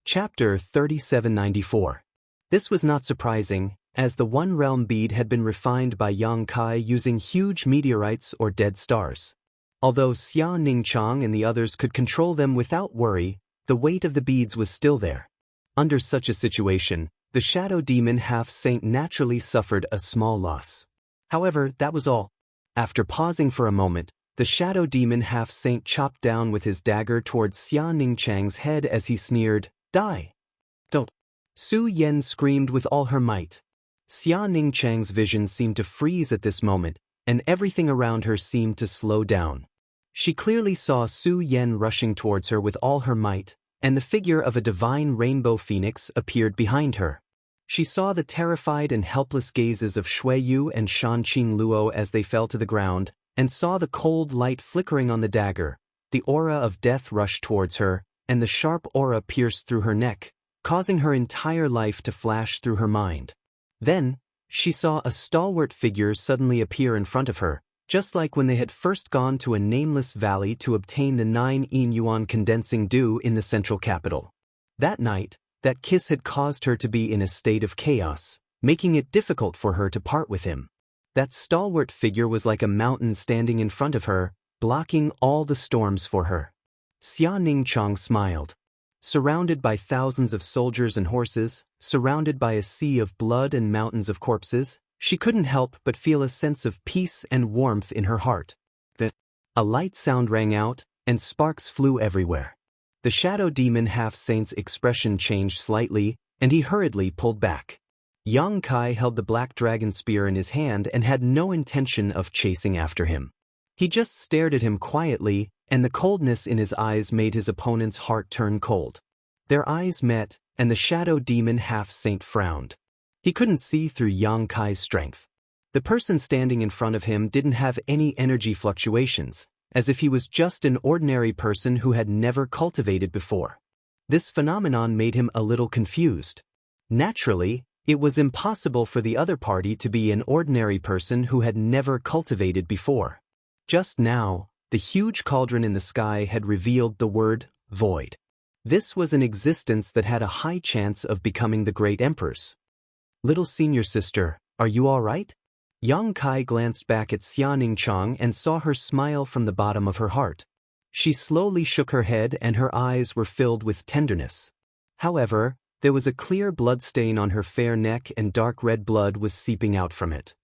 Chapter 3794. This was not surprising, as the One Realm bead had been refined by Yang Kai using huge meteorites or dead stars. Although Xia Ningchang and the others could control them without worry, the weight of the beads was still there. Under such a situation, the Shadow Demon Half-Saint naturally suffered a small loss. However, that was all. After pausing for a moment, the Shadow Demon Half-Saint chopped down with his dagger towards Xia Ningchang's head as he sneered, "Die! Don't!" Su Yan screamed with all her might. Xia Ningchang's vision seemed to freeze at this moment, and everything around her seemed to slow down. She clearly saw Su Yan rushing towards her with all her might, and the figure of a divine rainbow phoenix appeared behind her. She saw the terrified and helpless gazes of Shui Yu and Shanqing Luo as they fell to the ground, and saw the cold light flickering on the dagger. The aura of death rushed towards her, and the sharp aura pierced through her neck, causing her entire life to flash through her mind. Then, she saw a stalwart figure suddenly appear in front of her, just like when they had first gone to a nameless valley to obtain the 9 yin yuan condensing dew in the central capital. That night, that kiss had caused her to be in a state of chaos, making it difficult for her to part with him. That stalwart figure was like a mountain standing in front of her, blocking all the storms for her. Xia Ningchang smiled. Surrounded by thousands of soldiers and horses, surrounded by a sea of blood and mountains of corpses, she couldn't help but feel a sense of peace and warmth in her heart. A light sound rang out, and sparks flew everywhere. The Shadow Demon Half-Saint's expression changed slightly, and he hurriedly pulled back. Yang Kai held the black dragon spear in his hand and had no intention of chasing after him. He just stared at him quietly, and the coldness in his eyes made his opponent's heart turn cold. Their eyes met, and the Shadow Demon Half-Saint frowned. He couldn't see through Yang Kai's strength. The person standing in front of him didn't have any energy fluctuations, as if he was just an ordinary person who had never cultivated before. This phenomenon made him a little confused. Naturally, it was impossible for the other party to be an ordinary person who had never cultivated before. Just now, the huge cauldron in the sky had revealed the word, void. This was an existence that had a high chance of becoming the great emperor's. "Little senior sister, are you all right?" Yang Kai glanced back at Xia Ningchang and saw her smile from the bottom of her heart. She slowly shook her head and her eyes were filled with tenderness. However, there was a clear blood stain on her fair neck and dark red blood was seeping out from it.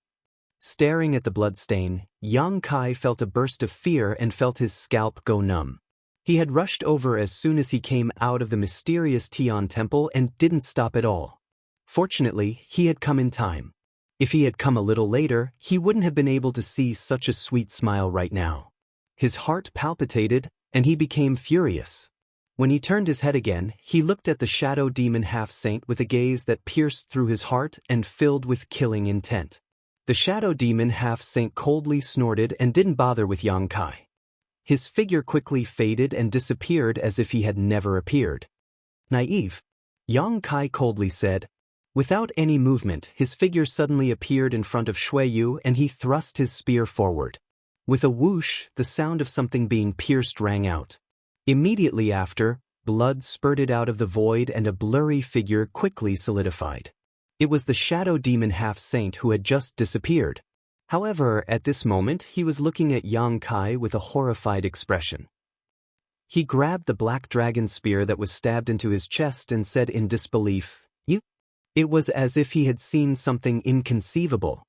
Staring at the blood stain, Yang Kai felt a burst of fear and felt his scalp go numb. He had rushed over as soon as he came out of the mysterious Tian temple and didn't stop at all. Fortunately, he had come in time. If he had come a little later, he wouldn't have been able to see such a sweet smile right now. His heart palpitated, and he became furious. When he turned his head again, he looked at the Shadow Demon Half-Saint with a gaze that pierced through his heart and filled with killing intent. The Shadow Demon Half-Saint coldly snorted and didn't bother with Yang Kai. His figure quickly faded and disappeared as if he had never appeared. "Naive," Yang Kai coldly said. Without any movement, his figure suddenly appeared in front of Shui Yu and he thrust his spear forward. With a whoosh, the sound of something being pierced rang out. Immediately after, blood spurted out of the void and a blurry figure quickly solidified. It was the Shadow Demon Half-Saint who had just disappeared. However, at this moment, he was looking at Yang Kai with a horrified expression. He grabbed the black dragon spear that was stabbed into his chest and said in disbelief, "You?" It was as if he had seen something inconceivable.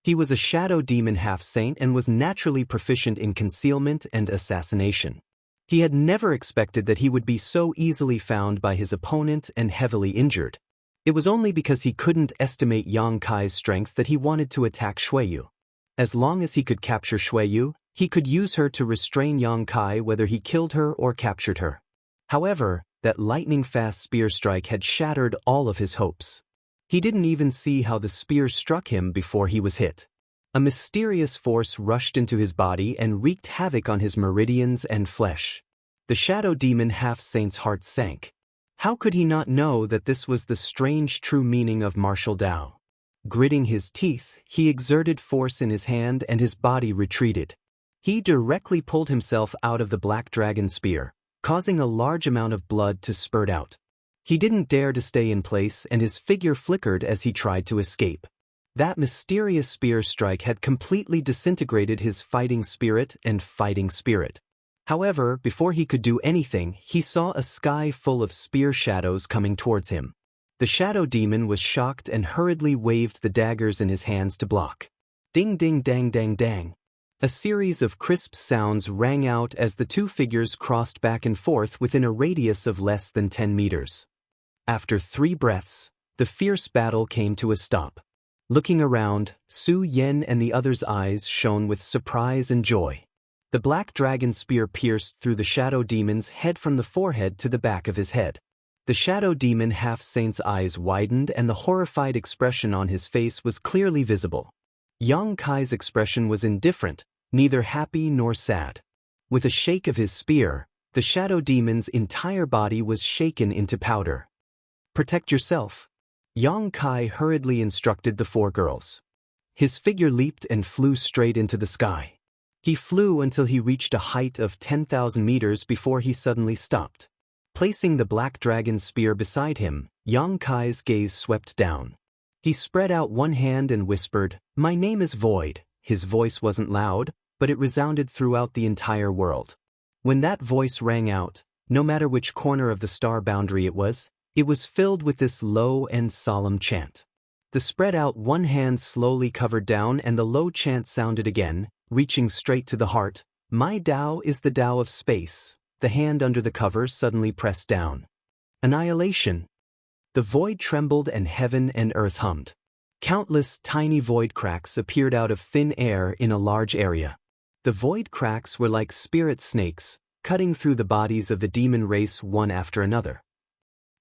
He was a Shadow Demon Half-Saint and was naturally proficient in concealment and assassination. He had never expected that he would be so easily found by his opponent and heavily injured. It was only because he couldn't estimate Yang Kai's strength that he wanted to attack Shui Yu. As long as he could capture Shui Yu, he could use her to restrain Yang Kai whether he killed her or captured her. However, that lightning-fast spear strike had shattered all of his hopes. He didn't even see how the spear struck him before he was hit. A mysterious force rushed into his body and wreaked havoc on his meridians and flesh. The Shadow Demon Half-Saint's heart sank. How could he not know that this was the strange true meaning of martial Tao? Gritting his teeth, he exerted force in his hand and his body retreated. He directly pulled himself out of the black dragon spear, causing a large amount of blood to spurt out. He didn't dare to stay in place, and his figure flickered as he tried to escape. That mysterious spear strike had completely disintegrated his fighting spirit and fighting spirit. However, before he could do anything, he saw a sky full of spear shadows coming towards him. The shadow demon was shocked and hurriedly waved the daggers in his hands to block. Ding ding dang dang dang. A series of crisp sounds rang out as the two figures crossed back and forth within a radius of less than 10 meters. After 3 breaths, the fierce battle came to a stop. Looking around, Su Yen and the others' eyes shone with surprise and joy. The black dragon spear pierced through the shadow demon's head from the forehead to the back of his head. The shadow demon half-saint's eyes widened and the horrified expression on his face was clearly visible. Yang Kai's expression was indifferent, neither happy nor sad. With a shake of his spear, the shadow demon's entire body was shaken into powder. "Protect yourself," Yang Kai hurriedly instructed the 4 girls. His figure leaped and flew straight into the sky. He flew until he reached a height of 10,000 meters before he suddenly stopped. Placing the black dragon's spear beside him, Yang Kai's gaze swept down. He spread out one hand and whispered, "My name is Void." His voice wasn't loud, but it resounded throughout the entire world. When that voice rang out, no matter which corner of the star boundary it was filled with this low and solemn chant. The spread out one hand slowly covered down and the low chant sounded again, reaching straight to the heart. "My Tao is the Tao of space." The hand under the cover suddenly pressed down. Annihilation. The void trembled and heaven and earth hummed. Countless tiny void cracks appeared out of thin air in a large area. The void cracks were like spirit snakes, cutting through the bodies of the demon race one after another.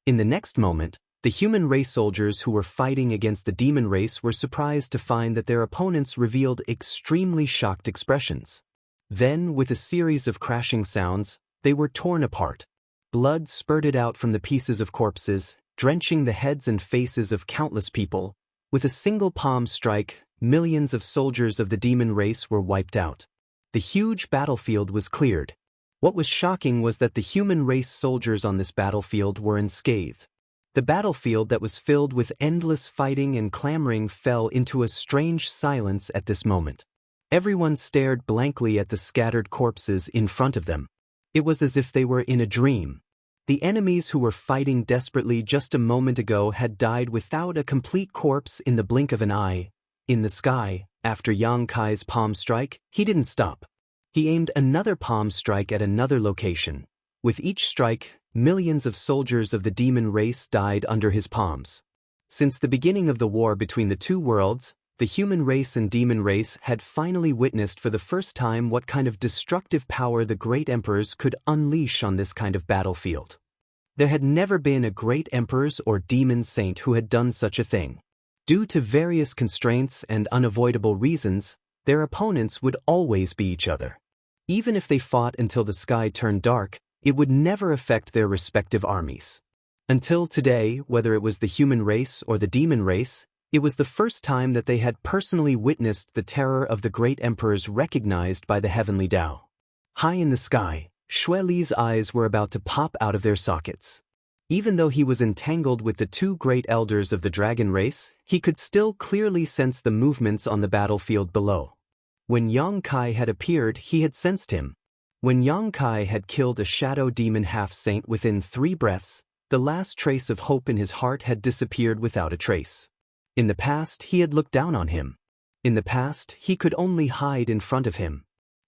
In the next moment, the human race soldiers who were fighting against the demon race were surprised to find that their opponents revealed extremely shocked expressions. Then, with a series of crashing sounds, they were torn apart. Blood spurted out from the pieces of corpses, drenching the heads and faces of countless people. With a single palm strike, millions of soldiers of the demon race were wiped out. The huge battlefield was cleared. What was shocking was that the human race soldiers on this battlefield were unscathed. The battlefield that was filled with endless fighting and clamoring fell into a strange silence at this moment. Everyone stared blankly at the scattered corpses in front of them. It was as if they were in a dream. The enemies who were fighting desperately just a moment ago had died without a complete corpse in the blink of an eye. In the sky, after Yang Kai's palm strike, he didn't stop. He aimed another palm strike at another location. With each strike, millions of soldiers of the demon race died under his palms. Since the beginning of the war between the two worlds, the human race and demon race had finally witnessed for the first time what kind of destructive power the great emperors could unleash on this kind of battlefield. There had never been a great emperors or demon saint who had done such a thing. Due to various constraints and unavoidable reasons, their opponents would always be each other. Even if they fought until the sky turned dark, it would never affect their respective armies. Until today, whether it was the human race or the demon race, it was the first time that they had personally witnessed the terror of the great emperors recognized by the heavenly Tao. High in the sky, Xue Li's eyes were about to pop out of their sockets. Even though he was entangled with the 2 great elders of the dragon race, he could still clearly sense the movements on the battlefield below. When Yang Kai had appeared, he had sensed him. When Yang Kai had killed a shadow demon half-saint within 3 breaths, the last trace of hope in his heart had disappeared without a trace. In the past, he had looked down on him. In the past, he could only hide in front of him.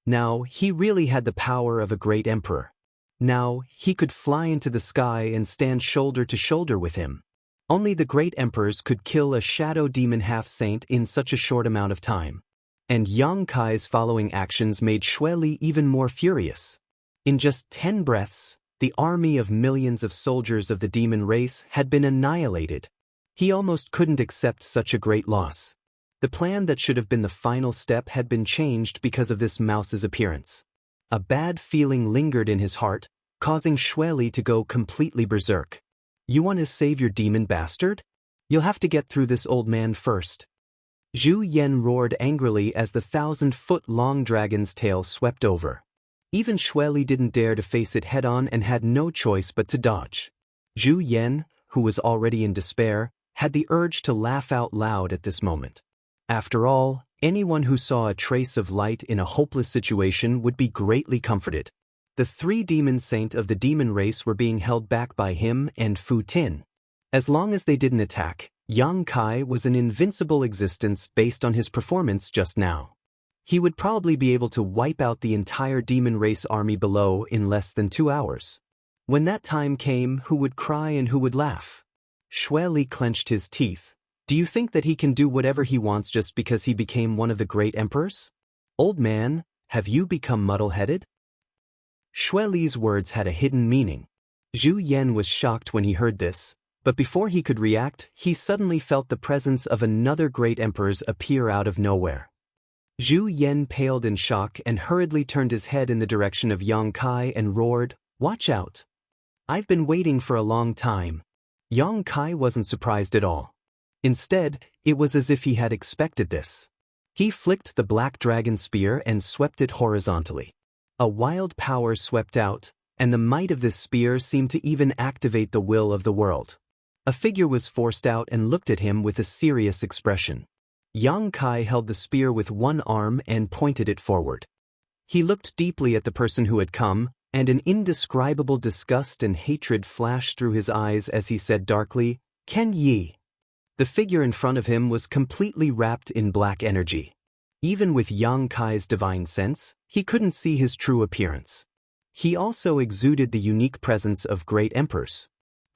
Now, he really had the power of a great emperor. Now, he could fly into the sky and stand shoulder to shoulder with him. Only the great emperors could kill a shadow demon half-saint in such a short amount of time. And Yang Kai's following actions made Xue Li even more furious. In just 10 breaths, the army of millions of soldiers of the demon race had been annihilated. He almost couldn't accept such a great loss. The plan that should have been the final step had been changed because of this mouse's appearance. A bad feeling lingered in his heart, causing Xue Li to go completely berserk. "You want to save your demon bastard? You'll have to get through this old man first." Zhu Yan roared angrily as the 1,000-foot-long dragon's tail swept over. Even Xue Li didn't dare to face it head-on and had no choice but to dodge. Zhu Yan, who was already in despair, had the urge to laugh out loud at this moment. After all, anyone who saw a trace of light in a hopeless situation would be greatly comforted. The three demon saints of the demon race were being held back by him and Fu Tin. As long as they didn't attack, Yang Kai was an invincible existence based on his performance just now. He would probably be able to wipe out the entire demon race army below in less than 2 hours. When that time came, who would cry and who would laugh? Xue Li clenched his teeth. Do you think that he can do whatever he wants just because he became one of the great emperors? Old man, have you become muddle-headed? Xue Li's words had a hidden meaning. Zhu Yan was shocked when he heard this, but before he could react, he suddenly felt the presence of another great emperor appear out of nowhere. Zhu Yan paled in shock and hurriedly turned his head in the direction of Yang Kai and roared, "Watch out! I've been waiting for a long time." Yang Kai wasn't surprised at all. Instead, it was as if he had expected this. He flicked the black dragon spear and swept it horizontally. A wild power swept out, and the might of this spear seemed to even activate the will of the world. A figure was forced out and looked at him with a serious expression. Yang Kai held the spear with one arm and pointed it forward. He looked deeply at the person who had come, and an indescribable disgust and hatred flashed through his eyes as he said darkly, "Ken Yi." The figure in front of him was completely wrapped in black energy. Even with Yang Kai's divine sense, he couldn't see his true appearance. He also exuded the unique presence of great emperors.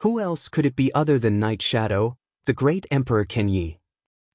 Who else could it be other than Night Shadow, the great Emperor Ken Yi?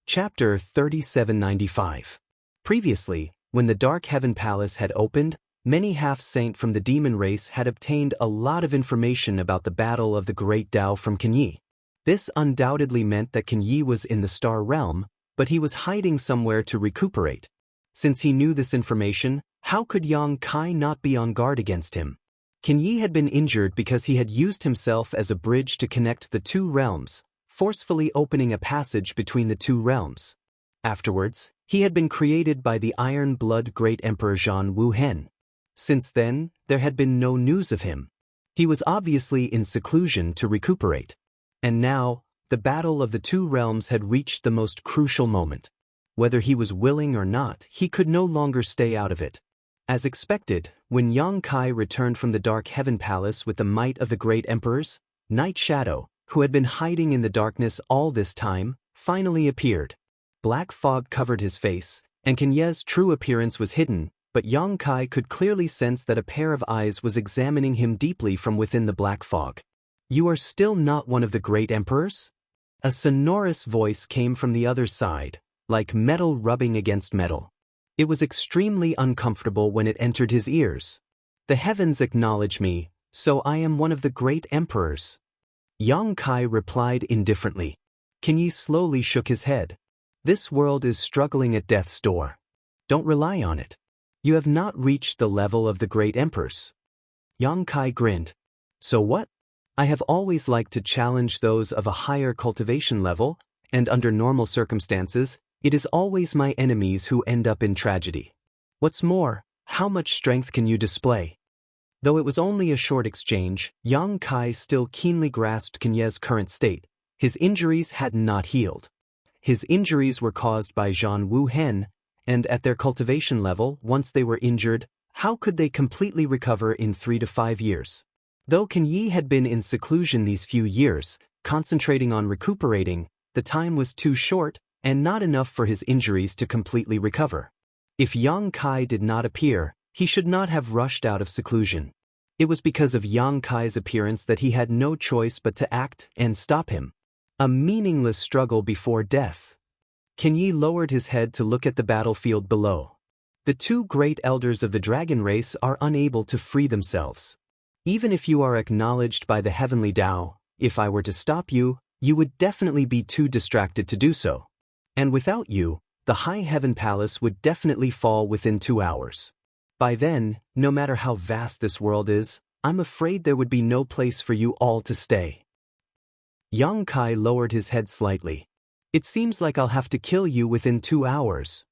Chapter 3795. Previously, when the Dark Heaven Palace had opened, many half-saint from the demon race had obtained a lot of information about the battle of the Great Tao from Ken Yi. This undoubtedly meant that Ken Yi was in the Star Realm, but he was hiding somewhere to recuperate. Since he knew this information, how could Yang Kai not be on guard against him? Ken Yi had been injured because he had used himself as a bridge to connect the two realms, forcefully opening a passage between the two realms. Afterwards, he had been created by the Iron Blood Great Emperor Zhan Wuhen. Since then, there had been no news of him. He was obviously in seclusion to recuperate. And now, the battle of the two realms had reached the most crucial moment. Whether he was willing or not, he could no longer stay out of it. As expected, when Yang Kai returned from the Dark Heaven Palace with the might of the great emperors, Night Shadow, who had been hiding in the darkness all this time, finally appeared. Black fog covered his face, and Ken Yi's true appearance was hidden, but Yang Kai could clearly sense that a pair of eyes was examining him deeply from within the black fog. "You are still not one of the great emperors?" A sonorous voice came from the other side, like metal rubbing against metal. It was extremely uncomfortable when it entered his ears. "The heavens acknowledge me, so I am one of the great emperors." Yang Kai replied indifferently. Ken Yi slowly shook his head. "This world is struggling at death's door. Don't rely on it. You have not reached the level of the great emperors." Yang Kai grinned. "So what? I have always liked to challenge those of a higher cultivation level, and under normal circumstances, it is always my enemies who end up in tragedy. What's more, how much strength can you display?" Though it was only a short exchange, Yang Kai still keenly grasped Ken Yi's current state. His injuries had not healed. His injuries were caused by Zhan Wuhen, and at their cultivation level, once they were injured, how could they completely recover in 3 to 5 years? Though Ken Yi had been in seclusion these few years, concentrating on recuperating, the time was too short and not enough for his injuries to completely recover. If Yang Kai did not appear, he should not have rushed out of seclusion. It was because of Yang Kai's appearance that he had no choice but to act and stop him. A meaningless struggle before death. Ken Yi lowered his head to look at the battlefield below. The two great elders of the dragon race are unable to free themselves. Even if you are acknowledged by the heavenly Tao, if I were to stop you, you would definitely be too distracted to do so. And without you, the High Heaven Palace would definitely fall within 2 hours. By then, no matter how vast this world is, I'm afraid there would be no place for you all to stay. Yang Kai lowered his head slightly. "It seems like I'll have to kill you within 2 hours.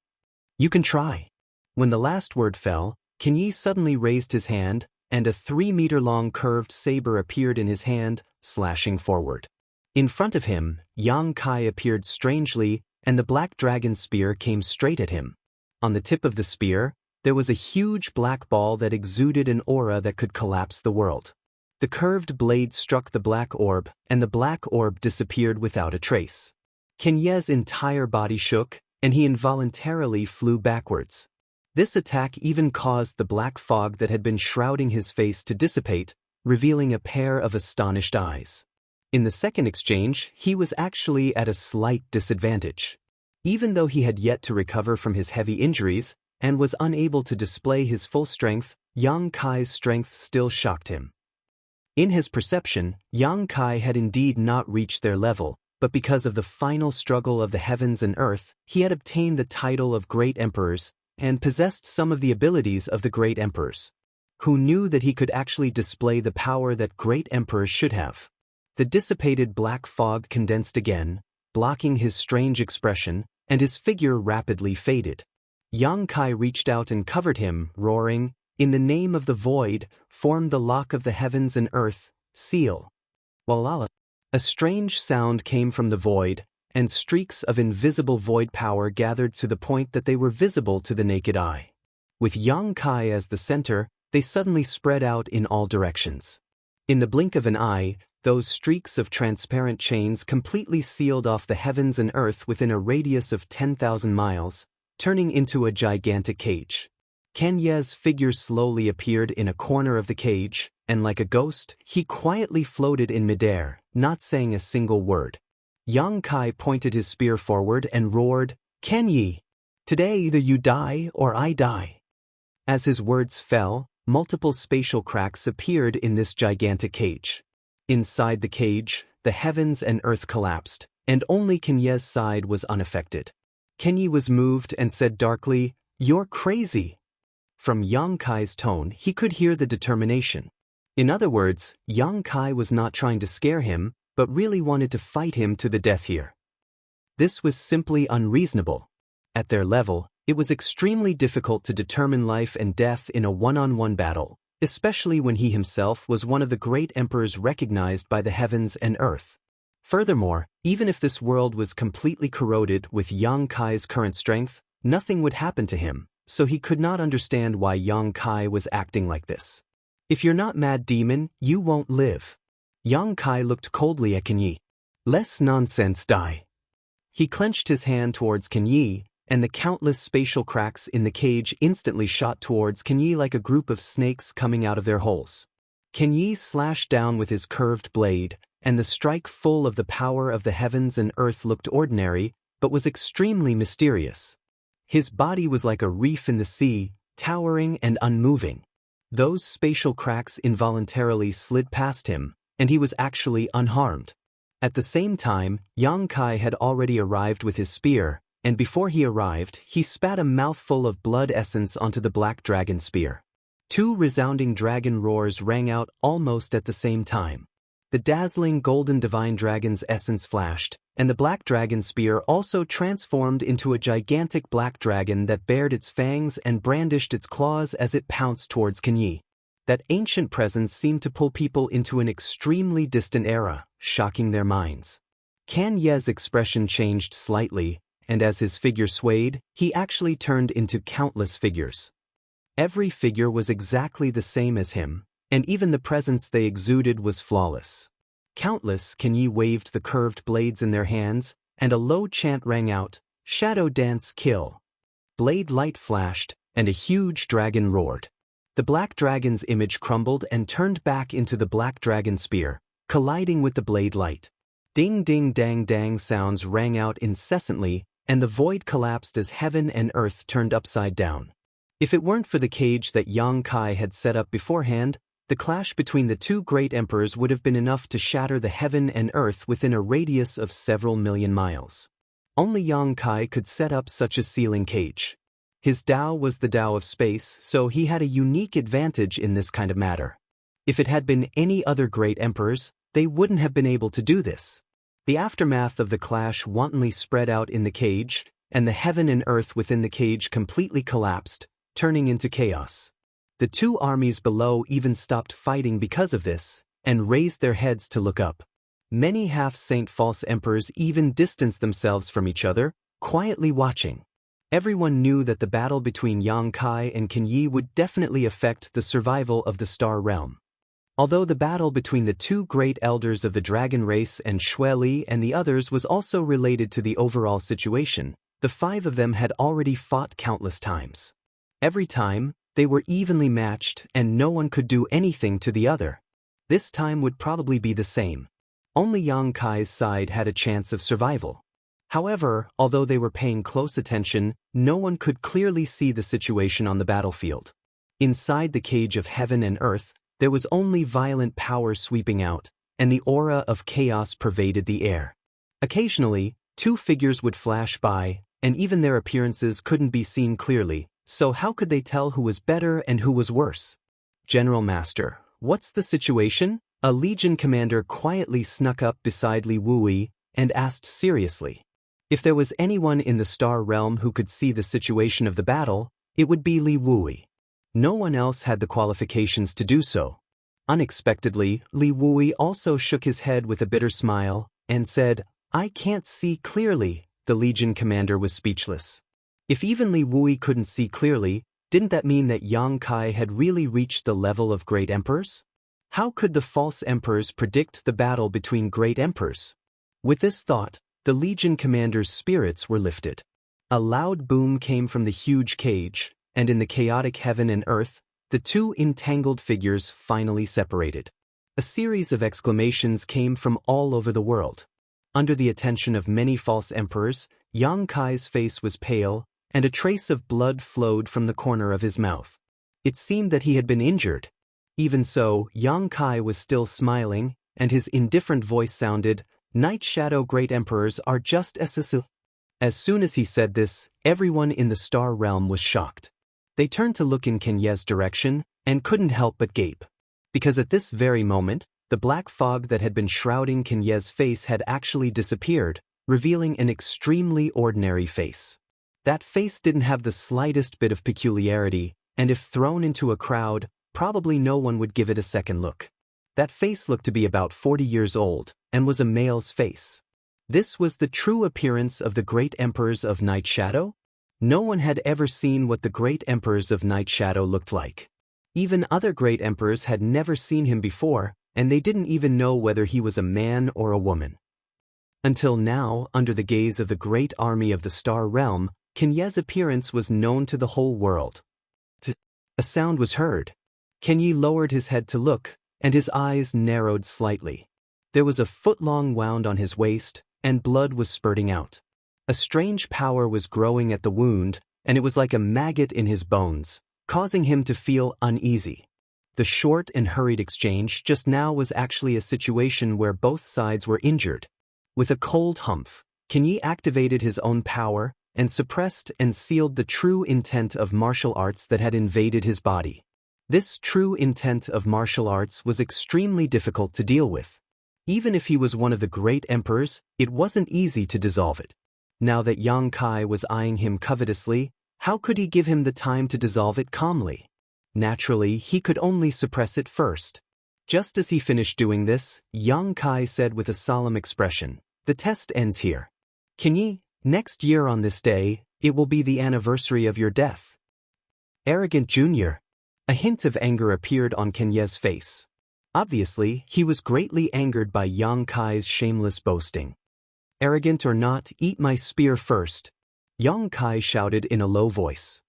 You can try." When the last word fell, Ken Yi suddenly raised his hand, and a 3-meter-long curved saber appeared in his hand, slashing forward. In front of him, Yang Kai appeared strangely, and the black dragon spear came straight at him. On the tip of the spear, there was a huge black ball that exuded an aura that could collapse the world. The curved blade struck the black orb, and the black orb disappeared without a trace. Ken Ye's entire body shook, and he involuntarily flew backwards. This attack even caused the black fog that had been shrouding his face to dissipate, revealing a pair of astonished eyes. In the second exchange, he was actually at a slight disadvantage. Even though he had yet to recover from his heavy injuries, and was unable to display his full strength, Yang Kai's strength still shocked him. In his perception, Yang Kai had indeed not reached their level, but because of the final struggle of the heavens and earth, he had obtained the title of Great Emperors, and possessed some of the abilities of the Great Emperors. Who knew that he could actually display the power that Great Emperors should have? The dissipated black fog condensed again, blocking his strange expression, and his figure rapidly faded. Yang Kai reached out and covered him, roaring, "In the name of the void, form the lock of the heavens and earth, seal." Walala. A strange sound came from the void, and streaks of invisible void power gathered to the point that they were visible to the naked eye. With Yang Kai as the center, they suddenly spread out in all directions. In the blink of an eye, those streaks of transparent chains completely sealed off the heavens and earth within a radius of 10,000 miles, turning into a gigantic cage. Ken Ye's figure slowly appeared in a corner of the cage, and like a ghost, he quietly floated in midair, not saying a single word. Yang Kai pointed his spear forward and roared, "Ken Ye! Today either you die or I die." As his words fell, multiple spatial cracks appeared in this gigantic cage. Inside the cage, the heavens and earth collapsed, and only Ken Ye's side was unaffected. Ken Ye was moved and said darkly, "You're crazy." From Yang Kai's tone, he could hear the determination. In other words, Yang Kai was not trying to scare him, but really wanted to fight him to the death here. This was simply unreasonable. At their level, it was extremely difficult to determine life and death in a one-on-one battle, especially when he himself was one of the great emperors recognized by the heavens and earth. Furthermore, even if this world was completely corroded with Yang Kai's current strength, nothing would happen to him, so he could not understand why Yang Kai was acting like this. "If you're not Mad Demon, you won't live." Yang Kai looked coldly at Ken Ye. "Less nonsense, die." He clenched his hand towards Ken Ye, and the countless spatial cracks in the cage instantly shot towards Ken Ye like a group of snakes coming out of their holes. Ken Ye slashed down with his curved blade, and the strike full of the power of the heavens and earth looked ordinary, but was extremely mysterious. His body was like a reef in the sea, towering and unmoving. Those spatial cracks involuntarily slid past him, and he was actually unharmed. At the same time, Yang Kai had already arrived with his spear, and before he arrived, he spat a mouthful of blood essence onto the black dragon spear. Two resounding dragon roars rang out almost at the same time. The dazzling golden divine dragon's essence flashed, and the black dragon spear also transformed into a gigantic black dragon that bared its fangs and brandished its claws as it pounced towards Ken Ye. That ancient presence seemed to pull people into an extremely distant era, shocking their minds. Ken Ye's expression changed slightly, and as his figure swayed, he actually turned into countless figures. Every figure was exactly the same as him, and even the presence they exuded was flawless. Countless Ken Ye waved the curved blades in their hands, and a low chant rang out, "Shadow Dance Kill." Blade light flashed, and a huge dragon roared. The black dragon's image crumbled and turned back into the black dragon spear, colliding with the blade light. Ding ding dang dang sounds rang out incessantly, and the void collapsed as heaven and earth turned upside down. If it weren't for the cage that Yang Kai had set up beforehand, the clash between the two great emperors would have been enough to shatter the heaven and earth within a radius of several million miles. Only Yang Kai could set up such a sealing cage. His Tao was the Tao of space, so he had a unique advantage in this kind of matter. If it had been any other great emperors, they wouldn't have been able to do this. The aftermath of the clash wantonly spread out in the cage, and the heaven and earth within the cage completely collapsed, turning into chaos. The two armies below even stopped fighting because of this, and raised their heads to look up. Many half-saint false emperors even distanced themselves from each other, quietly watching. Everyone knew that the battle between Yang Kai and Qin Yi would definitely affect the survival of the Star Realm. Although the battle between the two great elders of the dragon race and Xue Li and the others was also related to the overall situation, the five of them had already fought countless times. Every time, they were evenly matched and no one could do anything to the other. This time would probably be the same. Only Yang Kai's side had a chance of survival. However, although they were paying close attention, no one could clearly see the situation on the battlefield. Inside the cage of heaven and earth, there was only violent power sweeping out, and the aura of chaos pervaded the air. Occasionally, two figures would flash by, and even their appearances couldn't be seen clearly, so how could they tell who was better and who was worse? General Master, what's the situation? A legion commander quietly snuck up beside Li Wui and asked seriously. If there was anyone in the Star Realm who could see the situation of the battle, it would be Li Wui. No one else had the qualifications to do so. Unexpectedly, Li Wui also shook his head with a bitter smile and said, "I can't see clearly." The legion commander was speechless. If even Li Wui couldn't see clearly, didn't that mean that Yang Kai had really reached the level of great emperors? How could the false emperors predict the battle between great emperors? With this thought, the legion commander's spirits were lifted. A loud boom came from the huge cage, and in the chaotic heaven and earth, the two entangled figures finally separated. A series of exclamations came from all over the world. Under the attention of many false emperors, Yang Kai's face was pale, and a trace of blood flowed from the corner of his mouth. It seemed that he had been injured. Even so, Yang Kai was still smiling, and his indifferent voice sounded, "Night Shadow great emperors are just as." As soon as he said this, everyone in the Star Realm was shocked. They turned to look in Qin Ye's direction, and couldn't help but gape. Because at this very moment, the black fog that had been shrouding Qin Ye's face had actually disappeared, revealing an extremely ordinary face. That face didn't have the slightest bit of peculiarity, and if thrown into a crowd, probably no one would give it a second look. That face looked to be about 40 years old, and was a male's face. This was the true appearance of the great emperors of Night Shadow? No one had ever seen what the great emperors of Night Shadow looked like. Even other great emperors had never seen him before, and they didn't even know whether he was a man or a woman. Until now, under the gaze of the great army of the Star Realm, Qin Ye's appearance was known to the whole world. A sound was heard. Qin Yi lowered his head to look, and his eyes narrowed slightly. There was a foot-long wound on his waist, and blood was spurting out. A strange power was growing at the wound, and it was like a maggot in his bones, causing him to feel uneasy. The short and hurried exchange just now was actually a situation where both sides were injured. With a cold humph, Qin Yi activated his own power and suppressed and sealed the true intent of martial arts that had invaded his body. This true intent of martial arts was extremely difficult to deal with. Even if he was one of the great emperors, it wasn't easy to dissolve it. Now that Yang Kai was eyeing him covetously, how could he give him the time to dissolve it calmly? Naturally, he could only suppress it first. Just as he finished doing this, Yang Kai said with a solemn expression, "The test ends here. Qin Yi, next year on this day, it will be the anniversary of your death." Arrogant Junior. A hint of anger appeared on Qin Ye's face. Obviously, he was greatly angered by Yang Kai's shameless boasting. "Arrogant or not, eat my spear first," Yang Kai shouted in a low voice.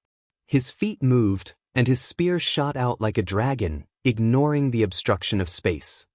His feet moved, and his spear shot out like a dragon, ignoring the obstruction of space.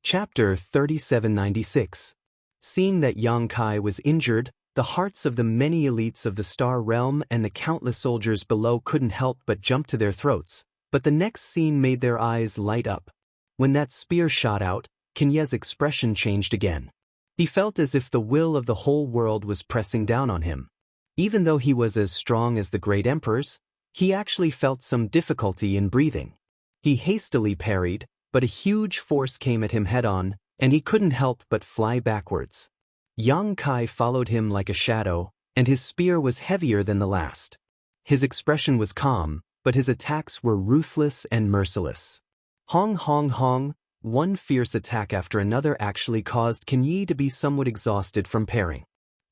Chapter 3796. Seeing that Yang Kai was injured, the hearts of the many elites of the Star Realm and the countless soldiers below couldn't help but jump to their throats, but the next scene made their eyes light up. When that spear shot out, Qin Ye's expression changed again. He felt as if the will of the whole world was pressing down on him. Even though he was as strong as the great emperors, he actually felt some difficulty in breathing. He hastily parried, but a huge force came at him head-on, and he couldn't help but fly backwards. Yang Kai followed him like a shadow, and his spear was heavier than the last. His expression was calm, but his attacks were ruthless and merciless. Hong hong hong, one fierce attack after another actually caused Kan Yi to be somewhat exhausted from parrying.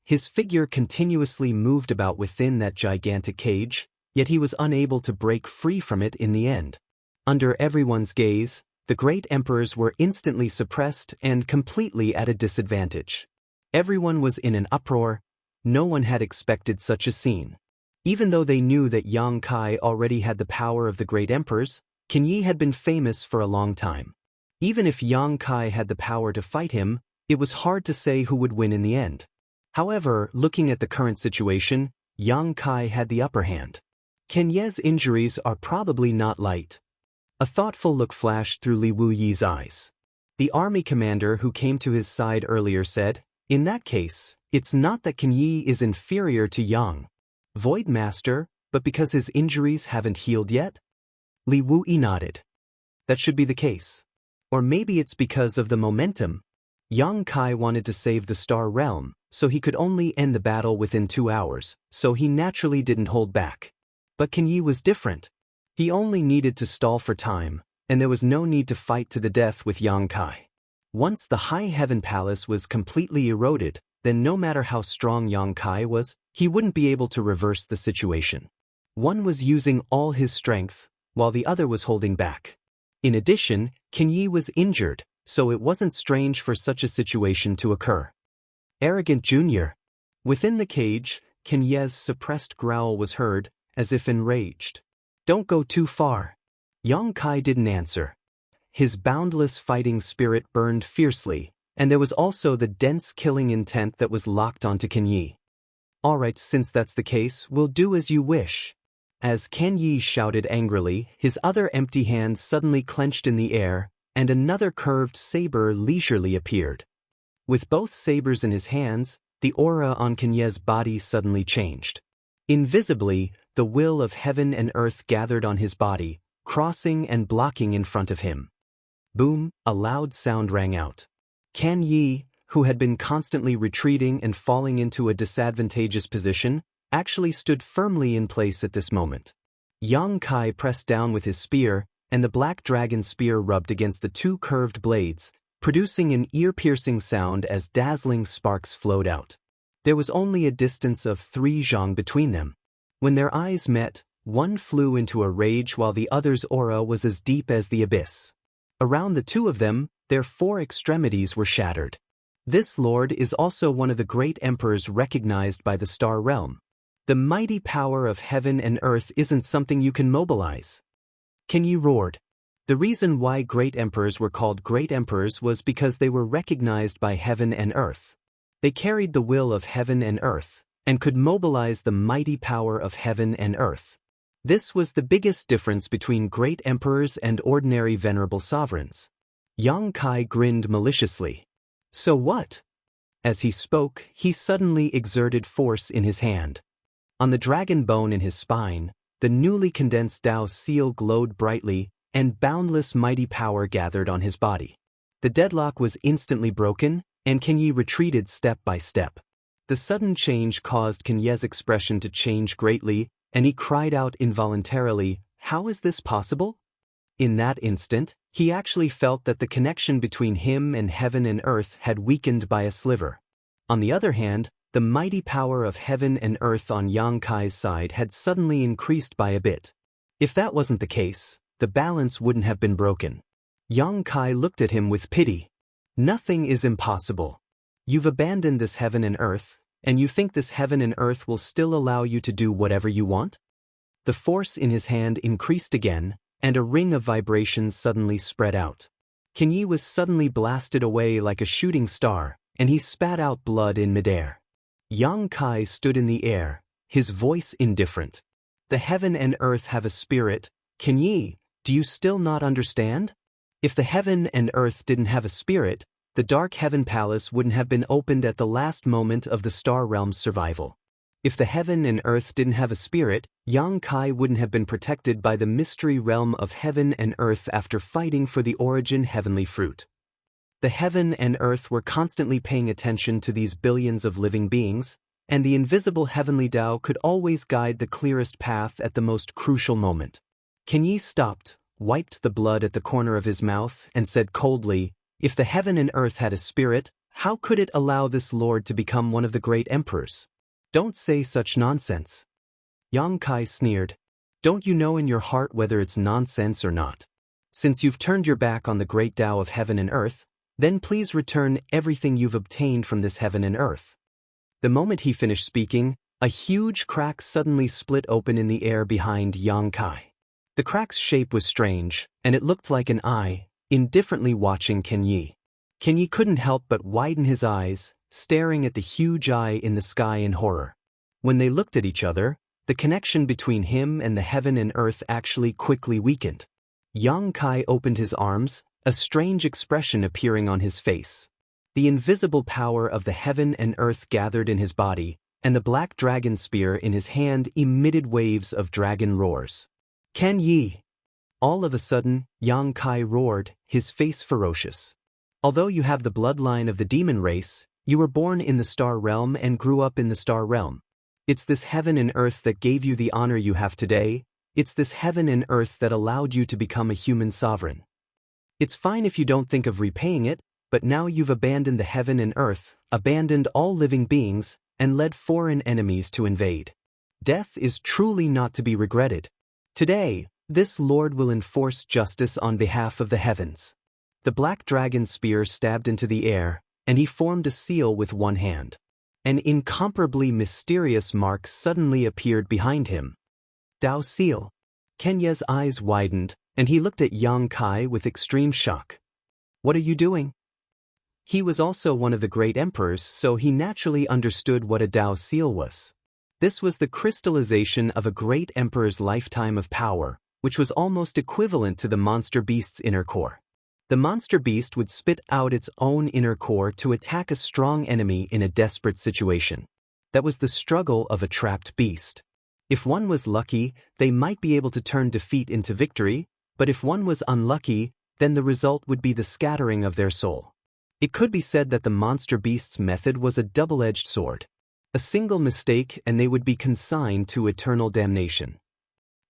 His figure continuously moved about within that gigantic cage, yet he was unable to break free from it in the end. Under everyone's gaze, the great emperors were instantly suppressed and completely at a disadvantage. Everyone was in an uproar. No one had expected such a scene. Even though they knew that Yang Kai already had the power of the great emperors, Kan Yi had been famous for a long time. Even if Yang Kai had the power to fight him, it was hard to say who would win in the end. However, looking at the current situation, Yang Kai had the upper hand. Kan Ye's injuries are probably not light. A thoughtful look flashed through Li Wuyi's eyes. The army commander who came to his side earlier said, "In that case, it's not that Kan Yi is inferior to Yang Void Master, but because his injuries haven't healed yet?" Li Wuyi nodded. That should be the case. Or maybe it's because of the momentum. Yang Kai wanted to save the Star Realm, so he could only end the battle within 2 hours, so he naturally didn't hold back. But Kan Yi was different. He only needed to stall for time, and there was no need to fight to the death with Yang Kai. Once the High Heaven Palace was completely eroded, then no matter how strong Yang Kai was, he wouldn't be able to reverse the situation. One was using all his strength, while the other was holding back. In addition, Kan Yi was injured, so it wasn't strange for such a situation to occur. Arrogant Junior. Within the cage, Kan Ye's suppressed growl was heard, as if enraged. Don't go too far. Yang Kai didn't answer. His boundless fighting spirit burned fiercely, and there was also the dense killing intent that was locked onto Kan Yi. Alright, since that's the case, we'll do as you wish. As Kan Yi shouted angrily, his other empty hand suddenly clenched in the air, and another curved saber leisurely appeared. With both sabers in his hands, the aura on Kan Ye's body suddenly changed. Invisibly, the will of heaven and earth gathered on his body, crossing and blocking in front of him. Boom, a loud sound rang out. Kan Yi, who had been constantly retreating and falling into a disadvantageous position, actually stood firmly in place at this moment. Yang Kai pressed down with his spear, and the black dragon spear rubbed against the two curved blades, producing an ear-piercing sound as dazzling sparks flowed out. There was only a distance of 3 zhang between them. When their eyes met, one flew into a rage while the other's aura was as deep as the abyss. Around the two of them, their 4 extremities were shattered. This lord is also one of the great emperors recognized by the Star Realm. The mighty power of heaven and earth isn't something you can mobilize. Kan Yi roared. The reason why great emperors were called great emperors was because they were recognized by heaven and earth. They carried the will of heaven and earth, and could mobilize the mighty power of heaven and earth. This was the biggest difference between great emperors and ordinary venerable sovereigns. Yang Kai grinned maliciously. So what? As he spoke, he suddenly exerted force in his hand. On the dragon bone in his spine, the newly condensed Tao seal glowed brightly, and boundless mighty power gathered on his body. The deadlock was instantly broken, and Kan Yi retreated step by step. The sudden change caused Kan Ye's expression to change greatly, and he cried out involuntarily, "How is this possible?" In that instant, he actually felt that the connection between him and heaven and earth had weakened by a sliver. On the other hand, the mighty power of heaven and earth on Yang Kai's side had suddenly increased by a bit. If that wasn't the case, the balance wouldn't have been broken. Yang Kai looked at him with pity. Nothing is impossible. You've abandoned this heaven and earth, and you think this heaven and earth will still allow you to do whatever you want? The force in his hand increased again, and a ring of vibrations suddenly spread out. Kan Yi was suddenly blasted away like a shooting star, and he spat out blood in midair. Yang Kai stood in the air, his voice indifferent. The heaven and earth have a spirit. Kan Yi, do you still not understand? If the heaven and earth didn't have a spirit, the Dark Heaven Palace wouldn't have been opened at the last moment of the Star Realm's survival. If the heaven and earth didn't have a spirit, Yang Kai wouldn't have been protected by the mystery realm of heaven and earth after fighting for the origin heavenly fruit. The heaven and earth were constantly paying attention to these billions of living beings, and the invisible heavenly Tao could always guide the clearest path at the most crucial moment. Kenyi stopped, wiped the blood at the corner of his mouth, and said coldly, "If the heaven and earth had a spirit, how could it allow this lord to become one of the great emperors? Don't say such nonsense." Yang Kai sneered. "Don't you know in your heart whether it's nonsense or not? Since you've turned your back on the great Tao of heaven and earth, then please return everything you've obtained from this heaven and earth." The moment he finished speaking, a huge crack suddenly split open in the air behind Yang Kai. The crack's shape was strange, and it looked like an eye, indifferently watching Kenyi. Kenyi couldn't help but widen his eyes, staring at the huge eye in the sky in horror. When they looked at each other, the connection between him and the heaven and earth actually quickly weakened. Yang Kai opened his arms, a strange expression appearing on his face. The invisible power of the heaven and earth gathered in his body, and the black dragon spear in his hand emitted waves of dragon roars. "Kenyi!" All of a sudden, Yang Kai roared, his face ferocious. "Although you have the bloodline of the demon race, you were born in the star realm and grew up in the star realm. It's this heaven and earth that gave you the honor you have today. It's this heaven and earth that allowed you to become a human sovereign. It's fine if you don't think of repaying it, but now you've abandoned the heaven and earth, abandoned all living beings, and led foreign enemies to invade. Death is truly not to be regretted. Today, this Lord will enforce justice on behalf of the heavens." The black dragon spear stabbed into the air, and he formed a seal with one hand. An incomparably mysterious mark suddenly appeared behind him. "Dao seal." Kenya's eyes widened, and he looked at Yang Kai with extreme shock. "What are you doing?" He was also one of the great emperors, so he naturally understood what a Dao seal was. This was the crystallization of a great emperor's lifetime of power, which was almost equivalent to the monster beast's inner core. The monster beast would spit out its own inner core to attack a strong enemy in a desperate situation. That was the struggle of a trapped beast. If one was lucky, they might be able to turn defeat into victory, but if one was unlucky, then the result would be the scattering of their soul. It could be said that the monster beast's method was a double-edged sword. A single mistake and they would be consigned to eternal damnation.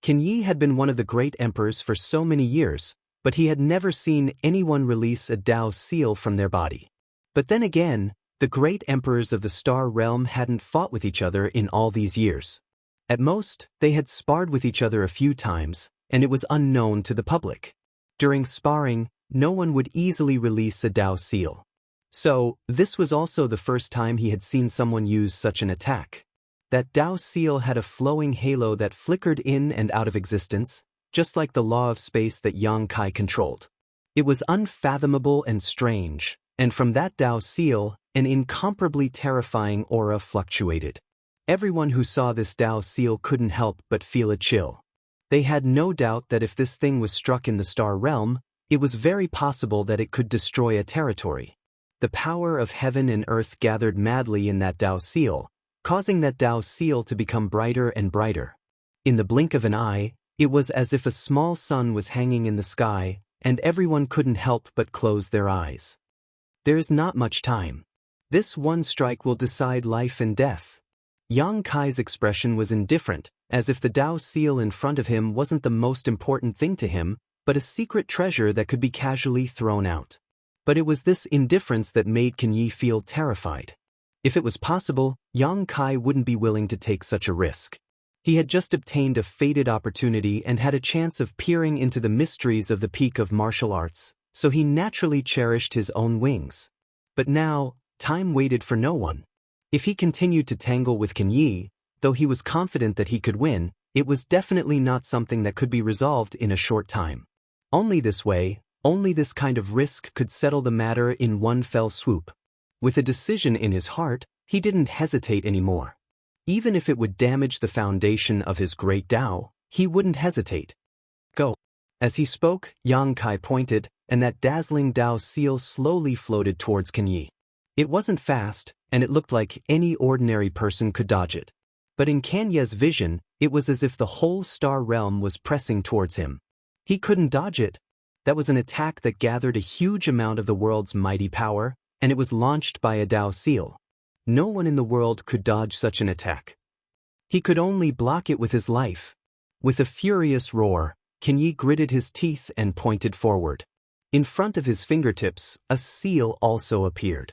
Kenyi had been one of the great emperors for so many years, but he had never seen anyone release a Dao seal from their body. But then again, the great emperors of the star realm hadn't fought with each other in all these years. At most, they had sparred with each other a few times, and it was unknown to the public. During sparring, no one would easily release a Dao seal. So, this was also the first time he had seen someone use such an attack. That Dao seal had a flowing halo that flickered in and out of existence, just like the law of space that Yang Kai controlled. It was unfathomable and strange, and from that Dao seal, an incomparably terrifying aura fluctuated. Everyone who saw this Dao seal couldn't help but feel a chill. They had no doubt that if this thing was struck in the star realm, it was very possible that it could destroy a territory. The power of heaven and earth gathered madly in that Dao seal, causing that Dao seal to become brighter and brighter. In the blink of an eye, it was as if a small sun was hanging in the sky, and everyone couldn't help but close their eyes. There's not much time. This one strike will decide life and death. Yang Kai's expression was indifferent, as if the Dao seal in front of him wasn't the most important thing to him, but a secret treasure that could be casually thrown out. But it was this indifference that made Kenyi feel terrified. If it was possible, Yang Kai wouldn't be willing to take such a risk. He had just obtained a fated opportunity and had a chance of peering into the mysteries of the peak of martial arts, so he naturally cherished his own wings. But now, time waited for no one. If he continued to tangle with Kenyi, though he was confident that he could win, it was definitely not something that could be resolved in a short time. Only this way, only this kind of risk could settle the matter in one fell swoop. With a decision in his heart, he didn't hesitate anymore. Even if it would damage the foundation of his great Tao, he wouldn't hesitate. Go. As he spoke, Yang Kai pointed, and that dazzling Dao seal slowly floated towards Kenyi. It wasn't fast, and it looked like any ordinary person could dodge it. But in Kenya's vision, it was as if the whole star realm was pressing towards him. He couldn't dodge it. That was an attack that gathered a huge amount of the world's mighty power, and it was launched by a Dao seal. No one in the world could dodge such an attack. He could only block it with his life. With a furious roar, Kenyi gritted his teeth and pointed forward. In front of his fingertips, a seal also appeared.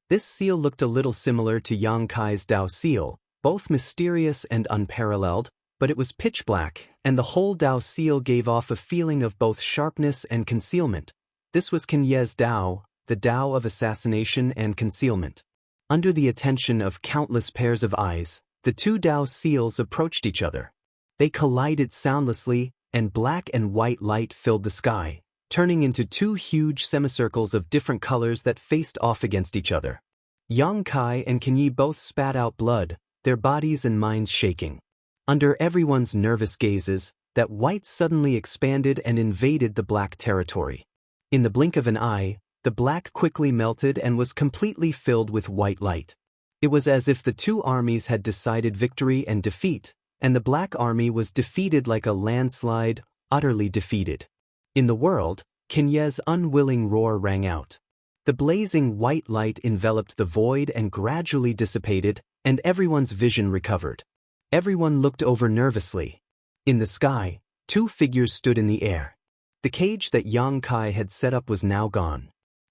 This seal looked a little similar to Yang Kai's Dao seal, both mysterious and unparalleled, but it was pitch black, and the whole Dao seal gave off a feeling of both sharpness and concealment. This was Kenyi's Dao, the Dao of assassination and concealment. Under the attention of countless pairs of eyes, the two Dao seals approached each other. They collided soundlessly, and black and white light filled the sky, turning into two huge semicircles of different colors that faced off against each other. Yang Kai and Kenyi both spat out blood, their bodies and minds shaking. Under everyone's nervous gazes, that white suddenly expanded and invaded the black territory. In the blink of an eye, the black quickly melted and was completely filled with white light. It was as if the two armies had decided victory and defeat, and the black army was defeated like a landslide, utterly defeated. In the world, Kenyi's unwilling roar rang out. The blazing white light enveloped the void and gradually dissipated, and everyone's vision recovered. Everyone looked over nervously. In the sky, two figures stood in the air. The cage that Yang Kai had set up was now gone.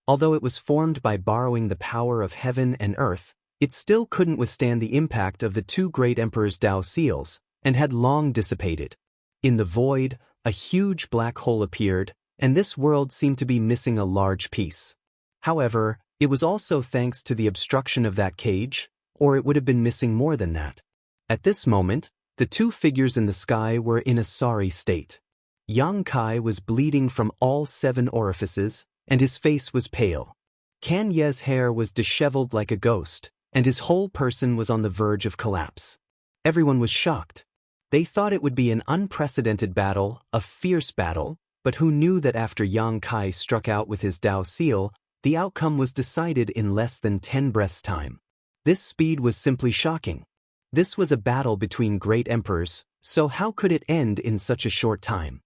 Although it was formed by borrowing the power of heaven and earth, it still couldn't withstand the impact of the two great emperors' Dao seals, and had long dissipated. In the void, a huge black hole appeared, and this world seemed to be missing a large piece. However, it was also thanks to the obstruction of that cage, or it would have been missing more than that. At this moment, the two figures in the sky were in a sorry state. Yang Kai was bleeding from all 7 orifices, and his face was pale. Kenyi's hair was disheveled like a ghost, and his whole person was on the verge of collapse. Everyone was shocked. They thought it would be an unprecedented battle, a fierce battle, but who knew that after Yang Kai struck out with his Dao seal, the outcome was decided in less than 10 breaths' time. This speed was simply shocking. This was a battle between great emperors, so how could it end in such a short time?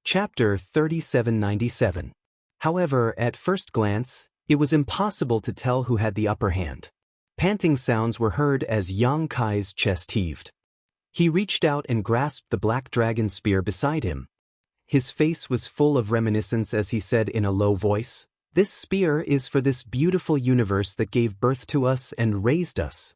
Chapter 3797. However, at first glance, it was impossible to tell who had the upper hand. Panting sounds were heard as Yang Kai's chest heaved. He reached out and grasped the black dragon spear beside him. His face was full of reminiscence as he said in a low voice, "This spear is for this beautiful universe that gave birth to us and raised us."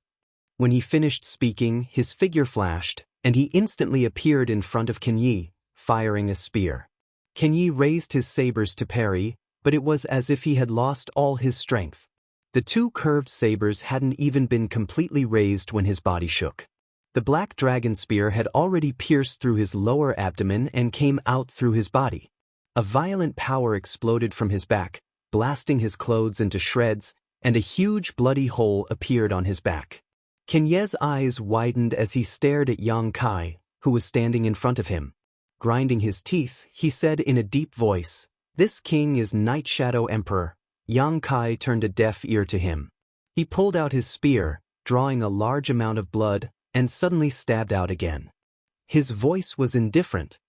When he finished speaking, his figure flashed, and he instantly appeared in front of Kenyi, firing a spear. Kenyi raised his sabers to parry, but it was as if he had lost all his strength. The two curved sabers hadn't even been completely raised when his body shook. The black dragon spear had already pierced through his lower abdomen and came out through his body. A violent power exploded from his back, blasting his clothes into shreds, and a huge bloody hole appeared on his back. Kenyi's eyes widened as he stared at Yang Kai, who was standing in front of him. Grinding his teeth, he said in a deep voice, "This king is Night Shadow Emperor." Yang Kai turned a deaf ear to him. He pulled out his spear, drawing a large amount of blood, and suddenly stabbed out again. His voice was indifferent.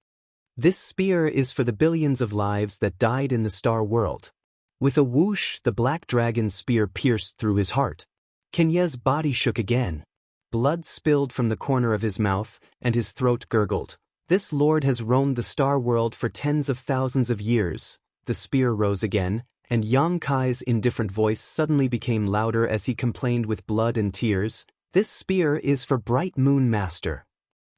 "This spear is for the billions of lives that died in the star world." With a whoosh, the black dragon spear pierced through his heart. Kenyi's body shook again. Blood spilled from the corner of his mouth, and his throat gurgled. "This lord has roamed the star world for tens of thousands of years." The spear rose again, and Yang Kai's indifferent voice suddenly became louder as he complained with blood and tears, "This spear is for Bright Moon Master."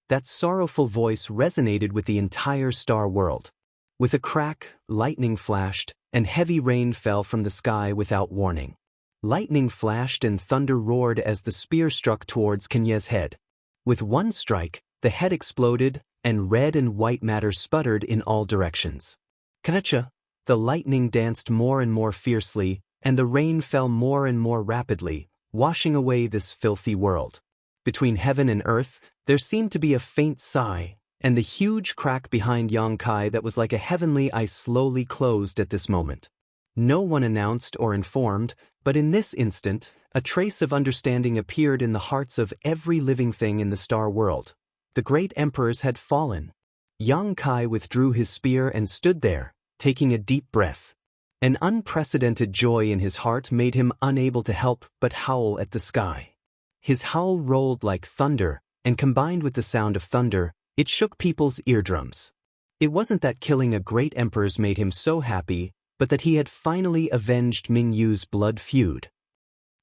That sorrowful voice resonated with the entire star world. With a crack, lightning flashed, and heavy rain fell from the sky without warning. Lightning flashed and thunder roared as the spear struck towards Kenyi's head. With one strike, the head exploded, and red and white matter sputtered in all directions. Kacha! The lightning danced more and more fiercely, and the rain fell more and more rapidly, washing away this filthy world. Between heaven and earth, there seemed to be a faint sigh, and the huge crack behind Yang Kai that was like a heavenly eye slowly closed at this moment. No one announced or informed, but in this instant, a trace of understanding appeared in the hearts of every living thing in the star world. The great emperors had fallen. Yang Kai withdrew his spear and stood there, taking a deep breath. An unprecedented joy in his heart made him unable to help but howl at the sky. His howl rolled like thunder, and combined with the sound of thunder, it shook people's eardrums. It wasn't that killing a great emperor's made him so happy, but that he had finally avenged Ming Yu's blood feud.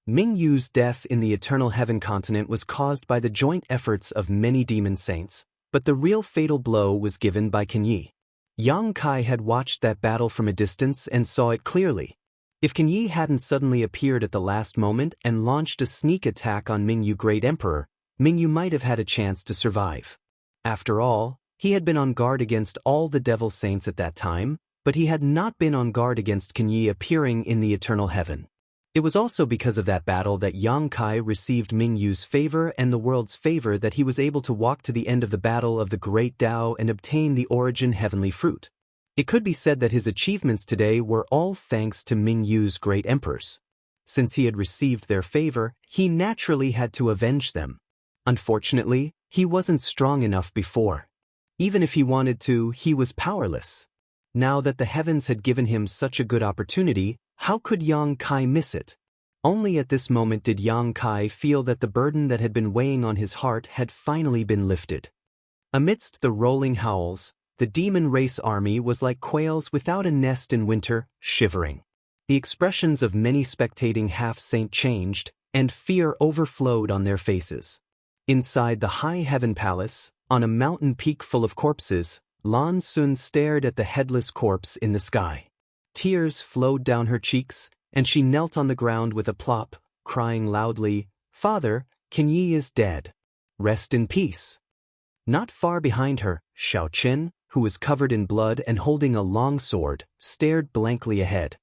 Ming Yu's death in the Eternal Heaven continent was caused by the joint efforts of many demon saints, but the real fatal blow was given by Can Yi. Yang Kai had watched that battle from a distance and saw it clearly. If Can Yi hadn't suddenly appeared at the last moment and launched a sneak attack on Ming Yu Great Emperor, Ming Yu might have had a chance to survive. After all, he had been on guard against all the devil saints at that time, but he had not been on guard against Can Yi appearing in the Eternal Heaven. It was also because of that battle that Yang Kai received Ming Yu's favor and the world's favor that he was able to walk to the end of the battle of the Great Tao and obtain the origin heavenly fruit. It could be said that his achievements today were all thanks to Ming Yu's great emperors. Since he had received their favor, he naturally had to avenge them. Unfortunately, he wasn't strong enough before. Even if he wanted to, he was powerless. Now that the heavens had given him such a good opportunity, how could Yang Kai miss it? Only at this moment did Yang Kai feel that the burden that had been weighing on his heart had finally been lifted. Amidst the rolling howls, the demon race army was like quails without a nest in winter, shivering. The expressions of many spectating half-saint changed, and fear overflowed on their faces. Inside the high heaven palace, on a mountain peak full of corpses, Lan Sun stared at the headless corpse in the sky. Tears flowed down her cheeks, and she knelt on the ground with a plop, crying loudly, "Father, Can Yi is dead. Rest in peace." Not far behind her, Xiao Qin, who was covered in blood and holding a long sword, stared blankly ahead.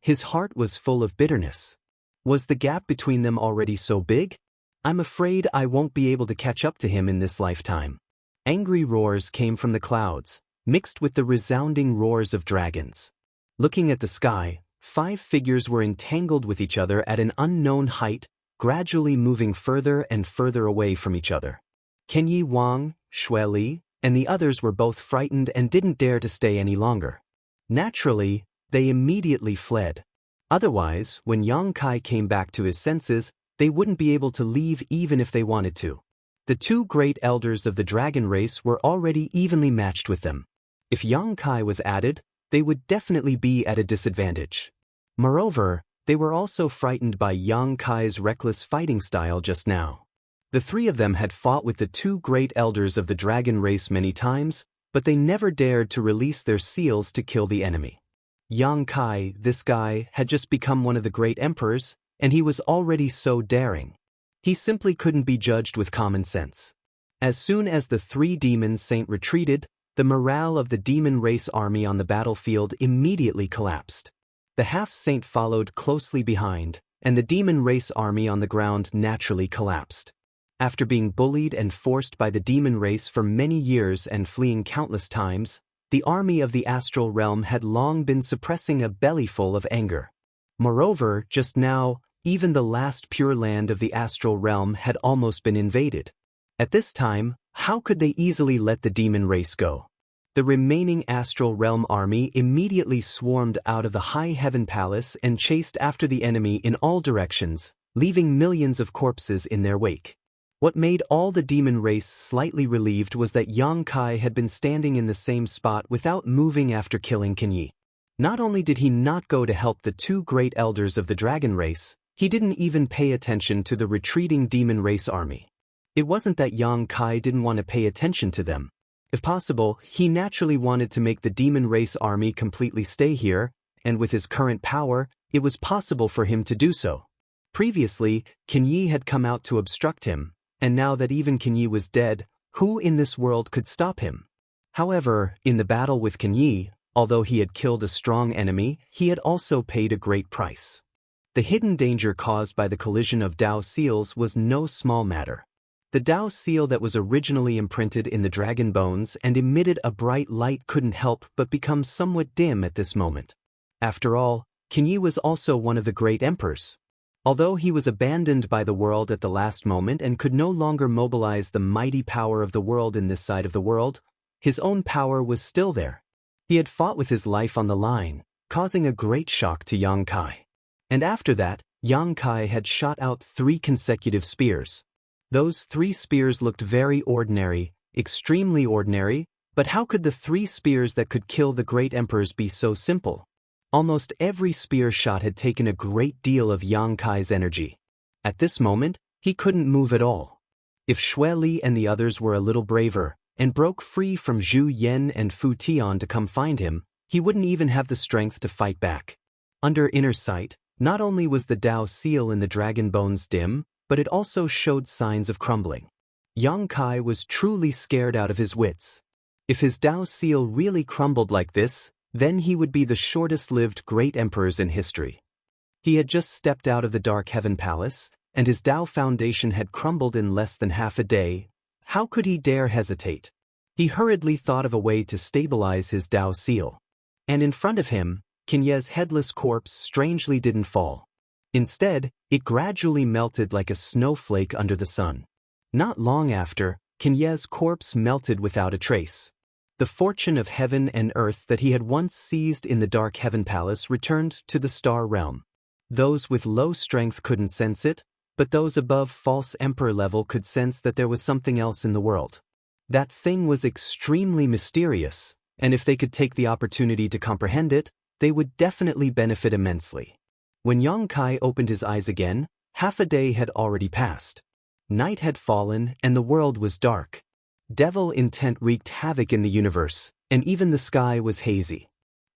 His heart was full of bitterness. Was the gap between them already so big? "I'm afraid I won't be able to catch up to him in this lifetime." Angry roars came from the clouds, mixed with the resounding roars of dragons. Looking at the sky, 5 figures were entangled with each other at an unknown height, gradually moving further and further away from each other. Can Yi Wang, Xue Li, and the others were both frightened and didn't dare to stay any longer. Naturally, they immediately fled. Otherwise, when Yang Kai came back to his senses, they wouldn't be able to leave even if they wanted to. The 2 great elders of the dragon race were already evenly matched with them. If Yang Kai was added, they would definitely be at a disadvantage. Moreover, they were also frightened by Yang Kai's reckless fighting style just now. The 3 of them had fought with the 2 great elders of the dragon race many times, but they never dared to release their seals to kill the enemy. Yang Kai, this guy, had just become one of the great emperors, and he was already so daring. He simply couldn't be judged with common sense. As soon as the 3 demon saints retreated, the morale of the demon race army on the battlefield immediately collapsed. The half-saint followed closely behind, and the demon race army on the ground naturally collapsed. After being bullied and forced by the demon race for many years and fleeing countless times, the army of the astral realm had long been suppressing a bellyful of anger. Moreover, just now, even the last pure land of the astral realm had almost been invaded. At this time, how could they easily let the demon race go? The remaining astral realm army immediately swarmed out of the high heaven palace and chased after the enemy in all directions, leaving millions of corpses in their wake. What made all the demon race slightly relieved was that Yang Kai had been standing in the same spot without moving after killing Can Yi. Not only did he not go to help the 2 great elders of the dragon race, he didn't even pay attention to the retreating demon race army. It wasn't that Yang Kai didn't want to pay attention to them. If possible, he naturally wanted to make the demon race army completely stay here, and with his current power, it was possible for him to do so. Previously, Can Yi had come out to obstruct him, and now that even Can Yi was dead, who in this world could stop him? However, in the battle with Can Yi, although he had killed a strong enemy, he had also paid a great price. The hidden danger caused by the collision of Tao seals was no small matter. The Tao seal that was originally imprinted in the dragon bones and emitted a bright light couldn't help but become somewhat dim at this moment. After all, Can Yi was also one of the great emperors. Although he was abandoned by the world at the last moment and could no longer mobilize the mighty power of the world in this side of the world, his own power was still there. He had fought with his life on the line, causing a great shock to Yang Kai. And after that, Yang Kai had shot out 3 consecutive spears. Those 3 spears looked very ordinary, extremely ordinary, but how could the 3 spears that could kill the great emperors be so simple? Almost every spear shot had taken a great deal of Yang Kai's energy. At this moment, he couldn't move at all. If Xue Li and the others were a little braver, and broke free from Zhu Yan and Fu Tian to come find him, he wouldn't even have the strength to fight back. Under inner sight, not only was the Dao seal in the dragon bones dim, but it also showed signs of crumbling. Yang Kai was truly scared out of his wits. If his Dao seal really crumbled like this, then he would be the shortest-lived great emperors in history. He had just stepped out of the Dark Heaven Palace, and his Dao foundation had crumbled in less than half a day. How could he dare hesitate? He hurriedly thought of a way to stabilize his Dao seal. And in front of him, Qinye's headless corpse strangely didn't fall. Instead, it gradually melted like a snowflake under the sun. Not long after, Qinye's corpse melted without a trace. The fortune of heaven and earth that he had once seized in the Dark Heaven Palace returned to the star realm. Those with low strength couldn't sense it, but those above false emperor level could sense that there was something else in the world. That thing was extremely mysterious, and if they could take the opportunity to comprehend it, they would definitely benefit immensely. When Yang Kai opened his eyes again, half a day had already passed. Night had fallen and the world was dark. Devil intent wreaked havoc in the universe, and even the sky was hazy.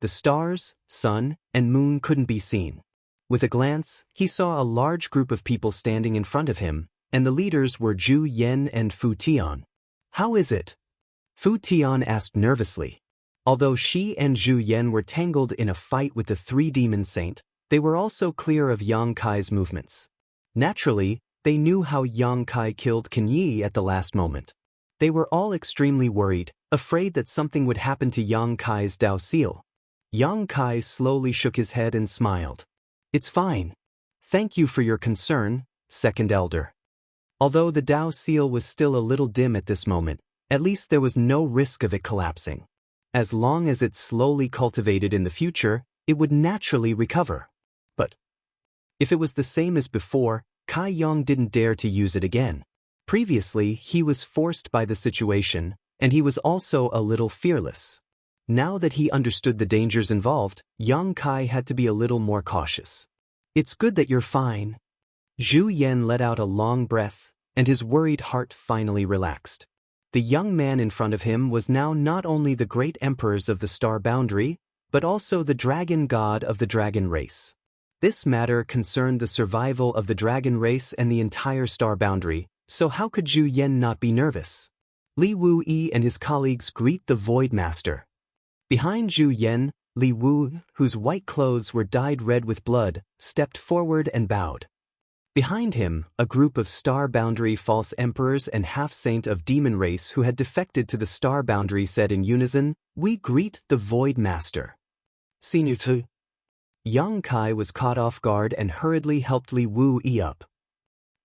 The stars, sun, and moon couldn't be seen. With a glance, he saw a large group of people standing in front of him, and the leaders were Zhu Yan and Fu Tian. "How is it?" Fu Tian asked nervously. Although she and Zhu Yan were tangled in a fight with the 3 demon saint, they were also clear of Yang Kai's movements. Naturally, they knew how Yang Kai killed Qinye at the last moment. They were all extremely worried, afraid that something would happen to Yang Kai's Dao seal. Yang Kai slowly shook his head and smiled. "It's fine. Thank you for your concern, second elder." Although the Dao seal was still a little dim at this moment, at least there was no risk of it collapsing. As long as it slowly cultivated in the future, it would naturally recover. But if it was the same as before, Kai Yang didn't dare to use it again. Previously, he was forced by the situation, and he was also a little fearless. Now that he understood the dangers involved, Yang Kai had to be a little more cautious. "It's good that you're fine." Zhu Yan let out a long breath, and his worried heart finally relaxed. The young man in front of him was now not only the great emperors of the star boundary, but also the dragon god of the dragon race. This matter concerned the survival of the dragon race and the entire star boundary, so how could Zhu Yan not be nervous? Li Wuyi and his colleagues greet the Void Master. Behind Zhu Yan, Li Wu, whose white clothes were dyed red with blood, stepped forward and bowed. Behind him, a group of star boundary false emperors and half-saint of demon race who had defected to the star boundary said in unison, "We greet the Void Master." Senior Tu. Yang Kai was caught off guard and hurriedly helped Li Wuyi up.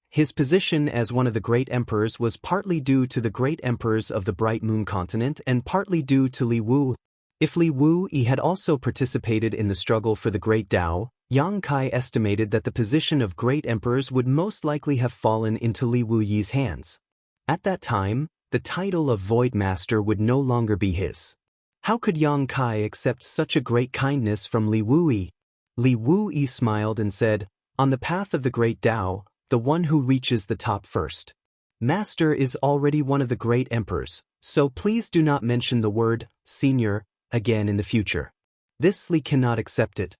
His position as one of the great emperors was partly due to the great emperors of the Bright Moon continent and partly due to Li Wu. If Li Wuyi had also participated in the struggle for the Great Tao, Yang Kai estimated that the position of great emperors would most likely have fallen into Li Wuyi's hands. At that time, the title of Void Master would no longer be his. How could Yang Kai accept such a great kindness from Li Wuyi? Li Wuyi smiled and said, "On the path of the Great Tao, the one who reaches the top first. Master is already one of the great emperors, so please do not mention the word senior again in the future. This Li cannot accept it."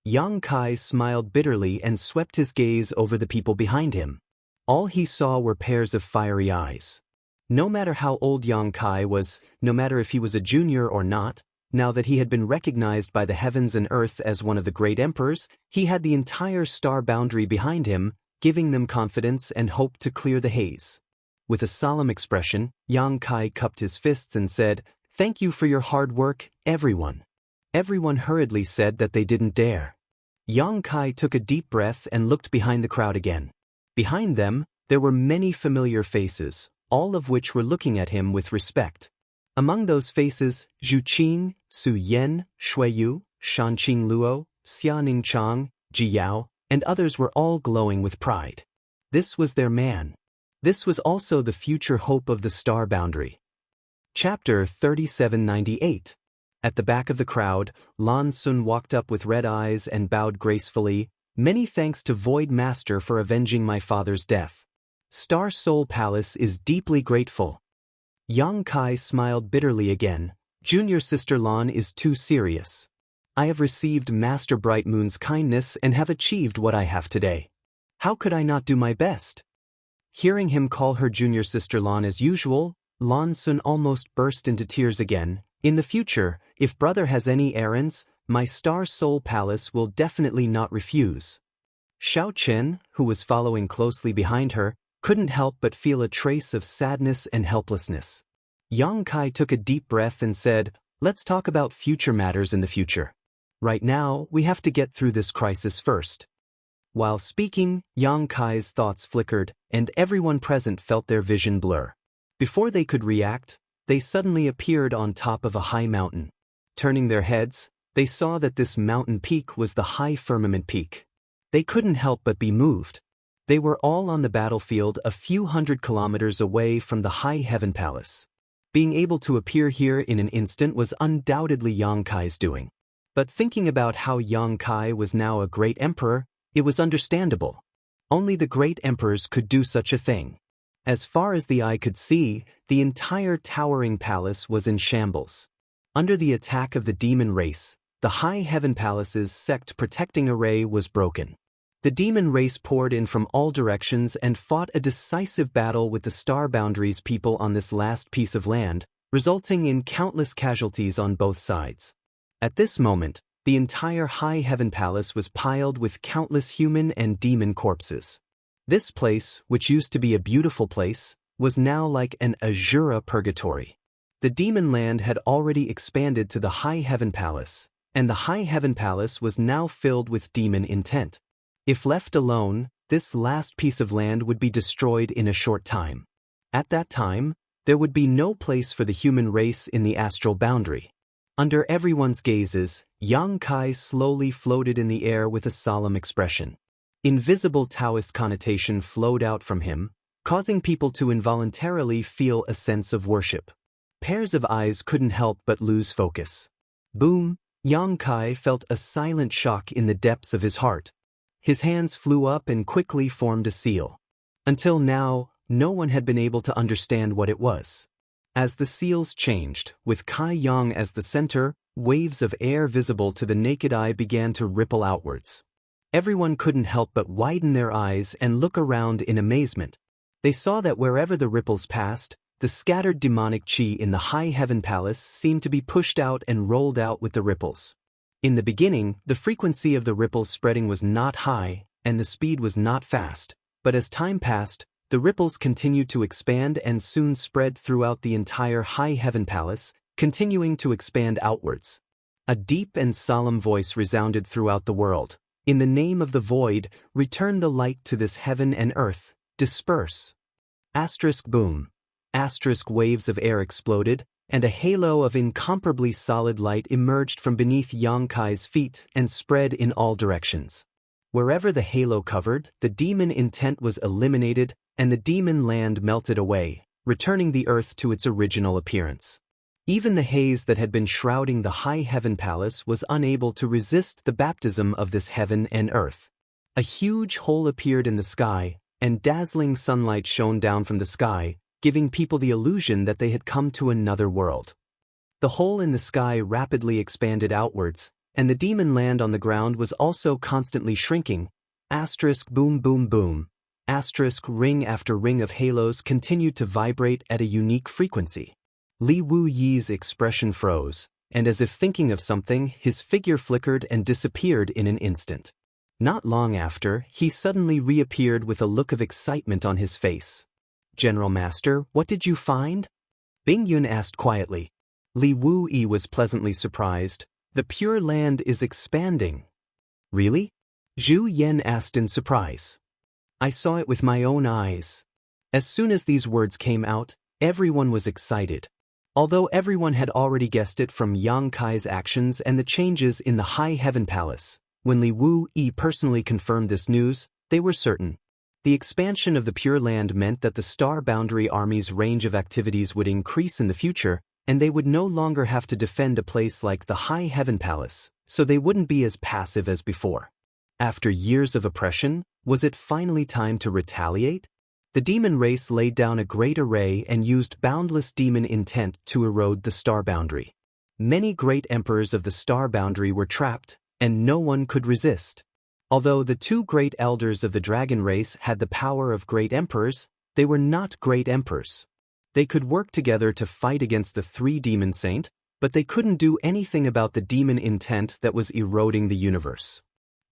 Yang Kai smiled bitterly and swept his gaze over the people behind him. All he saw were pairs of fiery eyes. No matter how old Yang Kai was, no matter if he was a junior or not, now that he had been recognized by the heavens and earth as one of the great emperors, he had the entire star boundary behind him, giving them confidence and hope to clear the haze. With a solemn expression, Yang Kai cupped his fists and said, "Thank you for your hard work, everyone." Everyone hurriedly said that they didn't dare. Yang Kai took a deep breath and looked behind the crowd again. Behind them, there were many familiar faces, all of which were looking at him with respect. Among those faces, Zhu Qing, Su Yan, Shui Yu, Shanqing Luo, Xianing Chang, Ji Yao, and others were all glowing with pride. This was their man. This was also the future hope of the star boundary. Chapter 3798. At the back of the crowd, Lan Sun walked up with red eyes and bowed gracefully. Many thanks to Void Master for avenging my father's death. Star Soul Palace is deeply grateful. Yang Kai smiled bitterly again. Junior sister Lan is too serious. I have received Master Bright Moon's kindness and have achieved what I have today. How could I not do my best? Hearing him call her junior sister Lan as usual, Lan Sun almost burst into tears again. In the future, if brother has any errands, my Star Soul Palace will definitely not refuse. Xiao Chen, who was following closely behind her, couldn't help but feel a trace of sadness and helplessness. Yang Kai took a deep breath and said, "Let's talk about future matters in the future. Right now, we have to get through this crisis first." While speaking, Yang Kai's thoughts flickered, and everyone present felt their vision blur. Before they could react, they suddenly appeared on top of a high mountain. Turning their heads, they saw that this mountain peak was the High Firmament Peak. They couldn't help but be moved. They were all on the battlefield a few hundred kilometers away from the High Heaven Palace. Being able to appear here in an instant was undoubtedly Yang Kai's doing. But thinking about how Yang Kai was now a great emperor, it was understandable. Only the great emperors could do such a thing. As far as the eye could see, the entire towering palace was in shambles. Under the attack of the demon race, the High Heaven Palace's sect protecting array was broken. The demon race poured in from all directions and fought a decisive battle with the Star Boundaries people on this last piece of land, resulting in countless casualties on both sides. At this moment, the entire High Heaven Palace was piled with countless human and demon corpses. This place, which used to be a beautiful place, was now like an Azura purgatory. The demon land had already expanded to the High Heaven Palace, and the High Heaven Palace was now filled with demon intent. If left alone, this last piece of land would be destroyed in a short time. At that time, there would be no place for the human race in the astral boundary. Under everyone's gazes, Yang Kai slowly floated in the air with a solemn expression. Invisible Taoist connotation flowed out from him, causing people to involuntarily feel a sense of worship. Pairs of eyes couldn't help but lose focus. Boom! Yang Kai felt a silent shock in the depths of his heart. His hands flew up and quickly formed a seal. Until now, no one had been able to understand what it was. As the seals changed, with Kai Yang as the center, waves of air visible to the naked eye began to ripple outwards. Everyone couldn't help but widen their eyes and look around in amazement. They saw that wherever the ripples passed, the scattered demonic chi in the High Heaven Palace seemed to be pushed out and rolled out with the ripples. In the beginning, the frequency of the ripples spreading was not high, and the speed was not fast, but as time passed, the ripples continued to expand and soon spread throughout the entire High Heaven Palace, continuing to expand outwards. A deep and solemn voice resounded throughout the world. In the name of the void, return the light to this heaven and earth, disperse. Asterisk boom. Asterisk waves of air exploded, and a halo of incomparably solid light emerged from beneath Yang Kai's feet and spread in all directions. Wherever the halo covered, the demon intent was eliminated, and the demon land melted away, returning the earth to its original appearance. Even the haze that had been shrouding the High Heaven Palace was unable to resist the baptism of this heaven and earth. A huge hole appeared in the sky, and dazzling sunlight shone down from the sky, giving people the illusion that they had come to another world. The hole in the sky rapidly expanded outwards, and the demon land on the ground was also constantly shrinking. Asterisk boom boom boom. Asterisk ring after ring of halos continued to vibrate at a unique frequency. Li Wu Yi's expression froze, and as if thinking of something, his figure flickered and disappeared in an instant. Not long after, he suddenly reappeared with a look of excitement on his face. "General Master, what did you find?" Bing Yun asked quietly. Li Wu Yi was pleasantly surprised. "The Pure Land is expanding." "Really?" Zhu Yen asked in surprise. "I saw it with my own eyes." As soon as these words came out, everyone was excited. Although everyone had already guessed it from Yang Kai's actions and the changes in the High Heaven Palace, when Li Wu-yi personally confirmed this news, they were certain. The expansion of the Pure Land meant that the Star Boundary Army's range of activities would increase in the future, and they would no longer have to defend a place like the High Heaven Palace, so they wouldn't be as passive as before. After years of oppression, was it finally time to retaliate? The demon race laid down a great array and used boundless demon intent to erode the Star Boundary. Many great emperors of the Star Boundary were trapped, and no one could resist. Although the two great elders of the dragon race had the power of great emperors, they were not great emperors. They could work together to fight against the three demon saint, but they couldn't do anything about the demon intent that was eroding the universe.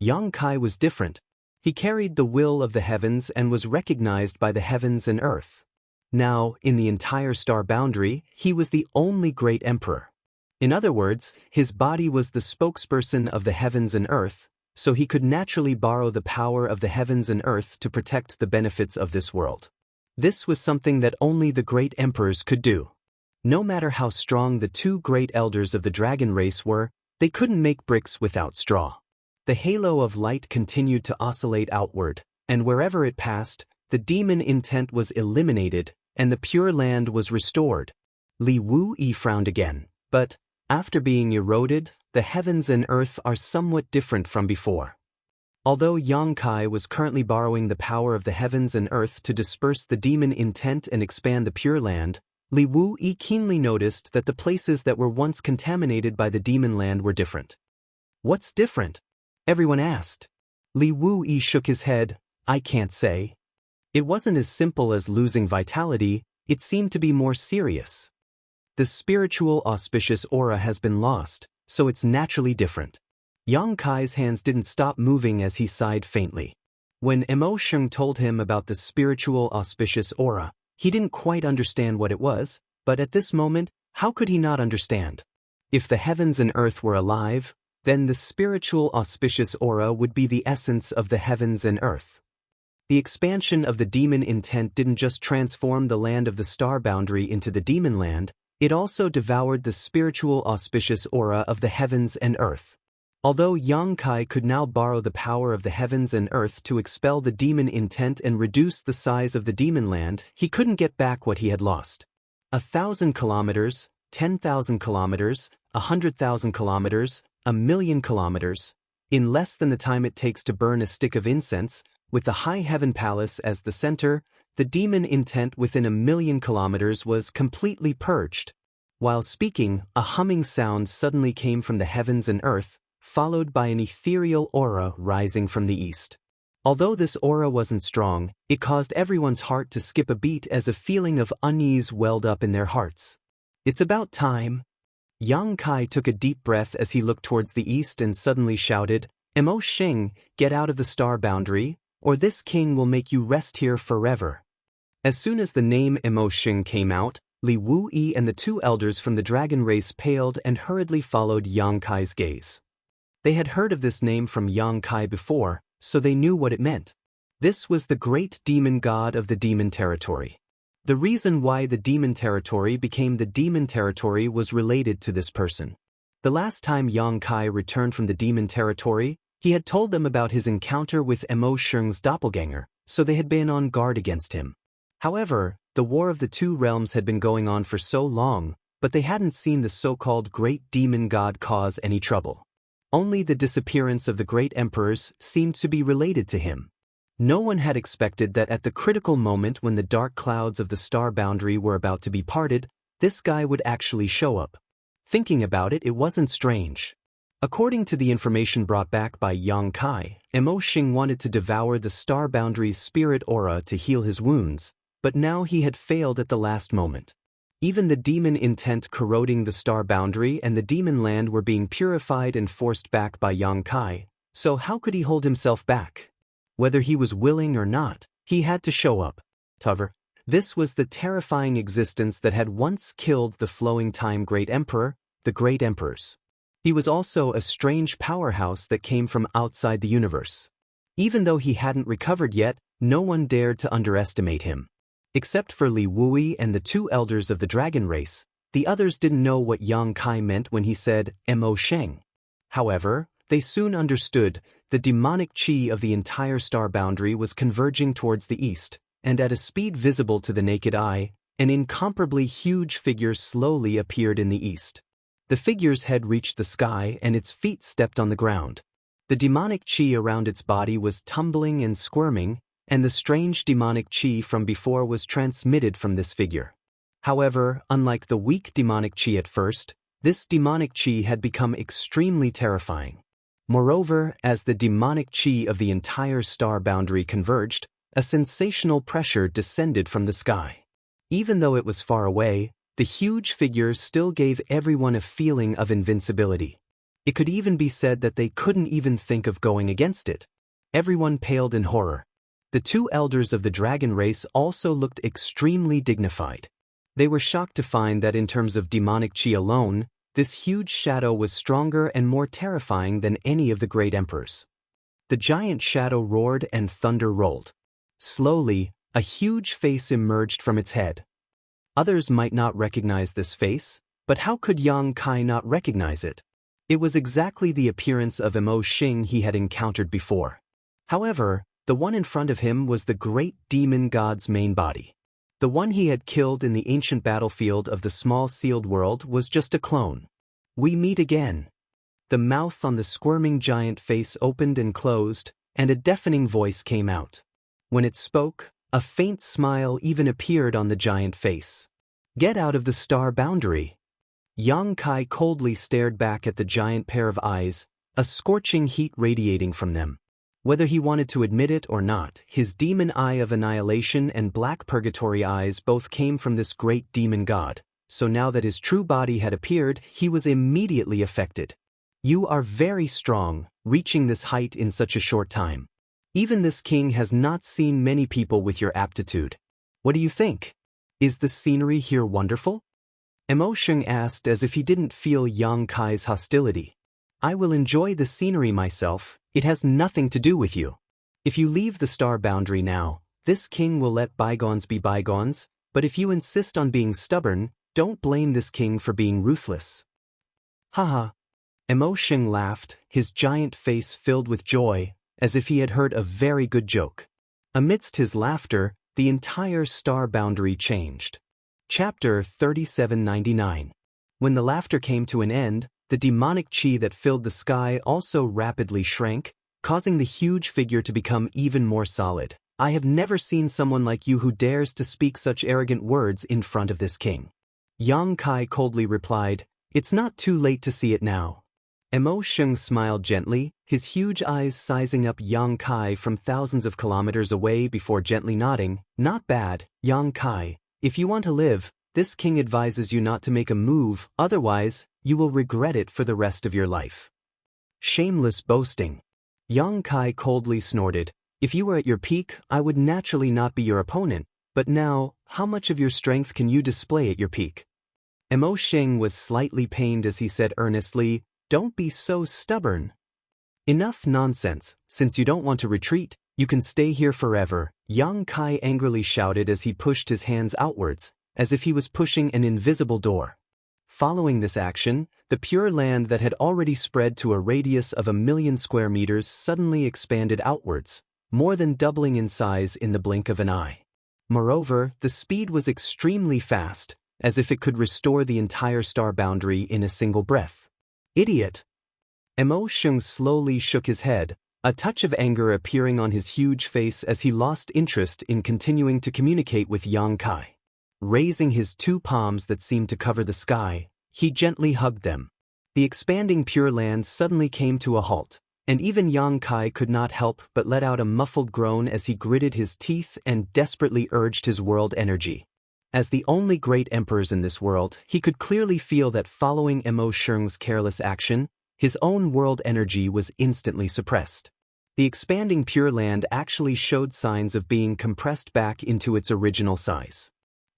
Yang Kai was different. He carried the will of the heavens and was recognized by the heavens and earth. Now, in the entire Star Boundary, he was the only great emperor. In other words, his body was the spokesperson of the heavens and earth, so he could naturally borrow the power of the heavens and earth to protect the benefits of this world. This was something that only the great emperors could do. No matter how strong the two great elders of the dragon race were, they couldn't make bricks without straw. The halo of light continued to oscillate outward, and wherever it passed, the demon intent was eliminated, and the Pure Land was restored. Li Wu-yi frowned again, but, after being eroded, the heavens and earth are somewhat different from before. Although Yang Kai was currently borrowing the power of the heavens and earth to disperse the demon intent and expand the Pure Land, Li Wu-yi keenly noticed that the places that were once contaminated by the demon land were different. What's different? Everyone asked. Li Wu-yi shook his head. I can't say. It wasn't as simple as losing vitality, it seemed to be more serious. The spiritual auspicious aura has been lost, so it's naturally different. Yang Kai's hands didn't stop moving as he sighed faintly. When Mo Sheng told him about the spiritual auspicious aura, he didn't quite understand what it was, but at this moment, how could he not understand? If the heavens and earth were alive, then the spiritual auspicious aura would be the essence of the heavens and earth. The expansion of the demon intent didn't just transform the land of the Star Boundary into the demon land, it also devoured the spiritual auspicious aura of the heavens and earth. Although Yang Kai could now borrow the power of the heavens and earth to expel the demon intent and reduce the size of the demon land, he couldn't get back what he had lost. 1,000 kilometers, 10,000 kilometers, 100,000 kilometers, 1,000,000 kilometers. In less than the time it takes to burn a stick of incense, with the High Heaven Palace as the center, the demon intent within 1,000,000 kilometers was completely purged. While speaking, a humming sound suddenly came from the heavens and earth, followed by an ethereal aura rising from the east. Although this aura wasn't strong, it caused everyone's heart to skip a beat as a feeling of unease welled up in their hearts. It's about time. Yang Kai took a deep breath as he looked towards the east and suddenly shouted, Mo Sheng, get out of the Star Boundary, or this king will make you rest here forever. As soon as the name Mo Sheng came out, Li Wu-yi and the two elders from the dragon race paled and hurriedly followed Yang Kai's gaze. They had heard of this name from Yang Kai before, so they knew what it meant. This was the great demon god of the demon territory. The reason why the demon territory became the demon territory was related to this person. The last time Yang Kai returned from the demon territory, he had told them about his encounter with Mo Sheng's doppelganger, so they had been on guard against him. However, the war of the two realms had been going on for so long, but they hadn't seen the so-called great demon god cause any trouble. Only the disappearance of the great emperors seemed to be related to him. No one had expected that at the critical moment when the dark clouds of the Star Boundary were about to be parted, this guy would actually show up. Thinking about it, it wasn't strange. According to the information brought back by Yang Kai, Mo Sheng wanted to devour the Star Boundary's spirit aura to heal his wounds, but now he had failed at the last moment. Even the demon intent corroding the Star Boundary and the demon land were being purified and forced back by Yang Kai, so how could he hold himself back? Whether he was willing or not, he had to show up. However, this was the terrifying existence that had once killed the flowing time great emperor, the great emperors. He was also a strange powerhouse that came from outside the universe. Even though he hadn't recovered yet, no one dared to underestimate him. Except for Li Wu-yi and the two elders of the dragon race, The others didn't know what Yang Kai meant when he said Mo Sheng. However, they soon understood. The demonic qi of the entire star boundary was converging towards the east, and at a speed visible to the naked eye, an incomparably huge figure slowly appeared in the east. The figure's head reached the sky and its feet stepped on the ground. The demonic qi around its body was tumbling and squirming, and the strange demonic qi from before was transmitted from this figure. However, unlike the weak demonic qi at first, this demonic qi had become extremely terrifying. Moreover, as the demonic qi of the entire star boundary converged, a sensational pressure descended from the sky. Even though it was far away, the huge figure still gave everyone a feeling of invincibility. It could even be said that they couldn't even think of going against it. Everyone paled in horror. The two elders of the dragon race also looked extremely dignified. They were shocked to find that in terms of demonic qi alone, this huge shadow was stronger and more terrifying than any of the great emperors. The giant shadow roared and thunder rolled. Slowly, a huge face emerged from its head. Others might not recognize this face, but how could Yang Kai not recognize it? It was exactly the appearance of Mo Sheng he had encountered before. However, the one in front of him was the great demon god's main body. The one he had killed in the ancient battlefield of the small sealed world was just a clone. We meet again. The mouth on the squirming giant face opened and closed, and a deafening voice came out. When it spoke, a faint smile even appeared on the giant face. Get out of the star boundary. Yang Kai coldly stared back at the giant pair of eyes, a scorching heat radiating from them. Whether he wanted to admit it or not, his demon eye of annihilation and black purgatory eyes both came from this great demon god, so now that his true body had appeared, he was immediately affected. You are very strong, reaching this height in such a short time. Even this king has not seen many people with your aptitude. What do you think? Is the scenery here wonderful? Mo Sheng asked as if he didn't feel Yang Kai's hostility. I will enjoy the scenery myself, it has nothing to do with you. If you leave the star boundary now, this king will let bygones be bygones, but if you insist on being stubborn, don't blame this king for being ruthless. Haha. Mo Sheng laughed, his giant face filled with joy, as if he had heard a very good joke. Amidst his laughter, the entire star boundary changed. Chapter 3799. When the laughter came to an end, the demonic qi that filled the sky also rapidly shrank, causing the huge figure to become even more solid. I have never seen someone like you who dares to speak such arrogant words in front of this king. Yang Kai coldly replied, It's not too late to see it now. Mo Sheng smiled gently, his huge eyes sizing up Yang Kai from thousands of kilometers away before gently nodding. Not bad, Yang Kai. If you want to live, this king advises you not to make a move, otherwise, you will regret it for the rest of your life. Shameless boasting. Yang Kai coldly snorted, If you were at your peak, I would naturally not be your opponent, but now, how much of your strength can you display at your peak? Mo Sheng was slightly pained as he said earnestly, Don't be so stubborn. Enough nonsense, since you don't want to retreat, you can stay here forever, Yang Kai angrily shouted as he pushed his hands outwards, as if he was pushing an invisible door. Following this action, the pure land that had already spread to a radius of 1,000,000 square meters suddenly expanded outwards, more than doubling in size in the blink of an eye. Moreover, the speed was extremely fast, as if it could restore the entire star boundary in a single breath. Idiot! Mo Sheng slowly shook his head, a touch of anger appearing on his huge face as he lost interest in continuing to communicate with Yang Kai. Raising his two palms that seemed to cover the sky, he gently hugged them. The expanding pure land suddenly came to a halt, and even Yang Kai could not help but let out a muffled groan as he gritted his teeth and desperately urged his world energy. As the only great emperors in this world, he could clearly feel that following Mo Sheng's careless action, his own world energy was instantly suppressed. The expanding pure land actually showed signs of being compressed back into its original size.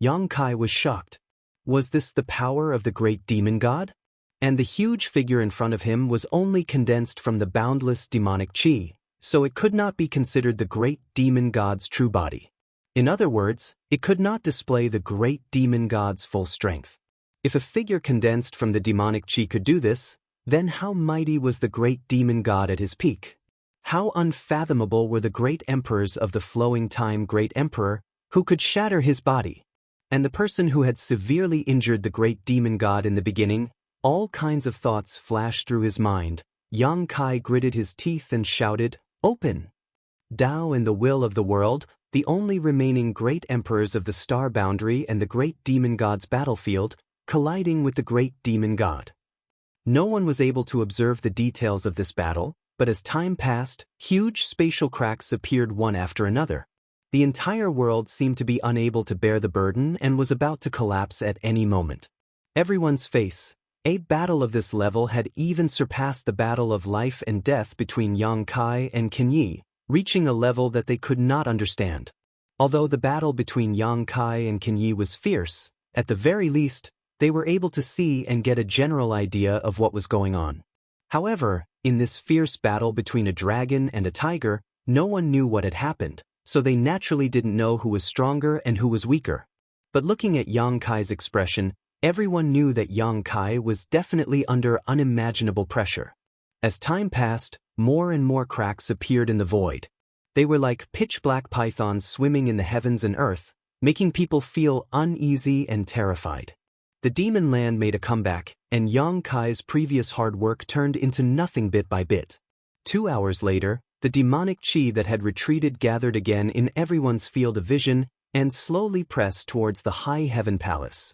Yang Kai was shocked. Was this the power of the great demon god? And the huge figure in front of him was only condensed from the boundless demonic qi, so it could not be considered the great demon god's true body. In other words, it could not display the great demon god's full strength. If a figure condensed from the demonic chi could do this, then how mighty was the great demon god at his peak? How unfathomable were the great emperors of the flowing time great emperor, who could shatter his body? And the person who had severely injured the great demon god in the beginning? All kinds of thoughts flashed through his mind. Yang Kai gritted his teeth and shouted, "Open!" Tao and the will of the world, the only remaining great emperors of the star boundary and the great demon god's battlefield, colliding with the great demon god. No one was able to observe the details of this battle, but as time passed, huge spatial cracks appeared one after another. The entire world seemed to be unable to bear the burden and was about to collapse at any moment. Everyone's face. A battle of this level had even surpassed the battle of life and death between Yang Kai and Qin Yi, reaching a level that they could not understand. Although the battle between Yang Kai and Qin Yi was fierce, at the very least, they were able to see and get a general idea of what was going on. However, in this fierce battle between a dragon and a tiger, no one knew what had happened, so they naturally didn't know who was stronger and who was weaker. But looking at Yang Kai's expression, everyone knew that Yang Kai was definitely under unimaginable pressure. As time passed, more and more cracks appeared in the void. They were like pitch-black pythons swimming in the heavens and earth, making people feel uneasy and terrified. The demon land made a comeback, and Yang Kai's previous hard work turned into nothing bit by bit. 2 hours later, the demonic chi that had retreated gathered again in everyone's field of vision and slowly pressed towards the high heaven palace.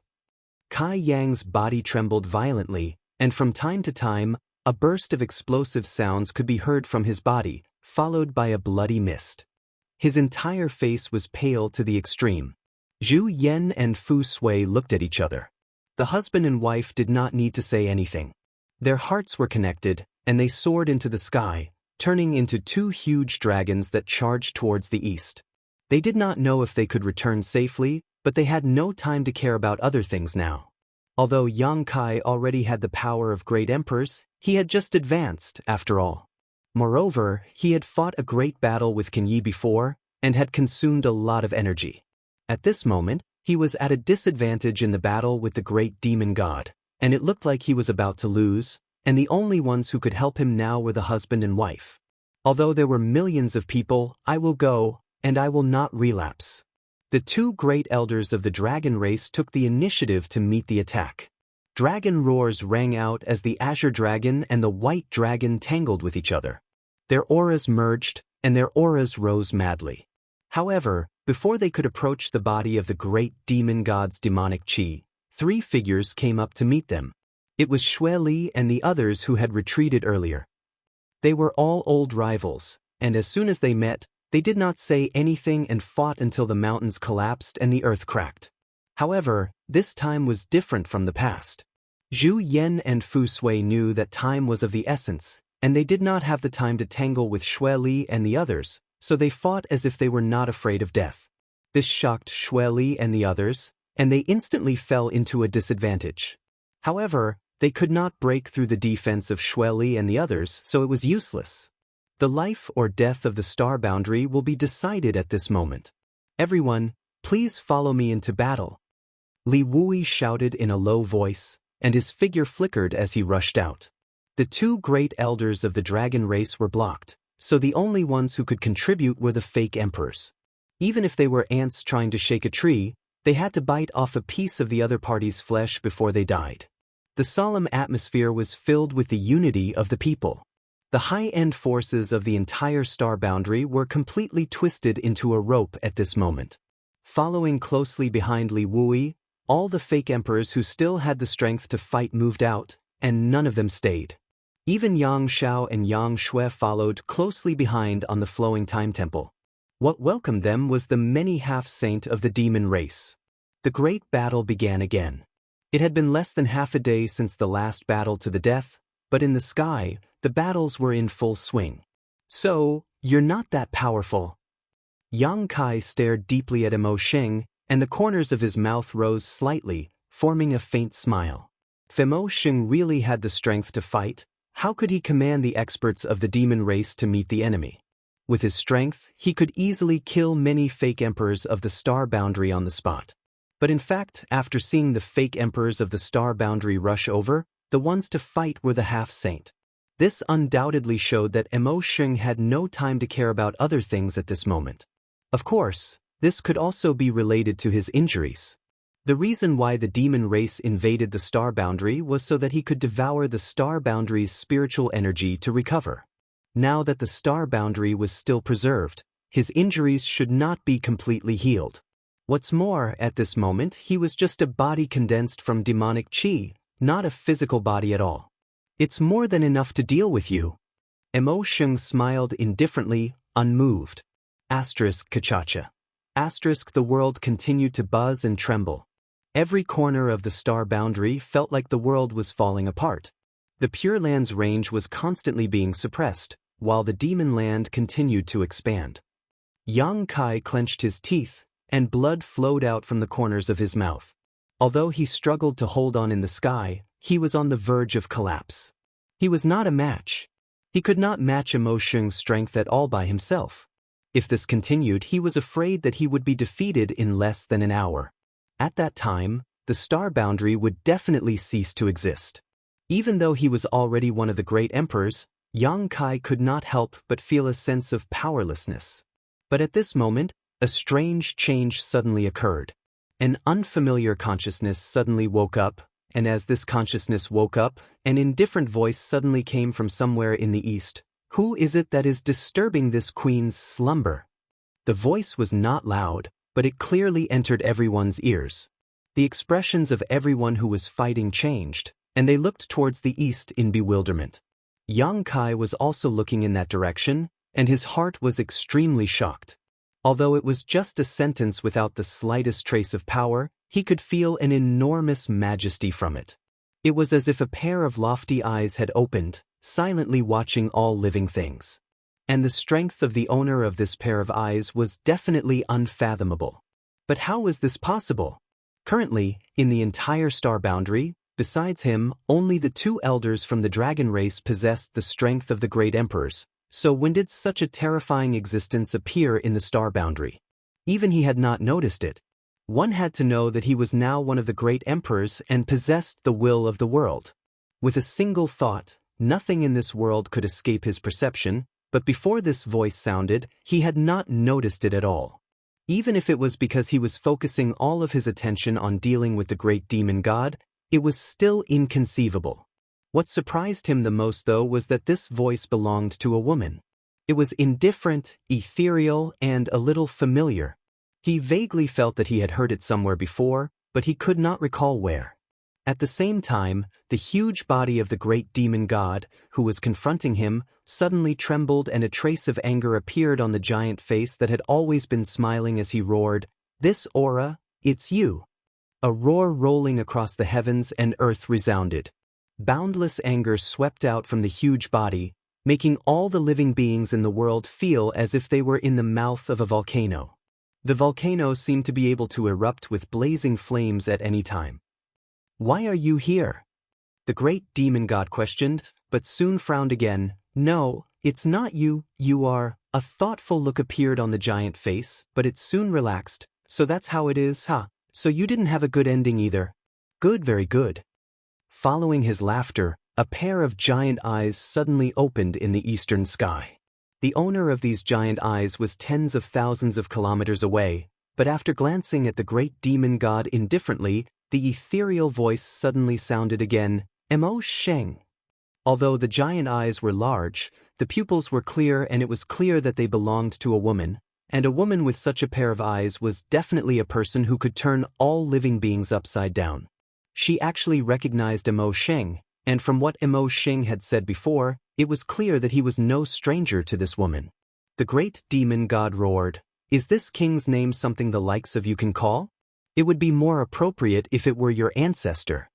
Kai Yang's body trembled violently, and from time to time, a burst of explosive sounds could be heard from his body, followed by a bloody mist. His entire face was pale to the extreme. Zhu Yan and Fu Sui looked at each other. The husband and wife did not need to say anything. Their hearts were connected, and they soared into the sky, turning into 2 huge dragons that charged towards the east. They did not know if they could return safely, but they had no time to care about other things now. Although Yang Kai already had the power of great emperors, he had just advanced, after all. Moreover, he had fought a great battle with Qin Yi before, and had consumed a lot of energy. At this moment, he was at a disadvantage in the battle with the great demon god, and it looked like he was about to lose, and the only ones who could help him now were the husband and wife. Although there were millions of people, I will go, and I will not relapse. The 2 great elders of the dragon race took the initiative to meet the attack. Dragon roars rang out as the azure dragon and the white dragon tangled with each other. Their auras merged, and their auras rose madly. However, before they could approach the body of the great demon god's demonic chi, 3 figures came up to meet them. It was Xue Li and the others who had retreated earlier. They were all old rivals, and as soon as they met, they did not say anything and fought until the mountains collapsed and the earth cracked. However, this time was different from the past. Zhu Yan and Fu Sui knew that time was of the essence, and they did not have the time to tangle with Xue Li and the others, so they fought as if they were not afraid of death. This shocked Xue Li and the others, and they instantly fell into a disadvantage. However, they could not break through the defense of Xue Li and the others, so it was useless. The life or death of the star boundary will be decided at this moment. Everyone, please follow me into battle. Li Wui shouted in a low voice, and his figure flickered as he rushed out. The 2 great elders of the dragon race were blocked, so the only ones who could contribute were the fake emperors. Even if they were ants trying to shake a tree, they had to bite off a piece of the other party's flesh before they died. The solemn atmosphere was filled with the unity of the people. The high-end forces of the entire star boundary were completely twisted into a rope at this moment. Following closely behind Li Wui, all the fake emperors who still had the strength to fight moved out, and none of them stayed. Even Yang Xiao and Yang Shui followed closely behind on the flowing time temple. What welcomed them was the many half-saint of the demon race. The great battle began again. It had been less than half a day since the last battle to the death, but in the sky, the battles were in full swing. So, you're not that powerful. Yang Kai stared deeply at Mo Sheng, and the corners of his mouth rose slightly, forming a faint smile. If Mo Sheng really had the strength to fight, how could he command the experts of the demon race to meet the enemy? With his strength, he could easily kill many fake emperors of the star boundary on the spot. But in fact, after seeing the fake emperors of the star boundary rush over, the ones to fight were the half-saint. This undoubtedly showed that Mo Sheng had no time to care about other things at this moment. Of course, this could also be related to his injuries. The reason why the demon race invaded the star boundary was so that he could devour the star boundary's spiritual energy to recover. Now that the star boundary was still preserved, his injuries should not be completely healed. What's more, at this moment he was just a body condensed from demonic chi, not a physical body at all. It's more than enough to deal with you. Mo Sheng smiled indifferently, unmoved. Kachacha. The world continued to buzz and tremble. Every corner of the star boundary felt like the world was falling apart. The Pure Land's range was constantly being suppressed, while the Demon Land continued to expand. Yang Kai clenched his teeth, and blood flowed out from the corners of his mouth. Although he struggled to hold on in the sky, he was on the verge of collapse. He was not a match. He could not match Mo Sheng's strength at all by himself. If this continued, he was afraid that he would be defeated in less than an hour. At that time, the star boundary would definitely cease to exist. Even though he was already one of the great emperors, Yang Kai could not help but feel a sense of powerlessness. But at this moment, a strange change suddenly occurred. An unfamiliar consciousness suddenly woke up, and as this consciousness woke up, an indifferent voice suddenly came from somewhere in the east. Who is it that is disturbing this queen's slumber? The voice was not loud, but it clearly entered everyone's ears. The expressions of everyone who was fighting changed, and they looked towards the east in bewilderment. Yang Kai was also looking in that direction, and his heart was extremely shocked. Although it was just a sentence without the slightest trace of power, he could feel an enormous majesty from it. It was as if a pair of lofty eyes had opened, silently watching all living things. And the strength of the owner of this pair of eyes was definitely unfathomable. But how was this possible? Currently, in the entire star boundary, besides him, only the two elders from the dragon race possessed the strength of the great emperors. So when did such a terrifying existence appear in the star boundary? Even he had not noticed it. One had to know that he was now one of the great emperors and possessed the will of the world. With a single thought, nothing in this world could escape his perception, but before this voice sounded, he had not noticed it at all. Even if it was because he was focusing all of his attention on dealing with the great demon god, it was still inconceivable. What surprised him the most, though, was that this voice belonged to a woman. It was indifferent, ethereal, and a little familiar. He vaguely felt that he had heard it somewhere before, but he could not recall where. At the same time, the huge body of the great demon god, who was confronting him, suddenly trembled and a trace of anger appeared on the giant face that had always been smiling as he roared, "This aura, it's you." A roar rolling across the heavens and earth resounded. Boundless anger swept out from the huge body, making all the living beings in the world feel as if they were in the mouth of a volcano. The volcano seemed to be able to erupt with blazing flames at any time. "Why are you here?" the great demon god questioned, but soon frowned again. "No, it's not you, you are." A thoughtful look appeared on the giant face, but it soon relaxed. "So that's how it is, huh? So you didn't have a good ending either." "Good, very good." Following his laughter, a pair of giant eyes suddenly opened in the eastern sky. The owner of these giant eyes was tens of thousands of kilometers away, but after glancing at the great demon god indifferently, the ethereal voice suddenly sounded again, "Mo Sheng." Although the giant eyes were large, the pupils were clear, and it was clear that they belonged to a woman, and a woman with such a pair of eyes was definitely a person who could turn all living beings upside down. She actually recognized Mo Sheng, and from what Mo Sheng had said before, it was clear that he was no stranger to this woman. The great demon god roared, "Is this king's name something the likes of you can call? It would be more appropriate if it were your ancestor.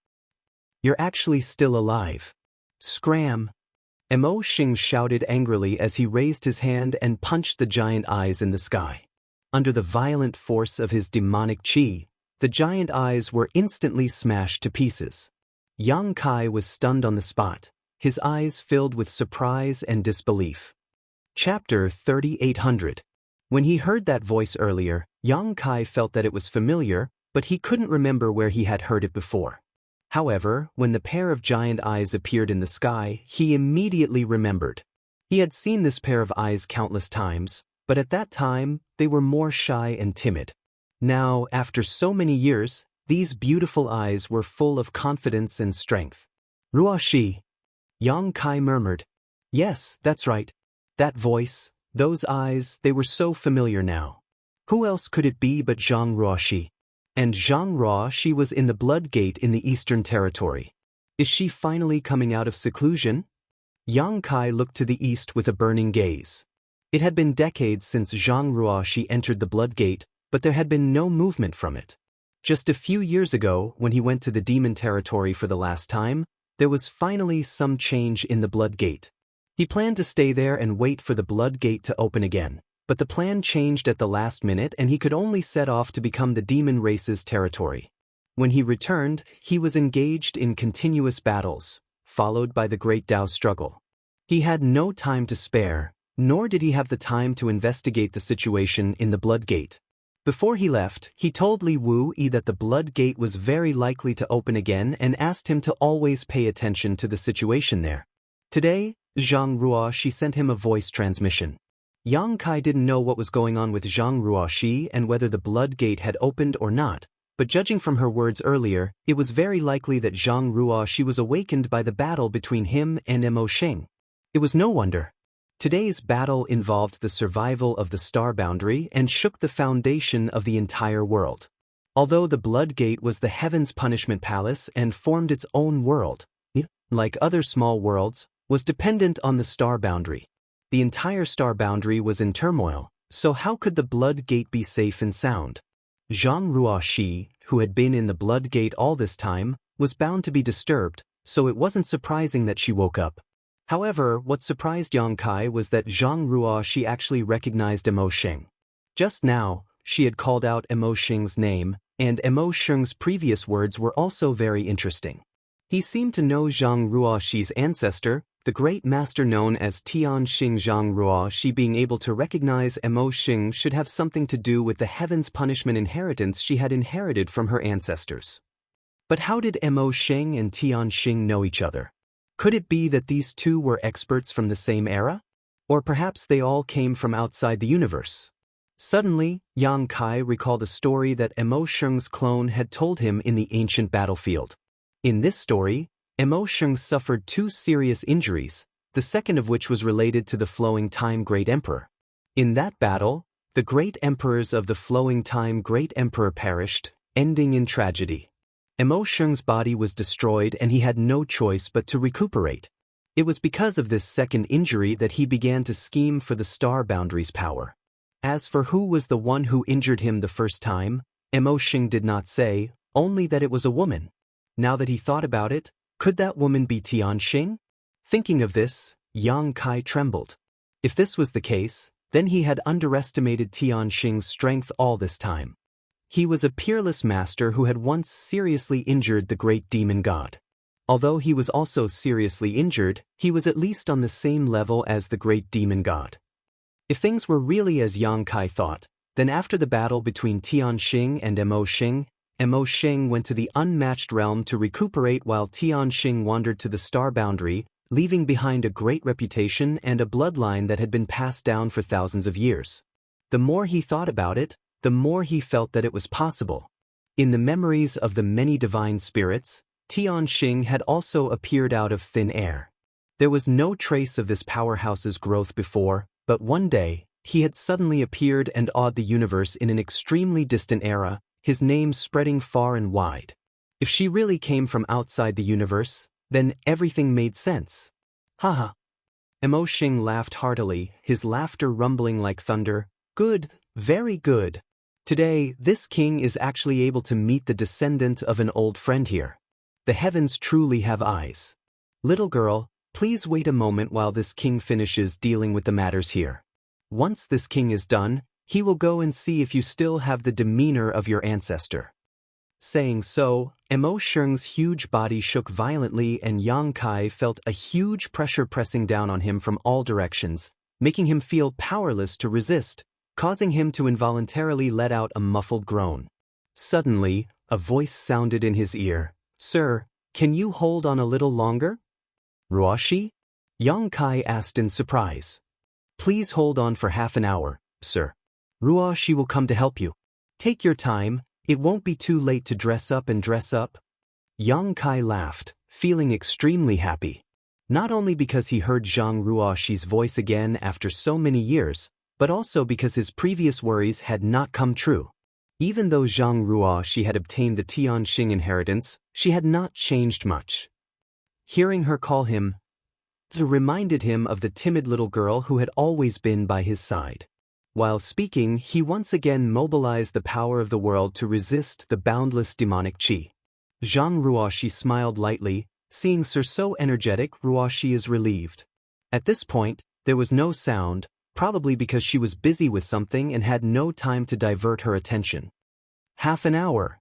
You're actually still alive." "Scram!" Mo Sheng shouted angrily as he raised his hand and punched the giant eyes in the sky. Under the violent force of his demonic chi, the giant eyes were instantly smashed to pieces. Yang Kai was stunned on the spot, his eyes filled with surprise and disbelief. Chapter 3800. When he heard that voice earlier, Yang Kai felt that it was familiar, but he couldn't remember where he had heard it before. However, when the pair of giant eyes appeared in the sky, he immediately remembered. He had seen this pair of eyes countless times, but at that time, they were more shy and timid. Now, after so many years, these beautiful eyes were full of confidence and strength. Ruoshi, Yang Kai murmured. Yes, that's right. That voice, those eyes, they were so familiar now. Who else could it be but Zhang Ruoshi? And Zhang Ruoshi was in the Blood Gate in the Eastern Territory. Is she finally coming out of seclusion? Yang Kai looked to the east with a burning gaze. It had been decades since Zhang Ruoshi entered the Blood Gate, but there had been no movement from it. Just a few years ago, when he went to the Demon Territory for the last time, there was finally some change in the Blood Gate. He planned to stay there and wait for the Blood Gate to open again, but the plan changed at the last minute and he could only set off to become the demon race's territory. When he returned, he was engaged in continuous battles, followed by the Great Tao struggle. He had no time to spare, nor did he have the time to investigate the situation in the Blood Gate. Before he left, he told Li Wuyi that the Blood Gate was very likely to open again and asked him to always pay attention to the situation there. Today, Zhang Ruoshi sent him a voice transmission. Yang Kai didn't know what was going on with Zhang Ruoshi and whether the Blood Gate had opened or not, but judging from her words earlier, it was very likely that Zhang Ruoshi was awakened by the battle between him and Mo Sheng. It was no wonder. Today's battle involved the survival of the star boundary and shook the foundation of the entire world. Although the Blood Gate was the Heaven's Punishment Palace and formed its own world, it, like other small worlds, was dependent on the star boundary. The entire star boundary was in turmoil, so how could the Blood Gate be safe and sound? Zhang Ruoshi, who had been in the Blood Gate all this time, was bound to be disturbed, so it wasn't surprising that she woke up. However, what surprised Yang Kai was that Zhang Ruoshi actually recognized Mo Sheng. Just now, she had called out Mo Sheng's name, and Mo Sheng's previous words were also very interesting. He seemed to know Zhang Ruoshi's ancestor, the great master known as Tianxing. Zhang Ruoshi being able to recognize Mo Sheng should have something to do with the Heaven's Punishment inheritance she had inherited from her ancestors. But how did Mo Sheng and Tianxing know each other? Could it be that these two were experts from the same era? Or perhaps they all came from outside the universe? Suddenly, Yang Kai recalled a story that Mo Sheng's clone had told him in the ancient battlefield. In this story, Mo Sheng suffered 2 serious injuries, the second of which was related to the Flowing Time Great Emperor. In that battle, the great emperors of the Flowing Time Great Emperor perished, ending in tragedy. Mo Sheng's body was destroyed and he had no choice but to recuperate. It was because of this second injury that he began to scheme for the star boundary's power. As for who was the one who injured him the first time, Mo Sheng did not say, only that it was a woman. Now that he thought about it, could that woman be Tianxing? Thinking of this, Yang Kai trembled. If this was the case, then he had underestimated Tianxing's strength all this time. He was a peerless master who had once seriously injured the great demon god. Although he was also seriously injured, he was at least on the same level as the great demon god. If things were really as Yang Kai thought, then after the battle between Tianxing and Mo Sheng went to the unmatched realm to recuperate while Tianxing wandered to the star boundary, leaving behind a great reputation and a bloodline that had been passed down for thousands of years. The more he thought about it, the more he felt that it was possible. In the memories of the many divine spirits, Tianxing had also appeared out of thin air. There was no trace of this powerhouse's growth before, but one day, he had suddenly appeared and awed the universe in an extremely distant era, his name spreading far and wide. If she really came from outside the universe, then everything made sense. Haha. Mo Sheng laughed heartily, his laughter rumbling like thunder. Good, very good. Today, this king is actually able to meet the descendant of an old friend here. The heavens truly have eyes. Little girl, please wait a moment while this king finishes dealing with the matters here. Once this king is done, he will go and see if you still have the demeanor of your ancestor. Saying so, Mo Sheng's huge body shook violently and Yang Kai felt a huge pressure pressing down on him from all directions, making him feel powerless to resist, causing him to involuntarily let out a muffled groan. Suddenly, a voice sounded in his ear. "Sir, can you hold on a little longer?" "Ruoshi?" Yang Kai asked in surprise. "Please hold on for half an hour, sir. Ruoshi will come to help you. Take your time, it won't be too late to dress up and dress up." Yang Kai laughed, feeling extremely happy. Not only because he heard Zhang Ruoshi's voice again after so many years, but also because his previous worries had not come true. Even though Zhang Ruoshi had obtained the Tianxing inheritance, she had not changed much. Hearing her call him, it reminded him of the timid little girl who had always been by his side. While speaking, he once again mobilized the power of the world to resist the boundless demonic qi. Zhang Ruoshi smiled lightly, seeing Sir so energetic. Ruoshi is relieved. At this point, there was no sound, probably because she was busy with something and had no time to divert her attention. Half an hour.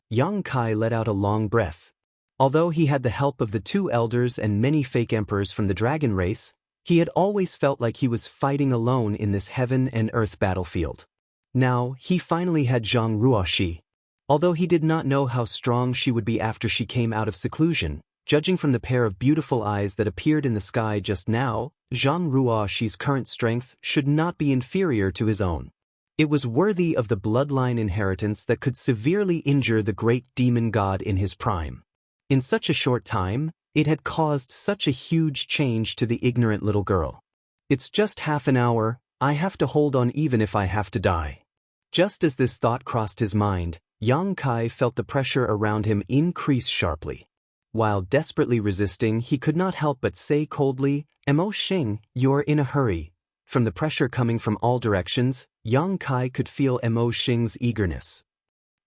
Yang Kai let out a long breath. Although he had the help of the two elders and many fake emperors from the dragon race, he had always felt like he was fighting alone in this heaven and earth battlefield. Now, he finally had Zhang Ruoshi. Although he did not know how strong she would be after she came out of seclusion, judging from the pair of beautiful eyes that appeared in the sky just now, Zhang Ruoshi's current strength should not be inferior to his own. It was worthy of the bloodline inheritance that could severely injure the great demon god in his prime. In such a short time, it had caused such a huge change to the ignorant little girl. "It's just half an hour, I have to hold on even if I have to die." Just as this thought crossed his mind, Yang Kai felt the pressure around him increase sharply. While desperately resisting, he could not help but say coldly, "Mo Xing, you're in a hurry." From the pressure coming from all directions, Yang Kai could feel Mo Xing's eagerness.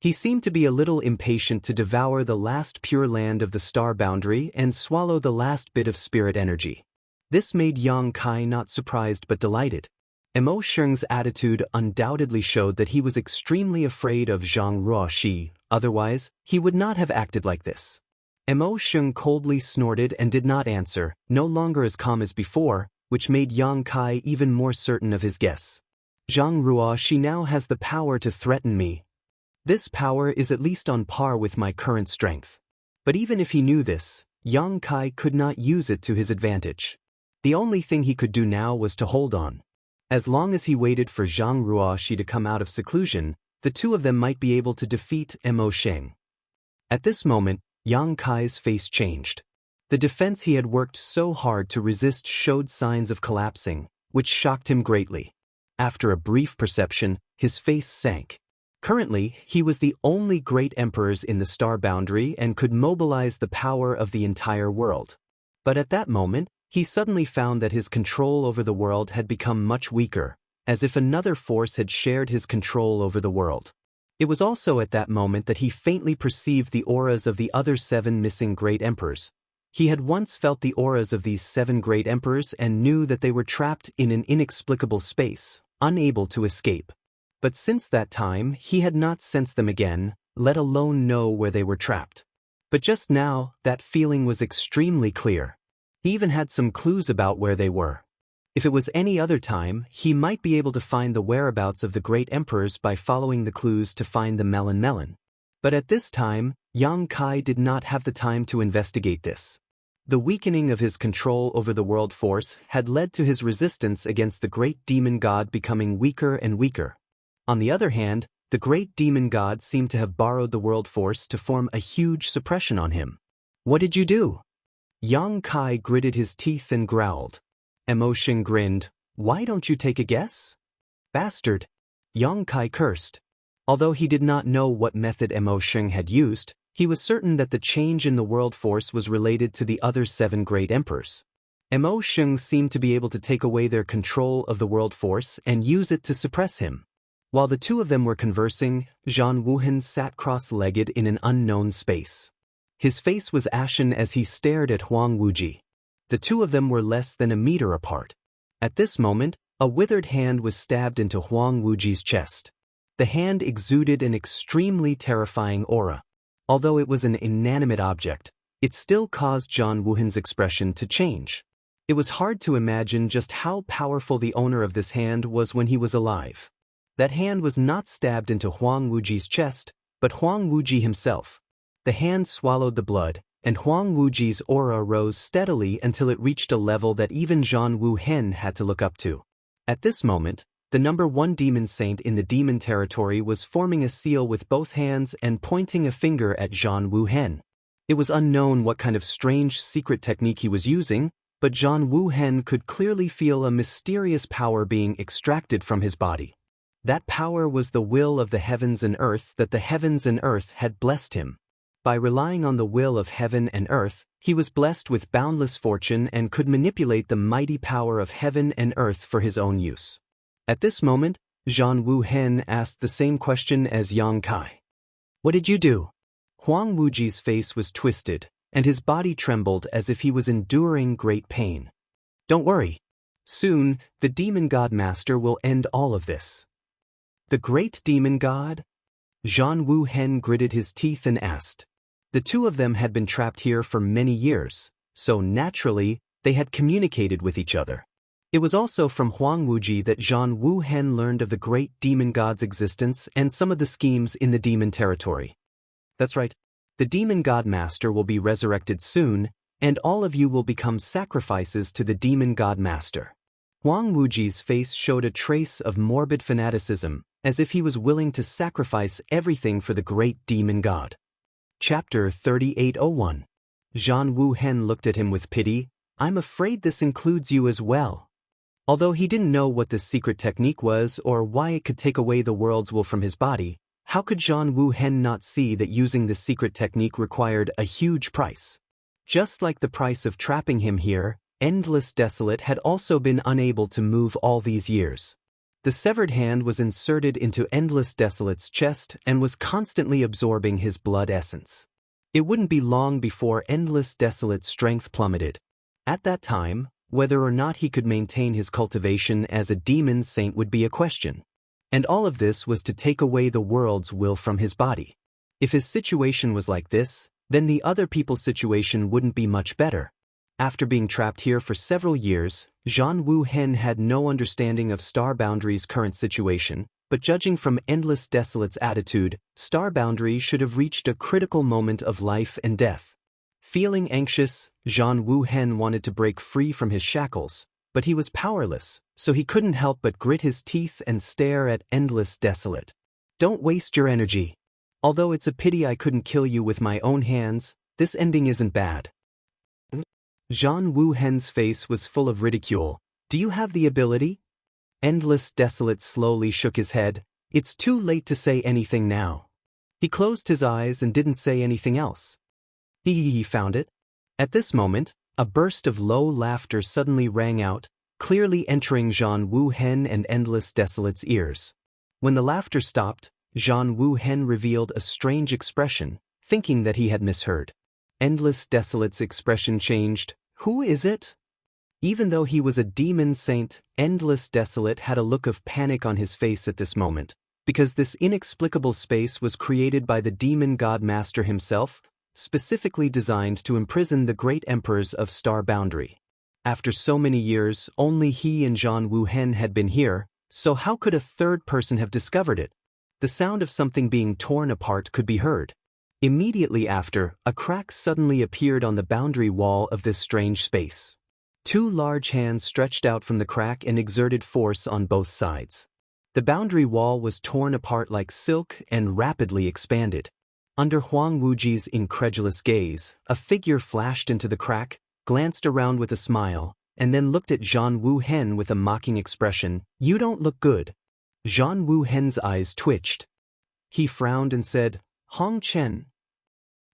He seemed to be a little impatient to devour the last pure land of the star boundary and swallow the last bit of spirit energy. This made Yang Kai not surprised but delighted. Mo Xing's attitude undoubtedly showed that he was extremely afraid of Zhang Ruoshi, otherwise, he would not have acted like this. Mo Xing coldly snorted and did not answer, no longer as calm as before, which made Yang Kai even more certain of his guess. "Zhang Ruoshi now has the power to threaten me. This power is at least on par with my current strength." But even if he knew this, Yang Kai could not use it to his advantage. The only thing he could do now was to hold on. As long as he waited for Zhang Ruoshi to come out of seclusion, the two of them might be able to defeat Mo Xing. At this moment, Yang Kai's face changed. The defense he had worked so hard to resist showed signs of collapsing, which shocked him greatly. After a brief perception, his face sank. Currently, he was the only great emperors in the star boundary and could mobilize the power of the entire world. But at that moment, he suddenly found that his control over the world had become much weaker, as if another force had shared his control over the world. It was also at that moment that he faintly perceived the auras of the other 7 missing great emperors. He had once felt the auras of these 7 great emperors and knew that they were trapped in an inexplicable space, unable to escape. But since that time, he had not sensed them again, let alone know where they were trapped. But just now, that feeling was extremely clear. He even had some clues about where they were. If it was any other time, he might be able to find the whereabouts of the great emperors by following the clues to find the melon. But at this time, Yang Kai did not have the time to investigate this. The weakening of his control over the world force had led to his resistance against the great demon god becoming weaker and weaker. On the other hand, the great demon god seemed to have borrowed the world force to form a huge suppression on him. "What did you do?" Yang Kai gritted his teeth and growled. Mo Xing grinned. "Why don't you take a guess?" "Bastard!" Yang Kai cursed. Although he did not know what method Mo Xing had used, he was certain that the change in the world force was related to the other 7 great emperors. Mo Xing seemed to be able to take away their control of the world force and use it to suppress him. While the two of them were conversing, Zhan Wuhan sat cross-legged in an unknown space. His face was ashen as he stared at Huang Wuji. The two of them were less than a meter apart. At this moment, a withered hand was stabbed into Huang Wuji's chest. The hand exuded an extremely terrifying aura. Although it was an inanimate object, it still caused Zhan Wuhan's expression to change. It was hard to imagine just how powerful the owner of this hand was when he was alive. That hand was not stabbed into Huang Wuji's chest, but Huang Wuji himself. The hand swallowed the blood, and Huang Wuji's aura rose steadily until it reached a level that even Zhan Wuhen had to look up to. At this moment, the #1 demon saint in the demon territory was forming a seal with both hands and pointing a finger at Zhan Wuhen. It was unknown what kind of strange secret technique he was using, but Zhan Wuhen could clearly feel a mysterious power being extracted from his body. That power was the will of the heavens and earth that the heavens and earth had blessed him. By relying on the will of heaven and earth, he was blessed with boundless fortune and could manipulate the mighty power of heaven and earth for his own use. At this moment, Zhan Wuhen asked the same question as Yang Kai. "What did you do?" Huang Wuji's face was twisted, and his body trembled as if he was enduring great pain. "Don't worry. Soon, the demon god master will end all of this." "The great demon god?" Zhan Wuhen gritted his teeth and asked. The two of them had been trapped here for many years, so naturally, they had communicated with each other. It was also from Huang Wuji that Zhan Wuhen learned of the great demon god's existence and some of the schemes in the demon territory. "That's right. The demon god master will be resurrected soon, and all of you will become sacrifices to the demon god master." Huang Wuji's face showed a trace of morbid fanaticism, as if he was willing to sacrifice everything for the great demon god. Chapter 3801. Zhan Wuhen looked at him with pity. "I'm afraid this includes you as well." Although he didn't know what this secret technique was or why it could take away the world's will from his body, how could Zhan Wuhen not see that using this secret technique required a huge price? Just like the price of trapping him here, Endless Desolate had also been unable to move all these years. The severed hand was inserted into Endless Desolate's chest and was constantly absorbing his blood essence. It wouldn't be long before Endless Desolate's strength plummeted. At that time, whether or not he could maintain his cultivation as a demon saint would be a question. And all of this was to take away the world's will from his body. If his situation was like this, then the other people's situation wouldn't be much better. After being trapped here for several years, Zhan Wuhen had no understanding of Star Boundary's current situation, but judging from Endless Desolate's attitude, Star Boundary should have reached a critical moment of life and death. Feeling anxious, Zhan Wuhen wanted to break free from his shackles, but he was powerless, so he couldn't help but grit his teeth and stare at Endless Desolate. "Don't waste your energy. Although it's a pity I couldn't kill you with my own hands, this ending isn't bad." Zhan Wuhen's face was full of ridicule. "Do you have the ability?" Endless Desolate slowly shook his head. "It's too late to say anything now." He closed his eyes and didn't say anything else. He found it. At this moment, a burst of low laughter suddenly rang out, clearly entering Zhan Wuhen and Endless Desolate's ears. When the laughter stopped, Zhan Wuhen revealed a strange expression, thinking that he had misheard. Endless Desolate's expression changed. "Who is it?" Even though he was a demon saint, Endless Desolate had a look of panic on his face at this moment, because this inexplicable space was created by the demon god master himself, specifically designed to imprison the great emperors of Star Boundary. After so many years, only he and Zhan Wuhen had been here, so how could a third person have discovered it? The sound of something being torn apart could be heard. Immediately after, a crack suddenly appeared on the boundary wall of this strange space. Two large hands stretched out from the crack and exerted force on both sides. The boundary wall was torn apart like silk and rapidly expanded. Under Huang Wuji's incredulous gaze, a figure flashed into the crack, glanced around with a smile, and then looked at Zhan Wuhen with a mocking expression. "You don't look good." Zhan Wuhen's eyes twitched. He frowned and said, "Hong Chen."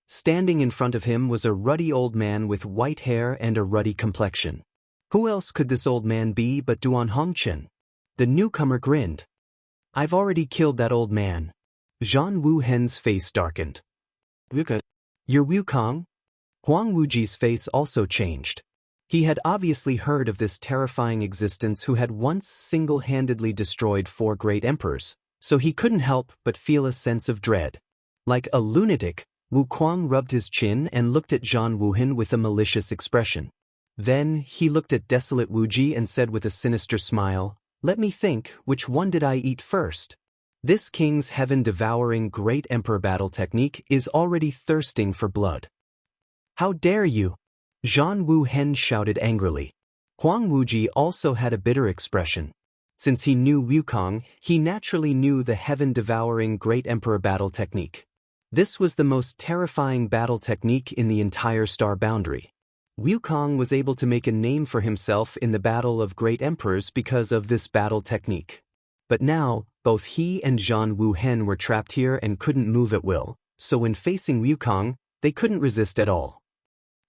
Standing in front of him was a ruddy old man with white hair and a ruddy complexion. Who else could this old man be but Duan Hongchen? The newcomer grinned. "I've already killed that old man." Zhan Wuhen's face darkened. "You're Wukong?" Huang Wuji's face also changed. He had obviously heard of this terrifying existence who had once single-handedly destroyed 4 great emperors, so he couldn't help but feel a sense of dread. Like a lunatic, Wukong rubbed his chin and looked at Zhan Wuhen with a malicious expression. Then, he looked at Desolate Wuji and said with a sinister smile, "Let me think, which one did I eat first?" This king's heaven-devouring great emperor battle technique is already thirsting for blood. How dare you? Zhan Wuhen shouted angrily. Huang Wuji also had a bitter expression. Since he knew Wukong, he naturally knew the heaven-devouring great emperor battle technique. This was the most terrifying battle technique in the entire star boundary. Wukong was able to make a name for himself in the battle of great emperors because of this battle technique. But now, both he and Zhan Wuhen were trapped here and couldn't move at will, so when facing Wukong, they couldn't resist at all.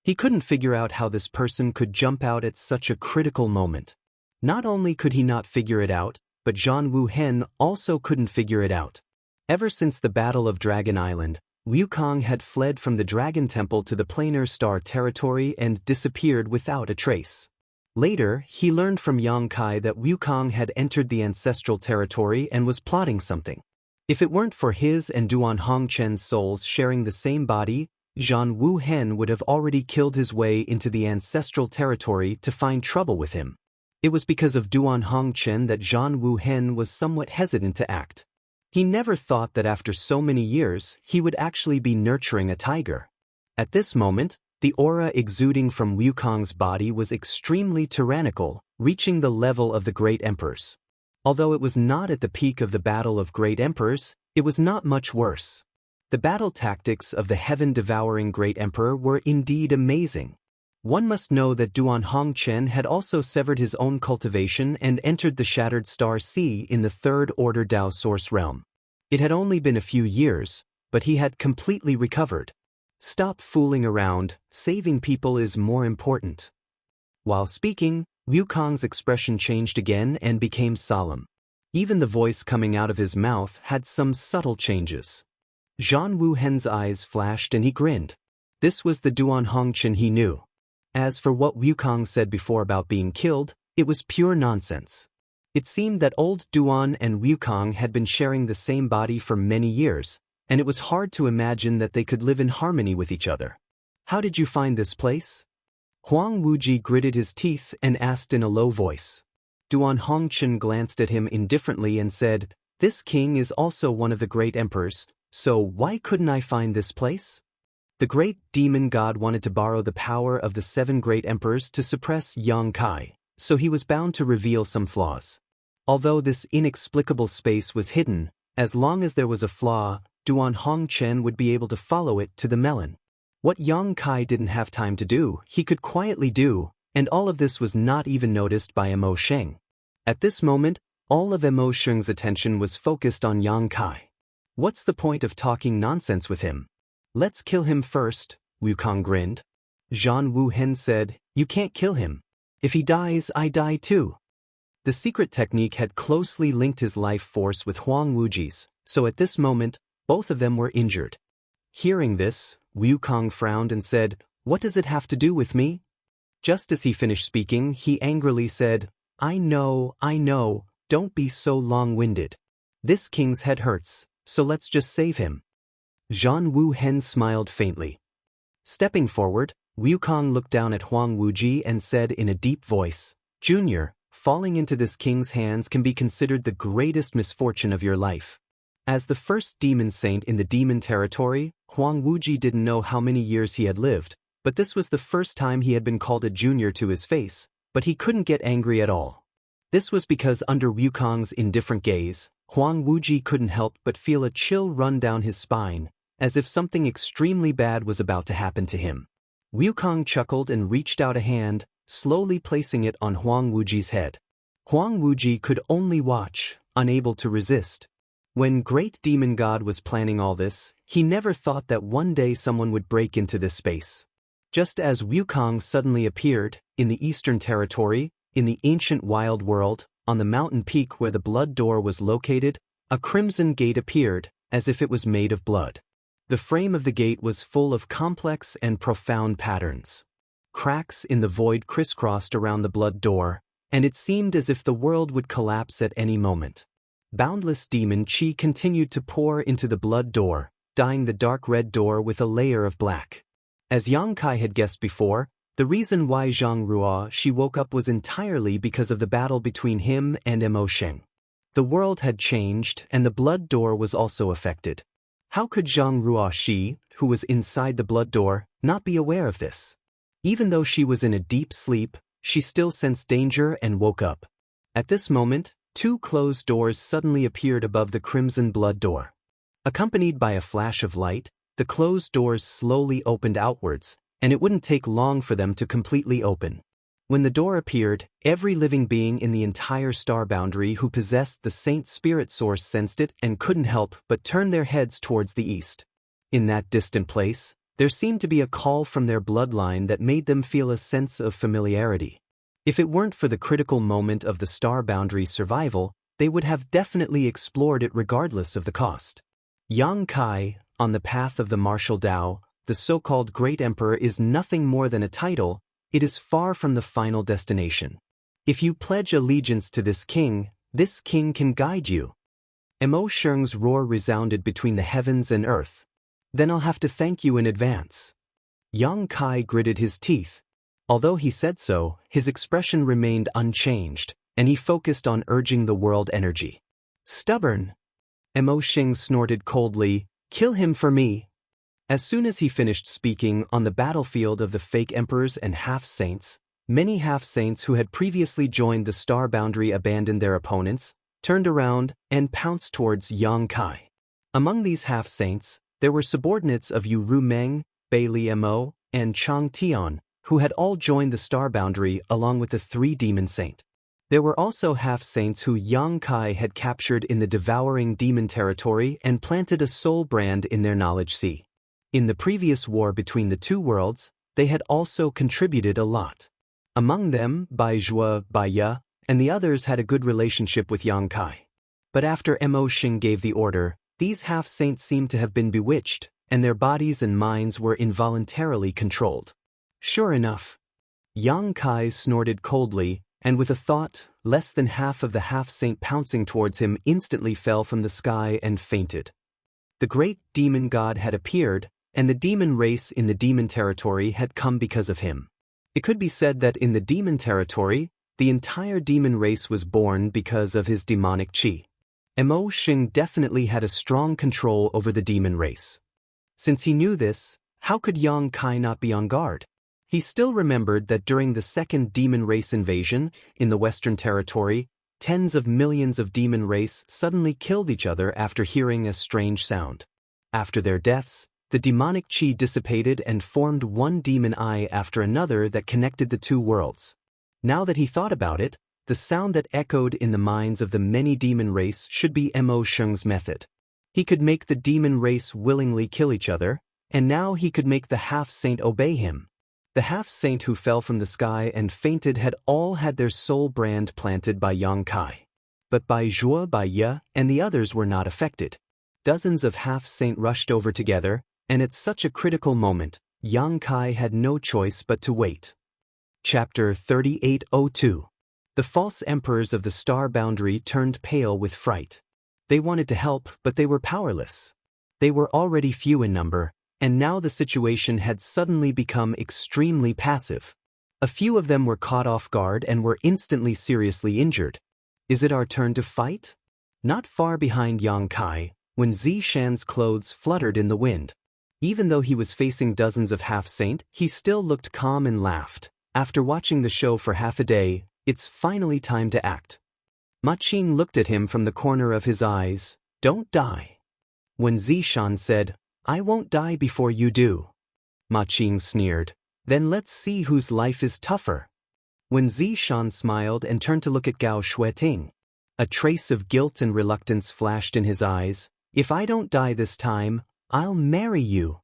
He couldn't figure out how this person could jump out at such a critical moment. Not only could he not figure it out, but Zhan Wuhen also couldn't figure it out. Ever since the Battle of Dragon Island, Wukong had fled from the Dragon Temple to the Planar Star territory and disappeared without a trace. Later, he learned from Yang Kai that Wukong had entered the ancestral territory and was plotting something. If it weren't for his and Duan Hongchen's souls sharing the same body, Zhan Wuhen would have already killed his way into the ancestral territory to find trouble with him. It was because of Duan Hongchen that Zhan Wuhen was somewhat hesitant to act. He never thought that after so many years, he would actually be nurturing a tiger. At this moment, the aura exuding from Wukong's body was extremely tyrannical, reaching the level of the Great Emperors. Although it was not at the peak of the Battle of Great Emperors, it was not much worse. The battle tactics of the heaven-devouring Great Emperor were indeed amazing. One must know that Duan Hongchen had also severed his own cultivation and entered the Shattered Star Sea in the Third Order Dao Source Realm. It had only been a few years, but he had completely recovered. Stop fooling around, saving people is more important. While speaking, Wukong's expression changed again and became solemn. Even the voice coming out of his mouth had some subtle changes. Zhan Wuhen's eyes flashed and he grinned. This was the Duan Hongchen he knew. As for what Wukong said before about being killed, it was pure nonsense. It seemed that old Duan and Wukong had been sharing the same body for many years, and it was hard to imagine that they could live in harmony with each other. How did you find this place? Huang Wuji gritted his teeth and asked in a low voice. Duan Hongchen glanced at him indifferently and said, "This king is also one of the great emperors, so why couldn't I find this place?" The great demon god wanted to borrow the power of the 7 great emperors to suppress Yang Kai, so he was bound to reveal some flaws. Although this inexplicable space was hidden, as long as there was a flaw, Duan Hongchen would be able to follow it to the melon. What Yang Kai didn't have time to do, he could quietly do, and all of this was not even noticed by Mo Sheng. At this moment, all of Mo Sheng's attention was focused on Yang Kai. What's the point of talking nonsense with him? Let's kill him first, Wukong grinned. Zhan Wuhen said, "You can't kill him. If he dies, I die too." The secret technique had closely linked his life force with Huang Wuji's, so at this moment, both of them were injured. Hearing this, Wukong frowned and said, "What does it have to do with me?" Just as he finished speaking, he angrily said, I know, don't be so long-winded. This king's head hurts, so let's just save him." Zhan Wuhen smiled faintly. Stepping forward, Wukong looked down at Huang Wuji and said in a deep voice, "Junior, falling into this king's hands can be considered the greatest misfortune of your life." As the first demon saint in the demon territory, Huang Wuji didn't know how many years he had lived, but this was the first time he had been called a junior to his face, but he couldn't get angry at all. This was because under Wukong's indifferent gaze, Huang Wuji couldn't help but feel a chill run down his spine, as if something extremely bad was about to happen to him. Wukong chuckled and reached out a hand, slowly placing it on Huang Wuji's head. Huang Wuji could only watch, unable to resist. When Great Demon God was planning all this, he never thought that one day someone would break into this space. Just as Wukong suddenly appeared, in the Eastern Territory, in the ancient wild world, on the mountain peak where the blood door was located, a crimson gate appeared, as if it was made of blood. The frame of the gate was full of complex and profound patterns. Cracks in the void crisscrossed around the blood door, and it seemed as if the world would collapse at any moment. Boundless demon chi continued to pour into the blood door, dyeing the dark red door with a layer of black. As Yang Kai had guessed before, the reason why Zhang Ruo she woke up was entirely because of the battle between him and Mo Sheng. The world had changed, and the blood door was also affected. How could Zhang Ruoxi, who was inside the blood door, not be aware of this? Even though she was in a deep sleep, she still sensed danger and woke up. At this moment, two closed doors suddenly appeared above the crimson blood door. Accompanied by a flash of light, the closed doors slowly opened outwards, and it wouldn't take long for them to completely open. When the door appeared, every living being in the entire star boundary who possessed the Saint Spirit Source sensed it and couldn't help but turn their heads towards the east. In that distant place, there seemed to be a call from their bloodline that made them feel a sense of familiarity. If it weren't for the critical moment of the star boundary's survival, they would have definitely explored it regardless of the cost. Yang Kai, on the path of the martial Tao, the so-called Great Emperor is nothing more than a title. It is far from the final destination. If you pledge allegiance to this king can guide you. Mo Sheng's roar resounded between the heavens and earth. Then I'll have to thank you in advance. Yang Kai gritted his teeth. Although he said so, his expression remained unchanged, and he focused on urging the world energy. Stubborn! Mo Sheng snorted coldly, kill him for me. As soon as he finished speaking on the battlefield of the fake emperors and half-saints, many half-saints who had previously joined the star boundary abandoned their opponents, turned around, and pounced towards Yang Kai. Among these half-saints, there were subordinates of Yu Rumeng, Bailey Mo, and Chang Tian, who had all joined the star boundary along with the three demon saint. There were also half-saints who Yang Kai had captured in the devouring demon territory and planted a soul brand in their knowledge sea. In the previous war between the two worlds, they had also contributed a lot. Among them, Bai Zhuo, Bai Ye, and the others had a good relationship with Yang Kai. But after Mo Sheng gave the order, these half-saints seemed to have been bewitched, and their bodies and minds were involuntarily controlled. Sure enough. Yang Kai snorted coldly, and with a thought, less than half of the half-saint pouncing towards him instantly fell from the sky and fainted. The great demon god had appeared, and the demon race in the demon territory had come because of him. It could be said that in the demon territory, the entire demon race was born because of his demonic qi. Mo Sheng definitely had a strong control over the demon race. Since he knew this, how could Yang Kai not be on guard? He still remembered that during the second demon race invasion, in the Western Territory, tens of millions of demon race suddenly killed each other after hearing a strange sound. After their deaths, the demonic qi dissipated and formed one demon eye after another that connected the two worlds. Now that he thought about it, the sound that echoed in the minds of the many demon race should be Mo Sheng's method. He could make the demon race willingly kill each other, and now he could make the half-saint obey him. The half-saint who fell from the sky and fainted had all had their soul brand planted by Yang Kai. But Bai Zhuo, Bai Ye, and the others were not affected. Dozens of half-saint rushed over together, and at such a critical moment, Yang Kai had no choice but to wait. Chapter 3802. The false emperors of the star boundary turned pale with fright. They wanted to help, but they were powerless. They were already few in number, and now the situation had suddenly become extremely passive. A few of them were caught off guard and were instantly seriously injured. Is it our turn to fight? Not far behind Yang Kai, when Zishan's clothes fluttered in the wind. Even though he was facing dozens of half-saint, he still looked calm and laughed. After watching the show for half a day, it's finally time to act. Ma Qing looked at him from the corner of his eyes. Don't die. When Zishan said, I won't die before you do, Ma Qing sneered. Then let's see whose life is tougher. When Zishan smiled and turned to look at Gao Shueting, a trace of guilt and reluctance flashed in his eyes. If I don't die this time, I'll marry you.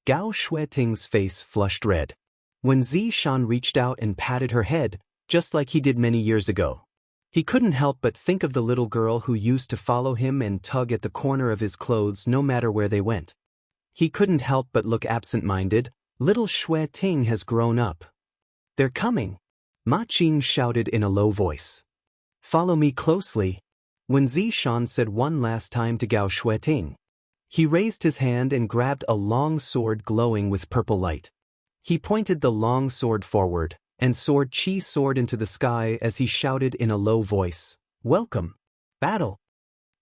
Gao Shueting's face flushed red. When Zishan reached out and patted her head, just like he did many years ago, he couldn't help but think of the little girl who used to follow him and tug at the corner of his clothes no matter where they went. He couldn't help but look absent-minded. Little Shueting has grown up. They're coming, Ma Qing shouted in a low voice. Follow me closely. When Zishan said one last time to Gao Shueting, he raised his hand and grabbed a long sword glowing with purple light. He pointed the long sword forward, and sword chi soared into the sky as he shouted in a low voice, Welcome. Battle!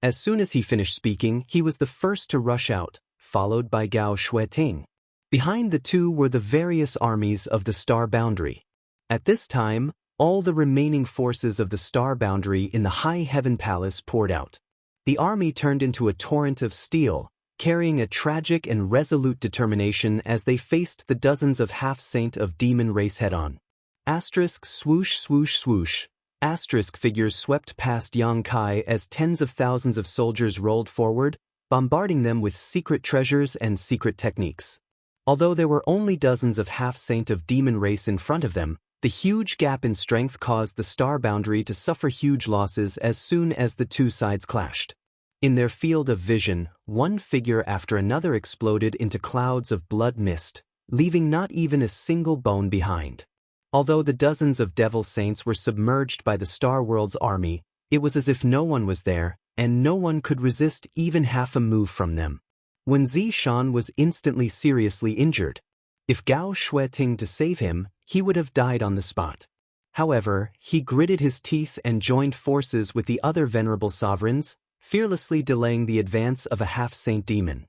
As soon as he finished speaking, he was the first to rush out, followed by Gao Shueting. Behind the two were the various armies of the Star Boundary. At this time, all the remaining forces of the Star Boundary in the High Heaven Palace poured out. The army turned into a torrent of steel, carrying a tragic and resolute determination as they faced the dozens of half-saint of demon race head-on. Asterisk swoosh swoosh swoosh. Asterisk figures swept past Yang Kai as tens of thousands of soldiers rolled forward, bombarding them with secret treasures and secret techniques. Although there were only dozens of half-saint of demon race in front of them, the huge gap in strength caused the Star Boundary to suffer huge losses as soon as the two sides clashed. In their field of vision, one figure after another exploded into clouds of blood mist, leaving not even a single bone behind. Although the dozens of devil saints were submerged by the Star World's army, it was as if no one was there, and no one could resist even half a move from them. Wen Zishan was instantly seriously injured. If Gao Shueting to save him, he would have died on the spot. However, he gritted his teeth and joined forces with the other venerable sovereigns, fearlessly delaying the advance of a half-saint demon.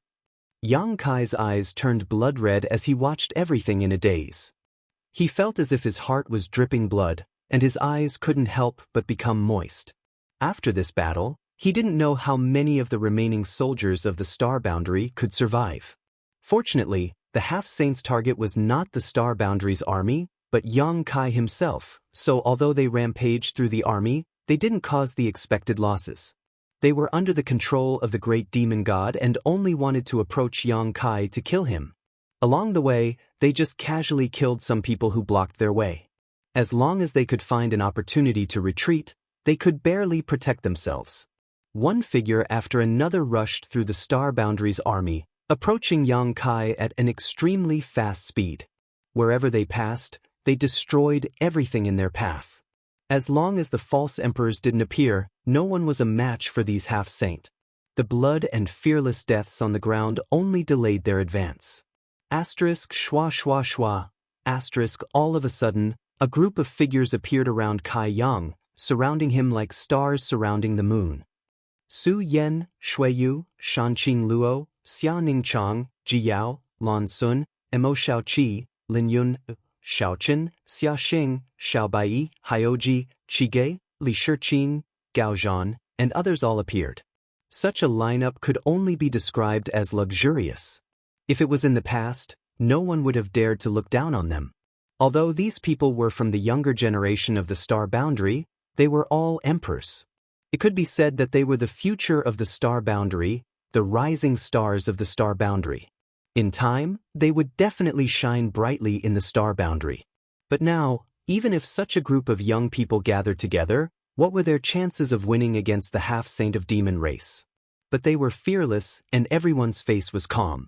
Yang Kai's eyes turned blood red as he watched everything in a daze. He felt as if his heart was dripping blood, and his eyes couldn't help but become moist. After this battle, he didn't know how many of the remaining soldiers of the Star Boundary could survive. Fortunately, the half-saint's target was not the Star Boundary's army, but Yang Kai himself, so although they rampaged through the army, they didn't cause the expected losses. They were under the control of the great demon god and only wanted to approach Yang Kai to kill him. Along the way, they just casually killed some people who blocked their way. As long as they could find an opportunity to retreat, they could barely protect themselves. One figure after another rushed through the Star Boundary's army, approaching Yang Kai at an extremely fast speed. Wherever they passed, they destroyed everything in their path. As long as the false emperors didn't appear, no one was a match for these half-saint. The blood and fearless deaths on the ground only delayed their advance. Asterisk schwa schwa schwa. Asterisk all of a sudden, a group of figures appeared around Kai Yang, surrounding him like stars surrounding the moon. Su Yen, Shui Yu, Shanqing Luo, Xia Ningchang, Ji Yao, Lan Sun, Mo Xiaoqi, Lin Yun, Xiaochen, Xia Xing, Xiao Bai, Haioji, Qige, Li Shiqing, Gao Zhan, and others all appeared. Such a lineup could only be described as luxurious. If it was in the past, no one would have dared to look down on them. Although these people were from the younger generation of the Star Boundary, they were all emperors. It could be said that they were the future of the Star Boundary, the rising stars of the Star Boundary. In time, they would definitely shine brightly in the Star Boundary. But now, even if such a group of young people gathered together, what were their chances of winning against the half-saint of demon race? But they were fearless, and everyone's face was calm.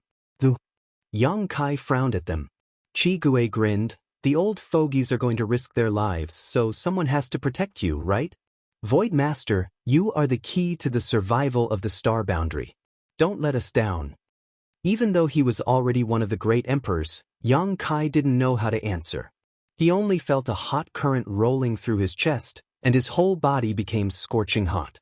Yang Kai frowned at them. Qi Gui grinned. The old fogies are going to risk their lives, so someone has to protect you, right? Void Master, you are the key to the survival of the Star Boundary. Don't let us down. Even though he was already one of the great emperors, Yang Kai didn't know how to answer. He only felt a hot current rolling through his chest, and his whole body became scorching hot.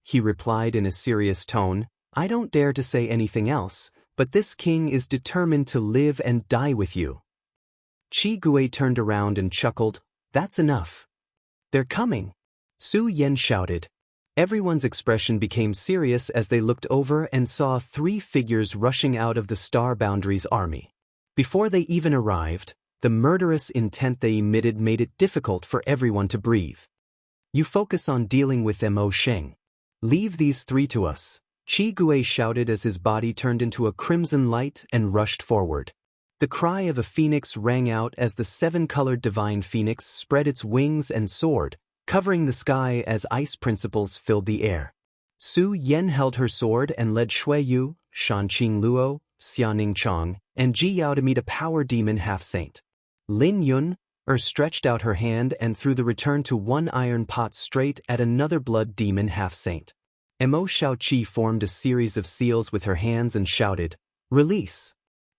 He replied in a serious tone, I don't dare to say anything else, but this king is determined to live and die with you. Qi Gui turned around and chuckled, that's enough. They're coming. Su Yen shouted. Everyone's expression became serious as they looked over and saw 3 figures rushing out of the Star Boundary's army. Before they even arrived, the murderous intent they emitted made it difficult for everyone to breathe. You focus on dealing with Mo Sheng. Leave these 3 to us. Qi Gui shouted as his body turned into a crimson light and rushed forward. The cry of a phoenix rang out as the 7-colored divine phoenix spread its wings and soared, covering the sky as ice principles filled the air. Su Yen held her sword and led Shui Yu, Shanqing Luo, Xia Ningchang, and Ji Yao to meet a power demon half-saint. Lin Yun stretched out her hand and threw the return to 1 iron pot straight at another blood demon half-saint. Mo Xiaoqi formed a series of seals with her hands and shouted, Release!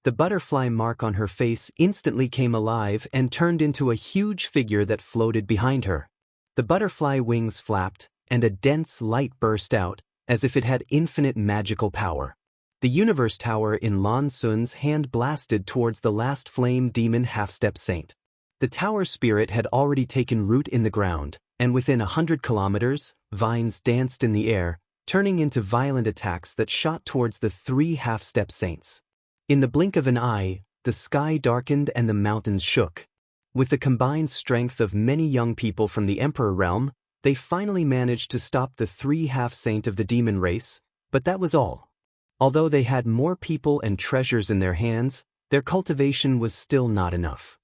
The butterfly mark on her face instantly came alive and turned into a huge figure that floated behind her. The butterfly wings flapped, and a dense light burst out, as if it had infinite magical power. The Universe Tower in Lan Sun's hand blasted towards the last flame demon half-step saint. The tower spirit had already taken root in the ground, and within 100 kilometers, vines danced in the air, turning into violent attacks that shot towards the 3 half-step saints. In the blink of an eye, the sky darkened and the mountains shook. With the combined strength of many young people from the Emperor realm, they finally managed to stop the 3 half-saint of the demon race, but that was all. Although they had more people and treasures in their hands, their cultivation was still not enough.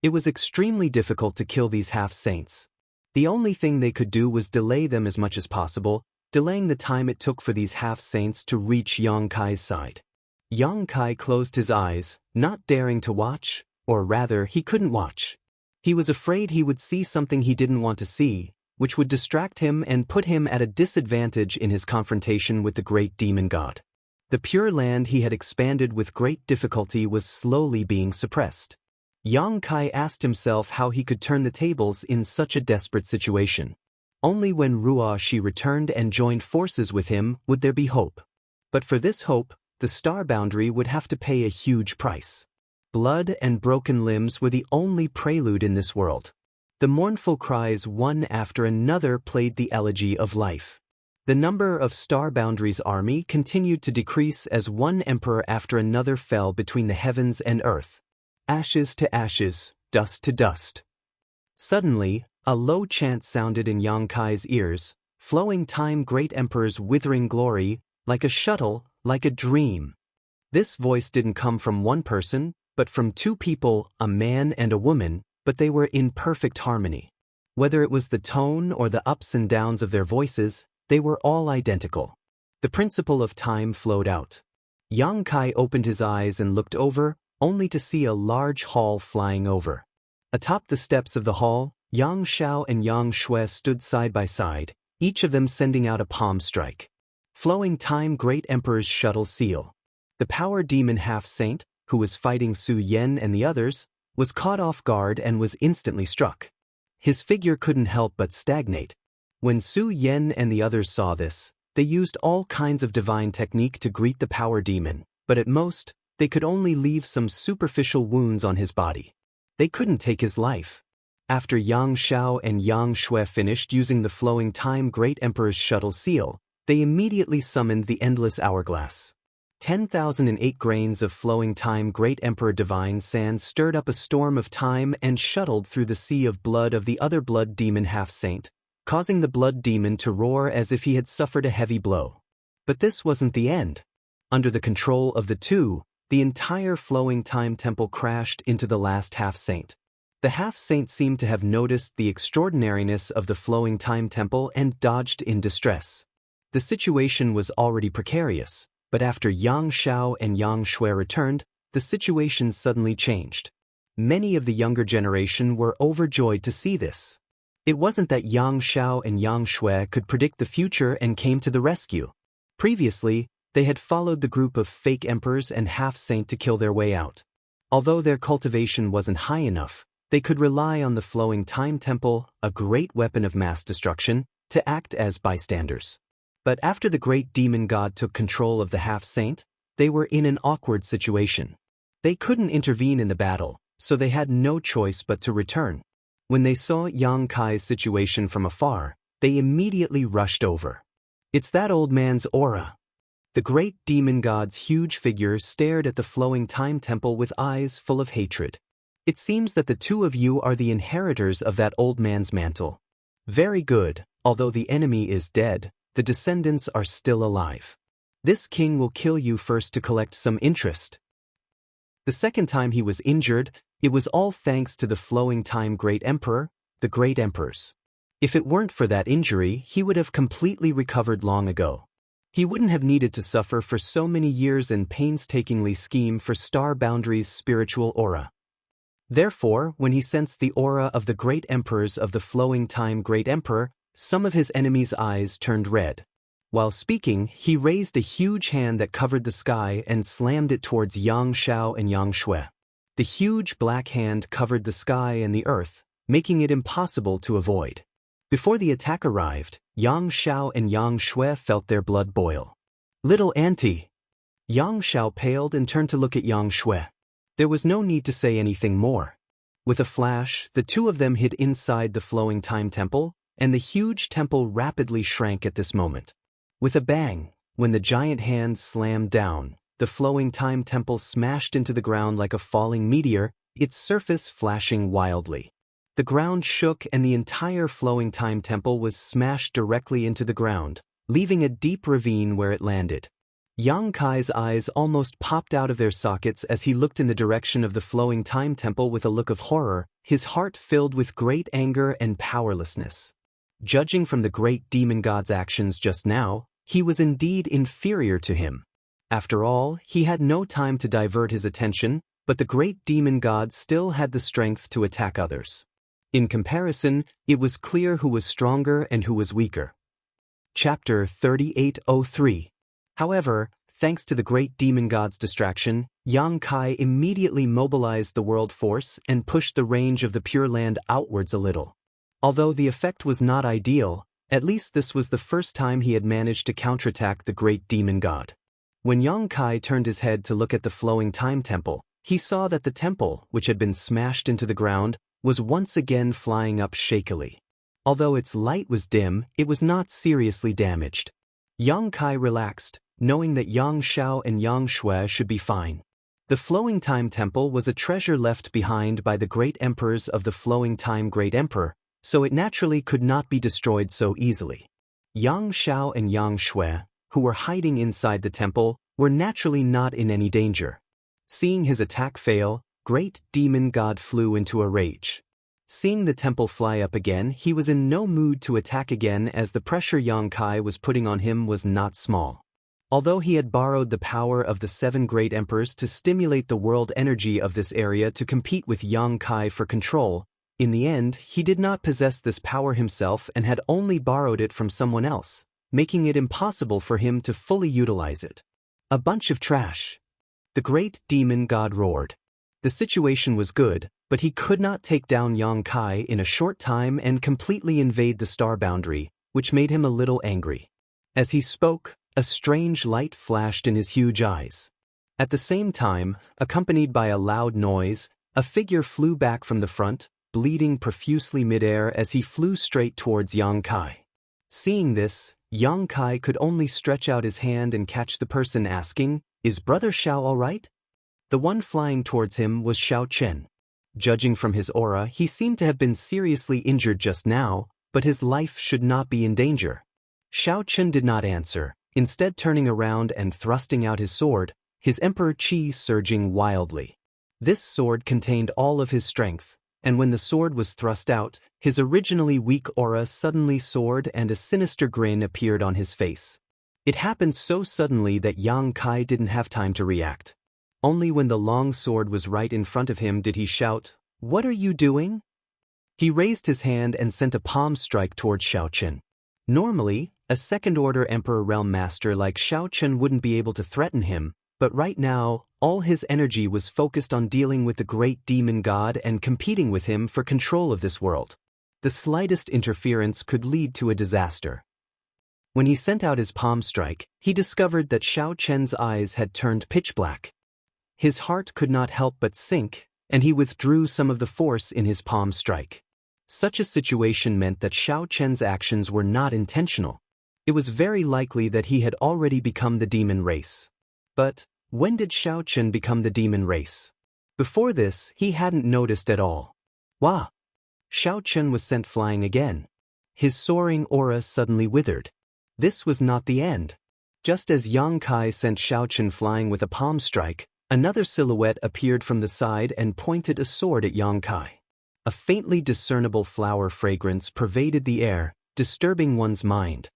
It was extremely difficult to kill these half-saints. The only thing they could do was delay them as much as possible, delaying the time it took for these half-saints to reach Yang Kai's side. Yang Kai closed his eyes, not daring to watch, or rather, he couldn't watch. He was afraid he would see something he didn't want to see, which would distract him and put him at a disadvantage in his confrontation with the great demon god. The Pure Land he had expanded with great difficulty was slowly being suppressed. Yang Kai asked himself how he could turn the tables in such a desperate situation. Only when Ruo Shi returned and joined forces with him would there be hope. But for this hope, the star boundary would have to pay a huge price. Blood and broken limbs were the only prelude in this world. The mournful cries one after another played the elegy of life. The number of Star Boundary's army continued to decrease as one emperor after another fell between the heavens and earth. Ashes to ashes, dust to dust. Suddenly, a low chant sounded in Yang Kai's ears, flowing time great emperor's withering glory, like a shuttle, like a dream. This voice didn't come from one person, but from 2 people, a man and a woman, but they were in perfect harmony. Whether it was the tone or the ups and downs of their voices, they were all identical. The principle of time flowed out. Yang Kai opened his eyes and looked over, only to see a large hall flying over. Atop the steps of the hall, Yang Shao and Yang Shui stood side by side, each of them sending out a palm strike. Flowing time great emperor's shuttle seal. The power demon half-saint, who was fighting Su Yen and the others, was caught off guard and was instantly struck. His figure couldn't help but stagnate. When Su Yen and the others saw this, they used all kinds of divine technique to greet the power demon, but at most, they could only leave some superficial wounds on his body. They couldn't take his life. After Yang Shao and Yang Shui finished using the flowing time great emperor's shuttle seal, they immediately summoned the endless hourglass. 10,008 grains of flowing time great emperor divine sand stirred up a storm of time and shuttled through the sea of blood of the other blood demon half-saint, causing the blood demon to roar as if he had suffered a heavy blow. But this wasn't the end. Under the control of the 2, the entire flowing time temple crashed into the last half-saint. The half-saint seemed to have noticed the extraordinariness of the flowing time temple and dodged in distress. The situation was already precarious, but after Yang Shao and Yang Shui returned, the situation suddenly changed. Many of the younger generation were overjoyed to see this. It wasn't that Yang Shao and Yang Shui could predict the future and came to the rescue. Previously, they had followed the group of fake emperors and half-saint to kill their way out. Although their cultivation wasn't high enough, they could rely on the flowing time temple, a great weapon of mass destruction, to act as bystanders. But after the great demon god took control of the half-saint, they were in an awkward situation. They couldn't intervene in the battle, so they had no choice but to return. When they saw Yang Kai's situation from afar, they immediately rushed over. It's that old man's aura. The great demon god's huge figure stared at the flowing time temple with eyes full of hatred. It seems that the 2 of you are the inheritors of that old man's mantle. Very good, although the enemy is dead, the descendants are still alive. This king will kill you first to collect some interest. The second time he was injured, it was all thanks to the flowing time great emperor, the great emperors. If it weren't for that injury, he would have completely recovered long ago. He wouldn't have needed to suffer for so many years and painstakingly scheme for Star Boundary's spiritual aura. Therefore, when he sensed the aura of the great emperors of the flowing time great emperor, some of his enemies' eyes turned red. While speaking, he raised a huge hand that covered the sky and slammed it towards Yang Shao and Yang Shui. The huge black hand covered the sky and the earth, making it impossible to avoid. Before the attack arrived, Yang Xiao and Yang Shui felt their blood boil. "Little auntie." Yang Xiao paled and turned to look at Yang Shui. There was no need to say anything more. With a flash, the two of them hid inside the flowing time temple, and the huge temple rapidly shrank at this moment. With a bang, when the giant hands slammed down, the flowing time temple smashed into the ground like a falling meteor, its surface flashing wildly. The ground shook and the entire flowing time temple was smashed directly into the ground, leaving a deep ravine where it landed. Yang Kai's eyes almost popped out of their sockets as he looked in the direction of the flowing time temple with a look of horror, his heart filled with great anger and powerlessness. Judging from the great demon god's actions just now, he was indeed inferior to him. After all, he had no time to divert his attention, but the great demon god still had the strength to attack others. In comparison, it was clear who was stronger and who was weaker. Chapter 3803. However, thanks to the great demon god's distraction, Yang Kai immediately mobilized the world force and pushed the range of the Pure Land outwards a little. Although the effect was not ideal, at least this was the first time he had managed to counterattack the great demon god. When Yang Kai turned his head to look at the flowing time temple, he saw that the temple, which had been smashed into the ground, was once again flying up shakily. Although its light was dim, it was not seriously damaged. Yang Kai relaxed, knowing that Yang Xiao and Yang Shui should be fine. The flowing time temple was a treasure left behind by the great emperors of the flowing time great emperor, so it naturally could not be destroyed so easily. Yang Xiao and Yang Shui, who were hiding inside the temple, were naturally not in any danger. Seeing his attack fail, great demon god flew into a rage. Seeing the temple fly up again, he was in no mood to attack again as the pressure Yang Kai was putting on him was not small. Although he had borrowed the power of the 7 great emperors to stimulate the world energy of this area to compete with Yang Kai for control, in the end, he did not possess this power himself and had only borrowed it from someone else, making it impossible for him to fully utilize it. A bunch of trash. The great demon god roared. The situation was good, but he could not take down Yang Kai in a short time and completely invade the star boundary, which made him a little angry. As he spoke, a strange light flashed in his huge eyes. At the same time, accompanied by a loud noise, a figure flew back from the front, bleeding profusely midair as he flew straight towards Yang Kai. Seeing this, Yang Kai could only stretch out his hand and catch the person asking, "Is Brother Xiao all right?" The one flying towards him was Xiao Chen. Judging from his aura, he seemed to have been seriously injured just now, but his life should not be in danger. Xiao Chen did not answer, instead turning around and thrusting out his sword, his Emperor Qi surging wildly. This sword contained all of his strength, and when the sword was thrust out, his originally weak aura suddenly soared and a sinister grin appeared on his face. It happened so suddenly that Yang Kai didn't have time to react. Only when the long sword was right in front of him did he shout, "What are you doing?" He raised his hand and sent a palm strike towards Xiao Chen. Normally, a second-order Emperor Realm Master like Xiao Chen wouldn't be able to threaten him, but right now, all his energy was focused on dealing with the great demon god and competing with him for control of this world. The slightest interference could lead to a disaster. When he sent out his palm strike, he discovered that Xiao Chen's eyes had turned pitch black. His heart could not help but sink, and he withdrew some of the force in his palm strike. Such a situation meant that Xiao Chen's actions were not intentional. It was very likely that he had already become the demon race. But when did Xiao Chen become the demon race? Before this, he hadn't noticed at all. Wah! Xiao Chen was sent flying again. His soaring aura suddenly withered. This was not the end. Just as Yang Kai sent Xiao Chen flying with a palm strike, another silhouette appeared from the side and pointed a sword at Yang Kai. A faintly discernible flower fragrance pervaded the air, disturbing one's mind.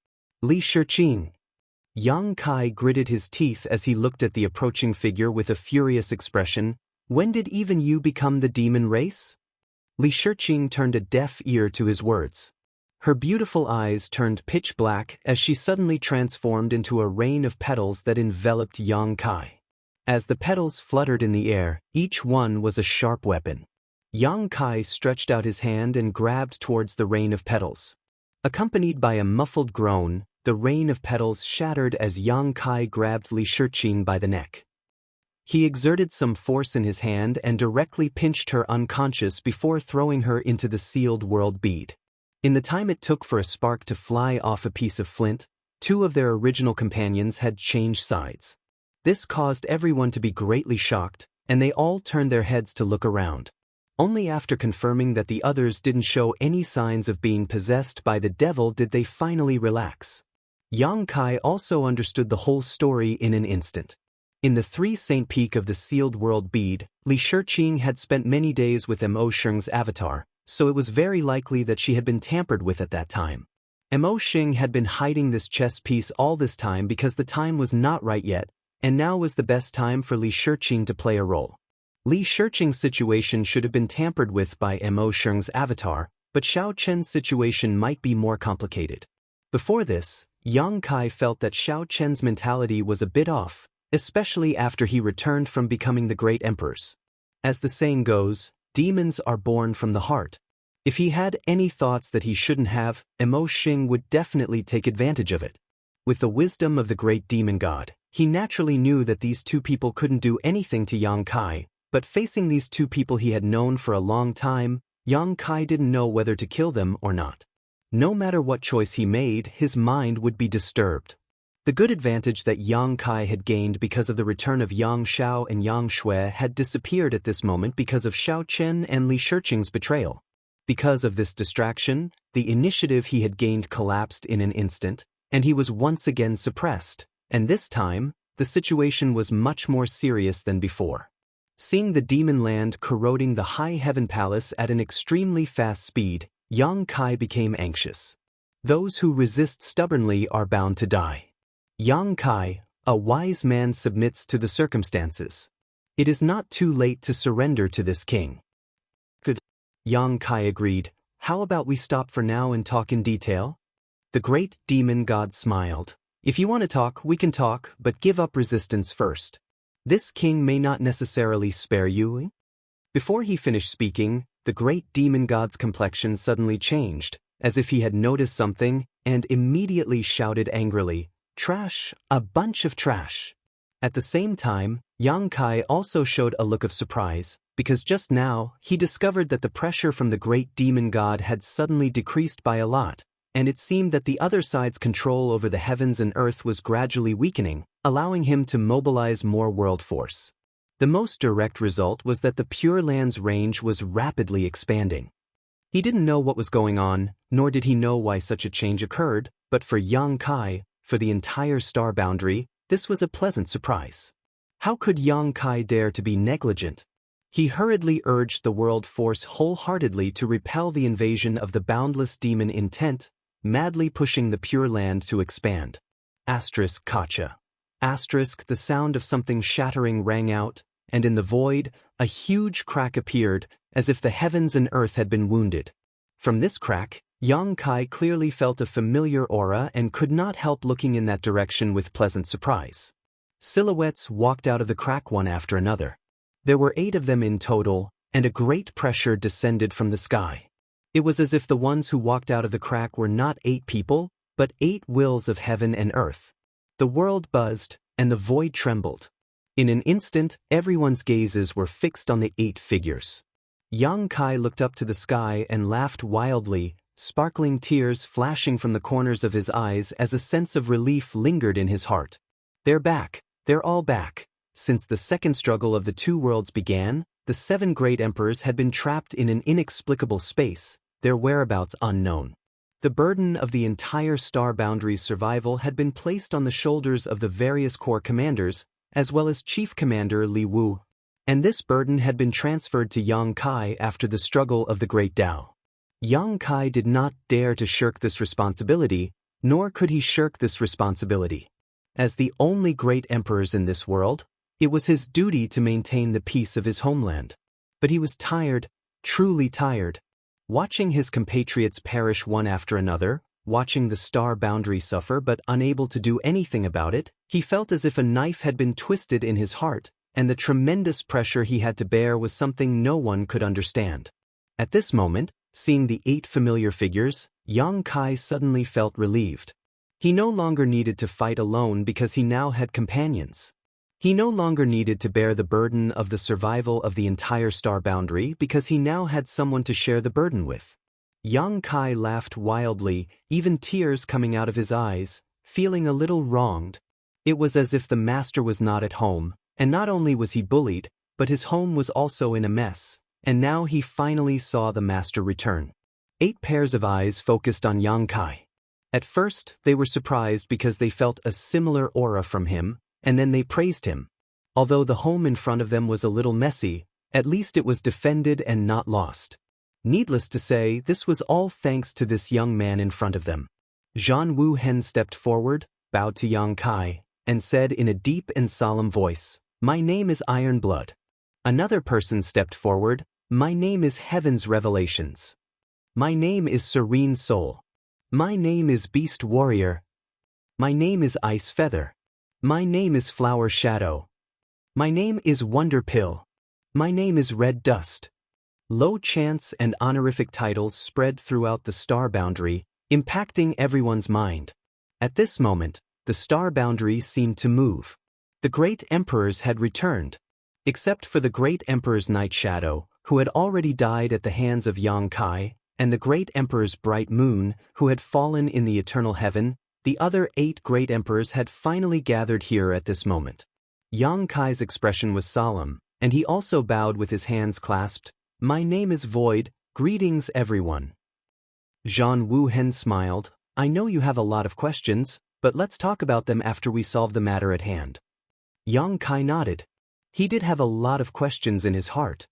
Li Shiqing. Yang Kai gritted his teeth as he looked at the approaching figure with a furious expression. When did even you become the demon race? Li Shiqing turned a deaf ear to his words. Her beautiful eyes turned pitch black as she suddenly transformed into a rain of petals that enveloped Yang Kai. As the petals fluttered in the air, each one was a sharp weapon. Yang Kai stretched out his hand and grabbed towards the rain of petals. Accompanied by a muffled groan, the rain of petals shattered as Yang Kai grabbed Li Shiqing by the neck. He exerted some force in his hand and directly pinched her unconscious before throwing her into the sealed world bead. In the time it took for a spark to fly off a piece of flint, two of their original companions had changed sides. This caused everyone to be greatly shocked, and they all turned their heads to look around. Only after confirming that the others didn't show any signs of being possessed by the devil did they finally relax. Yang Kai also understood the whole story in an instant. In the 3 Saint Peak of the sealed world bead, Li Shiqing had spent many days with Mo Sheng's avatar, so it was very likely that she had been tampered with at that time. Mo Sheng had been hiding this chess piece all this time because the time was not right yet, and now was the best time for Li Shiqing to play a role. Li Shiqing's situation should have been tampered with by Mo Sheng's avatar, but Xiao Chen's situation might be more complicated. Before this, Yang Kai felt that Xiao Chen's mentality was a bit off, especially after he returned from becoming the great emperors. As the saying goes, demons are born from the heart. If he had any thoughts that he shouldn't have, Mo Sheng would definitely take advantage of it. With the wisdom of the great demon god, he naturally knew that these two people couldn't do anything to Yang Kai, but facing these two people he had known for a long time, Yang Kai didn't know whether to kill them or not. No matter what choice he made, his mind would be disturbed. The good advantage that Yang Kai had gained because of the return of Yang Xiao and Yang Shui had disappeared at this moment because of Xiao Chen and Li Shiqing's betrayal. Because of this distraction, the initiative he had gained collapsed in an instant, and he was once again suppressed, and this time, the situation was much more serious than before. Seeing the demon land corroding the high heaven palace at an extremely fast speed, Yang Kai became anxious. Those who resist stubbornly are bound to die. Yang Kai, a wise man, submits to the circumstances. It is not too late to surrender to this king. Good. Yang Kai agreed. How about we stop for now and talk in detail? The great demon god smiled. If you want to talk, we can talk, but give up resistance first. This king may not necessarily spare you. Before he finished speaking, the great demon god's complexion suddenly changed, as if he had noticed something, and immediately shouted angrily, "Trash, a bunch of trash." At the same time, Yang Kai also showed a look of surprise, because just now, he discovered that the pressure from the great demon god had suddenly decreased by a lot, and it seemed that the other side's control over the heavens and earth was gradually weakening, allowing him to mobilize more world force. The most direct result was that the Pure Land's range was rapidly expanding. He didn't know what was going on, nor did he know why such a change occurred, but for Yang Kai, for the entire star boundary, this was a pleasant surprise. How could Yang Kai dare to be negligent? He hurriedly urged the world force wholeheartedly to repel the invasion of the boundless demon intent, madly pushing the Pure Land to expand. Kacha. The sound of something shattering rang out, and in the void, a huge crack appeared, as if the heavens and earth had been wounded. From this crack, Yang Kai clearly felt a familiar aura and could not help looking in that direction with pleasant surprise. Silhouettes walked out of the crack one after another. There were 8 of them in total, and a great pressure descended from the sky. It was as if the ones who walked out of the crack were not 8 people, but 8 wills of heaven and earth. The world buzzed, and the void trembled. In an instant, everyone's gazes were fixed on the 8 figures. Yang Kai looked up to the sky and laughed wildly, sparkling tears flashing from the corners of his eyes as a sense of relief lingered in his heart. They're back, they're all back. Since the second struggle of the 2 worlds began, the 7 great emperors had been trapped in an inexplicable space, their whereabouts unknown. The burden of the entire star boundary's survival had been placed on the shoulders of the various corps commanders, as well as Chief Commander Li Wu. And this burden had been transferred to Yang Kai after the struggle of the Great Tao. Yang Kai did not dare to shirk this responsibility, nor could he shirk this responsibility. As the only great emperors in this world, it was his duty to maintain the peace of his homeland. But he was tired, truly tired. Watching his compatriots perish one after another, watching the star boundary suffer but unable to do anything about it, he felt as if a knife had been twisted in his heart, and the tremendous pressure he had to bear was something no one could understand. At this moment, Seeing the 8 familiar figures, Yang Kai suddenly felt relieved. He no longer needed to fight alone because he now had companions. He no longer needed to bear the burden of the survival of the entire star boundary because he now had someone to share the burden with. Yang Kai laughed wildly, even tears coming out of his eyes, feeling a little wronged. It was as if the master was not at home, and not only was he bullied, but his home was also in a mess, and now he finally saw the master return. 8 pairs of eyes focused on Yang Kai. At first, they were surprised because they felt a similar aura from him, and then they praised him. Although the home in front of them was a little messy, at least it was defended and not lost. Needless to say, this was all thanks to this young man in front of them. Zhan Wu Hen stepped forward, bowed to Yang Kai, and said in a deep and solemn voice, "My name is Iron Blood." Another person stepped forward, "My name is Heaven's Revelations. My name is Serene Soul. My name is Beast Warrior. My name is Ice Feather. My name is Flower Shadow. My name is Wonder Pill. My name is Red Dust." Low chants and honorific titles spread throughout the star boundary, impacting everyone's mind. At this moment, the star boundary seemed to move. The great emperors had returned. Except for the great emperor's Night Shadow, who had already died at the hands of Yang Kai, and the great emperor's Bright Moon, who had fallen in the eternal heaven, the other 8 great emperors had finally gathered here at this moment. Yang Kai's expression was solemn, and he also bowed with his hands clasped. "My name is Void, greetings everyone." Zhan Wu Hen smiled. "I know you have a lot of questions, but let's talk about them after we solve the matter at hand." Yang Kai nodded. He did have a lot of questions in his heart.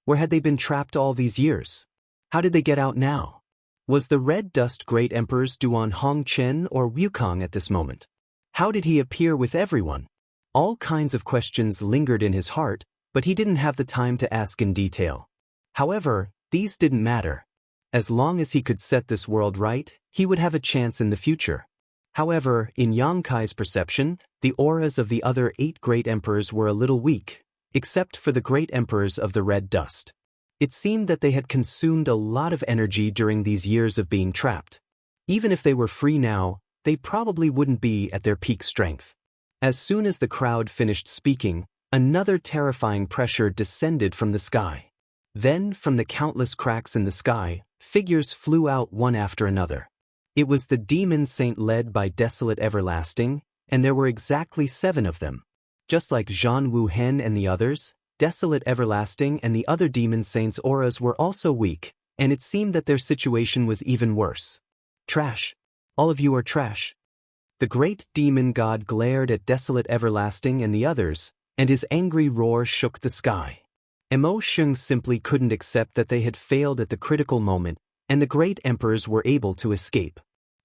Where had they been trapped all these years? How did they get out now? Was the Red Dust Great Emperors Duan Hongchen or Wukong at this moment? How did he appear with everyone? All kinds of questions lingered in his heart, but he didn't have the time to ask in detail. However, these didn't matter. As long as he could set this world right, he would have a chance in the future. However, in Yang Kai's perception, the auras of the other 8 great emperors were a little weak, except for the great emperors of the Red Dust. It seemed that they had consumed a lot of energy during these years of being trapped. Even if they were free now, they probably wouldn't be at their peak strength. As soon as the crowd finished speaking, another terrifying pressure descended from the sky. Then, from the countless cracks in the sky, figures flew out one after another. It was the demon saint led by Desolate Everlasting, and there were exactly 7 of them. Just like Zhan Wu Hen and the others, Desolate Everlasting and the other demon saints' auras were also weak, and it seemed that their situation was even worse. "Trash. All of you are trash." The great demon god glared at Desolate Everlasting and the others, and his angry roar shook the sky. Emo Sheng simply couldn't accept that they had failed at the critical moment, and the great emperors were able to escape.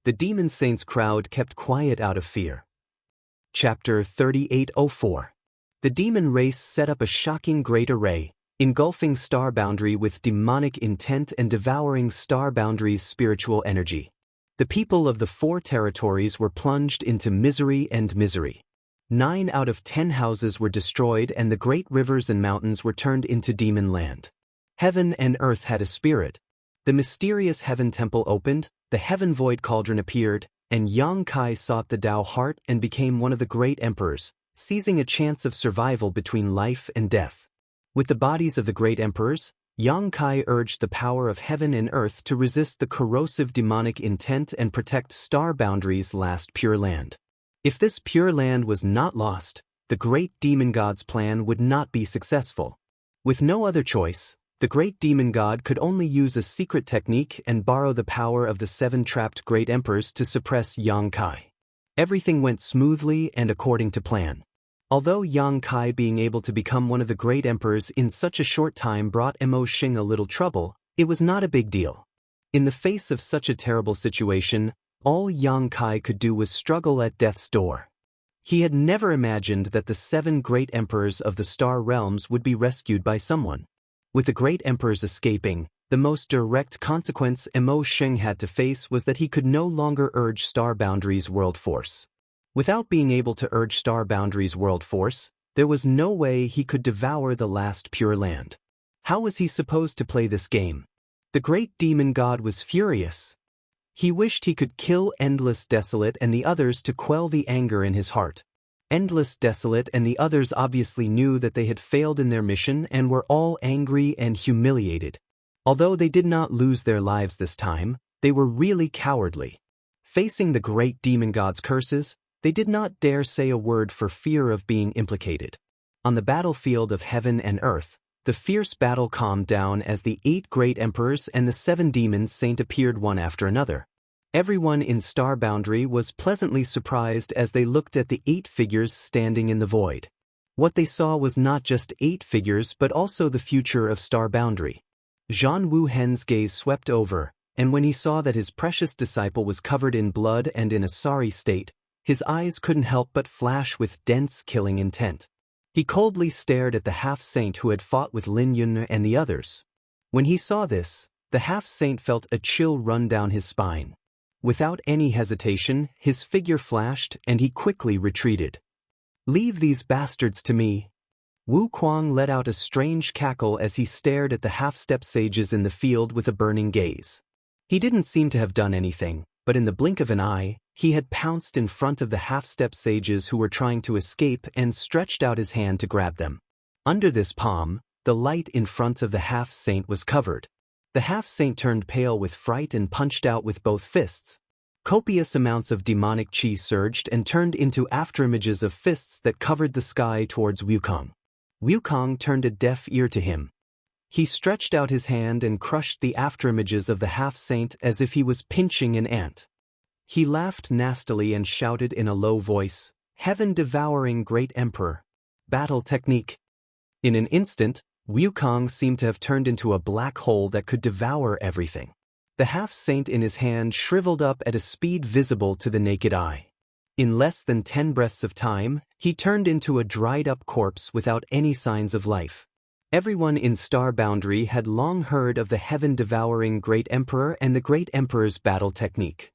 The demon saints' crowd kept quiet out of fear. Chapter 3804. The demon race set up a shocking great array, engulfing star boundary with demonic intent and devouring star boundary's spiritual energy. The people of the 4 territories were plunged into misery and misery. 9 out of 10 houses were destroyed and the great rivers and mountains were turned into demon land. Heaven and earth had a spirit. The mysterious heaven temple opened, the heaven void cauldron appeared, and Yang Kai sought the Tao heart and became one of the great emperors, seizing a chance of survival between life and death. With the bodies of the great emperors, Yang Kai urged the power of heaven and earth to resist the corrosive demonic intent and protect star boundary's last pure land. If this pure land was not lost, the great demon god's plan would not be successful. With no other choice, the great demon god could only use a secret technique and borrow the power of the 7 trapped great emperors to suppress Yang Kai. Everything went smoothly and according to plan. Although Yang Kai being able to become one of the great emperors in such a short time brought Emo Shing a little trouble, it was not a big deal. In the face of such a terrible situation, all Yang Kai could do was struggle at death's door. He had never imagined that the 7 great emperors of the star realms would be rescued by someone. With the great emperors escaping, the most direct consequence Emo Shing had to face was that he could no longer urge Star Boundary's world force. Without being able to urge Star Boundary's world force, there was no way he could devour the last pure land. How was he supposed to play this game? The great demon god was furious. He wished he could kill Endless Desolate and the others to quell the anger in his heart. Endless Desolate and the others obviously knew that they had failed in their mission and were all angry and humiliated. Although they did not lose their lives this time, they were really cowardly. Facing the great demon god's curses, they did not dare say a word for fear of being implicated. On the battlefield of heaven and earth, the fierce battle calmed down as the 8 great emperors and the 7 demons saint appeared one after another. Everyone in Star Boundary was pleasantly surprised as they looked at the 8 figures standing in the void. What they saw was not just 8 figures but also the future of Star Boundary. Zhan Wuhen's gaze swept over, and when he saw that his precious disciple was covered in blood and in a sorry state, his eyes couldn't help but flash with dense killing intent. He coldly stared at the half-saint who had fought with Lin Yun and the others. When he saw this, the half-saint felt a chill run down his spine. Without any hesitation, his figure flashed and he quickly retreated. "Leave these bastards to me." Wu Kuang let out a strange cackle as he stared at the half-step sages in the field with a burning gaze. He didn't seem to have done anything, but in the blink of an eye, he had pounced in front of the half-step sages who were trying to escape and stretched out his hand to grab them. Under this palm, the light in front of the half-saint was covered. The half-saint turned pale with fright and punched out with both fists. Copious amounts of demonic chi surged and turned into afterimages of fists that covered the sky towards Wukong. Wukong turned a deaf ear to him. He stretched out his hand and crushed the afterimages of the half-saint as if he was pinching an ant. He laughed nastily and shouted in a low voice, "Heaven-devouring great emperor! Battle technique!" In an instant, Wukong seemed to have turned into a black hole that could devour everything. The half-saint in his hand shriveled up at a speed visible to the naked eye. In less than 10 breaths of time, he turned into a dried-up corpse without any signs of life. Everyone in Star Boundary had long heard of the heaven-devouring Great Emperor and the Great Emperor's battle technique.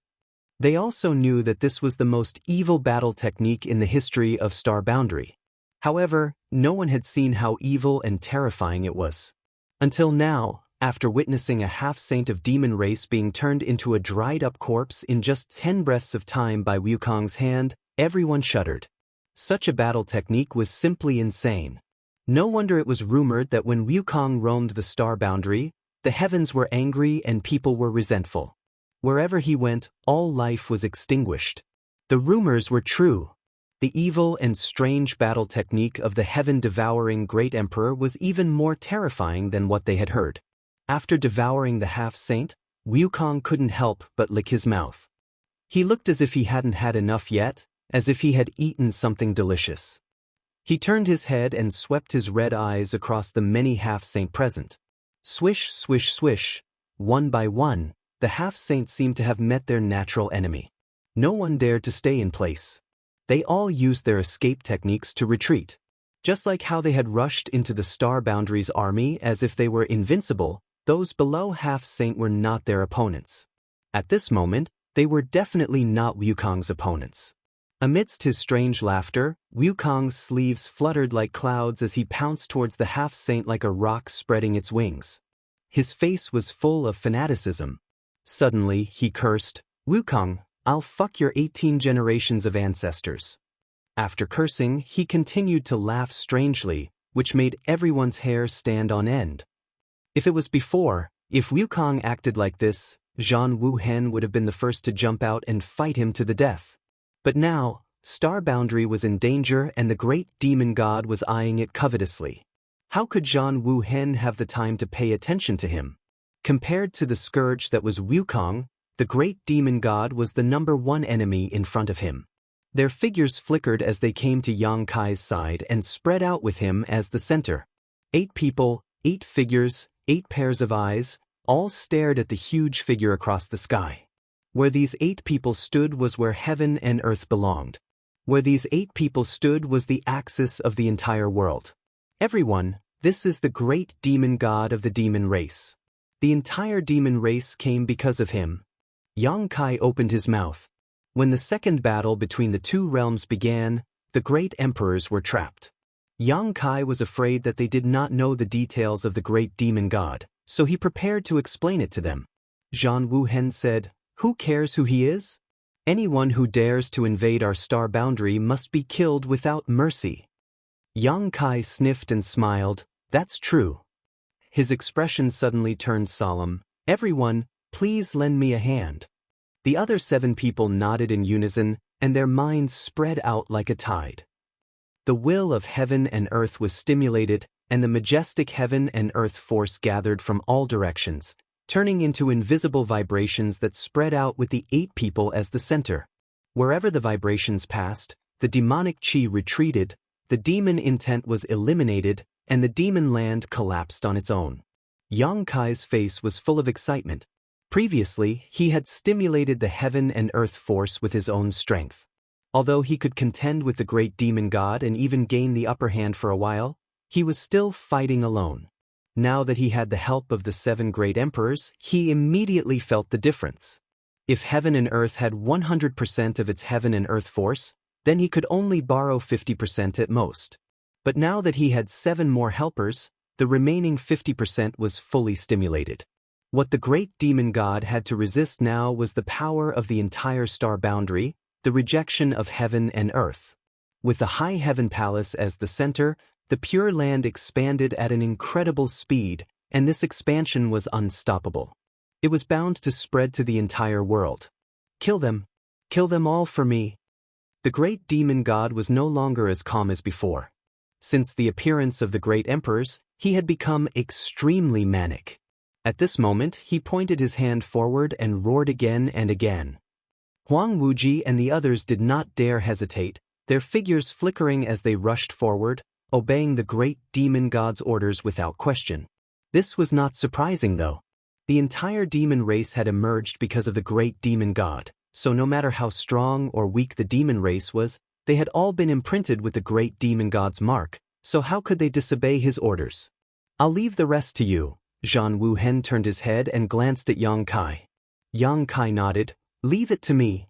They also knew that this was the most evil battle technique in the history of Star Boundary. However, no one had seen how evil and terrifying it was. Until now, after witnessing a half-saint of demon race being turned into a dried-up corpse in just 10 breaths of time by Wukong's hand, everyone shuddered. Such a battle technique was simply insane. No wonder it was rumored that when Wukong roamed the Star Boundary, the heavens were angry and people were resentful. Wherever he went, all life was extinguished. The rumors were true. The evil and strange battle technique of the heaven-devouring Great Emperor was even more terrifying than what they had heard. After devouring the half-saint, Wukong couldn't help but lick his mouth. He looked as if he hadn't had enough yet, as if he had eaten something delicious. He turned his head and swept his red eyes across the many half-saint present. Swish, swish, swish. One by one, the half-saints seemed to have met their natural enemy. No one dared to stay in place. They all used their escape techniques to retreat. Just like how they had rushed into the Star Boundary's army as if they were invincible, those below half-saint were not their opponents. At this moment, they were definitely not Wukong's opponents. Amidst his strange laughter, Wukong's sleeves fluttered like clouds as he pounced towards the half-saint like a rock spreading its wings. His face was full of fanaticism. Suddenly, he cursed, "Wukong, I'll fuck your 18 generations of ancestors." After cursing, he continued to laugh strangely, which made everyone's hair stand on end. If it was before, if Wukong acted like this, Zhan Wuhen would have been the first to jump out and fight him to the death. But now, Star Boundary was in danger and the great demon god was eyeing it covetously. How could Zhan Wuhen have the time to pay attention to him? Compared to the scourge that was Wukong, the great demon god was the #1 enemy in front of him. Their figures flickered as they came to Yang Kai's side and spread out with him as the center. 8 people, 8 figures, 8 pairs of eyes, all stared at the huge figure across the sky. Where these 8 people stood was where heaven and earth belonged. Where these 8 people stood was the axis of the entire world. Everyone, this is the great demon god of the demon race. The entire demon race came because of him. Yang Kai opened his mouth. When the second battle between the 2 realms began, the great emperors were trapped. Yang Kai was afraid that they did not know the details of the great demon god, so he prepared to explain it to them. Zhang Wuhen said, "Who cares who he is? Anyone who dares to invade our star boundary must be killed without mercy." Yang Kai sniffed and smiled. "That's true." His expression suddenly turned solemn. "Everyone, please lend me a hand." The other 7 people nodded in unison, and their minds spread out like a tide. The will of heaven and earth was stimulated, and the majestic heaven and earth force gathered from all directions, turning into invisible vibrations that spread out with the 8 people as the center. Wherever the vibrations passed, the demonic chi retreated, the demon intent was eliminated, and the demon land collapsed on its own. Yang Kai's face was full of excitement. Previously, he had stimulated the heaven and earth force with his own strength. Although he could contend with the great demon god and even gain the upper hand for a while, he was still fighting alone. Now that he had the help of the 7 great emperors, he immediately felt the difference. If heaven and earth had 100% of its heaven and earth force, then he could only borrow 50% at most. But now that he had 7 more helpers, the remaining 50% was fully stimulated. What the great demon god had to resist now was the power of the entire star boundary, the rejection of heaven and earth. With the high heaven palace as the center, the Pure Land expanded at an incredible speed, and this expansion was unstoppable. It was bound to spread to the entire world. "Kill them. Kill them all for me." The great demon god was no longer as calm as before. Since the appearance of the great emperors, he had become extremely manic. At this moment, he pointed his hand forward and roared again and again. Huang Wuji and the others did not dare hesitate, their figures flickering as they rushed forward, obeying the great demon god's orders without question. This was not surprising though. The entire demon race had emerged because of the great demon god, so no matter how strong or weak the demon race was, they had all been imprinted with the great demon god's mark, so how could they disobey his orders? "I'll leave the rest to you." Zhang Wuhen turned his head and glanced at Yang Kai. Yang Kai nodded. "Leave it to me."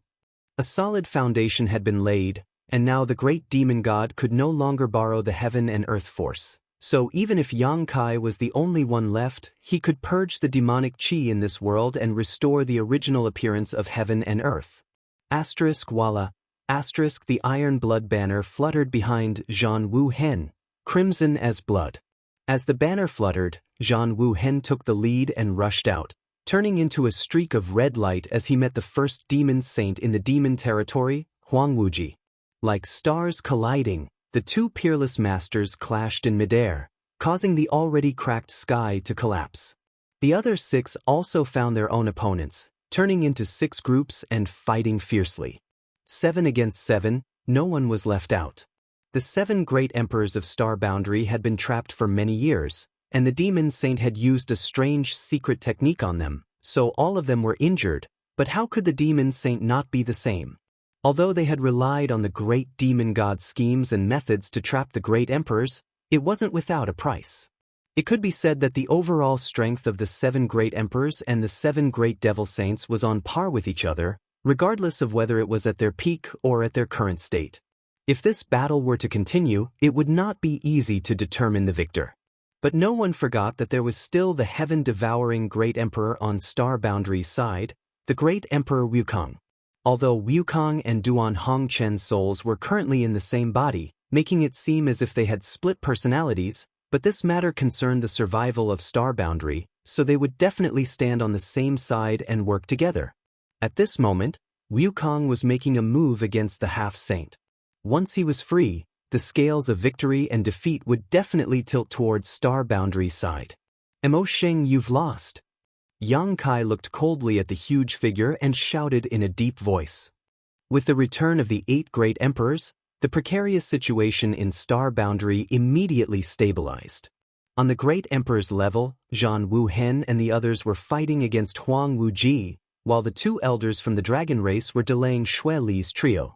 A solid foundation had been laid, and now the great demon god could no longer borrow the heaven and earth force. So even if Yang Kai was the only one left, he could purge the demonic chi in this world and restore the original appearance of heaven and earth. Voila. The iron blood banner fluttered behind Zhang Wuhen, crimson as blood. As the banner fluttered, Zhang Wuhen took the lead and rushed out, turning into a streak of red light as he met the first demon saint in the demon territory, Huang Wuji. Like stars colliding, the 2 peerless masters clashed in midair, causing the already cracked sky to collapse. The other 6 also found their own opponents, turning into 6 groups and fighting fiercely. 7 against 7, no one was left out. The 7 great emperors of Star Boundary had been trapped for many years, and the demon saint had used a strange secret technique on them, so all of them were injured, but how could the demon saint not be the same? Although they had relied on the great demon god's schemes and methods to trap the great emperors, it wasn't without a price. It could be said that the overall strength of the 7 great emperors and the 7 great devil saints was on par with each other, regardless of whether it was at their peak or at their current state. If this battle were to continue, it would not be easy to determine the victor. But no one forgot that there was still the heaven-devouring great emperor on Star Boundary's side, the great emperor Wukong. Although Wukong and Duan Hongchen's souls were currently in the same body, making it seem as if they had split personalities, but this matter concerned the survival of Star Boundary, so they would definitely stand on the same side and work together. At this moment, Wukong was making a move against the half-saint. Once he was free, the scales of victory and defeat would definitely tilt towards Star Boundary's side. "Mo Sheng, you've lost." Yang Kai looked coldly at the huge figure and shouted in a deep voice. With the return of the 8 great emperors, the precarious situation in Star Boundary immediately stabilized. On the great emperor's level, Zhang Wuhen and the others were fighting against Huang Wuji, while the 2 elders from the dragon race were delaying Xue Li's trio.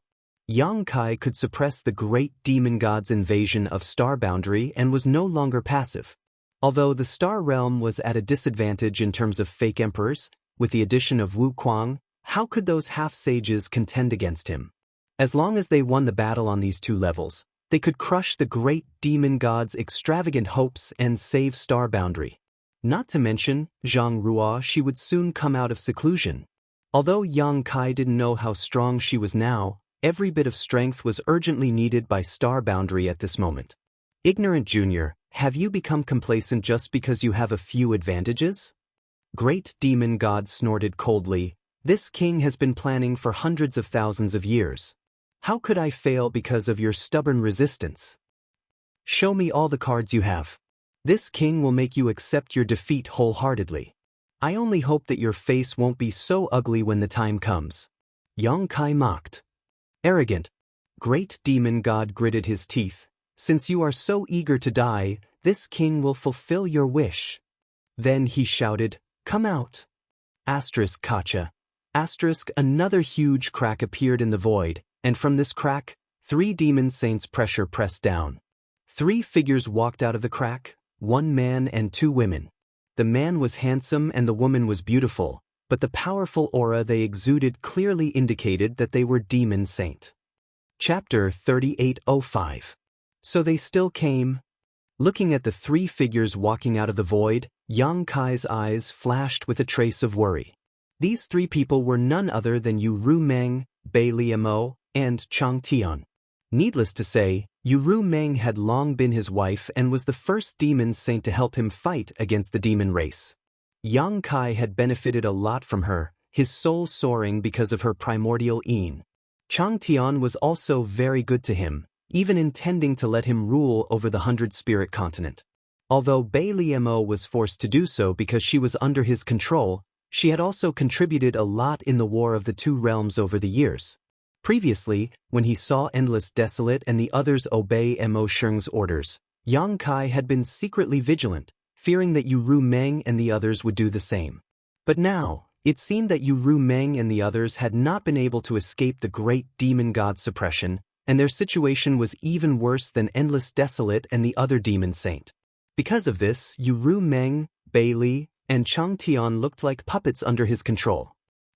Yang Kai could suppress the great demon god's invasion of Star Boundary and was no longer passive. Although the Star Realm was at a disadvantage in terms of fake emperors, with the addition of Wu Kuang, how could those half-sages contend against him? As long as they won the battle on these 2 levels, they could crush the great demon god's extravagant hopes and save Star Boundary. Not to mention, Zhang Ruo, she would soon come out of seclusion. Although Yang Kai didn't know how strong she was now, every bit of strength was urgently needed by Star Boundary at this moment. Ignorant Junior, have you become complacent just because you have a few advantages? Great demon god snorted coldly. This king has been planning for hundreds of thousands of years. How could I fail because of your stubborn resistance? Show me all the cards you have. This king will make you accept your defeat wholeheartedly. I only hope that your face won't be so ugly when the time comes. Yang Kai mocked. Arrogant. Great demon god gritted his teeth. Since you are so eager to die, this king will fulfill your wish. Then he shouted, come out. Asterisk Kacha. Asterisk another huge crack appeared in the void, and from this crack, 3 demon saints pressure pressed down. 3 figures walked out of the crack, 1 man and 2 women. The man was handsome and the woman was beautiful, but the powerful aura they exuded clearly indicated that they were demon saint. Chapter 3805. So they still came. Looking at the 3 figures walking out of the void, Yang Kai's eyes flashed with a trace of worry. These 3 people were none other than Yu Ru Meng, Bai Liamo, and Chang Tian. Needless to say, Yu Ru Meng had long been his wife and was the first demon saint to help him fight against the demon race. Yang Kai had benefited a lot from her, his soul soaring because of her primordial Yin. Chang Tian was also very good to him, even intending to let him rule over the 100-spirit continent. Although Bai Liamo was forced to do so because she was under his control, she had also contributed a lot in the War of the Two Realms over the years. Previously, when he saw Endless Desolate and the others obey Mo Sheng's orders, Yang Kai had been secretly vigilant, fearing that Yu Ru Meng and the others would do the same. But now, it seemed that Yu Ru Meng and the others had not been able to escape the great demon god suppression, and their situation was even worse than Endless Desolate and the other demon saint. Because of this, Yu Ru Meng, Bai Li, and Chang Tian looked like puppets under his control.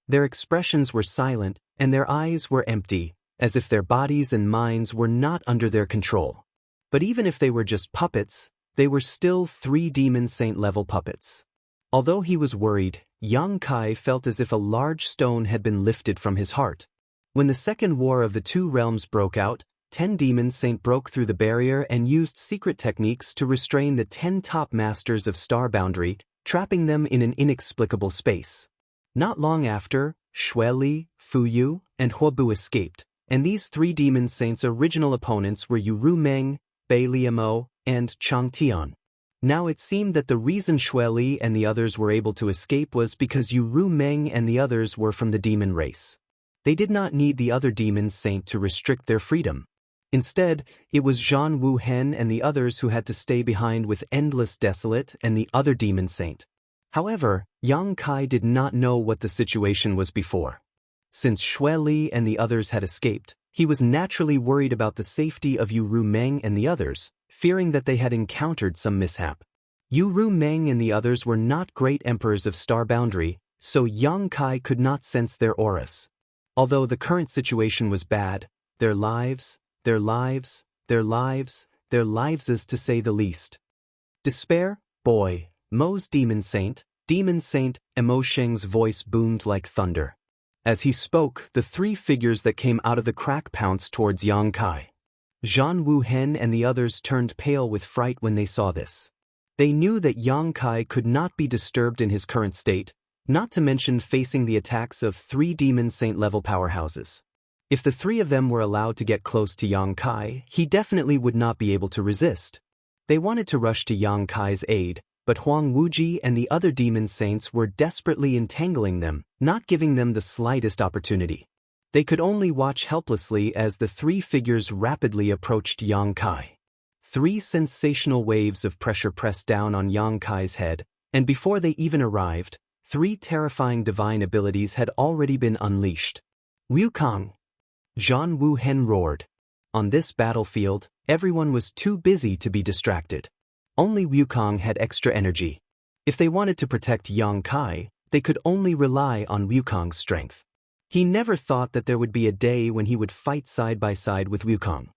Their expressions were silent, and their eyes were empty, as if their bodies and minds were not under their control. But even if they were just puppets, they were still 3 demon saint-level puppets. Although he was worried, Yang Kai felt as if a large stone had been lifted from his heart. When the Second War of the Two Realms broke out, 10 demon saint broke through the barrier and used secret techniques to restrain the 10 top masters of Star Boundary, trapping them in an inexplicable space. Not long after, Xue Li, Fu Yu, and Huobu escaped, and these 3 demon saints' original opponents were Yu Ru Meng, Bai Liamo, and Chang Tian. Now it seemed that the reason Xue Li and the others were able to escape was because Yu Ru Meng and the others were from the demon race. They did not need the other demon saint to restrict their freedom. Instead, it was Zhan Wu Hen and the others who had to stay behind with Endless Desolate and the other demon saint. However, Yang Kai did not know what the situation was before. Since Xue Li and the others had escaped, he was naturally worried about the safety of Yu Ru Meng and the others, fearing that they had encountered some mishap. Yu Ru Meng and the others were not great emperors of Star Boundary, so Yang Kai could not sense their auras. Although the current situation was bad, their lives, to say the least. Despair, boy, Mo's demon saint, Mo Sheng's voice boomed like thunder. As he spoke, the 3 figures that came out of the crack pounced towards Yang Kai. Zhan Wu Hen and the others turned pale with fright when they saw this. They knew that Yang Kai could not be disturbed in his current state, not to mention facing the attacks of 3 demon saint-level powerhouses. If the 3 of them were allowed to get close to Yang Kai, he definitely would not be able to resist. They wanted to rush to Yang Kai's aid, but Huang Wuji and the other demon saints were desperately entangling them, not giving them the slightest opportunity. They could only watch helplessly as the 3 figures rapidly approached Yang Kai. 3 sensational waves of pressure pressed down on Yang Kai's head, and before they even arrived, 3 terrifying divine abilities had already been unleashed. Wukong! Zhan Wu Hen roared. On this battlefield, everyone was too busy to be distracted. Only Wukong had extra energy. If they wanted to protect Yang Kai, they could only rely on Wukong's strength. He never thought that there would be a day when he would fight side by side with Wukong.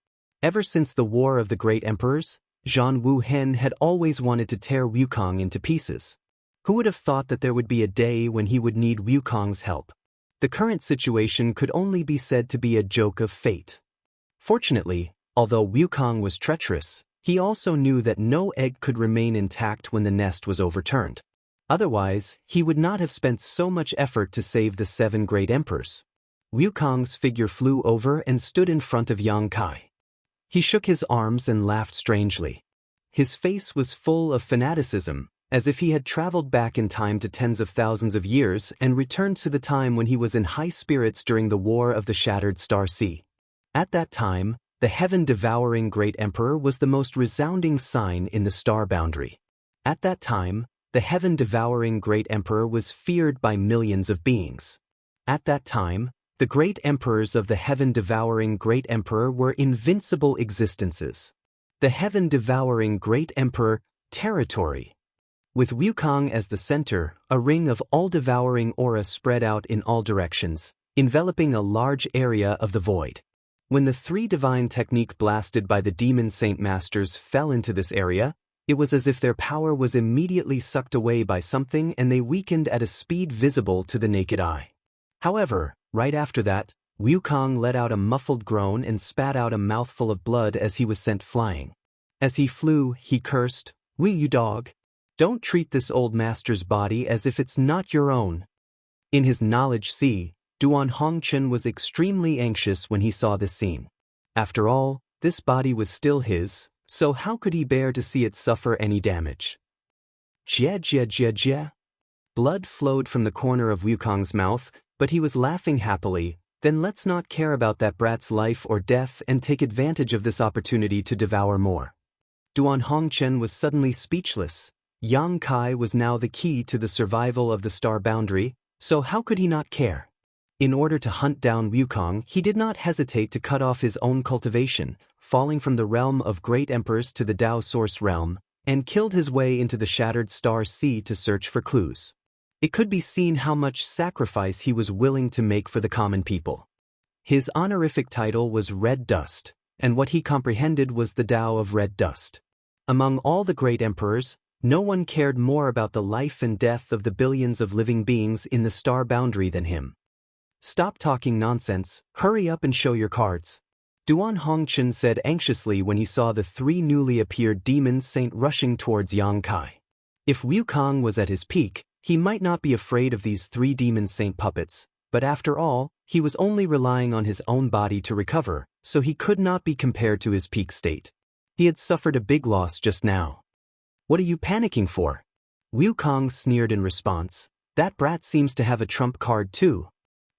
Ever since the War of the Great Emperors, Zhan Wu Hen had always wanted to tear Wukong into pieces. Who would have thought that there would be a day when he would need Wukong's help? The current situation could only be said to be a joke of fate. Fortunately, although Wukong was treacherous, he also knew that no egg could remain intact when the nest was overturned. Otherwise, he would not have spent so much effort to save the 7 great emperors. Wukong's figure flew over and stood in front of Yang Kai. He shook his arms and laughed strangely. His face was full of fanaticism, as if he had traveled back in time to tens of thousands of years and returned to the time when he was in high spirits during the War of the Shattered Star Sea. At that time, the heaven-devouring great emperor was the most resounding sign in the star boundary. At that time, the heaven-devouring great emperor was feared by millions of beings. At that time, the great emperors of the heaven-devouring great emperor were invincible existences. The heaven-devouring great emperor, territory. With Wukong as the center, a ring of all-devouring aura spread out in all directions, enveloping a large area of the void. When the 3 divine technique blasted by the demon saint masters fell into this area, it was as if their power was immediately sucked away by something and they weakened at a speed visible to the naked eye. However, right after that, Wukong let out a muffled groan and spat out a mouthful of blood as he was sent flying. As he flew, he cursed, "Will you dog? Don't treat this old master's body as if it's not your own." In his knowledge sea, Duan Hongchen was extremely anxious when he saw this scene. After all, this body was still his, so how could he bear to see it suffer any damage? Jia jia jia jia. Blood flowed from the corner of Wukong's mouth, but he was laughing happily. Then let's not care about that brat's life or death and take advantage of this opportunity to devour more. Duan Hongchen was suddenly speechless. Yang Kai was now the key to the survival of the star boundary, so how could he not care? In order to hunt down Wukong, he did not hesitate to cut off his own cultivation, falling from the realm of great emperors to the Tao Source realm, and killed his way into the Shattered Star Sea to search for clues. It could be seen how much sacrifice he was willing to make for the common people. His honorific title was Red Dust, and what he comprehended was the Tao of Red Dust. Among all the great emperors, no one cared more about the life and death of the billions of living beings in the star boundary than him. "Stop talking nonsense, hurry up and show your cards," Duan Hongchen said anxiously when he saw the 3 newly appeared demon saint rushing towards Yang Kai. If Wukong was at his peak, he might not be afraid of these 3 demon saint puppets, but after all, he was only relying on his own body to recover, so he could not be compared to his peak state. He had suffered a big loss just now. "What are you panicking for?" Wukong sneered in response. "That brat seems to have a trump card too."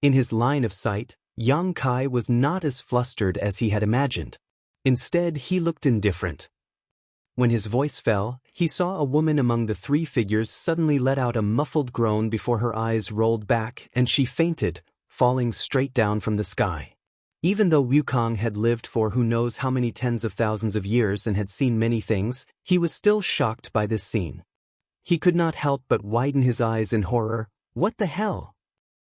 In his line of sight, Yang Kai was not as flustered as he had imagined. Instead, he looked indifferent. When his voice fell, he saw a woman among the 3 figures suddenly let out a muffled groan before her eyes rolled back and she fainted, falling straight down from the sky. Even though Wukong had lived for who knows how many tens of thousands of years and had seen many things, he was still shocked by this scene. He could not help but widen his eyes in horror. What the hell?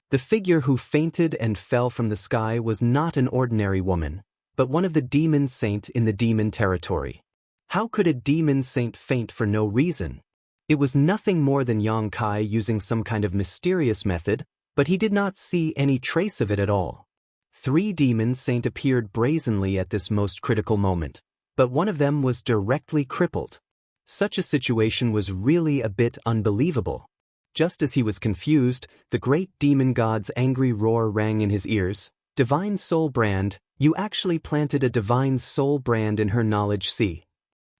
The figure who fainted and fell from the sky was not an ordinary woman, but one of the demon saint in the demon territory. How could a demon saint faint for no reason? It was nothing more than Yang Kai using some kind of mysterious method, but he did not see any trace of it at all. 3 demon saint appeared brazenly at this most critical moment, but one of them was directly crippled. Such a situation was really a bit unbelievable. Just as he was confused, the great demon god's angry roar rang in his ears. "Divine soul brand, you actually planted a divine soul brand in her knowledge sea."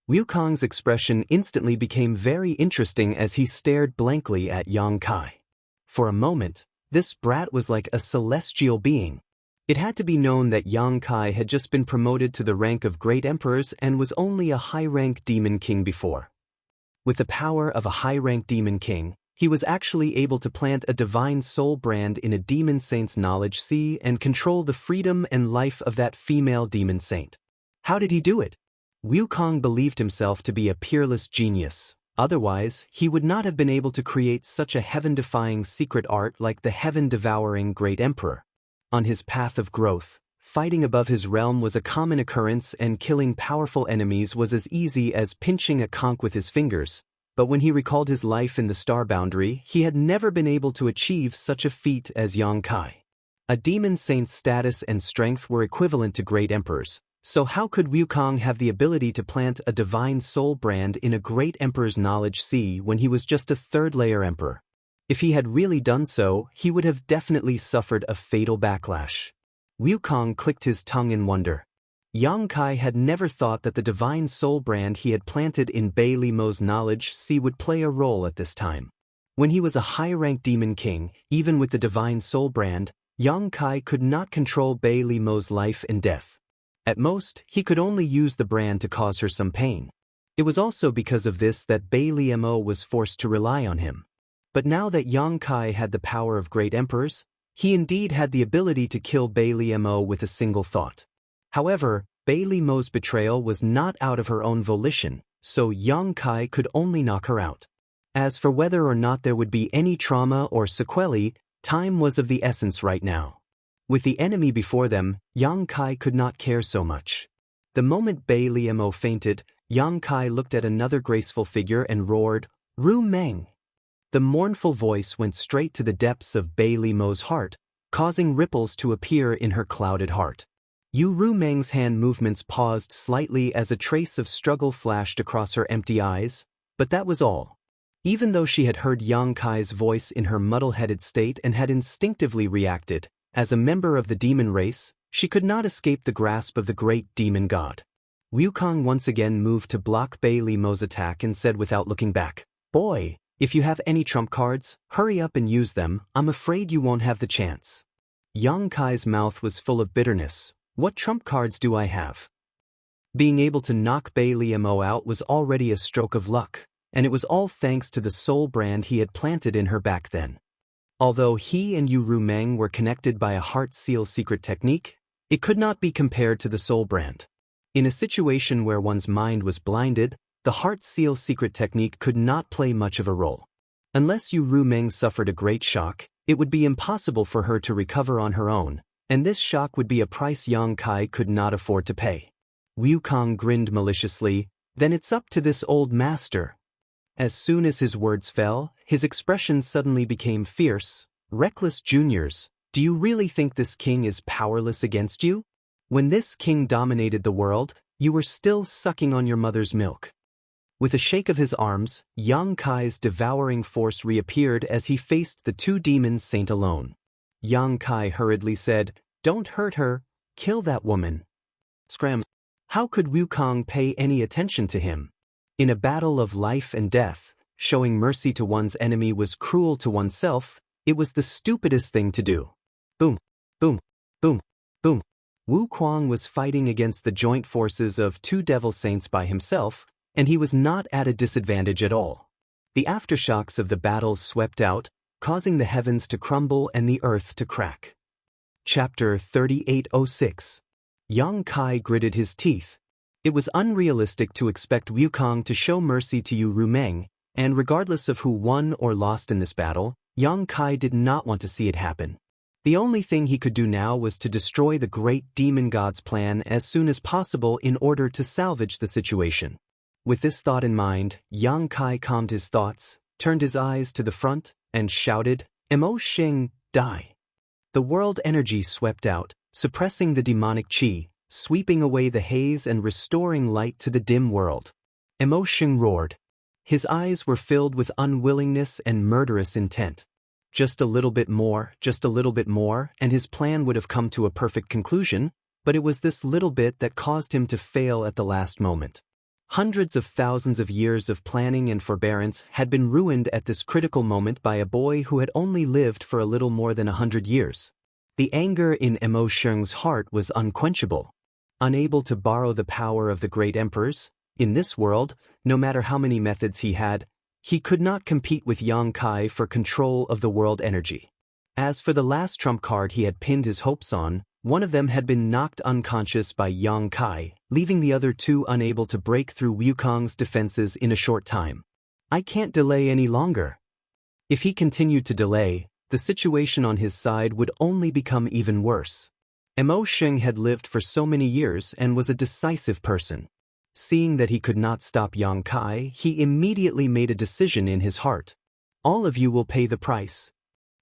Wukong's expression instantly became very interesting as he stared blankly at Yang Kai. For a moment, this brat was like a celestial being. It had to be known that Yang Kai had just been promoted to the rank of great emperors and was only a high-rank demon king before. With the power of a high-rank demon king, he was actually able to plant a divine soul brand in a demon saint's knowledge sea and control the freedom and life of that female demon saint. How did he do it? Wukong believed himself to be a peerless genius. Otherwise, he would not have been able to create such a heaven-defying secret art like the heaven-devouring great emperor. On his path of growth, fighting above his realm was a common occurrence and killing powerful enemies was as easy as pinching a conch with his fingers. But when he recalled his life in the star boundary, he had never been able to achieve such a feat as Yang Kai. A demon saint's status and strength were equivalent to great emperors, so how could Wukong have the ability to plant a divine soul brand in a great emperor's knowledge sea when he was just a third-layer emperor? If he had really done so, he would have definitely suffered a fatal backlash. Wukong clicked his tongue in wonder. Yang Kai had never thought that the divine soul brand he had planted in Bai Li Mo's knowledge sea would play a role at this time. When he was a high-ranked demon king, even with the divine soul brand, Yang Kai could not control Bai Li Mo's life and death. At most, he could only use the brand to cause her some pain. It was also because of this that Bai Li Mo was forced to rely on him. But now that Yang Kai had the power of great emperors, he indeed had the ability to kill Bai Li Mo with a single thought. However, Bai Li Mo's betrayal was not out of her own volition, so Yang Kai could only knock her out. As for whether or not there would be any trauma or sequelae, time was of the essence right now. With the enemy before them, Yang Kai could not care so much. The moment Bai Li Mo fainted, Yang Kai looked at another graceful figure and roared, "Ru Meng!" The mournful voice went straight to the depths of Bai Li Mo's heart, causing ripples to appear in her clouded heart. Ru Meng's hand movements paused slightly as a trace of struggle flashed across her empty eyes, but that was all. Even though she had heard Yang Kai's voice in her muddle-headed state and had instinctively reacted, as a member of the demon race, she could not escape the grasp of the great demon god. Wukong once again moved to block Bai Li Mo's attack and said without looking back, "Boy, if you have any trump cards, hurry up and use them, I'm afraid you won't have the chance." Yang Kai's mouth was full of bitterness. What trump cards do I have? Being able to knock Bai Li Mo out was already a stroke of luck, and it was all thanks to the soul brand he had planted in her back then. Although he and Ru Meng were connected by a heart seal secret technique, it could not be compared to the soul brand. In a situation where one's mind was blinded, the heart seal secret technique could not play much of a role. Unless Ru Meng suffered a great shock, it would be impossible for her to recover on her own, and this shock would be a price Yang Kai could not afford to pay. Wukong grinned maliciously, "Then it's up to this old master." As soon as his words fell, his expression suddenly became fierce. "Reckless juniors, do you really think this king is powerless against you? When this king dominated the world, you were still sucking on your mother's milk." With a shake of his arms, Yang Kai's devouring force reappeared as he faced the two demons saint alone. Yang Kai hurriedly said, "Don't hurt her, kill that woman." Scram! How could Wukong pay any attention to him? In a battle of life and death, showing mercy to one's enemy was cruel to oneself. It was the stupidest thing to do. Boom, boom, boom, boom. Wukong was fighting against the joint forces of two devil saints by himself, and he was not at a disadvantage at all. The aftershocks of the battle swept out, causing the heavens to crumble and the earth to crack. Chapter 3806. Yang Kai gritted his teeth. It was unrealistic to expect Wukong to show mercy to Ru Meng, and regardless of who won or lost in this battle, Yang Kai did not want to see it happen. The only thing he could do now was to destroy the great demon god's plan as soon as possible in order to salvage the situation. With this thought in mind, Yang Kai calmed his thoughts, turned his eyes to the front, and shouted, "Mo Xing, die." The world energy swept out, suppressing the demonic qi, sweeping away the haze and restoring light to the dim world. Mo Xing roared. His eyes were filled with unwillingness and murderous intent. Just a little bit more, and his plan would have come to a perfect conclusion, but it was this little bit that caused him to fail at the last moment. Hundreds of thousands of years of planning and forbearance had been ruined at this critical moment by a boy who had only lived for a little more than 100 years. The anger in Mo Xing's heart was unquenchable. Unable to borrow the power of the great emperors, in this world, no matter how many methods he had, he could not compete with Yang Kai for control of the world energy. As for the last trump card he had pinned his hopes on, one of them had been knocked unconscious by Yang Kai, leaving the other two unable to break through Wukong's defenses in a short time. "I can't delay any longer." If he continued to delay, the situation on his side would only become even worse. Mo Xing had lived for so many years and was a decisive person. Seeing that he could not stop Yang Kai, he immediately made a decision in his heart. All of you will pay the price.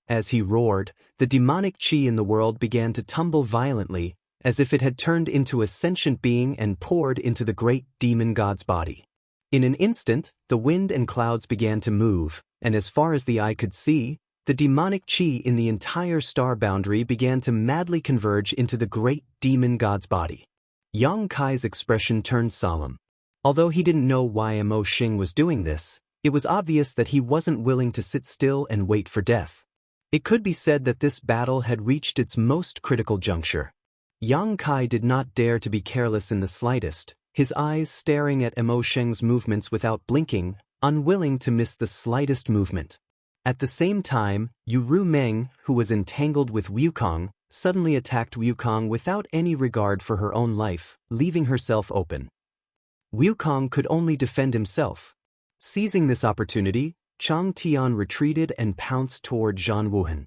As he roared, the demonic chi in the world began to tumble violently, as if it had turned into a sentient being and poured into the great demon god's body. In an instant, the wind and clouds began to move, and as far as the eye could see, the demonic chi in the entire star boundary began to madly converge into the great demon god's body. Yang Kai's expression turned solemn. Although he didn't know why Mo Xing was doing this, it was obvious that he wasn't willing to sit still and wait for death. It could be said that this battle had reached its most critical juncture. Yang Kai did not dare to be careless in the slightest, his eyes staring at Mo Xing's movements without blinking, unwilling to miss the slightest movement. At the same time, Yu Meng, who was entangled with Wukong, suddenly attacked Wukong without any regard for her own life, leaving herself open. Wukong could only defend himself. Seizing this opportunity, Chang Tian retreated and pounced toward Zhan Wuhan.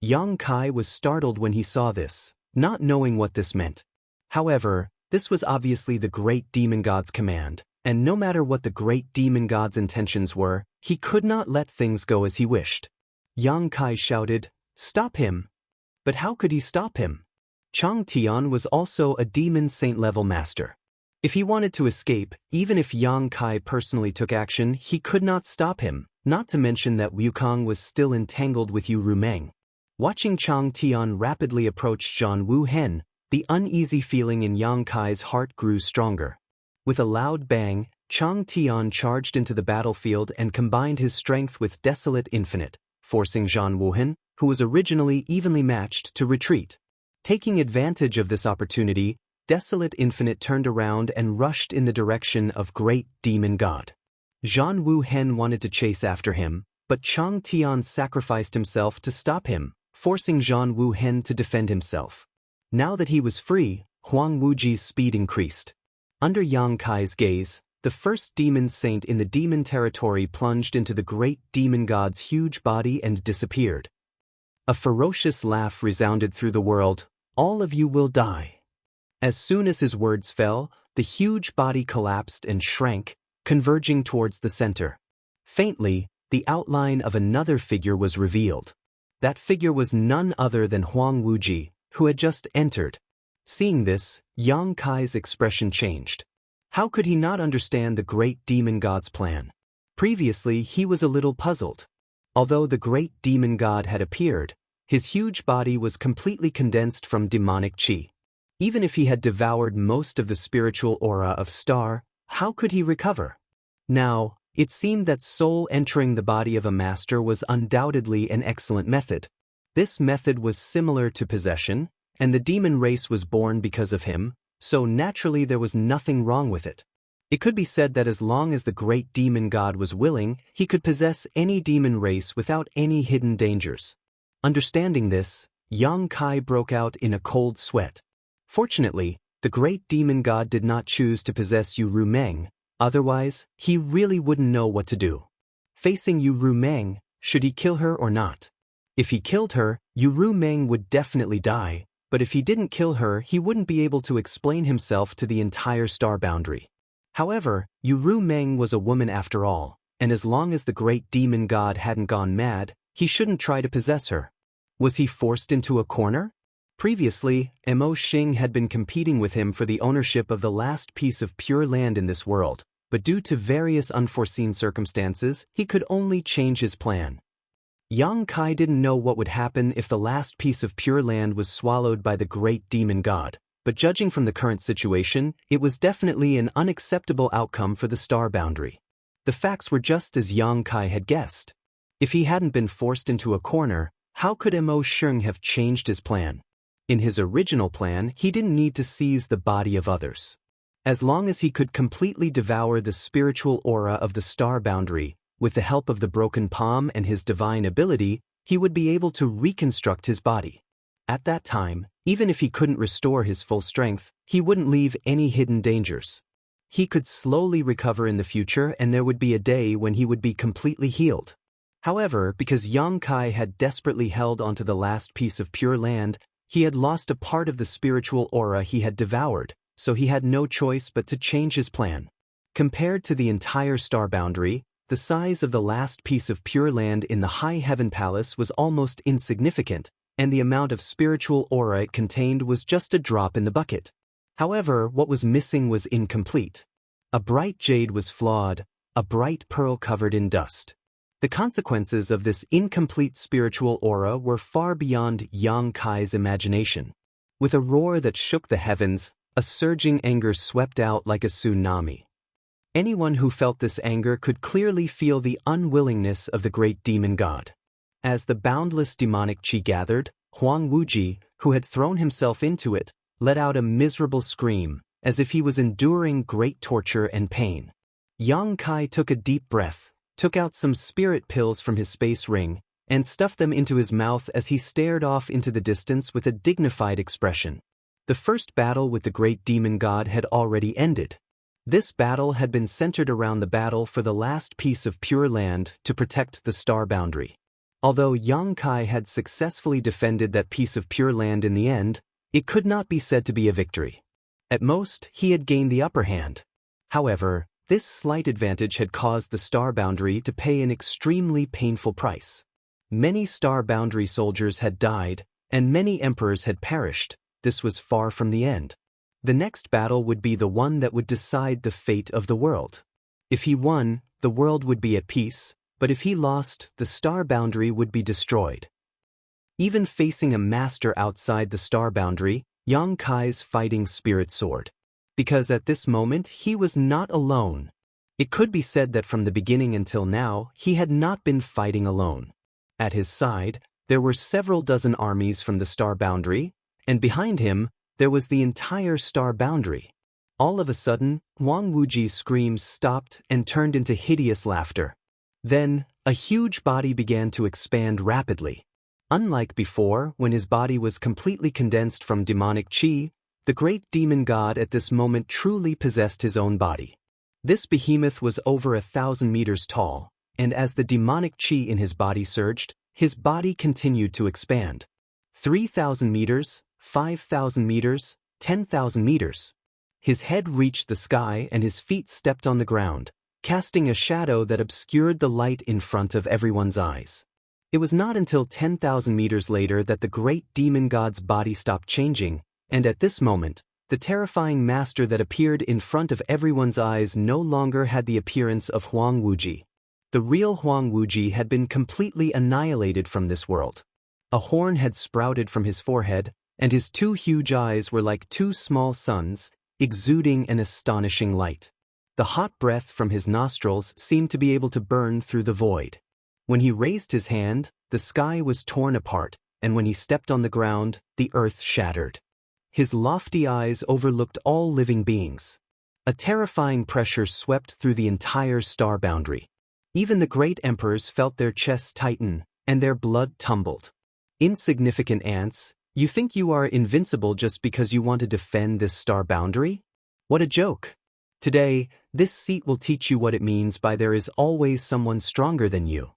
Yang Kai was startled when he saw this, not knowing what this meant. However, this was obviously the great demon god's command, and no matter what the great demon god's intentions were, he could not let things go as he wished. Yang Kai shouted, "Stop him!" But how could he stop him? Chang Tian was also a demon saint-level master. If he wanted to escape, even if Yang Kai personally took action, he could not stop him, not to mention that Wukong was still entangled with Yu Meng. Watching Chang Tian rapidly approach Zhan Wuhen, the uneasy feeling in Yang Kai's heart grew stronger. With a loud bang, Chang Tian charged into the battlefield and combined his strength with Desolate Infinite, forcing Zhan Wuhen, who was originally evenly matched, to retreat. Taking advantage of this opportunity, Desolate Infinite turned around and rushed in the direction of Great Demon God. Zhan Wuhen wanted to chase after him, but Chang Tian sacrificed himself to stop him, forcing Zhan Wuhen to defend himself. Now that he was free, Huang Wuji's speed increased. Under Yang Kai's gaze, the first demon saint in the demon territory plunged into the great demon god's huge body and disappeared. A ferocious laugh resounded through the world. "All of you will die." As soon as his words fell, the huge body collapsed and shrank, converging towards the center. Faintly, the outline of another figure was revealed. That figure was none other than Huang Wuji, who had just entered. Seeing this, Yang Kai's expression changed. How could he not understand the great demon god's plan? Previously, he was a little puzzled. Although the great demon god had appeared, his huge body was completely condensed from demonic chi. Even if he had devoured most of the spiritual aura of Star, how could he recover? Now, it seemed that soul entering the body of a master was undoubtedly an excellent method. This method was similar to possession, and the demon race was born because of him, so naturally there was nothing wrong with it. It could be said that as long as the great demon god was willing, he could possess any demon race without any hidden dangers. Understanding this, Yang Kai broke out in a cold sweat. Fortunately, the great demon god did not choose to possess Yu Meng, otherwise, he really wouldn't know what to do. Facing Yu Meng, should he kill her or not? If he killed her, Yu Meng would definitely die, but if he didn't kill her, he wouldn't be able to explain himself to the entire star boundary. However, Yu Meng was a woman after all, and as long as the great demon god hadn't gone mad, he shouldn't try to possess her. Was he forced into a corner? Previously, Mo Xing had been competing with him for the ownership of the last piece of pure land in this world, but due to various unforeseen circumstances, he could only change his plan. Yang Kai didn't know what would happen if the last piece of pure land was swallowed by the great demon god, but judging from the current situation, it was definitely an unacceptable outcome for the star boundary. The facts were just as Yang Kai had guessed. If he hadn't been forced into a corner, how could Mo Xing have changed his plan? In his original plan, he didn't need to seize the body of others. As long as he could completely devour the spiritual aura of the star boundary, with the help of the broken palm and his divine ability, he would be able to reconstruct his body. At that time, even if he couldn't restore his full strength, he wouldn't leave any hidden dangers. He could slowly recover in the future, and there would be a day when he would be completely healed. However, because Yang Kai had desperately held onto the last piece of pure land, he had lost a part of the spiritual aura he had devoured, so he had no choice but to change his plan. Compared to the entire star boundary, the size of the last piece of pure land in the High Heaven Palace was almost insignificant, and the amount of spiritual aura it contained was just a drop in the bucket. However, what was missing was incomplete. A bright jade was flawed, a bright pearl covered in dust. The consequences of this incomplete spiritual aura were far beyond Yang Kai's imagination. With a roar that shook the heavens, a surging anger swept out like a tsunami. Anyone who felt this anger could clearly feel the unwillingness of the great demon god. As the boundless demonic chi gathered, Huang Wuji, who had thrown himself into it, let out a miserable scream, as if he was enduring great torture and pain. Yang Kai took a deep breath, took out some spirit pills from his space ring, and stuffed them into his mouth as he stared off into the distance with a dignified expression. The first battle with the great demon god had already ended. This battle had been centered around the battle for the last piece of pure land to protect the star boundary. Although Yang Kai had successfully defended that piece of pure land in the end, it could not be said to be a victory. At most, he had gained the upper hand. However, this slight advantage had caused the star boundary to pay an extremely painful price. Many star boundary soldiers had died, and many emperors had perished. This was far from the end. The next battle would be the one that would decide the fate of the world. If he won, the world would be at peace, but if he lost, the star boundary would be destroyed. Even facing a master outside the star boundary, Yang Kai's fighting spirit soared. Because at this moment he was not alone. It could be said that from the beginning until now, he had not been fighting alone. At his side, there were several dozen armies from the star boundary, and behind him, there was the entire star boundary. All of a sudden, Huang Wuji's screams stopped and turned into hideous laughter. Then, a huge body began to expand rapidly. Unlike before, when his body was completely condensed from demonic chi, the great demon god at this moment truly possessed his own body. This behemoth was over 1,000 meters tall, and as the demonic chi in his body surged, his body continued to expand. 3,000 meters, 5,000 meters, 10,000 meters. His head reached the sky and his feet stepped on the ground, casting a shadow that obscured the light in front of everyone's eyes. It was not until 10,000 meters later that the great demon god's body stopped changing, and at this moment, the terrifying master that appeared in front of everyone's eyes no longer had the appearance of Huang Wuji. The real Huang Wuji had been completely annihilated from this world. A horn had sprouted from his forehead, and his two huge eyes were like two small suns, exuding an astonishing light. The hot breath from his nostrils seemed to be able to burn through the void. When he raised his hand, the sky was torn apart, and when he stepped on the ground, the earth shattered. His lofty eyes overlooked all living beings. A terrifying pressure swept through the entire star boundary. Even the great emperors felt their chests tighten, and their blood tumbled. Insignificant ants, you think you are invincible just because you want to defend this star boundary? What a joke! Today, this seat will teach you what it means by there is always someone stronger than you.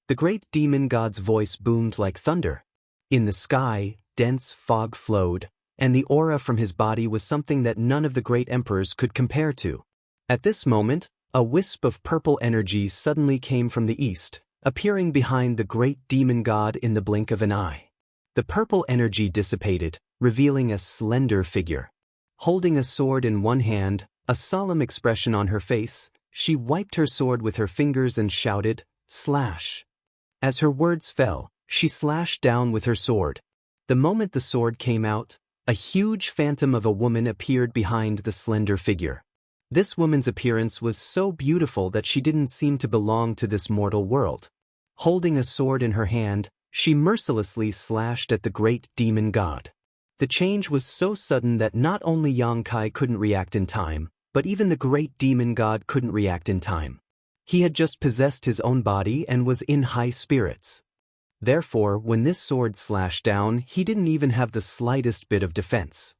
The great demon god's voice boomed like thunder. In the sky, dense fog flowed, and the aura from his body was something that none of the great emperors could compare to. At this moment, a wisp of purple energy suddenly came from the east, appearing behind the great demon god in the blink of an eye. The purple energy dissipated, revealing a slender figure. Holding a sword in one hand, a solemn expression on her face, she wiped her sword with her fingers and shouted, "Slash!" As her words fell, she slashed down with her sword. The moment the sword came out, a huge phantom of a woman appeared behind the slender figure. This woman's appearance was so beautiful that she didn't seem to belong to this mortal world. Holding a sword in her hand, she mercilessly slashed at the great demon god. The change was so sudden that not only Yang Kai couldn't react in time, but even the great demon god couldn't react in time. He had just possessed his own body and was in high spirits. Therefore, when this sword slashed down, he didn't even have the slightest bit of defense.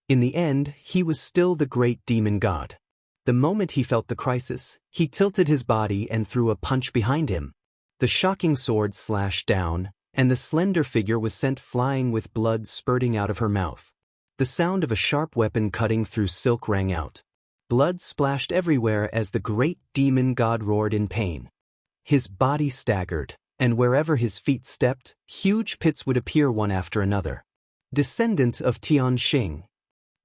In the end, he was still the great demon god. The moment he felt the crisis, he tilted his body and threw a punch behind him. The shocking sword slashed down, and the slender figure was sent flying with blood spurting out of her mouth. The sound of a sharp weapon cutting through silk rang out. Blood splashed everywhere as the great demon god roared in pain. His body staggered, and wherever his feet stepped, huge pits would appear one after another. Descendant of Tian Xing.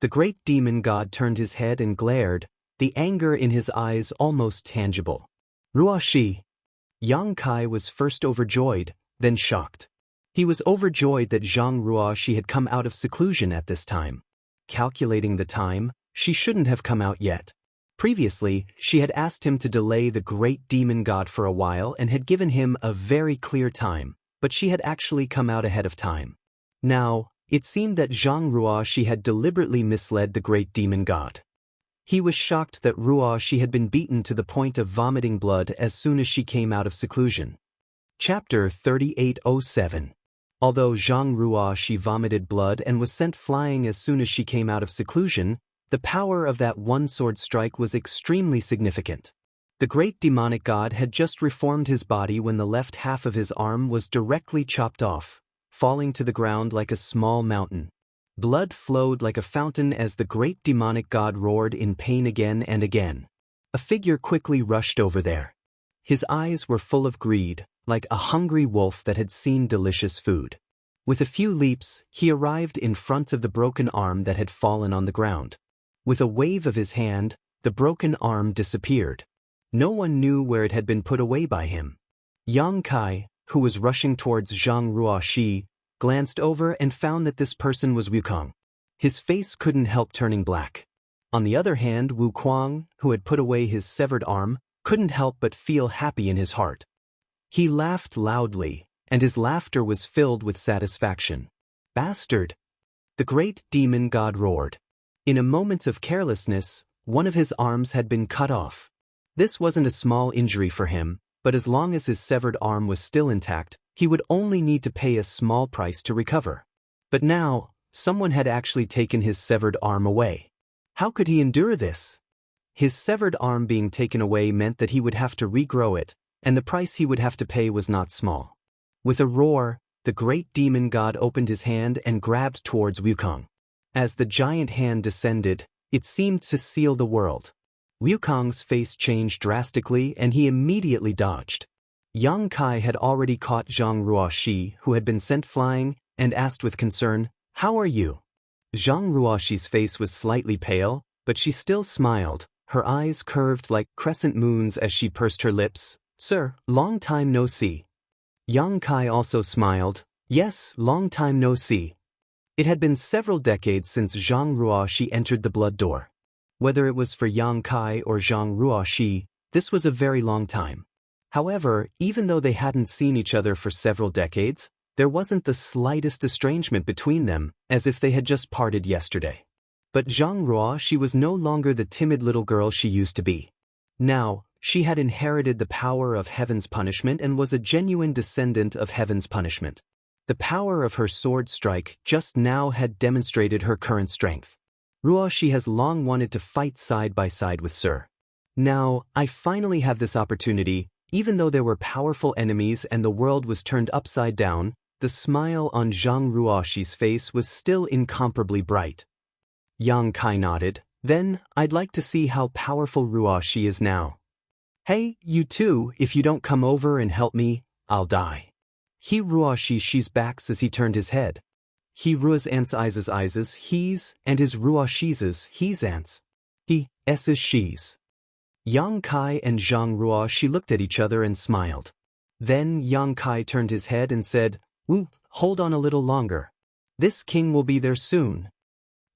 The great demon god turned his head and glared, the anger in his eyes almost tangible. Ruoxi. Yang Kai was first overjoyed, then shocked. He was overjoyed that Zhang Ruoxi had come out of seclusion at this time. Calculating the time, she shouldn't have come out yet. Previously, she had asked him to delay the great demon god for a while and had given him a very clear time, but she had actually come out ahead of time. Now, it seemed that Zhang Ruoxi had deliberately misled the great demon god. He was shocked that Ruoxi had been beaten to the point of vomiting blood as soon as she came out of seclusion. Chapter 3807. Although Zhang Ruoxi vomited blood and was sent flying as soon as she came out of seclusion, the power of that one sword strike was extremely significant. The great demonic god had just reformed his body when the left half of his arm was directly chopped off, falling to the ground like a small mountain. Blood flowed like a fountain as the great demonic god roared in pain again and again. A figure quickly rushed over there. His eyes were full of greed, like a hungry wolf that had seen delicious food. With a few leaps, he arrived in front of the broken arm that had fallen on the ground. With a wave of his hand, the broken arm disappeared. No one knew where it had been put away by him. Yang Kai, who was rushing towards Zhang Ruoxi, glanced over and found that this person was Wukong. His face couldn't help turning black. On the other hand, Wu Kuang, who had put away his severed arm, couldn't help but feel happy in his heart. He laughed loudly, and his laughter was filled with satisfaction. "Bastard!" The great demon god roared. In a moment of carelessness, one of his arms had been cut off. This wasn't a small injury for him, but as long as his severed arm was still intact, he would only need to pay a small price to recover. But now, someone had actually taken his severed arm away. How could he endure this? His severed arm being taken away meant that he would have to regrow it, and the price he would have to pay was not small. With a roar, the great demon god opened his hand and grabbed towards Wukong. As the giant hand descended, it seemed to seal the world. Wukong's face changed drastically and he immediately dodged. Yang Kai had already caught Zhang Ruoxi, who had been sent flying, and asked with concern, "How are you?" Zhang Ruoxi's face was slightly pale, but she still smiled, her eyes curved like crescent moons as she pursed her lips. "Sir, long time no see." Yang Kai also smiled. "Yes, long time no see." It had been several decades since Zhang Ruoxi entered the blood door. Whether it was for Yang Kai or Zhang Ruoxi, this was a very long time. However, even though they hadn't seen each other for several decades, there wasn't the slightest estrangement between them, as if they had just parted yesterday. But Zhang Ruoxi was no longer the timid little girl she used to be. Now, she had inherited the power of heaven's punishment and was a genuine descendant of heaven's punishment. The power of her sword strike just now had demonstrated her current strength. Ruoxi has long wanted to fight side by side with Sir. Now, I finally have this opportunity. Even though there were powerful enemies and the world was turned upside down, the smile on Zhang Ruoxi's face was still incomparably bright. Yang Kai nodded. "Then, I'd like to see how powerful Ruoxi is now." "Hey, you two, if you don't come over and help me, I'll die." He Ruoxi's backs as he turned his head. He Ruo's eyes, he's, and his Ruoxi's, he's ants. He, s's she's. Yang Kai and Zhang Ruoxi looked at each other and smiled. Then Yang Kai turned his head and said, "Wu, hold on a little longer. This king will be there soon."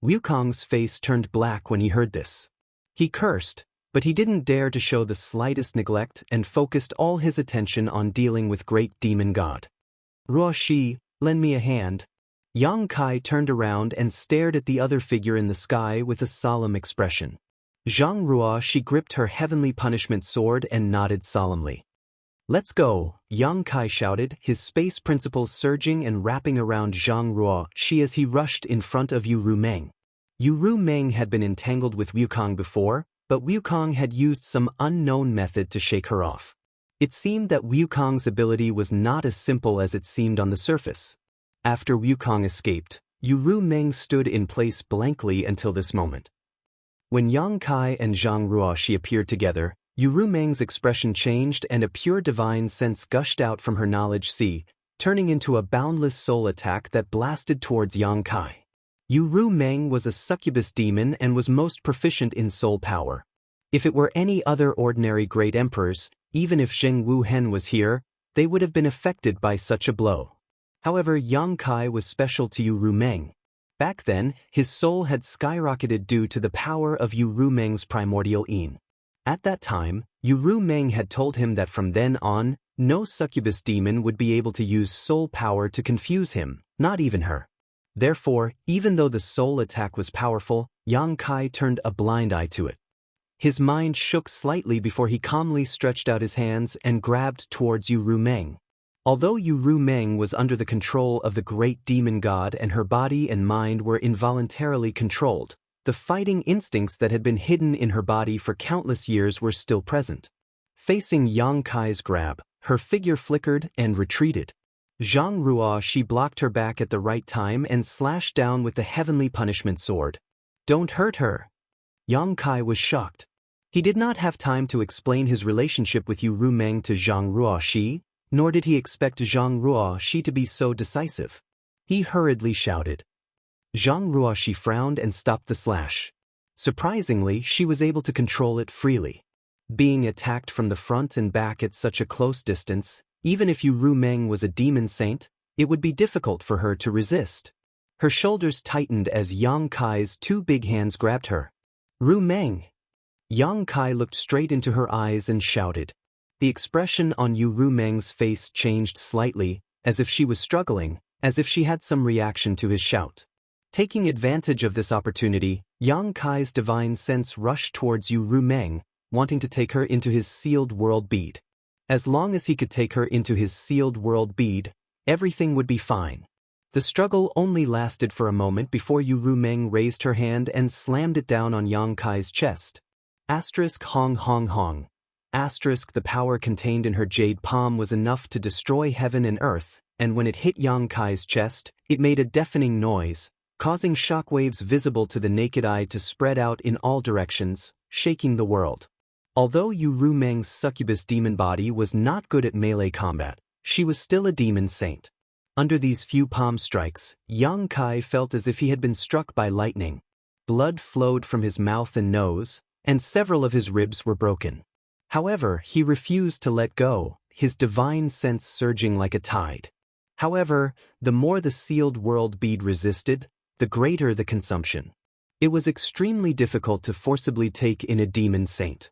Wukong's face turned black when he heard this. He cursed, but he didn't dare to show the slightest neglect and focused all his attention on dealing with great demon god. "Ruoxi, lend me a hand." Yang Kai turned around and stared at the other figure in the sky with a solemn expression. Zhang Ruoxi gripped her heavenly punishment sword and nodded solemnly. "Let's go," Yang Kai shouted, his space principles surging and wrapping around Zhang Ruoxi as he rushed in front of Yu Rumeng. Yu Rumeng had been entangled with Wukong before, but Wukong had used some unknown method to shake her off. It seemed that Wukong's ability was not as simple as it seemed on the surface. After Wukong escaped, Yu Meng stood in place blankly until this moment. When Yang Kai and Zhang Ruoxi appeared together, Yu Meng's expression changed and a pure divine sense gushed out from her knowledge sea, turning into a boundless soul attack that blasted towards Yang Kai. Yu Meng was a succubus demon and was most proficient in soul power. If it were any other ordinary great emperors, even if Zheng Wuhen was here, they would have been affected by such a blow. However, Yang Kai was special to Yu Meng. Back then, his soul had skyrocketed due to the power of Yu Meng's primordial yin. At that time, Yu Meng had told him that from then on, no succubus demon would be able to use soul power to confuse him, not even her. Therefore, even though the soul attack was powerful, Yang Kai turned a blind eye to it. His mind shook slightly before he calmly stretched out his hands and grabbed towards Yu Meng. Although Yu Meng was under the control of the great demon god and her body and mind were involuntarily controlled, the fighting instincts that had been hidden in her body for countless years were still present. Facing Yang Kai's grab, her figure flickered and retreated. Zhang Ruoxi blocked her back at the right time and slashed down with the heavenly punishment sword. "Don't hurt her." Yang Kai was shocked. He did not have time to explain his relationship with Yu Meng to Zhang Ruoxi, nor did he expect Zhang Ruoxi to be so decisive. He hurriedly shouted. Zhang Ruoxi frowned and stopped the slash. Surprisingly, she was able to control it freely. Being attacked from the front and back at such a close distance, even if Yu Meng was a demon saint, it would be difficult for her to resist. Her shoulders tightened as Yang Kai's two big hands grabbed her. "Ru Meng!" Yang Kai looked straight into her eyes and shouted. The expression on Yu Meng's face changed slightly, as if she was struggling, as if she had some reaction to his shout. Taking advantage of this opportunity, Yang Kai's divine sense rushed towards Yu Meng, wanting to take her into his sealed world bead. As long as he could take her into his sealed world bead, everything would be fine. The struggle only lasted for a moment before Yu Meng raised her hand and slammed it down on Yang Kai's chest. Hong hong hong. The power contained in her jade palm was enough to destroy heaven and earth, and when it hit Yang Kai's chest, it made a deafening noise, causing shockwaves visible to the naked eye to spread out in all directions, shaking the world. Although Yu Meng's succubus demon body was not good at melee combat, she was still a demon saint. Under these few palm strikes, Yang Kai felt as if he had been struck by lightning. Blood flowed from his mouth and nose, and several of his ribs were broken. However, he refused to let go, his divine sense surging like a tide. However, the more the sealed world bead resisted, the greater the consumption. It was extremely difficult to forcibly take in a demon saint.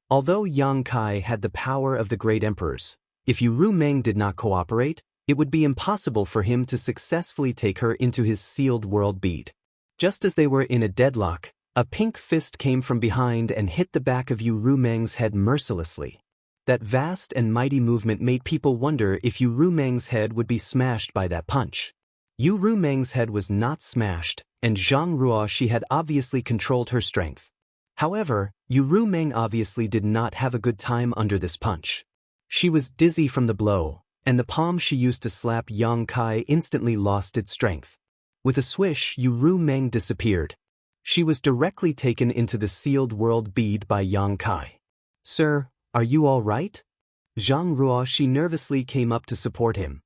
Although Yang Kai had the power of the great emperors, if Yu Meng did not cooperate, it would be impossible for him to successfully take her into his sealed world bead. Just as they were in a deadlock, a pink fist came from behind and hit the back of Yu Meng's head mercilessly. That vast and mighty movement made people wonder if Yu Meng's head would be smashed by that punch. Yu Meng's head was not smashed, and Zhang Ruoxi had obviously controlled her strength. However, Yu Meng obviously did not have a good time under this punch. She was dizzy from the blow, and the palm she used to slap Yang Kai instantly lost its strength. With a swish, Yu Meng disappeared. She was directly taken into the sealed world bead by Yang Kai. "Sir, are you all right?" Zhang Ruoxi nervously came up to support him.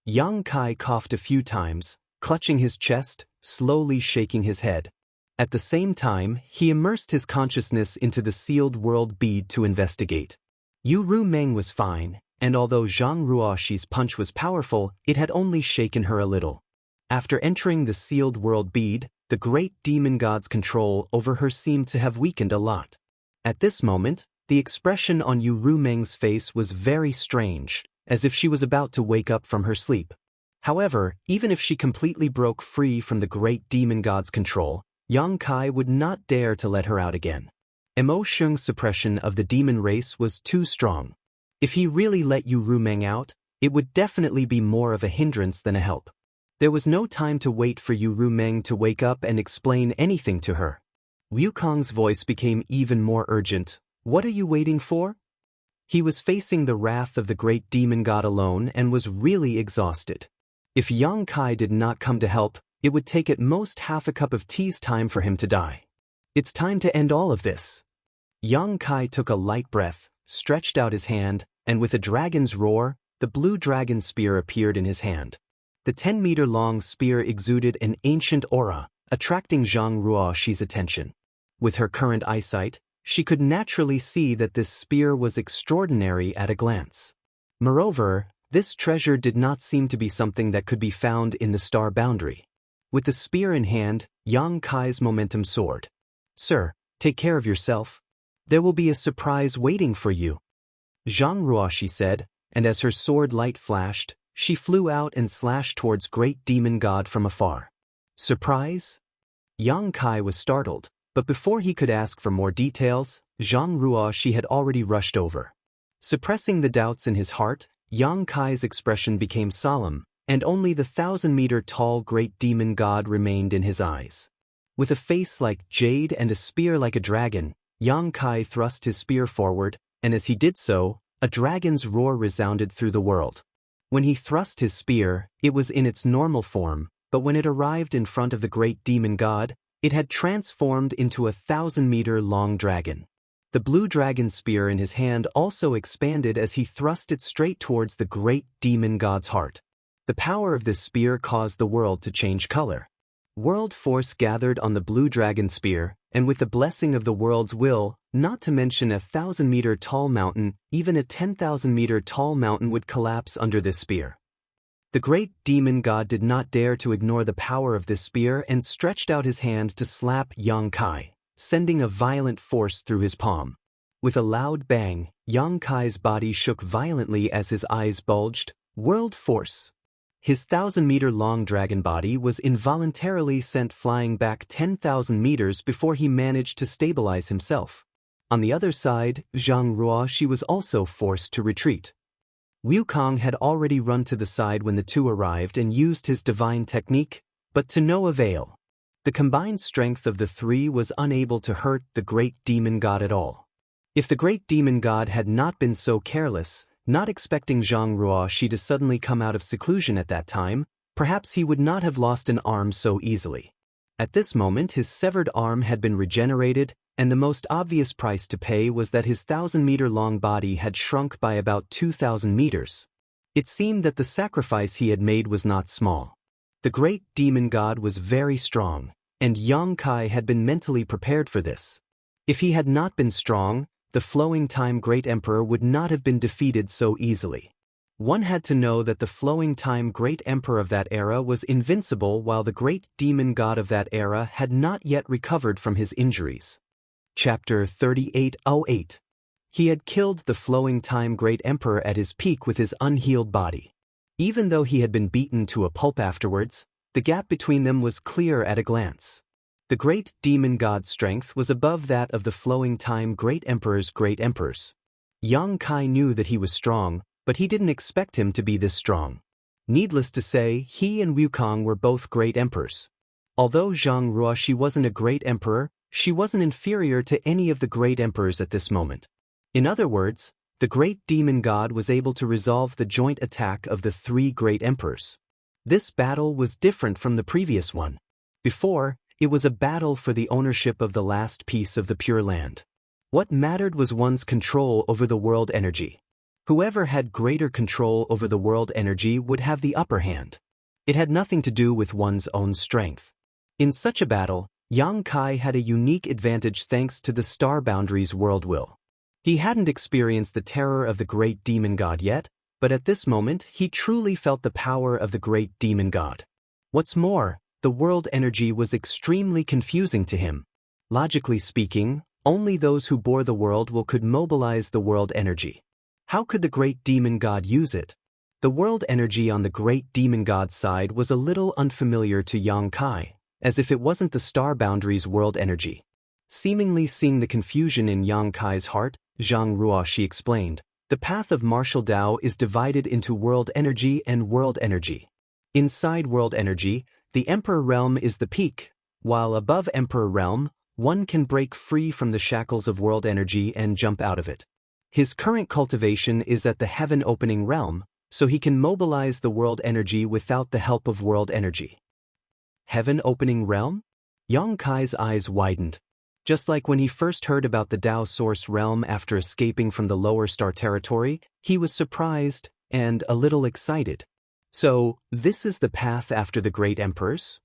Yang Kai coughed a few times, clutching his chest, slowly shaking his head. At the same time, he immersed his consciousness into the sealed world bead to investigate. Yu Meng was fine, and although Zhang Ruoxi's punch was powerful, it had only shaken her a little. After entering the sealed world bead, the great demon god's control over her seemed to have weakened a lot. At this moment, the expression on Yu Meng's face was very strange, as if she was about to wake up from her sleep. However, even if she completely broke free from the great demon god's control, Yang Kai would not dare to let her out again. Emotion suppression of the demon race was too strong. If he really let Yu Meng out, it would definitely be more of a hindrance than a help. There was no time to wait for Yu Meng to wake up and explain anything to her. Wukong's voice became even more urgent. "What are you waiting for?" He was facing the wrath of the great demon god alone and was really exhausted. If Yang Kai did not come to help, It would take at most half a cup of tea's time for him to die. It's time to end all of this. Yang Kai took a light breath, stretched out his hand, and with a dragon's roar, the blue dragon spear appeared in his hand. The 10-meter-long spear exuded an ancient aura, attracting Zhang Ruoxi's attention. With her current eyesight, she could naturally see that this spear was extraordinary at a glance. Moreover, this treasure did not seem to be something that could be found in the star boundary. With the spear in hand, Yang Kai's momentum soared. "Sir, take care of yourself. There will be a surprise waiting for you," Zhang Ruoxi said, and as her sword light flashed, she flew out and slashed towards Great Demon God from afar. Surprise? Yang Kai was startled, but before he could ask for more details, Zhang Ruoxi had already rushed over. Suppressing the doubts in his heart, Yang Kai's expression became solemn, and only the 1,000-meter-tall Great Demon God remained in his eyes. With a face like jade and a spear like a dragon, Yang Kai thrust his spear forward, and as he did so, a dragon's roar resounded through the world. When he thrust his spear, it was in its normal form, but when it arrived in front of the Great Demon God, it had transformed into a 1,000-meter-long dragon. The blue dragon spear in his hand also expanded as he thrust it straight towards the Great Demon God's heart. The power of this spear caused the world to change color. World force gathered on the blue dragon spear, and with the blessing of the world's will, not to mention a 1,000-meter-tall mountain, even a 10,000-meter-tall mountain would collapse under this spear. The Great Demon God did not dare to ignore the power of this spear and stretched out his hand to slap Yang Kai, sending a violent force through his palm. With a loud bang, Yang Kai's body shook violently as his eyes bulged. World force. His 1,000-meter-long dragon body was involuntarily sent flying back 10,000 meters before he managed to stabilize himself. On the other side, Zhang Ruoxi was also forced to retreat. Wukong had already run to the side when the two arrived and used his divine technique, but to no avail. The combined strength of the three was unable to hurt the Great Demon God at all. If the Great Demon God had not been so careless, not expecting Zhang Ruoxi to suddenly come out of seclusion at that time, perhaps he would not have lost an arm so easily. At this moment his severed arm had been regenerated, and the most obvious price to pay was that his 1,000-meter-long body had shrunk by about 2,000 meters. It seemed that the sacrifice he had made was not small. The Great Demon God was very strong, and Yang Kai had been mentally prepared for this. If he had not been strong, the Flowing Time Great Emperor would not have been defeated so easily. One had to know that the Flowing Time Great Emperor of that era was invincible while the Great Demon God of that era had not yet recovered from his injuries. Chapter 3808. He had killed the Flowing Time Great Emperor at his peak with his unhealed body. Even though he had been beaten to a pulp afterwards, the gap between them was clear at a glance. The Great Demon God's strength was above that of the Flowing Time Great Emperor's great emperors. Yang Kai knew that he was strong, but he didn't expect him to be this strong. Needless to say, he and Wukong were both great emperors. Although Zhang Ruoxi wasn't a great emperor, she wasn't inferior to any of the great emperors at this moment. In other words, the Great Demon God was able to resolve the joint attack of the three great emperors. This battle was different from the previous one. Before, it was a battle for the ownership of the last piece of the Pure Land. What mattered was one's control over the world energy. Whoever had greater control over the world energy would have the upper hand. It had nothing to do with one's own strength. In such a battle, Yang Kai had a unique advantage thanks to the Star Boundary's world will. He hadn't experienced the terror of the Great Demon God yet, but at this moment he truly felt the power of the Great Demon God. What's more, the world energy was extremely confusing to him. Logically speaking, only those who bore the world will could mobilize the world energy. How could the Great Demon God use it? The world energy on the Great Demon God's side was a little unfamiliar to Yang Kai, as if it wasn't the Star Boundary's world energy. Seemingly seeing the confusion in Yang Kai's heart, Zhang Ruoxi explained, "The path of martial Tao is divided into world energy and world energy. Inside world energy, the Emperor Realm is the peak, while above Emperor Realm, one can break free from the shackles of world energy and jump out of it. His current cultivation is at the Heaven Opening Realm, so he can mobilize the world energy without the help of world energy." heaven-opening realm? Yang Kai's eyes widened. Just like when he first heard about the Tao Source realm after escaping from the lower star territory, he was surprised and a little excited. So, this is the path after the great emperors?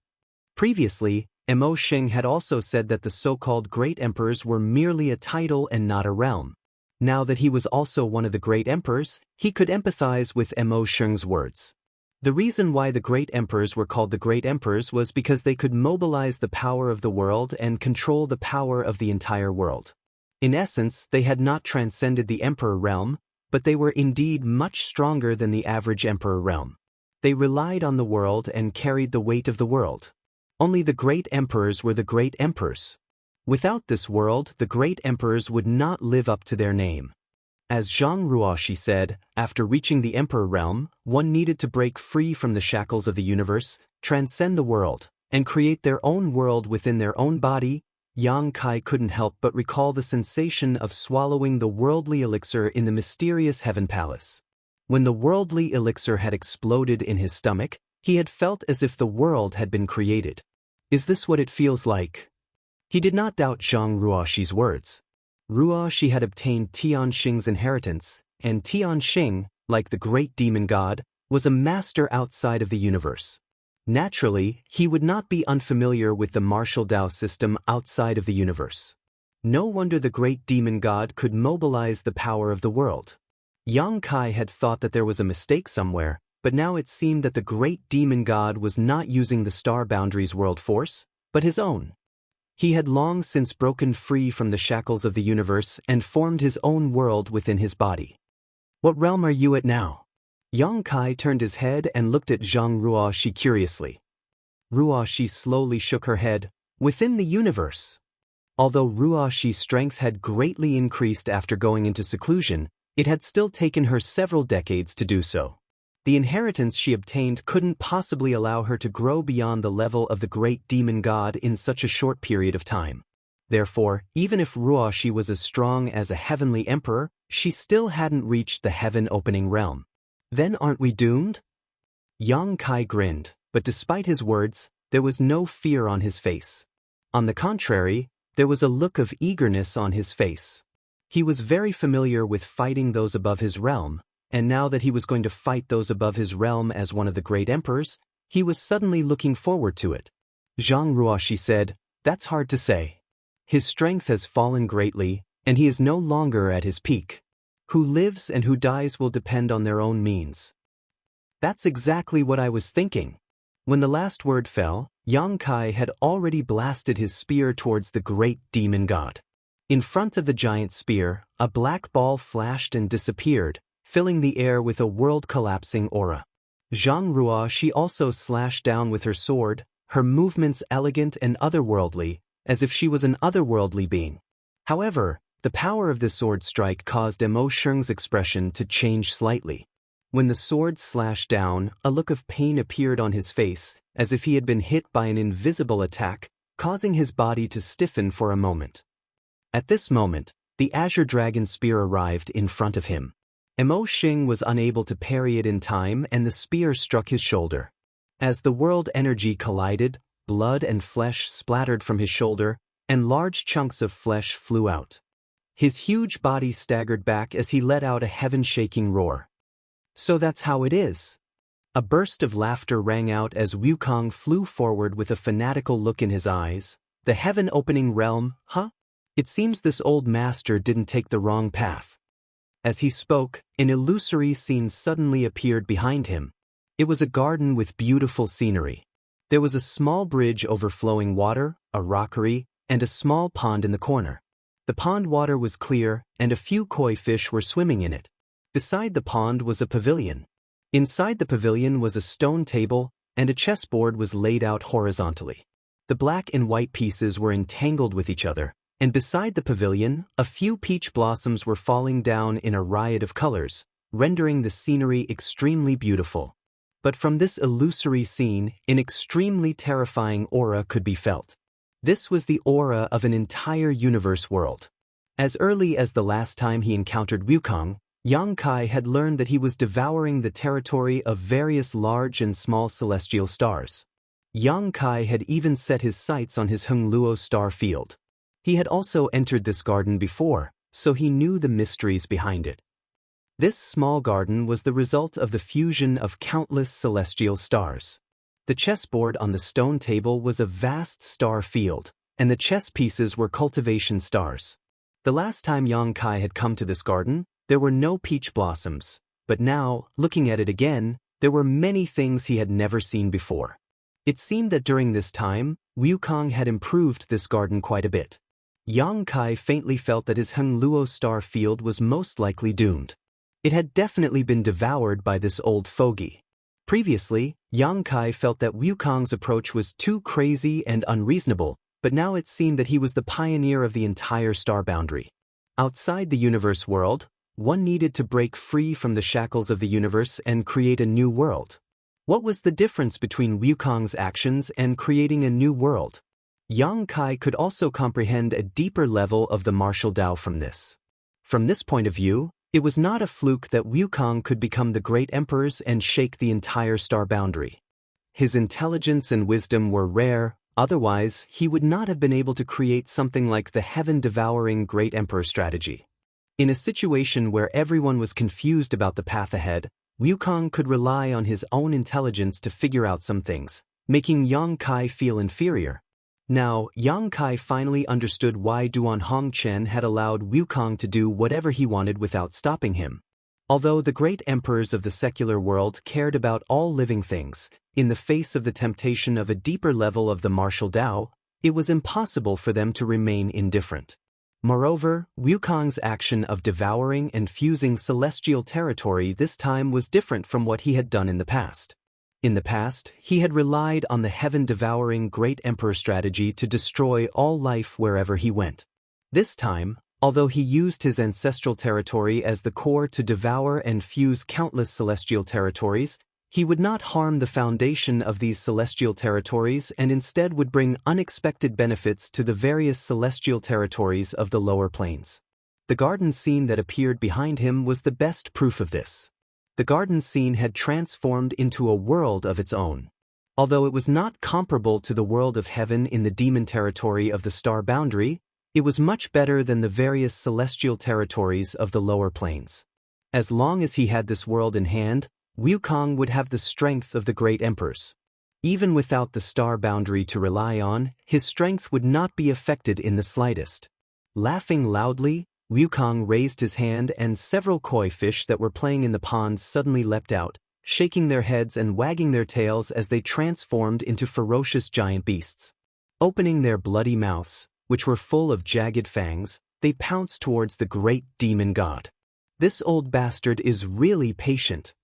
Previously, Mo Xing had also said that the so-called great emperors were merely a title and not a realm. Now that he was also one of the great emperors, he could empathize with Mo Xing's words. The reason why the great emperors were called the great emperors was because they could mobilize the power of the world and control the power of the entire world. In essence, they had not transcended the emperor realm, but they were indeed much stronger than the average emperor realm. They relied on the world and carried the weight of the world. Only the great emperors were the great emperors. Without this world, the great emperors would not live up to their name. As Zhang Ruoxi said, after reaching the emperor realm, one needed to break free from the shackles of the universe, transcend the world, and create their own world within their own body. Yang Kai couldn't help but recall the sensation of swallowing the worldly elixir in the mysterious heaven palace. When the worldly elixir had exploded in his stomach, he had felt as if the world had been created. Is this what it feels like? He did not doubt Zhang Ruoxi's words. Ruoxi had obtained Tianxing's inheritance, and Tianxing, like the great demon god, was a master outside of the universe. Naturally, he would not be unfamiliar with the martial Tao system outside of the universe. No wonder the great demon god could mobilize the power of the world. Yang Kai had thought that there was a mistake somewhere, but now it seemed that the great demon god was not using the Star Boundaries world force, but his own. He had long since broken free from the shackles of the universe and formed his own world within his body. What realm are you at now? Yang Kai turned his head and looked at Zhang Ruoxi curiously. Ruoxi slowly shook her head. Within the universe. Although Ruoxi's strength had greatly increased after going into seclusion, it had still taken her several decades to do so. The inheritance she obtained couldn't possibly allow her to grow beyond the level of the great demon god in such a short period of time. Therefore, even if Ruoxi was as strong as a heavenly emperor, she still hadn't reached the heaven-opening realm. Then aren't we doomed? Yang Kai grinned, but despite his words, there was no fear on his face. On the contrary, there was a look of eagerness on his face. He was very familiar with fighting those above his realm, and now that he was going to fight those above his realm as one of the great emperors, he was suddenly looking forward to it. Zhang Ruoxi said, "That's hard to say. His strength has fallen greatly, and he is no longer at his peak. Who lives and who dies will depend on their own means." That's exactly what I was thinking. When the last word fell, Yang Kai had already blasted his spear towards the great demon god. In front of the giant spear, a black ball flashed and disappeared, filling the air with a world-collapsing aura. Zhang Ruoxi also slashed down with her sword, her movements elegant and otherworldly, as if she was an otherworldly being. However, the power of the sword strike caused Mo Xing's expression to change slightly. When the sword slashed down, a look of pain appeared on his face, as if he had been hit by an invisible attack, causing his body to stiffen for a moment. At this moment, the Azure Dragon spear arrived in front of him. Mo Xing was unable to parry it in time and the spear struck his shoulder. As the world energy collided, blood and flesh splattered from his shoulder, and large chunks of flesh flew out. His huge body staggered back as he let out a heaven-shaking roar. "So that's how it is." A burst of laughter rang out as Wukong flew forward with a fanatical look in his eyes. "The heaven-opening realm, huh? It seems this old master didn't take the wrong path." As he spoke, an illusory scene suddenly appeared behind him. It was a garden with beautiful scenery. There was a small bridge overflowing water, a rockery, and a small pond in the corner. The pond water was clear, and a few koi fish were swimming in it. Beside the pond was a pavilion. Inside the pavilion was a stone table, and a chessboard was laid out horizontally. The black and white pieces were entangled with each other, and beside the pavilion, a few peach blossoms were falling down in a riot of colors, rendering the scenery extremely beautiful. But from this illusory scene, an extremely terrifying aura could be felt. This was the aura of an entire universe world. As early as the last time he encountered Wukong, Yang Kai had learned that he was devouring the territory of various large and small celestial stars. Yang Kai had even set his sights on his Hengluo star field. He had also entered this garden before, so he knew the mysteries behind it. This small garden was the result of the fusion of countless celestial stars. The chessboard on the stone table was a vast star field, and the chess pieces were cultivation stars. The last time Yang Kai had come to this garden, there were no peach blossoms, but now, looking at it again, there were many things he had never seen before. It seemed that during this time, Wukong had improved this garden quite a bit. Yang Kai faintly felt that his Hengluo star field was most likely doomed. It had definitely been devoured by this old fogey. Previously, Yang Kai felt that Wukong's approach was too crazy and unreasonable, but now it seemed that he was the pioneer of the entire star boundary. Outside the universe world, one needed to break free from the shackles of the universe and create a new world. What was the difference between Wukong's actions and creating a new world? Yang Kai could also comprehend a deeper level of the martial Tao from this. From this point of view, it was not a fluke that Wukong could become the great emperors and shake the entire star boundary. His intelligence and wisdom were rare, otherwise he would not have been able to create something like the heaven-devouring great emperor strategy. In a situation where everyone was confused about the path ahead, Wukong could rely on his own intelligence to figure out some things, making Yang Kai feel inferior. Now, Yang Kai finally understood why Duan Hongchen had allowed Wukong to do whatever he wanted without stopping him. Although the great emperors of the secular world cared about all living things, in the face of the temptation of a deeper level of the martial Tao, it was impossible for them to remain indifferent. Moreover, Wukong's action of devouring and fusing celestial territory this time was different from what he had done in the past. In the past, he had relied on the heaven-devouring great emperor strategy to destroy all life wherever he went. This time, although he used his ancestral territory as the core to devour and fuse countless celestial territories, he would not harm the foundation of these celestial territories and instead would bring unexpected benefits to the various celestial territories of the lower planes. The garden scene that appeared behind him was the best proof of this. The garden scene had transformed into a world of its own. Although it was not comparable to the world of heaven in the demon territory of the star boundary, it was much better than the various celestial territories of the lower planes. As long as he had this world in hand, Wukong would have the strength of the great emperors. Even without the star boundary to rely on, his strength would not be affected in the slightest. Laughing loudly, Wukong raised his hand and several koi fish that were playing in the pond suddenly leapt out, shaking their heads and wagging their tails as they transformed into ferocious giant beasts. Opening their bloody mouths, which were full of jagged fangs, they pounced towards the great demon god. This old bastard is really patient.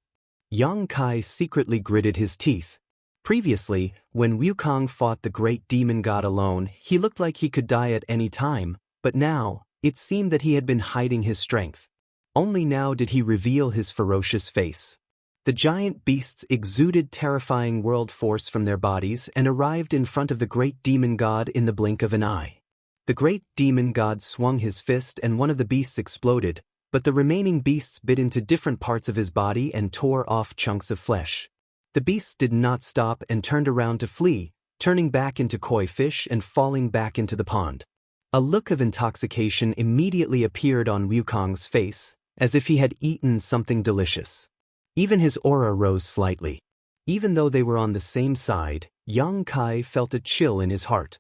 Yang Kai secretly gritted his teeth. Previously, when Wukong fought the great demon god alone, he looked like he could die at any time, but now, it seemed that he had been hiding his strength. Only now did he reveal his ferocious face. The giant beasts exuded terrifying world force from their bodies and arrived in front of the great demon god in the blink of an eye. The great demon god swung his fist and one of the beasts exploded, but the remaining beasts bit into different parts of his body and tore off chunks of flesh. The beasts did not stop and turned around to flee, turning back into koi fish and falling back into the pond. A look of intoxication immediately appeared on Wukong's face, as if he had eaten something delicious. Even his aura rose slightly. Even though they were on the same side, Yang Kai felt a chill in his heart.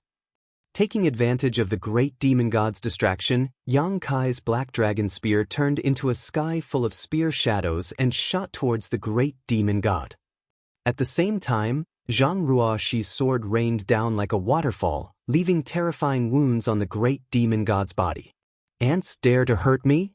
Taking advantage of the great demon god's distraction, Yang Kai's black dragon spear turned into a sky full of spear shadows and shot towards the great demon god. At the same time, Zhang Ruoxi's sword rained down like a waterfall, leaving terrifying wounds on the great demon god's body. "Ants dare to hurt me?"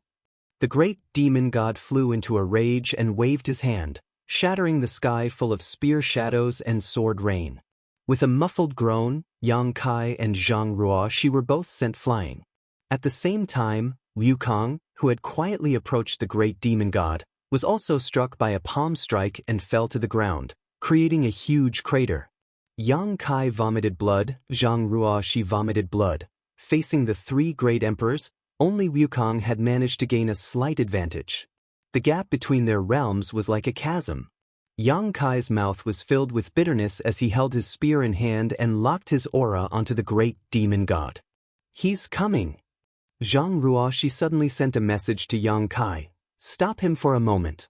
The great demon god flew into a rage and waved his hand, shattering the sky full of spear shadows and sword rain. With a muffled groan, Yang Kai and Zhang Ruoxi were both sent flying. At the same time, Wukong, who had quietly approached the great demon god, was also struck by a palm strike and fell to the ground, creating a huge crater. Yang Kai vomited blood, Zhang Ruoxi vomited blood. Facing the three great emperors, only Wukong had managed to gain a slight advantage. The gap between their realms was like a chasm. Yang Kai's mouth was filled with bitterness as he held his spear in hand and locked his aura onto the great demon god. "He's coming." Zhang Ruoxi suddenly sent a message to Yang Kai. "Stop him for a moment."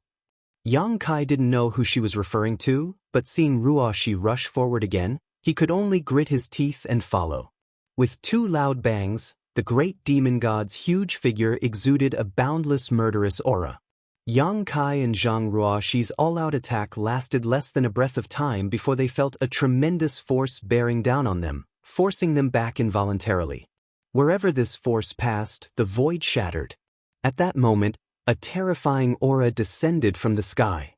Yang Kai didn't know who she was referring to, but seeing Ruoxi rush forward again, he could only grit his teeth and follow. With two loud bangs, the great demon god's huge figure exuded a boundless murderous aura. Yang Kai and Zhang Ruoxi's all-out attack lasted less than a breath of time before they felt a tremendous force bearing down on them, forcing them back involuntarily. Wherever this force passed, the void shattered. At that moment, a terrifying aura descended from the sky.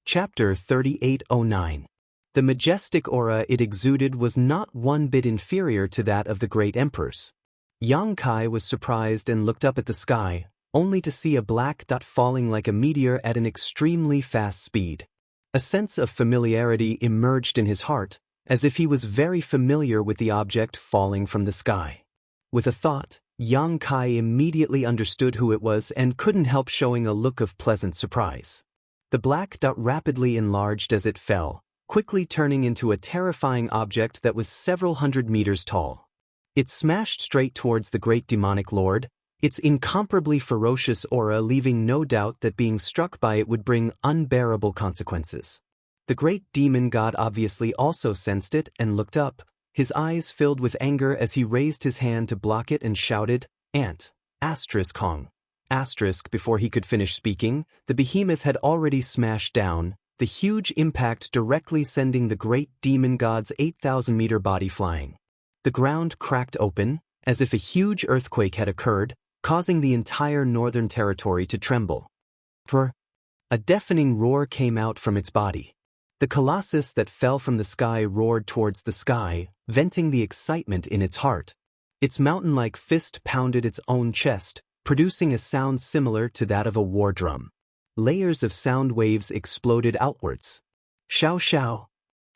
Chapter 3809. The majestic aura it exuded was not one bit inferior to that of the great emperors. Yang Kai was surprised and looked up at the sky, only to see a black dot falling like a meteor at an extremely fast speed. A sense of familiarity emerged in his heart, as if he was very familiar with the object falling from the sky. With a thought, Yang Kai immediately understood who it was and couldn't help showing a look of pleasant surprise. The black dot rapidly enlarged as it fell, quickly turning into a terrifying object that was several hundred meters tall. It smashed straight towards the great demonic lord, its incomparably ferocious aura leaving no doubt that being struck by it would bring unbearable consequences. The great demon god obviously also sensed it and looked up, his eyes filled with anger as he raised his hand to block it and shouted, "Ant! Kong!" Before he could finish speaking, the behemoth had already smashed down, the huge impact directly sending the great demon god's 8,000-meter body flying. The ground cracked open, as if a huge earthquake had occurred, causing the entire northern territory to tremble. A deafening roar came out from its body. The colossus that fell from the sky roared towards the sky, venting the excitement in its heart. Its mountain-like fist pounded its own chest, producing a sound similar to that of a war drum. Layers of sound waves exploded outwards. "Xiao Xiao!"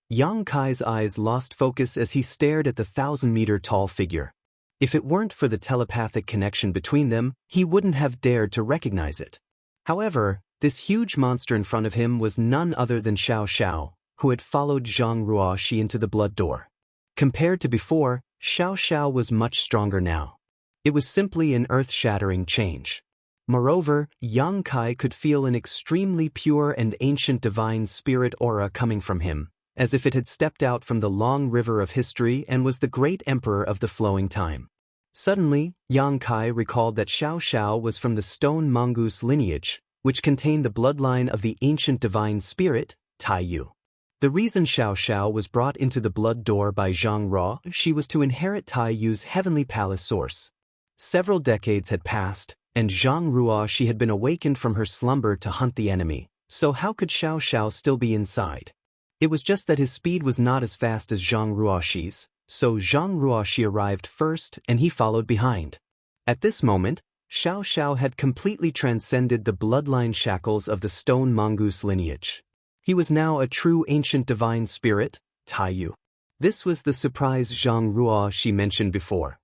Yang Kai's eyes lost focus as he stared at the 1,000-meter tall figure. If it weren't for the telepathic connection between them, he wouldn't have dared to recognize it. However, this huge monster in front of him was none other than Xiao Xiao, who had followed Zhang Ruoxi into the blood door. Compared to before, Xiao Xiao was much stronger now. It was simply an earth-shattering change. Moreover, Yang Kai could feel an extremely pure and ancient divine spirit aura coming from him, as if it had stepped out from the long river of history and was the great emperor of the flowing time. Suddenly, Yang Kai recalled that Xiao Xiao was from the stone mongoose lineage, which contained the bloodline of the ancient divine spirit, Taiyu. The reason Xiao Xiao was brought into the blood door by Zhang Ruoxi was to inherit Taiyu's heavenly palace source. Several decades had passed, and Zhang Ruoxi had been awakened from her slumber to hunt the enemy, so how could Xiao Xiao still be inside? It was just that his speed was not as fast as Zhang Ruoxi's, so Zhang Ruoxi arrived first and he followed behind. At this moment, Xiao Xiao had completely transcended the bloodline shackles of the stone mongoose lineage. He was now a true ancient divine spirit, Taiyu. This was the surprise Zhang Ruoxi mentioned before.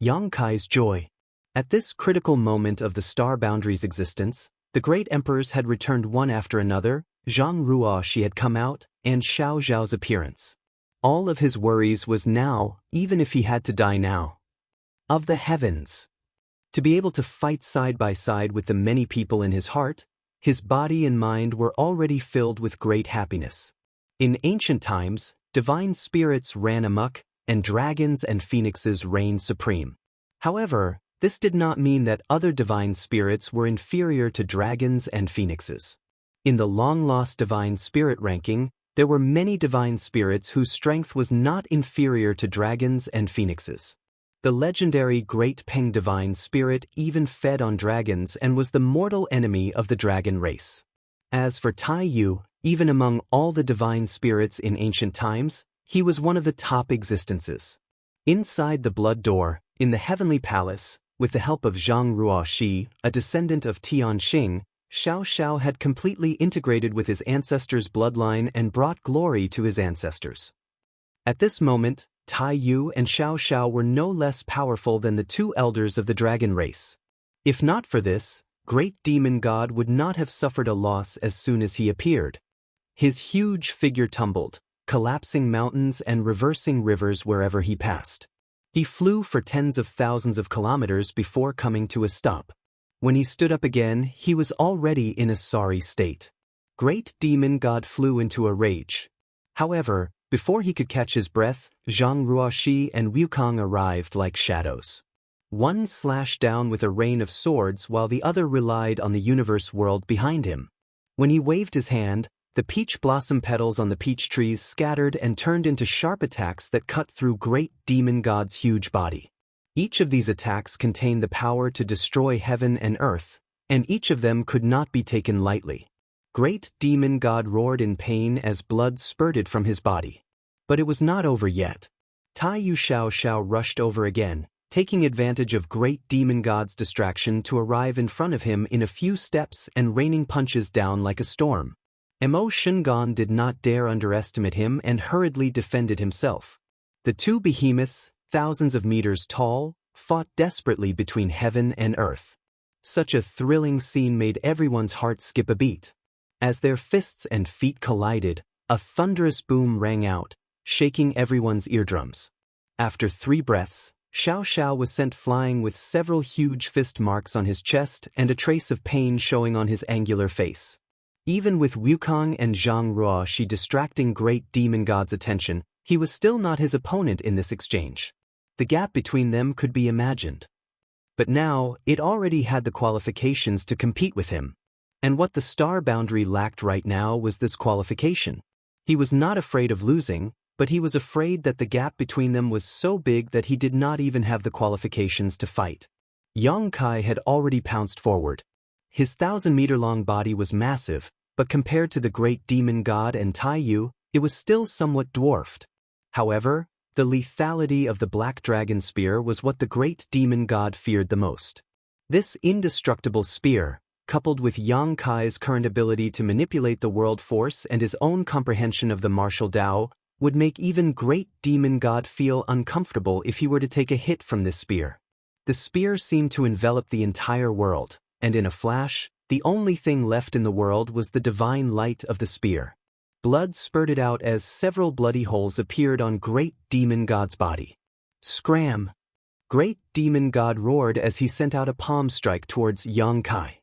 Yang Kai's joy. At this critical moment of the Star Boundary's existence, the great emperors had returned one after another, Zhang Ruoxi had come out, and Xiao Xiao's appearance. All of his worries was now, even if he had to die now. Of the heavens. To be able to fight side by side with the many people in his heart, his body and mind were already filled with great happiness. In ancient times, divine spirits ran amok, and dragons and phoenixes reigned supreme. However, this did not mean that other divine spirits were inferior to dragons and phoenixes. In the long-lost divine spirit ranking, there were many divine spirits whose strength was not inferior to dragons and phoenixes. The legendary Great Peng divine spirit even fed on dragons and was the mortal enemy of the dragon race. As for Taiyu, even among all the divine spirits in ancient times, he was one of the top existences. Inside the blood door, in the heavenly palace, with the help of Zhang Ruoxi, a descendant of Tianxing, Xiao Xiao had completely integrated with his ancestors' bloodline and brought glory to his ancestors. At this moment, Taiyu and Xiao Xiao were no less powerful than the two elders of the dragon race. If not for this, great demon god would not have suffered a loss as soon as he appeared. His huge figure tumbled, collapsing mountains and reversing rivers wherever he passed. He flew for tens of thousands of kilometers before coming to a stop. When he stood up again, he was already in a sorry state. Great Demon God flew into a rage. However, before he could catch his breath, Zhang Ruoxi and Wukong arrived like shadows. One slashed down with a rain of swords while the other relied on the universe world behind him. When he waved his hand, the peach blossom petals on the peach trees scattered and turned into sharp attacks that cut through Great Demon God's huge body. Each of these attacks contained the power to destroy heaven and earth, and each of them could not be taken lightly. Great Demon God roared in pain as blood spurted from his body. But it was not over yet. Tai Yu Xiao Xiao rushed over again, taking advantage of Great Demon God's distraction to arrive in front of him in a few steps and raining punches down like a storm. Mo Shingon did not dare underestimate him and hurriedly defended himself. The two behemoths, thousands of meters tall, fought desperately between heaven and earth. Such a thrilling scene made everyone's heart skip a beat. As their fists and feet collided, a thunderous boom rang out, shaking everyone's eardrums. After 3 breaths, Xiao Xiao was sent flying with several huge fist marks on his chest and a trace of pain showing on his angular face. Even with Wukong and Zhang Ruoxi distracting Great Demon God's attention, he was still not his opponent in this exchange. The gap between them could be imagined. But now, it already had the qualifications to compete with him. And what the star boundary lacked right now was this qualification. He was not afraid of losing, but he was afraid that the gap between them was so big that he did not even have the qualifications to fight. Yang Kai had already pounced forward. His 1,000-meter-long body was massive, but compared to the Great Demon God and Tai Yu, it was still somewhat dwarfed. However, the lethality of the Black Dragon Spear was what the Great Demon God feared the most. This indestructible spear, coupled with Yang Kai's current ability to manipulate the world force and his own comprehension of the martial Tao, would make even Great Demon God feel uncomfortable if he were to take a hit from this spear. The spear seemed to envelop the entire world, and in a flash, the only thing left in the world was the divine light of the spear. Blood spurted out as several bloody holes appeared on Great Demon God's body. Scram! Great Demon God roared as he sent out a palm strike towards Yang Kai.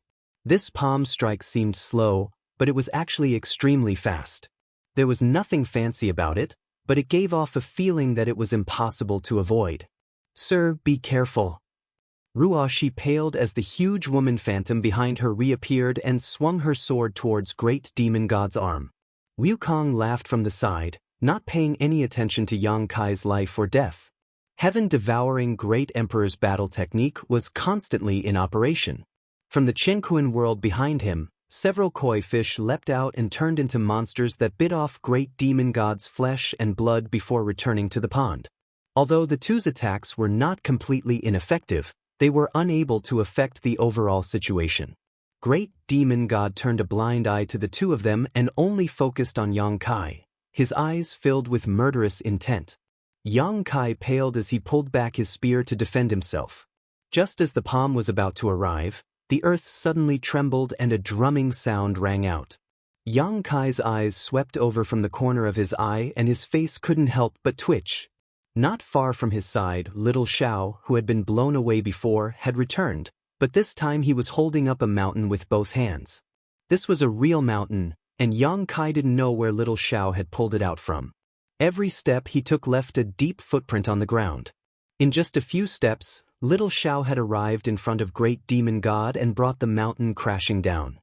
This palm strike seemed slow, but it was actually extremely fast. There was nothing fancy about it, but it gave off a feeling that it was impossible to avoid. "Sir, be careful." Ruoxi paled as the huge woman phantom behind her reappeared and swung her sword towards Great Demon God's arm. Wukong laughed from the side, not paying any attention to Yang Kai's life or death. Heaven-devouring Great Emperor's battle technique was constantly in operation. From the Qinquan world behind him, several koi fish leapt out and turned into monsters that bit off Great Demon God's flesh and blood before returning to the pond. Although the two's attacks were not completely ineffective, they were unable to affect the overall situation. Great Demon God turned a blind eye to the two of them and only focused on Yang Kai, his eyes filled with murderous intent. Yang Kai paled as he pulled back his spear to defend himself. Just as the palm was about to arrive, the earth suddenly trembled and a drumming sound rang out. Yang Kai's eyes swept over from the corner of his eye and his face couldn't help but twitch. Not far from his side, little Xiao, who had been blown away before, had returned, but this time he was holding up a mountain with both hands. This was a real mountain, and Yang Kai didn't know where little Xiao had pulled it out from. Every step he took left a deep footprint on the ground. In just a few steps, little Xiao had arrived in front of Great Demon God and brought the mountain crashing down.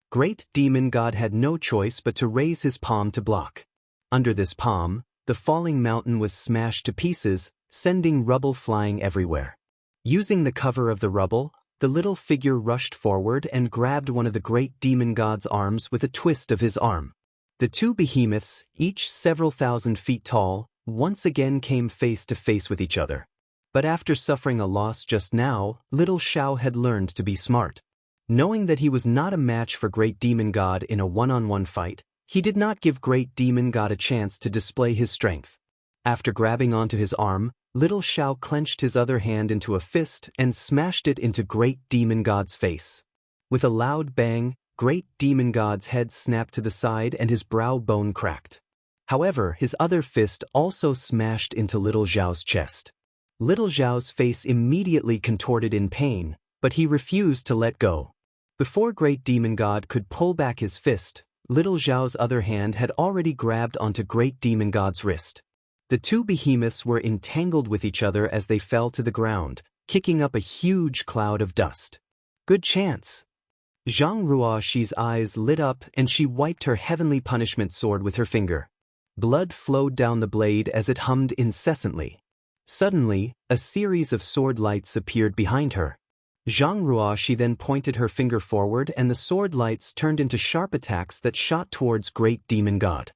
Great Demon God had no choice but to raise his palm to block. Under this palm, the falling mountain was smashed to pieces, sending rubble flying everywhere. Using the cover of the rubble, the little figure rushed forward and grabbed one of the Great Demon God's arms with a twist of his arm. The two behemoths, each several thousand feet tall, once again came face to face with each other. But after suffering a loss just now, little Xiao had learned to be smart. Knowing that he was not a match for Great Demon God in a one-on-one fight, he did not give Great Demon God a chance to display his strength. After grabbing onto his arm, little Xiao clenched his other hand into a fist and smashed it into Great Demon God's face. With a loud bang, Great Demon God's head snapped to the side and his brow bone cracked. However, his other fist also smashed into Little Zhao's chest. Little Zhao's face immediately contorted in pain, but he refused to let go. Before Great Demon God could pull back his fist, Little Zhao's other hand had already grabbed onto Great Demon God's wrist. The two behemoths were entangled with each other as they fell to the ground, kicking up a huge cloud of dust. Good chance. Zhang Ruoxi's eyes lit up and she wiped her heavenly punishment sword with her finger. Blood flowed down the blade as it hummed incessantly. Suddenly, a series of sword lights appeared behind her. Zhang Ruoxi then pointed her finger forward and the sword lights turned into sharp attacks that shot towards Great Demon God.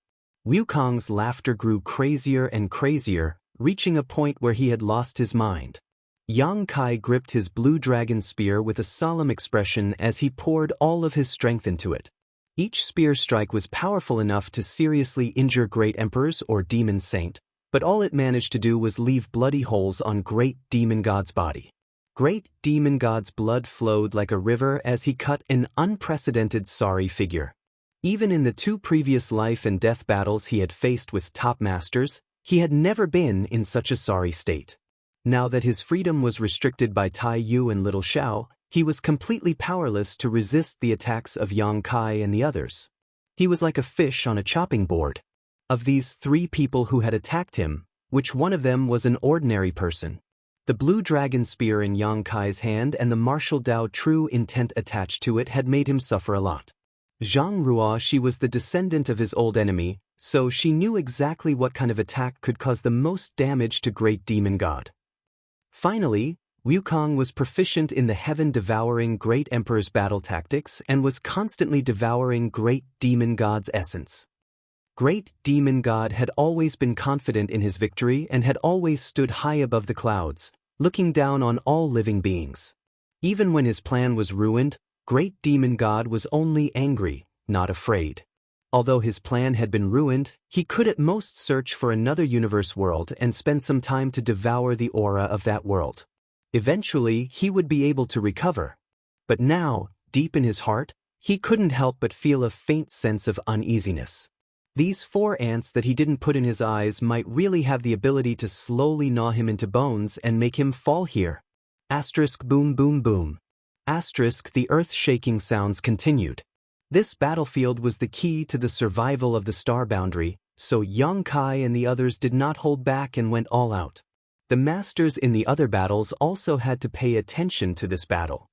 Wukong's laughter grew crazier and crazier, reaching a point where he had lost his mind. Yang Kai gripped his blue dragon spear with a solemn expression as he poured all of his strength into it. Each spear strike was powerful enough to seriously injure Great Emperor's or Demon Saint, but all it managed to do was leave bloody holes on Great Demon God's body. Great Demon God's blood flowed like a river as he cut an unprecedented sorry figure. Even in the two previous life and death battles he had faced with top masters, he had never been in such a sorry state. Now that his freedom was restricted by Tai Yu and Little Xiao, he was completely powerless to resist the attacks of Yang Kai and the others. He was like a fish on a chopping board. Of these three people who had attacked him, which one of them was an ordinary person? The blue dragon spear in Yang Kai's hand and the martial Dao true intent attached to it had made him suffer a lot. Zhang Ruoxi was the descendant of his old enemy, so she knew exactly what kind of attack could cause the most damage to Great Demon God. Finally, Wukong was proficient in the heaven-devouring Great Emperor's battle tactics and was constantly devouring Great Demon God's essence. Great Demon God had always been confident in his victory and had always stood high above the clouds, looking down on all living beings. Even when his plan was ruined, Great Demon God was only angry, not afraid. Although his plan had been ruined, he could at most search for another universe world and spend some time to devour the aura of that world. Eventually, he would be able to recover. But now, deep in his heart, he couldn't help but feel a faint sense of uneasiness. These 4 ants that he didn't put in his eyes might really have the ability to slowly gnaw him into bones and make him fall here. Asterisk boom boom boom. Asterisk the earth-shaking sounds continued. This battlefield was the key to the survival of the star boundary, so Yang Kai and the others did not hold back and went all out. The masters in the other battles also had to pay attention to this battle.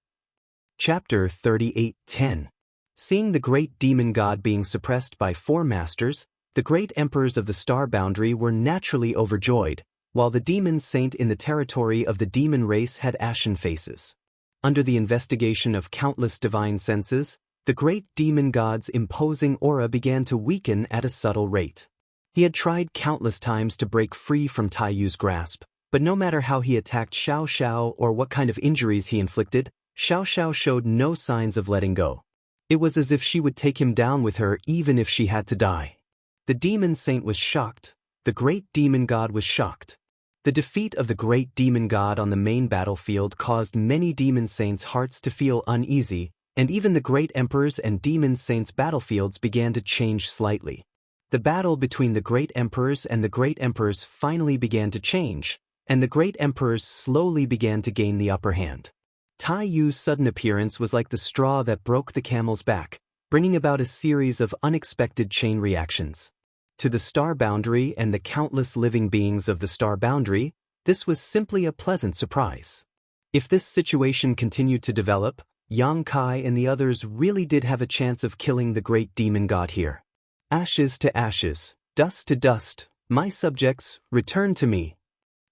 Chapter 38:10. Seeing the Great Demon God being suppressed by 4 masters, the great emperors of the star boundary were naturally overjoyed, while the demon saint in the territory of the demon race had ashen faces. Under the investigation of countless divine senses, the Great Demon God's imposing aura began to weaken at a subtle rate. He had tried countless times to break free from Tai Yu's grasp, but no matter how he attacked Xiao Xiao or what kind of injuries he inflicted, Xiao Xiao showed no signs of letting go. It was as if she would take him down with her even if she had to die. The demon saint was shocked. The Great Demon God was shocked. The defeat of the Great Demon God on the main battlefield caused many demon saints' hearts to feel uneasy, and even the Great Emperor's and Demon Saints' battlefields began to change slightly. The battle between the Great Emperors and the Great Emperors finally began to change, and the Great Emperors slowly began to gain the upper hand. Tai Yu's sudden appearance was like the straw that broke the camel's back, bringing about a series of unexpected chain reactions. To the star boundary and the countless living beings of the star boundary, this was simply a pleasant surprise. If this situation continued to develop, Yang Kai and the others really did have a chance of killing the Great Demon God here. Ashes to ashes, dust to dust, my subjects, return to me.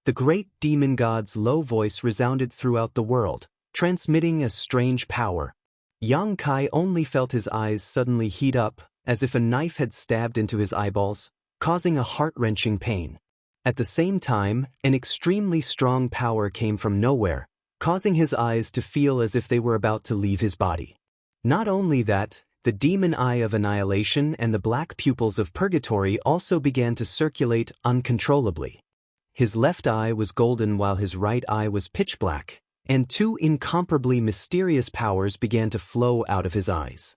The Great Demon God's low voice resounded throughout the world, transmitting a strange power. Yang Kai only felt his eyes suddenly heat up, as if a knife had stabbed into his eyeballs, causing a heart-wrenching pain. At the same time, an extremely strong power came from nowhere, causing his eyes to feel as if they were about to leave his body. Not only that, the demon eye of annihilation and the black pupils of purgatory also began to circulate uncontrollably. His left eye was golden while his right eye was pitch black, and 2 incomparably mysterious powers began to flow out of his eyes.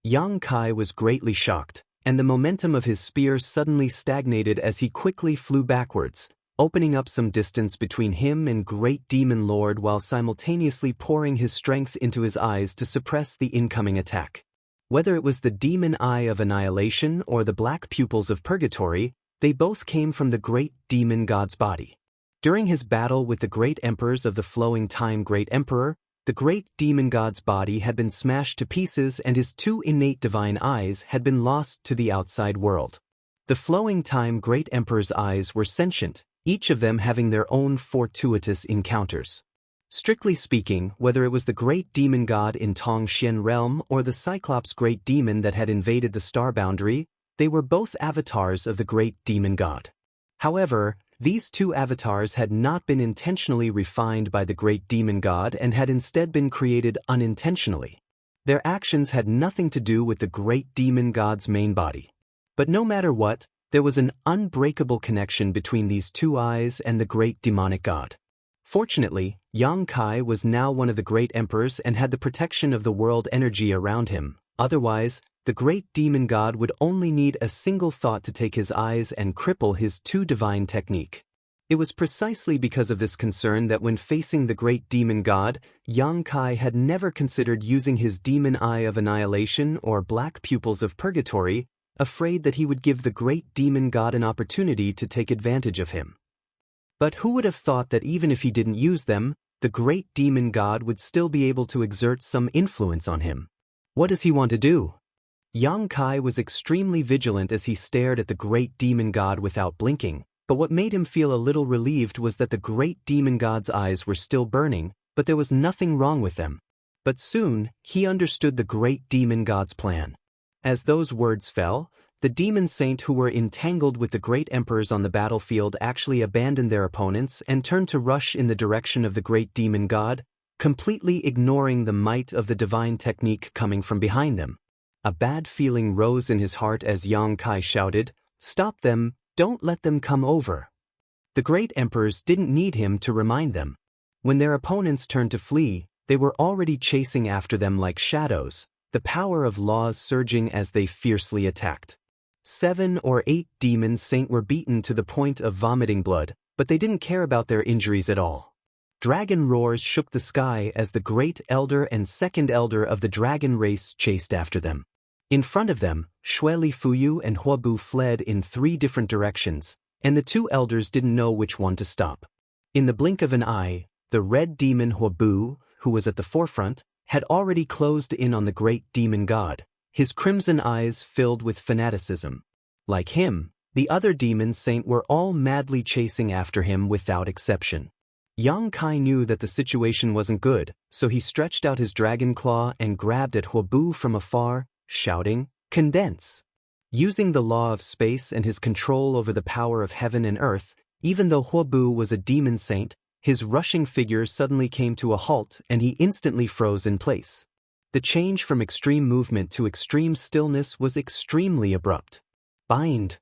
Yang Kai was greatly shocked, and the momentum of his spear suddenly stagnated as he quickly flew backwards, opening up some distance between him and Great Demon Lord while simultaneously pouring his strength into his eyes to suppress the incoming attack. Whether it was the demon eye of annihilation or the black pupils of purgatory, they both came from the great demon god's body. During his battle with the great emperors of the flowing time Great Emperor, the great demon god's body had been smashed to pieces and his two innate divine eyes had been lost to the outside world. The flowing time Great Emperor's eyes were sentient, each of them having their own fortuitous encounters. Strictly speaking, whether it was the great demon god in Tongxian realm or the Cyclops great demon that had invaded the star boundary, they were both avatars of the great demon god. However, these two avatars had not been intentionally refined by the great demon god and had instead been created unintentionally. Their actions had nothing to do with the great demon god's main body. But no matter what, there was an unbreakable connection between these two eyes and the great demonic god. Fortunately, Yang Kai was now one of the great emperors and had the protection of the world energy around him. Otherwise, the great demon god would only need a single thought to take his eyes and cripple his two divine technique. It was precisely because of this concern that when facing the great demon god, Yang Kai had never considered using his demon eye of annihilation or black pupils of purgatory, afraid that he would give the great demon god an opportunity to take advantage of him. But who would have thought that even if he didn't use them, the great demon god would still be able to exert some influence on him? What does he want to do? Yang Kai was extremely vigilant as he stared at the great demon god without blinking, but what made him feel a little relieved was that the great demon god's eyes were still burning, but there was nothing wrong with them. But soon, he understood the great demon god's plan. As those words fell, the demon saint who were entangled with the great emperors on the battlefield actually abandoned their opponents and turned to rush in the direction of the great demon god, completely ignoring the might of the divine technique coming from behind them. A bad feeling rose in his heart as Yang Kai shouted, "Stop them, don't let them come over." The great emperors didn't need him to remind them. When their opponents turned to flee, they were already chasing after them like shadows, the power of laws surging as they fiercely attacked. 7 or 8 demon saints were beaten to the point of vomiting blood, but they didn't care about their injuries at all. Dragon roars shook the sky as the great elder and second elder of the dragon race chased after them. In front of them, Shui Fuyu and Huobu fled in 3 different directions, and the 2 elders didn't know which one to stop. In the blink of an eye, the red demon Huobu, who was at the forefront, had already closed in on the great demon god, his crimson eyes filled with fanaticism. Like him, the other demon saint were all madly chasing after him without exception. Yang Kai knew that the situation wasn't good, so he stretched out his dragon claw and grabbed at Huobu from afar, shouting, "Condense!" Using the law of space and his control over the power of heaven and earth, even though Huobu was a demon saint, his rushing figure suddenly came to a halt and he instantly froze in place. The change from extreme movement to extreme stillness was extremely abrupt. Bind!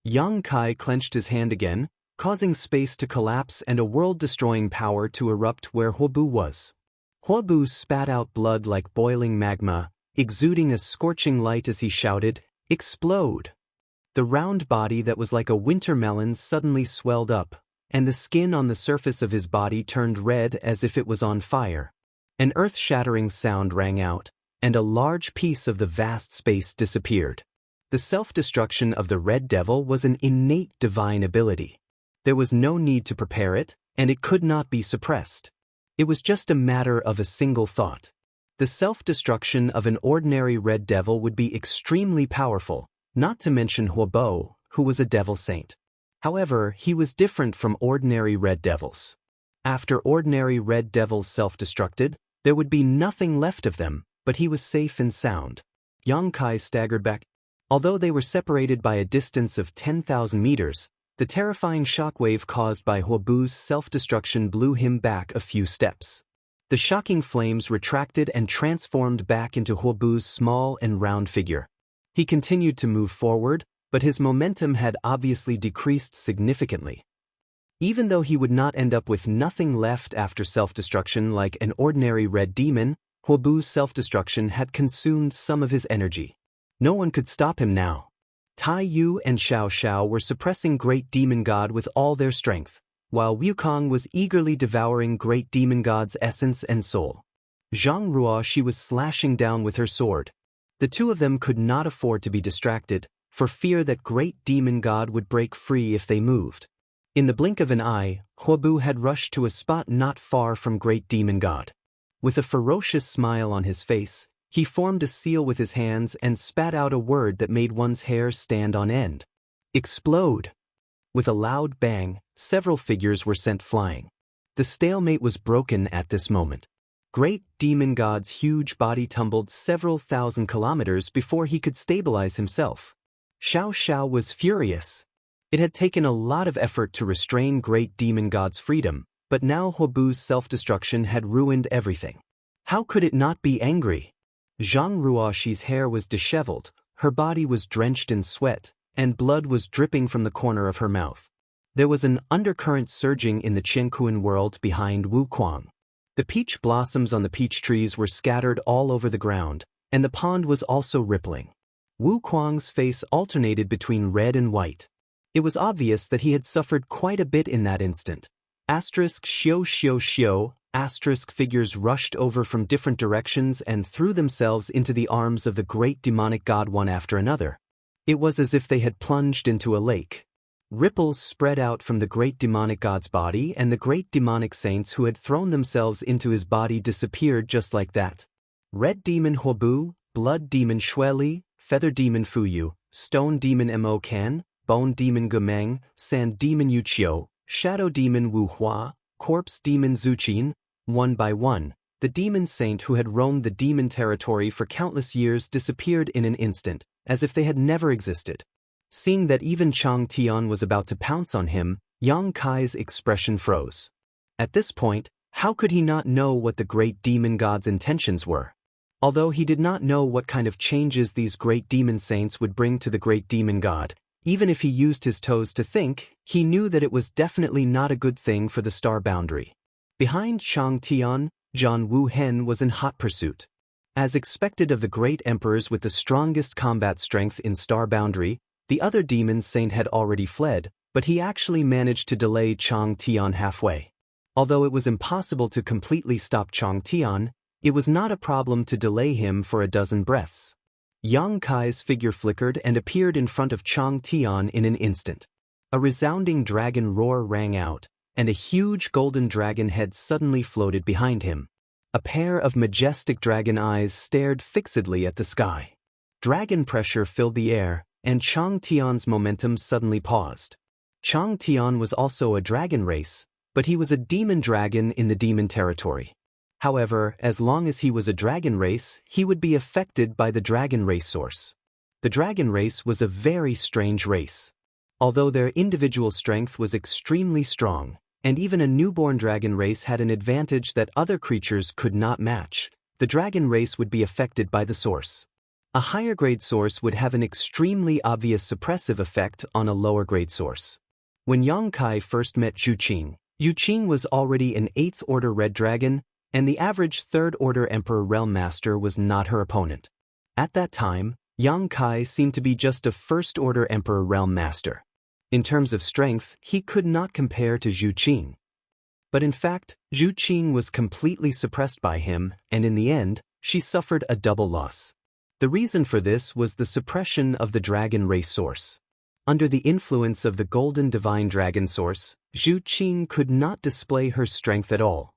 Yang Kai clenched his hand again, causing space to collapse and a world-destroying power to erupt where Huobu was. Huobu spat out blood like boiling magma, exuding a scorching light as he shouted, "Explode!" The round body that was like a winter melon suddenly swelled up, and the skin on the surface of his body turned red as if it was on fire. An earth-shattering sound rang out, and a large piece of the vast space disappeared. The self-destruction of the Red Devil was an innate divine ability. There was no need to prepare it, and it could not be suppressed. It was just a matter of a single thought. The self-destruction of an ordinary Red Devil would be extremely powerful, not to mention Huobo, who was a devil saint. However, he was different from ordinary Red Devils. After ordinary Red Devils self-destructed, there would be nothing left of them, but he was safe and sound. Yang Kai staggered back. Although they were separated by a distance of 10,000 meters, the terrifying shockwave caused by Huobu's self-destruction blew him back a few steps. The shocking flames retracted and transformed back into Huobu's small and round figure. He continued to move forward, but his momentum had obviously decreased significantly. Even though he would not end up with nothing left after self-destruction like an ordinary red demon, Huobu's self-destruction had consumed some of his energy. No one could stop him now. Tai Yu and Xiao Xiao were suppressing Great Demon God with all their strength, while Wukong was eagerly devouring Great Demon God's essence and soul. Zhang Ruo she was slashing down with her sword. The two of them could not afford to be distracted, for fear that Great Demon God would break free if they moved. In the blink of an eye, Huobu had rushed to a spot not far from Great Demon God. With a ferocious smile on his face, he formed a seal with his hands and spat out a word that made one's hair stand on end. Explode! With a loud bang, several figures were sent flying. The stalemate was broken at this moment. Great Demon God's huge body tumbled several thousand kilometers before he could stabilize himself. Xiao Xiao was furious. It had taken a lot of effort to restrain Great Demon God's freedom, but now Huobu's self-destruction had ruined everything. How could it not be angry? Zhang Ruoxi's hair was disheveled, her body was drenched in sweat, and blood was dripping from the corner of her mouth. There was an undercurrent surging in the Qianquan world behind Wukong. The peach blossoms on the peach trees were scattered all over the ground, and the pond was also rippling. Wukong's face alternated between red and white. It was obvious that he had suffered quite a bit in that instant. ****. Figures rushed over from different directions and threw themselves into the arms of the great demonic god one after another. It was as if they had plunged into a lake. Ripples spread out from the great demonic god's body, and the great demonic saints who had thrown themselves into his body disappeared just like that. Red demon Huobu, blood demon Xueli, feather demon Fuyu, stone demon Mo Kan, bone demon Gemeng, sand demon Yuqiu, shadow demon Wu Hua, corpse demon Zuqin. One by one, the demon saint who had roamed the demon territory for countless years disappeared in an instant, as if they had never existed. Seeing that even Chang Tian was about to pounce on him, Yang Kai's expression froze. At this point, how could he not know what the great demon god's intentions were? Although he did not know what kind of changes these great demon saints would bring to the great demon god, even if he used his toes to think, he knew that it was definitely not a good thing for the star boundary. Behind Chang Tian, Zhan Wuhen was in hot pursuit. As expected of the great emperors with the strongest combat strength in star boundary, the other demon saint had already fled, but he actually managed to delay Chang Tian halfway. Although it was impossible to completely stop Chang Tian, it was not a problem to delay him for a dozen breaths. Yang Kai's figure flickered and appeared in front of Chang Tian in an instant. A resounding dragon roar rang out, and a huge golden dragon head suddenly floated behind him. A pair of majestic dragon eyes stared fixedly at the sky. Dragon pressure filled the air, and Chang Tian's momentum suddenly paused. Chang Tian was also a dragon race, but he was a demon dragon in the demon territory. However, as long as he was a dragon race, he would be affected by the dragon race source. The dragon race was a very strange race. Although their individual strength was extremely strong, and even a newborn dragon race had an advantage that other creatures could not match, the dragon race would be affected by the source. A higher grade source would have an extremely obvious suppressive effect on a lower grade source. When Yang Kai first met Yu Qing was already an 8th order red dragon, and the average 3rd order emperor realm master was not her opponent. At that time, Yang Kai seemed to be just a 1st order emperor realm master. In terms of strength, he could not compare to Yu Qing. But in fact, Yu Qing was completely suppressed by him, and in the end, she suffered a double loss. The reason for this was the suppression of the dragon race source. Under the influence of the golden divine dragon source, Yu Qing could not display her strength at all.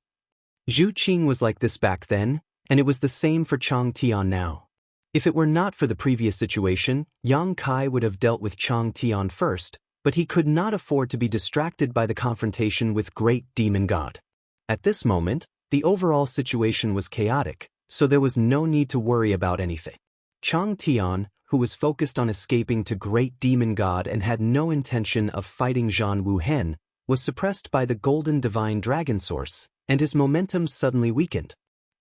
Yu Qing was like this back then, and it was the same for Chang Tian now. If it were not for the previous situation, Yang Kai would have dealt with Chang Tian first, but he could not afford to be distracted by the confrontation with Great Demon God. At this moment, the overall situation was chaotic, so there was no need to worry about anything. Chang Tian, who was focused on escaping to Great Demon God and had no intention of fighting Zhan Wuhen, was suppressed by the golden divine dragon source, and his momentum suddenly weakened.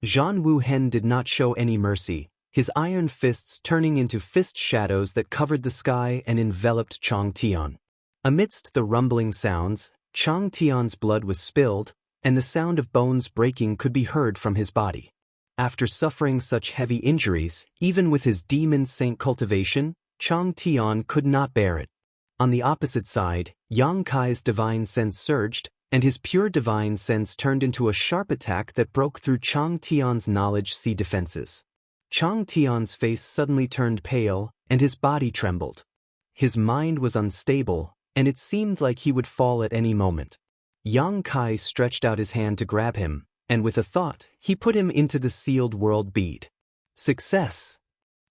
Zhan Wuhen did not show any mercy, his iron fists turning into fist shadows that covered the sky and enveloped Chang Tian. Amidst the rumbling sounds, Chang Tian's blood was spilled, and the sound of bones breaking could be heard from his body. After suffering such heavy injuries, even with his demon saint cultivation, Chang Tian could not bear it. On the opposite side, Yang Kai's divine sense surged, and his pure divine sense turned into a sharp attack that broke through Chang Tian's knowledge sea defenses. Chang Tian's face suddenly turned pale, and his body trembled. His mind was unstable, and it seemed like he would fall at any moment. Yang Kai stretched out his hand to grab him, and with a thought, he put him into the sealed world bead. Success!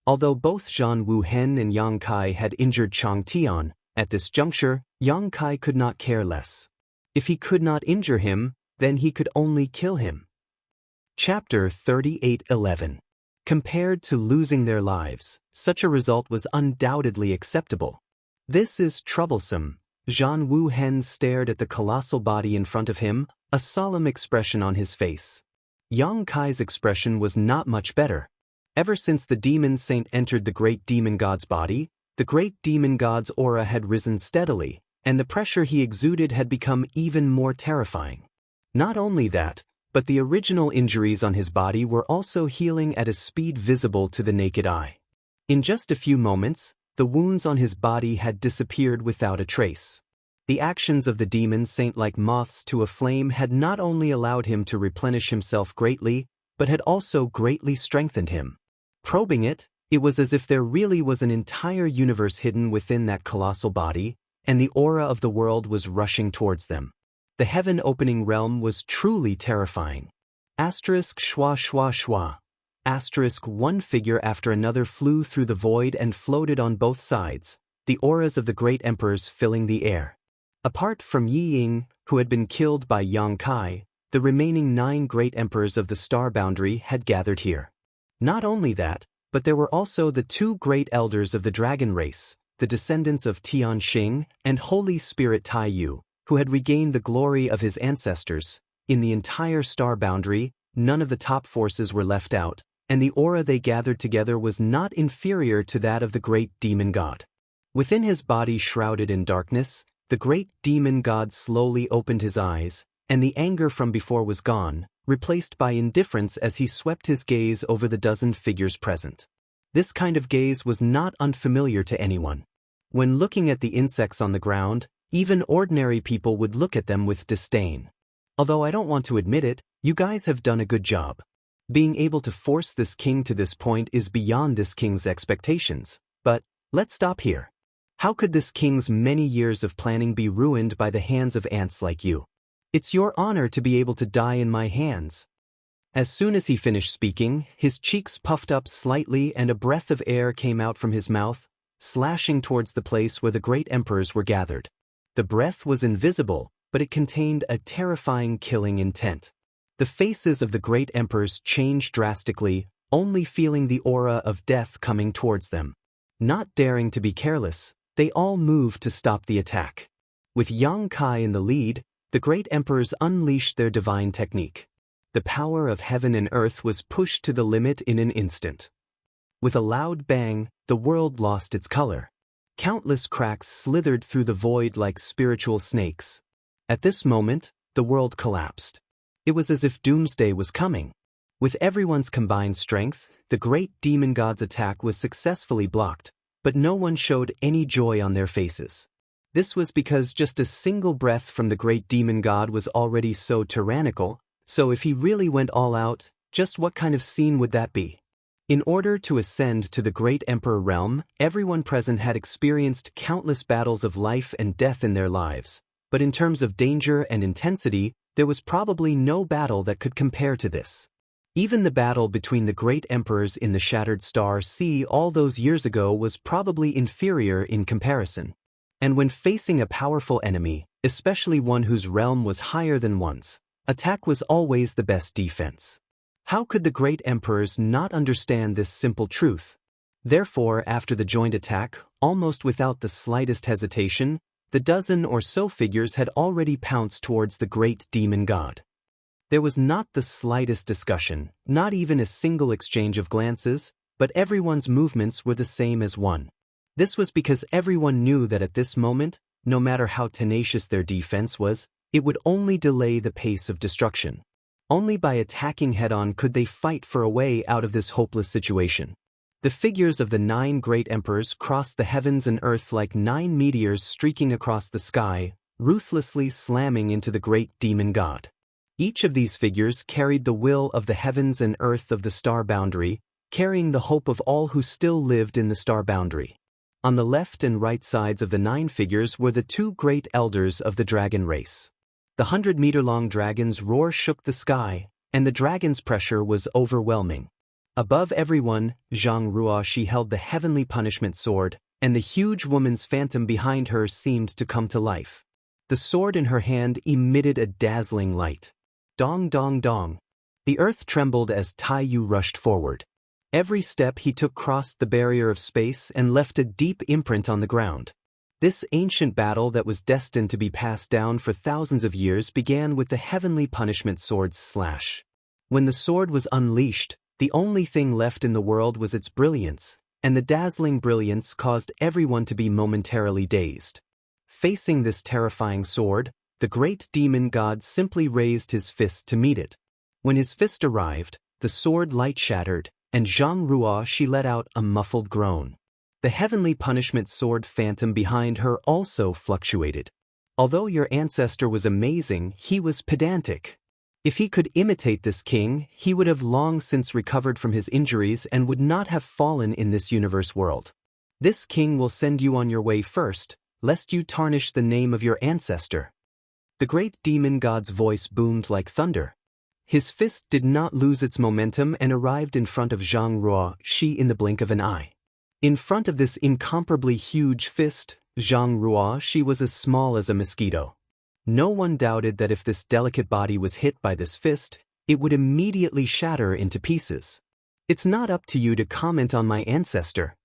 Although both Zhan Wuhen and Yang Kai had injured Chang Tian, at this juncture, Yang Kai could not care less. If he could not injure him, then he could only kill him. Chapter 38:11. Compared to losing their lives, such a result was undoubtedly acceptable. This is troublesome. Zhan Wuhen stared at the colossal body in front of him, a solemn expression on his face. Yang Kai's expression was not much better. Ever since the demon saint entered the great demon god's body, the great demon god's aura had risen steadily, and the pressure he exuded had become even more terrifying. Not only that, but the original injuries on his body were also healing at a speed visible to the naked eye. In just a few moments, the wounds on his body had disappeared without a trace. The actions of the demon saint, like moths to a flame, had not only allowed him to replenish himself greatly, but had also greatly strengthened him. Probing it, it was as if there really was an entire universe hidden within that colossal body, and the aura of the world was rushing towards them. The heaven-opening realm was truly terrifying. Asterisk schwa schwa schwa. Asterisk one figure after another flew through the void and floated on both sides, the auras of the great emperors filling the air. Apart from Yi Ying, who had been killed by Yang Kai, the remaining 9 great emperors of the star boundary had gathered here. Not only that, but there were also the 2 great elders of the dragon race, the descendants of Tian Xing and Holy Spirit Tai Yu, who had regained the glory of his ancestors. In the entire star boundary, none of the top forces were left out, and the aura they gathered together was not inferior to that of the great demon god. Within his body shrouded in darkness, the great demon god slowly opened his eyes, and the anger from before was gone, replaced by indifference as he swept his gaze over the dozen figures present. This kind of gaze was not unfamiliar to anyone. When looking at the insects on the ground, even ordinary people would look at them with disdain. Although I don't want to admit it, you guys have done a good job. Being able to force this king to this point is beyond this king's expectations. But let's stop here. How could this king's many years of planning be ruined by the hands of ants like you? It's your honor to be able to die in my hands. As soon as he finished speaking, his cheeks puffed up slightly and a breath of air came out from his mouth, slashing towards the place where the great emperors were gathered. The breath was invisible, but it contained a terrifying killing intent. The faces of the great emperors changed drastically, only feeling the aura of death coming towards them. Not daring to be careless, they all moved to stop the attack. With Yang Kai in the lead, the great emperors unleashed their divine technique. The power of heaven and earth was pushed to the limit in an instant. With a loud bang, the world lost its color. Countless cracks slithered through the void like spiritual snakes. At this moment, the world collapsed. It was as if doomsday was coming. With everyone's combined strength, the great demon god's attack was successfully blocked, but no one showed any joy on their faces. This was because just a single breath from the great demon god was already so tyrannical, so if he really went all out, just what kind of scene would that be? In order to ascend to the great emperor realm, everyone present had experienced countless battles of life and death in their lives, but in terms of danger and intensity, there was probably no battle that could compare to this. Even the battle between the great emperors in the Shattered Star Sea all those years ago was probably inferior in comparison. And when facing a powerful enemy, especially one whose realm was higher than one's, attack was always the best defense. How could the great emperors not understand this simple truth? Therefore, after the joint attack, almost without the slightest hesitation, the dozen or so figures had already pounced towards the great demon god. There was not the slightest discussion, not even a single exchange of glances, but everyone's movements were the same as one. This was because everyone knew that at this moment, no matter how tenacious their defense was, it would only delay the pace of destruction. Only by attacking head-on could they fight for a way out of this hopeless situation. The figures of the 9 great emperors crossed the heavens and earth like 9 meteors streaking across the sky, ruthlessly slamming into the great demon god. Each of these figures carried the will of the heavens and earth of the star boundary, carrying the hope of all who still lived in the star boundary. On the left and right sides of the 9 figures were the 2 great elders of the dragon race. The 100-meter-long dragon's roar shook the sky, and the dragon's pressure was overwhelming. Above everyone, Zhang Ruoshi held the heavenly punishment sword, and the huge woman's phantom behind her seemed to come to life. The sword in her hand emitted a dazzling light. Dong dong dong. The earth trembled as Tai Yu rushed forward. Every step he took crossed the barrier of space and left a deep imprint on the ground. This ancient battle that was destined to be passed down for thousands of years began with the heavenly punishment sword's slash. When the sword was unleashed, the only thing left in the world was its brilliance, and the dazzling brilliance caused everyone to be momentarily dazed. Facing this terrifying sword, the great demon god simply raised his fist to meet it. When his fist arrived, the sword light shattered, and Zhang Ruoshi let out a muffled groan. The heavenly punishment sword phantom behind her also fluctuated. Although your ancestor was amazing, he was pedantic. If he could imitate this king, he would have long since recovered from his injuries and would not have fallen in this universe world. This king will send you on your way first, lest you tarnish the name of your ancestor. The great demon god's voice boomed like thunder. His fist did not lose its momentum and arrived in front of Zhang Ruoshi in the blink of an eye. In front of this incomparably huge fist, Zhang Ruoshi was as small as a mosquito. No one doubted that if this delicate body was hit by this fist, it would immediately shatter into pieces. It's not up to you to comment on my ancestor.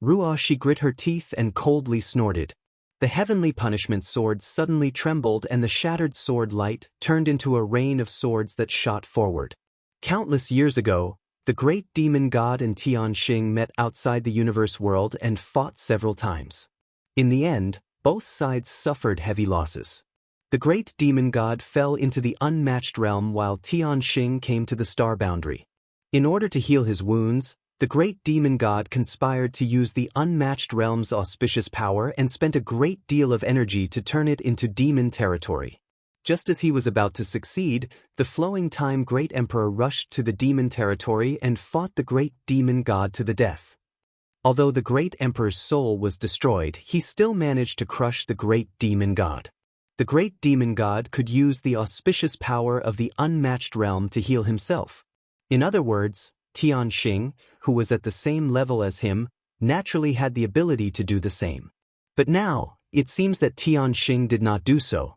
Ruoshi grit her teeth and coldly snorted. The heavenly punishment sword suddenly trembled and the shattered sword light turned into a rain of swords that shot forward. Countless years ago, the great demon god and Tianxing met outside the universe world and fought several times. In the end, both sides suffered heavy losses. The great demon god fell into the unmatched realm while Tianxing came to the star boundary. In order to heal his wounds, the great demon god conspired to use the unmatched realm's auspicious power and spent a great deal of energy to turn it into demon territory. Just as he was about to succeed, the flowing time great emperor rushed to the demon territory and fought the great demon god to the death. Although the great emperor's soul was destroyed, he still managed to crush the great demon god. The great demon god could use the auspicious power of the unmatched realm to heal himself. In other words, Tianxing, who was at the same level as him, naturally had the ability to do the same. But now, it seems that Tianxing did not do so.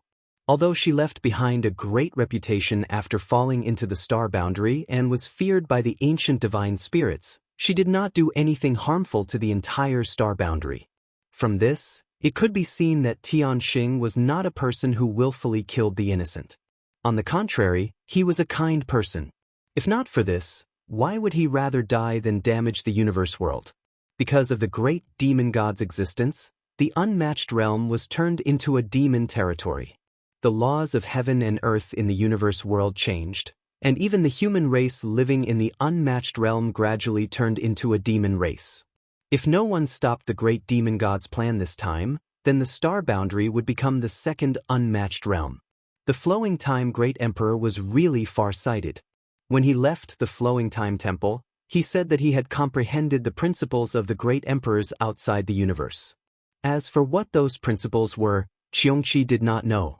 Although she left behind a great reputation after falling into the star boundary and was feared by the ancient divine spirits, she did not do anything harmful to the entire star boundary. From this, it could be seen that Tianxing was not a person who willfully killed the innocent. On the contrary, he was a kind person. If not for this, why would he rather die than damage the universe world? Because of the great demon god's existence, the unmatched realm was turned into a demon territory. The laws of heaven and earth in the universe world changed, and even the human race living in the unmatched realm gradually turned into a demon race. If no one stopped the great demon god's plan this time, then the star boundary would become the second unmatched realm. The flowing time great emperor was really far-sighted. When he left the flowing time temple, he said that he had comprehended the principles of the great emperors outside the universe. As for what those principles were, Qiongqi did not know.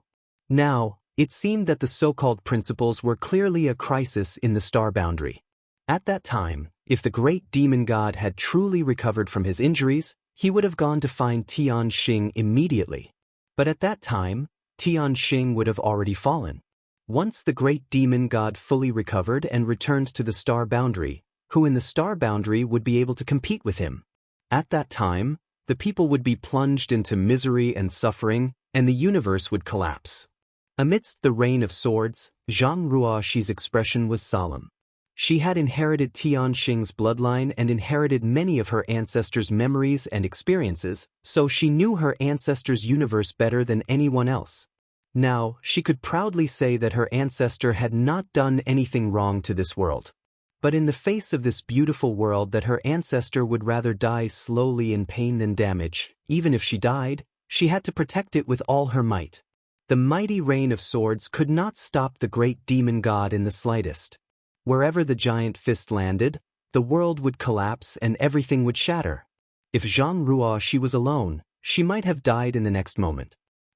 Now, it seemed that the so-called principles were clearly a crisis in the star boundary. At that time, if the great demon god had truly recovered from his injuries, he would have gone to find Tianxing immediately. But at that time, Tianxing would have already fallen. Once the great demon god fully recovered and returned to the star boundary, who in the star boundary would be able to compete with him? At that time, the people would be plunged into misery and suffering, and the universe would collapse. Amidst the rain of swords, Zhang Ruoshi's expression was solemn. She had inherited Tianxing's bloodline and inherited many of her ancestors' memories and experiences, so she knew her ancestors' universe better than anyone else. Now, she could proudly say that her ancestor had not done anything wrong to this world. But in the face of this beautiful world that her ancestor would rather die slowly in pain than damage, even if she died, she had to protect it with all her might. The mighty rain of swords could not stop the great demon god in the slightest. Wherever the giant fist landed, the world would collapse and everything would shatter. If Zhang Ruoxi was alone, she might have died in the next moment.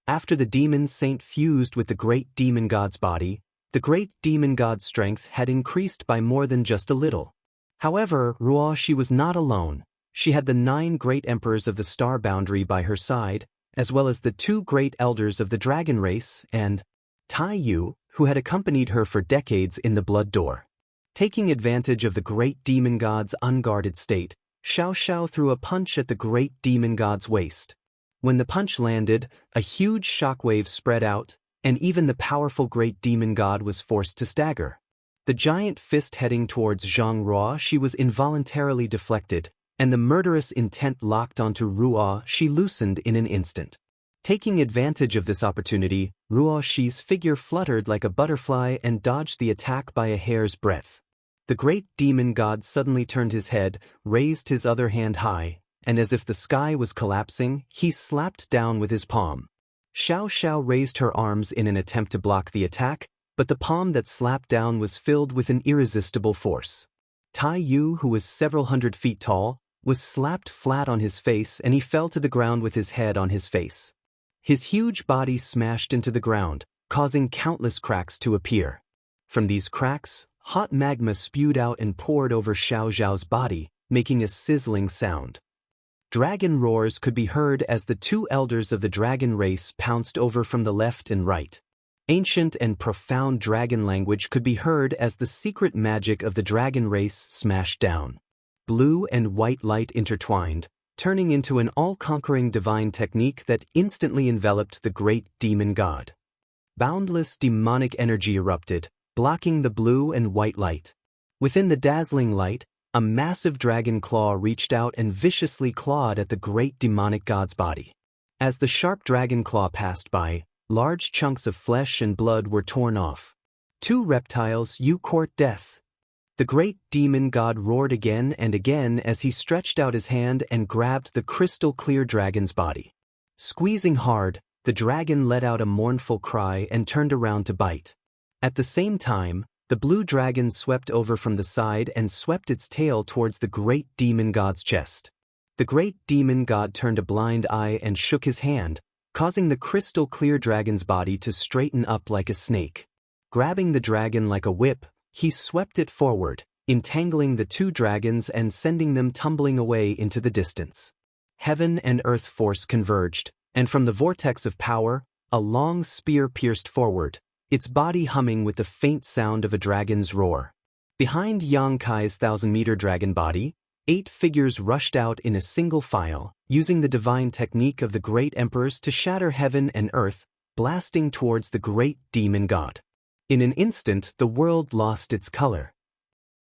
After the demon saint fused with the great demon god's body, the great demon god's strength had increased by more than just a little. However, Ruoxi was not alone. She had the 9 great emperors of the star boundary by her side, as well as the 2 great elders of the dragon race, and Tai Yu, who had accompanied her for decades in the blood door. Taking advantage of the great demon god's unguarded state, Xiao Xiao threw a punch at the great demon god's waist. When the punch landed, a huge shockwave spread out, and even the powerful great demon god was forced to stagger. The giant fist heading towards Zhang Ruoxi was involuntarily deflected, and the murderous intent locked onto Ruoxi loosened in an instant. Taking advantage of this opportunity, Ruoxi's figure fluttered like a butterfly and dodged the attack by a hair's breadth. The great demon god suddenly turned his head, raised his other hand high, and as if the sky was collapsing, he slapped down with his palm. Xiao Xiao raised her arms in an attempt to block the attack, but the palm that slapped down was filled with an irresistible force. Tai Yu, who was several hundred feet tall, was slapped flat on his face and he fell to the ground with his head on his face. His huge body smashed into the ground, causing countless cracks to appear. From these cracks, hot magma spewed out and poured over Xiao Xiao's body, making a sizzling sound. Dragon roars could be heard as the 2 elders of the dragon race pounced over from the left and right. Ancient and profound dragon language could be heard as the secret magic of the dragon race smashed down. Blue and white light intertwined, turning into an all-conquering divine technique that instantly enveloped the great demon god. Boundless demonic energy erupted, blocking the blue and white light. Within the dazzling light, a massive dragon claw reached out and viciously clawed at the great demonic god's body. As the sharp dragon claw passed by, large chunks of flesh and blood were torn off. 2 reptiles, you court death. The great demon god roared again and again as he stretched out his hand and grabbed the crystal-clear dragon's body. Squeezing hard, the dragon let out a mournful cry and turned around to bite. At the same time, the blue dragon swept over from the side and swept its tail towards the great demon god's chest. The great demon god turned a blind eye and shook his hand, causing the crystal-clear dragon's body to straighten up like a snake. Grabbing the dragon like a whip, he swept it forward, entangling the 2 dragons and sending them tumbling away into the distance. Heaven and earth force converged, and from the vortex of power, a long spear pierced forward, its body humming with the faint sound of a dragon's roar. Behind Yang Kai's 1,000-meter dragon body, 8 figures rushed out in a single file, using the divine technique of the great emperors to shatter heaven and earth, blasting towards the great demon god. In an instant, the world lost its color.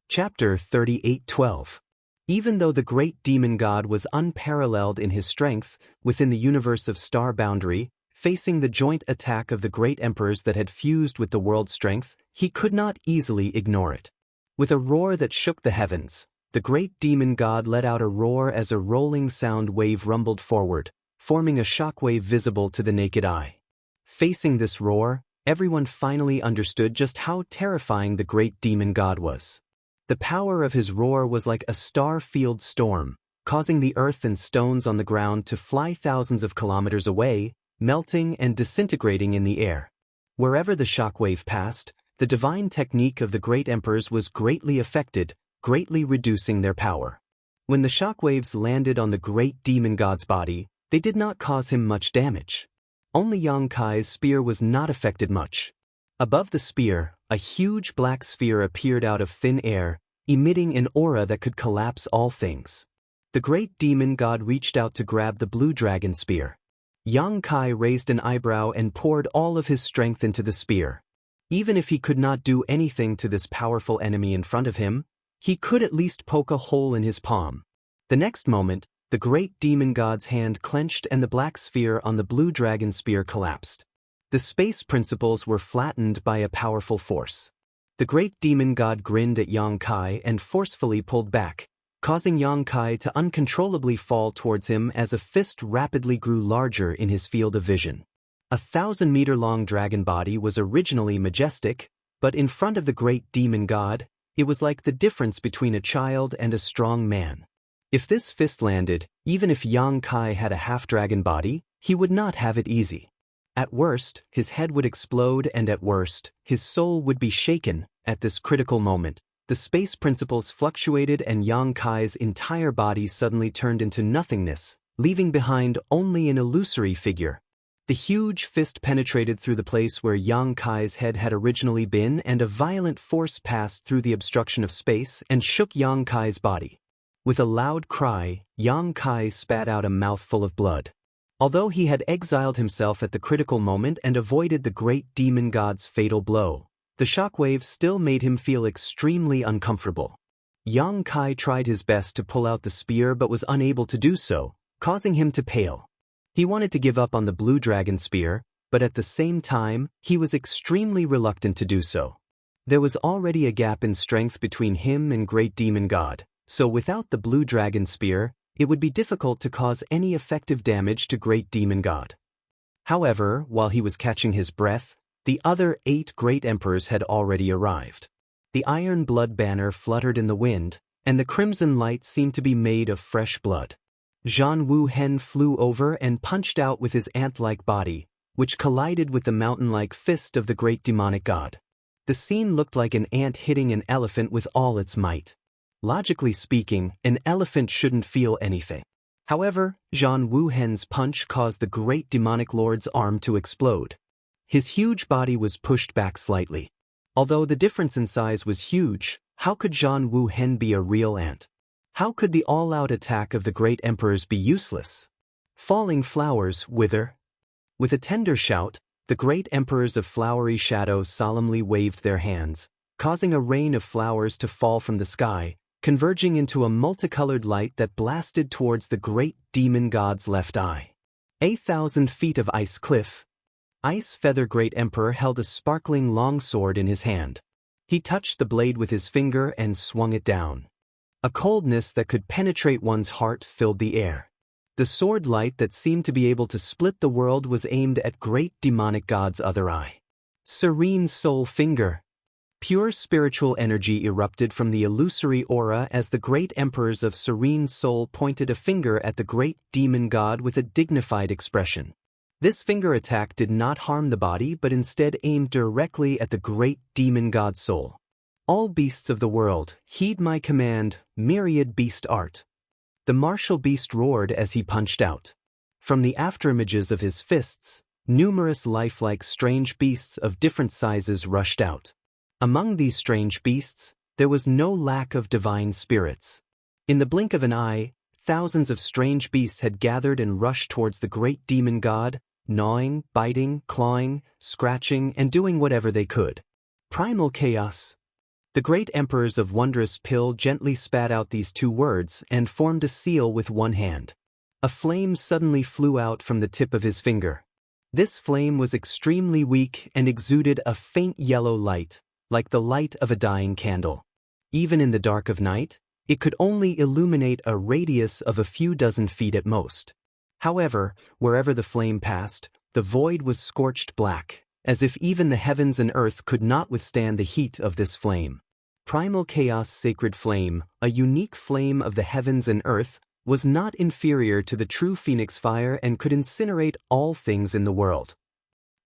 Chapter 38:12. Even though the great demon god was unparalleled in his strength within the universe of star boundary, facing the joint attack of the great emperors that had fused with the world's strength, he could not easily ignore it. With a roar that shook the heavens, the great demon god let out a roar as a rolling sound wave rumbled forward, forming a shockwave visible to the naked eye. Facing this roar, everyone finally understood just how terrifying the great demon god was. The power of his roar was like a star-filled storm, causing the earth and stones on the ground to fly thousands of kilometers away, melting and disintegrating in the air. Wherever the shockwave passed, the divine technique of the great emperors was greatly affected, greatly reducing their power. When the shockwaves landed on the great demon god's body, they did not cause him much damage. Only Yang Kai's spear was not affected much. Above the spear, a huge black sphere appeared out of thin air, emitting an aura that could collapse all things. The great demon god reached out to grab the blue dragon spear. Yang Kai raised an eyebrow and poured all of his strength into the spear. Even if he could not do anything to this powerful enemy in front of him, he could at least poke a hole in his palm. The next moment, the great demon god's hand clenched and the black sphere on the blue dragon spear collapsed. The space principles were flattened by a powerful force. The great demon god grinned at Yang Kai and forcefully pulled back, causing Yang Kai to uncontrollably fall towards him as a fist rapidly grew larger in his field of vision. A 1,000-meter-long dragon body was originally majestic, but in front of the great demon god, it was like the difference between a child and a strong man. If this fist landed, even if Yang Kai had a half-dragon body, he would not have it easy. At worst, his head would explode, and at worst, his soul would be shaken. At this critical moment, the space principles fluctuated and Yang Kai's entire body suddenly turned into nothingness, leaving behind only an illusory figure. The huge fist penetrated through the place where Yang Kai's head had originally been, and a violent force passed through the obstruction of space and shook Yang Kai's body. With a loud cry, Yang Kai spat out a mouthful of blood. Although he had exiled himself at the critical moment and avoided the great demon god's fatal blow, the shockwave still made him feel extremely uncomfortable. Yang Kai tried his best to pull out the spear but was unable to do so, causing him to pale. He wanted to give up on the blue dragon spear, but at the same time, he was extremely reluctant to do so. There was already a gap in strength between him and great demon god, so without the blue dragon spear, it would be difficult to cause any effective damage to great demon god. However, while he was catching his breath, the other 8 great emperors had already arrived. The iron blood banner fluttered in the wind, and the crimson light seemed to be made of fresh blood. Zhan Wu Hen flew over and punched out with his ant-like body, which collided with the mountain-like fist of the great demonic god. The scene looked like an ant hitting an elephant with all its might. Logically speaking, an elephant shouldn't feel anything. However, Zhan Wu Hen's punch caused the great demonic lord's arm to explode. His huge body was pushed back slightly. Although the difference in size was huge, how could Zhan Wu Hen be a real ant? How could the all-out attack of the great emperors be useless? Falling flowers wither. With a tender shout, the great emperors of flowery shadow solemnly waved their hands, causing a rain of flowers to fall from the sky, converging into a multicolored light that blasted towards the great demon god's left eye. 1,000 feet of ice cliff. Ice Feather Great Emperor held a sparkling longsword in his hand. He touched the blade with his finger and swung it down. A coldness that could penetrate one's heart filled the air. The sword light that seemed to be able to split the world was aimed at great demonic god's other eye. Serene Soul Finger. Pure spiritual energy erupted from the illusory aura as the great emperors of Serene Soul pointed a finger at the great demon god with a dignified expression. This finger attack did not harm the body but instead aimed directly at the great demon god's soul. All beasts of the world, heed my command, myriad beast art. The martial beast roared as he punched out. From the afterimages of his fists, numerous lifelike strange beasts of different sizes rushed out. Among these strange beasts, there was no lack of divine spirits. In the blink of an eye, thousands of strange beasts had gathered and rushed towards the great demon god, gnawing, biting, clawing, scratching, and doing whatever they could. Primal chaos. The great emperors of Wondrous Pill gently spat out these 2 words and formed a seal with one hand. A flame suddenly flew out from the tip of his finger. This flame was extremely weak and exuded a faint yellow light, like the light of a dying candle. Even in the dark of night, it could only illuminate a radius of a few dozen feet at most. However, wherever the flame passed, the void was scorched black, as if even the heavens and earth could not withstand the heat of this flame. Primal Chaos Sacred Flame, a unique flame of the heavens and earth, was not inferior to the true phoenix fire and could incinerate all things in the world.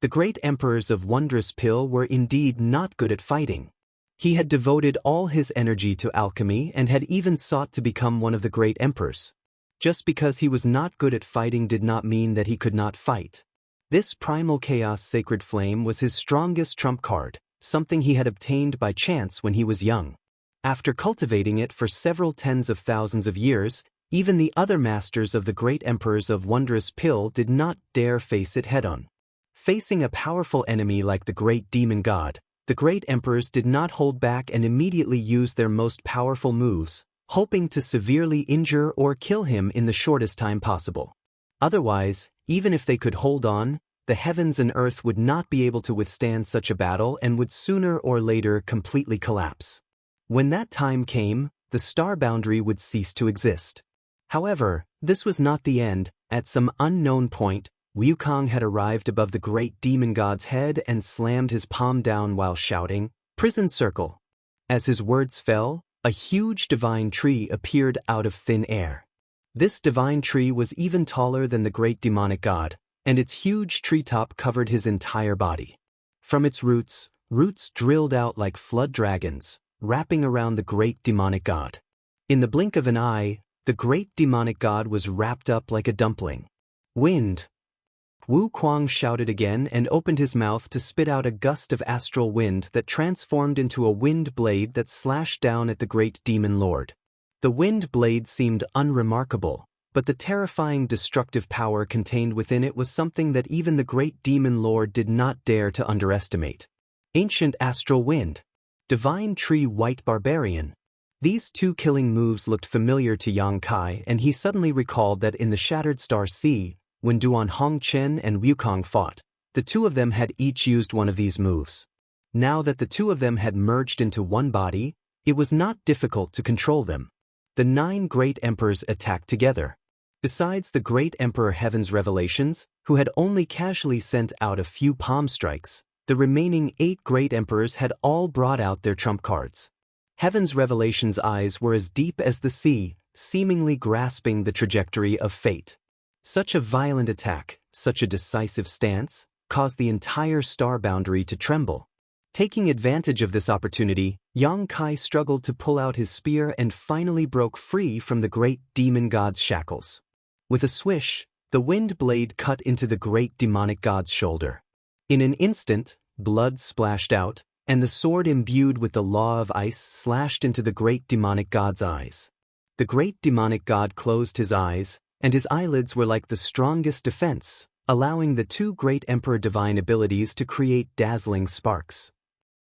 The great emperors of Wondrous Pill were indeed not good at fighting. He had devoted all his energy to alchemy and had even sought to become one of the great emperors. Just because he was not good at fighting did not mean that he could not fight. This Primal Chaos Sacred Flame was his strongest trump card, something he had obtained by chance when he was young. After cultivating it for several tens of thousands of years, even the other masters of the great emperors of Wondrous Pill did not dare face it head-on. Facing a powerful enemy like the great demon god, the great emperors did not hold back and immediately used their most powerful moves, hoping to severely injure or kill him in the shortest time possible. Otherwise, even if they could hold on, the heavens and earth would not be able to withstand such a battle and would sooner or later completely collapse. When that time came, the star boundary would cease to exist. However, this was not the end. At some unknown point, Wukong had arrived above the great demon god's head and slammed his palm down while shouting, "Prison circle." As his words fell, a huge divine tree appeared out of thin air. This divine tree was even taller than the great demonic god, and its huge treetop covered his entire body. From its roots drilled out like flood dragons, wrapping around the great demonic god. In the blink of an eye, the great demonic god was wrapped up like a dumpling. "Wind!" Wukong shouted again and opened his mouth to spit out a gust of astral wind that transformed into a wind blade that slashed down at the great demon lord. The wind blade seemed unremarkable, but the terrifying destructive power contained within it was something that even the great demon lord did not dare to underestimate. Ancient astral wind. Divine tree white barbarian. These two killing moves looked familiar to Yang Kai, and he suddenly recalled that in the Shattered Star Sea, when Duan Hongchen and Wukong fought, the two of them had each used one of these moves. Now that the two of them had merged into one body, it was not difficult to control them. The 9 great emperors attacked together. Besides the great emperor Heaven's Revelations, who had only casually sent out a few palm strikes, the remaining 8 great emperors had all brought out their trump cards. Heaven's Revelations' eyes were as deep as the sea, seemingly grasping the trajectory of fate. Such a violent attack, such a decisive stance, caused the entire star boundary to tremble. Taking advantage of this opportunity, Yang Kai struggled to pull out his spear and finally broke free from the great demon god's shackles. With a swish, the wind blade cut into the great demonic god's shoulder. In an instant, blood splashed out, and the sword imbued with the law of ice slashed into the great demonic god's eyes. The great demonic god closed his eyes, and his eyelids were like the strongest defense, allowing the 2 great emperor divine abilities to create dazzling sparks.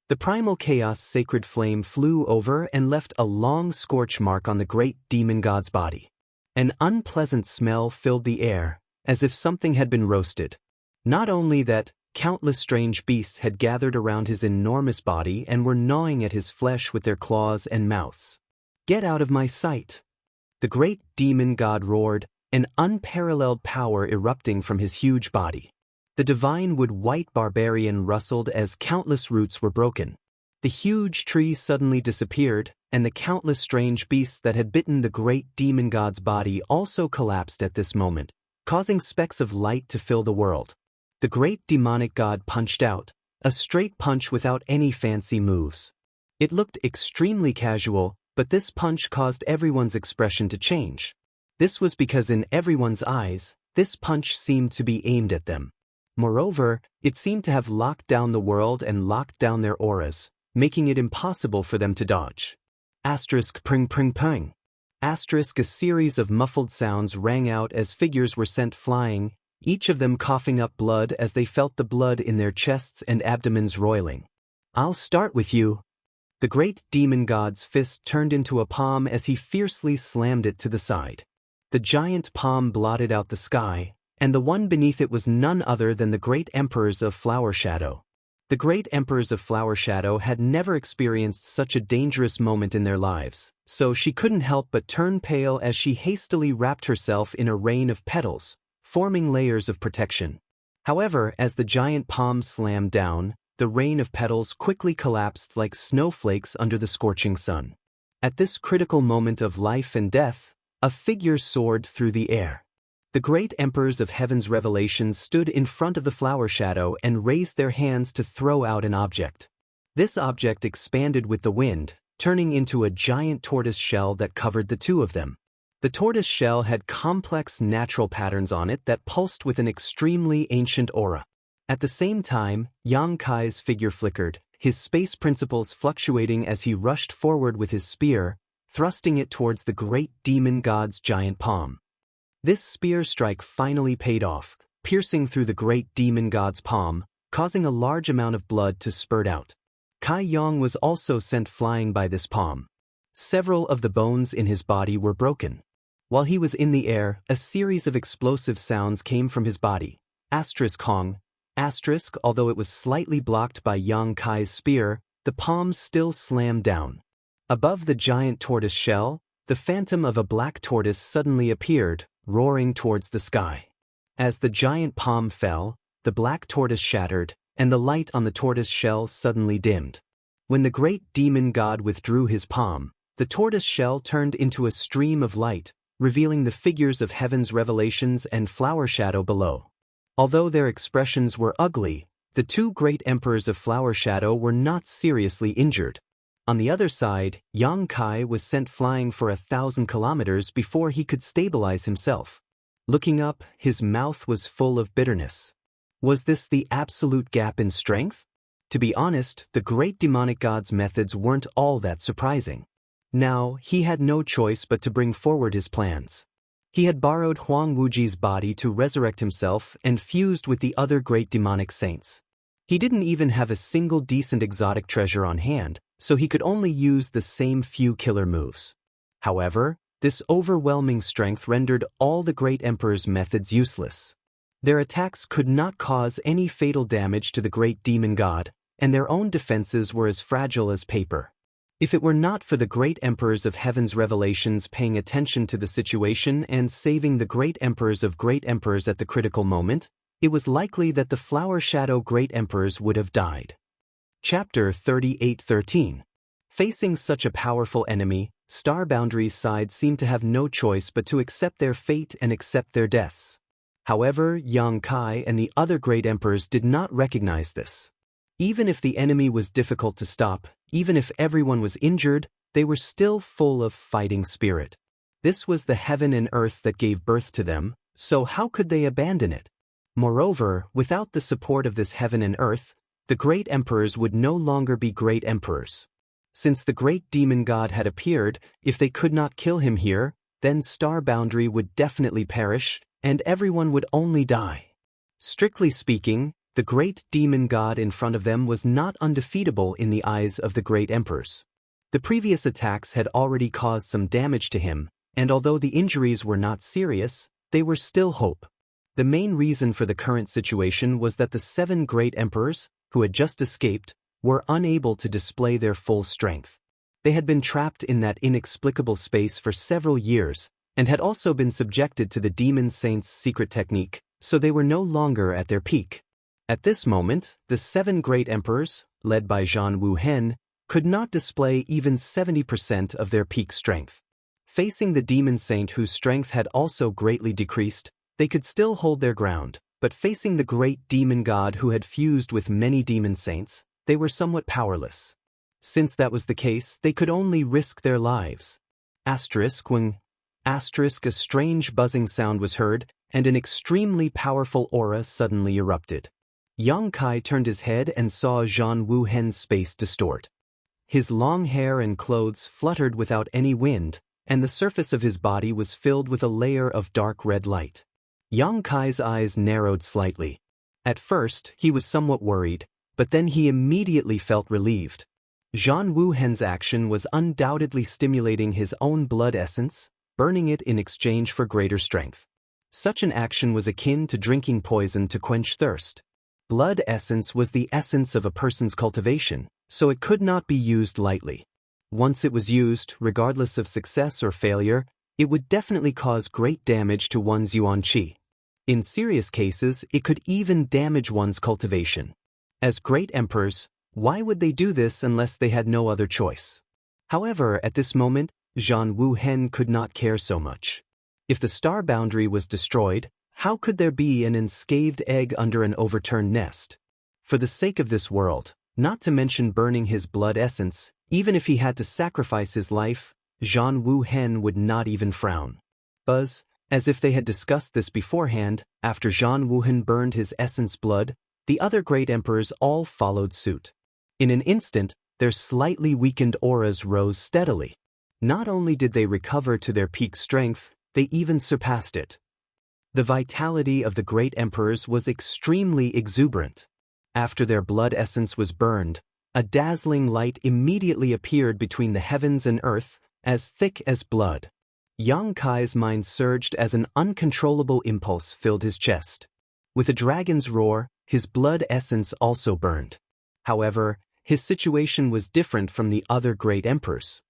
The primal chaos sacred flame flew over and left a long scorch mark on the great demon god's body. An unpleasant smell filled the air, as if something had been roasted. Not only that, countless strange beasts had gathered around his enormous body and were gnawing at his flesh with their claws and mouths. "Get out of my sight!" The great demon god roared, an unparalleled power erupting from his huge body. The divine wood-white barbarian rustled as countless roots were broken. The huge tree suddenly disappeared, and the countless strange beasts that had bitten the great demon god's body also collapsed at this moment, causing specks of light to fill the world. The great demonic god punched out, a straight punch without any fancy moves. It looked extremely casual, but this punch caused everyone's expression to change. This was because in everyone's eyes, this punch seemed to be aimed at them. Moreover, it seemed to have locked down the world and locked down their auras, making it impossible for them to dodge. Asterisk pring pring ping. Asterisk a series of muffled sounds rang out as figures were sent flying, each of them coughing up blood as they felt the blood in their chests and abdomens roiling. "I'll start with you." The great demon god's fist turned into a palm as he fiercely slammed it to the side. The giant palm blotted out the sky, and the one beneath it was none other than the great emperors of Flower Shadow. The great emperors of Flower Shadow had never experienced such a dangerous moment in their lives, so she couldn't help but turn pale as she hastily wrapped herself in a rain of petals, forming layers of protection. However, as the giant palm slammed down, the rain of petals quickly collapsed like snowflakes under the scorching sun. At this critical moment of life and death, a figure soared through the air. The great emperors of Heaven's Revelations stood in front of the Flower Shadow and raised their hands to throw out an object. This object expanded with the wind, turning into a giant tortoise shell that covered the two of them. The tortoise shell had complex natural patterns on it that pulsed with an extremely ancient aura. At the same time, Yang Kai's figure flickered, his space principles fluctuating as he rushed forward with his spear, thrusting it towards the great demon god's giant palm. This spear strike finally paid off, piercing through the great demon god's palm, causing a large amount of blood to spurt out. Kai Yang was also sent flying by this palm. Several of the bones in his body were broken. While he was in the air, a series of explosive sounds came from his body. Asterisk Hong, Although it was slightly blocked by Yang Kai's spear, the palm still slammed down. Above the giant tortoise shell, the phantom of a black tortoise suddenly appeared, roaring towards the sky. As the giant palm fell, the black tortoise shattered, and the light on the tortoise shell suddenly dimmed. When the great demon god withdrew his palm, the tortoise shell turned into a stream of light, revealing the figures of heaven's revelations and flower shadow below. Although their expressions were ugly, the two great emperors of flower shadow were not seriously injured. On the other side, Yang Kai was sent flying for 1,000 kilometers before he could stabilize himself. Looking up, his mouth was full of bitterness. Was this the absolute gap in strength? To be honest, the great demonic god's methods weren't all that surprising. Now, he had no choice but to bring forward his plans. He had borrowed Huang Wuji's body to resurrect himself and fused with the other great demonic saints. He didn't even have a single decent exotic treasure on hand, so he could only use the same few killer moves. However, this overwhelming strength rendered all the great emperor's methods useless. Their attacks could not cause any fatal damage to the great demon god, and their own defenses were as fragile as paper. If it were not for the great emperors of heaven's revelations paying attention to the situation and saving the great emperors of great emperors at the critical moment, it was likely that the flower shadow great emperors would have died. Chapter 38:13. Facing such a powerful enemy, Star Boundary's side seemed to have no choice but to accept their fate and accept their deaths. However, Yang Kai and the other great emperors did not recognize this. Even if the enemy was difficult to stop, even if everyone was injured, they were still full of fighting spirit. This was the heaven and earth that gave birth to them, so how could they abandon it? Moreover, without the support of this heaven and earth, the great emperors would no longer be great emperors. Since the great demon god had appeared, if they could not kill him here, then Star Boundary would definitely perish, and everyone would only die. Strictly speaking, the great demon god in front of them was not undefeatable in the eyes of the great emperors. The previous attacks had already caused some damage to him, and although the injuries were not serious, they were still hope. The main reason for the current situation was that the 7 great emperors, who had just escaped, were unable to display their full strength. They had been trapped in that inexplicable space for several years, and had also been subjected to the demon saint's secret technique, so they were no longer at their peak. At this moment, the 7 great emperors, led by Zhan Wuhen, could not display even 70% of their peak strength. Facing the demon saint whose strength had also greatly decreased, they could still hold their ground, but facing the great demon god who had fused with many demon saints, they were somewhat powerless. Since that was the case, they could only risk their lives. When a strange buzzing sound was heard, and an extremely powerful aura suddenly erupted. Yang Kai turned his head and saw Zhan Wuhen's space distort. His long hair and clothes fluttered without any wind, and the surface of his body was filled with a layer of dark red light. Yang Kai's eyes narrowed slightly. At first, he was somewhat worried, but then he immediately felt relieved. Zhan Wuhen's action was undoubtedly stimulating his own blood essence, burning it in exchange for greater strength. Such an action was akin to drinking poison to quench thirst. Blood essence was the essence of a person's cultivation, so it could not be used lightly. Once it was used, regardless of success or failure, it would definitely cause great damage to one's yuan qi. In serious cases, it could even damage one's cultivation. As great emperors, why would they do this unless they had no other choice? However, at this moment, Zhan Wuhen could not care so much. If the star boundary was destroyed, how could there be an unscathed egg under an overturned nest? For the sake of this world, not to mention burning his blood essence, even if he had to sacrifice his life, Zhan Wuhen would not even frown. As if they had discussed this beforehand, after Zhan Wuhen burned his essence blood, the other great emperors all followed suit. In an instant, their slightly weakened auras rose steadily. Not only did they recover to their peak strength, they even surpassed it. The vitality of the great emperors was extremely exuberant. After their blood essence was burned, a dazzling light immediately appeared between the heavens and earth, as thick as blood. Yang Kai's mind surged as an uncontrollable impulse filled his chest. With a dragon's roar, his blood essence also burned. However, his situation was different from the other great emperors.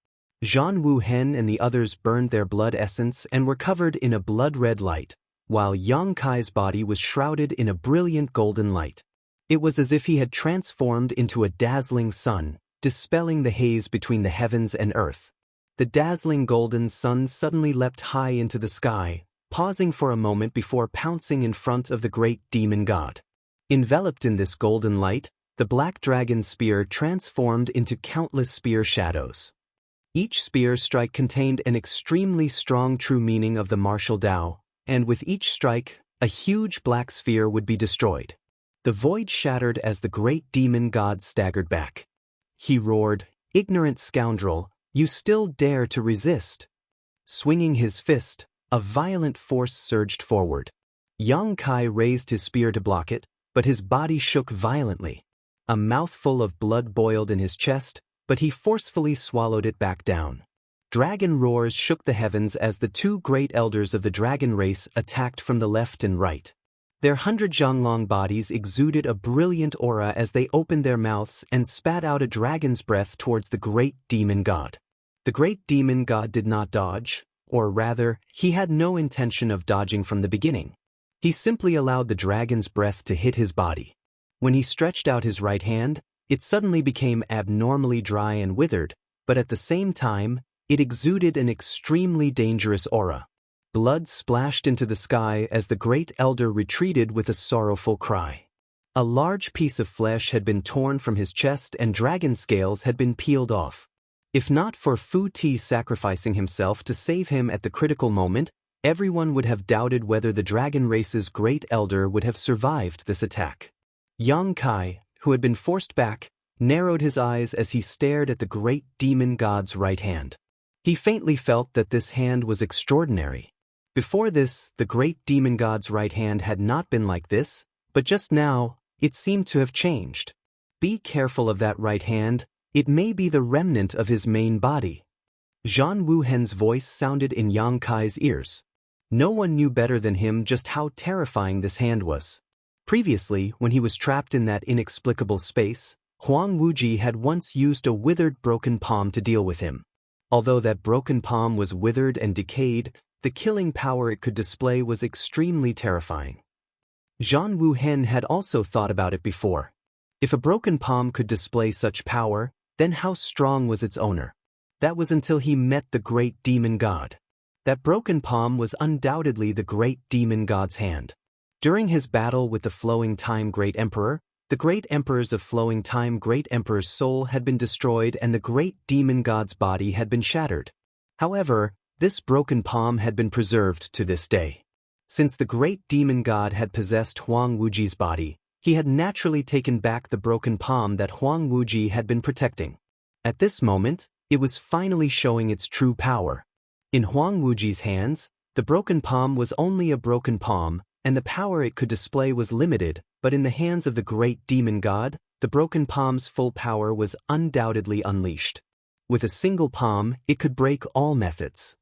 Zhan Wuhen and the others burned their blood essence and were covered in a blood-red light, while Yang Kai's body was shrouded in a brilliant golden light. It was as if he had transformed into a dazzling sun, dispelling the haze between the heavens and earth. The dazzling golden sun suddenly leapt high into the sky, pausing for a moment before pouncing in front of the great demon god. Enveloped in this golden light, the black dragon spear transformed into countless spear shadows. Each spear strike contained an extremely strong true meaning of the martial Tao, and with each strike, a huge black sphere would be destroyed. The void shattered as the great demon god staggered back. He roared, "Ignorant scoundrel, you still dare to resist!" Swinging his fist, a violent force surged forward. Yang Kai raised his spear to block it, but his body shook violently. A mouthful of blood boiled in his chest, but he forcefully swallowed it back down. Dragon roars shook the heavens as the two great elders of the dragon race attacked from the left and right. Their 100 zhanglong bodies exuded a brilliant aura as they opened their mouths and spat out a dragon's breath towards the great demon god. The great demon god did not dodge, or rather, he had no intention of dodging from the beginning. He simply allowed the dragon's breath to hit his body. When he stretched out his right hand, it suddenly became abnormally dry and withered, but at the same time, it exuded an extremely dangerous aura. Blood splashed into the sky as the great elder retreated with a sorrowful cry. A large piece of flesh had been torn from his chest and dragon scales had been peeled off. If not for Fu Ti sacrificing himself to save him at the critical moment, everyone would have doubted whether the dragon race's great elder would have survived this attack. Yang Kai, who had been forced back, narrowed his eyes as he stared at the great demon god's right hand. He faintly felt that this hand was extraordinary. Before this, the great demon god's right hand had not been like this, but just now, it seemed to have changed. Be careful of that right hand, it may be the remnant of his main body. Zhan Wuhen's voice sounded in Yang Kai's ears. No one knew better than him just how terrifying this hand was. Previously, when he was trapped in that inexplicable space, Huang Wuji had once used a withered broken palm to deal with him. Although that broken palm was withered and decayed, the killing power it could display was extremely terrifying. Zhan Wuhen had also thought about it before. If a broken palm could display such power, then how strong was its owner? That was until he met the great demon god. That broken palm was undoubtedly the great demon god's hand. During his battle with the Flowing Time Great Emperor, the great emperors of Flowing Time Great Emperor's soul had been destroyed and the great demon god's body had been shattered. However, this broken palm had been preserved to this day. Since the great demon god had possessed Huang Wuji's body, he had naturally taken back the broken palm that Huang Wuji had been protecting. At this moment, it was finally showing its true power. In Huang Wuji's hands, the broken palm was only a broken palm, and the power it could display was limited, but in the hands of the great demon god, the broken palm's full power was undoubtedly unleashed. With a single palm, it could break all methods.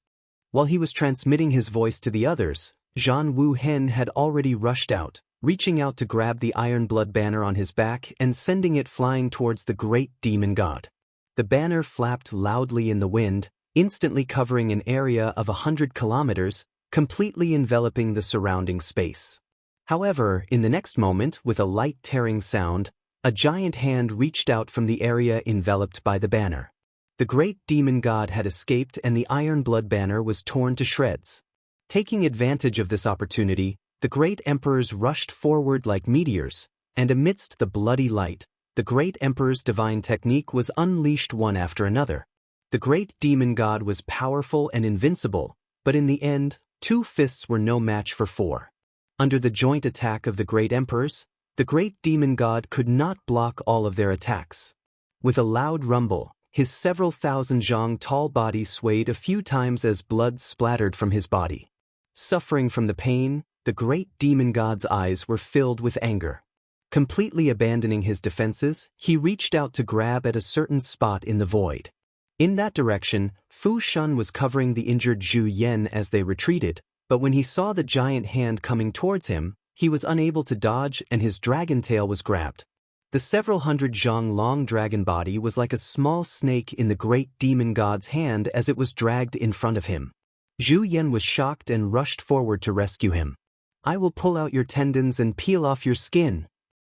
While he was transmitting his voice to the others, Zhan Wuhen had already rushed out, reaching out to grab the iron blood banner on his back and sending it flying towards the great demon god. The banner flapped loudly in the wind, instantly covering an area of 100 kilometers, completely enveloping the surrounding space. However, in the next moment, with a light tearing sound, a giant hand reached out from the area enveloped by the banner. The great demon god had escaped and the iron blood banner was torn to shreds. Taking advantage of this opportunity, the great emperors rushed forward like meteors, and amidst the bloody light, the great emperor's divine technique was unleashed one after another. The great demon god was powerful and invincible, but in the end, 2 fists were no match for 4. Under the joint attack of the great emperors, the great demon god could not block all of their attacks. With a loud rumble, his several thousand zhang tall body swayed a few times as blood splattered from his body. Suffering from the pain, the great demon god's eyes were filled with anger. Completely abandoning his defenses, he reached out to grab at a certain spot in the void. In that direction, Fu Shun was covering the injured Zhu Yen as they retreated, but when he saw the giant hand coming towards him, he was unable to dodge and his dragon tail was grabbed. The several hundred zhang long dragon body was like a small snake in the great demon god's hand as it was dragged in front of him. Zhu Yan was shocked and rushed forward to rescue him. "I will pull out your tendons and peel off your skin."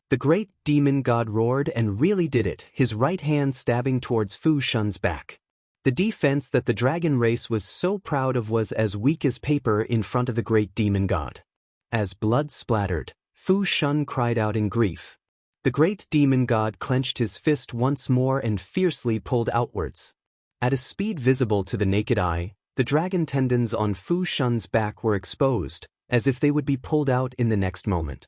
The great demon god roared and really did it, his right hand stabbing towards Fu Shun's back. The defense that the dragon race was so proud of was as weak as paper in front of the great demon god. As blood splattered, Fu Shun cried out in grief. The great demon god clenched his fist once more and fiercely pulled outwards. At a speed visible to the naked eye, the dragon tendons on Fu Shun's back were exposed, as if they would be pulled out in the next moment.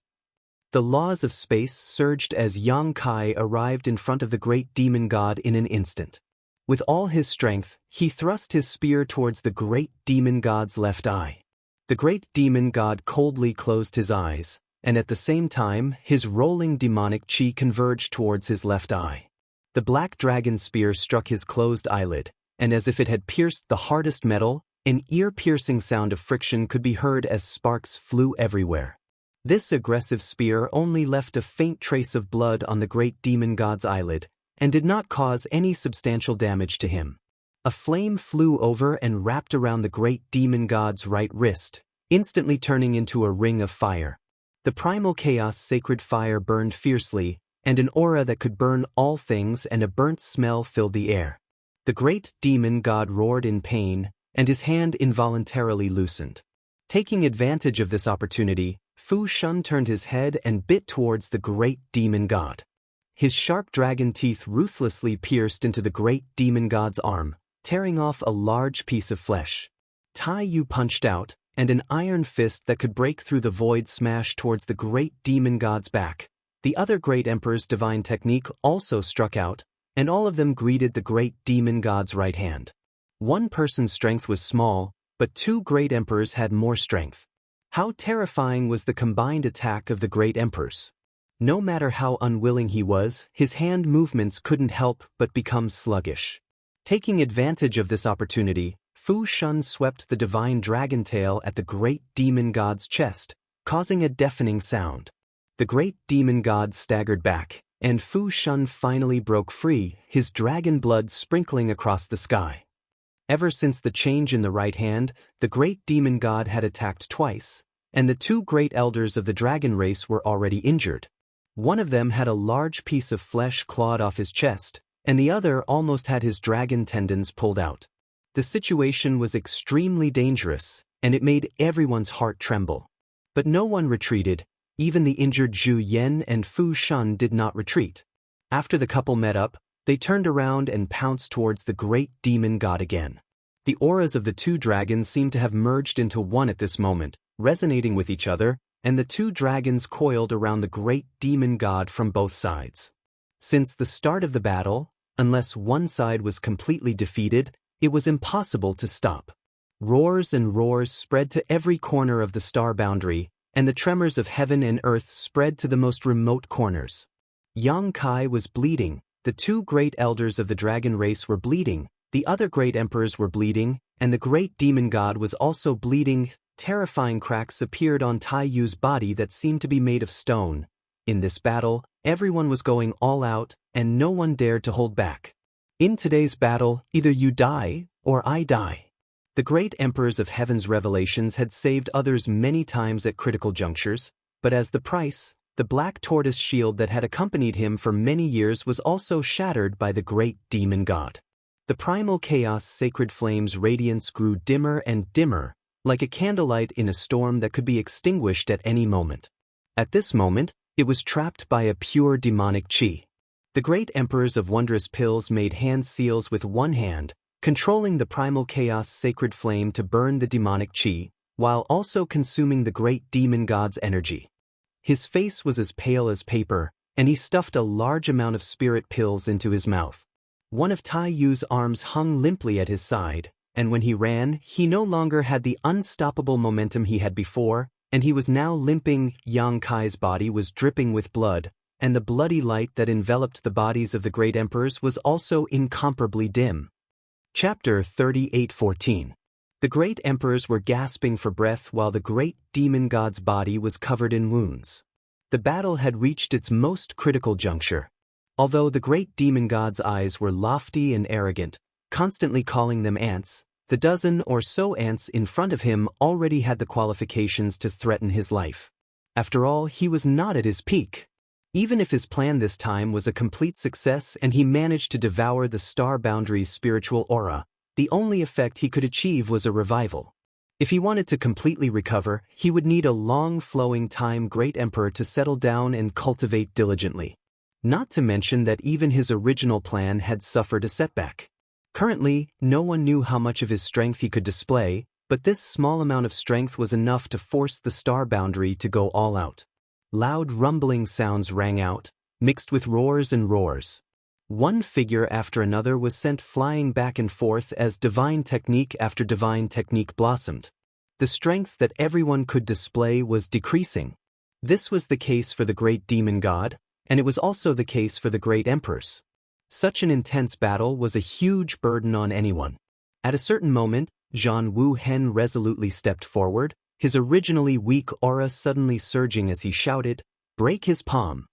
The laws of space surged as Yang Kai arrived in front of the great demon god in an instant. With all his strength, he thrust his spear towards the great demon god's left eye. The great demon god coldly closed his eyes, and at the same time, his rolling demonic chi converged towards his left eye. The black dragon spear struck his closed eyelid, and as if it had pierced the hardest metal, an ear-piercing sound of friction could be heard as sparks flew everywhere. This aggressive spear only left a faint trace of blood on the great demon god's eyelid, and did not cause any substantial damage to him. A flame flew over and wrapped around the great demon god's right wrist, instantly turning into a ring of fire. The primal chaos sacred fire burned fiercely, and an aura that could burn all things and a burnt smell filled the air. The great demon god roared in pain, and his hand involuntarily loosened. Taking advantage of this opportunity, Fu Shun turned his head and bit towards the great demon god. His sharp dragon teeth ruthlessly pierced into the great demon god's arm, tearing off a large piece of flesh. Tai Yu punched out, and an iron fist that could break through the void smashed towards the great demon god's back. The other great emperor's divine technique also struck out, and all of them greeted the great demon god's right hand. One person's strength was small, but two great emperors had more strength. How terrifying was the combined attack of the great emperors. No matter how unwilling he was, his hand movements couldn't help but become sluggish. Taking advantage of this opportunity, Fu Shun swept the divine dragon tail at the great demon god's chest, causing a deafening sound. The great demon god staggered back, and Fu Shun finally broke free, his dragon blood sprinkling across the sky. Ever since the change in the right hand, the great demon god had attacked twice, and the two great elders of the dragon race were already injured. One of them had a large piece of flesh clawed off his chest, and the other almost had his dragon tendons pulled out. The situation was extremely dangerous, and it made everyone's heart tremble. But no one retreated, even the injured Zhu Yan and Fu Shun did not retreat. After the couple met up, they turned around and pounced towards the great demon god again. The auras of the two dragons seemed to have merged into one at this moment, resonating with each other, and the two dragons coiled around the great demon god from both sides. Since the start of the battle, unless one side was completely defeated, it was impossible to stop. Roars and roars spread to every corner of the star boundary, and the tremors of heaven and earth spread to the most remote corners. Yang Kai was bleeding, the two great elders of the dragon race were bleeding, the other great emperors were bleeding, and the great demon god was also bleeding. Terrifying cracks appeared on Tai Yu's body that seemed to be made of stone. In this battle, everyone was going all out, and no one dared to hold back. In today's battle, either you die, or I die. The great emperors of heaven's revelations had saved others many times at critical junctures, but as the price, the black tortoise shield that had accompanied him for many years was also shattered by the great demon god. The primal chaos sacred flame's radiance grew dimmer and dimmer, like a candlelight in a storm that could be extinguished at any moment. At this moment, it was trapped by a pure demonic chi. The great emperors of wondrous pills made hand seals with one hand, controlling the primal chaos sacred flame to burn the demonic chi, while also consuming the great demon god's energy. His face was as pale as paper, and he stuffed a large amount of spirit pills into his mouth. One of Tai Yu's arms hung limply at his side, and when he ran, he no longer had the unstoppable momentum he had before, and he was now limping. Yang Kai's body was dripping with blood, and the bloody light that enveloped the bodies of the great emperors was also incomparably dim. Chapter 38:14. The great emperors were gasping for breath while the great demon god's body was covered in wounds. The battle had reached its most critical juncture. Although the great demon god's eyes were lofty and arrogant, constantly calling them ants, the dozen or so ants in front of him already had the qualifications to threaten his life. After all, he was not at his peak. Even if his plan this time was a complete success and he managed to devour the star boundary's spiritual aura, the only effect he could achieve was a revival. If he wanted to completely recover, he would need a long flowing time great emperor to settle down and cultivate diligently. Not to mention that even his original plan had suffered a setback. Currently, no one knew how much of his strength he could display, but this small amount of strength was enough to force the star boundary to go all out. Loud rumbling sounds rang out, mixed with roars and roars. One figure after another was sent flying back and forth as divine technique after divine technique blossomed. The strength that everyone could display was decreasing. This was the case for the great demon god, and it was also the case for the great emperors. Such an intense battle was a huge burden on anyone. At a certain moment, Zhang Wuhen resolutely stepped forward, his originally weak aura suddenly surging as he shouted, "Break his palm."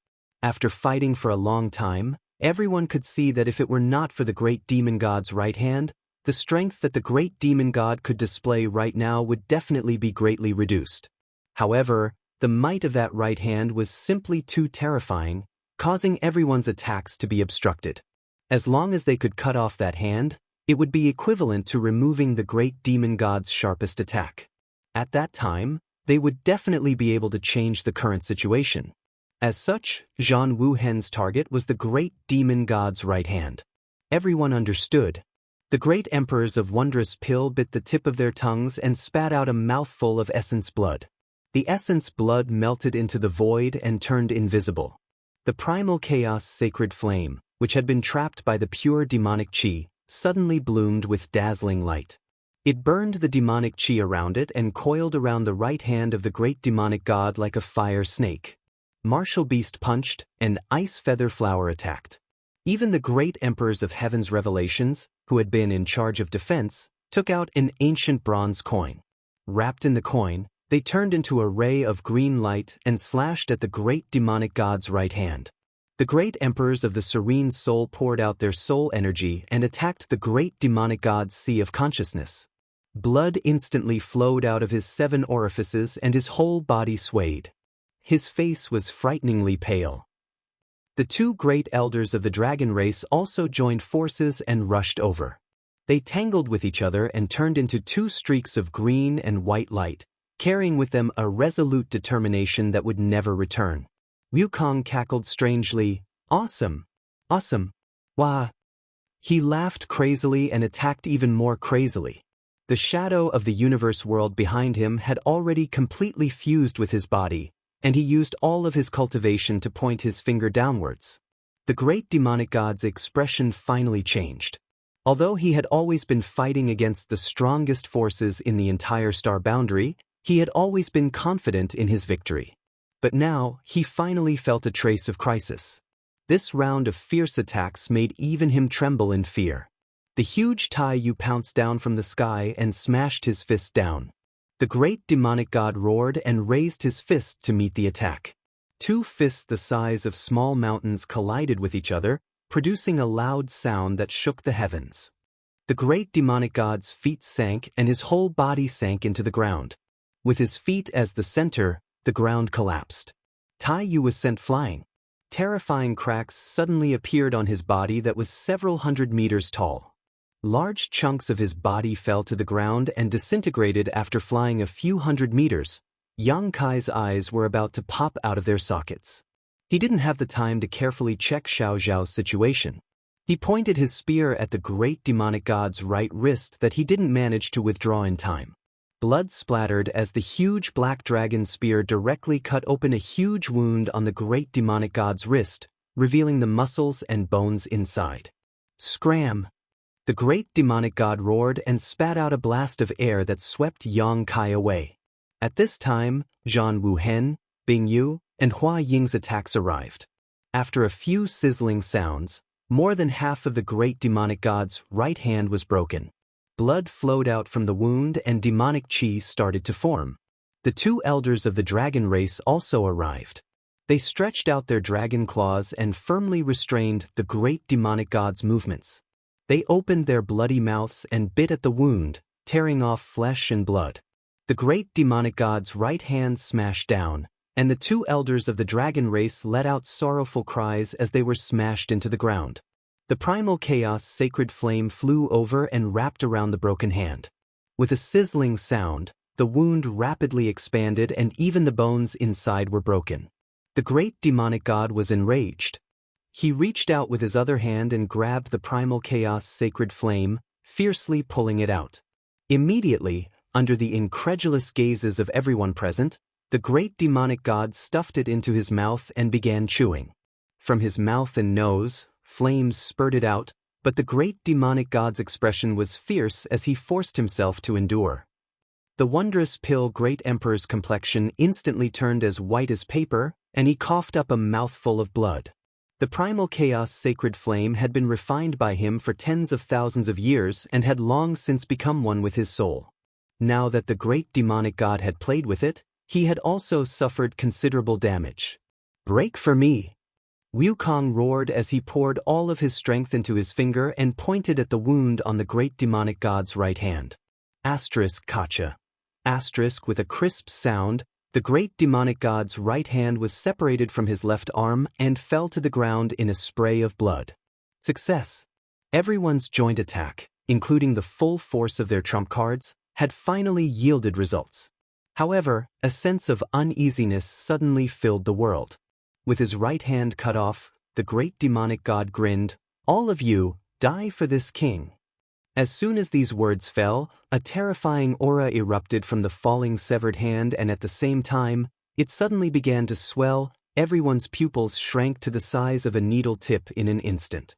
After fighting for a long time, everyone could see that if it were not for the great demon god's right hand, the strength that the great demon god could display right now would definitely be greatly reduced. However, the might of that right hand was simply too terrifying, causing everyone's attacks to be obstructed. As long as they could cut off that hand, it would be equivalent to removing the great demon god's sharpest attack. At that time, they would definitely be able to change the current situation. As such, Zhang Wuhen's target was the great demon god's right hand. Everyone understood. The great emperors of Wondrous Pill bit the tip of their tongues and spat out a mouthful of essence blood. The essence blood melted into the void and turned invisible. The primal chaos sacred flame, which had been trapped by the pure demonic chi, suddenly bloomed with dazzling light. It burned the demonic chi around it and coiled around the right hand of the great demonic god like a fire snake. Martial Beast punched, and Ice Feather Flower attacked. Even the great emperors of Heaven's Revelations, who had been in charge of defense, took out an ancient bronze coin. Wrapped in the coin, they turned into a ray of green light and slashed at the great demonic god's right hand. The great emperors of the Serene Soul poured out their soul energy and attacked the great demonic god's sea of consciousness. Blood instantly flowed out of his 7 orifices and his whole body swayed. His face was frighteningly pale. The 2 great elders of the dragon race also joined forces and rushed over. They tangled with each other and turned into 2 streaks of green and white light, carrying with them a resolute determination that would never return. Wukong cackled strangely, "Awesome! Awesome! Wah!" He laughed crazily and attacked even more crazily. The shadow of the universe world behind him had already completely fused with his body, and he used all of his cultivation to point his finger downwards. The great demonic god's expression finally changed. Although he had always been fighting against the strongest forces in the entire star boundary, he had always been confident in his victory. But now, he finally felt a trace of crisis. This round of fierce attacks made even him tremble in fear. The huge Tai Yu pounced down from the sky and smashed his fist down. The great demonic god roared and raised his fist to meet the attack. 2 fists the size of small mountains collided with each other, producing a loud sound that shook the heavens. The great demonic god's feet sank and his whole body sank into the ground. With his feet as the center, the ground collapsed. Tai Yu was sent flying. Terrifying cracks suddenly appeared on his body that was several hundred meters tall. Large chunks of his body fell to the ground and disintegrated after flying a few hundred meters. Yang Kai's eyes were about to pop out of their sockets. He didn't have the time to carefully check Xiao Zhao's situation. He pointed his spear at the great demonic god's right wrist that he didn't manage to withdraw in time. Blood splattered as the huge black dragon spear directly cut open a huge wound on the great demonic god's wrist, revealing the muscles and bones inside. Scram! The great demonic god roared and spat out a blast of air that swept Yang Kai away. At this time, Zhang Wuhen, Bing Yu, and Hua Ying's attacks arrived. After a few sizzling sounds, more than half of the great demonic god's right hand was broken. blood flowed out from the wound and demonic chi started to form. The two elders of the dragon race also arrived. They stretched out their dragon claws and firmly restrained the great demonic god's movements. They opened their bloody mouths and bit at the wound, tearing off flesh and blood. The great demonic god's right hand smashed down, and the two elders of the dragon race let out sorrowful cries as they were smashed into the ground. The primal chaos sacred flame flew over and wrapped around the broken hand. With a sizzling sound, the wound rapidly expanded and even the bones inside were broken. The great demonic god was enraged. He reached out with his other hand and grabbed the primal chaos sacred flame, fiercely pulling it out. Immediately, under the incredulous gazes of everyone present, the great demonic god stuffed it into his mouth and began chewing. From his mouth and nose, flames spurted out, but the great demonic god's expression was fierce as he forced himself to endure. The wondrous pill great emperor's complexion instantly turned as white as paper, and he coughed up a mouthful of blood. The primal chaos sacred flame had been refined by him for tens of thousands of years and had long since become one with his soul. Now that the great demonic god had played with it, he had also suffered considerable damage. "Break for me!" Wukong roared as he poured all of his strength into his finger and pointed at the wound on the great demonic god's right hand. Kacha. With a crisp sound, the great demonic god's right hand was separated from his left arm and fell to the ground in a spray of blood. Success. Everyone's joint attack, including the full force of their trump cards, had finally yielded results. However, a sense of uneasiness suddenly filled the world. With his right hand cut off, the great demonic god grinned, "All of you, die for this king." As soon as these words fell, a terrifying aura erupted from the falling severed hand, and at the same time, it suddenly began to swell. Everyone's pupils shrank to the size of a needle tip in an instant.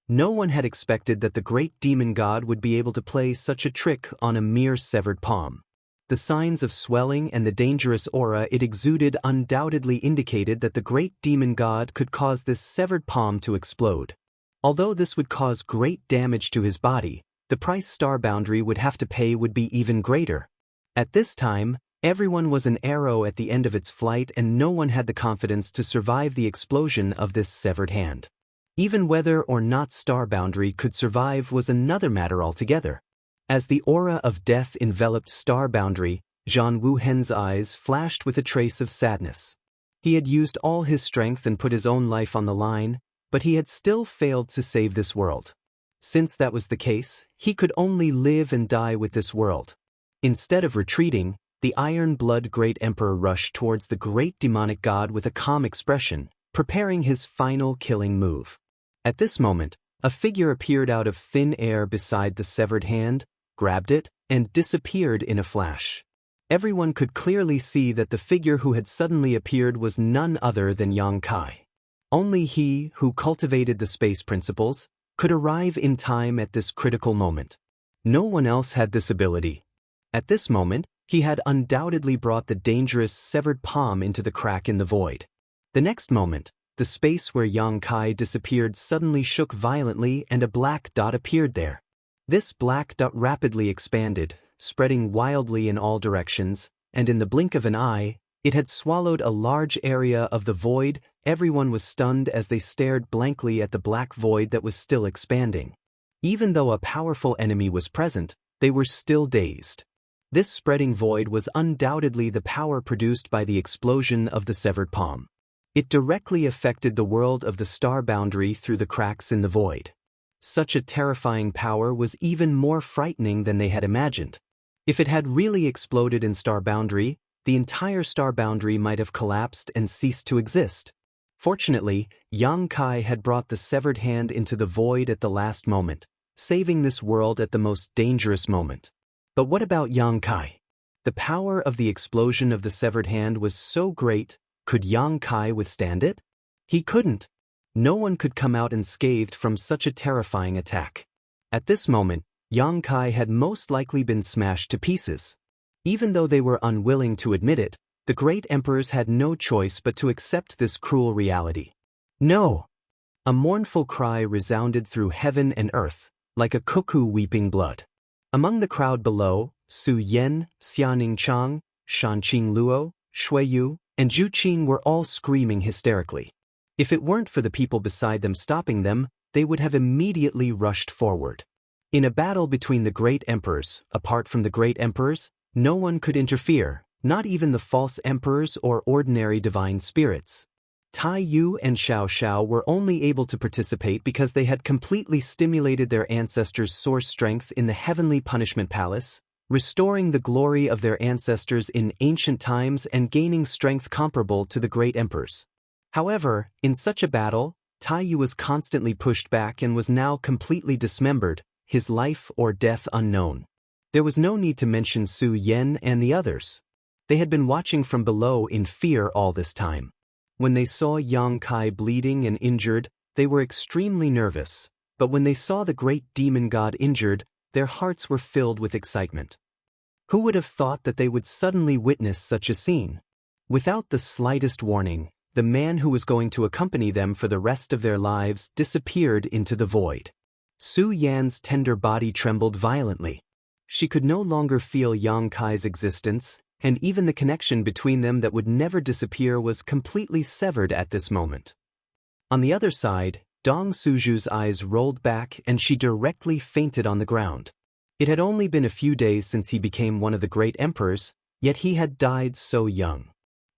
No one had expected that the great demon god would be able to play such a trick on a mere severed palm. The signs of swelling and the dangerous aura it exuded undoubtedly indicated that the great demon god could cause this severed palm to explode. Although this would cause great damage to his body, the price Star Boundary would have to pay would be even greater. At this time, everyone was an arrow at the end of its flight, and no one had the confidence to survive the explosion of this severed hand. Even whether or not Star Boundary could survive was another matter altogether. As the aura of death enveloped Star Boundary, Zhang Wuhen's eyes flashed with a trace of sadness. He had used all his strength and put his own life on the line, but he had still failed to save this world. Since that was the case, he could only live and die with this world. Instead of retreating, the Iron Blood Great Emperor rushed towards the great demonic god with a calm expression, preparing his final killing move. At this moment, a figure appeared out of thin air beside the severed hand, grabbed it, and disappeared in a flash. Everyone could clearly see that the figure who had suddenly appeared was none other than Yang Kai. Only he, who cultivated the space principles, could arrive in time at this critical moment. No one else had this ability. At this moment, he had undoubtedly brought the dangerous severed palm into the crack in the void. The next moment, the space where Yang Kai disappeared suddenly shook violently and a black dot appeared there. This black dot rapidly expanded, spreading wildly in all directions, and in the blink of an eye, it had swallowed a large area of the void. Everyone was stunned as they stared blankly at the black void that was still expanding. Even though a powerful enemy was present, they were still dazed. This spreading void was undoubtedly the power produced by the explosion of the severed palm. It directly affected the world of the Star Boundary through the cracks in the void. Such a terrifying power was even more frightening than they had imagined. If it had really exploded in Star Boundary, the entire Star Boundary might have collapsed and ceased to exist. Fortunately, Yang Kai had brought the severed hand into the void at the last moment, saving this world at the most dangerous moment. But what about Yang Kai? The power of the explosion of the severed hand was so great, could Yang Kai withstand it? He couldn't. No one could come out unscathed from such a terrifying attack. At this moment, Yang Kai had most likely been smashed to pieces. Even though they were unwilling to admit it, the great emperors had no choice but to accept this cruel reality. No! A mournful cry resounded through heaven and earth, like a cuckoo weeping blood. Among the crowd below, Su Yan, Xianing Chang, Shanqing Luo, Shui Yu, and Zhu Qin were all screaming hysterically. If it weren't for the people beside them stopping them, they would have immediately rushed forward. In a battle between the great emperors, apart from the great emperors, no one could interfere, not even the false emperors or ordinary divine spirits. Tai Yu and Xiao Xiao were only able to participate because they had completely stimulated their ancestors' source strength in the heavenly punishment palace, restoring the glory of their ancestors in ancient times and gaining strength comparable to the great emperors. However, in such a battle, Tai Yu was constantly pushed back and was now completely dismembered, his life or death unknown. There was no need to mention Su Yan and the others. They had been watching from below in fear all this time. When they saw Yang Kai bleeding and injured, they were extremely nervous, but when they saw the great demon god injured, their hearts were filled with excitement. Who would have thought that they would suddenly witness such a scene? Without the slightest warning, the man who was going to accompany them for the rest of their lives disappeared into the void. Su Yan's tender body trembled violently. She could no longer feel Yang Kai's existence, and even the connection between them that would never disappear was completely severed at this moment. On the other side, Dong Suju's eyes rolled back and she directly fainted on the ground. It had only been a few days since he became one of the great emperors, yet he had died so young.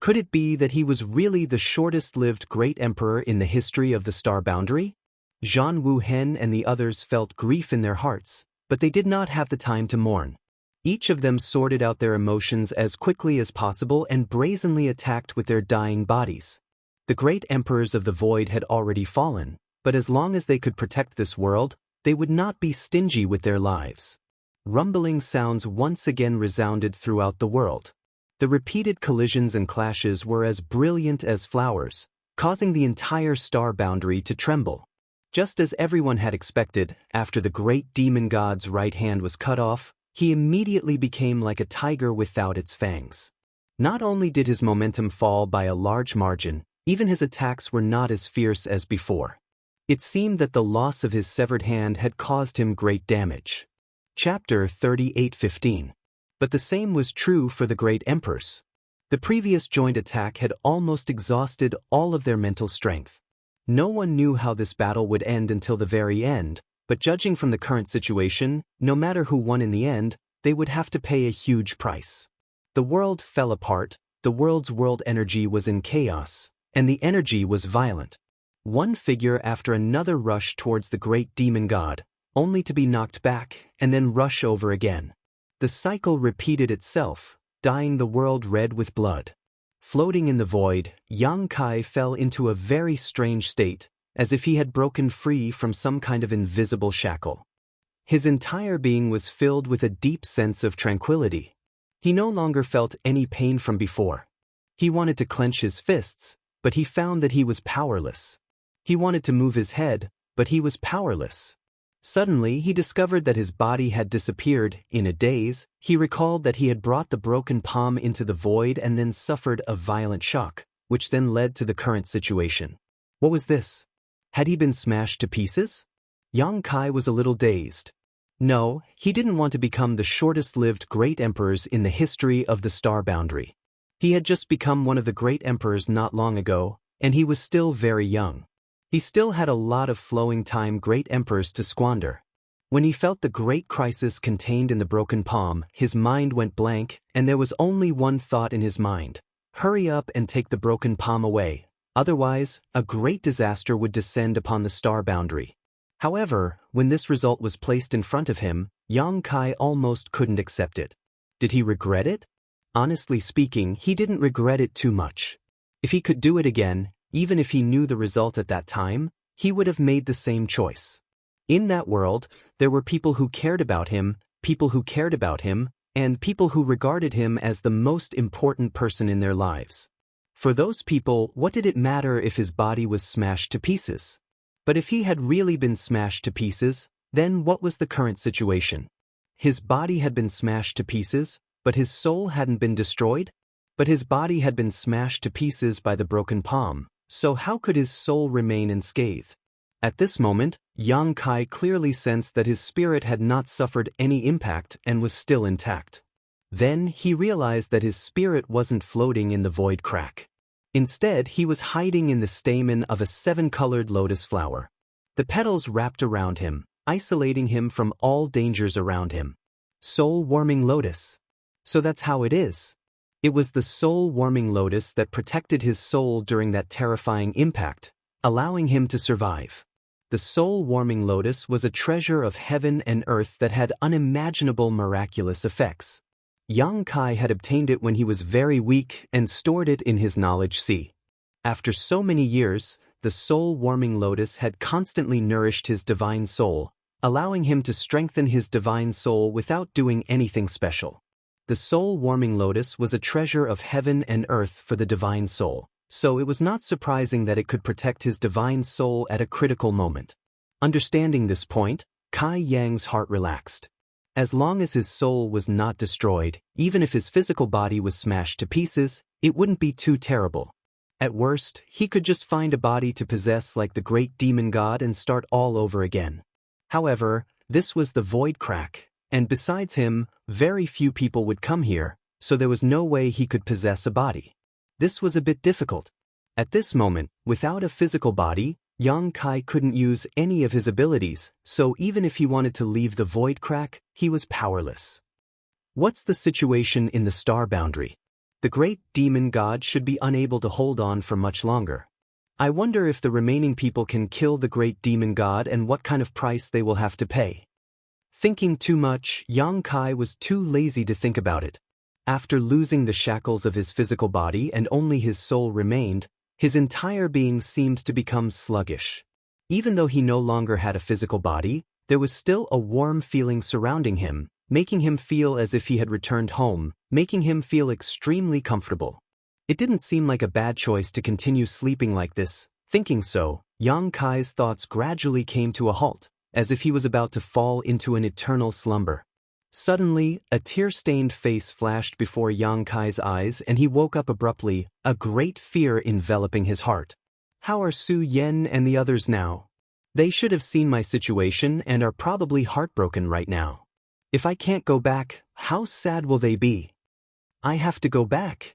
Could it be that he was really the shortest-lived great emperor in the history of the Star Boundary? Zhan Wuhen and the others felt grief in their hearts, but they did not have the time to mourn. Each of them sorted out their emotions as quickly as possible and brazenly attacked with their dying bodies. The great emperors of the void had already fallen, but as long as they could protect this world, they would not be stingy with their lives. Rumbling sounds once again resounded throughout the world. The repeated collisions and clashes were as brilliant as flowers, causing the entire star boundary to tremble. Just as everyone had expected, after the great demon god's right hand was cut off, he immediately became like a tiger without its fangs. Not only did his momentum fall by a large margin, even his attacks were not as fierce as before. It seemed that the loss of his severed hand had caused him great damage. Chapter 38:15. But the same was true for the great emperors. The previous joint attack had almost exhausted all of their mental strength. No one knew how this battle would end until the very end, but judging from the current situation, no matter who won in the end, they would have to pay a huge price. The world fell apart, the world's world energy was in chaos, and the energy was violent. One figure after another rushed towards the great demon god, only to be knocked back and then rush over again. The cycle repeated itself, dyeing the world red with blood. Floating in the void, Yang Kai fell into a very strange state, as if he had broken free from some kind of invisible shackle. His entire being was filled with a deep sense of tranquility. He no longer felt any pain from before. He wanted to clench his fists, but he found that he was powerless. He wanted to move his head, but he was powerless. Suddenly, he discovered that his body had disappeared. In a daze, he recalled that he had brought the broken palm into the void and then suffered a violent shock, which then led to the current situation. What was this? Had he been smashed to pieces? Yang Kai was a little dazed. No, he didn't want to become the shortest-lived great emperors in the history of the Star Boundary. He had just become one of the great emperors not long ago, and he was still very young. He still had a lot of flowing time great emperors to squander. When he felt the great crisis contained in the broken palm, his mind went blank, and there was only one thought in his mind. Hurry up and take the broken palm away. Otherwise, a great disaster would descend upon the Star Boundary. However, when this result was placed in front of him, Yang Kai almost couldn't accept it. Did he regret it? Honestly speaking, he didn't regret it too much. If he could do it again, even if he knew the result at that time, he would have made the same choice. In that world, there were people who cared about him, and people who regarded him as the most important person in their lives. For those people, what did it matter if his body was smashed to pieces? But if he had really been smashed to pieces, then what was the current situation? His body had been smashed to pieces, but his soul hadn't been destroyed? But his body had been smashed to pieces by the broken palm, so how could his soul remain unscathed? At this moment, Yang Kai clearly sensed that his spirit had not suffered any impact and was still intact. Then he realized that his spirit wasn't floating in the void crack. Instead, he was hiding in the stamen of a 7-colored lotus flower. The petals wrapped around him, isolating him from all dangers around him. Soul-warming lotus. So that's how it is. It was the soul-warming lotus that protected his soul during that terrifying impact, allowing him to survive. The soul-warming lotus was a treasure of heaven and earth that had unimaginable miraculous effects. Yang Kai had obtained it when he was very weak and stored it in his knowledge sea. After so many years, the soul-warming lotus had constantly nourished his divine soul, allowing him to strengthen his divine soul without doing anything special. The soul-warming lotus was a treasure of heaven and earth for the divine soul, so it was not surprising that it could protect his divine soul at a critical moment. Understanding this point, Kai Yang's heart relaxed. As long as his soul was not destroyed, even if his physical body was smashed to pieces, it wouldn't be too terrible. At worst, he could just find a body to possess like the great demon god and start all over again. However, this was the void crack, and besides him, very few people would come here, so there was no way he could possess a body. This was a bit difficult. At this moment, without a physical body, Yang Kai couldn't use any of his abilities, so even if he wanted to leave the void crack, he was powerless. What's the situation in the star boundary? The great demon god should be unable to hold on for much longer. I wonder if the remaining people can kill the great demon god and what kind of price they will have to pay. Thinking too much, Yang Kai was too lazy to think about it. After losing the shackles of his physical body and only his soul remained, his entire being seemed to become sluggish. Even though he no longer had a physical body, there was still a warm feeling surrounding him, making him feel as if he had returned home, making him feel extremely comfortable. It didn't seem like a bad choice to continue sleeping like this. Thinking so, Yang Kai's thoughts gradually came to a halt, as if he was about to fall into an eternal slumber. Suddenly, a tear-stained face flashed before Yang Kai's eyes and he woke up abruptly, a great fear enveloping his heart. How are Su Yen and the others now? They should have seen my situation and are probably heartbroken right now. If I can't go back, how sad will they be? I have to go back.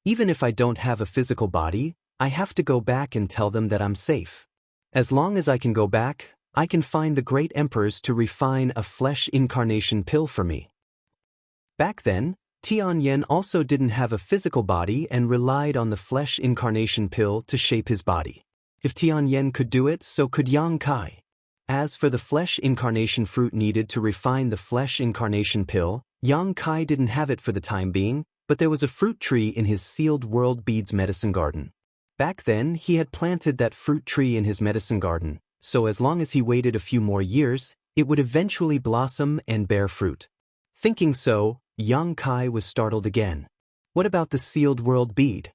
Even if I don't have a physical body, I have to go back and tell them that I'm safe. As long as I can go back, I can find the great emperors to refine a flesh incarnation pill for me. Back then, Tianyan also didn't have a physical body and relied on the flesh incarnation pill to shape his body. If Tianyan could do it, so could Yang Kai. As for the flesh incarnation fruit needed to refine the flesh incarnation pill, Yang Kai didn't have it for the time being, but there was a fruit tree in his sealed world beads medicine garden. Back then, he had planted that fruit tree in his medicine garden, so as long as he waited a few more years, it would eventually blossom and bear fruit. Thinking so, Yang Kai was startled again. What about the sealed world bead?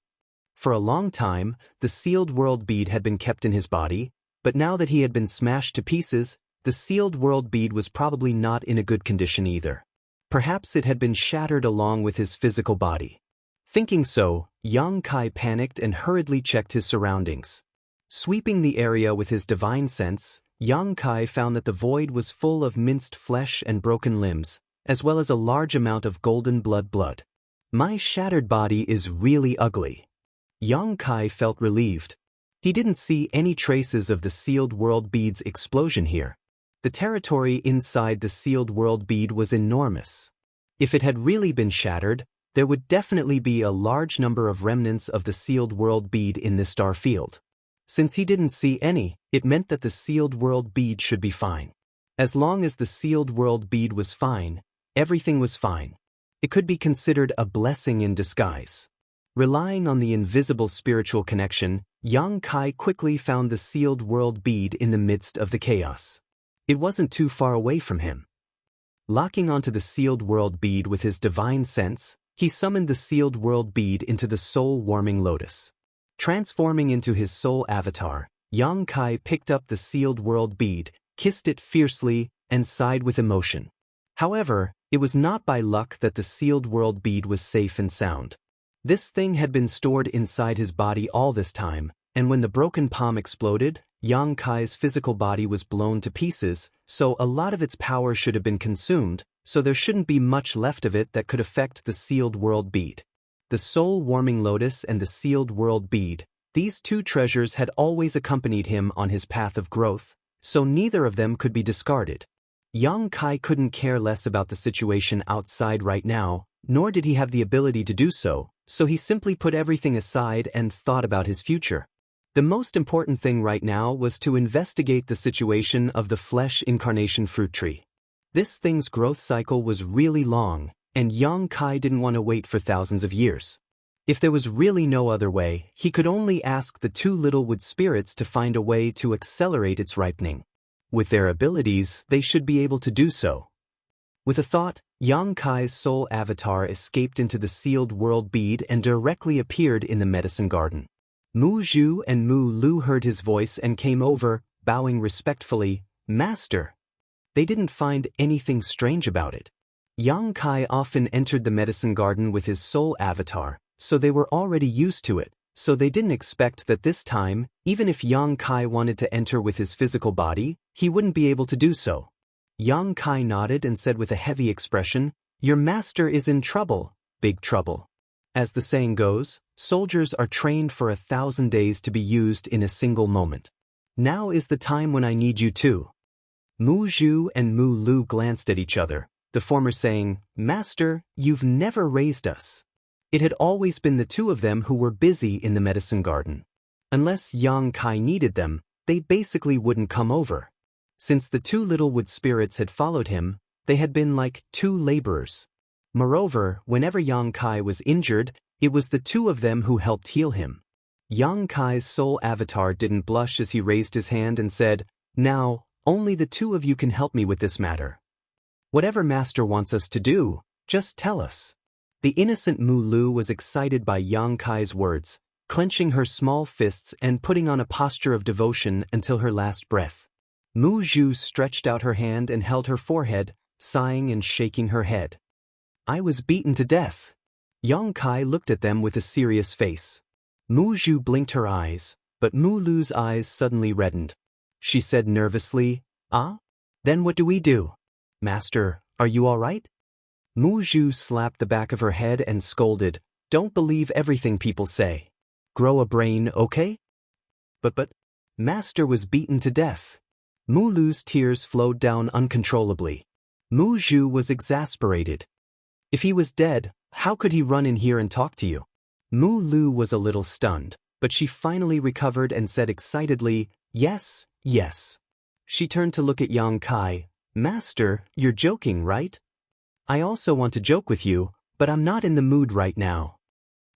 For a long time, the sealed world bead had been kept in his body, but now that he had been smashed to pieces, the sealed world bead was probably not in a good condition either. Perhaps it had been shattered along with his physical body. Thinking so, Yang Kai panicked and hurriedly checked his surroundings. Sweeping the area with his divine sense, Yang Kai found that the void was full of minced flesh and broken limbs, as well as a large amount of golden blood. My shattered body is really ugly. Yang Kai felt relieved. He didn't see any traces of the sealed world bead's explosion here. The territory inside the sealed world bead was enormous. If it had really been shattered, there would definitely be a large number of remnants of the sealed world bead in this star field. Since he didn't see any, it meant that the sealed world bead should be fine. As long as the sealed world bead was fine, everything was fine. It could be considered a blessing in disguise. Relying on the invisible spiritual connection, Yang Kai quickly found the sealed world bead in the midst of the chaos. It wasn't too far away from him. Locking onto the sealed world bead with his divine sense, he summoned the sealed world bead into the soul-warming lotus. Transforming into his soul avatar, Yang Kai picked up the sealed world bead, kissed it fiercely, and sighed with emotion. However, it was not by luck that the sealed world bead was safe and sound. This thing had been stored inside his body all this time, and when the broken palm exploded, Yang Kai's physical body was blown to pieces, so a lot of its power should have been consumed, so there shouldn't be much left of it that could affect the sealed world bead. The soul-warming lotus and the sealed world bead, these two treasures had always accompanied him on his path of growth, so neither of them could be discarded. Yang Kai couldn't care less about the situation outside right now, nor did he have the ability to do so, so he simply put everything aside and thought about his future. The most important thing right now was to investigate the situation of the flesh incarnation fruit tree. This thing's growth cycle was really long, and Yang Kai didn't want to wait for thousands of years. If there was really no other way, he could only ask the two little wood spirits to find a way to accelerate its ripening. With their abilities, they should be able to do so. With a thought, Yang Kai's soul avatar escaped into the sealed world bead and directly appeared in the medicine garden. Mu Zhu and Mu Lu heard his voice and came over, bowing respectfully, "Master." They didn't find anything strange about it. Yang Kai often entered the medicine garden with his soul avatar, so they were already used to it, so they didn't expect that this time, even if Yang Kai wanted to enter with his physical body, he wouldn't be able to do so. Yang Kai nodded and said with a heavy expression, "Your master is in trouble, big trouble." As the saying goes, soldiers are trained for 1,000 days to be used in a single moment. Now is the time when I need you too. Mu Zhu and Mu Lu glanced at each other, the former saying, "Master, you've never raised us." It had always been the two of them who were busy in the medicine garden. Unless Yang Kai needed them, they basically wouldn't come over. Since the two little wood spirits had followed him, they had been like two laborers. Moreover, whenever Yang Kai was injured, it was the two of them who helped heal him. Yang Kai's soul avatar didn't blush as he raised his hand and said, "Now, only the two of you can help me with this matter. Whatever Master wants us to do, just tell us." The innocent Mu Lu was excited by Yang Kai's words, clenching her small fists and putting on a posture of devotion until her last breath. Mu Zhu stretched out her hand and held her forehead, sighing and shaking her head. "I was beaten to death." Yang Kai looked at them with a serious face. Mu Zhu blinked her eyes, but Mu Lu's eyes suddenly reddened. She said nervously, "Ah? Then what do we do? Master, are you all right?" Mu Zhu slapped the back of her head and scolded, "Don't believe everything people say. Grow a brain, okay?" But, Master was beaten to death." Mu Lu's tears flowed down uncontrollably. Mu Zhu was exasperated. "If he was dead, how could he run in here and talk to you?" Mu Lu was a little stunned, but she finally recovered and said excitedly, "Yes, yes." She turned to look at Yang Kai. "Master, you're joking, right?" "I also want to joke with you, but I'm not in the mood right now."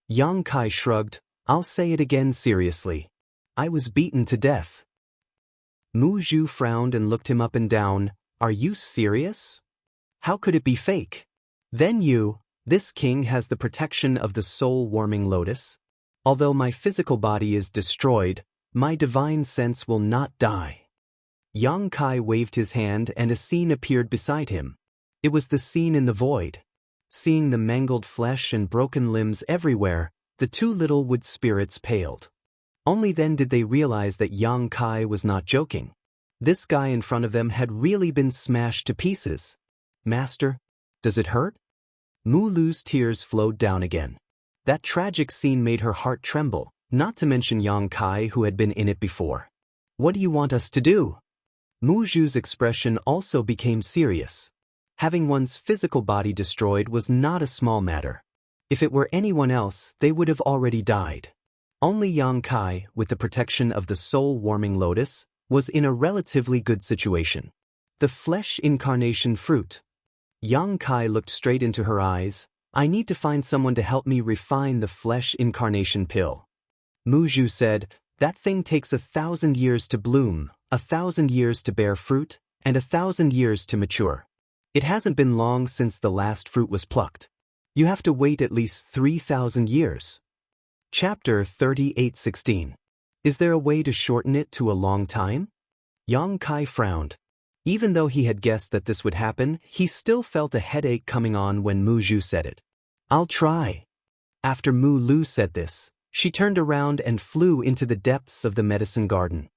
Yang Kai shrugged. "I'll say it again seriously. I was beaten to death." Mu Zhu frowned and looked him up and down. "Are you serious? How could it be fake? Then this king has the protection of the soul-warming lotus. Although my physical body is destroyed, my divine sense will not die." Yang Kai waved his hand and a scene appeared beside him. It was the scene in the void. Seeing the mangled flesh and broken limbs everywhere, the two little wood spirits paled. Only then did they realize that Yang Kai was not joking. This guy in front of them had really been smashed to pieces. "Master, does it hurt?" Mu Lu's tears flowed down again. That tragic scene made her heart tremble, not to mention Yang Kai who had been in it before. "What do you want us to do?" Mu Zhu's expression also became serious. Having one's physical body destroyed was not a small matter. If it were anyone else, they would have already died. Only Yang Kai, with the protection of the soul-warming lotus, was in a relatively good situation. The flesh incarnation fruit. Yang Kai looked straight into her eyes. "I need to find someone to help me refine the flesh incarnation pill." Mu Zhu said, "That thing takes 1,000 years to bloom, 1,000 years to bear fruit, and 1,000 years to mature. It hasn't been long since the last fruit was plucked. You have to wait at least 3,000 years. Chapter 38:16. Is there a way to shorten it to a long time? Yang Kai frowned. Even though he had guessed that this would happen, he still felt a headache coming on when Mu Zhu said it. "I'll try." After Mu Lu said this, she turned around and flew into the depths of the medicine garden.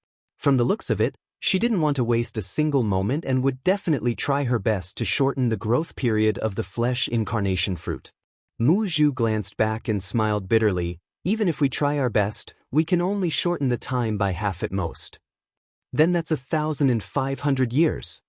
From the looks of it, she didn't want to waste a single moment and would definitely try her best to shorten the growth period of the flesh incarnation fruit. Mu Zhu glanced back and smiled bitterly. Even if we try our best, we can only shorten the time by half at most. Then that's 1,500 years.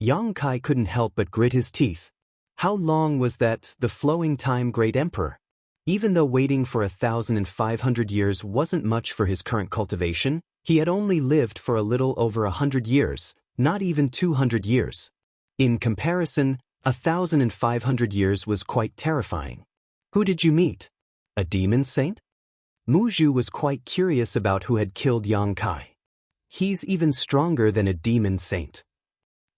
Yang Kai couldn't help but grit his teeth. How long was that, the flowing time, great emperor? Even though waiting for 1,500 years wasn't much for his current cultivation, he had only lived for a little over 100 years, not even 200 years. In comparison, 1,500 years was quite terrifying. Who did you meet? A demon saint? Mu Zhu was quite curious about who had killed Yang Kai. He's even stronger than a demon saint.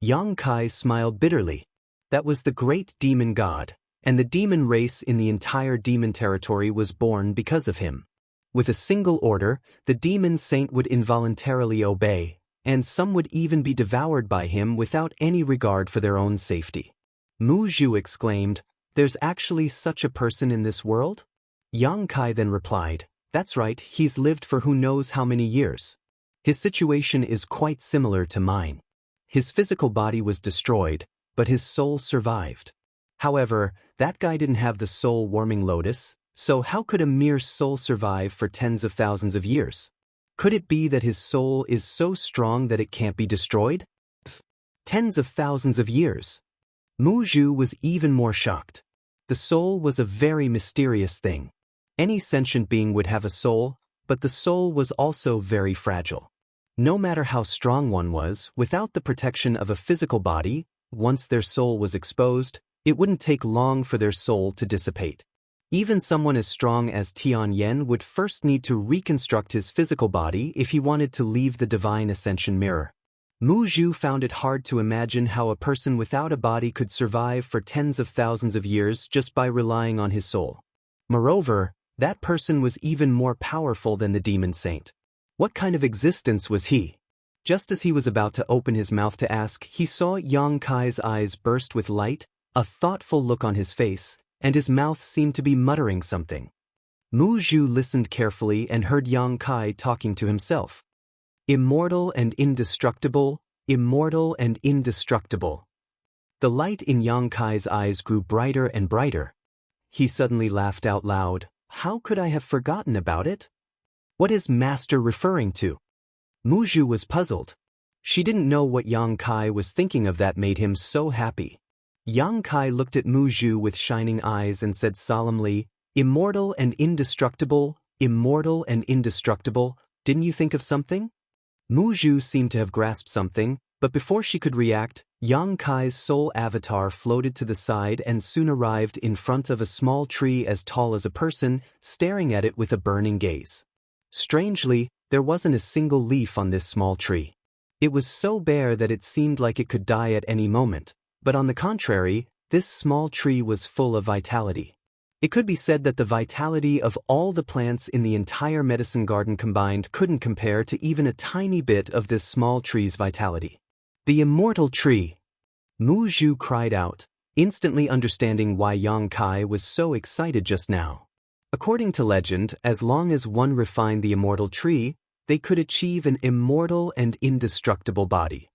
Yang Kai smiled bitterly. That was the great demon god, and the demon race in the entire demon territory was born because of him. With a single order, the demon saint would involuntarily obey, and some would even be devoured by him without any regard for their own safety. Mu Zhu exclaimed, "There's actually such a person in this world?" Yang Kai then replied, "That's right, he's lived for who knows how many years. His situation is quite similar to mine. His physical body was destroyed, but his soul survived. However, that guy didn't have the soul-warming lotus, so how could a mere soul survive for tens of thousands of years? Could it be that his soul is so strong that it can't be destroyed? Tens of thousands of years." Mu Zhu was even more shocked. The soul was a very mysterious thing. Any sentient being would have a soul, but the soul was also very fragile. No matter how strong one was, without the protection of a physical body, once their soul was exposed, it wouldn't take long for their soul to dissipate. Even someone as strong as Tian Yen would first need to reconstruct his physical body if he wanted to leave the divine ascension mirror. Mu Zhu found it hard to imagine how a person without a body could survive for tens of thousands of years just by relying on his soul. Moreover, that person was even more powerful than the demon saint. What kind of existence was he? Just as he was about to open his mouth to ask, he saw Yang Kai's eyes burst with light, a thoughtful look on his face, and his mouth seemed to be muttering something. Mu Zhu listened carefully and heard Yang Kai talking to himself. Immortal and indestructible, immortal and indestructible. The light in Yang Kai's eyes grew brighter and brighter. He suddenly laughed out loud. How could I have forgotten about it? What is Master referring to? Mu Zhu was puzzled. She didn't know what Yang Kai was thinking of that made him so happy. Yang Kai looked at Mu Zhu with shining eyes and said solemnly, "Immortal and indestructible, immortal and indestructible, didn't you think of something?" Mu Zhu seemed to have grasped something, but before she could react, Yang Kai's soul avatar floated to the side and soon arrived in front of a small tree as tall as a person, staring at it with a burning gaze. Strangely, there wasn't a single leaf on this small tree. It was so bare that it seemed like it could die at any moment, but on the contrary, this small tree was full of vitality. It could be said that the vitality of all the plants in the entire medicine garden combined couldn't compare to even a tiny bit of this small tree's vitality. The immortal tree! Mu Zhu cried out, instantly understanding why Yang Kai was so excited just now. According to legend, as long as one refined the immortal tree, they could achieve an immortal and indestructible body.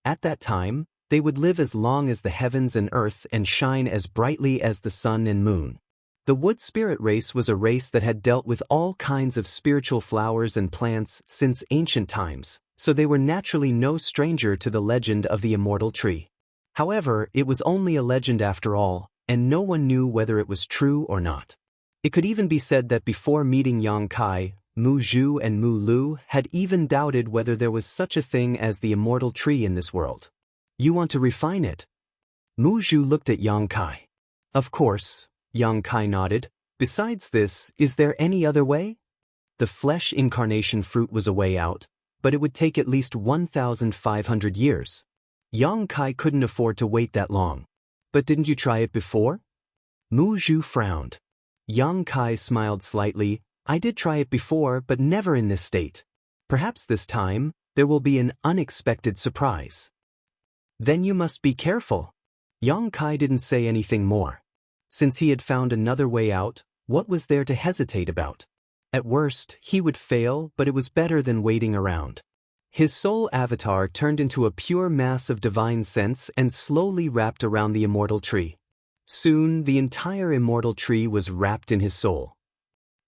At that time, they would live as long as the heavens and earth and shine as brightly as the sun and moon. The wood spirit race was a race that had dealt with all kinds of spiritual flowers and plants since ancient times, so they were naturally no stranger to the legend of the immortal tree. However, it was only a legend after all, and no one knew whether it was true or not. It could even be said that before meeting Yang Kai, Mu Zhu and Mu Lu had even doubted whether there was such a thing as the immortal tree in this world. You want to refine it? Mu Zhu looked at Yang Kai. Of course, Yang Kai nodded. Besides this, is there any other way? The flesh incarnation fruit was a way out, but it would take at least 1,500 years. Yang Kai couldn't afford to wait that long. But didn't you try it before? Mu Zhu frowned. Yang Kai smiled slightly. I did try it before, but never in this state. Perhaps this time, there will be an unexpected surprise. Then you must be careful. Yang Kai didn't say anything more. Since he had found another way out, what was there to hesitate about? At worst, he would fail, but it was better than waiting around. His soul avatar turned into a pure mass of divine sense and slowly wrapped around the immortal tree. Soon, the entire immortal tree was wrapped in his soul.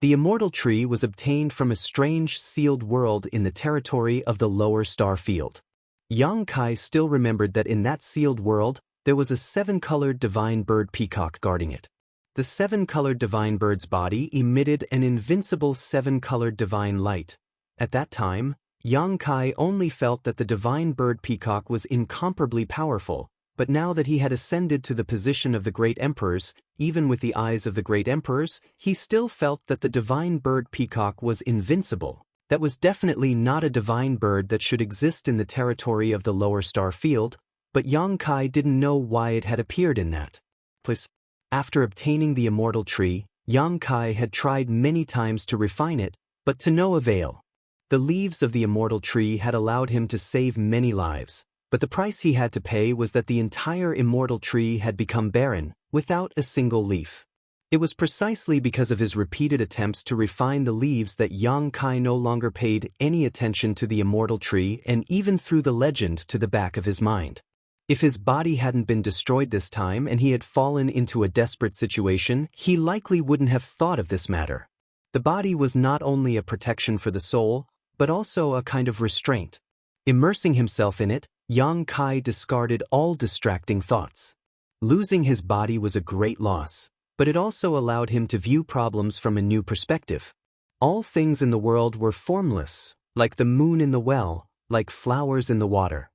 The immortal tree was obtained from a strange sealed world in the territory of the lower star field. Yang Kai still remembered that in that sealed world, there was a 7-colored divine bird peacock guarding it. The 7-colored divine bird's body emitted an invincible 7-colored divine light. At that time, Yang Kai only felt that the divine bird peacock was incomparably powerful, but now that he had ascended to the position of the great emperors, even with the eyes of the great emperors, he still felt that the divine bird peacock was invincible. That was definitely not a divine bird that should exist in the territory of the lower star field, but Yang Kai didn't know why it had appeared in that place. After obtaining the immortal tree, Yang Kai had tried many times to refine it, but to no avail. The leaves of the immortal tree had allowed him to save many lives, but the price he had to pay was that the entire immortal tree had become barren, without a single leaf. It was precisely because of his repeated attempts to refine the leaves that Yang Kai no longer paid any attention to the immortal tree and even threw the legend to the back of his mind. If his body hadn't been destroyed this time and he had fallen into a desperate situation, he likely wouldn't have thought of this matter. The body was not only a protection for the soul, but also a kind of restraint. Immersing himself in it, Yang Kai discarded all distracting thoughts. Losing his body was a great loss, but it also allowed him to view problems from a new perspective. All things in the world were formless, like the moon in the well, like flowers in the water.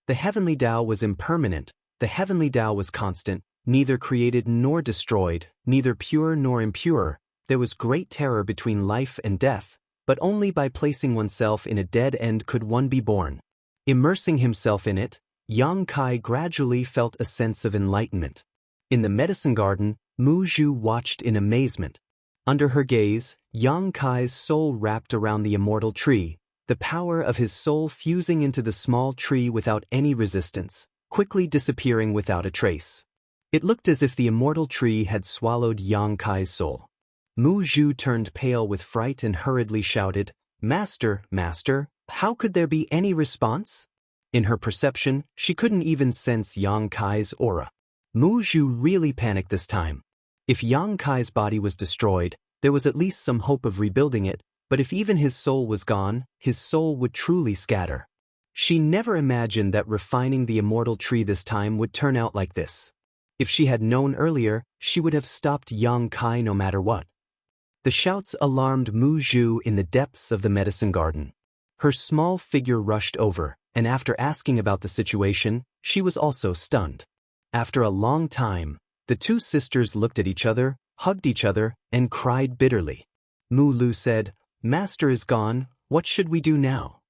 The heavenly Tao was impermanent, the heavenly Tao was constant, neither created nor destroyed, neither pure nor impure. There was great terror between life and death, but only by placing oneself in a dead end could one be born. Immersing himself in it, Yang Kai gradually felt a sense of enlightenment. In the medicine garden, Mu Zhu watched in amazement. Under her gaze, Yang Kai's soul wrapped around the immortal tree, the power of his soul fusing into the small tree without any resistance, quickly disappearing without a trace. It looked as if the immortal tree had swallowed Yang Kai's soul. Mu Zhu turned pale with fright and hurriedly shouted, "Master, Master, how could there be any response?" In her perception, she couldn't even sense Yang Kai's aura. Mu Zhu really panicked this time. If Yang Kai's body was destroyed, there was at least some hope of rebuilding it, but if even his soul was gone, his soul would truly scatter. She never imagined that refining the immortal tree this time would turn out like this. If she had known earlier, she would have stopped Yang Kai no matter what. The shouts alarmed Mu Zhu in the depths of the medicine garden. Her small figure rushed over, and after asking about the situation, she was also stunned. After a long time, the two sisters looked at each other, hugged each other, and cried bitterly. Mu Lu said, "Master is gone, what should we do now?"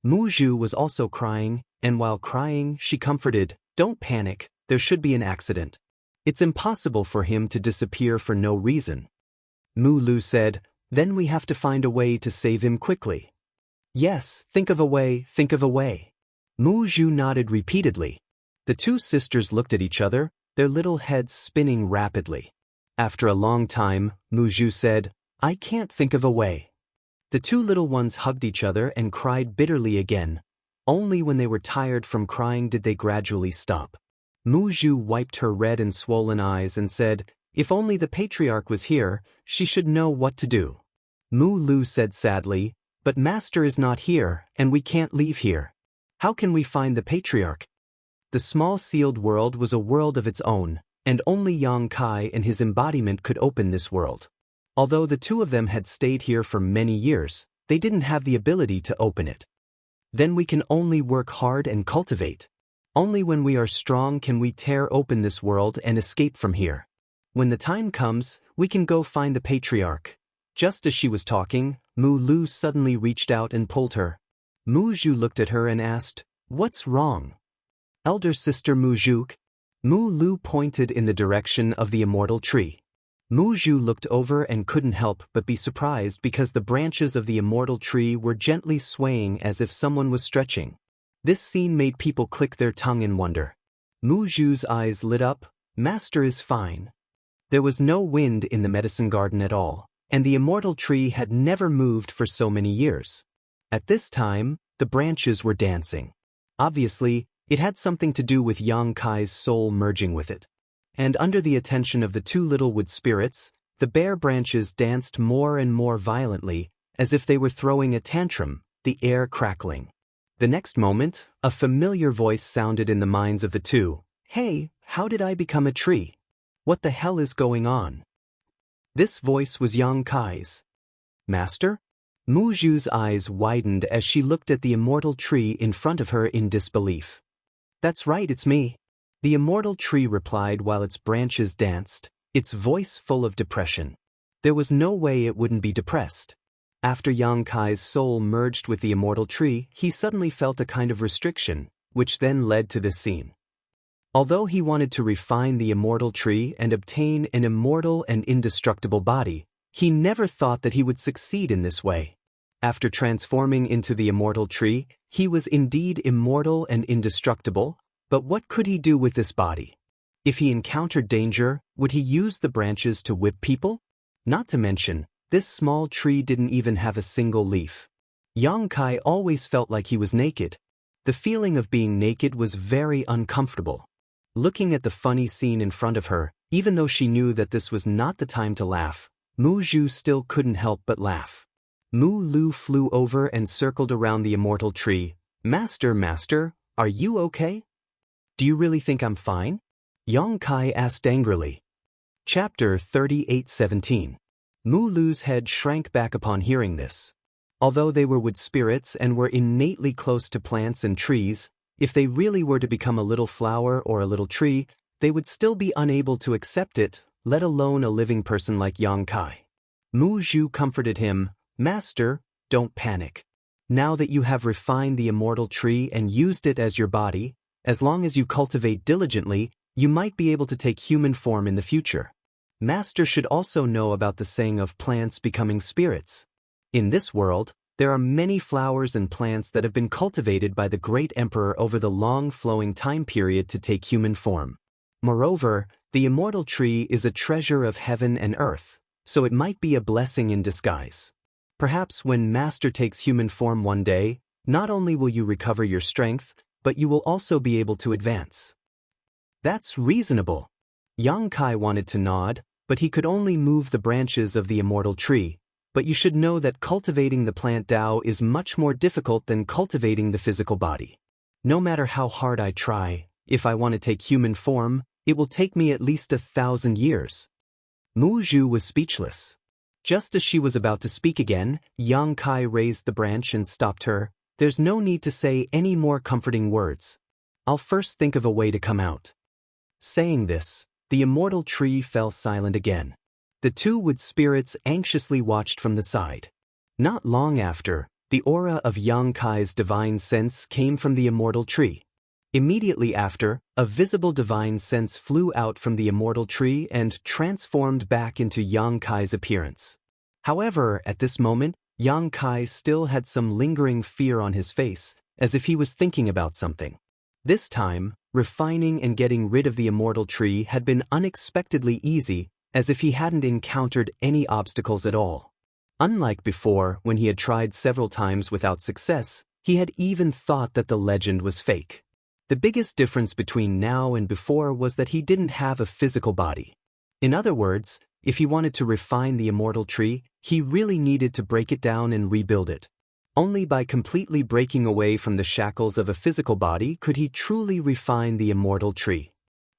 Mu Zhu was also crying, and while crying, she comforted, "Don't panic, there should be an accident. It's impossible for him to disappear for no reason." Mu Lu said, "Then we have to find a way to save him quickly." "Yes, think of a way, think of a way." Mu Zhu nodded repeatedly. The two sisters looked at each other, their little heads spinning rapidly. After a long time, Mu Zhu said, "I can't think of a way." The two little ones hugged each other and cried bitterly again. Only when they were tired from crying did they gradually stop. Mu Zhu wiped her red and swollen eyes and said, "If only the patriarch was here, she should know what to do." Mu Lu said sadly, "But Master is not here, and we can't leave here. How can we find the patriarch?" The small sealed world was a world of its own, and only Yang Kai and his embodiment could open this world. Although the two of them had stayed here for many years, they didn't have the ability to open it. Then we can only work hard and cultivate. Only when we are strong can we tear open this world and escape from here. When the time comes, we can go find the patriarch. Just as she was talking, Mu Lu suddenly reached out and pulled her. Mu Zhu looked at her and asked, "What's wrong?" "Elder sister Mu Zhu." Mu Lu pointed in the direction of the immortal tree. Mu Zhu looked over and couldn't help but be surprised because the branches of the immortal tree were gently swaying as if someone was stretching. This scene made people click their tongue in wonder. Mu Zhu's eyes lit up. "Master is fine." There was no wind in the medicine garden at all, and the immortal tree had never moved for so many years. At this time, the branches were dancing. Obviously, it had something to do with Yang Kai's soul merging with it. And under the attention of the two little wood spirits, the bare branches danced more and more violently, as if they were throwing a tantrum, the air crackling. The next moment, a familiar voice sounded in the minds of the two. "Hey, how did I become a tree? What the hell is going on?" This voice was Yang Kai's. "Master?" Mu Zhu's eyes widened as she looked at the immortal tree in front of her in disbelief. "That's right, it's me." The immortal tree replied while its branches danced, its voice full of depression. There was no way it wouldn't be depressed. After Yang Kai's soul merged with the immortal tree, he suddenly felt a kind of restriction, which then led to this scene. Although he wanted to refine the immortal tree and obtain an immortal and indestructible body, he never thought that he would succeed in this way. After transforming into the immortal tree, he was indeed immortal and indestructible, but what could he do with this body? If he encountered danger, would he use the branches to whip people? Not to mention, this small tree didn't even have a single leaf. Yang Kai always felt like he was naked. The feeling of being naked was very uncomfortable. Looking at the funny scene in front of her, even though she knew that this was not the time to laugh, Mu Zhu still couldn't help but laugh. Mu Lu flew over and circled around the immortal tree. Master, are you okay? Do you really think I'm fine?" Yang Kai asked angrily. Chapter 38:17. Mu Lu's head shrank back upon hearing this. Although they were wood spirits and were innately close to plants and trees, if they really were to become a little flower or a little tree, they would still be unable to accept it, let alone a living person like Yang Kai. Mu Zhu comforted him. "Master, don't panic. Now that you have refined the immortal tree and used it as your body, as long as you cultivate diligently, you might be able to take human form in the future. Master should also know about the saying of plants becoming spirits. In this world, there are many flowers and plants that have been cultivated by the great emperor over the long flowing time period to take human form. Moreover, the immortal tree is a treasure of heaven and earth, so it might be a blessing in disguise. Perhaps when Master takes human form one day, not only will you recover your strength, but you will also be able to advance." "That's reasonable." Yang Kai wanted to nod, but he could only move the branches of the immortal tree. "But you should know that cultivating the plant Tao is much more difficult than cultivating the physical body. No matter how hard I try, if I want to take human form, it will take me at least 1,000 years." Mu Zhu was speechless. Just as she was about to speak again, Yang Kai raised the branch and stopped her. "There's no need to say any more comforting words. I'll first think of a way to come out." Saying this, the immortal tree fell silent again. The two wood spirits anxiously watched from the side. Not long after, the aura of Yang Kai's divine sense came from the immortal tree. Immediately after, a visible divine sense flew out from the immortal tree and transformed back into Yang Kai's appearance. However, at this moment, Yang Kai still had some lingering fear on his face, as if he was thinking about something. This time, refining and getting rid of the immortal tree had been unexpectedly easy, as if he hadn't encountered any obstacles at all. Unlike before, when he had tried several times without success, he had even thought that the legend was fake. The biggest difference between now and before was that he didn't have a physical body. In other words, if he wanted to refine the immortal tree, he really needed to break it down and rebuild it. Only by completely breaking away from the shackles of a physical body could he truly refine the immortal tree.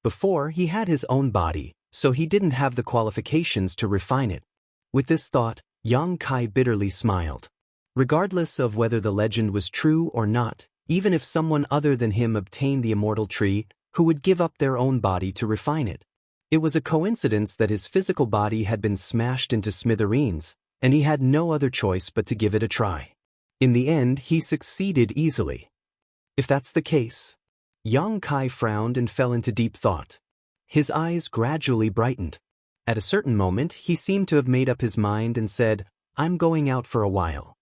Before, he had his own body, so he didn't have the qualifications to refine it. With this thought, Yang Kai bitterly smiled. Regardless of whether the legend was true or not, even if someone other than him obtained the immortal tree, who would give up their own body to refine it? It was a coincidence that his physical body had been smashed into smithereens, and he had no other choice but to give it a try. In the end, he succeeded easily. If that's the case, Yang Kai frowned and fell into deep thought. His eyes gradually brightened. At a certain moment, he seemed to have made up his mind and said, "I'm going out for a while."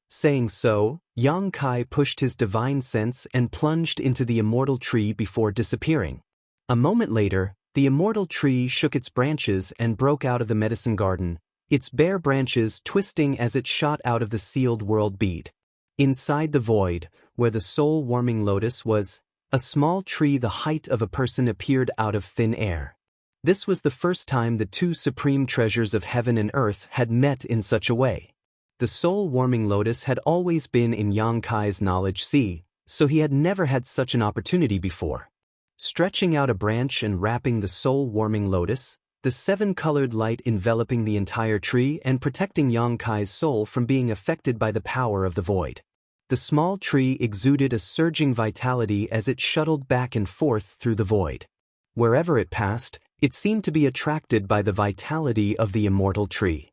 Saying so, Yang Kai pushed his divine sense and plunged into the immortal tree before disappearing. A moment later, the immortal tree shook its branches and broke out of the medicine garden, its bare branches twisting as it shot out of the sealed world bead. Inside the void, where the soul-warming lotus was, a small tree the height of a person appeared out of thin air. This was the first time the two supreme treasures of heaven and earth had met in such a way. The soul-warming lotus had always been in Yang Kai's knowledge sea, so he had never had such an opportunity before. Stretching out a branch and wrapping the soul-warming lotus, the seven-colored light enveloping the entire tree and protecting Yang Kai's soul from being affected by the power of the void. The small tree exuded a surging vitality as it shuttled back and forth through the void. Wherever it passed, it seemed to be attracted by the vitality of the immortal tree.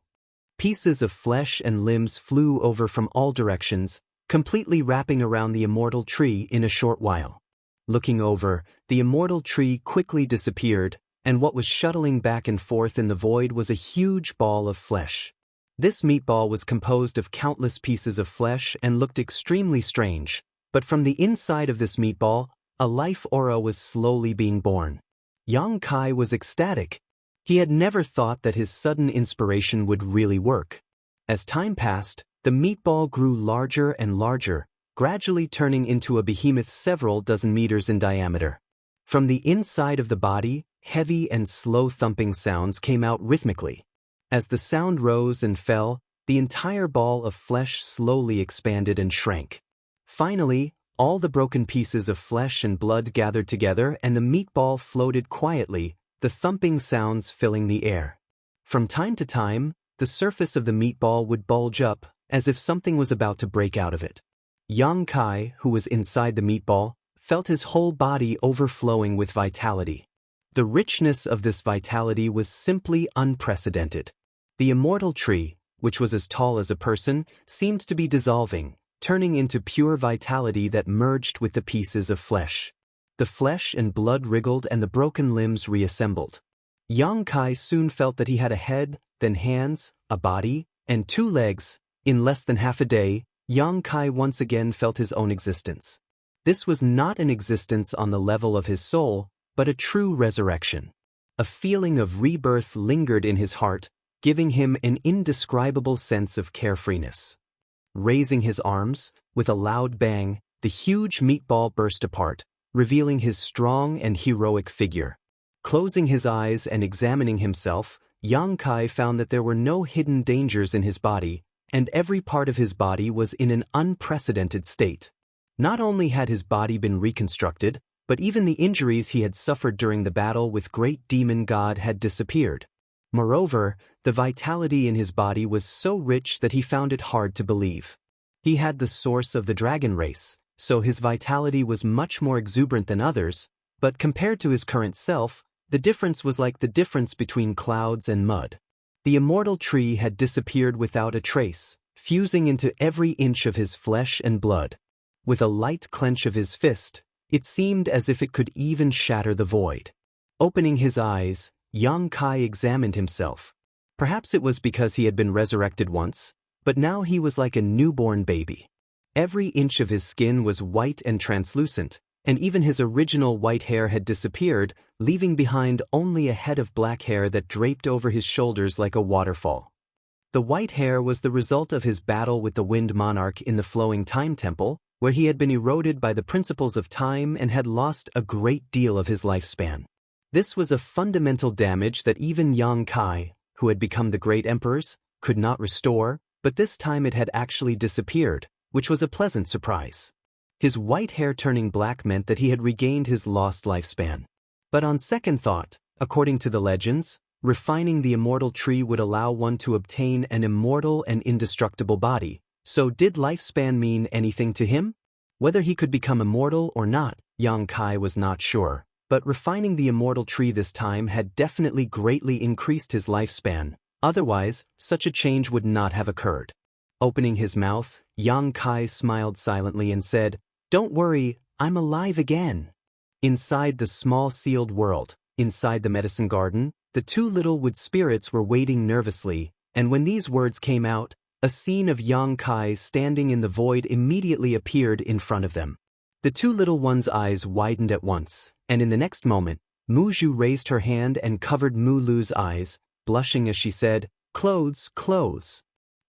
Pieces of flesh and limbs flew over from all directions, completely wrapping around the immortal tree in a short while. Looking over, the immortal tree quickly disappeared, and what was shuttling back and forth in the void was a huge ball of flesh. This meatball was composed of countless pieces of flesh and looked extremely strange, but from the inside of this meatball, a life aura was slowly being born. Yang Kai was ecstatic. He had never thought that his sudden inspiration would really work. As time passed, the meatball grew larger and larger, gradually turning into a behemoth several dozen meters in diameter. From the inside of the body, heavy and slow thumping sounds came out rhythmically. As the sound rose and fell, the entire ball of flesh slowly expanded and shrank. Finally, all the broken pieces of flesh and blood gathered together and the meatball floated quietly, the thumping sounds filling the air. From time to time, the surface of the meatball would bulge up, as if something was about to break out of it. Yang Kai, who was inside the meatball, felt his whole body overflowing with vitality. The richness of this vitality was simply unprecedented. The immortal tree, which was as tall as a person, seemed to be dissolving, turning into pure vitality that merged with the pieces of flesh. The flesh and blood wriggled and the broken limbs reassembled. Yang Kai soon felt that he had a head, then hands, a body, and 2 legs. In less than half a day, Yang Kai once again felt his own existence. This was not an existence on the level of his soul, but a true resurrection. A feeling of rebirth lingered in his heart, giving him an indescribable sense of carefreeness. Raising his arms, with a loud bang, the huge meatball burst apart, revealing his strong and heroic figure. Closing his eyes and examining himself, Yang Kai found that there were no hidden dangers in his body, and every part of his body was in an unprecedented state. Not only had his body been reconstructed, but even the injuries he had suffered during the battle with Great Demon God had disappeared. Moreover, the vitality in his body was so rich that he found it hard to believe. He had the source of the dragon race, so his vitality was much more exuberant than others, but compared to his current self, the difference was like the difference between clouds and mud. The immortal tree had disappeared without a trace, fusing into every inch of his flesh and blood. With a light clench of his fist, it seemed as if it could even shatter the void. Opening his eyes, Yang Kai examined himself. Perhaps it was because he had been resurrected once, but now he was like a newborn baby. Every inch of his skin was white and translucent, and even his original white hair had disappeared, leaving behind only a head of black hair that draped over his shoulders like a waterfall. The white hair was the result of his battle with the Wind Monarch in the Flowing Time Temple, where he had been eroded by the principles of time and had lost a great deal of his lifespan. This was a fundamental damage that even Yang Kai, who had become the great emperors, could not restore, but this time it had actually disappeared, which was a pleasant surprise. His white hair turning black meant that he had regained his lost lifespan. But on second thought, according to the legends, refining the immortal tree would allow one to obtain an immortal and indestructible body. So did lifespan mean anything to him? Whether he could become immortal or not, Yang Kai was not sure, but refining the immortal tree this time had definitely greatly increased his lifespan. Otherwise, such a change would not have occurred. Opening his mouth, Yang Kai smiled silently and said, "Don't worry, I'm alive again." Inside the small sealed world, inside the medicine garden, the 2 little wood spirits were waiting nervously, and when these words came out, a scene of Yang Kai standing in the void immediately appeared in front of them. The 2 little ones' eyes widened at once, and in the next moment, Muju raised her hand and covered Mulu's eyes, blushing as she said, "Clothes, clothes."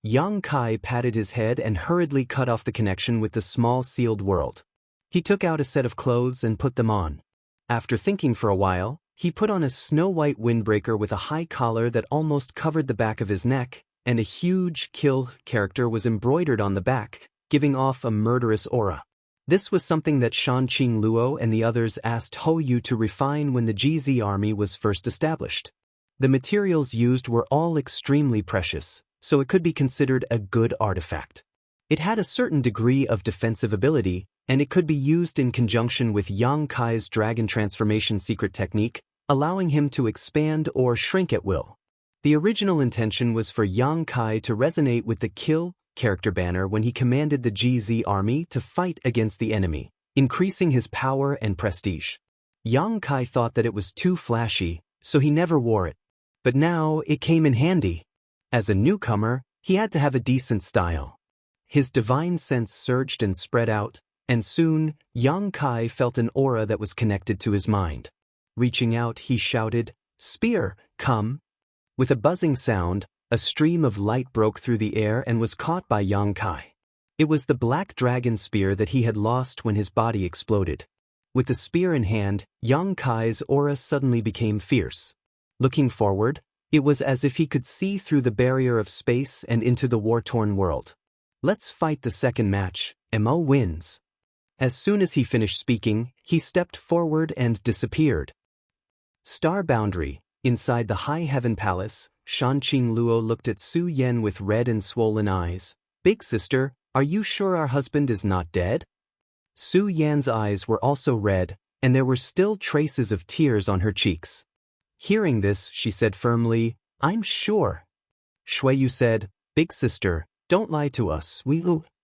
Yang Kai patted his head and hurriedly cut off the connection with the small sealed world. He took out a set of clothes and put them on. After thinking for a while, he put on a snow-white windbreaker with a high collar that almost covered the back of his neck, and a huge kill character was embroidered on the back, giving off a murderous aura. This was something that Shanqing Luo and the others asked Hou Yu to refine when the GZ army was first established. The materials used were all extremely precious, so it could be considered a good artifact. It had a certain degree of defensive ability, and it could be used in conjunction with Yang Kai's dragon transformation secret technique, allowing him to expand or shrink at will. The original intention was for Yang Kai to resonate with the kill character banner when he commanded the GZ army to fight against the enemy, increasing his power and prestige. Yang Kai thought that it was too flashy, so he never wore it. But now it came in handy. As a newcomer, he had to have a decent style. His divine sense surged and spread out, and soon, Yang Kai felt an aura that was connected to his mind. Reaching out, he shouted, "Spear, come!" With a buzzing sound, a stream of light broke through the air and was caught by Yang Kai. It was the black dragon spear that he had lost when his body exploded. With the spear in hand, Yang Kai's aura suddenly became fierce. Looking forward, it was as if he could see through the barrier of space and into the war-torn world. "Let's fight the second match. Mo wins." As soon as he finished speaking, he stepped forward and disappeared. Star Boundary. Inside the High Heaven Palace, Shanqing Luo looked at Su Yan with red and swollen eyes. "Big sister, are you sure our husband is not dead?" Su Yan's eyes were also red, and there were still traces of tears on her cheeks. Hearing this, she said firmly, "I'm sure." Shui Yu said, "Big sister, don't lie to us,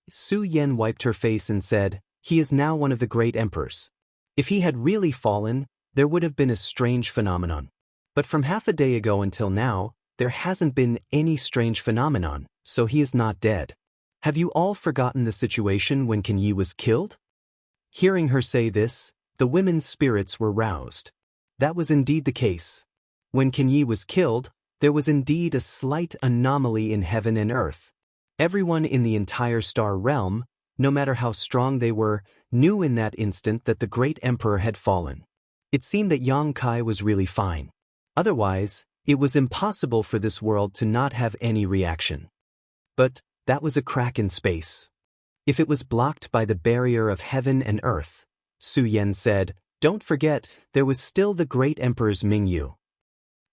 Su Yan wiped her face and said, "He is now one of the great emperors. If he had really fallen, there would have been a strange phenomenon. But from half a day ago until now, there hasn't been any strange phenomenon, so he is not dead. Have you all forgotten the situation when Kan Yi was killed?" Hearing her say this, the women's spirits were roused. That was indeed the case. When Kan Yi was killed, there was indeed a slight anomaly in heaven and earth. Everyone in the entire star realm, no matter how strong they were, knew in that instant that the great emperor had fallen. It seemed that Yang Kai was really fine. Otherwise, it was impossible for this world to not have any reaction. But that was a crack in space. If it was blocked by the barrier of heaven and earth, Su Yan said, "Don't forget, there was still the great emperor's Mingyu."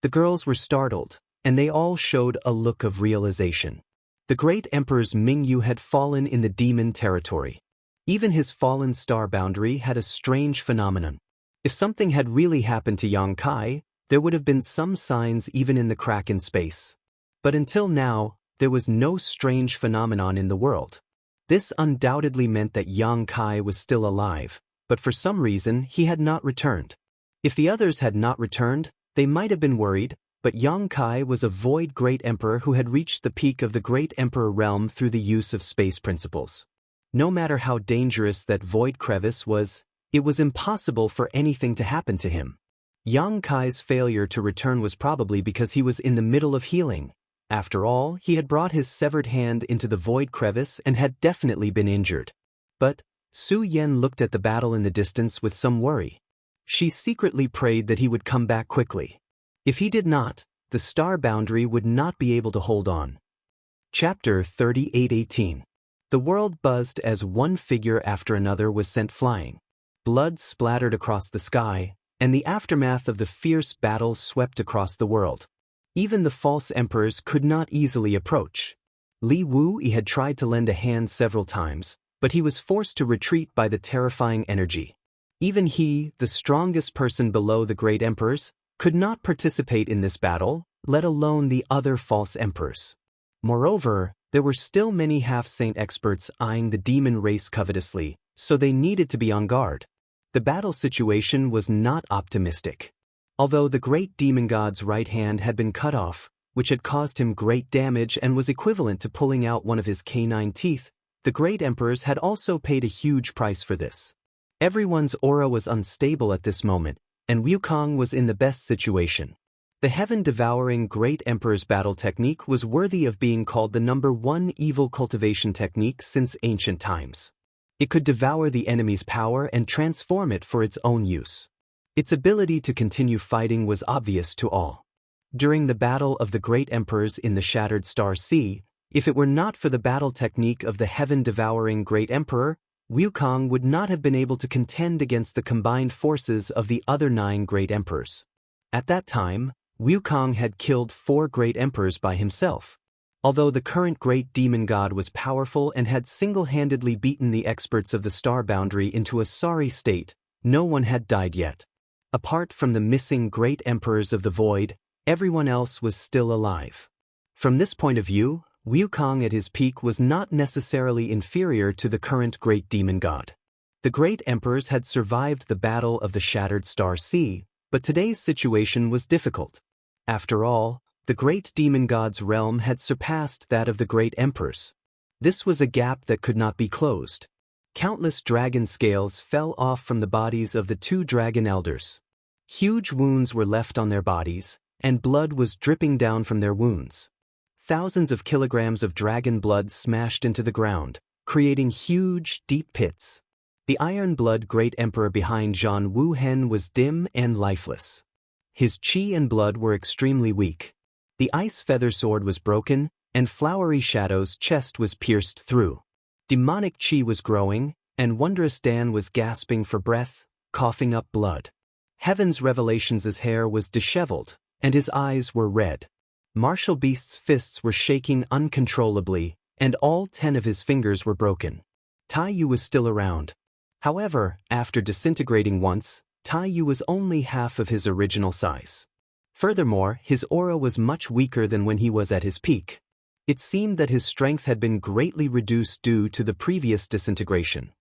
The girls were startled, and they all showed a look of realization. The great emperor's Mingyu had fallen in the demon territory. Even his fallen star boundary had a strange phenomenon. If something had really happened to Yang Kai, there would have been some signs even in the crack in space. But until now, there was no strange phenomenon in the world. This undoubtedly meant that Yang Kai was still alive, but for some reason he had not returned. If the others had not returned, they might have been worried, but Yang Kai was a void great emperor who had reached the peak of the great emperor realm through the use of space principles. No matter how dangerous that void crevice was, it was impossible for anything to happen to him. Yang Kai's failure to return was probably because he was in the middle of healing. After all, he had brought his severed hand into the void crevice and had definitely been injured. But Su Yan looked at the battle in the distance with some worry. She secretly prayed that he would come back quickly. If he did not, the star boundary would not be able to hold on. Chapter 38:18. The world buzzed as one figure after another was sent flying. Blood splattered across the sky, and the aftermath of the fierce battle swept across the world. Even the false emperors could not easily approach. Li Wu had tried to lend a hand several times, but he was forced to retreat by the terrifying energy. Even he, the strongest person below the great emperors, could not participate in this battle, let alone the other false emperors. Moreover, there were still many half-saint experts eyeing the demon race covetously, so they needed to be on guard. The battle situation was not optimistic. Although the great demon god's right hand had been cut off, which had caused him great damage and was equivalent to pulling out one of his canine teeth, the great emperors had also paid a huge price for this. Everyone's aura was unstable at this moment, and Wukong was in the best situation. The heaven-devouring Great Emperor's battle technique was worthy of being called the #1 evil cultivation technique since ancient times. It could devour the enemy's power and transform it for its own use. Its ability to continue fighting was obvious to all. During the Battle of the Great Emperors in the Shattered Star Sea, if it were not for the battle technique of the heaven-devouring Great Emperor, Wukong would not have been able to contend against the combined forces of the other 9 Great Emperors. At that time, Wukong had killed 4 Great Emperors by himself. Although the current Great Demon God was powerful and had single-handedly beaten the experts of the Star Boundary into a sorry state, no one had died yet. Apart from the missing Great Emperors of the Void, everyone else was still alive. From this point of view, Wukong at his peak was not necessarily inferior to the current Great Demon God. The Great Emperors had survived the Battle of the Shattered Star Sea, but today's situation was difficult. After all, the Great Demon God's realm had surpassed that of the Great Emperors. This was a gap that could not be closed. Countless dragon scales fell off from the bodies of the 2 dragon elders. Huge wounds were left on their bodies, and blood was dripping down from their wounds. Thousands of kilograms of dragon blood smashed into the ground, creating huge, deep pits. The Iron Blood Great Emperor behind Zhang Wuhen was dim and lifeless. His chi and blood were extremely weak. The Ice Feather Sword was broken, and Flowery Shadow's chest was pierced through. Demonic chi was growing, and Wondrous Dan was gasping for breath, coughing up blood. Heaven's Revelations' hair was disheveled, and his eyes were red. Martial Beast's fists were shaking uncontrollably, and all 10 of his fingers were broken. Tai Yu was still around. However, after disintegrating once, Tai Yu was only half of his original size. Furthermore, his aura was much weaker than when he was at his peak. It seemed that his strength had been greatly reduced due to the previous disintegration.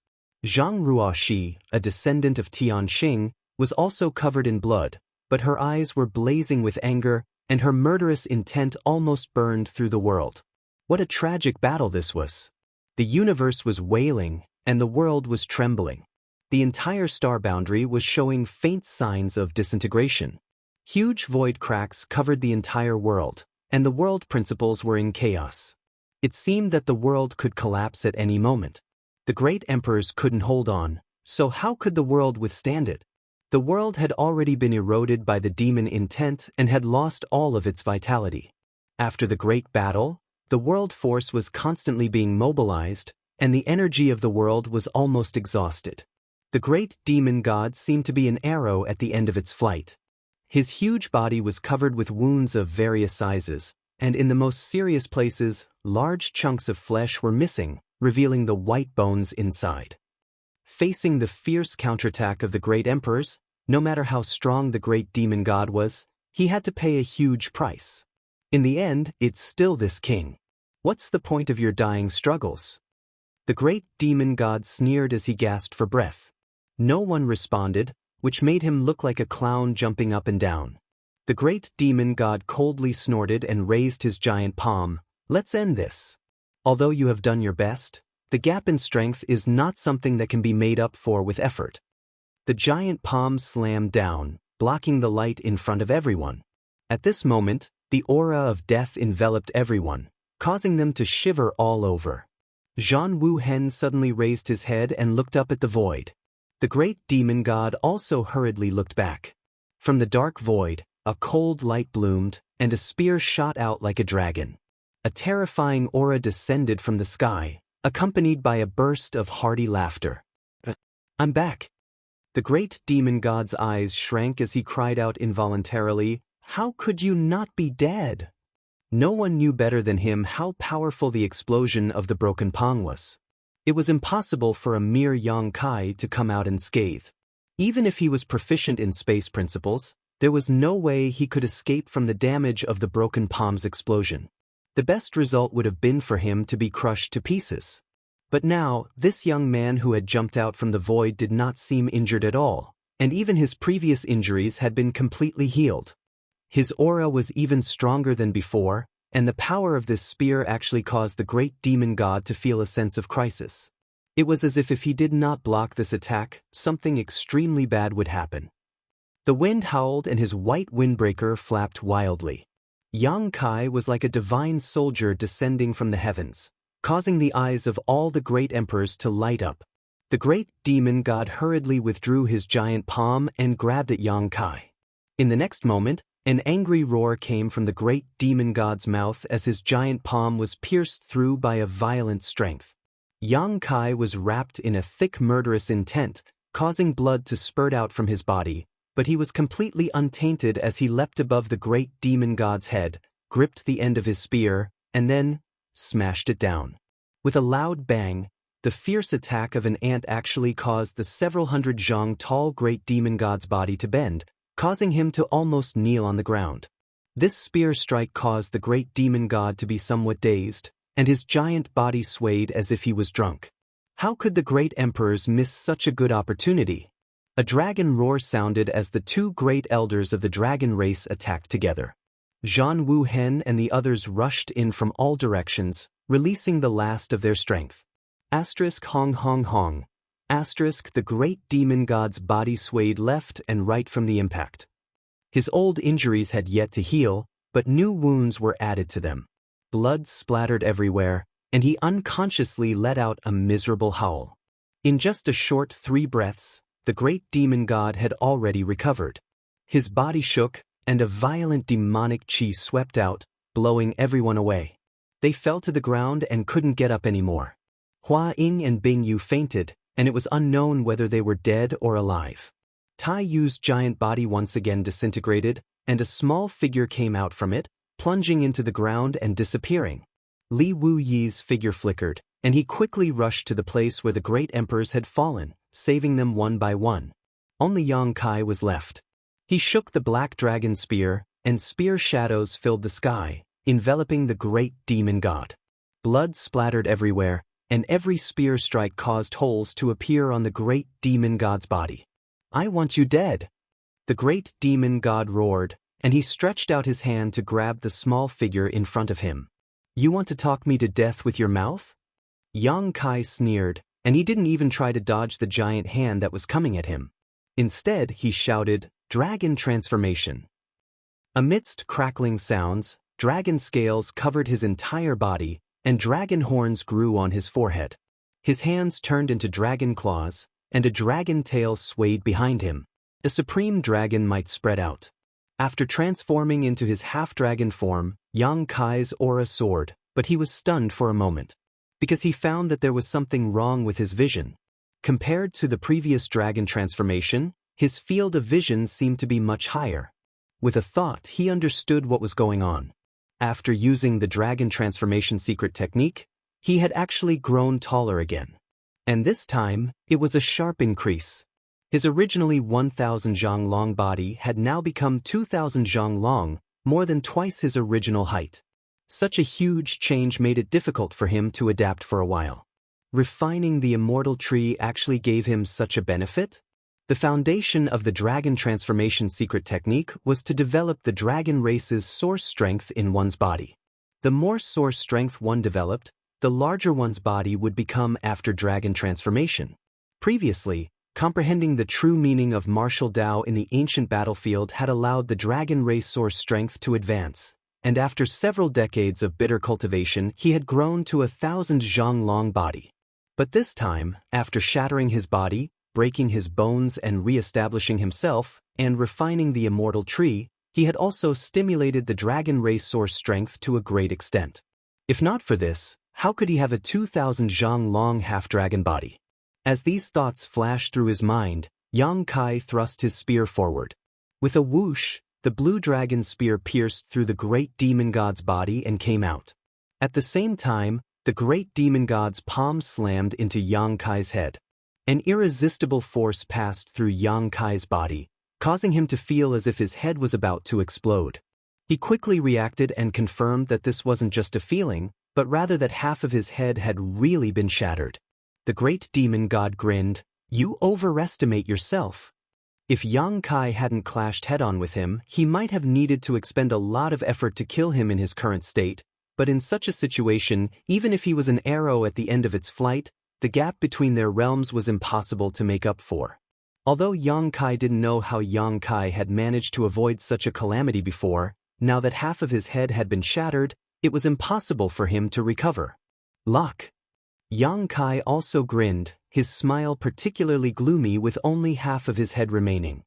Zhang Ruoxi, a descendant of Tian Xing, was also covered in blood, but her eyes were blazing with anger, and her murderous intent almost burned through the world. What a tragic battle this was! The universe was wailing, and the world was trembling. The entire star boundary was showing faint signs of disintegration. Huge void cracks covered the entire world, and the world principles were in chaos. It seemed that the world could collapse at any moment. The Great Emperors couldn't hold on, so how could the world withstand it? The world had already been eroded by the demon intent and had lost all of its vitality. After the great battle, the world force was constantly being mobilized, and the energy of the world was almost exhausted. The Great Demon God seemed to be an arrow at the end of its flight. His huge body was covered with wounds of various sizes, and in the most serious places, large chunks of flesh were missing, revealing the white bones inside. Facing the fierce counterattack of the Great Emperors, no matter how strong the Great Demon God was, he had to pay a huge price. In the end, it's still this king. What's the point of your dying struggles? The Great Demon God sneered as he gasped for breath. No one responded, which made him look like a clown jumping up and down. The Great Demon God coldly snorted and raised his giant palm. Let's end this. Although you have done your best, the gap in strength is not something that can be made up for with effort. The giant palm slammed down, blocking the light in front of everyone. At this moment, the aura of death enveloped everyone, causing them to shiver all over. Zhang Wuhen suddenly raised his head and looked up at the void. The Great Demon God also hurriedly looked back. From the dark void, a cold light bloomed, and a spear shot out like a dragon. A terrifying aura descended from the sky, accompanied by a burst of hearty laughter. I'm back. The Great Demon God's eyes shrank as he cried out involuntarily, "How could you not be dead?" No one knew better than him how powerful the explosion of the broken palm was. It was impossible for a mere young Kai to come out unscathed. Even if he was proficient in space principles, there was no way he could escape from the damage of the broken palm's explosion. The best result would have been for him to be crushed to pieces. But now, this young man who had jumped out from the void did not seem injured at all, and even his previous injuries had been completely healed. His aura was even stronger than before, and the power of this spear actually caused the Great Demon God to feel a sense of crisis. It was as if he did not block this attack, something extremely bad would happen. The wind howled and his white windbreaker flapped wildly. Yang Kai was like a divine soldier descending from the heavens, causing the eyes of all the great emperors to light up. The great demon god hurriedly withdrew his giant palm and grabbed at Yang Kai. In the next moment, an angry roar came from the great demon god's mouth as his giant palm was pierced through by a violent strength. Yang Kai was wrapped in a thick murderous intent, causing blood to spurt out from his body, but he was completely untainted as he leapt above the great demon god's head, gripped the end of his spear, and then smashed it down. With a loud bang, the fierce attack of an ant actually caused the several hundred zhang tall great demon god's body to bend, causing him to almost kneel on the ground. This spear strike caused the great demon god to be somewhat dazed, and his giant body swayed as if he was drunk. How could the great emperors miss such a good opportunity? A dragon roar sounded as the two great elders of the dragon race attacked together. Zhan Wu Hen and the others rushed in from all directions, releasing the last of their strength. Hong Hong Hong. The great demon god's body swayed left and right from the impact. His old injuries had yet to heal, but new wounds were added to them. Blood splattered everywhere, and he unconsciously let out a miserable howl. In just a short 3 breaths, the great demon god had already recovered. His body shook, and a violent demonic chi swept out, blowing everyone away. They fell to the ground and couldn't get up anymore. Hua Ying and Bing Yu fainted, and it was unknown whether they were dead or alive. Tai Yu's giant body once again disintegrated, and a small figure came out from it, plunging into the ground and disappearing. Li Wu Yi's figure flickered, and he quickly rushed to the place where the great emperors had fallen, saving them one by one. Only Yang Kai was left. He shook the black dragon spear, and spear shadows filled the sky, enveloping the great demon god. Blood splattered everywhere, and every spear strike caused holes to appear on the great demon god's body. "I want you dead!" The great demon god roared, and he stretched out his hand to grab the small figure in front of him. "You want to talk me to death with your mouth?" Yang Kai sneered, and he didn't even try to dodge the giant hand that was coming at him. Instead, he shouted, "Dragon transformation!" Amidst crackling sounds, dragon scales covered his entire body, and dragon horns grew on his forehead. His hands turned into dragon claws, and a dragon tail swayed behind him. A supreme dragon might spread out. After transforming into his half-dragon form, Yang Kai's aura soared, but he was stunned for a moment, because he found that there was something wrong with his vision. Compared to the previous dragon transformation, his field of vision seemed to be much higher. With a thought, he understood what was going on. After using the dragon transformation secret technique, he had actually grown taller again. And this time, it was a sharp increase. His originally 1,000 zhang long body had now become 2,000 zhang long, more than twice his original height. Such a huge change made it difficult for him to adapt for a while. Refining the immortal tree actually gave him such a benefit? The foundation of the dragon transformation secret technique was to develop the dragon race's source strength in one's body. The more source strength one developed, the larger one's body would become after dragon transformation. Previously, comprehending the true meaning of martial Tao in the ancient battlefield had allowed the dragon race source strength to advance, and after several decades of bitter cultivation he had grown to 1,000 zhang long body. But this time, after shattering his body, breaking his bones and re-establishing himself, and refining the immortal tree, he had also stimulated the dragon race source strength to a great extent. If not for this, how could he have a 2,000 zhang long half-dragon body? As these thoughts flashed through his mind, Yang Kai thrust his spear forward. With a whoosh, the blue dragon spear pierced through the great demon god's body and came out. At the same time, the great demon god's palm slammed into Yang Kai's head. An irresistible force passed through Yang Kai's body, causing him to feel as if his head was about to explode. He quickly reacted and confirmed that this wasn't just a feeling, but rather that half of his head had really been shattered. The great demon god grinned, "You overestimate yourself." If Yang Kai hadn't clashed head-on with him, he might have needed to expend a lot of effort to kill him in his current state, but in such a situation, even if he was an arrow at the end of its flight, the gap between their realms was impossible to make up for. Although Yang Kai didn't know how Yang Kai had managed to avoid such a calamity before, now that half of his head had been shattered, it was impossible for him to recover. Luck. Yang Kai also grinned, his smile particularly gloomy with only half of his head remaining.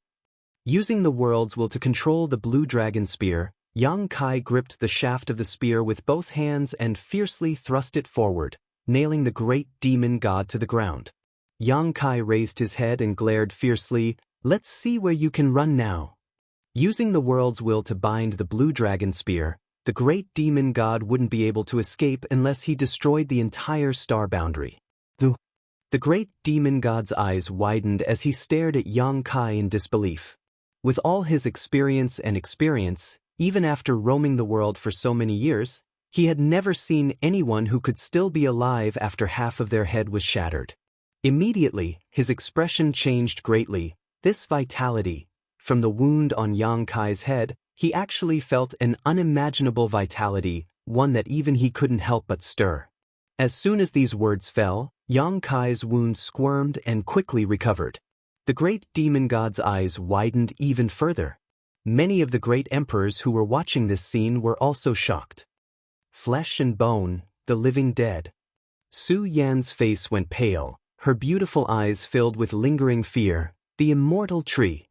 Using the world's will to control the blue dragon spear, Yang Kai gripped the shaft of the spear with both hands and fiercely thrust it forward, nailing the great demon god to the ground. Yang Kai raised his head and glared fiercely, "Let's see where you can run now." Using the world's will to bind the blue dragon spear, the great demon god wouldn't be able to escape unless he destroyed the entire star boundary. The great demon god's eyes widened as he stared at Yang Kai in disbelief. With all his experience, even after roaming the world for so many years, he had never seen anyone who could still be alive after half of their head was shattered. Immediately, his expression changed greatly. This vitality. From the wound on Yang Kai's head, he actually felt an unimaginable vitality, one that even he couldn't help but stir. As soon as these words fell, Yang Kai's wound squirmed and quickly recovered. The great demon god's eyes widened even further. Many of the great emperors who were watching this scene were also shocked. Flesh and bone, the living dead. Su Yan's face went pale, her beautiful eyes filled with lingering fear. The immortal tree.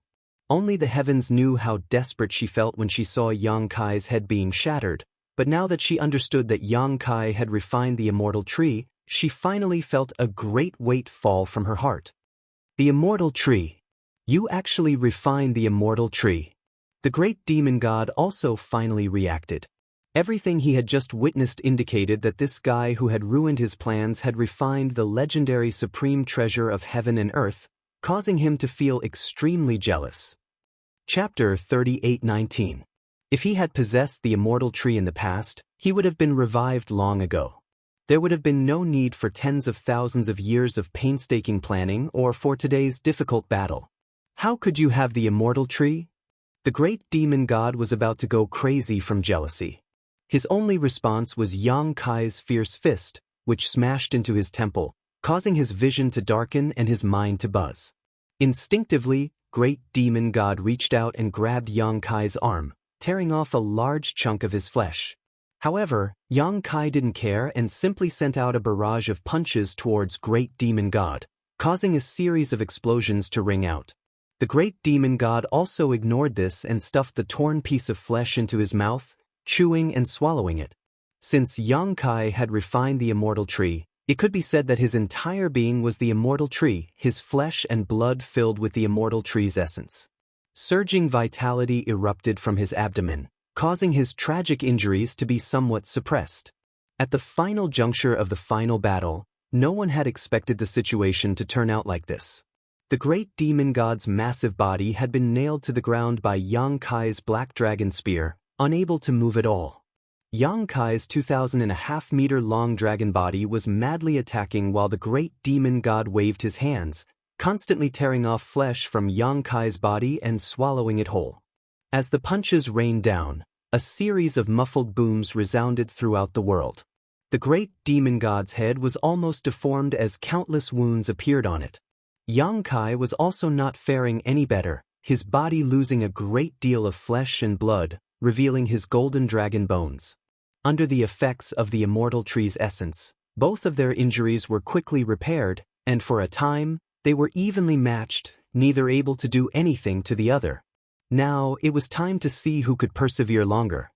Only the heavens knew how desperate she felt when she saw Yang Kai's head being shattered, but now that she understood that Yang Kai had refined the immortal tree, she finally felt a great weight fall from her heart. The immortal tree. You actually refined the immortal tree. The great demon god also finally reacted. Everything he had just witnessed indicated that this guy who had ruined his plans had refined the legendary supreme treasure of heaven and earth, causing him to feel extremely jealous. Chapter 38:19. If he had possessed the immortal tree in the past, he would have been revived long ago. There would have been no need for tens of thousands of years of painstaking planning or for today's difficult battle. How could you have the immortal tree? The great demon god was about to go crazy from jealousy. His only response was Yang Kai's fierce fist, which smashed into his temple, causing his vision to darken and his mind to buzz. Instinctively, great demon god reached out and grabbed Yang Kai's arm, tearing off a large chunk of his flesh. However, Yang Kai didn't care and simply sent out a barrage of punches towards great demon god, causing a series of explosions to ring out. The great demon god also ignored this and stuffed the torn piece of flesh into his mouth, chewing and swallowing it. Since Yang Kai had refined the immortal tree, it could be said that his entire being was the immortal tree, his flesh and blood filled with the immortal tree's essence. Surging vitality erupted from his abdomen, causing his tragic injuries to be somewhat suppressed. At the final juncture of the final battle, no one had expected the situation to turn out like this. The great demon god's massive body had been nailed to the ground by Yang Kai's black dragon spear, unable to move at all. Yang Kai's 2,500 meter long dragon body was madly attacking while the great demon god waved his hands, constantly tearing off flesh from Yang Kai's body and swallowing it whole. As the punches rained down, a series of muffled booms resounded throughout the world. The great demon god's head was almost deformed as countless wounds appeared on it. Yang Kai was also not faring any better, his body losing a great deal of flesh and blood, revealing his golden dragon bones. Under the effects of the immortal tree's essence, both of their injuries were quickly repaired, and for a time, they were evenly matched, neither able to do anything to the other. Now, it was time to see who could persevere longer.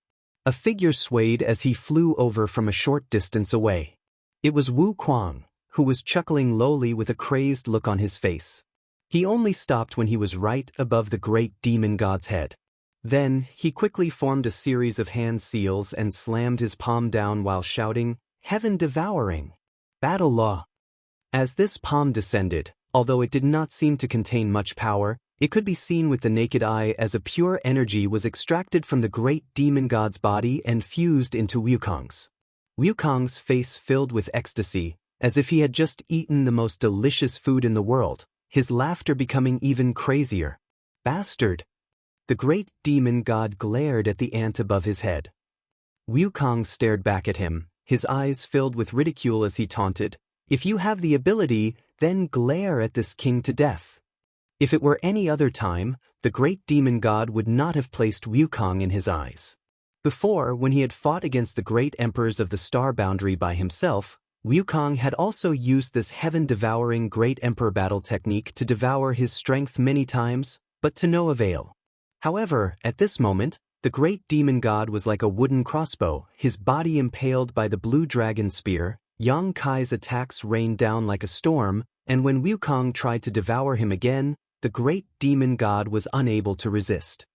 A figure swayed as he flew over from a short distance away. It was Wu Kuang, who was chuckling lowly with a crazed look on his face. He only stopped when he was right above the great demon god's head. Then, he quickly formed a series of hand seals and slammed his palm down while shouting, "Heaven devouring! Battle law!" As this palm descended, although it did not seem to contain much power, it could be seen with the naked eye as a pure energy was extracted from the great demon god's body and fused into Wukong's. Wukong's face filled with ecstasy, as if he had just eaten the most delicious food in the world, his laughter becoming even crazier. "Bastard!" The great demon god glared at the ant above his head. Wukong stared back at him, his eyes filled with ridicule as he taunted, "If you have the ability, then glare at this king to death." If it were any other time, the great demon god would not have placed Wukong in his eyes. Before, when he had fought against the great emperors of the star boundary by himself, Wukong had also used this heaven-devouring great emperor battle technique to devour his strength many times, but to no avail. However, at this moment, the great demon god was like a wooden crossbow, his body impaled by the blue dragon spear. Yang Kai's attacks rained down like a storm, and when Wukong tried to devour him again, the great demon god was unable to resist.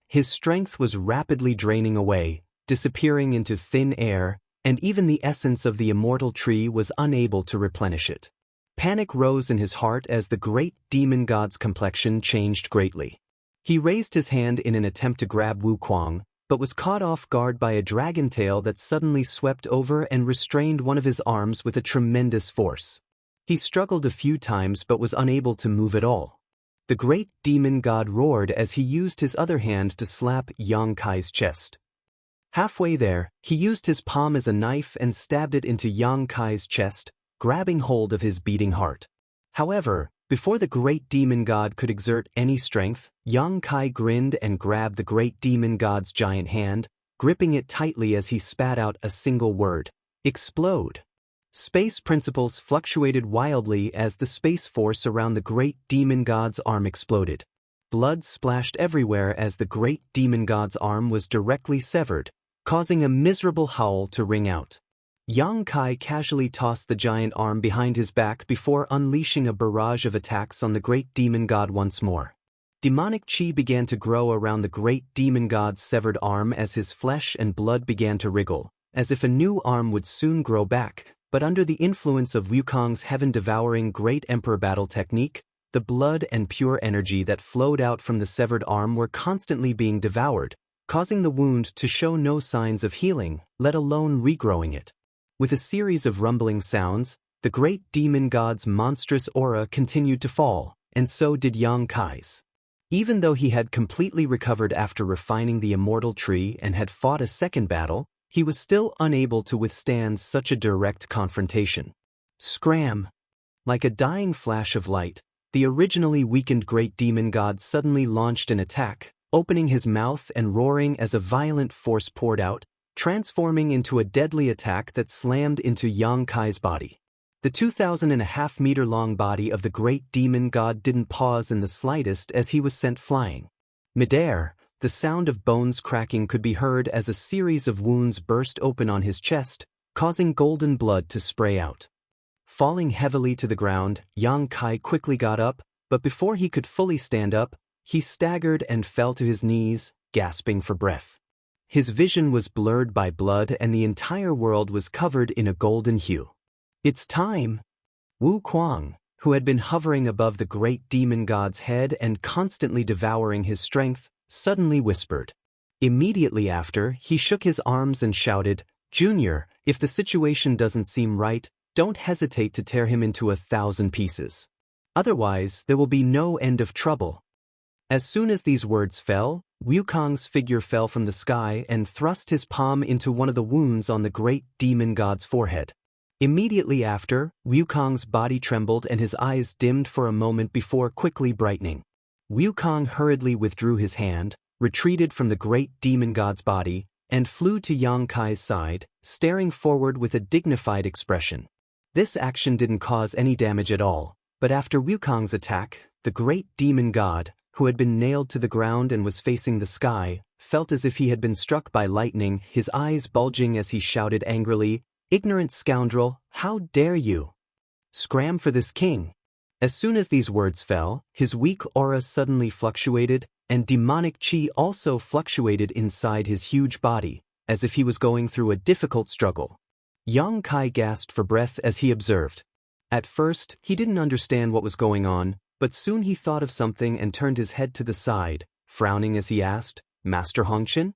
His strength was rapidly draining away, disappearing into thin air, and even the essence of the immortal tree was unable to replenish it. Panic rose in his heart as the great demon god's complexion changed greatly. He raised his hand in an attempt to grab Wukong, but was caught off guard by a dragon tail that suddenly swept over and restrained one of his arms with a tremendous force. He struggled a few times but was unable to move at all. The great demon god roared as he used his other hand to slap Yang Kai's chest. Halfway there, he used his palm as a knife and stabbed it into Yang Kai's chest, grabbing hold of his beating heart. However, before the great demon god could exert any strength, Yang Kai grinned and grabbed the great demon god's giant hand, gripping it tightly as he spat out a single word: explode. Space principles fluctuated wildly as the space force around the great demon god's arm exploded. Blood splashed everywhere as the great demon god's arm was directly severed, causing a miserable howl to ring out. Yang Kai casually tossed the giant arm behind his back before unleashing a barrage of attacks on the great demon god once more. Demonic chi began to grow around the great demon god's severed arm as his flesh and blood began to wriggle, as if a new arm would soon grow back, but under the influence of Wukong's heaven-devouring great emperor battle technique, the blood and pure energy that flowed out from the severed arm were constantly being devoured, causing the wound to show no signs of healing, let alone regrowing it. With a series of rumbling sounds, the great demon god's monstrous aura continued to fall, and so did Yang Kai's. Even though he had completely recovered after refining the immortal tree and had fought a second battle, he was still unable to withstand such a direct confrontation. Scram! Like a dying flash of light, the originally weakened great demon god suddenly launched an attack, opening his mouth and roaring as a violent force poured out, transforming into a deadly attack that slammed into Yang Kai's body. The 2,500-meter-long body of the great demon god didn't pause in the slightest as he was sent flying. Midair, the sound of bones cracking could be heard as a series of wounds burst open on his chest, causing golden blood to spray out. Falling heavily to the ground, Yang Kai quickly got up, but before he could fully stand up, he staggered and fell to his knees, gasping for breath. His vision was blurred by blood and the entire world was covered in a golden hue. It's time! Wukong, who had been hovering above the great demon god's head and constantly devouring his strength, suddenly whispered. Immediately after, he shook his arms and shouted, "Junior, if the situation doesn't seem right, don't hesitate to tear him into 1,000 pieces. Otherwise, there will be no end of trouble." As soon as these words fell, Wukong's figure fell from the sky and thrust his palm into one of the wounds on the great demon god's forehead. Immediately after, Wukong's body trembled and his eyes dimmed for a moment before quickly brightening. Wukong hurriedly withdrew his hand, retreated from the great demon god's body, and flew to Yang Kai's side, staring forward with a dignified expression. This action didn't cause any damage at all, but after Wukong's attack, the great demon god, who had been nailed to the ground and was facing the sky, felt as if he had been struck by lightning, his eyes bulging as he shouted angrily, "Ignorant scoundrel, how dare you! Scram for this king!" As soon as these words fell, his weak aura suddenly fluctuated, and demonic chi also fluctuated inside his huge body, as if he was going through a difficult struggle. Yang Kai gasped for breath as he observed. At first, he didn't understand what was going on, but soon he thought of something and turned his head to the side, frowning as he asked, "Master Hongqin?"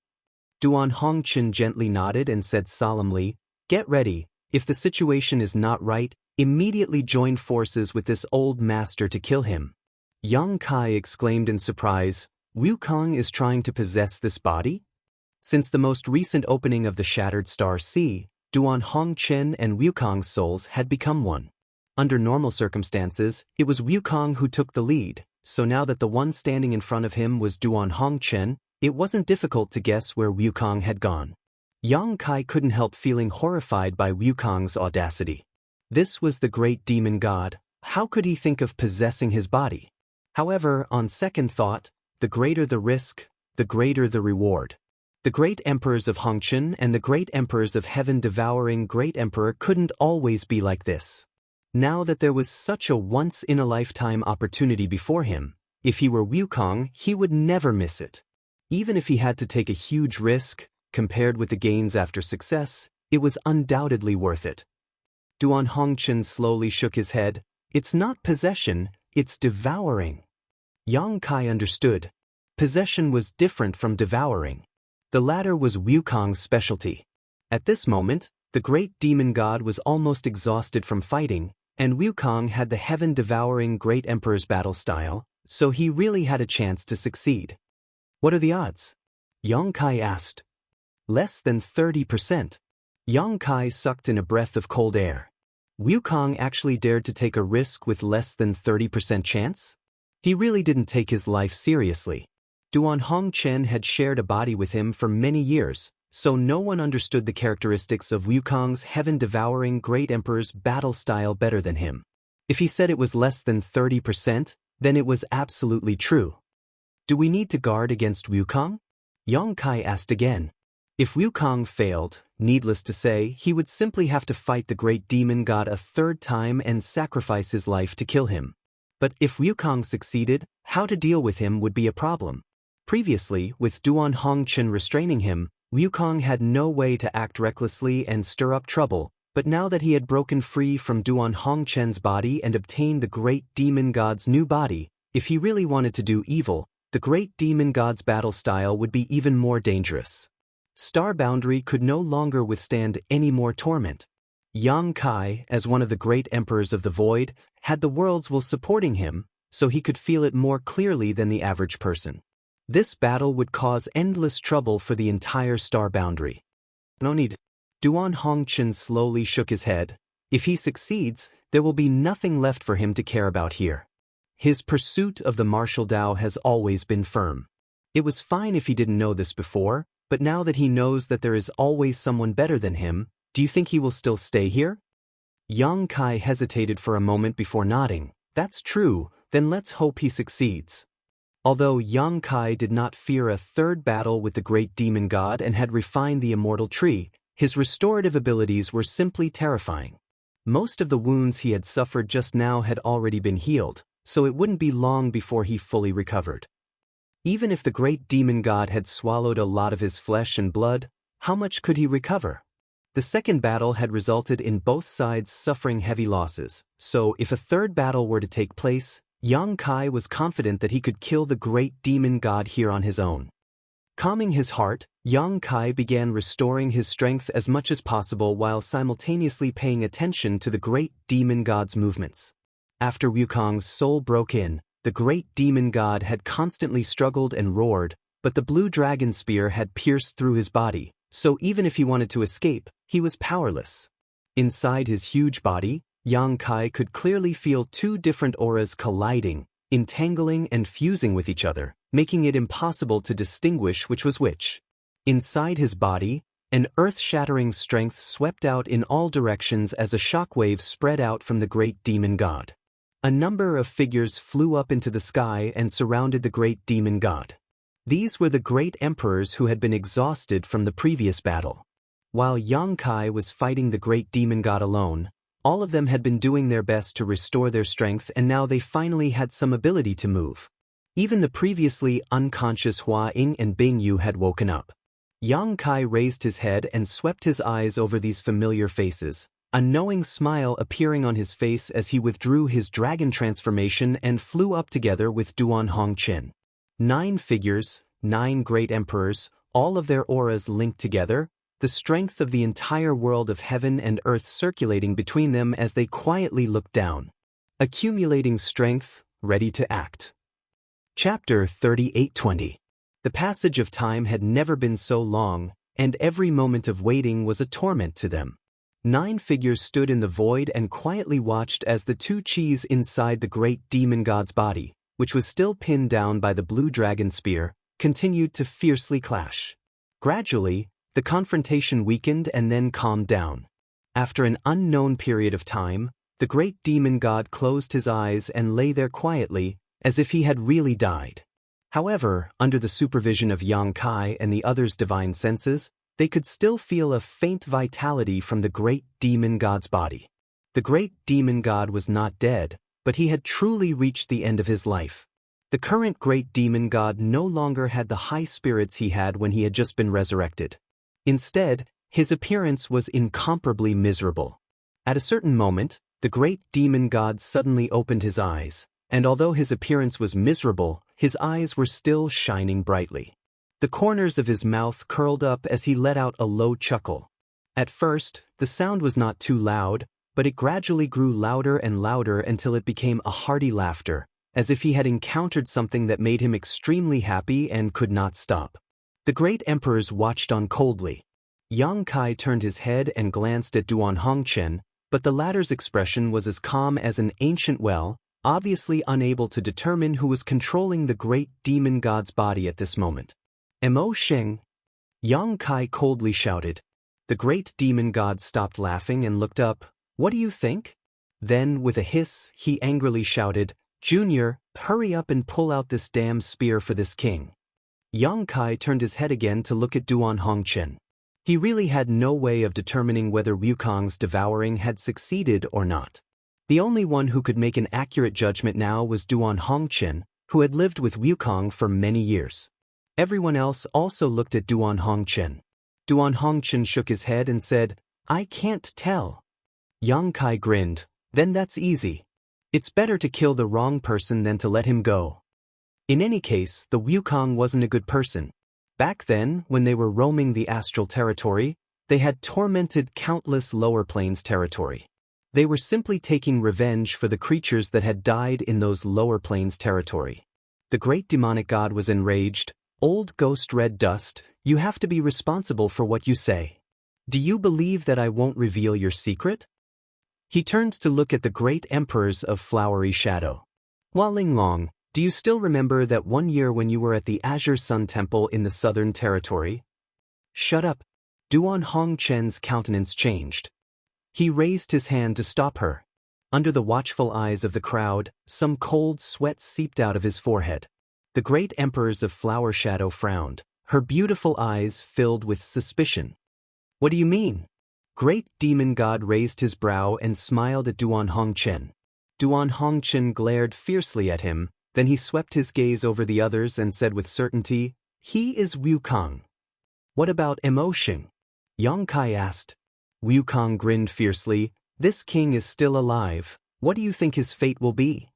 Duan Hongqin gently nodded and said solemnly, "Get ready. If the situation is not right, immediately join forces with this old master to kill him." Yang Kai exclaimed in surprise, "Wukong is trying to possess this body?" Since the most recent opening of the Shattered Star Sea, Duan Hongqin and Wukong's souls had become one. Under normal circumstances, it was Wukong who took the lead, so now that the one standing in front of him was Duan Hongchen, it wasn't difficult to guess where Wukong had gone. Yang Kai couldn't help feeling horrified by Wukong's audacity. This was the great demon god. How could he think of possessing his body? However, on second thought, the greater the risk, the greater the reward. The great emperors of Hongchen and the great emperors of heaven-devouring great emperor couldn't always be like this. Now that there was such a once-in-a-lifetime opportunity before him, if he were Wukong, he would never miss it. Even if he had to take a huge risk, compared with the gains after success, it was undoubtedly worth it. Duan Hongchen slowly shook his head. It's not possession, it's devouring. Yang Kai understood. Possession was different from devouring. The latter was Wukong's specialty. At this moment, the great demon god was almost exhausted from fighting, and Wukong had the heaven-devouring great emperor's battle style, so he really had a chance to succeed. What are the odds? Yang Kai asked. Less than 30%. Yang Kai sucked in a breath of cold air. Wukong actually dared to take a risk with less than 30% chance? He really didn't take his life seriously. Duan Hongchen had shared a body with him for many years, so no one understood the characteristics of Wukong's heaven-devouring great emperor's battle style better than him. If he said it was less than 30%, then it was absolutely true. Do we need to guard against Wukong? Yang Kai asked again. If Wukong failed, needless to say, he would simply have to fight the great demon god a third time and sacrifice his life to kill him. But if Wukong succeeded, how to deal with him would be a problem. Previously, with Duan Hongchen restraining him, Wukong had no way to act recklessly and stir up trouble, but now that he had broken free from Duan Hongchen's body and obtained the great demon god's new body, if he really wanted to do evil, the great demon god's battle style would be even more dangerous. Star Boundary could no longer withstand any more torment. Yang Kai, as one of the great emperors of the void, had the world's will supporting him, so he could feel it more clearly than the average person. This battle would cause endless trouble for the entire Star Boundary. No need. Duan Hongchen slowly shook his head. If he succeeds, there will be nothing left for him to care about here. His pursuit of the martial Dao has always been firm. It was fine if he didn't know this before, but now that he knows that there is always someone better than him, do you think he will still stay here? Yang Kai hesitated for a moment before nodding. That's true, then let's hope he succeeds. Although Yang Kai did not fear a third battle with the great demon god and had refined the immortal tree, his restorative abilities were simply terrifying. Most of the wounds he had suffered just now had already been healed, so it wouldn't be long before he fully recovered. Even if the great demon god had swallowed a lot of his flesh and blood, how much could he recover? The second battle had resulted in both sides suffering heavy losses, so if a third battle were to take place, Yang Kai was confident that he could kill the great demon god here on his own. Calming his heart, Yang Kai began restoring his strength as much as possible while simultaneously paying attention to the great demon god's movements. After Wukong's soul broke in, the great demon god had constantly struggled and roared, but the blue dragon spear had pierced through his body, so even if he wanted to escape, he was powerless. Inside his huge body, Yang Kai could clearly feel two different auras colliding, entangling and fusing with each other, making it impossible to distinguish which was which. Inside his body, an earth-shattering strength swept out in all directions as a shockwave spread out from the great demon god. A number of figures flew up into the sky and surrounded the great demon god. These were the great emperors who had been exhausted from the previous battle. While Yang Kai was fighting the great demon god alone, all of them had been doing their best to restore their strength, and now they finally had some ability to move. Even the previously unconscious Hua Ying and Bing Yu had woken up. Yang Kai raised his head and swept his eyes over these familiar faces, a knowing smile appearing on his face as he withdrew his dragon transformation and flew up together with Duan Hongchen. 9 figures, 9 great emperors, all of their auras linked together, the strength of the entire world of heaven and earth circulating between them as they quietly looked down. Accumulating strength, ready to act. Chapter 38:20. The passage of time had never been so long, and every moment of waiting was a torment to them. 9 figures stood in the void and quietly watched as the 2 Qis inside the great demon god's body, which was still pinned down by the blue dragon spear, continued to fiercely clash. Gradually, the confrontation weakened and then calmed down. After an unknown period of time, the great demon god closed his eyes and lay there quietly, as if he had really died. However, under the supervision of Yang Kai and the others' divine senses, they could still feel a faint vitality from the great demon god's body. The great demon god was not dead, but he had truly reached the end of his life. The current great demon god no longer had the high spirits he had when he had just been resurrected. Instead, his appearance was incomparably miserable. At a certain moment, the great demon god suddenly opened his eyes, and although his appearance was miserable, his eyes were still shining brightly. The corners of his mouth curled up as he let out a low chuckle. At first, the sound was not too loud, but it gradually grew louder and louder until it became a hearty laughter, as if he had encountered something that made him extremely happy and could not stop. The great emperors watched on coldly. Yang Kai turned his head and glanced at Duan Hongchen, but the latter's expression was as calm as an ancient well, obviously unable to determine who was controlling the great demon god's body at this moment. "Mo Sheng?" Yang Kai coldly shouted. The great demon god stopped laughing and looked up. "What do you think?" Then, with a hiss, he angrily shouted, "Junior, hurry up and pull out this damn spear for this king." Yang Kai turned his head again to look at Duan Hongchen. He really had no way of determining whether Wukong's devouring had succeeded or not. The only one who could make an accurate judgment now was Duan Hongchen, who had lived with Wukong for many years. Everyone else also looked at Duan Hongchen. Duan Hongchen shook his head and said, "I can't tell." Yang Kai grinned. "Then that's easy. It's better to kill the wrong person than to let him go." In any case, the Wukong wasn't a good person. Back then, when they were roaming the astral territory, they had tormented countless lower planes territory. They were simply taking revenge for the creatures that had died in those lower planes territory. The great demonic god was enraged. "Old ghost red dust, you have to be responsible for what you say. Do you believe that I won't reveal your secret?" He turned to look at the great emperors of Flowery Shadow. "Hua Linglong, do you still remember that one year when you were at the Azure Sun Temple in the Southern Territory?" "Shut up." Duan Hongchen's countenance changed. He raised his hand to stop her. Under the watchful eyes of the crowd, some cold sweat seeped out of his forehead. The great emperors of Flower Shadow frowned. Her beautiful eyes filled with suspicion. "What do you mean?" Great demon god raised his brow and smiled at Duan Hongchen. Duan Hongchen glared fiercely at him, then he swept his gaze over the others and said with certainty, "He is Wukong." "What about Mo Sheng?" Yang Kai asked. Wukong grinned fiercely. "This king is still alive. What do you think his fate will be?"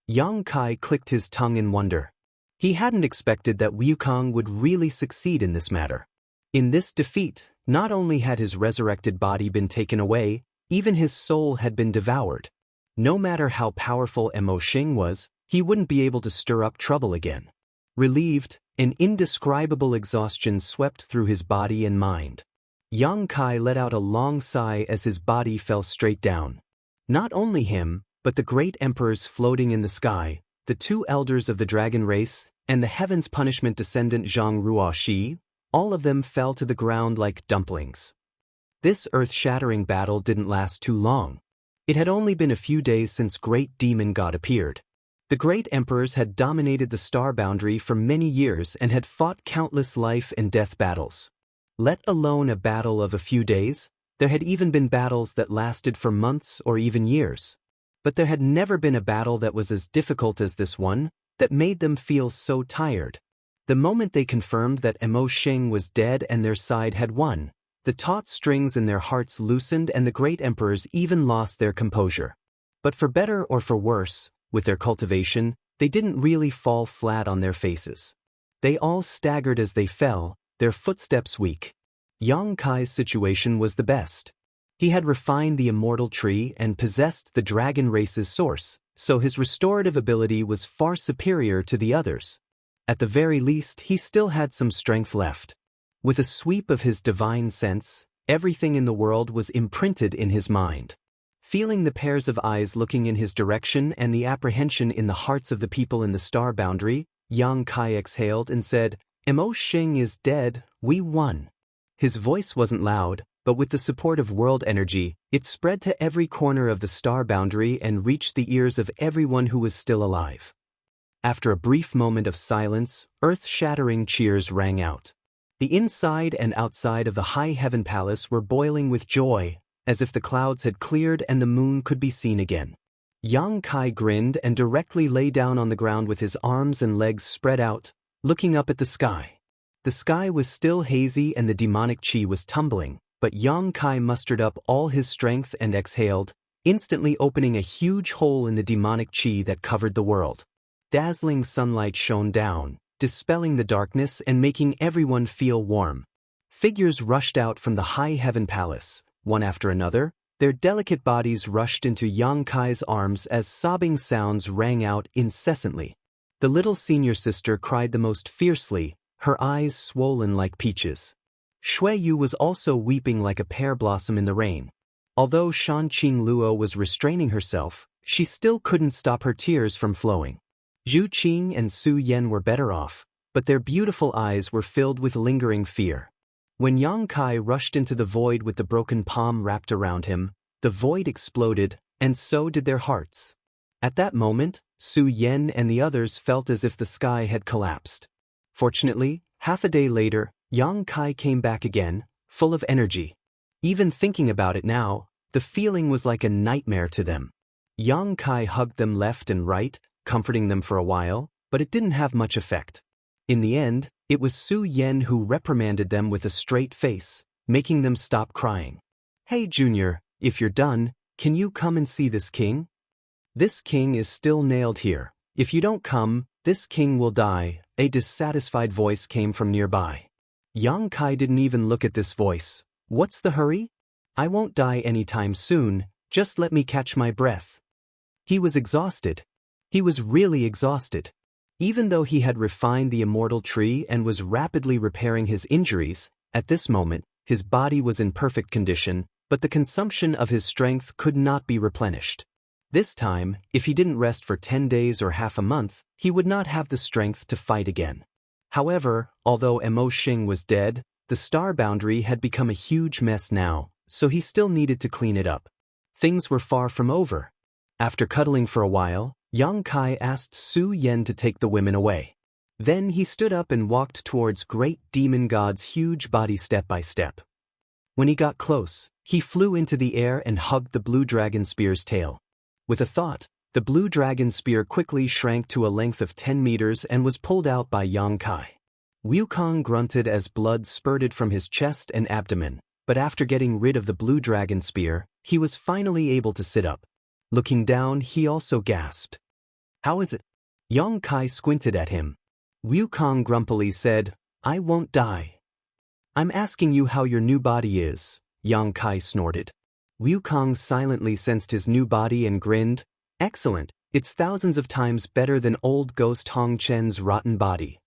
Yang Kai clicked his tongue in wonder. He hadn't expected that Wukong would really succeed in this matter. In this defeat, not only had his resurrected body been taken away, even his soul had been devoured. No matter how powerful Mo Sheng was, he wouldn't be able to stir up trouble again. Relieved, an indescribable exhaustion swept through his body and mind. Yang Kai let out a long sigh as his body fell straight down. Not only him, but the great emperors floating in the sky, the two elders of the dragon race, and the heaven's punishment descendant Zhang Ruoxi, all of them fell to the ground like dumplings. This earth-shattering battle didn't last too long. It had only been a few days since Great Demon God appeared. The great emperors had dominated the star boundary for many years and had fought countless life and death battles. Let alone a battle of a few days, there had even been battles that lasted for months or even years. But there had never been a battle that was as difficult as this one, that made them feel so tired. The moment they confirmed that Mo Sheng was dead and their side had won, the taut strings in their hearts loosened and the great emperors even lost their composure. But for better or for worse, with their cultivation, they didn't really fall flat on their faces. They all staggered as they fell, their footsteps weak. Yang Kai's situation was the best. He had refined the immortal tree and possessed the dragon race's source, so his restorative ability was far superior to the others. At the very least, he still had some strength left. With a sweep of his divine sense, everything in the world was imprinted in his mind. Feeling the pairs of eyes looking in his direction and the apprehension in the hearts of the people in the star boundary, Yang Kai exhaled and said, "Mo Xing is dead, we won." His voice wasn't loud, but with the support of world energy, it spread to every corner of the star boundary and reached the ears of everyone who was still alive. After a brief moment of silence, earth-shattering cheers rang out. The inside and outside of the High Heaven Palace were boiling with joy, as if the clouds had cleared and the moon could be seen again. Yang Kai grinned and directly lay down on the ground with his arms and legs spread out, looking up at the sky. The sky was still hazy and the demonic chi was tumbling, but Yang Kai mustered up all his strength and exhaled, instantly opening a huge hole in the demonic chi that covered the world. Dazzling sunlight shone down, dispelling the darkness and making everyone feel warm. Figures rushed out from the High Heaven Palace, one after another. Their delicate bodies rushed into Yang Kai's arms as sobbing sounds rang out incessantly. The little senior sister cried the most fiercely, her eyes swollen like peaches. Shui Yu was also weeping like a pear blossom in the rain. Although Shan Qing Luo was restraining herself, she still couldn't stop her tears from flowing. Zhu Qing and Su Yan were better off, but their beautiful eyes were filled with lingering fear. When Yang Kai rushed into the void with the broken palm wrapped around him, the void exploded, and so did their hearts. At that moment, Su Yan and the others felt as if the sky had collapsed. Fortunately, half a day later, Yang Kai came back again, full of energy. Even thinking about it now, the feeling was like a nightmare to them. Yang Kai hugged them left and right, comforting them for a while, but it didn't have much effect. In the end, it was Su Yan who reprimanded them with a straight face, making them stop crying. "Hey Junior, if you're done, can you come and see this king? This king is still nailed here. If you don't come, this king will die." A dissatisfied voice came from nearby. Yang Kai didn't even look at this voice. "What's the hurry? I won't die anytime soon, just let me catch my breath." He was exhausted. He was really exhausted. Even though he had refined the immortal tree and was rapidly repairing his injuries, at this moment, his body was in perfect condition, but the consumption of his strength could not be replenished. This time, if he didn't rest for 10 days or half a month, he would not have the strength to fight again. However, although Mo Xing was dead, the star boundary had become a huge mess now, so he still needed to clean it up. Things were far from over. After cuddling for a while, Yang Kai asked Su Yan to take the women away. Then he stood up and walked towards Great Demon God's huge body step by step. When he got close, he flew into the air and hugged the blue dragon spear's tail. With a thought, the blue dragon spear quickly shrank to a length of 10 meters and was pulled out by Yang Kai. Wukong grunted as blood spurted from his chest and abdomen, but after getting rid of the blue dragon spear, he was finally able to sit up. Looking down, he also gasped. "How is it?" Yang Kai squinted at him. Wukong grumpily said, "I won't die." "I'm asking you how your new body is," Yang Kai snorted. Wukong silently sensed his new body and grinned. "Excellent, it's thousands of times better than old ghost Hong Chen's rotten body.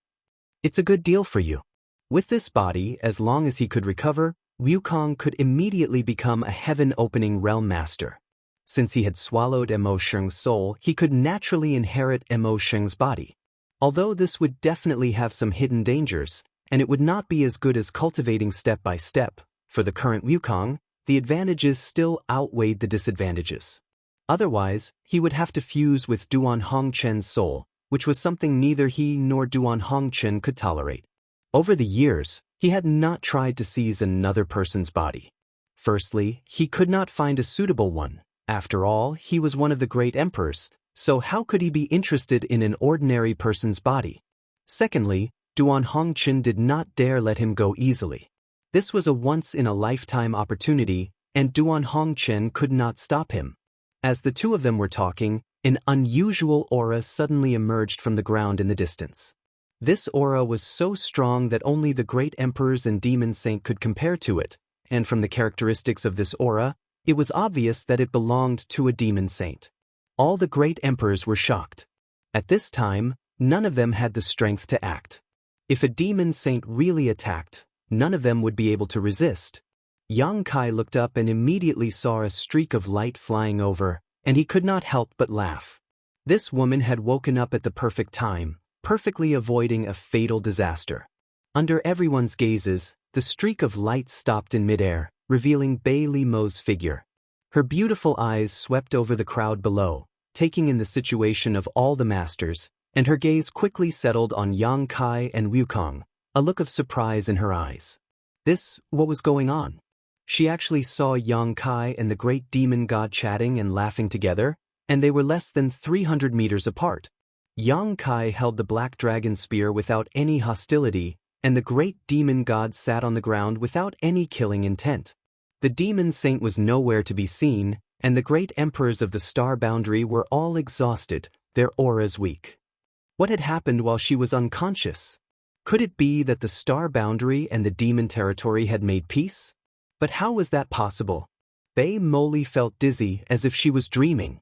It's a good deal for you." With this body, as long as he could recover, Wukong could immediately become a heaven-opening realm master. Since he had swallowed Mo Sheng's soul, he could naturally inherit Mo Sheng's body. Although this would definitely have some hidden dangers, and it would not be as good as cultivating step by step, for the current Wukong, the advantages still outweighed the disadvantages. Otherwise, he would have to fuse with Duan Hongchen's soul, which was something neither he nor Duan Hongchen could tolerate. Over the years, he had not tried to seize another person's body. Firstly, he could not find a suitable one. After all, he was one of the great emperors, so how could he be interested in an ordinary person's body? Secondly, Duan Hongchen did not dare let him go easily. This was a once-in-a-lifetime opportunity, and Duan Hongchen could not stop him. As the two of them were talking, an unusual aura suddenly emerged from the ground in the distance. This aura was so strong that only the great emperors and demon saint could compare to it, and from the characteristics of this aura, it was obvious that it belonged to a demon saint. All the great emperors were shocked. At this time, none of them had the strength to act. If a demon saint really attacked, none of them would be able to resist. Yang Kai looked up and immediately saw a streak of light flying over, and he could not help but laugh. This woman had woken up at the perfect time, perfectly avoiding a fatal disaster. Under everyone's gazes, the streak of light stopped in midair, revealing Bei Li Mo's figure. Her beautiful eyes swept over the crowd below, taking in the situation of all the masters, and her gaze quickly settled on Yang Kai and Wukong, a look of surprise in her eyes. What was going on? She actually saw Yang Kai and the great demon god chatting and laughing together, and they were less than 300 meters apart. Yang Kai held the black dragon spear without any hostility, and the great demon god sat on the ground without any killing intent. The demon saint was nowhere to be seen, and the great emperors of the star boundary were all exhausted, their auras weak. What had happened while she was unconscious? Could it be that the star boundary and the demon territory had made peace? But how was that possible? Bei Li felt dizzy as if she was dreaming.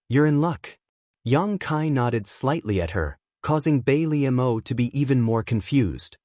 "You're in luck." Yang Kai nodded slightly at her, causing Bei Li Mo to be even more confused.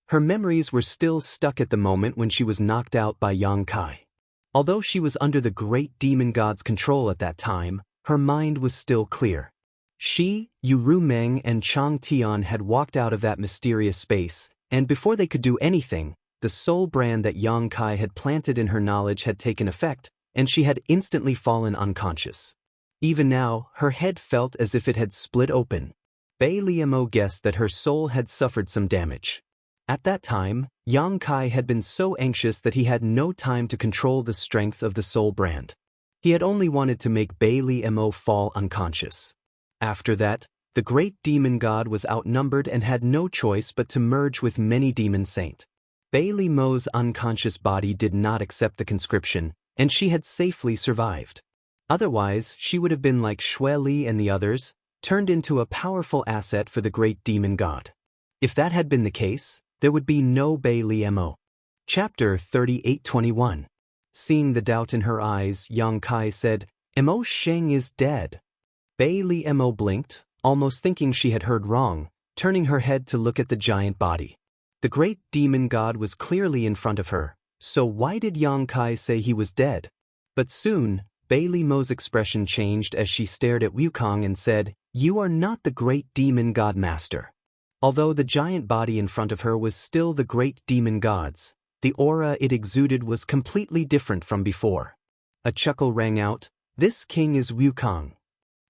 Her memories were still stuck at the moment when she was knocked out by Yang Kai. Although she was under the great demon god's control at that time, her mind was still clear. She, Yu Rumeng and Chang Tian had walked out of that mysterious space, and before they could do anything, the soul brand that Yang Kai had planted in her knowledge had taken effect, and she had instantly fallen unconscious. Even now, her head felt as if it had split open. Bei Li Mo guessed that her soul had suffered some damage. At that time, Yang Kai had been so anxious that he had no time to control the strength of the soul brand. He had only wanted to make Bei Li Mo fall unconscious. After that, the great demon god was outnumbered and had no choice but to merge with many demon saint. Bei Li Mo's unconscious body did not accept the conscription, and she had safely survived. Otherwise, she would have been like Xue Li and the others, turned into a powerful asset for the great demon god. If that had been the case, there would be no Bei Li Mo. Chapter 38:21. Seeing the doubt in her eyes, Yang Kai said, "Mo Sheng is dead." Bei Li Mo blinked, almost thinking she had heard wrong, turning her head to look at the giant body. The great demon god was clearly in front of her, so why did Yang Kai say he was dead? But soon, Bei Li Mo's expression changed as she stared at Wukong and said, "You are not the great demon god master." Although the giant body in front of her was still the great demon god's, the aura it exuded was completely different from before. A chuckle rang out, "This king is Wukong."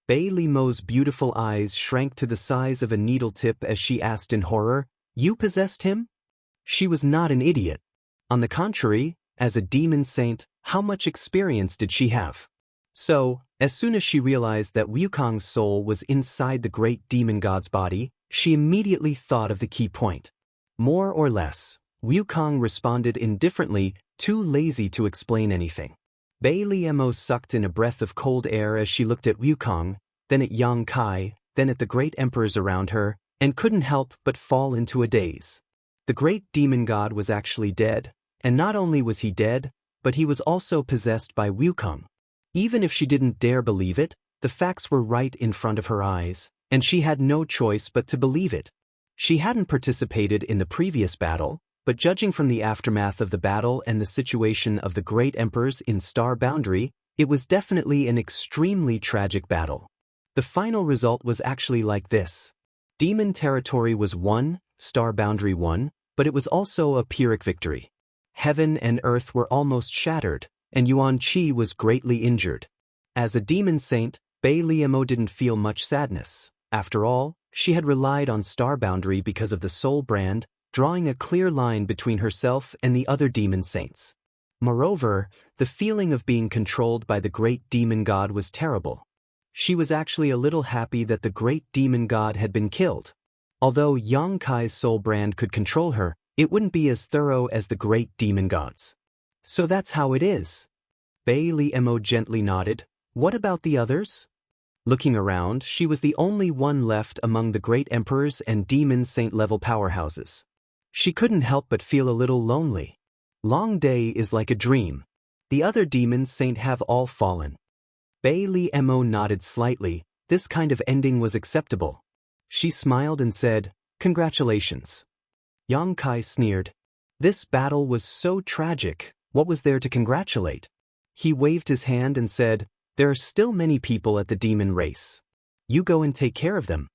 Bei Li Mo's beautiful eyes shrank to the size of a needle tip as she asked in horror, "You possessed him?" She was not an idiot. On the contrary, as a demon saint, how much experience did she have? So, as soon as she realized that Wukong's soul was inside the great demon god's body, she immediately thought of the key point. More or less, Wukong responded indifferently, too lazy to explain anything. Bei Li Mo sucked in a breath of cold air as she looked at Wukong, then at Yang Kai, then at the great emperors around her, and couldn't help but fall into a daze. The great demon god was actually dead, and not only was he dead, but he was also possessed by Wukong. Even if she didn't dare believe it, the facts were right in front of her eyes, and she had no choice but to believe it. She hadn't participated in the previous battle, but judging from the aftermath of the battle and the situation of the great emperors in Star Boundary, it was definitely an extremely tragic battle. The final result was actually like this. Demon territory was won, Star Boundary won, but it was also a Pyrrhic victory. Heaven and earth were almost shattered, and Yuan Qi was greatly injured. As a demon saint, Bei Li Mo didn't feel much sadness. After all, she had relied on Star Boundary because of the soul brand, drawing a clear line between herself and the other demon saints. Moreover, the feeling of being controlled by the great demon god was terrible. She was actually a little happy that the great demon god had been killed. Although Yang Kai's soul brand could control her, it wouldn't be as thorough as the great demon god's. So that's how it is. Bei Li Mo gently nodded. What about the others? Looking around, she was the only one left among the great emperors and demon saint-level powerhouses. She couldn't help but feel a little lonely. Long Day is like a dream. The other demon saint have all fallen. Bei Li Mo nodded slightly. This kind of ending was acceptable. She smiled and said, "Congratulations." Yang Kai sneered. This battle was so tragic. What was there to congratulate? He waved his hand and said, "There are still many people at the demon race. You go and take care of them."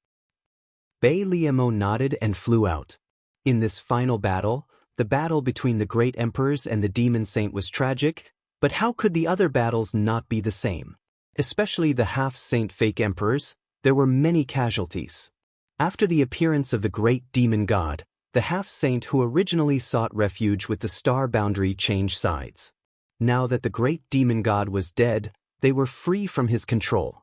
Bei Liemo nodded and flew out. In this final battle, the battle between the great emperors and the demon saint was tragic, but how could the other battles not be the same? Especially the half-saint fake emperors, there were many casualties. After the appearance of the great demon god, the half-saint who originally sought refuge with the star boundary changed sides. Now that the great demon god was dead, they were free from his control.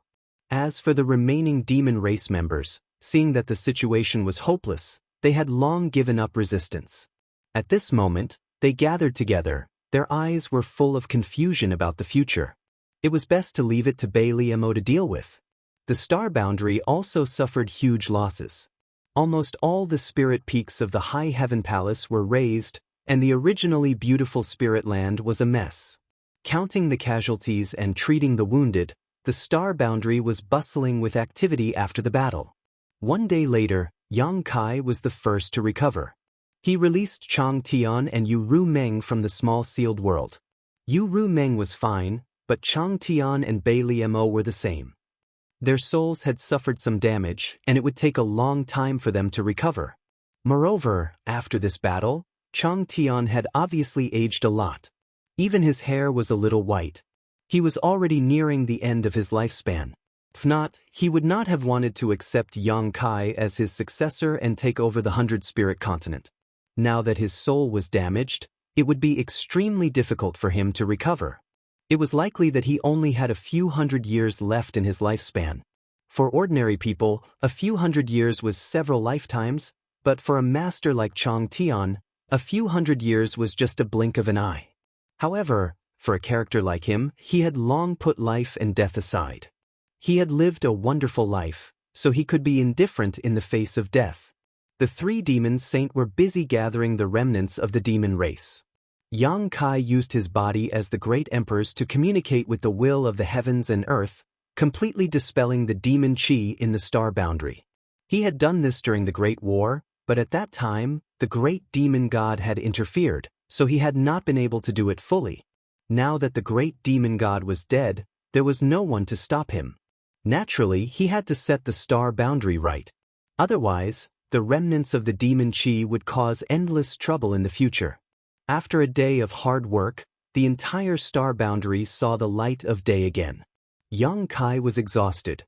As for the remaining demon race members, seeing that the situation was hopeless, they had long given up resistance. At this moment, they gathered together, their eyes were full of confusion about the future. It was best to leave it to Bei Liemo to deal with. The star boundary also suffered huge losses. Almost all the spirit peaks of the High Heaven Palace were razed, and the originally beautiful spirit land was a mess. Counting the casualties and treating the wounded, the star boundary was bustling with activity after the battle. One day later, Yang Kai was the first to recover. He released Chang Tian and Yu Ru Meng from the small sealed world. Yu Ru Meng was fine, but Chang Tian and Bei Liemo were the same. Their souls had suffered some damage, and it would take a long time for them to recover. Moreover, after this battle, Chang Tian had obviously aged a lot. Even his hair was a little white. He was already nearing the end of his lifespan. If not, he would not have wanted to accept Yang Kai as his successor and take over the 100-spirit continent. Now that his soul was damaged, it would be extremely difficult for him to recover. It was likely that he only had a few hundred years left in his lifespan. For ordinary people, a few hundred years was several lifetimes, but for a master like Chang Tian, a few hundred years was just a blink of an eye. However, for a character like him, he had long put life and death aside. He had lived a wonderful life, so he could be indifferent in the face of death. The three demons saint were busy gathering the remnants of the demon race. Yang Kai used his body as the great emperors to communicate with the will of the heavens and earth, completely dispelling the demon chi in the star boundary. He had done this during the Great War, but at that time, the great demon god had interfered, so he had not been able to do it fully. Now that the great demon god was dead, there was no one to stop him. Naturally, he had to set the star boundary right. Otherwise, the remnants of the demon chi would cause endless trouble in the future. After a day of hard work, the entire star boundary saw the light of day again. Yang Kai was exhausted.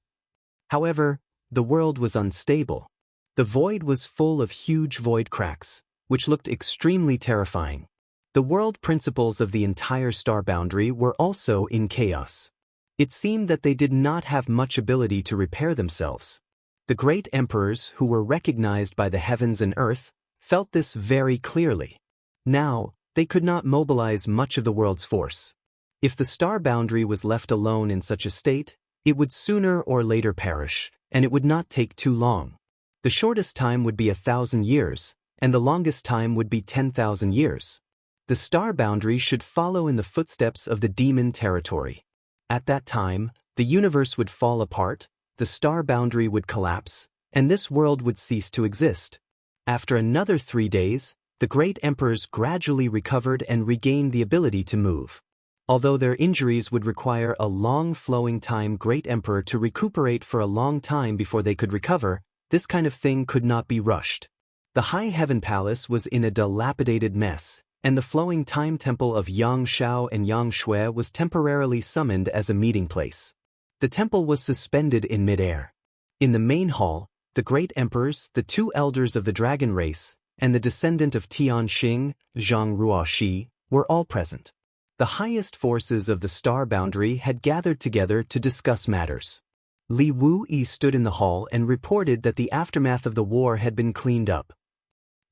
However, the world was unstable. The void was full of huge void cracks, which looked extremely terrifying. The world principles of the entire star boundary were also in chaos. It seemed that they did not have much ability to repair themselves. The great emperors, who were recognized by the heavens and earth, felt this very clearly. Now, they could not mobilize much of the world's force. If the star boundary was left alone in such a state, it would sooner or later perish, and it would not take too long. The shortest time would be 1,000 years, and the longest time would be 10,000 years. The star boundary should follow in the footsteps of the demon territory. At that time, the universe would fall apart, the star boundary would collapse, and this world would cease to exist. After another 3 days, the great emperors gradually recovered and regained the ability to move. Although their injuries would require a long flowing time great emperor to recuperate for a long time before they could recover, this kind of thing could not be rushed. The High Heaven Palace was in a dilapidated mess, and the flowing time temple of Yang Shao and Yang Shui was temporarily summoned as a meeting place. The temple was suspended in midair. In the main hall, the great emperors, the 2 elders of the dragon race, and the descendant of Tian Xing, Zhang Ruoxi, were all present. The highest forces of the star boundary had gathered together to discuss matters. Li Wu-yi stood in the hall and reported that the aftermath of the war had been cleaned up.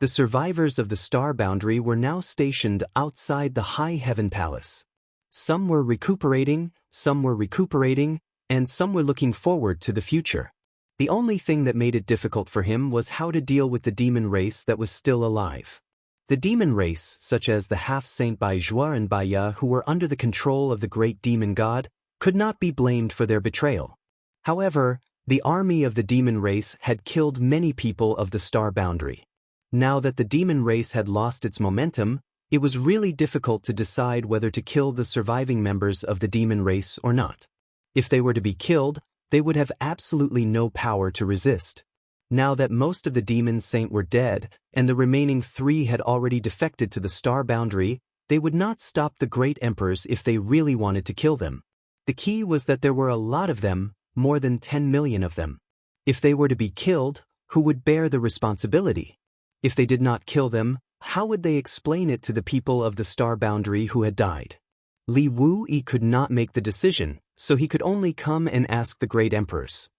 The survivors of the star boundary were now stationed outside the High Heaven Palace. Some were recuperating, and some were looking forward to the future. The only thing that made it difficult for him was how to deal with the demon race that was still alive. The demon race, such as the half-saint Baizhua and Baya who were under the control of the great demon god, could not be blamed for their betrayal. However, the army of the demon race had killed many people of the star boundary. Now that the demon race had lost its momentum, It was really difficult to decide whether to kill the surviving members of the demon race or not. If they were to be killed, they would have absolutely no power to resist. Now that most of the demon saint were dead, and the remaining 3 had already defected to the star boundary, they would not stop the great emperors if they really wanted to kill them. The key was that there were a lot of them, more than 10 million of them. If they were to be killed, who would bear the responsibility? If they did not kill them, how would they explain it to the people of the star boundary who had died? Li Wuyi could not make the decision, so he could only come and ask the great emperors.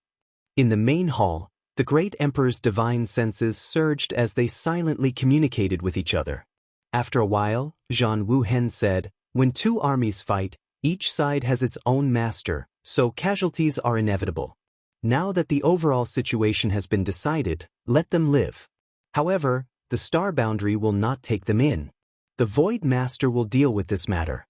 In the main hall, the great emperor's divine senses surged as they silently communicated with each other. After a while, Zhang Wuhen said, "When 2 armies fight, each side has its own master, so casualties are inevitable. Now that the overall situation has been decided, let them live. However, the star boundary will not take them in. The Void Master will deal with this matter."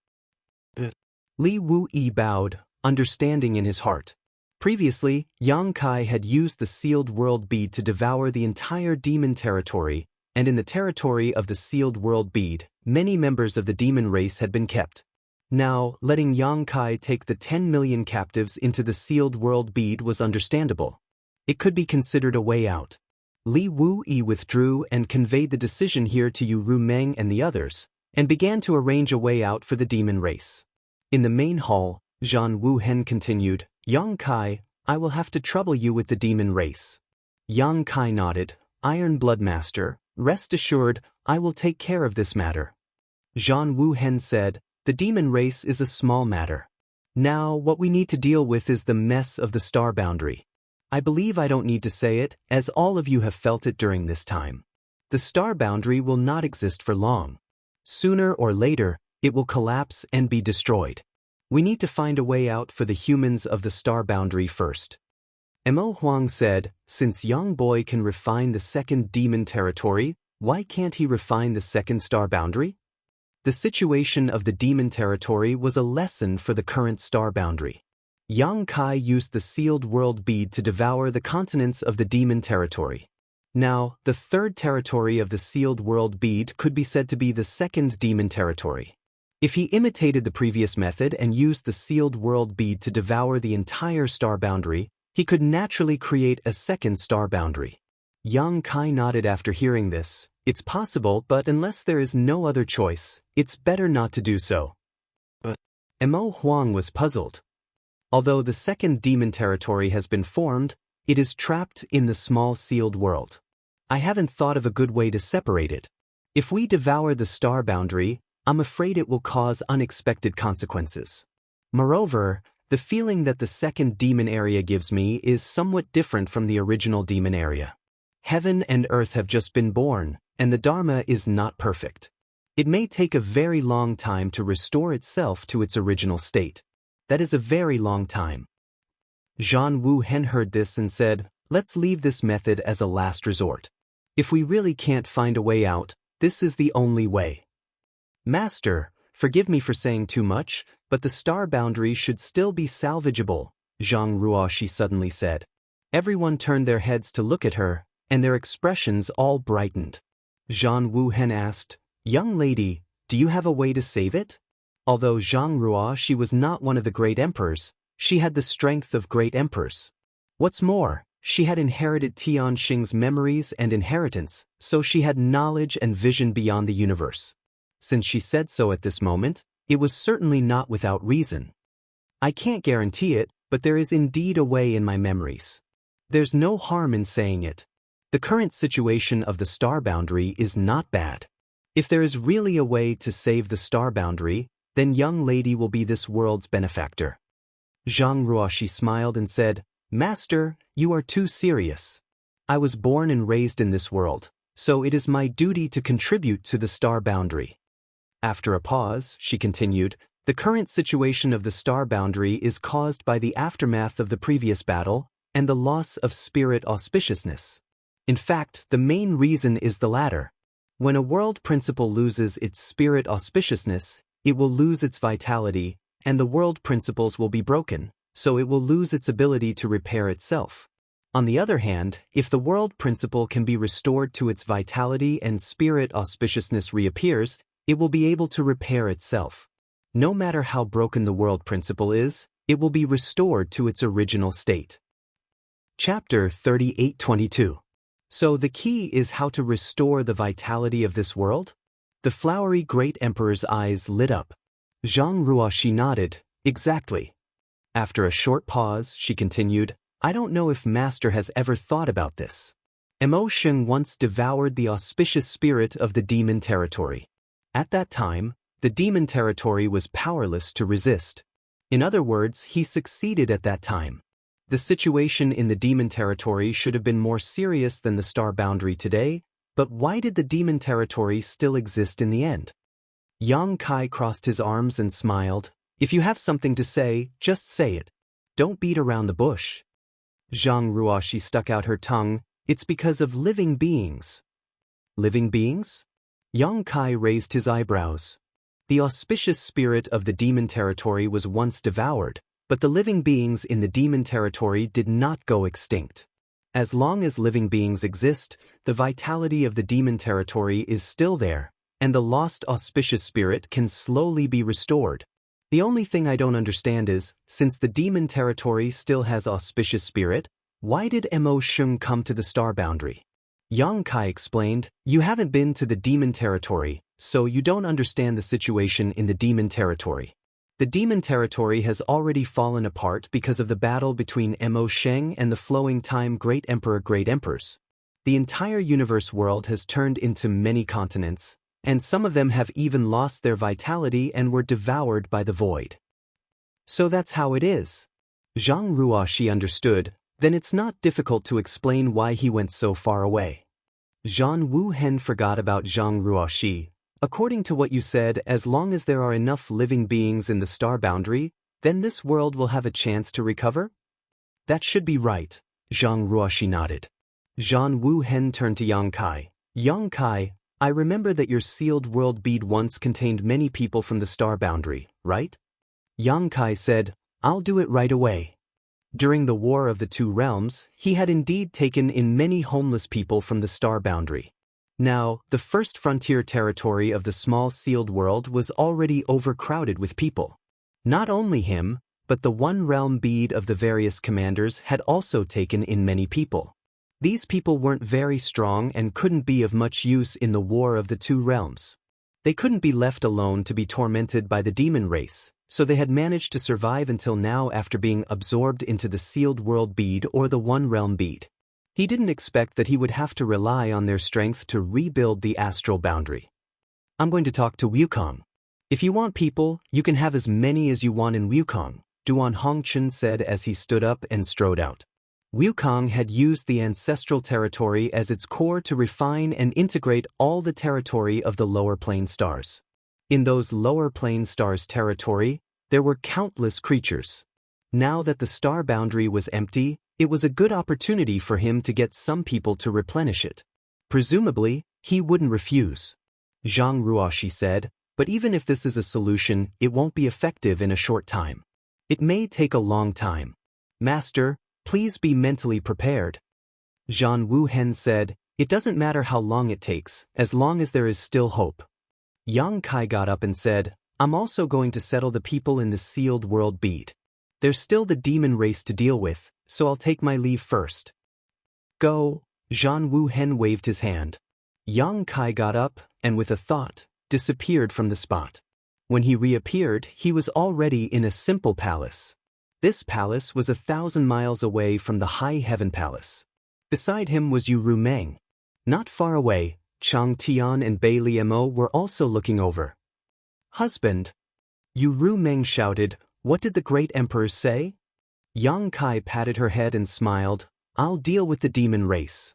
Li Wuyi bowed, understanding in his heart. Previously, Yang Kai had used the sealed world bead to devour the entire demon territory, and in the territory of the sealed world bead, many members of the demon race had been kept. Now, letting Yang Kai take the 10 million captives into the sealed world bead was understandable. It could be considered a way out. Li Wuyi withdrew and conveyed the decision here to Yu Rumeng and the others, and began to arrange a way out for the demon race. In the main hall, Zhang Wuhen continued, "Yang Kai, I will have to trouble you with the demon race." Yang Kai nodded, "Iron Blood Master, rest assured, I will take care of this matter." Zhang Wuhen said, "The demon race is a small matter. Now what we need to deal with is the mess of the star boundary. I believe I don't need to say it, as all of you have felt it during this time. The star boundary will not exist for long. Sooner or later, it will collapse and be destroyed. We need to find a way out for the humans of the star boundary first." Mo Huang said, "Since Young Boy can refine the 2nd demon territory, why can't he refine the 2nd star boundary?" The situation of the demon territory was a lesson for the current star boundary. Yang Kai used the sealed world bead to devour the continents of the demon territory. Now, the 3rd territory of the sealed world bead could be said to be the 2nd demon territory. If he imitated the previous method and used the sealed world bead to devour the entire star boundary, he could naturally create a 2nd star boundary. Yang Kai nodded after hearing this. "It's possible, but unless there is no other choice, it's better not to do so." But Mo Huang was puzzled. Although the 2nd demon territory has been formed, it is trapped in the small sealed world. I haven't thought of a good way to separate it. If we devour the star boundary, I'm afraid it will cause unexpected consequences. Moreover, the feeling that the 2nd demon area gives me is somewhat different from the original demon area. Heaven and earth have just been born, and the Dharma is not perfect. It may take a very long time to restore itself to its original state. That is a very long time. Zhang Wuhen heard this and said, "Let's leave this method as a last resort. If we really can't find a way out, this is the only way." "Master, forgive me for saying too much, but the star boundary should still be salvageable," Zhang Ruoshi suddenly said. Everyone turned their heads to look at her, and their expressions all brightened. Zhang Wuhen asked, "Young lady, do you have a way to save it?" Although Zhang Ruoshi was not one of the great emperors, she had the strength of great emperors. What's more, she had inherited Tianxing's memories and inheritance, so she had knowledge and vision beyond the universe. Since she said so at this moment, it was certainly not without reason. "I can't guarantee it, but there is indeed a way in my memories. There's no harm in saying it. The current situation of the star boundary is not bad. If there is really a way to save the star boundary, then young lady will be this world's benefactor." Zhang Ruoshi smiled and said, "Master, you are too serious. I was born and raised in this world, so it is my duty to contribute to the star boundary." After a pause, she continued, "The current situation of the star boundary is caused by the aftermath of the previous battle and the loss of spirit auspiciousness. In fact, the main reason is the latter. When a world principle loses its spirit auspiciousness, it will lose its vitality, and the world principles will be broken, so it will lose its ability to repair itself. On the other hand, if the world principle can be restored to its vitality and spirit auspiciousness reappears, It will be able to repair itself. No matter how broken the world principle is, it will be restored to its original state. Chapter 38:22. So the key is how to restore the vitality of this world? The flowery great emperor's eyes lit up. Zhang Ruoxi nodded. Exactly. After a short pause, she continued, I don't know if Master has ever thought about this. Mo Sheng once devoured the auspicious spirit of the demon territory. At that time, the demon territory was powerless to resist. In other words, he succeeded at that time. The situation in the demon territory should have been more serious than the star boundary today, but why did the demon territory still exist in the end? Yang Kai crossed his arms and smiled. If you have something to say, just say it. Don't beat around the bush. Zhang Ruoxi stuck out her tongue. It's because of living beings. Living beings? Yang Kai raised his eyebrows. The auspicious spirit of the demon territory was once devoured, but the living beings in the demon territory did not go extinct. As long as living beings exist, the vitality of the demon territory is still there, and the lost auspicious spirit can slowly be restored. The only thing I don't understand is, since the demon territory still has auspicious spirit, why did Mo Sheng come to the star boundary? Yang Kai explained, you haven't been to the demon territory, so you don't understand the situation in the demon territory. The demon territory has already fallen apart because of the battle between Mo Sheng and the flowing time Great Emperor Great Emperors. The entire universe world has turned into many continents, and some of them have even lost their vitality and were devoured by the void. So that's how it is. Zhang Ruoxi understood. Then it's not difficult to explain why he went so far away. Zhan Wuhen forgot about Zhang Ruoxi. According to what you said, as long as there are enough living beings in the star boundary, then this world will have a chance to recover? That should be right, Zhang Ruoxi nodded. Zhan Wuhen turned to Yang Kai. Yang Kai, I remember that your sealed world bead once contained many people from the star boundary, right? Yang Kai said, I'll do it right away. During the War of the Two Realms, he had indeed taken in many homeless people from the star boundary. Now, the first frontier territory of the small sealed world was already overcrowded with people. Not only him, but the one realm bead of the various commanders had also taken in many people. These people weren't very strong and couldn't be of much use in the War of the Two Realms. They couldn't be left alone to be tormented by the demon race, so they had managed to survive until now after being absorbed into the sealed world bead or the one realm bead. He didn't expect that he would have to rely on their strength to rebuild the astral boundary. I'm going to talk to Wukong. If you want people, you can have as many as you want in Wukong, Duan Hongchen said as he stood up and strode out. Wukong had used the ancestral territory as its core to refine and integrate all the territory of the lower plane stars. In those lower plane stars' territory, there were countless creatures. Now that the star boundary was empty, it was a good opportunity for him to get some people to replenish it. Presumably, he wouldn't refuse. Zhang Ruoxi said, but even if this is a solution, it won't be effective in a short time. It may take a long time. Master, please be mentally prepared. Zhan Wuhen said, it doesn't matter how long it takes, as long as there is still hope. Yang Kai got up and said, I'm also going to settle the people in the sealed world bead. There's still the demon race to deal with, so I'll take my leave first. Go, Zhan Wuhen waved his hand. Yang Kai got up, and with a thought, disappeared from the spot. When he reappeared, he was already in a simple palace. This palace was 1,000 miles away from the High Heaven Palace. Beside him was Yu Rumeng. Not far away, Chang Tian and Bai Liemo were also looking over. Husband. Yu Rumeng shouted, what did the great emperor say? Yang Kai patted her head and smiled, I'll deal with the demon race.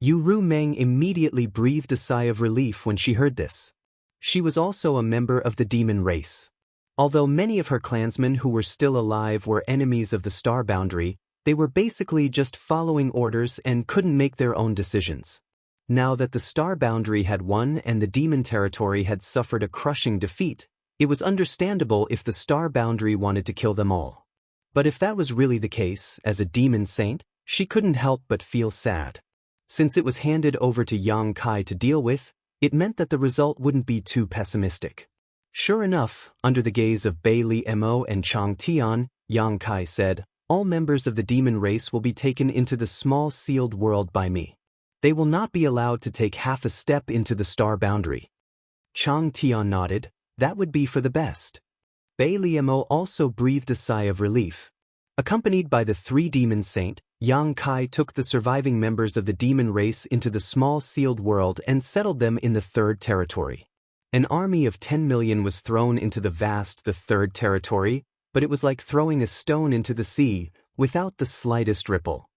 Yu Rumeng immediately breathed a sigh of relief when she heard this. She was also a member of the demon race. Although many of her clansmen who were still alive were enemies of the star boundary, they were basically just following orders and couldn't make their own decisions. Now that the star boundary had won and the demon territory had suffered a crushing defeat, it was understandable if the star boundary wanted to kill them all. But if that was really the case, as a demon saint, she couldn't help but feel sad. Since it was handed over to Yang Kai to deal with, It meant that the result wouldn't be too pessimistic. Sure enough, under the gaze of Bai Li Mo and Chang Tian, Yang Kai said, "All members of the demon race will be taken into the small sealed world by me. They will not be allowed to take half a step into the star boundary." Chang Tian nodded. That would be for the best. Bai Li Mo also breathed a sigh of relief. Accompanied by the 3 demon saint, Yang Kai took the surviving members of the demon race into the small sealed world and settled them in the 3rd territory. An army of 10 million was thrown into the 3rd territory, but it was like throwing a stone into the sea, without the slightest ripple.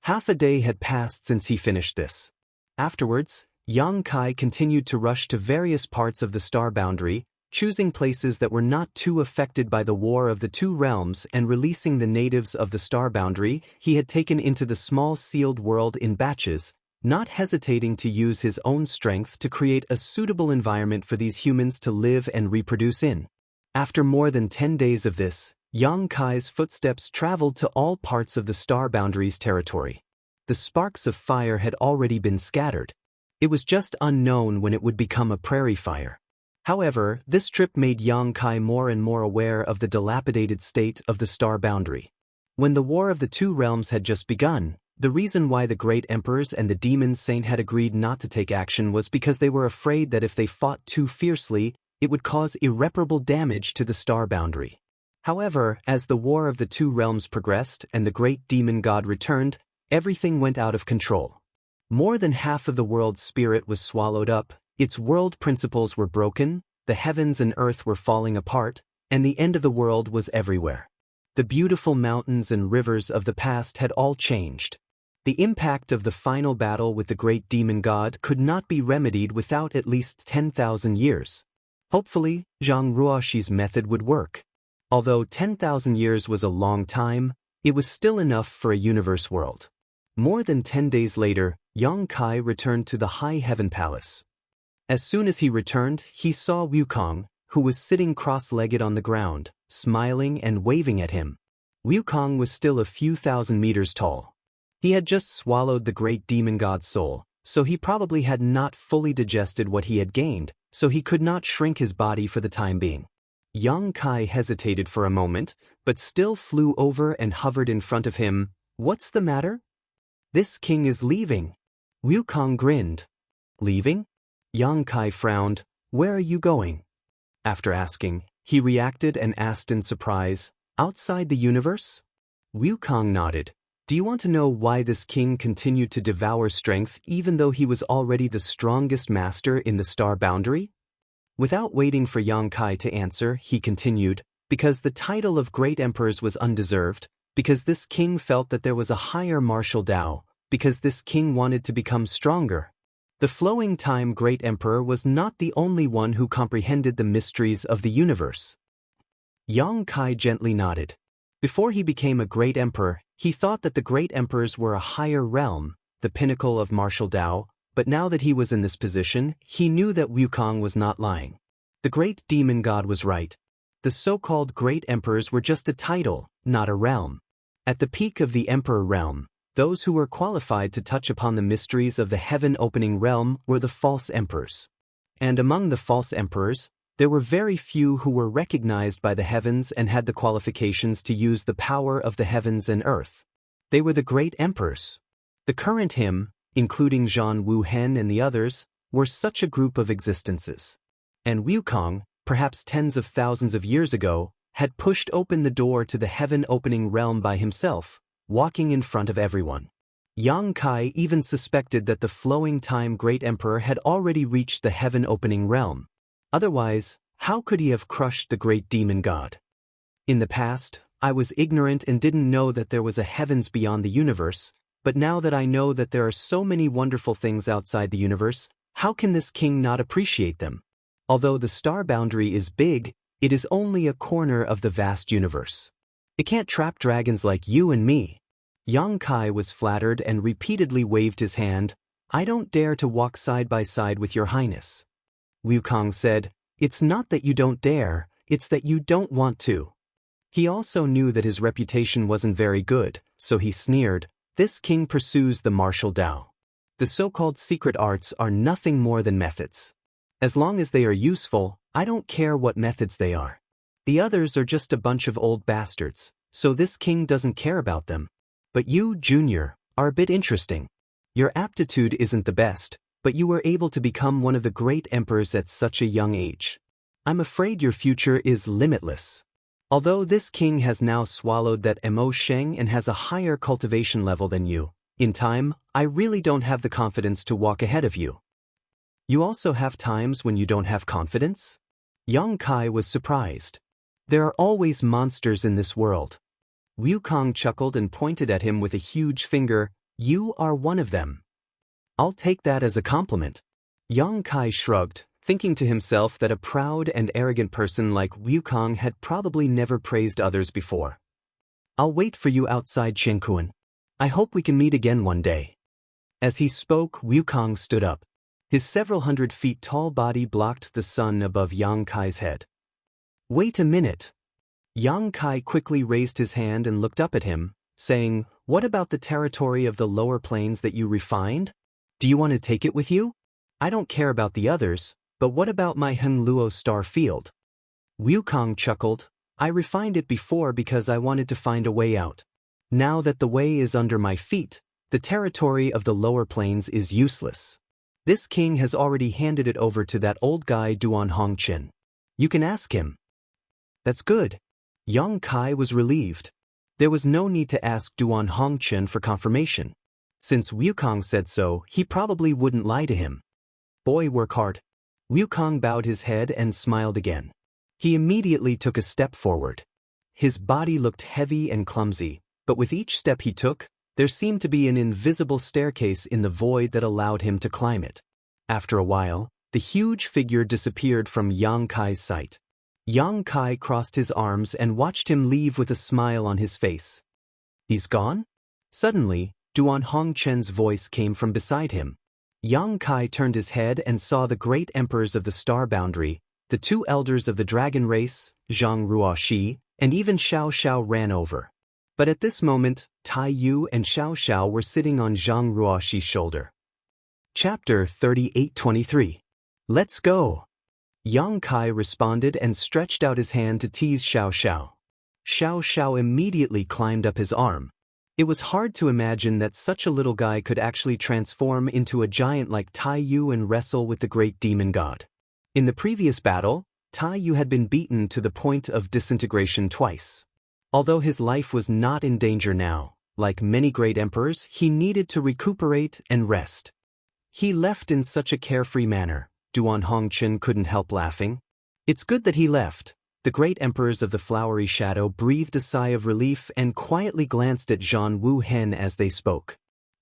Half a day had passed since he finished this. Afterwards, Yang Kai continued to rush to various parts of the star boundary, choosing places that were not too affected by the war of the 2 realms and releasing the natives of the star boundary he had taken into the small sealed world in batches, not hesitating to use his own strength to create a suitable environment for these humans to live and reproduce in. After more than 10 days of this, Yang Kai's footsteps traveled to all parts of the star boundary's territory. The sparks of fire had already been scattered. It was just unknown when it would become a prairie fire. However, this trip made Yang Kai more and more aware of the dilapidated state of the star boundary. When the War of the 2 Realms had just begun, the reason why the Great Emperors and the Demon Saint had agreed not to take action was because they were afraid that if they fought too fiercely, it would cause irreparable damage to the star boundary. However, as the War of the 2 Realms progressed and the Great Demon God returned, everything went out of control. More than half of the world's spirit was swallowed up, its world principles were broken, the heavens and earth were falling apart, and the end of the world was everywhere. The beautiful mountains and rivers of the past had all changed. The impact of the final battle with the great demon god could not be remedied without at least 10,000 years. Hopefully, Zhang Ruoxi's method would work. Although 10,000 years was a long time, it was still enough for a universe world. More than 10 days later, Yang Kai returned to the High Heaven Palace. As soon as he returned, he saw Wukong, who was sitting cross-legged on the ground, smiling and waving at him. Wukong was still a few thousand meters tall. He had just swallowed the great demon god's soul, so he probably had not fully digested what he had gained, so he could not shrink his body for the time being. Yang Kai hesitated for a moment, but still flew over and hovered in front of him. "What's the matter?" "This king is leaving." Wukong grinned. "Leaving?" Yang Kai frowned. "Where are you going?" After asking, he reacted and asked in surprise, "Outside the universe?" Wukong nodded. "Do you want to know why this king continued to devour strength even though he was already the strongest master in the star boundary?" Without waiting for Yang Kai to answer, he continued, "Because the title of Great Emperors was undeserved, because this king felt that there was a higher martial Tao, because this king wanted to become stronger. The flowing time Great Emperor was not the only one who comprehended the mysteries of the universe." Yang Kai gently nodded. Before he became a great emperor, he thought that the great emperors were a higher realm, the pinnacle of martial Tao, but now that he was in this position, he knew that Wukong was not lying. The great demon god was right. The so-called great emperors were just a title, not a realm. At the peak of the emperor realm, those who were qualified to touch upon the mysteries of the heaven-opening realm were the false emperors. And among the false emperors, there were very few who were recognized by the heavens and had the qualifications to use the power of the heavens and earth. They were the great emperors. The current him, including Zhan Wuhen and the others, were such a group of existences. And Wukong, perhaps tens of thousands of years ago, had pushed open the door to the heaven-opening realm by himself, walking in front of everyone. Yang Kai even suspected that the flowing time great emperor had already reached the heaven-opening realm. Otherwise, how could he have crushed the great demon god? In the past, I was ignorant and didn't know that there was a heavens beyond the universe, but now that I know that there are so many wonderful things outside the universe, how can this king not appreciate them? Although the star boundary is big, it is only a corner of the vast universe. It can't trap dragons like you and me. Yang Kai was flattered and repeatedly waved his hand. "I don't dare to walk side by side with your highness." Wukong said, "It's not that you don't dare, it's that you don't want to." He also knew that his reputation wasn't very good, so he sneered, "This king pursues the martial Tao." The so-called secret arts are nothing more than methods. As long as they are useful, I don't care what methods they are. The others are just a bunch of old bastards, so this king doesn't care about them. But you, Junior, are a bit interesting. Your aptitude isn't the best, but you were able to become one of the great emperors at such a young age. I'm afraid your future is limitless. Although this king has now swallowed that Mo Sheng and has a higher cultivation level than you, in time, I really don't have the confidence to walk ahead of you. You also have times when you don't have confidence? Yang Kai was surprised. There are always monsters in this world. Wukong chuckled and pointed at him with a huge finger. You are one of them. I'll take that as a compliment. Yang Kai shrugged, thinking to himself that a proud and arrogant person like Wukong had probably never praised others before. I'll wait for you outside Shenkuan. I hope we can meet again one day. As he spoke, Wukong stood up. His several hundred feet tall body blocked the sun above Yang Kai's head. Wait a minute. Yang Kai quickly raised his hand and looked up at him, saying, What about the territory of the lower plains that you refined? Do you want to take it with you? I don't care about the others, but what about my Henluo star field? Wukong chuckled. I refined it before because I wanted to find a way out. Now that the way is under my feet, the territory of the lower plains is useless. This king has already handed it over to that old guy Duan Hongqin. You can ask him. That's good. Yang Kai was relieved. There was no need to ask Duan Hongqin for confirmation. Since Wukong said so, he probably wouldn't lie to him. Boy, work hard. Wukong bowed his head and smiled again. He immediately took a step forward. His body looked heavy and clumsy, but with each step he took, there seemed to be an invisible staircase in the void that allowed him to climb it. After a while, the huge figure disappeared from Yang Kai's sight. Yang Kai crossed his arms and watched him leave with a smile on his face. He's gone? Suddenly, Duan Hongqin's voice came from beside him. Yang Kai turned his head and saw the great emperors of the star boundary, the two elders of the dragon race, Zhang Ruoxi, and even Xiao Xiao ran over. But at this moment, Tai Yu and Xiao Xiao were sitting on Zhang Ruoxi's shoulder. Chapter 38-23. Let's go. Yang Kai responded and stretched out his hand to tease Xiao Xiao. Xiao Xiao immediately climbed up his arm. It was hard to imagine that such a little guy could actually transform into a giant like Tai Yu and wrestle with the great demon god. In the previous battle, Tai Yu had been beaten to the point of disintegration twice. Although his life was not in danger now, like many great emperors, he needed to recuperate and rest. He left in such a carefree manner. Duan Hongqin couldn't help laughing. It's good that he left. The great emperors of the flowery shadow breathed a sigh of relief and quietly glanced at Zhan Wu Hen as they spoke.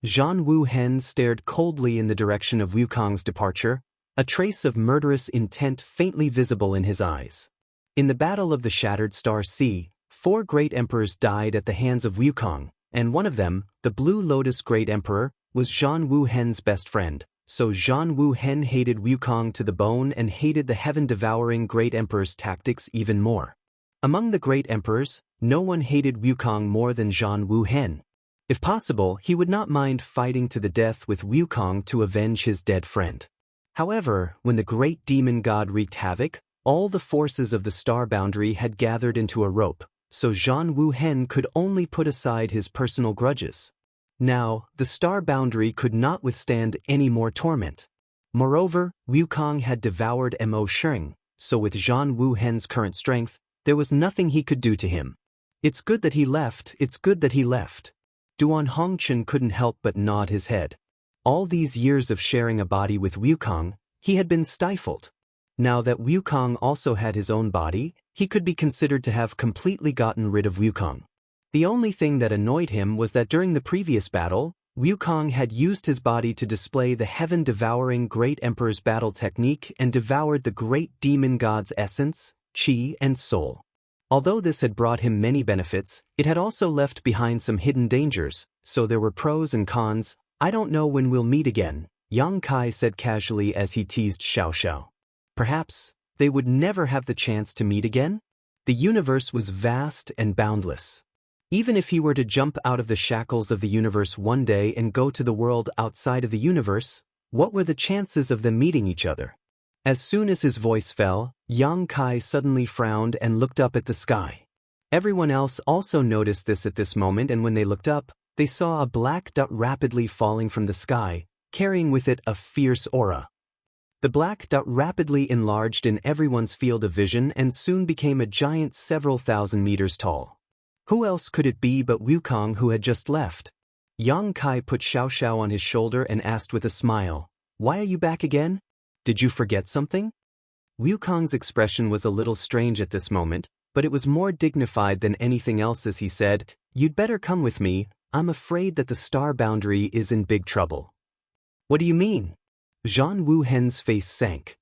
Zhan Wu Hen stared coldly in the direction of Wukong's departure, a trace of murderous intent faintly visible in his eyes. In the Battle of the Shattered Star Sea, 4 great emperors died at the hands of Wukong, and one of them, the Blue Lotus Great Emperor, was Zhan Wu Hen's best friend. So Zhan Wu Hen hated Wukong to the bone and hated the heaven-devouring Great Emperor's tactics even more. Among the Great Emperors, no one hated Wukong more than Zhan Wu Hen. If possible, he would not mind fighting to the death with Wukong to avenge his dead friend. However, when the great demon god wreaked havoc, all the forces of the star boundary had gathered into a rope, so Zhan Wu Hen could only put aside his personal grudges. Now, the star boundary could not withstand any more torment. Moreover, Wukong had devoured Mo Sheng, so with Zhan Wu Hen's current strength, there was nothing he could do to him. It's good that he left, it's good that he left. Duan Hongqin couldn't help but nod his head. All these years of sharing a body with Wukong, he had been stifled. Now that Wukong also had his own body, he could be considered to have completely gotten rid of Wukong. The only thing that annoyed him was that during the previous battle, Wukong had used his body to display the heaven-devouring Great Emperor's battle technique and devoured the great demon god's essence, chi, and soul. Although this had brought him many benefits, it had also left behind some hidden dangers, so there were pros and cons. I don't know when we'll meet again, Yang Kai said casually as he teased Xiao Xiao. Perhaps they would never have the chance to meet again? The universe was vast and boundless. Even if he were to jump out of the shackles of the universe one day and go to the world outside of the universe, what were the chances of them meeting each other? As soon as his voice fell, Yang Kai suddenly frowned and looked up at the sky. Everyone else also noticed this at this moment, and when they looked up, they saw a black dot rapidly falling from the sky, carrying with it a fierce aura. The black dot rapidly enlarged in everyone's field of vision and soon became a giant several thousand meters tall. Who else could it be but Wukong, who had just left? Yang Kai put Xiao Xiao on his shoulder and asked with a smile, "Why are you back again? Did you forget something?" Wukong's expression was a little strange at this moment, but it was more dignified than anything else as he said, "You'd better come with me. I'm afraid that the star boundary is in big trouble." "What do you mean?" Zhan Wuhen's face sank.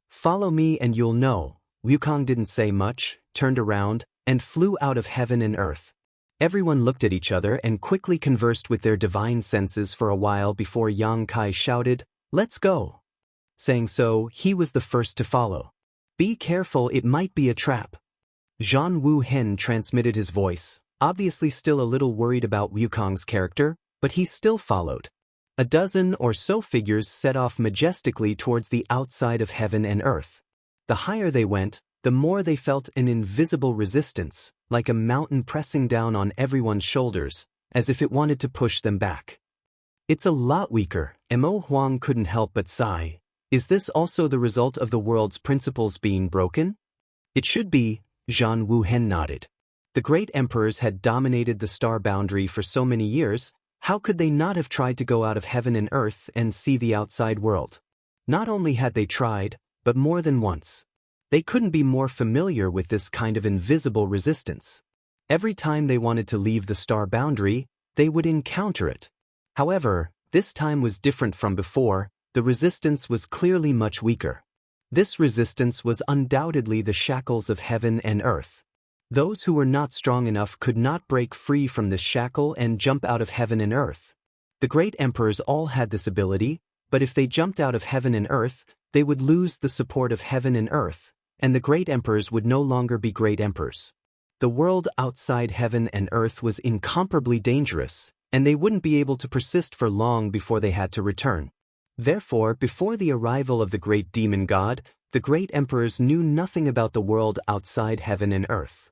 "Follow me and you'll know." Wukong didn't say much, turned around, and flew out of heaven and earth. Everyone looked at each other and quickly conversed with their divine senses for a while before Yang Kai shouted, "Let's go." Saying so, he was the first to follow. "Be careful, it might be a trap." Zhan Wuhen transmitted his voice, obviously still a little worried about Wukong's character, but he still followed. A dozen or so figures set off majestically towards the outside of heaven and earth. The higher they went, the more they felt an invisible resistance, like a mountain pressing down on everyone's shoulders, as if it wanted to push them back. "It's a lot weaker," Mo Huang couldn't help but sigh. "Is this also the result of the world's principles being broken?" "It should be," Zhan Wuhen nodded. The great emperors had dominated the star boundary for so many years. How could they not have tried to go out of heaven and earth and see the outside world? Not only had they tried, but more than once. They couldn't be more familiar with this kind of invisible resistance. Every time they wanted to leave the star boundary, they would encounter it. However, this time was different from before. The resistance was clearly much weaker. This resistance was undoubtedly the shackles of heaven and earth. Those who were not strong enough could not break free from this shackle and jump out of heaven and earth. The great emperors all had this ability, but if they jumped out of heaven and earth, they would lose the support of heaven and earth, and the great emperors would no longer be great emperors. The world outside heaven and earth was incomparably dangerous, and they wouldn't be able to persist for long before they had to return. Therefore, before the arrival of the great demon god, the great emperors knew nothing about the world outside heaven and earth.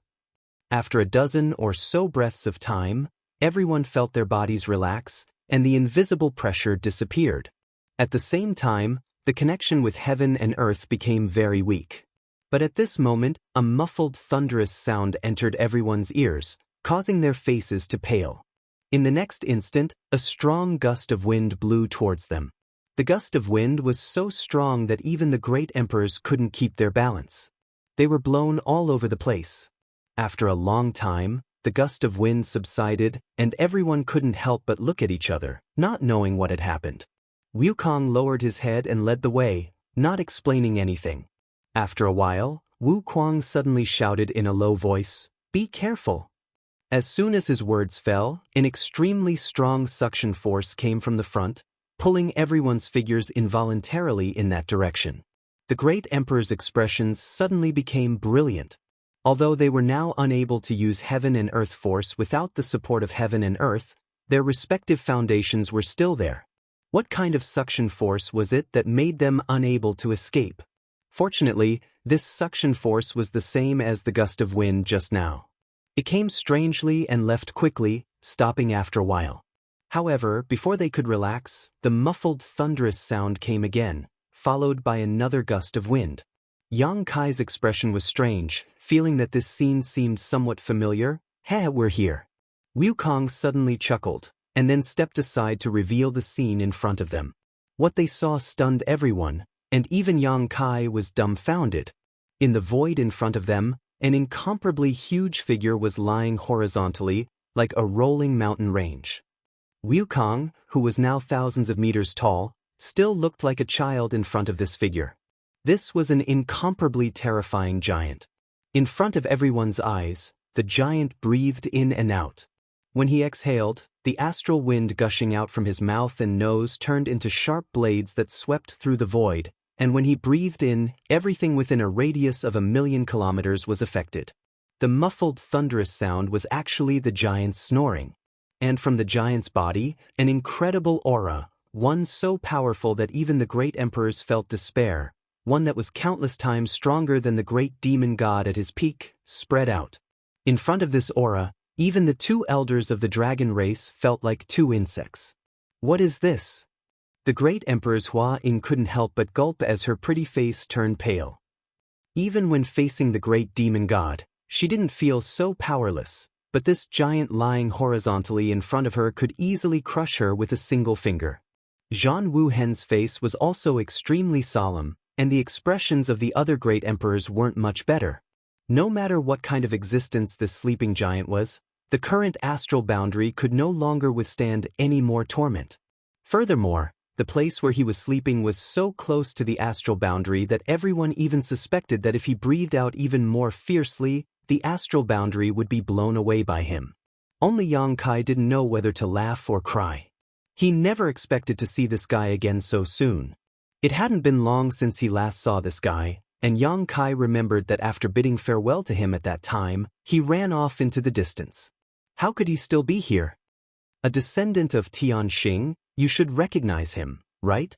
After a dozen or so breaths of time, everyone felt their bodies relax, and the invisible pressure disappeared. At the same time, the connection with heaven and earth became very weak. But at this moment, a muffled thunderous sound entered everyone's ears, causing their faces to pale. In the next instant, a strong gust of wind blew towards them. The gust of wind was so strong that even the great emperors couldn't keep their balance. They were blown all over the place. After a long time, the gust of wind subsided, and everyone couldn't help but look at each other, not knowing what had happened. Wukong lowered his head and led the way, not explaining anything. After a while, Wukong suddenly shouted in a low voice, "Be careful." As soon as his words fell, an extremely strong suction force came from the front, pulling everyone's figures involuntarily in that direction. The great emperor's expressions suddenly became brilliant. Although they were now unable to use heaven and earth force without the support of heaven and earth, their respective foundations were still there. What kind of suction force was it that made them unable to escape? Fortunately, this suction force was the same as the gust of wind just now. It came strangely and left quickly, stopping after a while. However, before they could relax, the muffled thunderous sound came again, followed by another gust of wind. Yang Kai's expression was strange, feeling that this scene seemed somewhat familiar. "Heh, we're here." Wukong suddenly chuckled, and then stepped aside to reveal the scene in front of them. What they saw stunned everyone, and even Yang Kai was dumbfounded. In the void in front of them, an incomparably huge figure was lying horizontally, like a rolling mountain range. Wukong, who was now thousands of meters tall, still looked like a child in front of this figure. This was an incomparably terrifying giant. In front of everyone's eyes, the giant breathed in and out. When he exhaled, the astral wind gushing out from his mouth and nose turned into sharp blades that swept through the void, and when he breathed in, everything within a radius of 1,000,000 kilometers was affected. The muffled thunderous sound was actually the giant's snoring. And from the giant's body, an incredible aura, one so powerful that even the great emperors felt despair, one that was countless times stronger than the great demon god at his peak, spread out. In front of this aura, even the two elders of the dragon race felt like two insects. What is this? The great empress Hua Ying couldn't help but gulp as her pretty face turned pale. Even when facing the great demon god, she didn't feel so powerless, but this giant lying horizontally in front of her could easily crush her with a single finger. Zhang Wuhen's face was also extremely solemn, and the expressions of the other great emperors weren't much better. No matter what kind of existence this sleeping giant was, the current astral boundary could no longer withstand any more torment. Furthermore, the place where he was sleeping was so close to the astral boundary that everyone even suspected that if he breathed out even more fiercely, the astral boundary would be blown away by him. Only Yang Kai didn't know whether to laugh or cry. He never expected to see this guy again so soon. It hadn't been long since he last saw this guy, and Yang Kai remembered that after bidding farewell to him at that time, he ran off into the distance. How could he still be here? A descendant of Tian Xing, you should recognize him, right?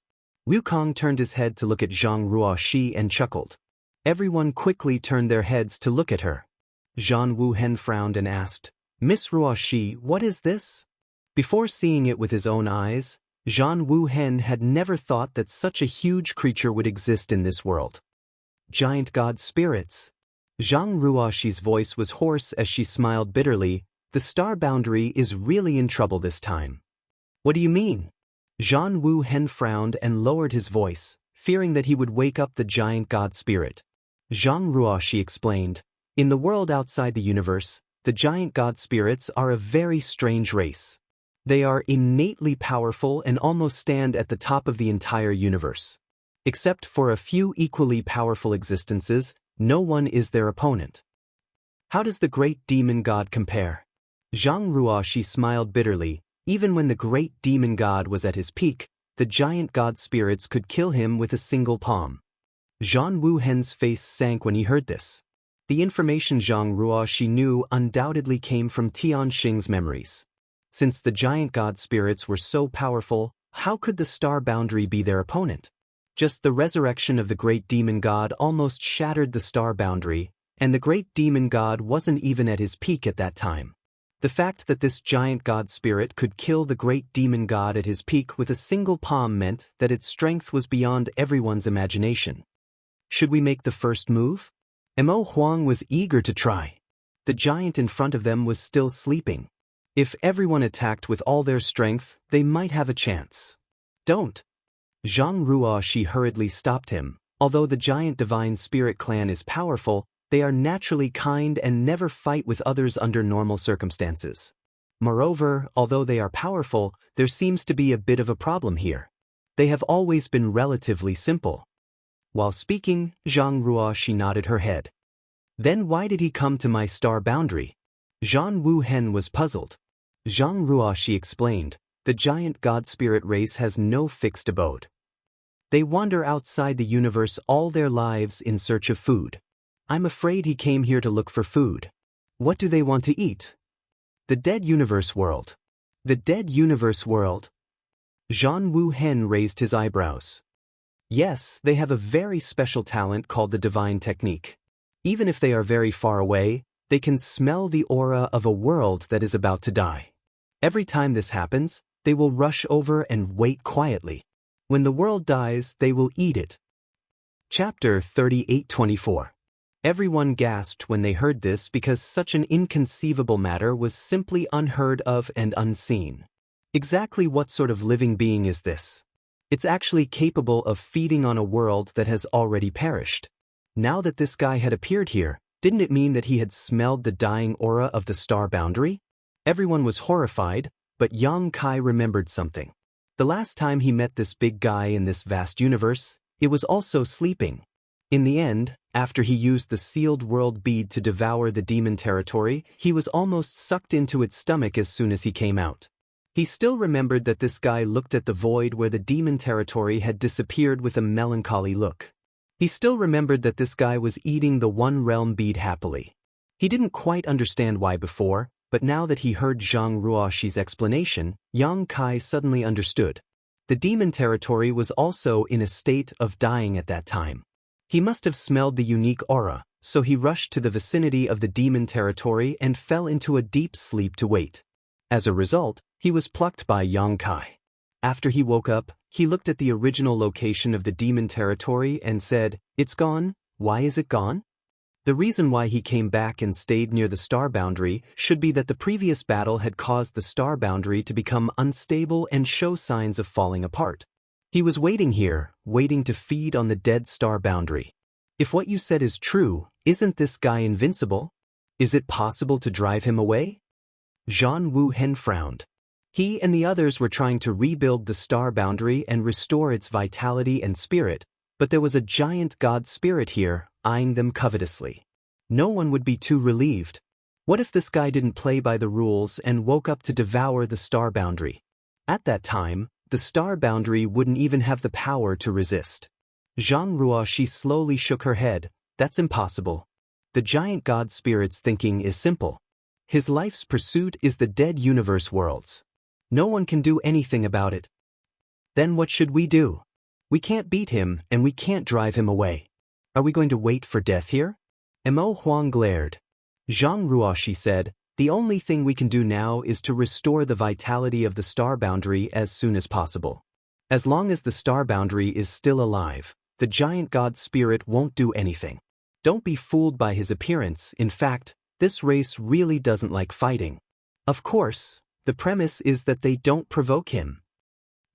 Wukong turned his head to look at Zhang Ruoxi and chuckled. Everyone quickly turned their heads to look at her. Zhang Wuhen frowned and asked, Miss Ruoxi, what is this? Before seeing it with his own eyes, Zhang Wuhen had never thought that such a huge creature would exist in this world. Giant god spirits. Zhang Ruoxi's voice was hoarse as she smiled bitterly. The star boundary is really in trouble this time. What do you mean? Zhang Wuhen frowned and lowered his voice, fearing that he would wake up the giant god spirit. Zhang Ruoxi explained, in the world outside the universe, the giant god spirits are a very strange race. They are innately powerful and almost stand at the top of the entire universe. Except for a few equally powerful existences, no one is their opponent. How does the great demon god compare? Zhang Ruoxi smiled bitterly. Even when the great demon god was at his peak, the giant god spirits could kill him with a single palm. Zhang Wuhen's face sank when he heard this. The information Zhang Ruoxi knew undoubtedly came from Tian Xing's memories. Since the giant god spirits were so powerful, how could the star boundary be their opponent? Just the resurrection of the great demon god almost shattered the star boundary, and the great demon god wasn't even at his peak at that time. The fact that this giant god spirit could kill the great demon god at his peak with a single palm meant that its strength was beyond everyone's imagination. Should we make the first move? Mo Huang was eager to try. The giant in front of them was still sleeping. If everyone attacked with all their strength, they might have a chance. Don't. Zhang Ruoxi hurriedly stopped him. Although the giant divine spirit clan is powerful, they are naturally kind and never fight with others under normal circumstances. Moreover, although they are powerful, there seems to be a bit of a problem here. They have always been relatively simple. While speaking, Zhang Ruoxi nodded her head. Then why did he come to my star boundary? Zhang Wuhen was puzzled. Zhang Ruoxi explained, the giant god spirit race has no fixed abode. They wander outside the universe all their lives in search of food. I'm afraid he came here to look for food. What do they want to eat? The dead universe world. The dead universe world? Zhang Wuhen raised his eyebrows. Yes, they have a very special talent called the divine technique. Even if they are very far away, they can smell the aura of a world that is about to die. Every time this happens, they will rush over and wait quietly. When the world dies, they will eat it. Chapter 38-24. Everyone gasped when they heard this because such an inconceivable matter was simply unheard of and unseen. Exactly what sort of living being is this? It's actually capable of feeding on a world that has already perished. Now that this guy had appeared here, didn't it mean that he had smelled the dying aura of the star boundary? Everyone was horrified, but Yang Kai remembered something. The last time he met this big guy in this vast universe, it was also sleeping. In the end, after he used the sealed world bead to devour the demon territory, he was almost sucked into its stomach as soon as he came out. He still remembered that this guy looked at the void where the demon territory had disappeared with a melancholy look. He still remembered that this guy was eating the one realm bead happily. He didn't quite understand why before, but now that he heard Zhang Ruoxi's explanation, Yang Kai suddenly understood. The demon territory was also in a state of dying at that time. He must have smelled the unique aura, so he rushed to the vicinity of the demon territory and fell into a deep sleep to wait. As a result, he was plucked by Yang Kai. After he woke up, he looked at the original location of the demon territory and said, "It's gone. Why is it gone?" The reason why he came back and stayed near the star boundary should be that the previous battle had caused the star boundary to become unstable and show signs of falling apart. He was waiting here, waiting to feed on the dead star boundary. If what you said is true, isn't this guy invincible? Is it possible to drive him away? Zhan Wuhen frowned. He and the others were trying to rebuild the star boundary and restore its vitality and spirit, but there was a giant god spirit here, eyeing them covetously. No one would be too relieved. What if this guy didn't play by the rules and woke up to devour the star boundary? At that time, the star boundary wouldn't even have the power to resist. Zhang Ruoxi slowly shook her head. That's impossible. The giant god spirit's thinking is simple. His life's pursuit is the dead universe worlds. No one can do anything about it. Then what should we do? We can't beat him and we can't drive him away. Are we going to wait for death here? Mo Huang glared. Zhang Ruoxi said, the only thing we can do now is to restore the vitality of the star boundary as soon as possible. As long as the star boundary is still alive, the giant god spirit won't do anything. Don't be fooled by his appearance. In fact, this race really doesn't like fighting. Of course, the premise is that they don't provoke him.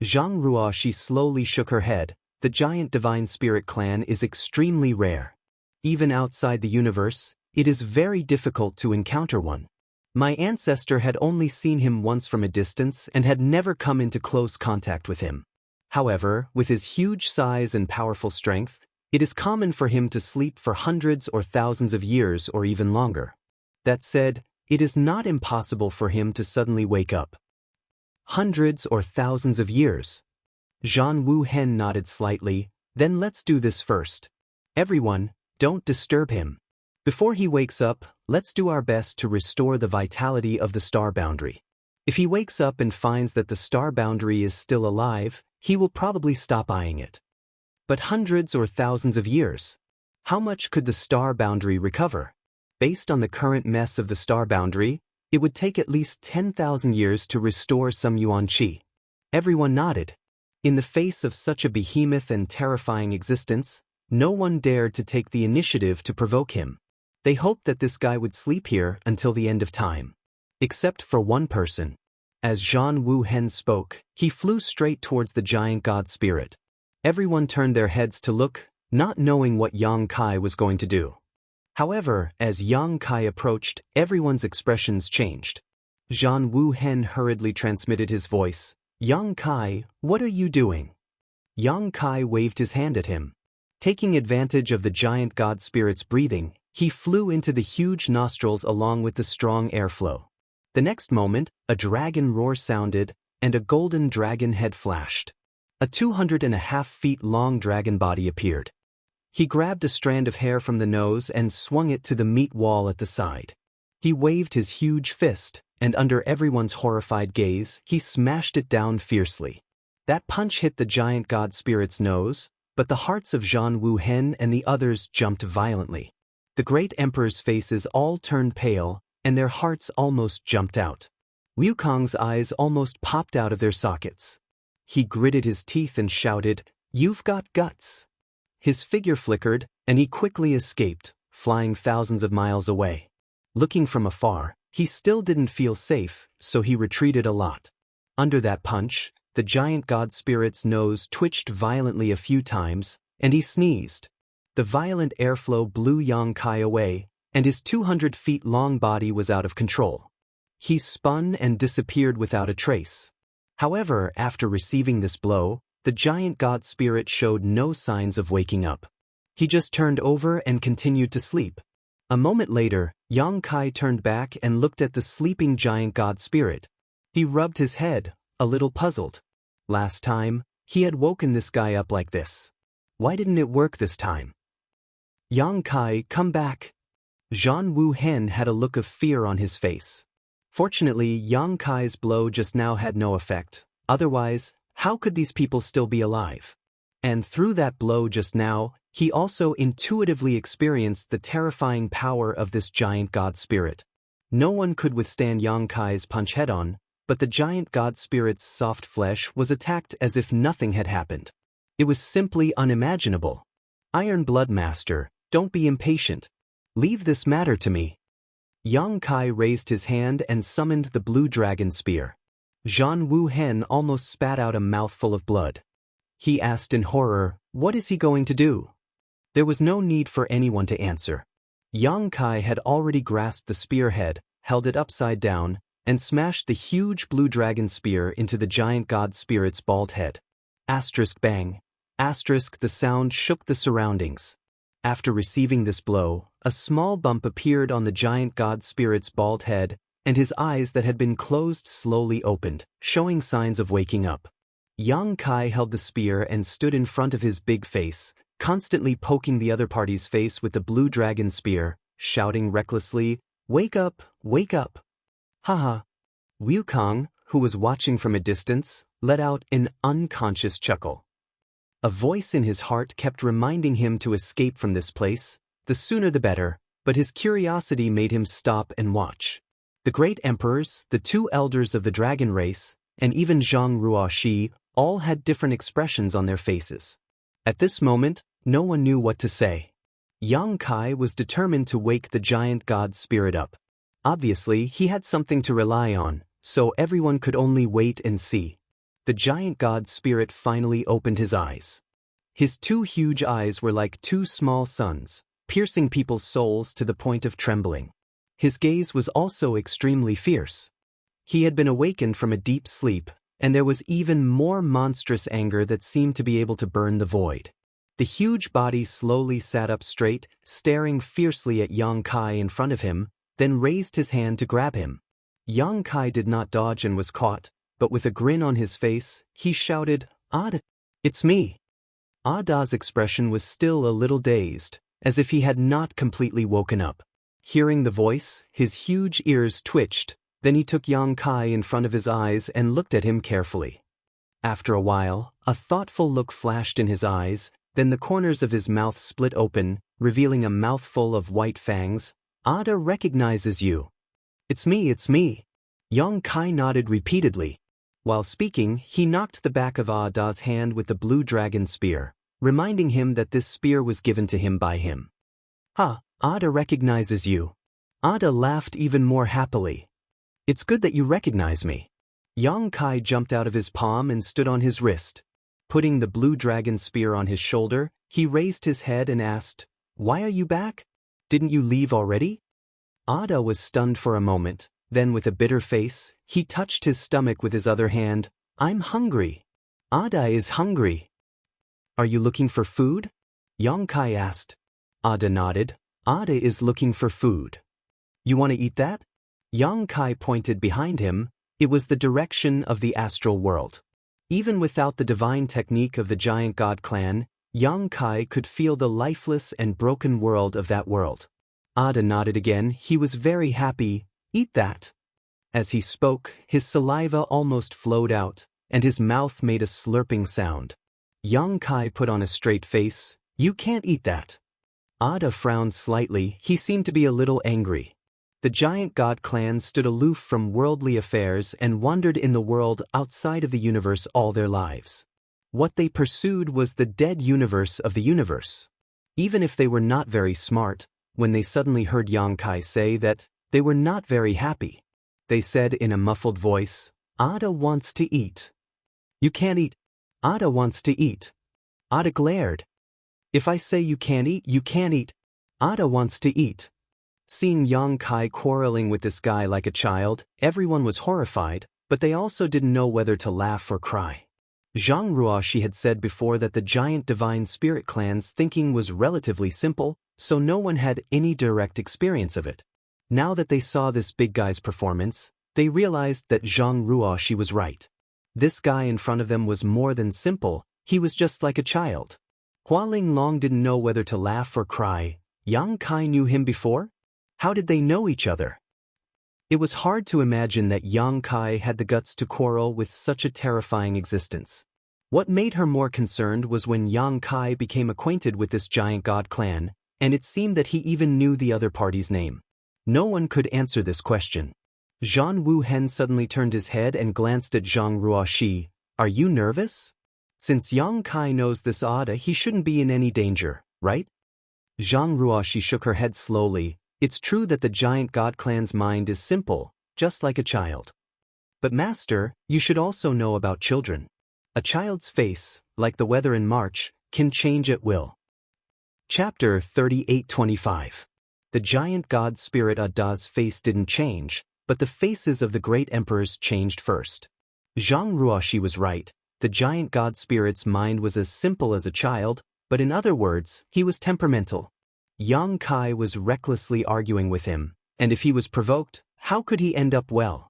Zhang Ruoxi slowly shook her head. The giant divine spirit clan is extremely rare. Even outside the universe, it is very difficult to encounter one. My ancestor had only seen him once from a distance and had never come into close contact with him. However, with his huge size and powerful strength, it is common for him to sleep for hundreds or thousands of years or even longer. That said, it is not impossible for him to suddenly wake up. Hundreds or thousands of years. Zhan Wuhen nodded slightly. Then let's do this first. Everyone, don't disturb him. Before he wakes up, let's do our best to restore the vitality of the star boundary. If he wakes up and finds that the star boundary is still alive, he will probably stop eyeing it. But hundreds or thousands of years. How much could the star boundary recover? Based on the current mess of the star boundary, it would take at least 10,000 years to restore some yuan qi. Everyone nodded. In the face of such a behemoth and terrifying existence, no one dared to take the initiative to provoke him. They hoped that this guy would sleep here until the end of time. Except for one person. As Zhan Wuhen spoke, he flew straight towards the giant god spirit. Everyone turned their heads to look, not knowing what Yang Kai was going to do. However, as Yang Kai approached, everyone's expressions changed. Zhan Wuhen hurriedly transmitted his voice. Yang Kai, what are you doing? Yang Kai waved his hand at him. Taking advantage of the giant god spirit's breathing, he flew into the huge nostrils along with the strong airflow. The next moment, a dragon roar sounded, and a golden dragon head flashed. A 2.5 feet long dragon body appeared. He grabbed a strand of hair from the nose and swung it to the meat wall at the side. He waved his huge fist, and under everyone's horrified gaze, he smashed it down fiercely. That punch hit the giant god spirit's nose, but the hearts of Zhan Wuhen and the others jumped violently. The great emperor's faces all turned pale, and their hearts almost jumped out. Wukong's eyes almost popped out of their sockets. He gritted his teeth and shouted, "You've got guts." His figure flickered, and he quickly escaped, flying thousands of miles away. Looking from afar, he still didn't feel safe, so he retreated a lot. Under that punch, the giant god spirit's nose twitched violently a few times, and he sneezed. The violent airflow blew Yang Kai away, and his 200 feet long body was out of control. He spun and disappeared without a trace. However, after receiving this blow, the giant god spirit showed no signs of waking up. He just turned over and continued to sleep. A moment later, Yang Kai turned back and looked at the sleeping giant god spirit. He rubbed his head, a little puzzled. Last time, he had woken this guy up like this. Why didn't it work this time? Yang Kai, come back. Zhang Wu Hen had a look of fear on his face. Fortunately, Yang Kai's blow just now had no effect. Otherwise, how could these people still be alive? And through that blow just now, he also intuitively experienced the terrifying power of this giant god spirit. No one could withstand Yang Kai's punch head-on, but the giant god spirit's soft flesh was attacked as if nothing had happened. It was simply unimaginable. Iron Blood Master, don't be impatient. Leave this matter to me. Yang Kai raised his hand and summoned the blue dragon spear. Zhang Wu Hen almost spat out a mouthful of blood. He asked in horror, what is he going to do? There was no need for anyone to answer. Yang Kai had already grasped the spearhead, held it upside down, and smashed the huge blue dragon spear into the giant god spirit's bald head. Asterisk bang. Asterisk, the sound shook the surroundings. After receiving this blow, a small bump appeared on the giant god spirit's bald head, and his eyes that had been closed slowly opened, showing signs of waking up. Yang Kai held the spear and stood in front of his big face, constantly poking the other party's face with the blue dragon spear, shouting recklessly, "Wake up, wake up!" Haha. Wukong, who was watching from a distance, let out an unconscious chuckle. A voice in his heart kept reminding him to escape from this place, the sooner the better, but his curiosity made him stop and watch. The great emperors, the two elders of the dragon race, and even Zhang Ruoxi, all had different expressions on their faces. At this moment, no one knew what to say. Yang Kai was determined to wake the giant god spirit up. Obviously, he had something to rely on, so everyone could only wait and see. The giant god spirit finally opened his eyes. His two huge eyes were like two small suns, piercing people's souls to the point of trembling. His gaze was also extremely fierce. He had been awakened from a deep sleep, and there was even more monstrous anger that seemed to be able to burn the void. The huge body slowly sat up straight, staring fiercely at Yang Kai in front of him, then raised his hand to grab him. Yang Kai did not dodge and was caught, but with a grin on his face, he shouted, "Ada, it's me." Ada's expression was still a little dazed, as if he had not completely woken up. Hearing the voice, his huge ears twitched, then he took Yang Kai in front of his eyes and looked at him carefully. After a while, a thoughtful look flashed in his eyes, then the corners of his mouth split open, revealing a mouthful of white fangs. "Ada recognizes you." It's me, it's me." Yang Kai nodded repeatedly. While speaking, he knocked the back of Ada's hand with the blue dragon spear, reminding him that this spear was given to him by him. "Ha, Ada recognizes you." Ada laughed even more happily. "It's good that you recognize me." Yang Kai jumped out of his palm and stood on his wrist. Putting the blue dragon spear on his shoulder, he raised his head and asked, "Why are you back? Didn't you leave already?" Ada was stunned for a moment, then with a bitter face, he touched his stomach with his other hand. "I'm hungry." "Ada is hungry." "Are you looking for food?" Yang Kai asked. Ada nodded. "Ada is looking for food." "You want to eat that?" Yang Kai pointed behind him. It was the direction of the astral world. Even without the divine technique of the giant god clan, Yang Kai could feel the lifeless and broken world of that world. Ada nodded again. He was very happy. "Eat that." As he spoke, his saliva almost flowed out, and his mouth made a slurping sound. Yang Kai put on a straight face. "You can't eat that." Ada frowned slightly. He seemed to be a little angry. The giant god clan stood aloof from worldly affairs and wandered in the world outside of the universe all their lives. What they pursued was the dead universe of the universe. Even if they were not very smart, when they suddenly heard Yang Kai say that, they were not very happy. They said in a muffled voice, "Ada wants to eat." "You can't eat." "Ada wants to eat." Ada glared. "If I say you can't eat, you can't eat." "Ada wants to eat." Seeing Yang Kai quarreling with this guy like a child, everyone was horrified, but they also didn't know whether to laugh or cry. Zhang Ruoxi had said before that the giant divine spirit clan's thinking was relatively simple, so no one had any direct experience of it. Now that they saw this big guy's performance, they realized that Zhang Ruoxi was right. This guy in front of them was more than simple, he was just like a child. Hua Linglong didn't know whether to laugh or cry. Yang Kai knew him before? How did they know each other? It was hard to imagine that Yang Kai had the guts to quarrel with such a terrifying existence. What made her more concerned was when Yang Kai became acquainted with this giant god clan, and it seemed that he even knew the other party's name. No one could answer this question. Zhang Wuhen suddenly turned his head and glanced at Zhang Ruoxi. Are you nervous? Since Yang Kai knows this Ada, he shouldn't be in any danger, right? Zhang Ruoxi shook her head slowly. It's true that the giant god clan's mind is simple, just like a child. But master, you should also know about children. A child's face, like the weather in March, can change at will. Chapter 38:25. The giant god spirit Ada's face didn't change, but the faces of the great emperors changed first. Zhang Ruoxi was right. The giant god spirit's mind was as simple as a child, but in other words, he was temperamental. Yang Kai was recklessly arguing with him, and if he was provoked, how could he end up well?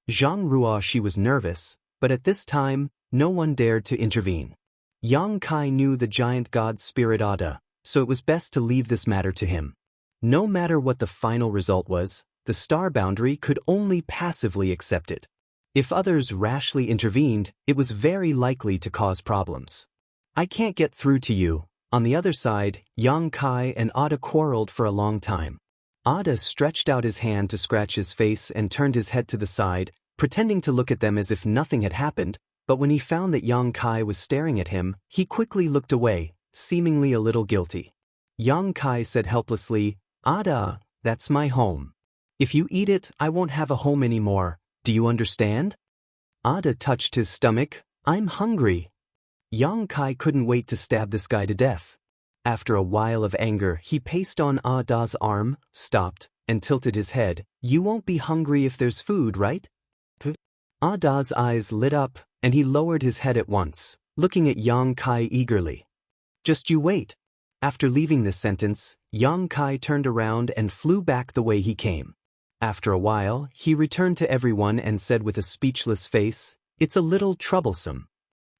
Zhang Ruoxi was nervous, but at this time, no one dared to intervene. Yang Kai knew the giant god spirit Ada, so it was best to leave this matter to him. No matter what the final result was, the star boundary could only passively accept it. If others rashly intervened, it was very likely to cause problems. I can't get through to you. On the other side, Yang Kai and Ada quarreled for a long time. Ada stretched out his hand to scratch his face and turned his head to the side, pretending to look at them as if nothing had happened, but when he found that Yang Kai was staring at him, he quickly looked away, seemingly a little guilty. Yang Kai said helplessly, Ada, that's my home. If you eat it, I won't have a home anymore. Do you understand? Ada touched his stomach. I'm hungry. Yang Kai couldn't wait to stab this guy to death. After a while of anger, he paced on Ada's arm, stopped, and tilted his head. You won't be hungry if there's food, right? Ada's eyes lit up, and he lowered his head at once, looking at Yang Kai eagerly. Just you wait. After leaving this sentence, Yang Kai turned around and flew back the way he came. After a while, he returned to everyone and said with a speechless face, It's a little troublesome.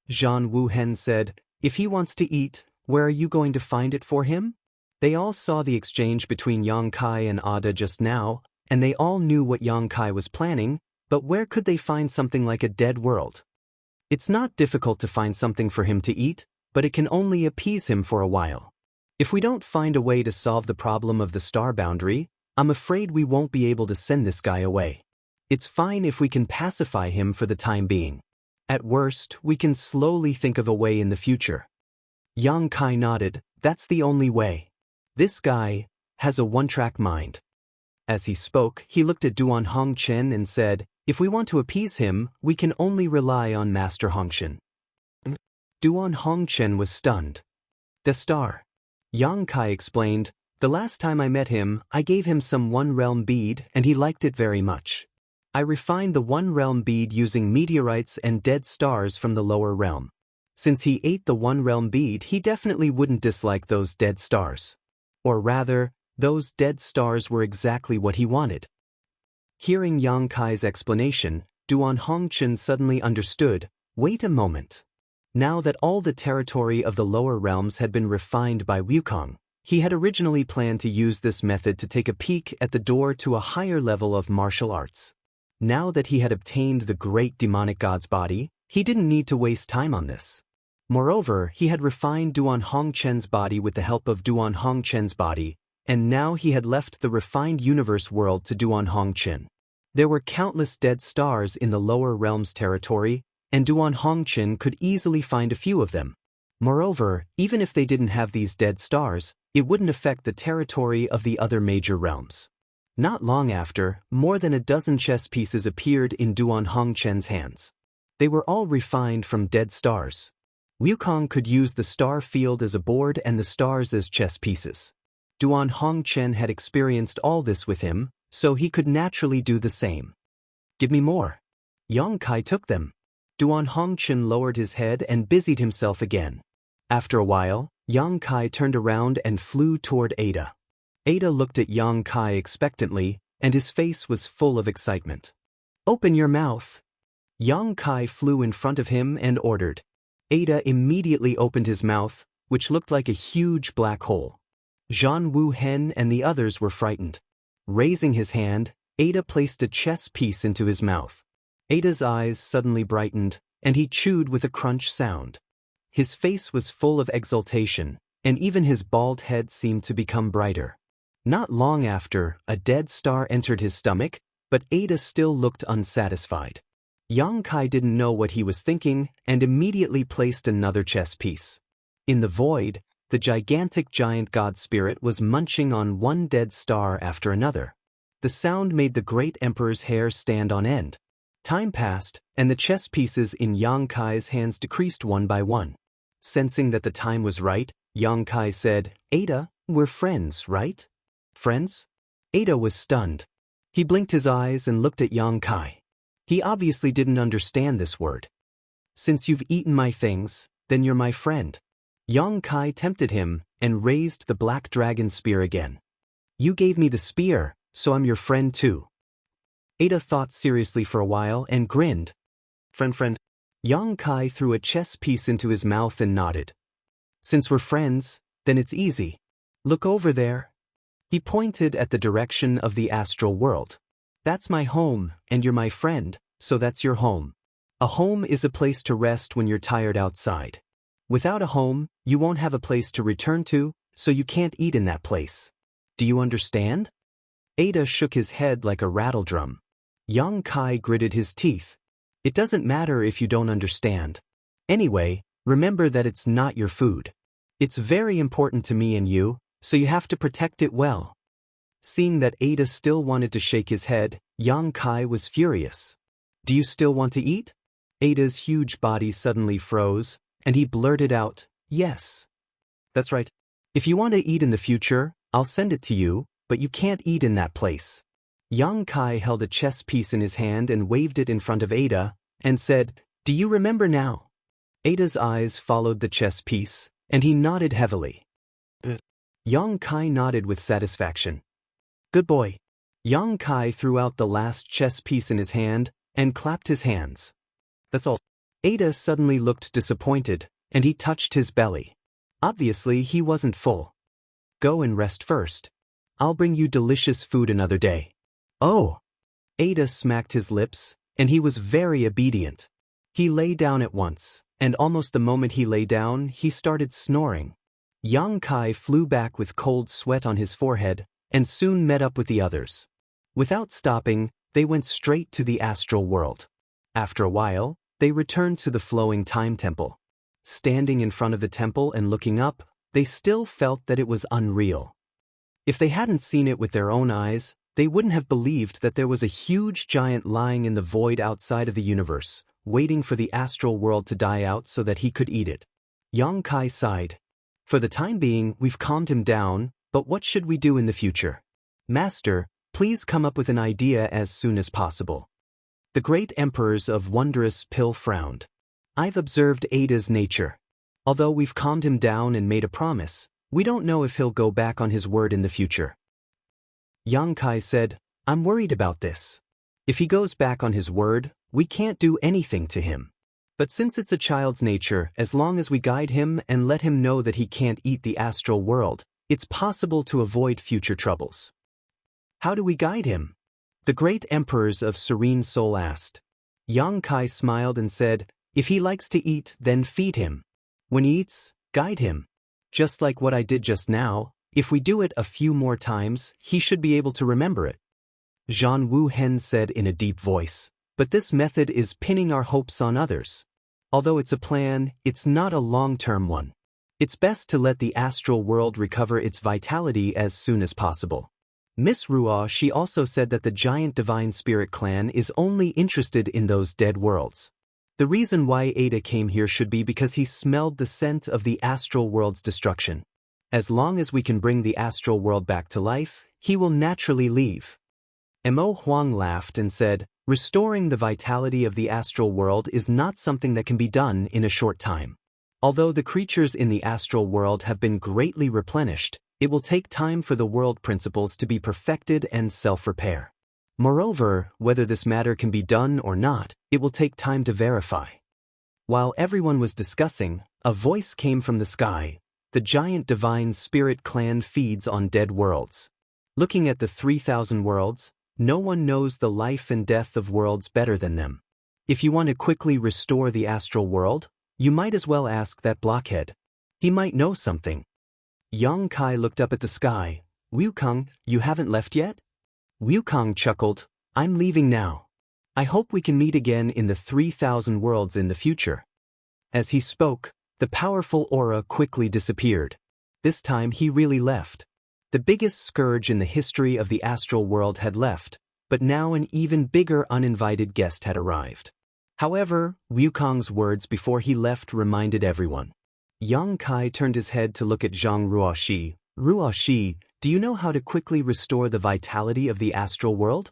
Zhang Wuhen said, If he wants to eat, where are you going to find it for him? They all saw the exchange between Yang Kai and Ada just now, and they all knew what Yang Kai was planning, but where could they find something like a dead world? It's not difficult to find something for him to eat, but it can only appease him for a while. If we don't find a way to solve the problem of the star boundary, I'm afraid we won't be able to send this guy away. It's fine if we can pacify him for the time being. At worst, we can slowly think of a way in the future. Yang Kai nodded. That's the only way. This guy has a one-track mind. As he spoke, he looked at Duan Hongchen and said, If we want to appease him, we can only rely on Master Hongchen. Duan Hongchen was stunned. The star. Yang Kai explained, The last time I met him, I gave him some one-realm bead and he liked it very much. I refined the one-realm bead using meteorites and dead stars from the lower realm. Since he ate the one-realm bead, he definitely wouldn't dislike those dead stars. Or rather, those dead stars were exactly what he wanted. Hearing Yang Kai's explanation, Duan Hongchen suddenly understood. Wait a moment. Now that all the territory of the lower realms had been refined by Wukong, he had originally planned to use this method to take a peek at the door to a higher level of martial arts. Now that he had obtained the great demonic god's body, he didn't need to waste time on this. Moreover, he had refined Duan Hongchen's body with the help of Duan Hongchen's body, and now he had left the refined universe world to Duan Hongchen. There were countless dead stars in the lower realms territory, and Duan Hongchen could easily find a few of them. Moreover, even if they didn't have these dead stars, it wouldn't affect the territory of the other major realms. Not long after, more than a dozen chess pieces appeared in Duan Hongchen's hands. They were all refined from dead stars. Wukong could use the star field as a board and the stars as chess pieces. Duan Hongchen had experienced all this with him, so he could naturally do the same. Give me more. Yang Kai took them. Duan Hongchen lowered his head and busied himself again. After a while, Yang Kai turned around and flew toward Ada. Ada looked at Yang Kai expectantly, and his face was full of excitement. Open your mouth. Yang Kai flew in front of him and ordered. Ada immediately opened his mouth, which looked like a huge black hole. Zhang Wuhen and the others were frightened. Raising his hand, Ada placed a chess piece into his mouth. Ada's eyes suddenly brightened, and he chewed with a crunch sound. His face was full of exultation, and even his bald head seemed to become brighter. Not long after, a dead star entered his stomach, but Ada still looked unsatisfied. Yang Kai didn't know what he was thinking and immediately placed another chess piece. In the void, the gigantic giant god spirit was munching on one dead star after another. The sound made the great emperor's hair stand on end. Time passed, and the chess pieces in Yang Kai's hands decreased one by one. Sensing that the time was right, Yang Kai said, "Ada, we're friends, right? Friends?" Ada was stunned. He blinked his eyes and looked at Yang Kai. He obviously didn't understand this word. "Since you've eaten my things, then you're my friend." Yang Kai tempted him and raised the black dragon spear again. "You gave me the spear, so I'm your friend too." Ada thought seriously for a while and grinned. Friend. Yang Kai threw a chess piece into his mouth and nodded. "Since we're friends, then it's easy. Look over there." He pointed at the direction of the astral world. "That's my home, and you're my friend, so that's your home. A home is a place to rest when you're tired outside. Without a home, you won't have a place to return to, so you can't eat in that place. Do you understand?" Ada shook his head like a rattledrum. Yang Kai gritted his teeth. "It doesn't matter if you don't understand. Anyway, remember that it's not your food. It's very important to me and you, so you have to protect it well." Seeing that Ada still wanted to shake his head, Yang Kai was furious. "Do you still want to eat?" Ada's huge body suddenly froze, and he blurted out, "Yes. That's right. If you want to eat in the future, I'll send it to you, but you can't eat in that place." Yang Kai held a chess piece in his hand and waved it in front of Ada, and said, "Do you remember now?" Ada's eyes followed the chess piece, and he nodded heavily. Yang Kai nodded with satisfaction. "Good boy." Yang Kai threw out the last chess piece in his hand and clapped his hands. "That's all." Ada suddenly looked disappointed, and he touched his belly. Obviously, he wasn't full. "Go and rest first. I'll bring you delicious food another day." "Oh!" Ada smacked his lips, and he was very obedient. He lay down at once, and almost the moment he lay down, he started snoring. Yang Kai flew back with cold sweat on his forehead, and soon met up with the others. Without stopping, they went straight to the astral world. After a while, they returned to the flowing time temple. Standing in front of the temple and looking up, they still felt that it was unreal. If they hadn't seen it with their own eyes, they wouldn't have believed that there was a huge giant lying in the void outside of the universe, waiting for the astral world to die out so that he could eat it. Yang Kai sighed. "For the time being, we've calmed him down, but what should we do in the future? Master, please come up with an idea as soon as possible." The great emperors of Wondrous Pill frowned. "I've observed Ada's nature. Although we've calmed him down and made a promise, we don't know if he'll go back on his word in the future." Yang Kai said, "I'm worried about this. If he goes back on his word, we can't do anything to him. But since it's a child's nature, as long as we guide him and let him know that he can't eat the astral world, it's possible to avoid future troubles." "How do we guide him?" the great emperors of Serene Soul asked. Yang Kai smiled and said, "If he likes to eat, then feed him. When he eats, guide him. Just like what I did just now. If we do it a few more times, he should be able to remember it." Zhan Wu Hen said in a deep voice, "But this method is pinning our hopes on others. Although it's a plan, it's not a long-term one. It's best to let the astral world recover its vitality as soon as possible." Miss Ruo, she also said that the giant divine spirit clan is only interested in those dead worlds. The reason why Ada came here should be because he smelled the scent of the astral world's destruction. As long as we can bring the astral world back to life, he will naturally leave. Mo Huang laughed and said, "Restoring the vitality of the astral world is not something that can be done in a short time. Although the creatures in the astral world have been greatly replenished, it will take time for the world principles to be perfected and self-repair. Moreover, whether this matter can be done or not, it will take time to verify." While everyone was discussing, a voice came from the sky. "The giant divine spirit clan feeds on dead worlds. Looking at the 3,000 worlds, no one knows the life and death of worlds better than them. If you want to quickly restore the astral world, you might as well ask that blockhead. He might know something. Yang Kai looked up at the sky. Wukong, you haven't left yet? Wukong chuckled, I'm leaving now. I hope we can meet again in the 3,000 worlds in the future. As he spoke, the powerful aura quickly disappeared. This time he really left. The biggest scourge in the history of the astral world had left, but now an even bigger uninvited guest had arrived. However, Wukong's words before he left reminded everyone. Yang Kai turned his head to look at Zhang Ruoxi. Ruoxi, do you know how to quickly restore the vitality of the astral world?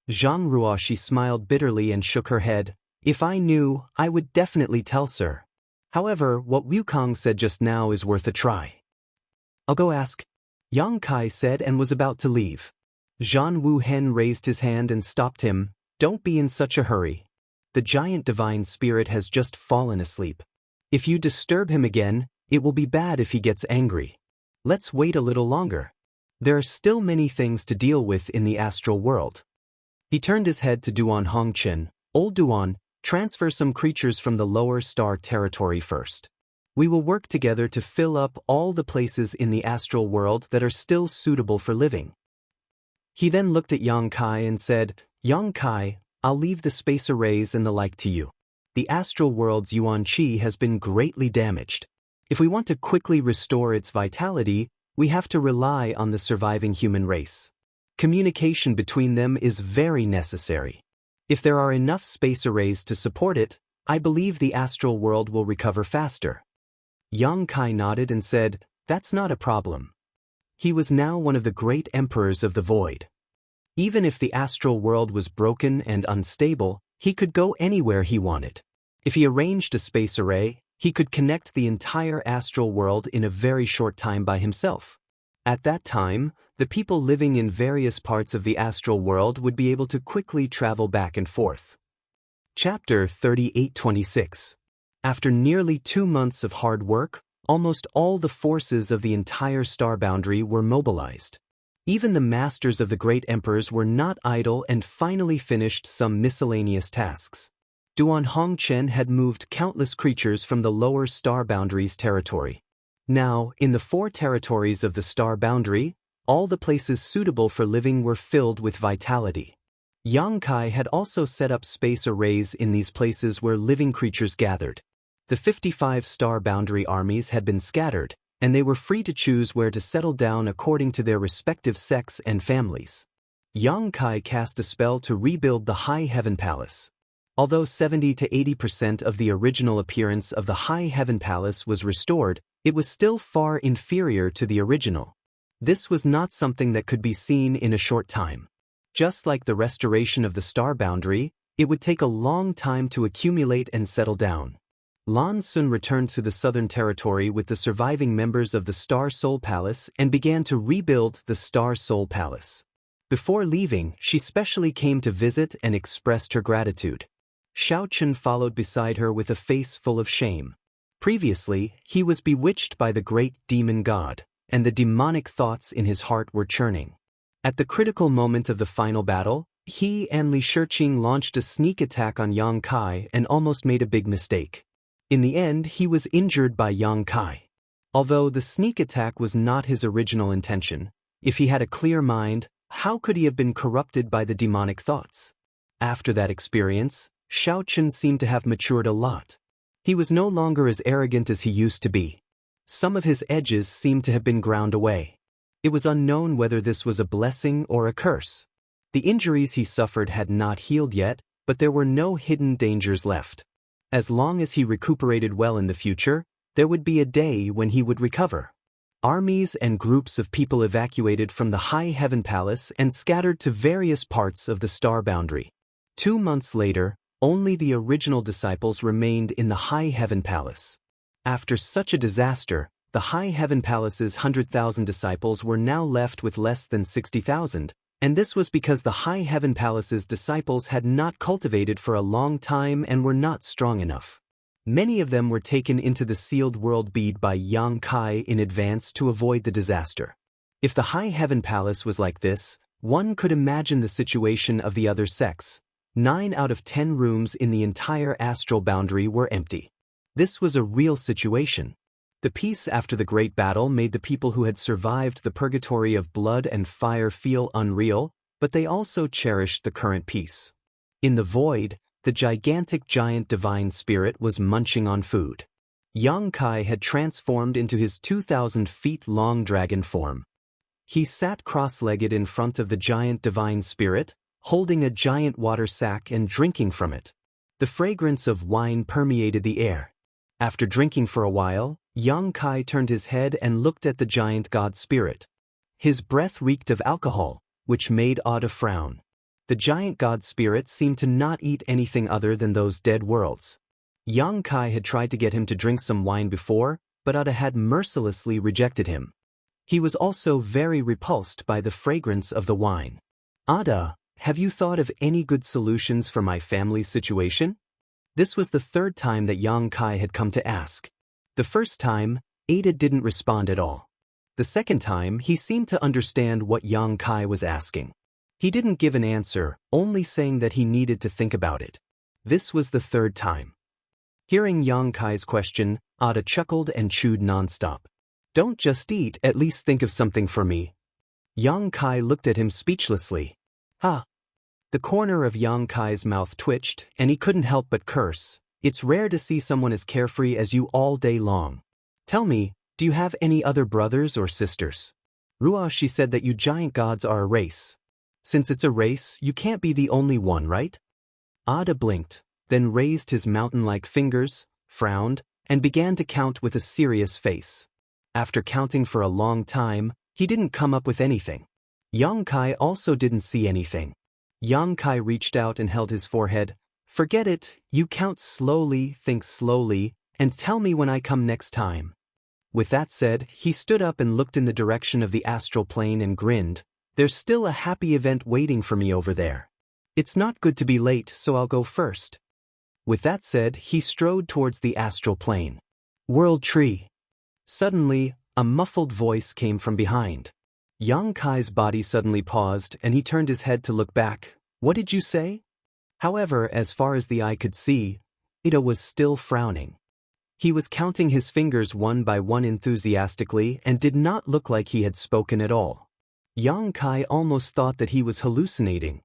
Zhang Ruoxi smiled bitterly and shook her head. If I knew, I would definitely tell sir. However, what Wukong said just now is worth a try. I'll go ask. Yang Kai said and was about to leave. Zhan Wuhen raised his hand and stopped him. Don't be in such a hurry. The giant divine spirit has just fallen asleep. If you disturb him again, it will be bad if he gets angry. Let's wait a little longer. There are still many things to deal with in the astral world. He turned his head to Duan Hongchen. Old Duan, transfer some creatures from the lower star territory first. We will work together to fill up all the places in the astral world that are still suitable for living. He then looked at Yang Kai and said, Yang Kai, I'll leave the space arrays and the like to you. The astral world's Yuan Qi has been greatly damaged. If we want to quickly restore its vitality, we have to rely on the surviving human race. Communication between them is very necessary. If there are enough space arrays to support it, I believe the astral world will recover faster. Yang Kai nodded and said, that's not a problem. He was now one of the great emperors of the void. Even if the astral world was broken and unstable, he could go anywhere he wanted. If he arranged a space array, he could connect the entire astral world in a very short time by himself. At that time, the people living in various parts of the astral world would be able to quickly travel back and forth. Chapter 3826. After nearly 2 months of hard work, almost all the forces of the entire star boundary were mobilized. Even the masters of the great emperors were not idle and finally finished some miscellaneous tasks. Duan Hongchen had moved countless creatures from the lower star boundary's territory. Now, in the 4 territories of the star boundary, all the places suitable for living were filled with vitality. Yang Kai had also set up space arrays in these places where living creatures gathered. The 55 star boundary armies had been scattered, and they were free to choose where to settle down according to their respective sects and families. Yang Kai cast a spell to rebuild the High Heaven Palace. Although 70 to 80% of the original appearance of the High Heaven Palace was restored, it was still far inferior to the original. This was not something that could be seen in a short time. Just like the restoration of the star boundary, it would take a long time to accumulate and settle down. Lan Sun returned to the Southern Territory with the surviving members of the Star Soul Palace and began to rebuild the Star Soul Palace. Before leaving, she specially came to visit and expressed her gratitude. Xiao Chun followed beside her with a face full of shame. Previously, he was bewitched by the great demon god, and the demonic thoughts in his heart were churning. At the critical moment of the final battle, he and Li Shiqing launched a sneak attack on Yang Kai and almost made a big mistake. In the end, he was injured by Yang Kai. Although the sneak attack was not his original intention, if he had a clear mind, how could he have been corrupted by the demonic thoughts? After that experience, Xiao Chun seemed to have matured a lot. He was no longer as arrogant as he used to be. Some of his edges seemed to have been ground away. It was unknown whether this was a blessing or a curse. The injuries he suffered had not healed yet, but there were no hidden dangers left. As long as he recuperated well in the future, there would be a day when he would recover. Armies and groups of people evacuated from the High Heaven Palace and scattered to various parts of the star boundary. 2 months later, only the original disciples remained in the High Heaven Palace. After such a disaster, the High Heaven Palace's 100,000 disciples were now left with less than 60,000, and this was because the High Heaven Palace's disciples had not cultivated for a long time and were not strong enough. Many of them were taken into the sealed world bead by Yang Kai in advance to avoid the disaster. If the High Heaven Palace was like this, one could imagine the situation of the other sex. 9 out of 10 rooms in the entire astral boundary were empty. This was a real situation. The peace after the great battle made the people who had survived the purgatory of blood and fire feel unreal, but they also cherished the current peace. In the void, the gigantic giant divine spirit was munching on food. Yang Kai had transformed into his 2,000 feet long dragon form. He sat cross-legged in front of the giant divine spirit, holding a giant water sack and drinking from it. The fragrance of wine permeated the air. After drinking for a while, Yang Kai turned his head and looked at the giant god spirit. His breath reeked of alcohol, which made Ada frown. The giant god spirit seemed to not eat anything other than those dead worlds. Yang Kai had tried to get him to drink some wine before, but Ada had mercilessly rejected him. He was also very repulsed by the fragrance of the wine. Ada, have you thought of any good solutions for my family's situation? This was the third time that Yang Kai had come to ask. The first time, Ada didn't respond at all. The second time, he seemed to understand what Yang Kai was asking. He didn't give an answer, only saying that he needed to think about it. This was the third time. Hearing Yang Kai's question, Ada chuckled and chewed nonstop. Don't just eat, at least think of something for me. Yang Kai looked at him speechlessly. Ha! The corner of Yang Kai's mouth twitched, and he couldn't help but curse. It's rare to see someone as carefree as you all day long. Tell me, do you have any other brothers or sisters? Ruah, she said that you giant gods are a race. Since it's a race, you can't be the only one, right? Ada blinked, then raised his mountain-like fingers, frowned, and began to count with a serious face. After counting for a long time, he didn't come up with anything. Yang Kai also didn't see anything. Yang Kai reached out and held his forehead. Forget it, you count slowly, think slowly, and tell me when I come next time. With that said, he stood up and looked in the direction of the astral plane and grinned. There's still a happy event waiting for me over there. It's not good to be late, so I'll go first. With that said, he strode towards the astral plane. World Tree. Suddenly, a muffled voice came from behind. Yang Kai's body suddenly paused and he turned his head to look back. What did you say? However, as far as the eye could see, Ida was still frowning. He was counting his fingers one by one enthusiastically and did not look like he had spoken at all. Yang Kai almost thought that he was hallucinating.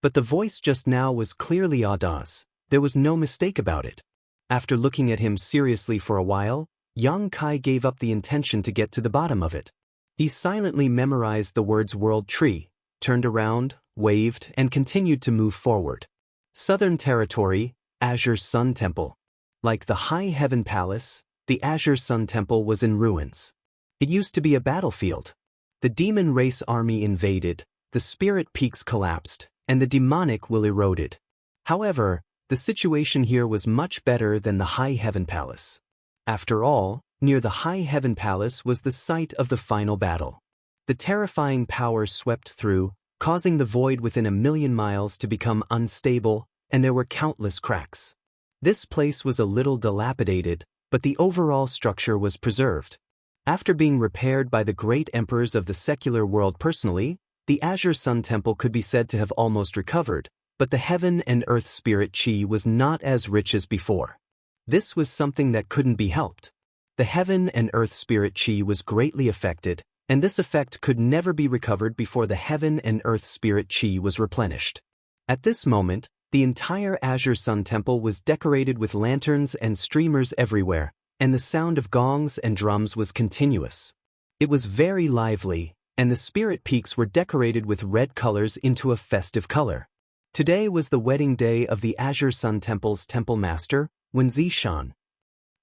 But the voice just now was clearly Ada's. There was no mistake about it. After looking at him seriously for a while, Yang Kai gave up the intention to get to the bottom of it. He silently memorized the words World Tree, turned around, waved, and continued to move forward. Southern Territory, Azure Sun Temple. Like the High Heaven Palace, the Azure Sun Temple was in ruins. It used to be a battlefield. The demon race army invaded, the spirit peaks collapsed, and the demonic will eroded. However, the situation here was much better than the High Heaven Palace. After all, near the High Heaven Palace was the site of the final battle. The terrifying power swept through, causing the void within 1,000,000 miles to become unstable, and there were countless cracks. This place was a little dilapidated, but the overall structure was preserved. After being repaired by the great emperors of the secular world personally, the Azure Sun Temple could be said to have almost recovered, but the heaven and earth spirit chi was not as rich as before. This was something that couldn't be helped. The heaven and earth spirit chi was greatly affected, and this effect could never be recovered before the heaven and earth spirit chi was replenished. At this moment, the entire Azure Sun Temple was decorated with lanterns and streamers everywhere, and the sound of gongs and drums was continuous. It was very lively, and the spirit peaks were decorated with red colors into a festive color. Today was the wedding day of the Azure Sun Temple's temple master, Wen Zishan.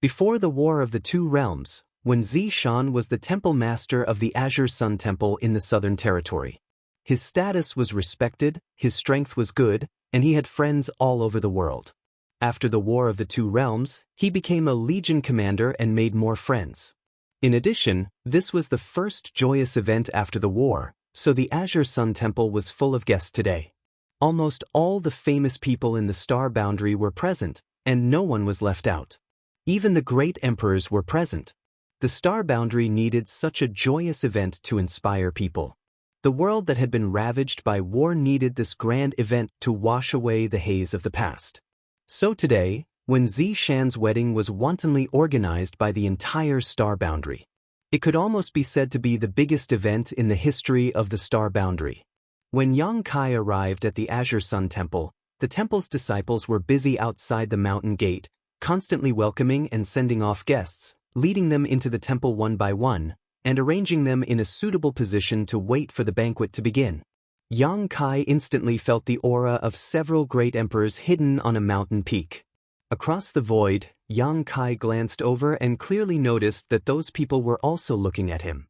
Before the War of the Two Realms, Wen Zishan was the temple master of the Azure Sun Temple in the Southern Territory. His status was respected, his strength was good, and he had friends all over the world. After the War of the Two Realms, he became a legion commander and made more friends. In addition, this was the first joyous event after the war, so the Azure Sun Temple was full of guests today. Almost all the famous people in the star boundary were present, and no one was left out. Even the great emperors were present. The star boundary needed such a joyous event to inspire people. The world that had been ravaged by war needed this grand event to wash away the haze of the past. So today, when Zishan's wedding was wantonly organized by the entire star boundary, it could almost be said to be the biggest event in the history of the star boundary. When Yang Kai arrived at the Azure Sun Temple, the temple's disciples were busy outside the mountain gate, constantly welcoming and sending off guests, leading them into the temple one by one, and arranging them in a suitable position to wait for the banquet to begin. Yang Kai instantly felt the aura of several great emperors hidden on a mountain peak. Across the void, Yang Kai glanced over and clearly noticed that those people were also looking at him.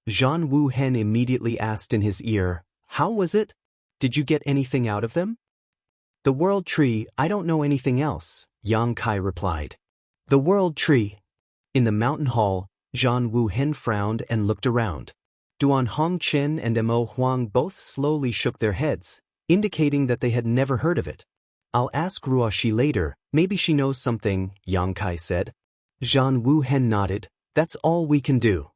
Zhan Wu Hen immediately asked in his ear, "How was it? Did you get anything out of them?" "The World Tree, I don't know anything else," Yang Kai replied. "The World Tree." In the mountain hall, Zhan Wu Hen frowned and looked around. Duan Hongchen and Mo Huang both slowly shook their heads, indicating that they had never heard of it. "I'll ask Ruoxi later, maybe she knows something," Yang Kai said. Zhan Wu Hen nodded. "That's all we can do."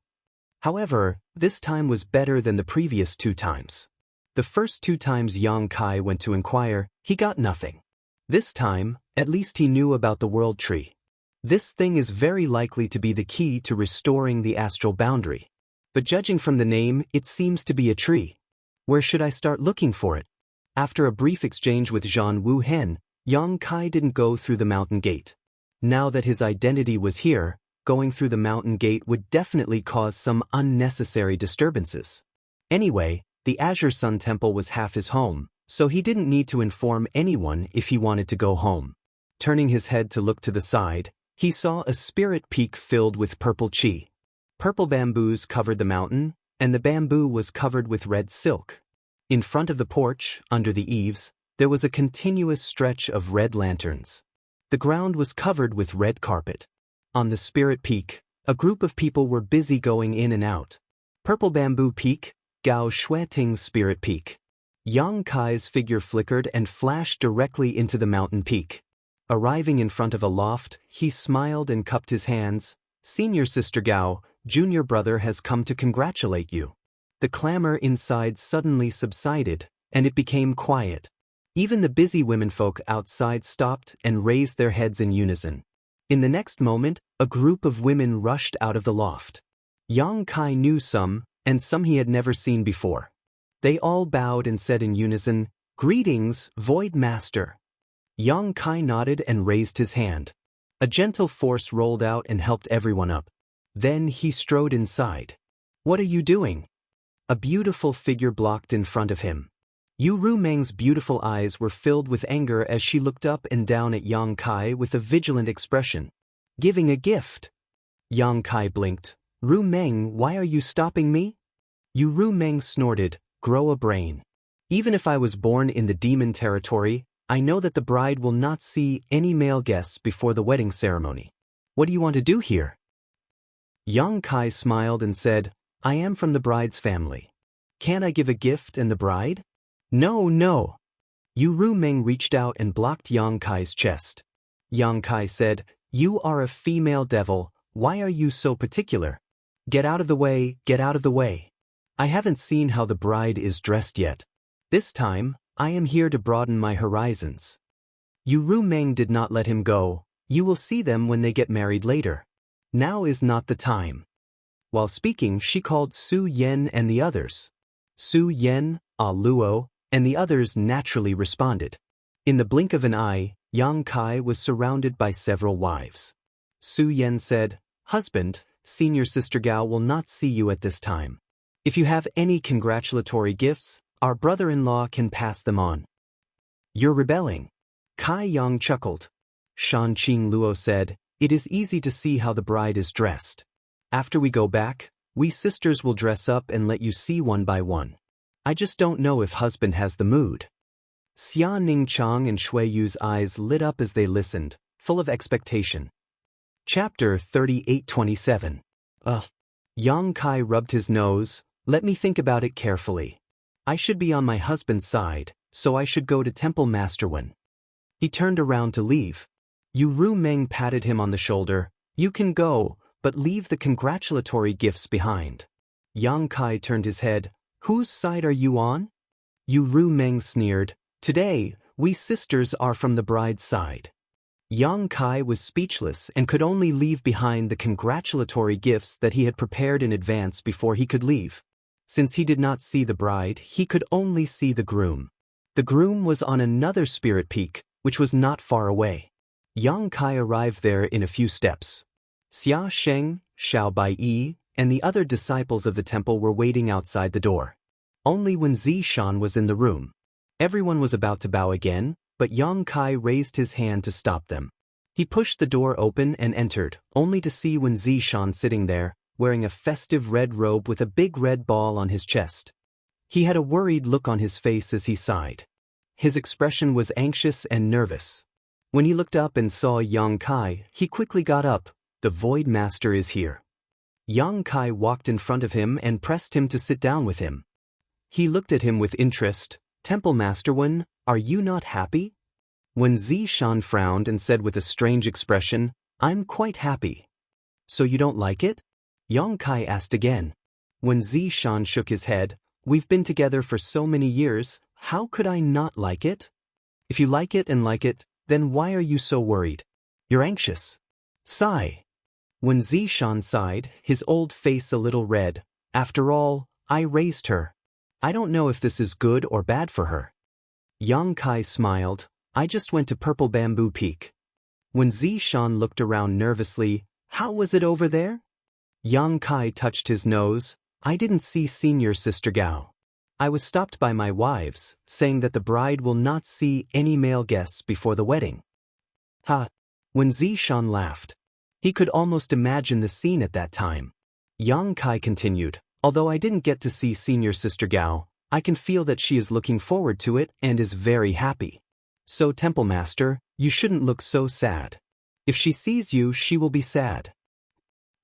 However, this time was better than the previous 2 times. The first 2 times Yang Kai went to inquire, he got nothing. This time, at least he knew about the World Tree. This thing is very likely to be the key to restoring the astral boundary. But judging from the name, it seems to be a tree. Where should I start looking for it? After a brief exchange with Zhan Wu Hen, Yang Kai didn't go through the mountain gate. Now that his identity was here, going through the mountain gate would definitely cause some unnecessary disturbances. Anyway, the Azure Sun Temple was half his home, so he didn't need to inform anyone if he wanted to go home. Turning his head to look to the side, he saw a spirit peak filled with purple chi. Purple bamboos covered the mountain, and the bamboo was covered with red silk. In front of the porch, under the eaves, there was a continuous stretch of red lanterns. The ground was covered with red carpet. On the spirit peak, a group of people were busy going in and out. Purple Bamboo Peak, Gao Shueting's spirit peak. Yang Kai's figure flickered and flashed directly into the mountain peak. Arriving in front of a loft, he smiled and cupped his hands. "Senior Sister Gao, junior brother has come to congratulate you." The clamor inside suddenly subsided, and it became quiet. Even the busy womenfolk outside stopped and raised their heads in unison. In the next moment, a group of women rushed out of the loft. Yang Kai knew some, and some he had never seen before. They all bowed and said in unison, "Greetings, Void Master." Yang Kai nodded and raised his hand. A gentle force rolled out and helped everyone up. Then he strode inside. "What are you doing?" A beautiful figure blocked in front of him. Yu Rumeng's beautiful eyes were filled with anger as she looked up and down at Yang Kai with a vigilant expression. "Giving a gift." Yang Kai blinked. "Rumeng, why are you stopping me?" Yu Rumeng snorted, "Grow a brain. Even if I was born in the demon territory, I know that the bride will not see any male guests before the wedding ceremony. What do you want to do here?" Yang Kai smiled and said, "I am from the bride's family. Can't I give a gift and the bride?" "No, no." Yu Rumeng reached out and blocked Yang Kai's chest. Yang Kai said, "You are a female devil, why are you so particular? Get out of the way, get out of the way. I haven't seen how the bride is dressed yet. This time, I am here to broaden my horizons." Yu Rumeng did not let him go. "You will see them when they get married later. Now is not the time." While speaking, she called Su Yen and the others. Su Yen, Ah Luo, and the others naturally responded. In the blink of an eye, Yang Kai was surrounded by several wives. Su Yen said, "Husband, Senior Sister Gao will not see you at this time. If you have any congratulatory gifts, our brother-in-law can pass them on." "You're rebelling." Kai Yang chuckled. Shan Qing Luo said, "It is easy to see how the bride is dressed. After we go back, we sisters will dress up and let you see one by one. I just don't know if husband has the mood." Xia Ningchang and Shui Yu's eyes lit up as they listened, full of expectation. Chapter 38:27. Yang Kai rubbed his nose. "Let me think about it carefully. I should be on my husband's side, so I should go to Temple Master Wen." He turned around to leave. Yu Rumeng patted him on the shoulder. "You can go, but leave the congratulatory gifts behind. Yang Kai turned his head. Whose side are you on? Yu Ru Meng sneered. Today, we sisters are from the bride's side. Yang Kai was speechless and could only leave behind the congratulatory gifts that he had prepared in advance before he could leave. Since he did not see the bride, he could only see the groom. The groom was on another spirit peak, which was not far away. Yang Kai arrived there in a few steps. Xia Sheng, Xiao Baiyi, and the other disciples of the temple were waiting outside the door. Only Wen Zishan was in the room. Everyone was about to bow again, but Yang Kai raised his hand to stop them. He pushed the door open and entered, only to see Wen Zishan sitting there, wearing a festive red robe with a big red ball on his chest. He had a worried look on his face as he sighed. His expression was anxious and nervous. When he looked up and saw Yang Kai, he quickly got up. The Void Master is here. Yang Kai walked in front of him and pressed him to sit down with him. He looked at him with interest. Temple Master Wen, are you not happy? Wen Zishan frowned and said with a strange expression, I'm quite happy. So you don't like it? Yang Kai asked again. Wen Zishan shook his head. We've been together for so many years, how could I not like it? If you like it, then why are you so worried? You're anxious. Sigh. Wen Zishan sighed, his old face a little red. After all, I raised her. I don't know if this is good or bad for her. Yang Kai smiled. I just went to Purple Bamboo Peak. Wen Zishan looked around nervously. How was it over there? Yang Kai touched his nose. I didn't see Senior Sister Gao. I was stopped by my wives, saying that the bride will not see any male guests before the wedding. Ha! Wen Zishan laughed. He could almost imagine the scene at that time. Yang Kai continued, although I didn't get to see Senior Sister Gao, I can feel that she is looking forward to it and is very happy. So Temple Master, you shouldn't look so sad. If she sees you, she will be sad.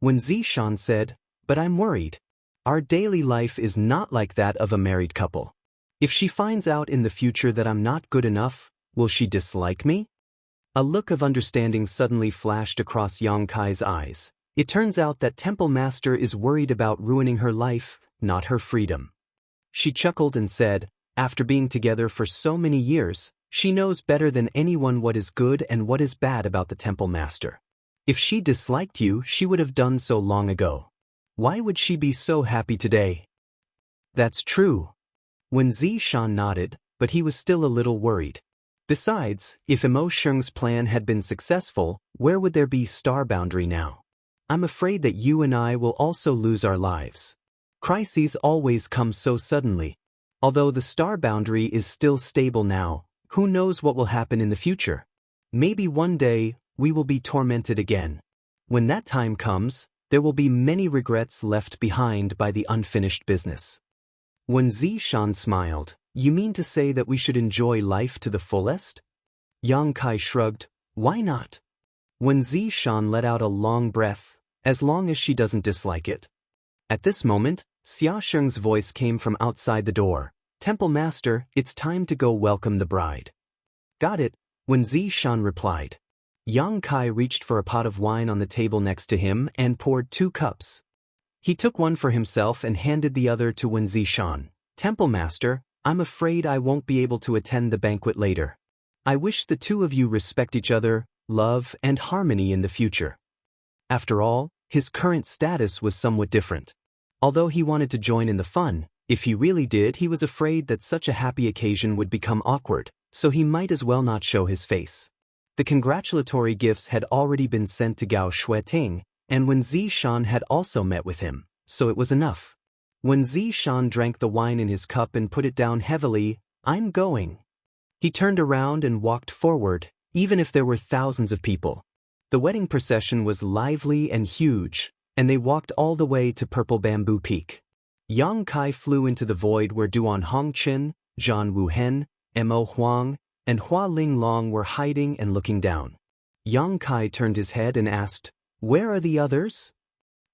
Wen Zishan said, but I'm worried. Our daily life is not like that of a married couple. If she finds out in the future that I'm not good enough, will she dislike me? A look of understanding suddenly flashed across Yang Kai's eyes. It turns out that Temple Master is worried about ruining her life, not her freedom. She chuckled and said, after being together for so many years, she knows better than anyone what is good and what is bad about the Temple Master. If she disliked you, she would have done so long ago. Why would she be so happy today? That's true. Wen Zishan nodded, but he was still a little worried. Besides, if Imo Sheng's plan had been successful, where would there be Star Boundary now? I'm afraid that you and I will also lose our lives. Crises always come so suddenly. Although the Star Boundary is still stable now, who knows what will happen in the future? Maybe one day, we will be tormented again. When that time comes, there will be many regrets left behind by the unfinished business. Wen Zishan smiled. You mean to say that we should enjoy life to the fullest? Yang Kai shrugged. Why not? Wen Zishan let out a long breath, as long as she doesn't dislike it. At this moment, Xia Sheng's voice came from outside the door. Temple Master, it's time to go welcome the bride. Got it, Wen Zishan replied. Yang Kai reached for a pot of wine on the table next to him and poured 2 cups. He took one for himself and handed the other to Wen Zishan. Temple Master, I'm afraid I won't be able to attend the banquet later. I wish the two of you respect each other, love and harmony in the future. After all, his current status was somewhat different. Although he wanted to join in the fun, if he really did, he was afraid that such a happy occasion would become awkward, so he might as well not show his face. The congratulatory gifts had already been sent to Gao Shueting, and Wen Zishan had also met with him, so it was enough. Wen Zishan drank the wine in his cup and put it down heavily. I'm going. He turned around and walked forward, even if there were thousands of people. The wedding procession was lively and huge, and they walked all the way to Purple Bamboo Peak. Yang Kai flew into the void where Duan Hongqin, Zhan Wuhen, Mo Huang, and Hua Linglong were hiding and looking down. Yang Kai turned his head and asked, Where are the others?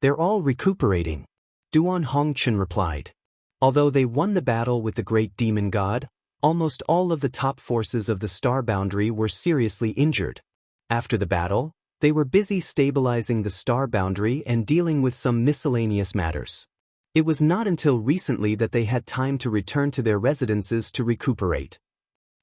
They're all recuperating. Duan Hongqin replied. Although they won the battle with the great demon god, almost all of the top forces of the Star Boundary were seriously injured. After the battle, They were busy stabilizing the star boundary and dealing with some miscellaneous matters. It was not until recently that they had time to return to their residences to recuperate.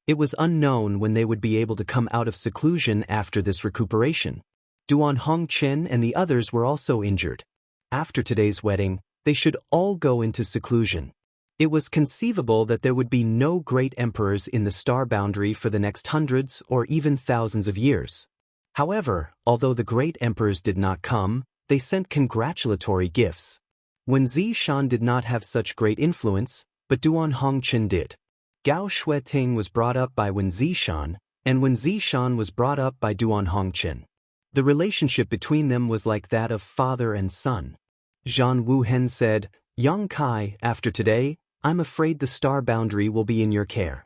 It was unknown when they would be able to come out of seclusion after this recuperation. Duan Hongchen and the others were also injured. After today's wedding, they should all go into seclusion. It was conceivable that there would be no great emperors in the star boundary for the next hundreds or even thousands of years. However, although the great emperors did not come, they sent congratulatory gifts. Wen Zishan did not have such great influence, but Duan Hongchen did. Gao Shueting was brought up by Wen Zishan, and Wen Zishan was brought up by Duan Hongchen. The relationship between them was like that of father and son. Zhan Wuhen said, "Yang Kai, after today, I'm afraid the star boundary will be in your care."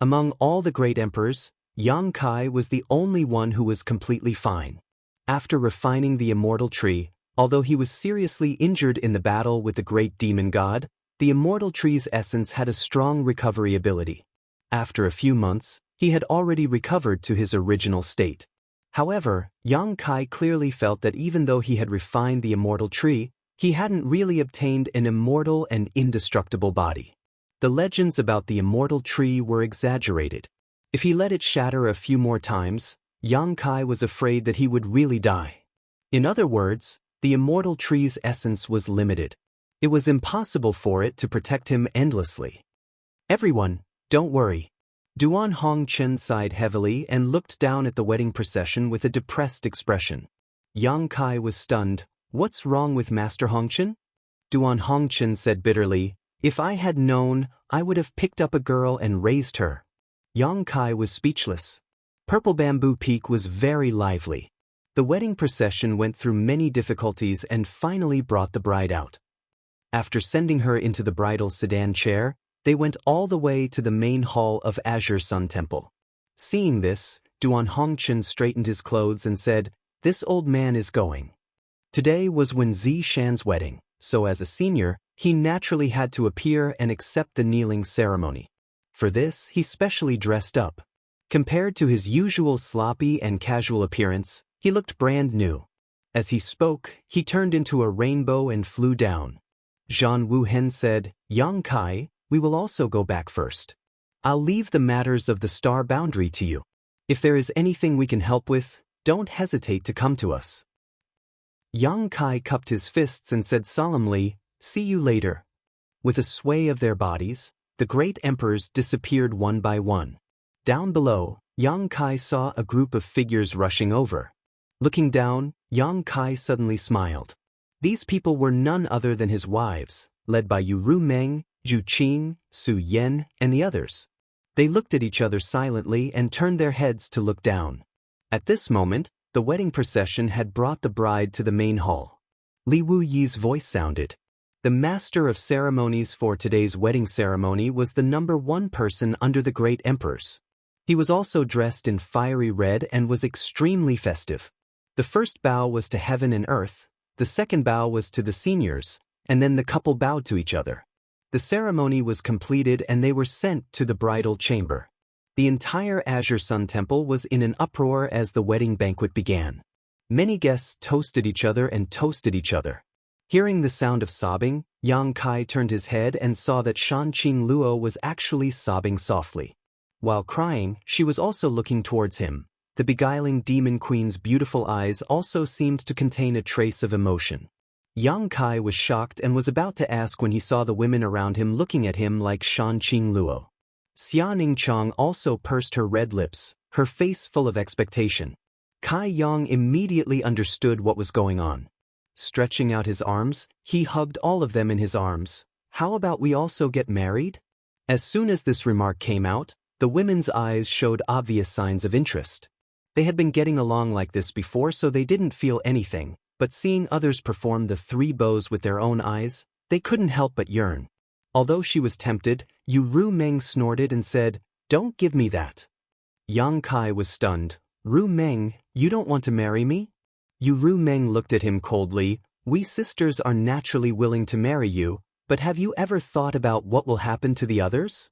Among all the great emperors, Yang Kai was the only one who was completely fine. After refining the immortal tree, although he was seriously injured in the battle with the great demon god, the immortal tree's essence had a strong recovery ability. After a few months, he had already recovered to his original state. However, Yang Kai clearly felt that even though he had refined the immortal tree, he hadn't really obtained an immortal and indestructible body. The legends about the immortal tree were exaggerated. If he let it shatter a few more times, Yang Kai was afraid that he would really die. In other words, the immortal tree's essence was limited. It was impossible for it to protect him endlessly. "Everyone, don't worry." Duan Hongchen sighed heavily and looked down at the wedding procession with a depressed expression. Yang Kai was stunned. "What's wrong with Master Hongchen?" Duan Hongchen said bitterly, "If I had known, I would have picked up a girl and raised her." Yang Kai was speechless. Purple Bamboo Peak was very lively. The wedding procession went through many difficulties and finally brought the bride out. After sending her into the bridal sedan chair, they went all the way to the main hall of Azure Sun Temple. Seeing this, Duan Hongchen straightened his clothes and said, "This old man is going." Today was Wen Zishan's wedding, so as a senior, he naturally had to appear and accept the kneeling ceremony. For this, he specially dressed up. Compared to his usual sloppy and casual appearance, he looked brand new. As he spoke, he turned into a rainbow and flew down. Zhan Wuhen said, "Yang Kai, we will also go back first. I'll leave the matters of the star boundary to you. If there is anything we can help with, don't hesitate to come to us." Yang Kai cupped his fists and said solemnly, "See you later." With a sway of their bodies, the great emperors disappeared one by one. Down below, Yang Kai saw a group of figures rushing over. Looking down, Yang Kai suddenly smiled. These people were none other than his wives, led by Yu Ru Meng, Zhu Qing, Su Yan, and the others. They looked at each other silently and turned their heads to look down. At this moment, the wedding procession had brought the bride to the main hall. Li Wu Yi's voice sounded. The master of ceremonies for today's wedding ceremony was the #1 person under the great emperors. He was also dressed in fiery red and was extremely festive. The first bow was to heaven and earth, the second bow was to the seniors, and then the couple bowed to each other. The ceremony was completed and they were sent to the bridal chamber. The entire Azure Sun Temple was in an uproar as the wedding banquet began. Many guests toasted each other and toasted each other. Hearing the sound of sobbing, Yang Kai turned his head and saw that Shanqing Luo was actually sobbing softly. While crying, she was also looking towards him. The beguiling demon queen's beautiful eyes also seemed to contain a trace of emotion. Yang Kai was shocked and was about to ask when he saw the women around him looking at him like Shanqing Luo. Xia Ningchang also pursed her red lips, her face full of expectation. Kai Yang immediately understood what was going on. Stretching out his arms, he hugged all of them in his arms. "How about we also get married?" As soon as this remark came out, the women's eyes showed obvious signs of interest. They had been getting along like this before, so they didn't feel anything, but seeing others perform the 3 bows with their own eyes, they couldn't help but yearn. Although she was tempted, Yu Ru Meng snorted and said, "Don't give me that." Yang Kai was stunned. "Ru Meng, you don't want to marry me?" Yu Ru Meng looked at him coldly. "We sisters are naturally willing to marry you, but have you ever thought about what will happen to the others?"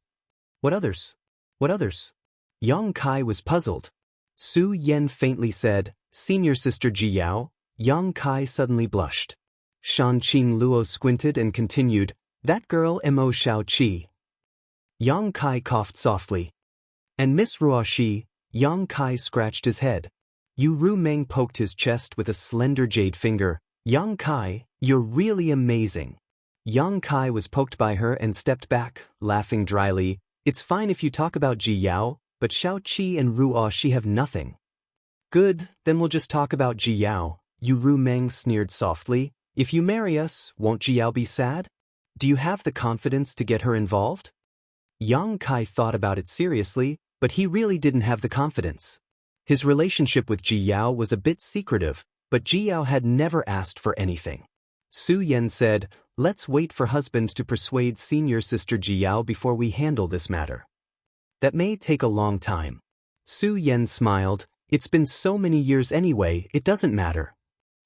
"What others? What others?" Yang Kai was puzzled. Su Yan faintly said, Senior sister Ji Yao, Yang Kai suddenly blushed. Shan Qing Luo squinted and continued, that girl Mo Xiao Qi. Yang Kai coughed softly. And Miss Ruoxi, Yang Kai scratched his head. Yu Ru Meng poked his chest with a slender jade finger. Yang Kai, you're really amazing. Yang Kai was poked by her and stepped back, laughing dryly. It's fine if you talk about Ji Yao, but Xiao Qi and Ruoxi have nothing. Good, then we'll just talk about Ji Yao, Yu Ru Meng sneered softly. If you marry us, won't Ji Yao be sad? Do you have the confidence to get her involved? Yang Kai thought about it seriously, but he really didn't have the confidence. His relationship with Ji Yao was a bit secretive, but Ji Yao had never asked for anything. Su Yan said, let's wait for husband to persuade senior sister Ji Yao before we handle this matter. That may take a long time. Su Yan smiled, it's been so many years anyway, it doesn't matter.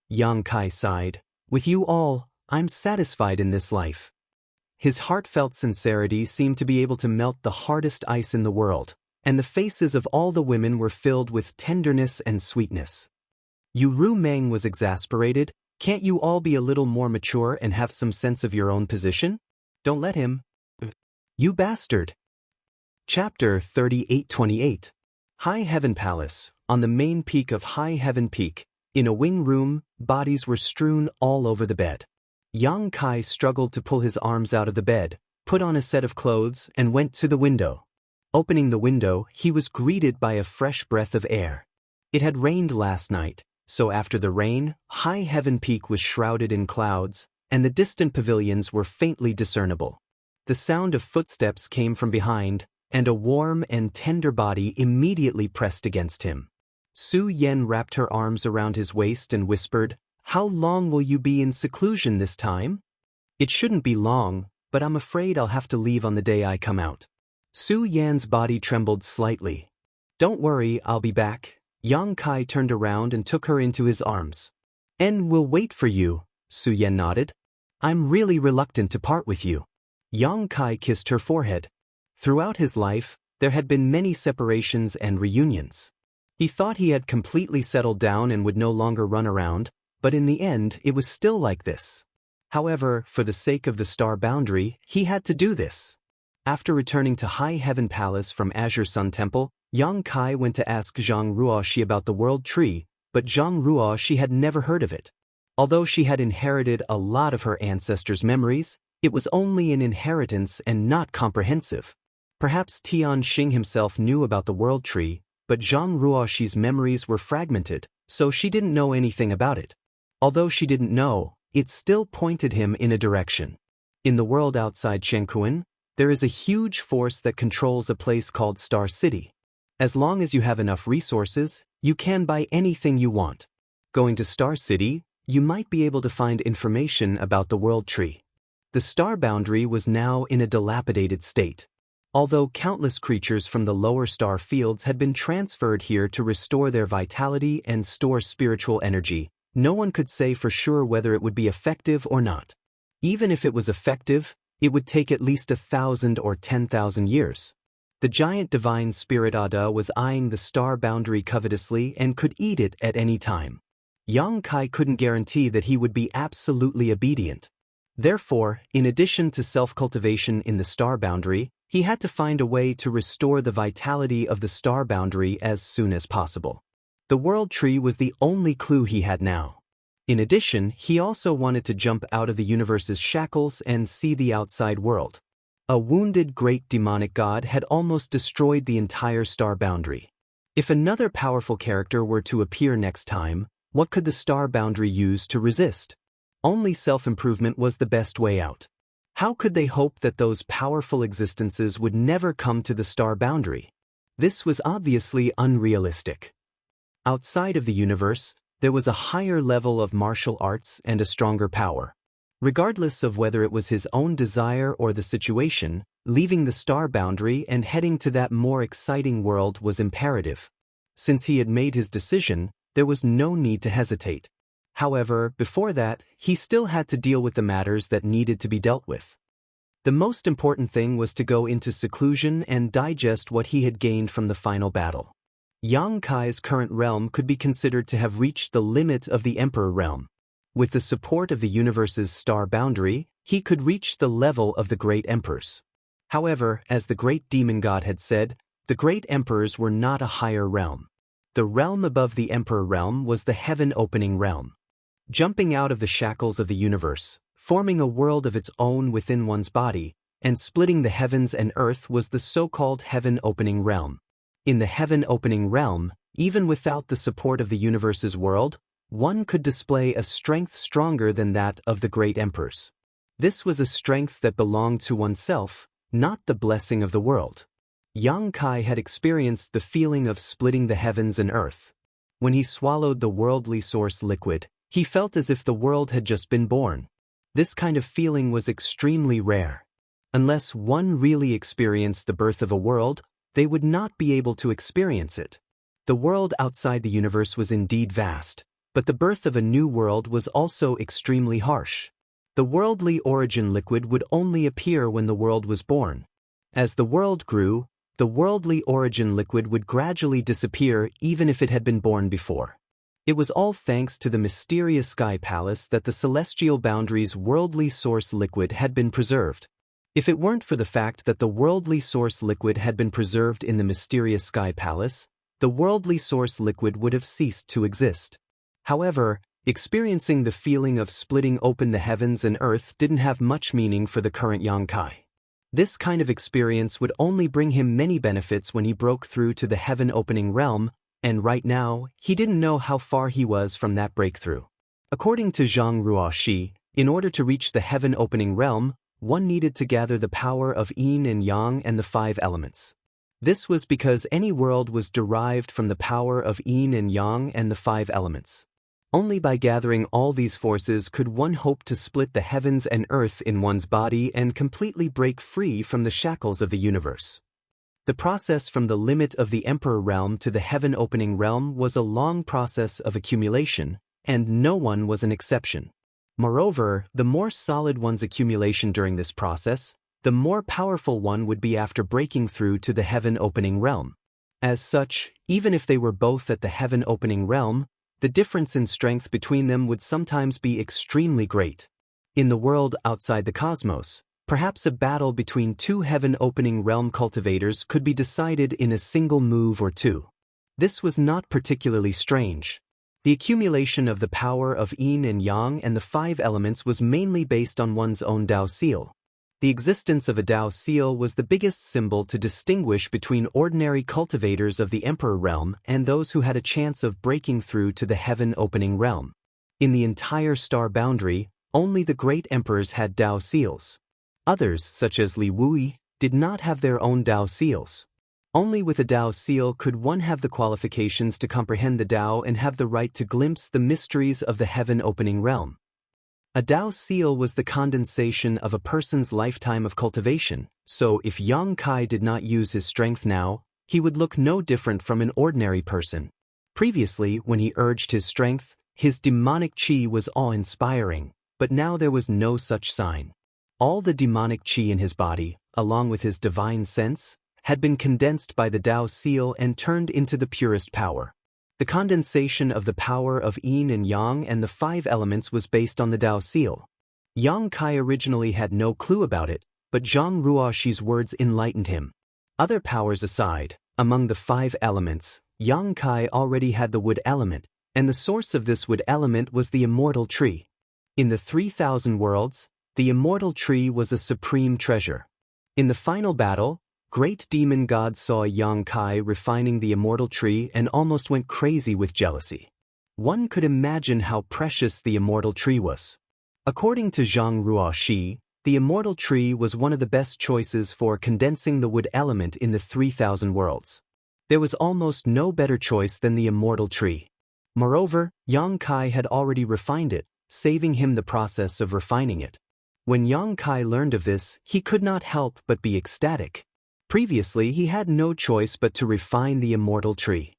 Yang Kai sighed, with you all, I'm satisfied in this life. His heartfelt sincerity seemed to be able to melt the hardest ice in the world, and the faces of all the women were filled with tenderness and sweetness. Yu Ru Meng was exasperated. Can't you all be a little more mature and have some sense of your own position? Don't let him. You bastard. Chapter 38:28. High Heaven Palace. On the main peak of High Heaven Peak, in a wing room, bodies were strewn all over the bed. Yang Kai struggled to pull his arms out of the bed, put on a set of clothes, and went to the window. Opening the window, he was greeted by a fresh breath of air. It had rained last night, so after the rain, High Heaven Peak was shrouded in clouds, and the distant pavilions were faintly discernible. The sound of footsteps came from behind, and a warm and tender body immediately pressed against him. Su Yan wrapped her arms around his waist and whispered, how long will you be in seclusion this time? It shouldn't be long, but I'm afraid I'll have to leave on the day I come out. Su Yan's body trembled slightly. Don't worry, I'll be back. Yang Kai turned around and took her into his arms. And we'll wait for you, Su Yan nodded. I'm really reluctant to part with you. Yang Kai kissed her forehead. Throughout his life, there had been many separations and reunions. He thought he had completely settled down and would no longer run around, but in the end it was still like this. However, for the sake of the star boundary, he had to do this. After returning to High Heaven Palace from Azure Sun Temple, Yang Kai went to ask Zhang Ruoxi about the World Tree, but Zhang Ruoxi had never heard of it. Although she had inherited a lot of her ancestors' memories, it was only an inheritance and not comprehensive. Perhaps Tian Xing himself knew about the World Tree, but Zhang Ruoxi's memories were fragmented, so she didn't know anything about it. Although she didn't know, it still pointed him in a direction. In the world outside Chengkuan, there is a huge force that controls a place called Star City. As long as you have enough resources, you can buy anything you want. Going to Star City, you might be able to find information about the World Tree. The star boundary was now in a dilapidated state. Although countless creatures from the lower star fields had been transferred here to restore their vitality and store spiritual energy, no one could say for sure whether it would be effective or not. Even if it was effective, it would take at least 1,000 or 10,000 years. The giant divine spirit Ada was eyeing the star boundary covetously and could eat it at any time. Yang Kai couldn't guarantee that he would be absolutely obedient. Therefore, in addition to self-cultivation in the star boundary, he had to find a way to restore the vitality of the star boundary as soon as possible. The World Tree was the only clue he had now. In addition, he also wanted to jump out of the universe's shackles and see the outside world. A wounded great demonic god had almost destroyed the entire star boundary. If another powerful character were to appear next time, what could the star boundary use to resist? Only self-improvement was the best way out. How could they hope that those powerful existences would never come to the star boundary? This was obviously unrealistic. Outside of the universe, there was a higher level of martial arts and a stronger power. Regardless of whether it was his own desire or the situation, leaving the star boundary and heading to that more exciting world was imperative. Since he had made his decision, there was no need to hesitate. However, before that, he still had to deal with the matters that needed to be dealt with. The most important thing was to go into seclusion and digest what he had gained from the final battle. Yang Kai's current realm could be considered to have reached the limit of the Emperor realm. With the support of the universe's star boundary, he could reach the level of the great emperors. However, as the great demon god had said, the great emperors were not a higher realm. The realm above the emperor realm was the heaven-opening realm. Jumping out of the shackles of the universe, forming a world of its own within one's body, and splitting the heavens and earth was the so-called heaven-opening realm. In the heaven-opening realm, even without the support of the universe's world, one could display a strength stronger than that of the great emperors. This was a strength that belonged to oneself, not the blessing of the world. Yang Kai had experienced the feeling of splitting the heavens and earth. When he swallowed the worldly source liquid, he felt as if the world had just been born. This kind of feeling was extremely rare. Unless one really experienced the birth of a world, they would not be able to experience it. The world outside the universe was indeed vast, but the birth of a new world was also extremely harsh. The worldly origin liquid would only appear when the world was born. As the world grew, the worldly origin liquid would gradually disappear even if it had been born before. It was all thanks to the mysterious sky palace that the celestial boundary's worldly source liquid had been preserved. If it weren't for the fact that the worldly source liquid had been preserved in the mysterious sky palace, the worldly source liquid would have ceased to exist. However, experiencing the feeling of splitting open the heavens and earth didn't have much meaning for the current Yang Kai. This kind of experience would only bring him many benefits when he broke through to the heaven-opening realm, and right now, he didn't know how far he was from that breakthrough. According to Zhang Ruoxi, in order to reach the heaven-opening realm, one needed to gather the power of yin and yang and the 5 elements. This was because any world was derived from the power of yin and yang and the 5 elements. Only by gathering all these forces could one hope to split the heavens and earth in one's body and completely break free from the shackles of the universe. The process from the limit of the emperor realm to the heaven-opening realm was a long process of accumulation, and no one was an exception. Moreover, the more solid one's accumulation during this process, the more powerful one would be after breaking through to the heaven-opening realm. As such, even if they were both at the heaven-opening realm, the difference in strength between them would sometimes be extremely great. In the world outside the cosmos, perhaps a battle between 2 heaven-opening realm cultivators could be decided in a single move or 2. This was not particularly strange. The accumulation of the power of yin and yang and the 5 elements was mainly based on one's own Dao seal. The existence of a Dao seal was the biggest symbol to distinguish between ordinary cultivators of the Emperor realm and those who had a chance of breaking through to the heaven-opening realm. In the entire star boundary, only the great emperors had Dao seals. Others, such as Li Wui, did not have their own Dao seals. Only with a Dao seal could one have the qualifications to comprehend the Dao and have the right to glimpse the mysteries of the heaven-opening realm. A Dao seal was the condensation of a person's lifetime of cultivation, so if Yang Kai did not use his strength now, he would look no different from an ordinary person. Previously, when he urged his strength, his demonic qi was awe-inspiring, but now there was no such sign. All the demonic qi in his body, along with his divine sense, had been condensed by the Dao seal and turned into the purest power. The condensation of the power of yin and yang and the 5 elements was based on the Dao seal. Yang Kai originally had no clue about it, but Zhang Ruoxi's words enlightened him. Other powers aside, among the 5 elements, Yang Kai already had the wood element, and the source of this wood element was the immortal tree. In the 3,000 worlds, the immortal tree was a supreme treasure. In the final battle, Great Demon God saw Yang Kai refining the immortal tree and almost went crazy with jealousy. One could imagine how precious the immortal tree was. According to Zhang Ruoxi, the immortal tree was one of the best choices for condensing the wood element in the 3,000 worlds. There was almost no better choice than the immortal tree. Moreover, Yang Kai had already refined it, saving him the process of refining it. When Yang Kai learned of this, he could not help but be ecstatic. Previously, he had no choice but to refine the immortal tree.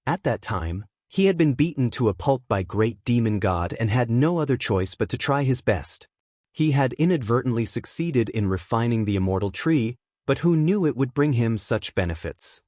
At that time, he had been beaten to a pulp by Great Demon God and had no other choice but to try his best. He had inadvertently succeeded in refining the immortal tree, but who knew it would bring him such benefits?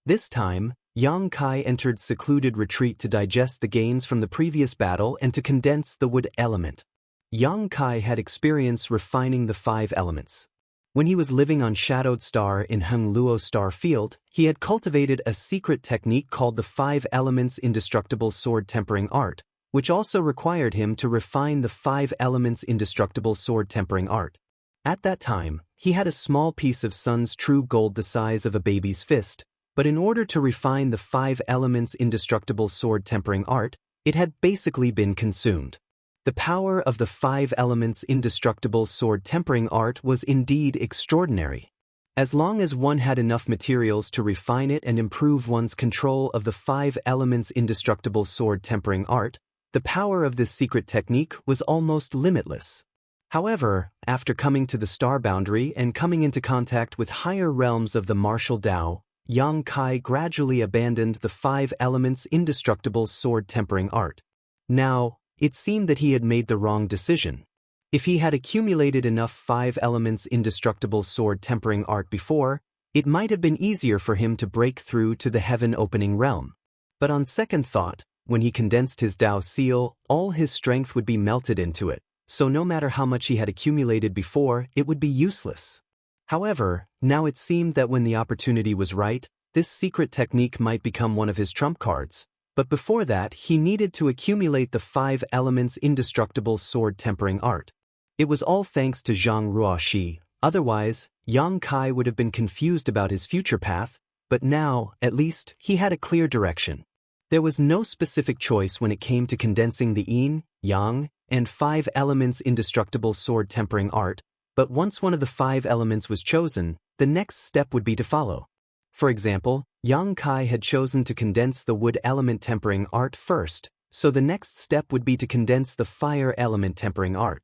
This time, Yang Kai entered secluded retreat to digest the gains from the previous battle and to condense the wood element. Yang Kai had experience refining the 5 elements. When he was living on Shadowed Star in Heng Luo Star Field, he had cultivated a secret technique called the 5 Elements Indestructible Sword Tempering Art, which also required him to refine the 5 Elements Indestructible Sword Tempering Art. At that time, he had a small piece of Sun's true gold the size of a baby's fist, but in order to refine the 5 Elements Indestructible Sword Tempering Art, it had basically been consumed. The power of the 5 Elements Indestructible Sword Tempering Art was indeed extraordinary. As long as one had enough materials to refine it and improve one's control of the 5 Elements Indestructible Sword Tempering Art, the power of this secret technique was almost limitless. However, after coming to the star boundary and coming into contact with higher realms of the martial Tao, Yang Kai gradually abandoned the 5 Elements Indestructible Sword Tempering Art. Now, it seemed that he had made the wrong decision. If he had accumulated enough 5 Elements Indestructible Sword Tempering Art before, it might have been easier for him to break through to the heaven-opening realm. But on second thought, when he condensed his Tao seal, all his strength would be melted into it, so no matter how much he had accumulated before, it would be useless. However, now it seemed that when the opportunity was right, this secret technique might become one of his trump cards. But before that, he needed to accumulate the 5 Elements Indestructible Sword Tempering Art. It was all thanks to Zhang Ruoxi, otherwise, Yang Kai would have been confused about his future path, but now, at least, he had a clear direction. There was no specific choice when it came to condensing the Yin, Yang, and 5 Elements Indestructible Sword Tempering Art, but once one of the 5 elements was chosen, the next step would be to follow. For example, Yang Kai had chosen to condense the wood element tempering art first, so the next step would be to condense the fire element tempering art.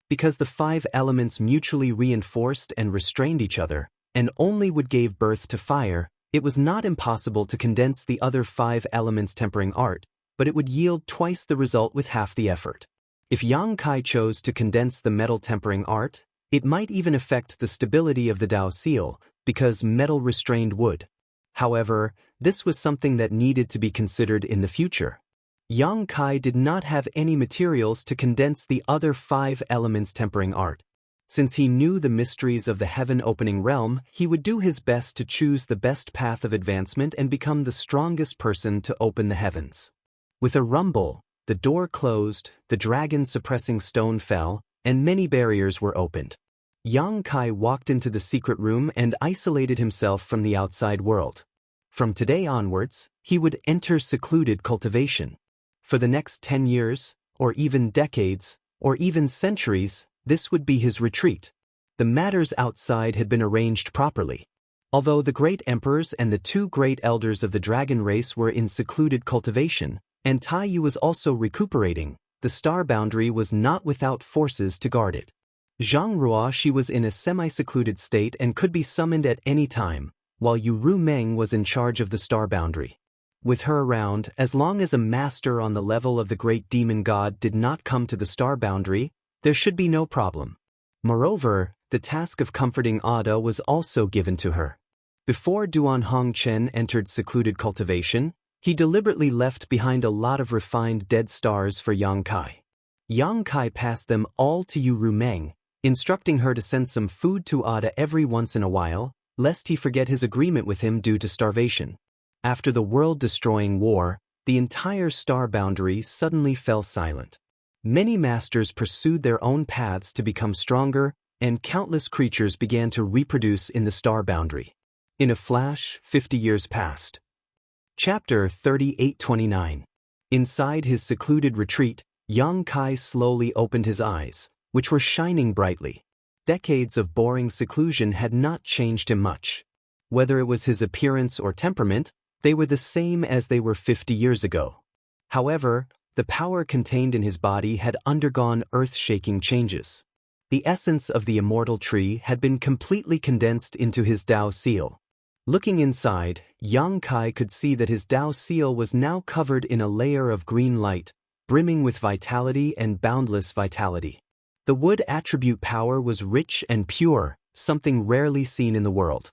Because the 5 elements mutually reinforced and restrained each other, and only wood gave birth to fire, it was not impossible to condense the other 5 elements tempering art, but it would yield twice the result with half the effort. If Yang Kai chose to condense the metal tempering art, it might even affect the stability of the Tao seal, because metal restrained wood. However, this was something that needed to be considered in the future. Yang Kai did not have any materials to condense the other 5 elements tempering art. Since he knew the mysteries of the heaven-opening realm, he would do his best to choose the best path of advancement and become the strongest person to open the heavens. With a rumble, the door closed, the dragon-suppressing stone fell, and many barriers were opened. Yang Kai walked into the secret room and isolated himself from the outside world. From today onwards, he would enter secluded cultivation. For the next 10 years, or even decades, or even centuries, this would be his retreat. The matters outside had been arranged properly. Although the great emperors and the 2 great elders of the dragon race were in secluded cultivation, and Taiyu was also recuperating, the star boundary was not without forces to guard it. Zhang Ruoxi was in a semi-secluded state and could be summoned at any time, while Yu Rumeng was in charge of the star boundary. With her around, as long as a master on the level of the great demon god did not come to the star boundary, there should be no problem. Moreover, the task of comforting Ada was also given to her. Before Duan Hongchen entered secluded cultivation, he deliberately left behind a lot of refined dead stars for Yang Kai. Yang Kai passed them all to Yu Rumeng, instructing her to send some food to Ada every once in a while, lest he forget his agreement with him due to starvation. After the world-destroying war, the entire star boundary suddenly fell silent. Many masters pursued their own paths to become stronger, and countless creatures began to reproduce in the star boundary. In a flash, 50 years passed. Chapter 3829. Inside his secluded retreat, Yang Kai slowly opened his eyes, which were shining brightly. Decades of boring seclusion had not changed him much. Whether it was his appearance or temperament, they were the same as they were 50 years ago. However, the power contained in his body had undergone earth-shaking changes. The essence of the immortal tree had been completely condensed into his Tao seal. Looking inside, Yang Kai could see that his Tao seal was now covered in a layer of green light, brimming with vitality and boundless vitality. The wood attribute power was rich and pure, something rarely seen in the world.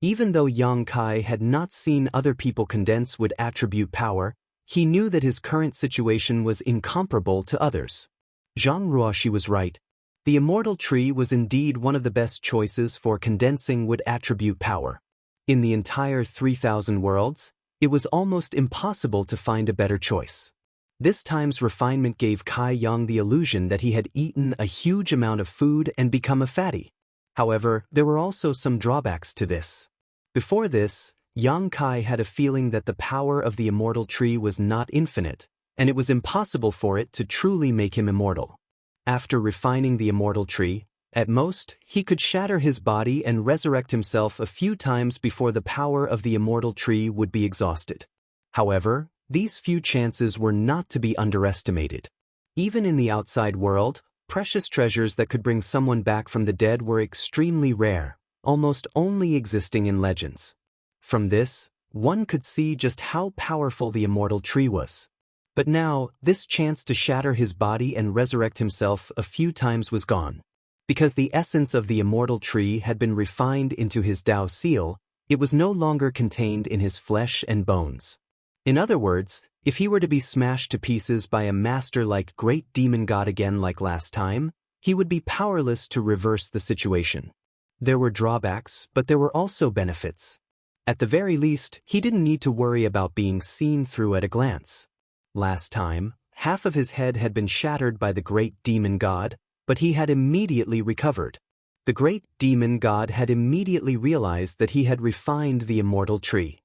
Even though Yang Kai had not seen other people condense with attribute power, he knew that his current situation was incomparable to others. Zhang Ruoxi was right. The immortal tree was indeed one of the best choices for condensing with attribute power. In the entire 3,000 worlds, it was almost impossible to find a better choice. This time's refinement gave Kai Yang the illusion that he had eaten a huge amount of food and become a fatty. However, there were also some drawbacks to this. Before this, Yang Kai had a feeling that the power of the immortal tree was not infinite, and it was impossible for it to truly make him immortal. After refining the immortal tree, at most, he could shatter his body and resurrect himself a few times before the power of the immortal tree would be exhausted. However, these few chances were not to be underestimated. Even in the outside world, precious treasures that could bring someone back from the dead were extremely rare, almost only existing in legends. From this, one could see just how powerful the immortal tree was. But now, this chance to shatter his body and resurrect himself a few times was gone. Because the essence of the immortal tree had been refined into his Dao seal, it was no longer contained in his flesh and bones. In other words, if he were to be smashed to pieces by a master like Great Demon God again like last time, he would be powerless to reverse the situation. There were drawbacks, but there were also benefits. At the very least, he didn't need to worry about being seen through at a glance. Last time, half of his head had been shattered by the Great Demon God, but he had immediately recovered. The Great Demon God had immediately realized that he had refined the immortal tree.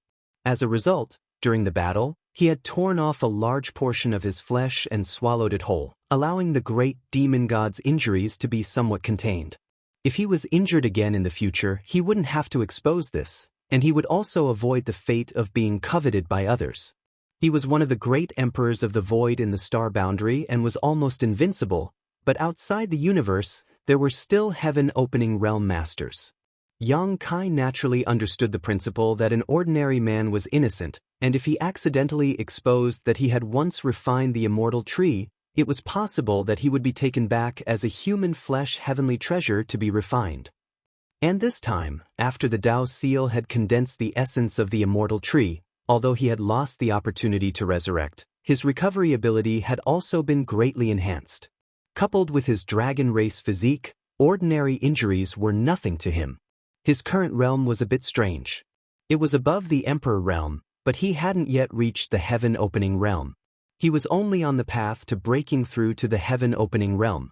As a result, during the battle, he had torn off a large portion of his flesh and swallowed it whole, allowing the Great Demon God's injuries to be somewhat contained. If he was injured again in the future, he wouldn't have to expose this, and he would also avoid the fate of being coveted by others. He was one of the great emperors of the void in the star boundary and was almost invincible, but outside the universe, there were still heaven-opening realm masters. Yang Kai naturally understood the principle that an ordinary man was innocent, and if he accidentally exposed that he had once refined the immortal tree, it was possible that he would be taken back as a human flesh heavenly treasure to be refined. And this time, after the Dao seal had condensed the essence of the immortal tree, although he had lost the opportunity to resurrect, his recovery ability had also been greatly enhanced. Coupled with his dragon race physique, ordinary injuries were nothing to him. His current realm was a bit strange. It was above the Emperor realm, but he hadn't yet reached the heaven-opening realm. He was only on the path to breaking through to the heaven-opening realm.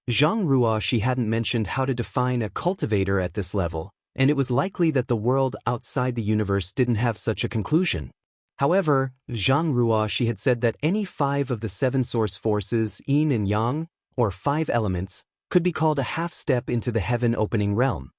Zhang Ruoxi hadn't mentioned how to define a cultivator at this level, and it was likely that the world outside the universe didn't have such a conclusion. However, Zhang Ruoxi had said that any 5 of the 7 source forces, yin and yang, or 5 elements, could be called a half-step into the heaven-opening realm.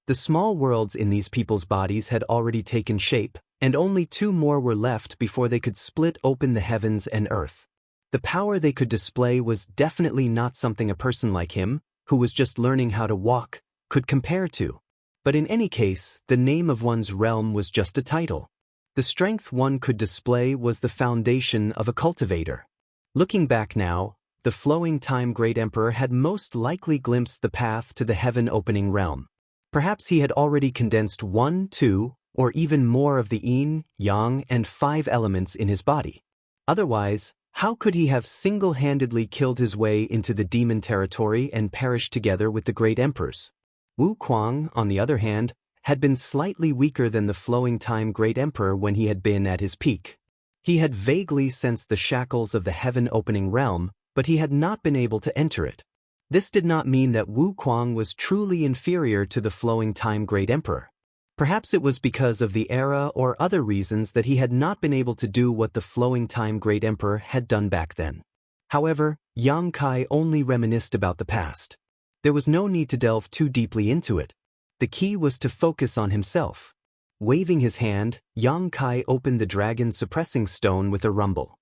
The small worlds in these people's bodies had already taken shape, and only 2 more were left before they could split open the heavens and earth. The power they could display was definitely not something a person like him, who was just learning how to walk, could compare to. But in any case, the name of one's realm was just a title. The strength one could display was the foundation of a cultivator. Looking back now, the flowing time Great Emperor had most likely glimpsed the path to the heaven-opening realm. Perhaps he had already condensed 1, 2, or even more of the yin, yang, and 5 elements in his body. Otherwise, how could he have single-handedly killed his way into the demon territory and perished together with the great emperors? Wu Kuang, on the other hand, had been slightly weaker than the flowing time Great Emperor when he had been at his peak. He had vaguely sensed the shackles of the heaven-opening realm, but he had not been able to enter it. This did not mean that Wu Kuang was truly inferior to the flowing time Great Emperor. Perhaps it was because of the era or other reasons that he had not been able to do what the flowing time Great Emperor had done back then. However, Yang Kai only reminisced about the past. There was no need to delve too deeply into it. The key was to focus on himself. Waving his hand, Yang Kai opened the dragon suppressing stone with a rumble.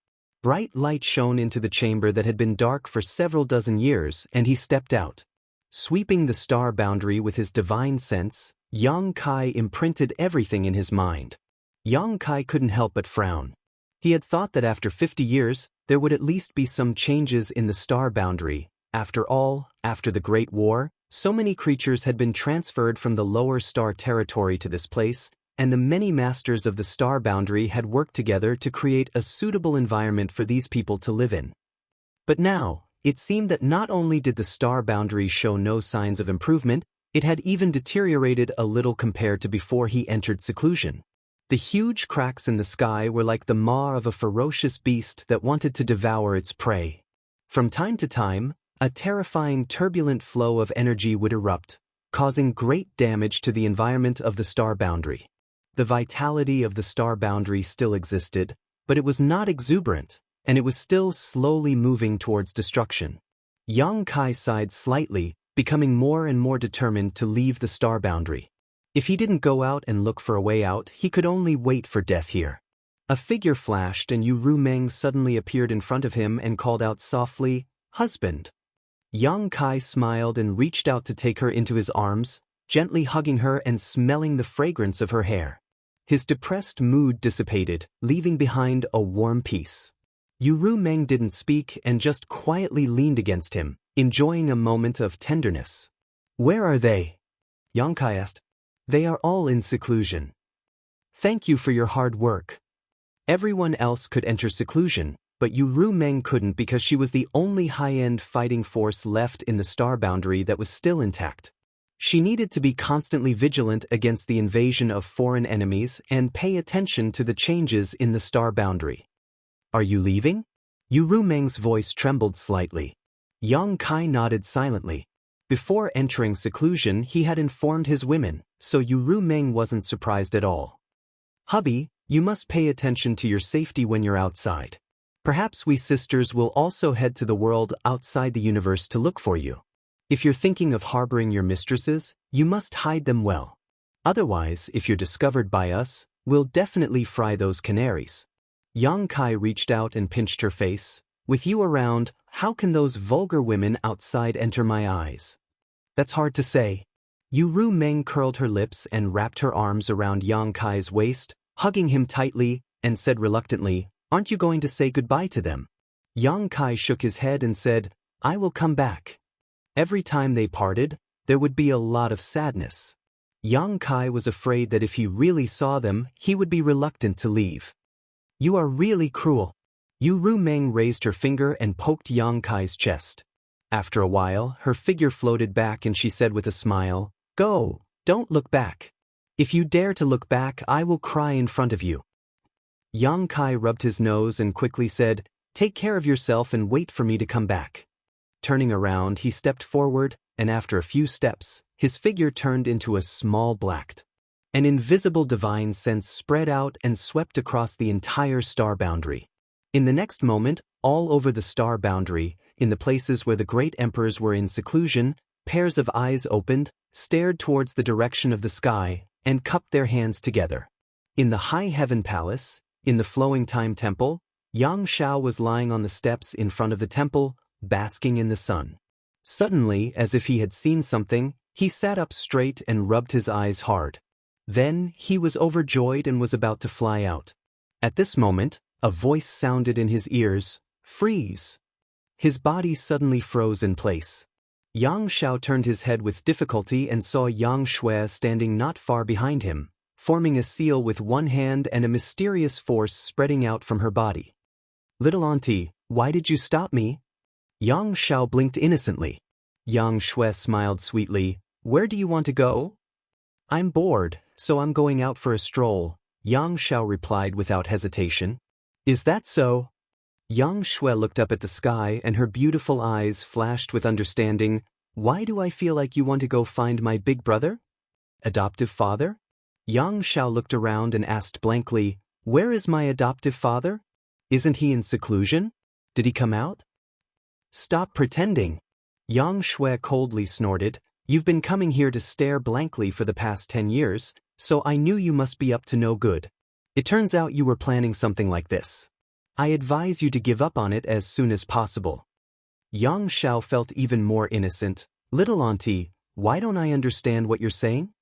Bright light shone into the chamber that had been dark for several dozen years, and he stepped out. Sweeping the star boundary with his divine sense, Yang Kai imprinted everything in his mind. Yang Kai couldn't help but frown. He had thought that after 50 years, there would at least be some changes in the star boundary. After all, after the Great War, So many creatures had been transferred from the lower star territory to this place, and the many masters of the star boundary had worked together to create a suitable environment for these people to live in. But now, it seemed that not only did the star boundary show no signs of improvement, it had even deteriorated a little compared to before he entered seclusion. The huge cracks in the sky were like the maw of a ferocious beast that wanted to devour its prey. From time to time, a terrifying turbulent flow of energy would erupt, causing great damage to the environment of the star boundary. The vitality of the star boundary still existed, but it was not exuberant, and it was still slowly moving towards destruction. Yang Kai sighed slightly, becoming more and more determined to leave the star boundary. If he didn't go out and look for a way out, he could only wait for death here. A figure flashed and Yu Rumeng suddenly appeared in front of him and called out softly, "Husband." Yang Kai smiled and reached out to take her into his arms, gently hugging her and smelling the fragrance of her hair. His depressed mood dissipated, leaving behind a warm peace. Yu Rumeng didn't speak and just quietly leaned against him, enjoying a moment of tenderness. "Where are they?" Yang Kai asked. "They are all in seclusion. Thank you for your hard work." Everyone else could enter seclusion, but Yu Rumeng couldn't because she was the only high-end fighting force left in the star boundary that was still intact. She needed to be constantly vigilant against the invasion of foreign enemies and pay attention to the changes in the star boundary. "Are you leaving?" Yu Rumeng's voice trembled slightly. Yang Kai nodded silently. Before entering seclusion, he had informed his women, so Yu Rumeng wasn't surprised at all. "Hubby, you must pay attention to your safety when you're outside. Perhaps we sisters will also head to the world outside the universe to look for you. If you're thinking of harboring your mistresses, you must hide them well. Otherwise, if you're discovered by us, we'll definitely fry those canaries." Yang Kai reached out and pinched her face. "With you around, how can those vulgar women outside enter my eyes?" "That's hard to say." Yu Rumeng curled her lips and wrapped her arms around Yang Kai's waist, hugging him tightly, and said reluctantly, "Aren't you going to say goodbye to them?" Yang Kai shook his head and said, "I will come back." Every time they parted, there would be a lot of sadness. Yang Kai was afraid that if he really saw them, he would be reluctant to leave. "You are really cruel." Yu Rumeng raised her finger and poked Yang Kai's chest. After a while, her figure floated back and she said with a smile, "Go, don't look back. If you dare to look back, I will cry in front of you." Yang Kai rubbed his nose and quickly said, "Take care of yourself and wait for me to come back." Turning around, he stepped forward, and after a few steps, his figure turned into a small black. An invisible divine sense spread out and swept across the entire star boundary. In the next moment, all over the star boundary, in the places where the great emperors were in seclusion, pairs of eyes opened, stared towards the direction of the sky, and cupped their hands together. In the High Heaven Palace, in the Flowing Time Temple, Yang Shao was lying on the steps in front of the temple, basking in the sun. Suddenly, as if he had seen something, he sat up straight and rubbed his eyes hard. Then, he was overjoyed and was about to fly out. At this moment, a voice sounded in his ears, "Freeze!" His body suddenly froze in place. Yang Shao turned his head with difficulty and saw Yang Shui standing not far behind him, forming a seal with one hand and a mysterious force spreading out from her body. "Little auntie, why did you stop me?" Yang Shao blinked innocently. Yang Shui smiled sweetly. "Where do you want to go?" "I'm bored, so I'm going out for a stroll," Yang Shao replied without hesitation. "Is that so?" Yang Shui looked up at the sky and her beautiful eyes flashed with understanding. "Why do I feel like you want to go find my big brother? Adoptive father?" Yang Shao looked around and asked blankly, "Where is my adoptive father? Isn't he in seclusion? Did he come out?" "Stop pretending." Yang Shui coldly snorted. "You've been coming here to stare blankly for the past 10 years, so I knew you must be up to no good. It turns out you were planning something like this. I advise you to give up on it as soon as possible." Yang Shao felt even more innocent. "Little auntie, why don't I understand what you're saying?"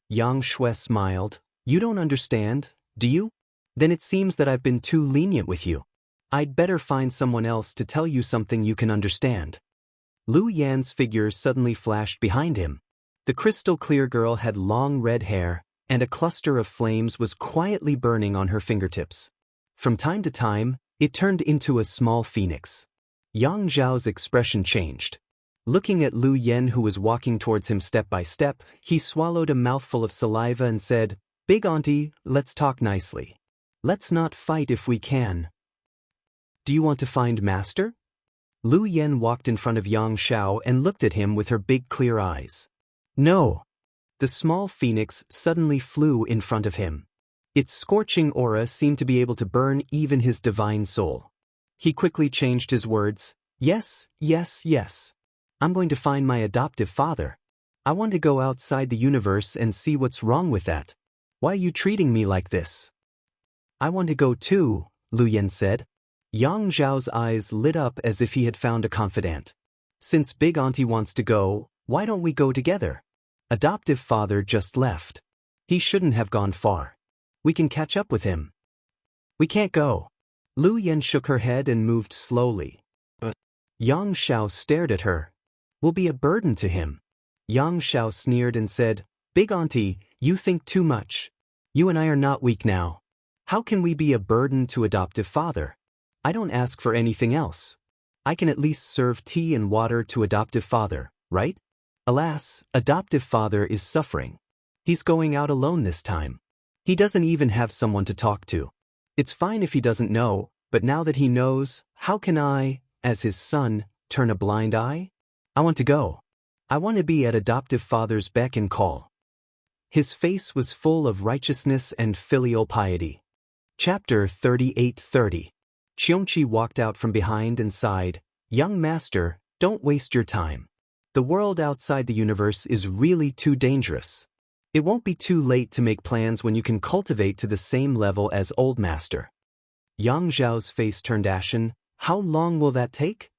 Yang Shui smiled. "You don't understand, do you? Then it seems that I've been too lenient with you. I'd better find someone else to tell you something you can understand." Lu Yan's figure suddenly flashed behind him. The crystal-clear girl had long red hair, and a cluster of flames was quietly burning on her fingertips. From time to time, it turned into a small phoenix. Yang Zhao's expression changed. Looking at Lu Yan, who was walking towards him step by step, he swallowed a mouthful of saliva and said, "Big auntie, let's talk nicely. Let's not fight if we can." "Do you want to find master?" Lu Yan walked in front of Yang Zhao and looked at him with her big clear eyes. "No." The small phoenix suddenly flew in front of him. Its scorching aura seemed to be able to burn even his divine soul. He quickly changed his words. "Yes, yes, yes. I'm going to find my adoptive father. I want to go outside the universe and see what's wrong with that. Why are you treating me like this?" "I want to go too," Lu Yan said. Yang Zhao's eyes lit up as if he had found a confidant. "Since Big Auntie wants to go, why don't we go together? Adoptive father just left. He shouldn't have gone far. We can catch up with him." "We can't go." Lu Yan shook her head and moved slowly. Yang Zhao stared at her. "We'll be a burden to him." Yang Zhao sneered and said, "Big Auntie, you think too much. You and I are not weak now. How can we be a burden to adoptive father? I don't ask for anything else. I can at least serve tea and water to adoptive father, right? Alas, adoptive father is suffering. He's going out alone this time. He doesn't even have someone to talk to. It's fine if he doesn't know, but now that he knows, how can I, as his son, turn a blind eye? I want to go. I want to be at adoptive father's beck and call." His face was full of righteousness and filial piety. Chapter 38:30. Qiongqi walked out from behind and sighed, "Young master, don't waste your time. The world outside the universe is really too dangerous. It won't be too late to make plans when you can cultivate to the same level as old master." Yang Zhao's face turned ashen. How long will that take?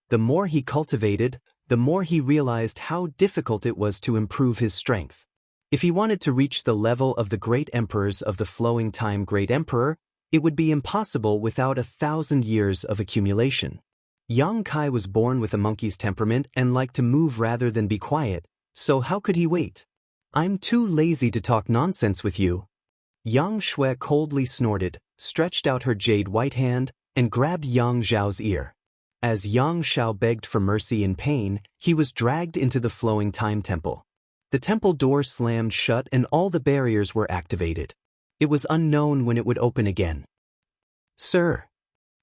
The more he cultivated, the more he realized how difficult it was to improve his strength. If he wanted to reach the level of the great emperors of the flowing time great emperor, it would be impossible without 1,000 years of accumulation. Yang Kai was born with a monkey's temperament and liked to move rather than be quiet, so how could he wait? "I'm too lazy to talk nonsense with you." Yang Shui coldly snorted, stretched out her jade white hand, and grabbed Yang Zhao's ear. As Yang Zhao begged for mercy in pain, he was dragged into the flowing time temple. The temple door slammed shut and all the barriers were activated. It was unknown when it would open again. "Sir."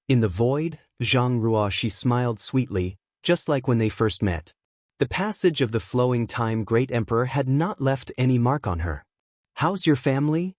In the void, Zhang Ruoshi smiled sweetly, just like when they first met. The passage of the flowing time great emperor had not left any mark on her. "How's your family?"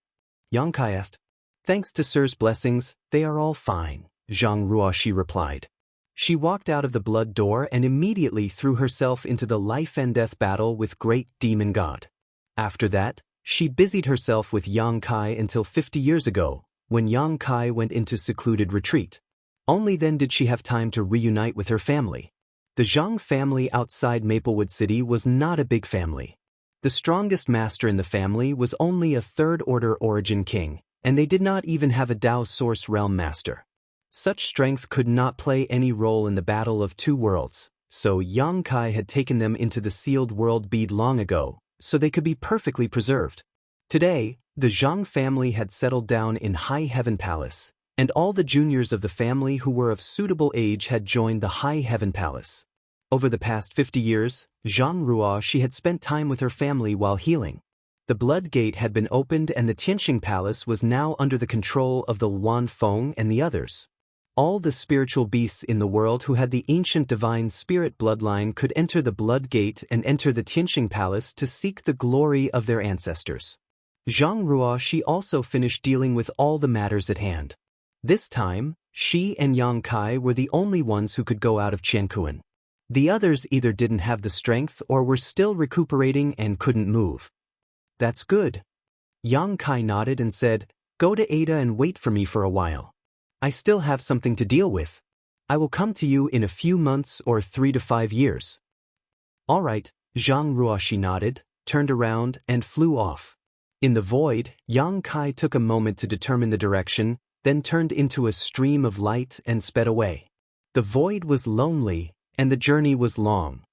Yang Kai asked. "Thanks to Sir's blessings, they are all fine," Zhang Ruoshi replied. She walked out of the blood door and immediately threw herself into the life and death battle with great demon god. After that, she busied herself with Yang Kai until 50 years ago, when Yang Kai went into secluded retreat. Only then did she have time to reunite with her family. The Zhang family outside Maplewood City was not a big family. The strongest master in the family was only a third-order origin king, and they did not even have a Dao Source Realm master. Such strength could not play any role in the battle of two worlds, so Yang Kai had taken them into the sealed world bead long ago, so they could be perfectly preserved. Today, the Zhang family had settled down in High Heaven Palace, and all the juniors of the family who were of suitable age had joined the High Heaven Palace. Over the past 50 years, Zhang Ruoshi had spent time with her family while healing. The Blood Gate had been opened and the Tianxing Palace was now under the control of the Luan Feng and the others. All the spiritual beasts in the world who had the ancient divine spirit bloodline could enter the Blood Gate and enter the Tianxing Palace to seek the glory of their ancestors. Zhang Ruoshi also finished dealing with all the matters at hand. This time, she and Yang Kai were the only ones who could go out of Qiankuan. The others either didn't have the strength or were still recuperating and couldn't move. "That's good." Yang Kai nodded and said, "Go to Ada and wait for me for a while. I still have something to deal with. I will come to you in a few months or 3 to 5 years." "All right," Zhang Ruoshi nodded, turned around, and flew off. In the void, Yang Kai took a moment to determine the direction, then turned into a stream of light and sped away. The void was lonely, and the journey was long.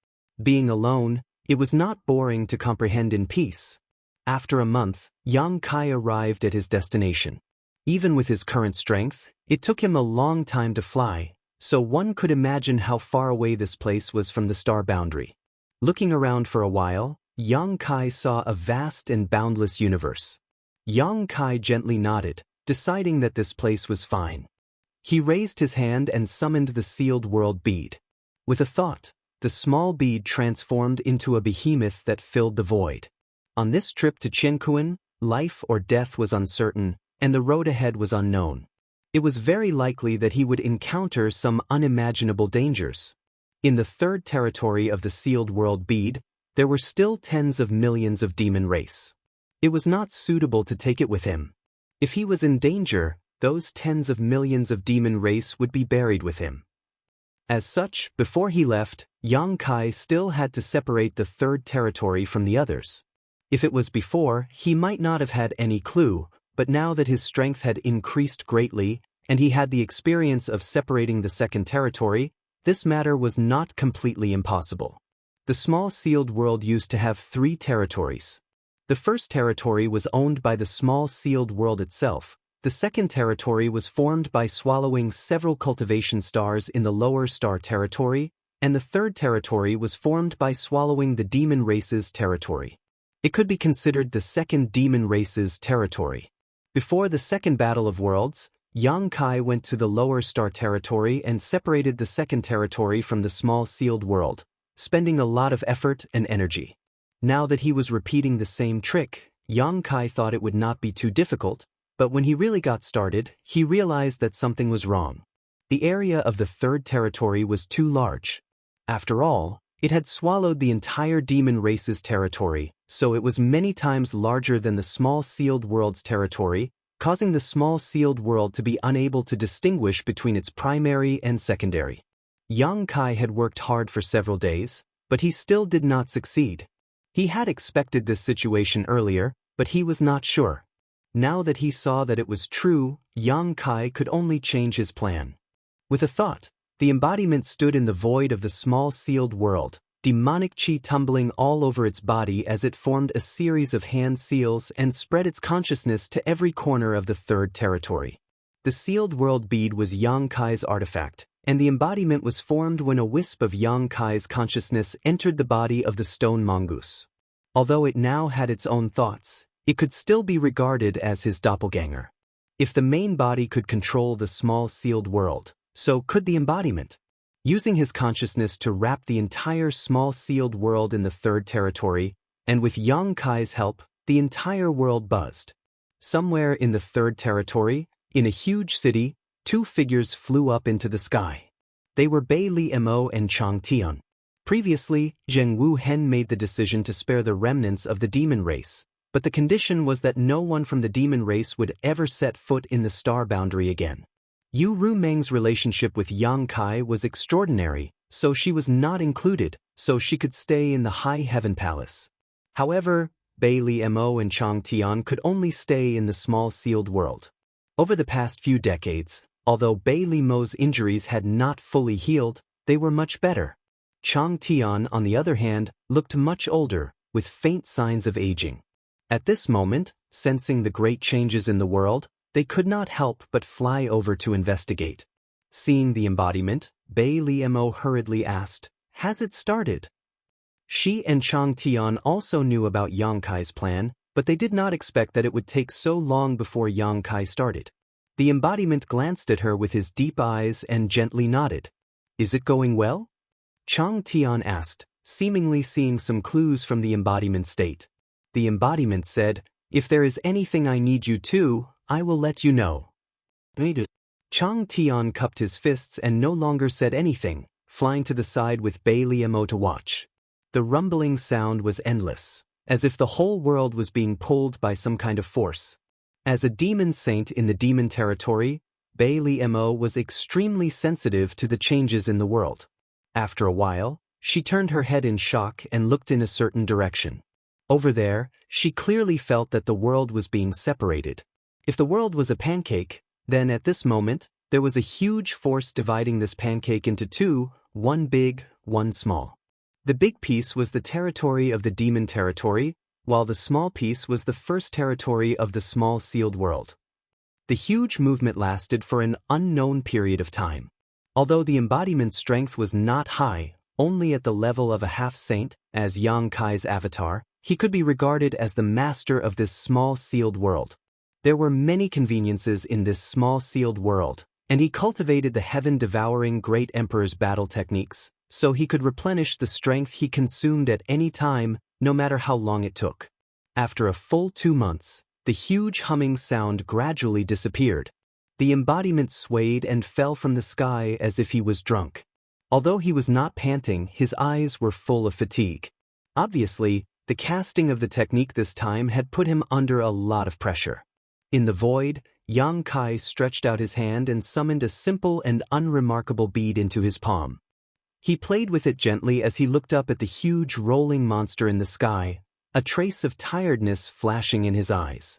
Being alone, it was not boring to comprehend in peace. After a month, Yang Kai arrived at his destination. Even with his current strength, it took him a long time to fly, so one could imagine how far away this place was from the star boundary. Looking around for a while, Yang Kai saw a vast and boundless universe. Yang Kai gently nodded, deciding that this place was fine. He raised his hand and summoned the sealed world bead. With a thought, the small bead transformed into a behemoth that filled the void. On this trip to Qiankuan, life or death was uncertain, and the road ahead was unknown. It was very likely that he would encounter some unimaginable dangers. In the third territory of the sealed world bead, there were still tens of millions of demon race. It was not suitable to take it with him. If he was in danger, those tens of millions of demon race would be buried with him. As such, before he left, Yang Kai still had to separate the third territory from the others. If it was before, he might not have had any clue, but now that his strength had increased greatly, and he had the experience of separating the second territory, this matter was not completely impossible. The small sealed world used to have 3 territories. The first territory was owned by the small sealed world itself. The second territory was formed by swallowing several cultivation stars in the lower star territory, and the third territory was formed by swallowing the demon race's territory. It could be considered the second demon race's territory. Before the second Battle of Worlds, Yang Kai went to the lower star territory and separated the second territory from the small sealed world, spending a lot of effort and energy. Now that he was repeating the same trick, Yang Kai thought it would not be too difficult, but when he really got started, he realized that something was wrong. The area of the third territory was too large. After all, it had swallowed the entire demon race's territory, so it was many times larger than the small sealed world's territory, causing the small sealed world to be unable to distinguish between its primary and secondary. Yang Kai had worked hard for several days, but he still did not succeed. He had expected this situation earlier, but he was not sure. Now that he saw that it was true, Yang Kai could only change his plan. With a thought, the embodiment stood in the void of the small sealed world, demonic chi tumbling all over its body as it formed a series of hand seals and spread its consciousness to every corner of the third territory. The sealed world bead was Yang Kai's artifact, and the embodiment was formed when a wisp of Yang Kai's consciousness entered the body of the stone mongoose. Although it now had its own thoughts, it could still be regarded as his doppelganger. If the main body could control the small sealed world, so could the embodiment. Using his consciousness to wrap the entire small sealed world in the third territory, and with Yang Kai's help, the entire world buzzed. Somewhere in the third territory, in a huge city, 2 figures flew up into the sky. They were Bei Li Mo and Chang Tian. Previously, Zheng Wu Hen made the decision to spare the remnants of the demon race, but the condition was that no one from the demon race would ever set foot in the star boundary again. Yu Rumeng's relationship with Yang Kai was extraordinary, so she was not included, so she could stay in the High Heaven Palace. However, Bei Li Mo and Chang Tian could only stay in the small sealed world. Over the past few decades, although Bei Li Mo's injuries had not fully healed, they were much better. Chang Tian, on the other hand, looked much older, with faint signs of aging. At this moment, sensing the great changes in the world, they could not help but fly over to investigate. Seeing the embodiment, Bei Li Mo hurriedly asked, "Has it started?" She and Chang Tian also knew about Yang Kai's plan, but they did not expect that it would take so long before Yang Kai started. The embodiment glanced at her with his deep eyes and gently nodded. "Is it going well?" Chang Tian asked, seemingly seeing some clues from the embodiment's state. The embodiment said, "If there is anything I need you to, I will let you know." Chang Tian cupped his fists and no longer said anything, flying to the side with Bei Li Mo to watch. The rumbling sound was endless, as if the whole world was being pulled by some kind of force. As a demon saint in the demon territory, Bei Li Mo was extremely sensitive to the changes in the world. After a while, she turned her head in shock and looked in a certain direction. Over there, she clearly felt that the world was being separated. If the world was a pancake, then at this moment, there was a huge force dividing this pancake into 2, one big, one small. The big piece was the territory of the demon territory, while the small piece was the first territory of the small sealed world. The huge movement lasted for an unknown period of time. Although the embodiment's strength was not high, only at the level of a half-saint, as Yang Kai's avatar, he could be regarded as the master of this small sealed world. There were many conveniences in this small sealed world, and he cultivated the heaven-devouring great emperor's battle techniques, so he could replenish the strength he consumed at any time, no matter how long it took. After a full 2 months, the huge humming sound gradually disappeared. The embodiment swayed and fell from the sky as if he was drunk. Although he was not panting, his eyes were full of fatigue. Obviously, the casting of the technique this time had put him under a lot of pressure. In the void, Yang Kai stretched out his hand and summoned a simple and unremarkable bead into his palm. He played with it gently as he looked up at the huge rolling monster in the sky, a trace of tiredness flashing in his eyes.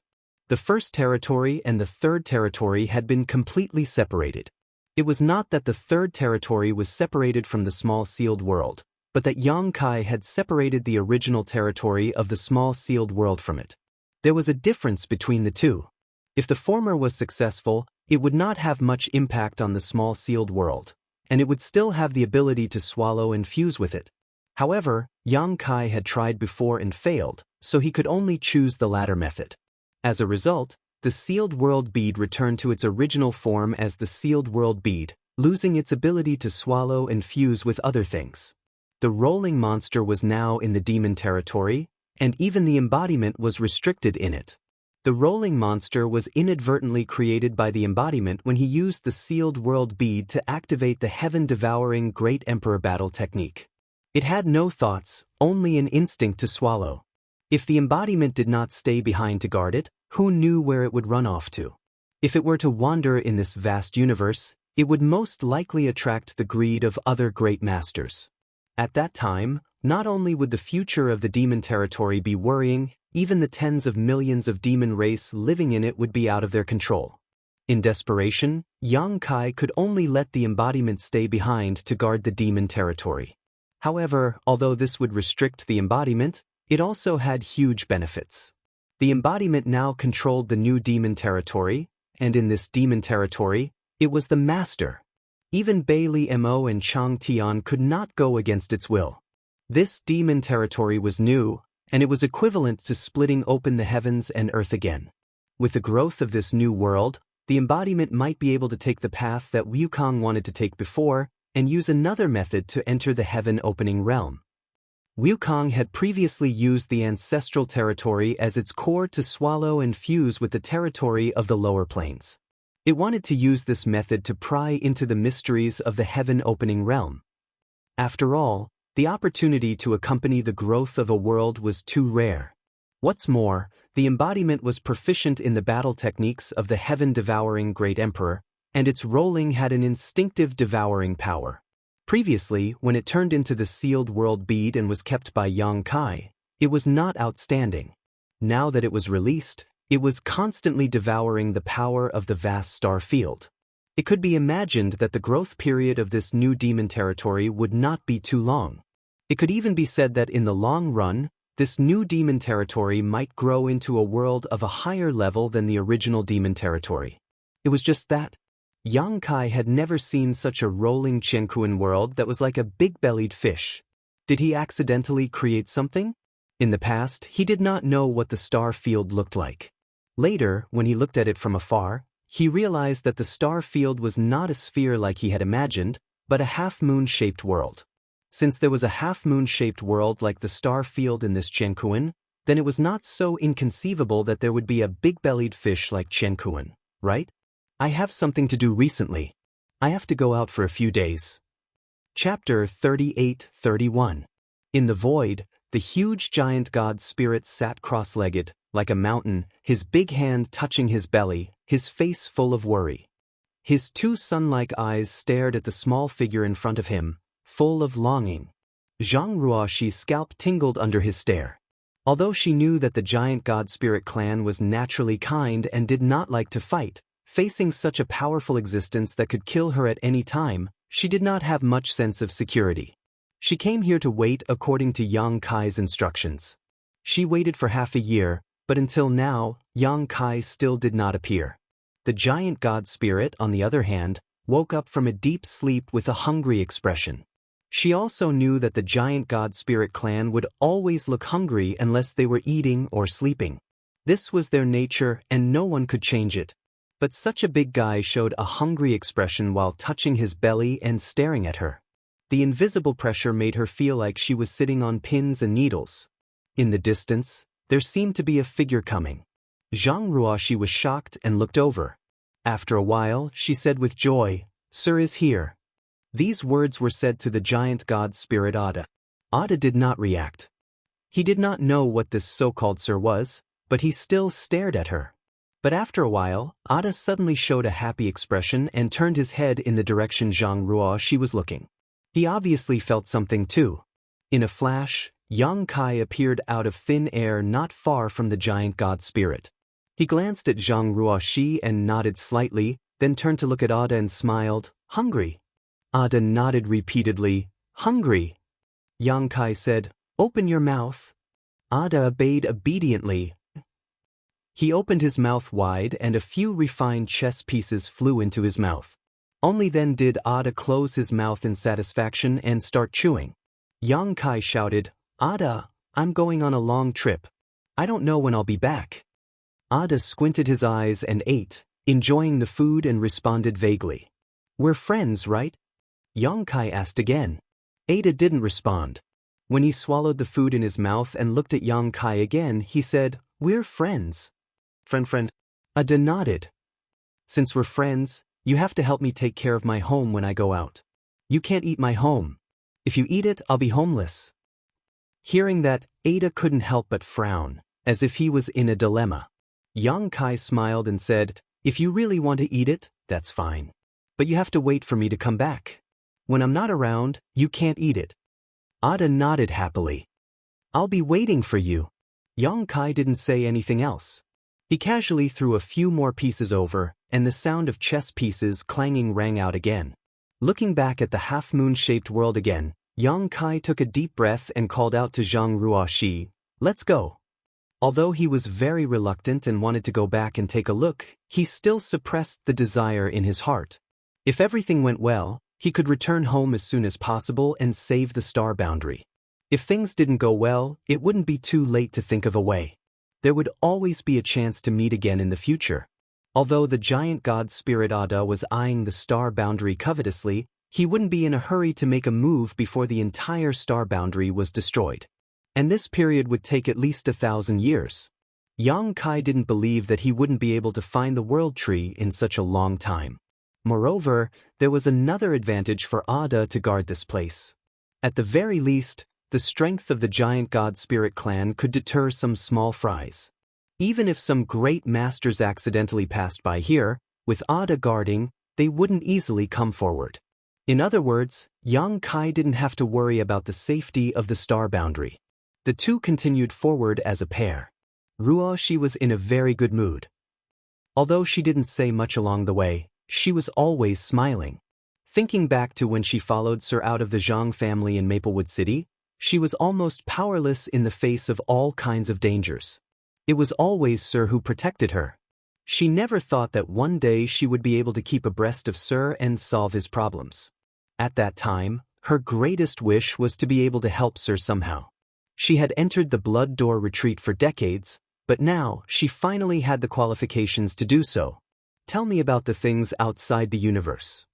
The first territory and the third territory had been completely separated. It was not that the third territory was separated from the small sealed world, but that Yang Kai had separated the original territory of the small sealed world from it. There was a difference between the two. If the former was successful, it would not have much impact on the small sealed world, and it would still have the ability to swallow and fuse with it. However, Yang Kai had tried before and failed, so he could only choose the latter method. As a result, the sealed world bead returned to its original form as the sealed world bead, losing its ability to swallow and fuse with other things. The rolling monster was now in the demon territory, and even the embodiment was restricted in it. The rolling monster was inadvertently created by the embodiment when he used the sealed world bead to activate the heaven-devouring Great Emperor battle technique. It had no thoughts, only an instinct to swallow. If the embodiment did not stay behind to guard it, who knew where it would run off to? If it were to wander in this vast universe, it would most likely attract the greed of other great masters. At that time, not only would the future of the demon territory be worrying, even the tens of millions of demon race living in it would be out of their control. In desperation, Yang Kai could only let the embodiment stay behind to guard the demon territory. However, although this would restrict the embodiment, it also had huge benefits. The embodiment now controlled the new demon territory, and in this demon territory, it was the master. Even Bailey Mo and Chang Tian could not go against its will. This demon territory was new, and it was equivalent to splitting open the heavens and earth again. With the growth of this new world, the embodiment might be able to take the path that Wukong wanted to take before, and use another method to enter the heaven-opening realm. Wukong had previously used the ancestral territory as its core to swallow and fuse with the territory of the lower planes. It wanted to use this method to pry into the mysteries of the heaven-opening realm. After all, the opportunity to accompany the growth of a world was too rare. What's more, the embodiment was proficient in the battle techniques of the heaven-devouring Great Emperor, and its rolling had an instinctive devouring power. Previously, when it turned into the sealed world bead and was kept by Yang Kai, it was not outstanding. Now that it was released, it was constantly devouring the power of the vast star field. It could be imagined that the growth period of this new demon territory would not be too long. It could even be said that in the long run, this new demon territory might grow into a world of a higher level than the original demon territory. It was just that. Yang Kai had never seen such a rolling Qianquan world that was like a big-bellied fish. Did he accidentally create something? In the past, he did not know what the star field looked like. Later, when he looked at it from afar, he realized that the star field was not a sphere like he had imagined, but a half-moon-shaped world. Since there was a half-moon-shaped world like the star field in this Qianquan, then it was not so inconceivable that there would be a big-bellied fish like Qianquan, right? I have something to do recently. I have to go out for a few days. Chapter 38-31. In the void, the huge giant god spirit sat cross-legged, like a mountain, his big hand touching his belly, his face full of worry. His two sun-like eyes stared at the small figure in front of him, full of longing. Zhang Ruoxi's scalp tingled under his stare. Although she knew that the giant god spirit clan was naturally kind and did not like to fight, facing such a powerful existence that could kill her at any time, She did not have much sense of security. She came here to wait according to Yang Kai's instructions. She waited for half a year, but until now, Yang Kai still did not appear. The giant god spirit, on the other hand, woke up from a deep sleep with a hungry expression. She also knew that the giant god spirit clan would always look hungry unless they were eating or sleeping. This was their nature and no one could change it. But such a big guy showed a hungry expression while touching his belly and staring at her. The invisible pressure made her feel like she was sitting on pins and needles. In the distance, there seemed to be a figure coming. Zhang Ruoxi was shocked and looked over. After a while, she said with joy, "Sir is here." These words were said to the giant god spirit Ada. Ada did not react. He did not know what this so-called sir was, but he still stared at her. But after a while, Ada suddenly showed a happy expression and turned his head in the direction Zhang Ruoxi was looking. He obviously felt something too. In a flash, Yang Kai appeared out of thin air not far from the giant god spirit. He glanced at Zhang Ruoxi and nodded slightly, then turned to look at Ada and smiled, "Hungry?" Ada nodded repeatedly, "Hungry." Yang Kai said, "Open your mouth." Ada obeyed obediently. He opened his mouth wide and a few refined chess pieces flew into his mouth. Only then did Ada close his mouth in satisfaction and start chewing. Yang Kai shouted, "Ada, I'm going on a long trip. I don't know when I'll be back." Ada squinted his eyes and ate, enjoying the food and responded vaguely. "We're friends, right?" Yang Kai asked again. Ada didn't respond. When he swallowed the food in his mouth and looked at Yang Kai again, he said, "We're friends." Friend. Ada nodded. "Since we're friends, you have to help me take care of my home when I go out. You can't eat my home. If you eat it, I'll be homeless." Hearing that, Ada couldn't help but frown, as if he was in a dilemma. Yang Kai smiled and said, "If you really want to eat it, that's fine. But you have to wait for me to come back. When I'm not around, you can't eat it." Ada nodded happily. "I'll be waiting for you." Yang Kai didn't say anything else. He casually threw a few more pieces over, and the sound of chess pieces clanging rang out again. Looking back at the half-moon-shaped world again, Yang Kai took a deep breath and called out to Zhang Ruoxi, "Let's go." Although he was very reluctant and wanted to go back and take a look, he still suppressed the desire in his heart. If everything went well, he could return home as soon as possible and save the star boundary. If things didn't go well, it wouldn't be too late to think of a way. There would always be a chance to meet again in the future. Although the giant god spirit Ada was eyeing the star boundary covetously, he wouldn't be in a hurry to make a move before the entire star boundary was destroyed. And this period would take at least 1,000 years. Yang Kai didn't believe that he wouldn't be able to find the world tree in such a long time. Moreover, there was another advantage for Ada to guard this place. At the very least, the strength of the giant god spirit clan could deter some small fries. Even if some great masters accidentally passed by here, with Ada guarding, they wouldn't easily come forward. In other words, Yang Kai didn't have to worry about the safety of the star boundary. The two continued forward as a pair. Ruoxi was in a very good mood. Although she didn't say much along the way, she was always smiling. Thinking back to when she followed Sir out of the Zhang family in Maplewood City, she was almost powerless in the face of all kinds of dangers. It was always Sir who protected her. She never thought that one day she would be able to keep abreast of Sir and solve his problems. At that time, her greatest wish was to be able to help Sir somehow. She had entered the Blood Door retreat for decades, but now she finally had the qualifications to do so. "Tell me about the things outside the universe."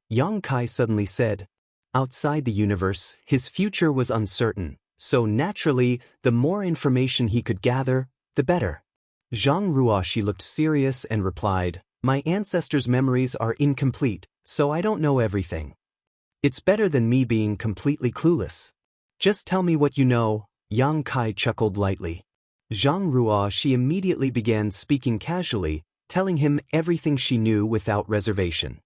Yang Kai suddenly said. Outside the universe, his future was uncertain, so naturally, the more information he could gather, the better. Zhang Ruoxi looked serious and replied, "My ancestors' memories are incomplete, so I don't know everything. It's better than me being completely clueless. Just tell me what you know." Yang Kai chuckled lightly. Zhang Ruoxi immediately began speaking casually, telling him everything she knew without reservation.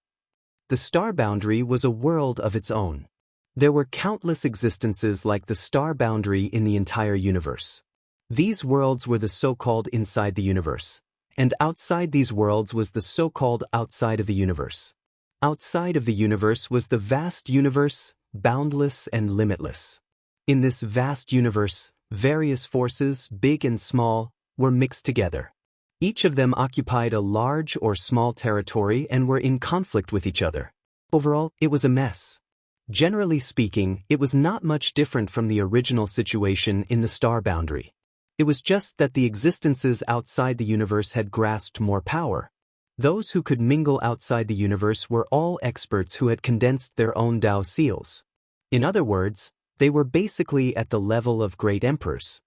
The star boundary was a world of its own. There were countless existences like the star boundary in the entire universe. These worlds were the so-called inside the universe, and outside these worlds was the so-called outside of the universe. Outside of the universe was the vast universe, boundless and limitless. In this vast universe, various forces, big and small, were mixed together. Each of them occupied a large or small territory and were in conflict with each other. Overall, it was a mess. Generally speaking, it was not much different from the original situation in the star boundary. It was just that the existences outside the universe had grasped more power. Those who could mingle outside the universe were all experts who had condensed their own Tao seals. In other words, they were basically at the level of great emperors.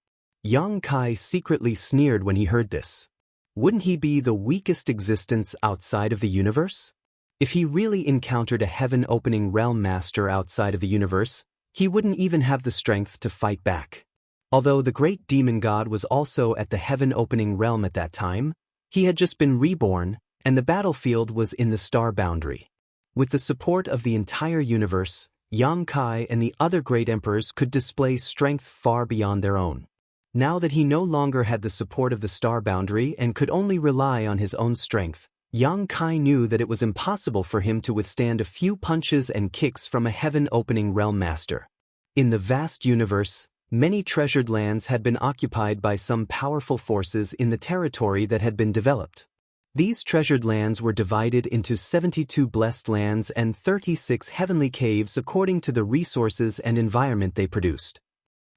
Yang Kai secretly sneered when he heard this. Wouldn't he be the weakest existence outside of the universe? If he really encountered a heaven-opening realm master outside of the universe, he wouldn't even have the strength to fight back. Although the great demon god was also at the heaven-opening realm at that time, he had just been reborn, and the battlefield was in the star boundary. With the support of the entire universe, Yang Kai and the other great emperors could display strength far beyond their own. Now that he no longer had the support of the star boundary and could only rely on his own strength, Yang Kai knew that it was impossible for him to withstand a few punches and kicks from a heaven-opening realm master. In the vast universe, many treasured lands had been occupied by some powerful forces in the territory that had been developed. These treasured lands were divided into 72 blessed lands and 36 heavenly caves according to the resources and environment they produced.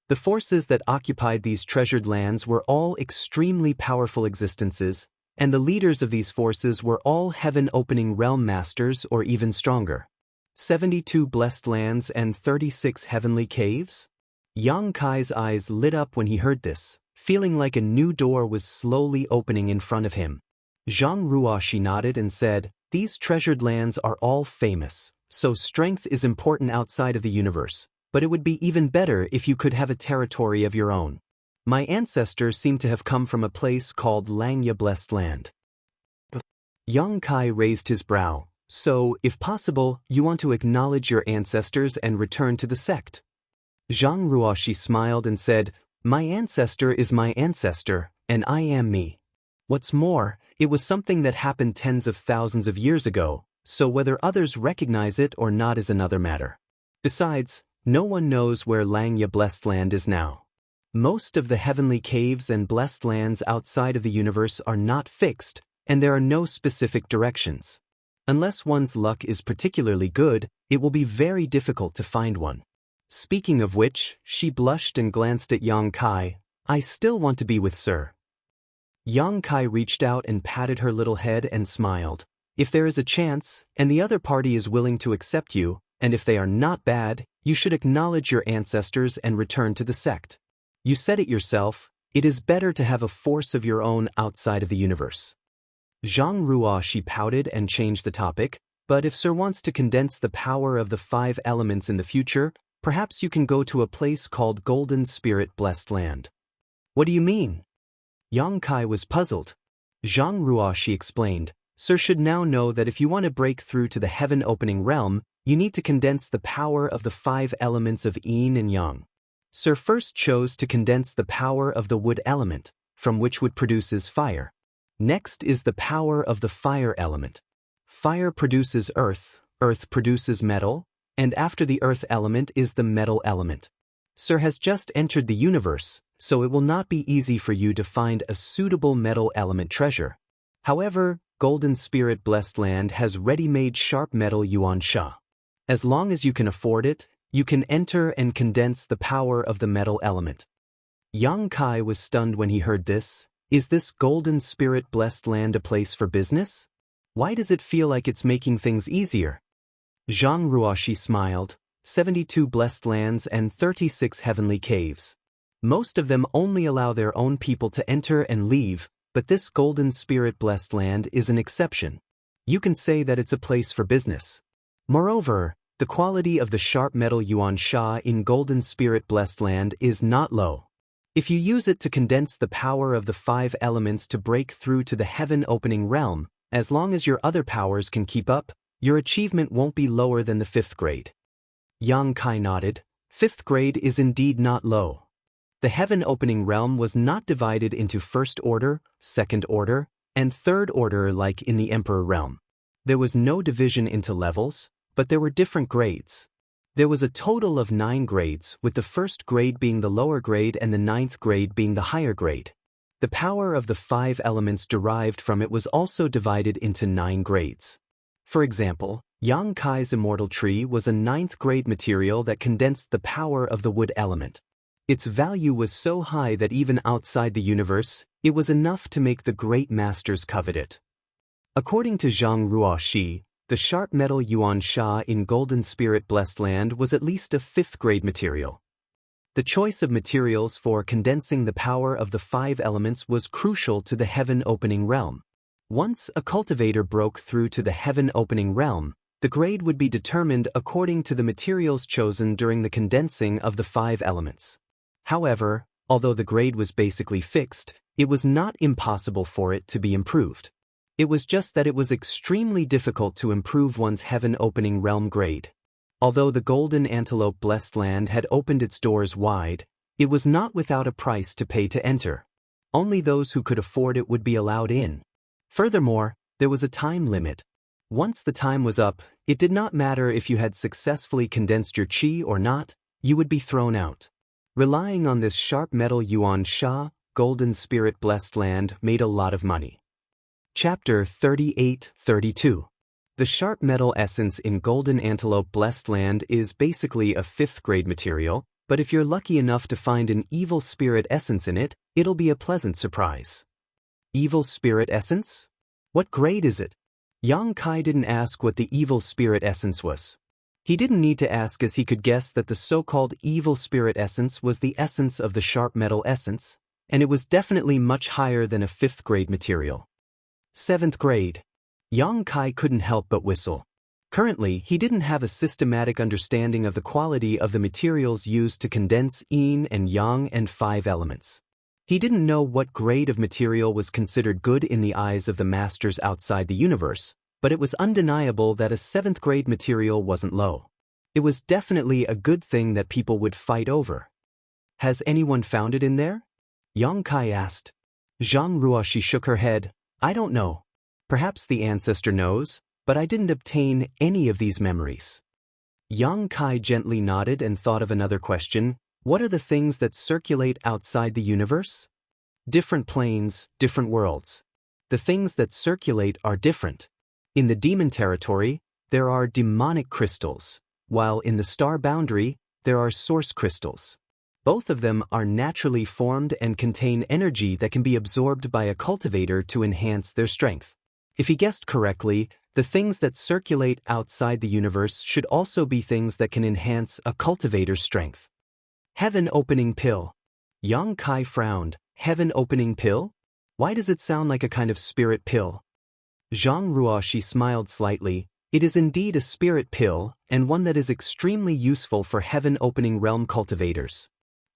The forces that occupied these treasured lands were all extremely powerful existences, and the leaders of these forces were all heaven-opening realm masters or even stronger. 72 blessed lands and 36 heavenly caves? Yang Kai's eyes lit up when he heard this, feeling like a new door was slowly opening in front of him. Zhang Ruoxi nodded and said, "These treasured lands are all famous, so strength is important outside of the universe, but it would be even better if you could have a territory of your own. My ancestors seem to have come from a place called Langya Blessed Land." Yang Kai raised his brow. "So, if possible, you want to acknowledge your ancestors and return to the sect?" Zhang Ruoxi smiled and said, "My ancestor is my ancestor, and I am me. What's more, it was something that happened tens of thousands of years ago, so whether others recognize it or not is another matter. Besides, no one knows where Langya Blessed Land is now. Most of the heavenly caves and blessed lands outside of the universe are not fixed, and there are no specific directions. Unless one's luck is particularly good, it will be very difficult to find one." Speaking of which, she blushed and glanced at Yang Kai. "I still want to be with Sir." Yang Kai reached out and patted her little head and smiled. "If there is a chance, and the other party is willing to accept you, and if they are not bad, you should acknowledge your ancestors and return to the sect. You said it yourself, it is better to have a force of your own outside of the universe." Zhang Ruoxi pouted and changed the topic, "But if Sir wants to condense the power of the 5 elements in the future, perhaps you can go to a place called Golden Spirit Blessed Land." "What do you mean?" Yang Kai was puzzled. Zhang Ruoxi explained, "Sir should now know that if you want to break through to the heaven-opening realm, you need to condense the power of the 5 elements of yin and yang. Sir first chose to condense the power of the wood element, from which wood produces fire. Next is the power of the fire element. Fire produces earth, earth produces metal, and after the earth element is the metal element. Sir has just entered the universe, so it will not be easy for you to find a suitable metal element treasure. However, Golden Spirit Blessed Land has ready-made sharp metal yuan sha. As long as you can afford it, you can enter and condense the power of the metal element." Yang Kai was stunned when he heard this. Is this Golden Spirit Blessed Land a place for business? Why does it feel like it's making things easier? Zhang Ruoxi smiled. 72 blessed lands and 36 heavenly caves. Most of them only allow their own people to enter and leave, but this Golden Spirit Blessed Land is an exception. You can say that it's a place for business. Moreover, the quality of the sharp metal yuan sha in Golden Spirit Blessed Land is not low. If you use it to condense the power of the 5 elements to break through to the heaven-opening realm, as long as your other powers can keep up, your achievement won't be lower than the 5th grade. Yang Kai nodded. 5th grade is indeed not low. The heaven-opening realm was not divided into 1st order, 2nd order, and 3rd order like in the Emperor realm. There was no division into levels, but there were different grades. There was a total of 9 grades, with the first grade being the lower grade and the 9th grade being the higher grade. The power of the 5 elements derived from it was also divided into 9 grades. For example, Yang Kai's immortal tree was a 9th grade material that condensed the power of the wood element. Its value was so high that even outside the universe, it was enough to make the great masters covet it. According to Zhang Ruoxi, the sharp metal Yuan Sha in Golden Spirit Blessed Land was at least a 5th grade material. The choice of materials for condensing the power of the 5 elements was crucial to the heaven-opening realm. Once a cultivator broke through to the heaven-opening realm, the grade would be determined according to the materials chosen during the condensing of the 5 elements. However, although the grade was basically fixed, it was not impossible for it to be improved. It was just that it was extremely difficult to improve one's heaven-opening realm grade. Although the Golden Antelope Blessed Land had opened its doors wide, it was not without a price to pay to enter. Only those who could afford it would be allowed in. Furthermore, there was a time limit. Once the time was up, it did not matter if you had successfully condensed your qi or not, you would be thrown out. Relying on this sharp metal Yuan Sha, Golden Spirit Blessed Land made a lot of money. Chapter 38-32. The sharp metal essence in Golden Antelope Blessed Land is basically a 5th grade material, but if you're lucky enough to find an evil spirit essence in it, it'll be a pleasant surprise. Evil spirit essence? What grade is it? Yang Kai didn't ask what the evil spirit essence was. He didn't need to ask, as he could guess that the so-called evil spirit essence was the essence of the sharp metal essence, and it was definitely much higher than a 5th grade material. 7th grade. Yang Kai couldn't help but whistle. Currently, he didn't have a systematic understanding of the quality of the materials used to condense yin and yang and 5 elements. He didn't know what grade of material was considered good in the eyes of the masters outside the universe, but it was undeniable that a 7th grade material wasn't low. It was definitely a good thing that people would fight over. Has anyone found it in there? Yang Kai asked. Zhang Ruoxi shook her head. I don't know. Perhaps the ancestor knows, but I didn't obtain any of these memories. Yang Kai gently nodded and thought of another question. What are the things that circulate outside the universe? Different planes, different worlds. The things that circulate are different. In the demon territory, there are demonic crystals, while in the star boundary, there are source crystals. Both of them are naturally formed and contain energy that can be absorbed by a cultivator to enhance their strength. If he guessed correctly, the things that circulate outside the universe should also be things that can enhance a cultivator's strength. Heaven-opening pill. Yang Kai frowned. Heaven-opening pill? Why does it sound like a kind of spirit pill? Zhang Ruoxi smiled slightly. It is indeed a spirit pill, and one that is extremely useful for heaven-opening realm cultivators.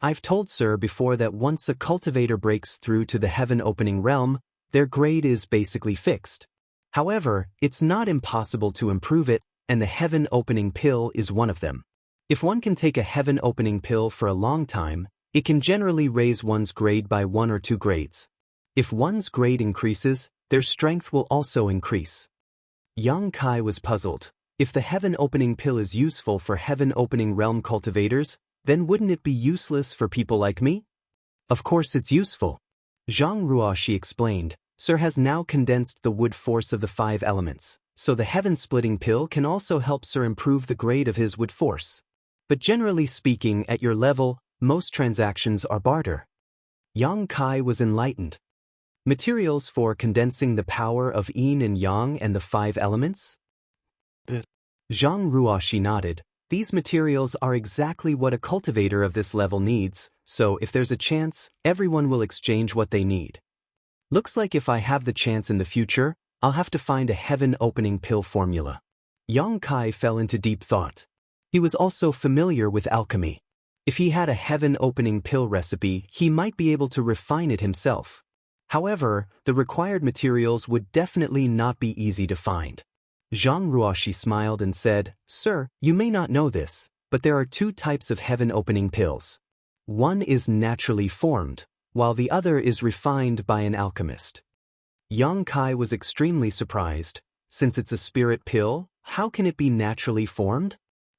I've told Sir before that once a cultivator breaks through to the heaven-opening realm, their grade is basically fixed. However, it's not impossible to improve it, and the heaven-opening pill is one of them. If one can take a heaven-opening pill for a long time, it can generally raise one's grade by 1 or 2 grades. If one's grade increases, their strength will also increase. Yang Kai was puzzled. If the heaven-opening pill is useful for heaven-opening realm cultivators, then wouldn't it be useless for people like me? Of course it's useful. Zhang Ruoxi explained. Sir has now condensed the wood force of the 5 elements, so the heaven-splitting pill can also help Sir improve the grade of his wood force. But generally speaking, at your level, most transactions are barter. Yang Kai was enlightened. Materials for condensing the power of yin and yang and the 5 elements? Zhang Ruoxi nodded. These materials are exactly what a cultivator of this level needs, so if there's a chance, everyone will exchange what they need. Looks like if I have the chance in the future, I'll have to find a heaven-opening pill formula. Yang Kai fell into deep thought. He was also familiar with alchemy. If he had a heaven-opening pill recipe, he might be able to refine it himself. However, the required materials would definitely not be easy to find. Zhang Ruoxi smiled and said, Sir, you may not know this, but there are 2 types of heaven-opening pills. One is naturally formed, while the other is refined by an alchemist. Yang Kai was extremely surprised. Since it's a spirit pill, how can it be naturally formed?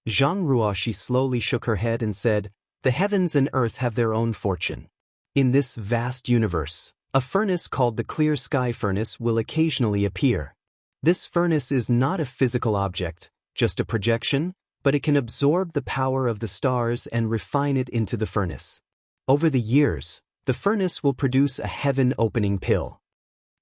Zhang Ruoxi slowly shook her head and said, "The heavens and earth have their own fortune. In this vast universe, a furnace called the clear sky furnace will occasionally appear. This furnace is not a physical object, just a projection, but it can absorb the power of the stars and refine it into the furnace. Over the years, the furnace will produce a heaven-opening pill."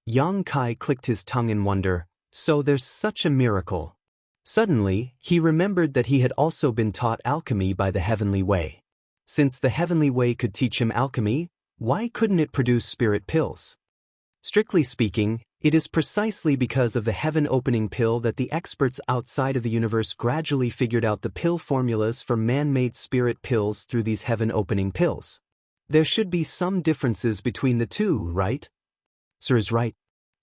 Yang Kai clicked his tongue in wonder, so there's such a miracle. Suddenly, he remembered that he had also been taught alchemy by the Heavenly Way. Since the Heavenly Way could teach him alchemy, why couldn't it produce spirit pills? Strictly speaking, it is precisely because of the heaven-opening pill that the experts outside of the universe gradually figured out the pill formulas for man-made spirit pills through these heaven-opening pills. There should be some differences between the two, right? Sir is right.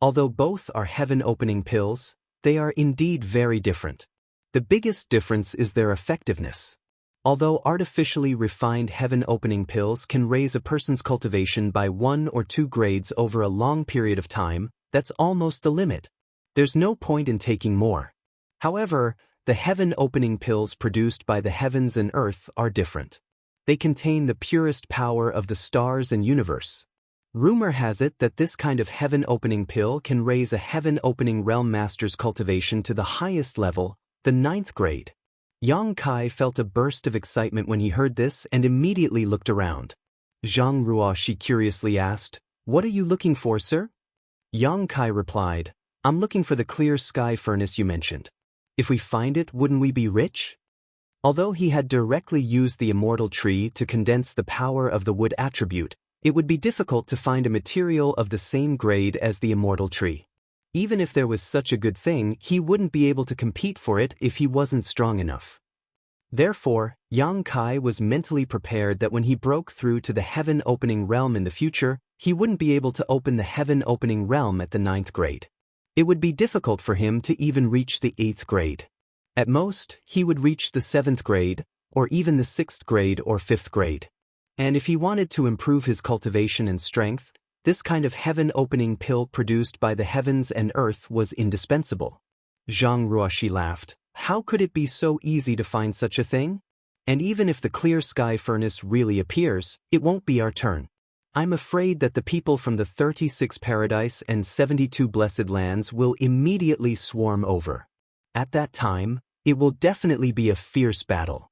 Although both are heaven-opening pills, they are indeed very different. The biggest difference is their effectiveness. Although artificially refined heaven-opening pills can raise a person's cultivation by 1 or 2 grades over a long period of time, that's almost the limit. There's no point in taking more. However, the heaven-opening pills produced by the heavens and earth are different. They contain the purest power of the stars and universe. Rumor has it that this kind of heaven-opening pill can raise a heaven-opening realm master's cultivation to the highest level, the 9th grade. Yang Kai felt a burst of excitement when he heard this and immediately looked around. Zhang Ruoxi curiously asked, "What are you looking for, sir?" Yang Kai replied, "I'm looking for the clear sky furnace you mentioned. If we find it, wouldn't we be rich?" Although he had directly used the immortal tree to condense the power of the wood attribute, it would be difficult to find a material of the same grade as the immortal tree. Even if there was such a good thing, he wouldn't be able to compete for it if he wasn't strong enough. Therefore, Yang Kai was mentally prepared that when he broke through to the heaven-opening realm in the future, he wouldn't be able to open the heaven-opening realm at the 9th grade. It would be difficult for him to even reach the 8th grade. At most, he would reach the 7th grade, or even the 6th grade or 5th grade. And if he wanted to improve his cultivation and strength, this kind of heaven-opening pill produced by the heavens and earth was indispensable. Zhang Ruoxi laughed. How could it be so easy to find such a thing? And even if the clear sky furnace really appears, it won't be our turn. I'm afraid that the people from the 36 paradise and 72 blessed lands will immediately swarm over. At that time, it will definitely be a fierce battle.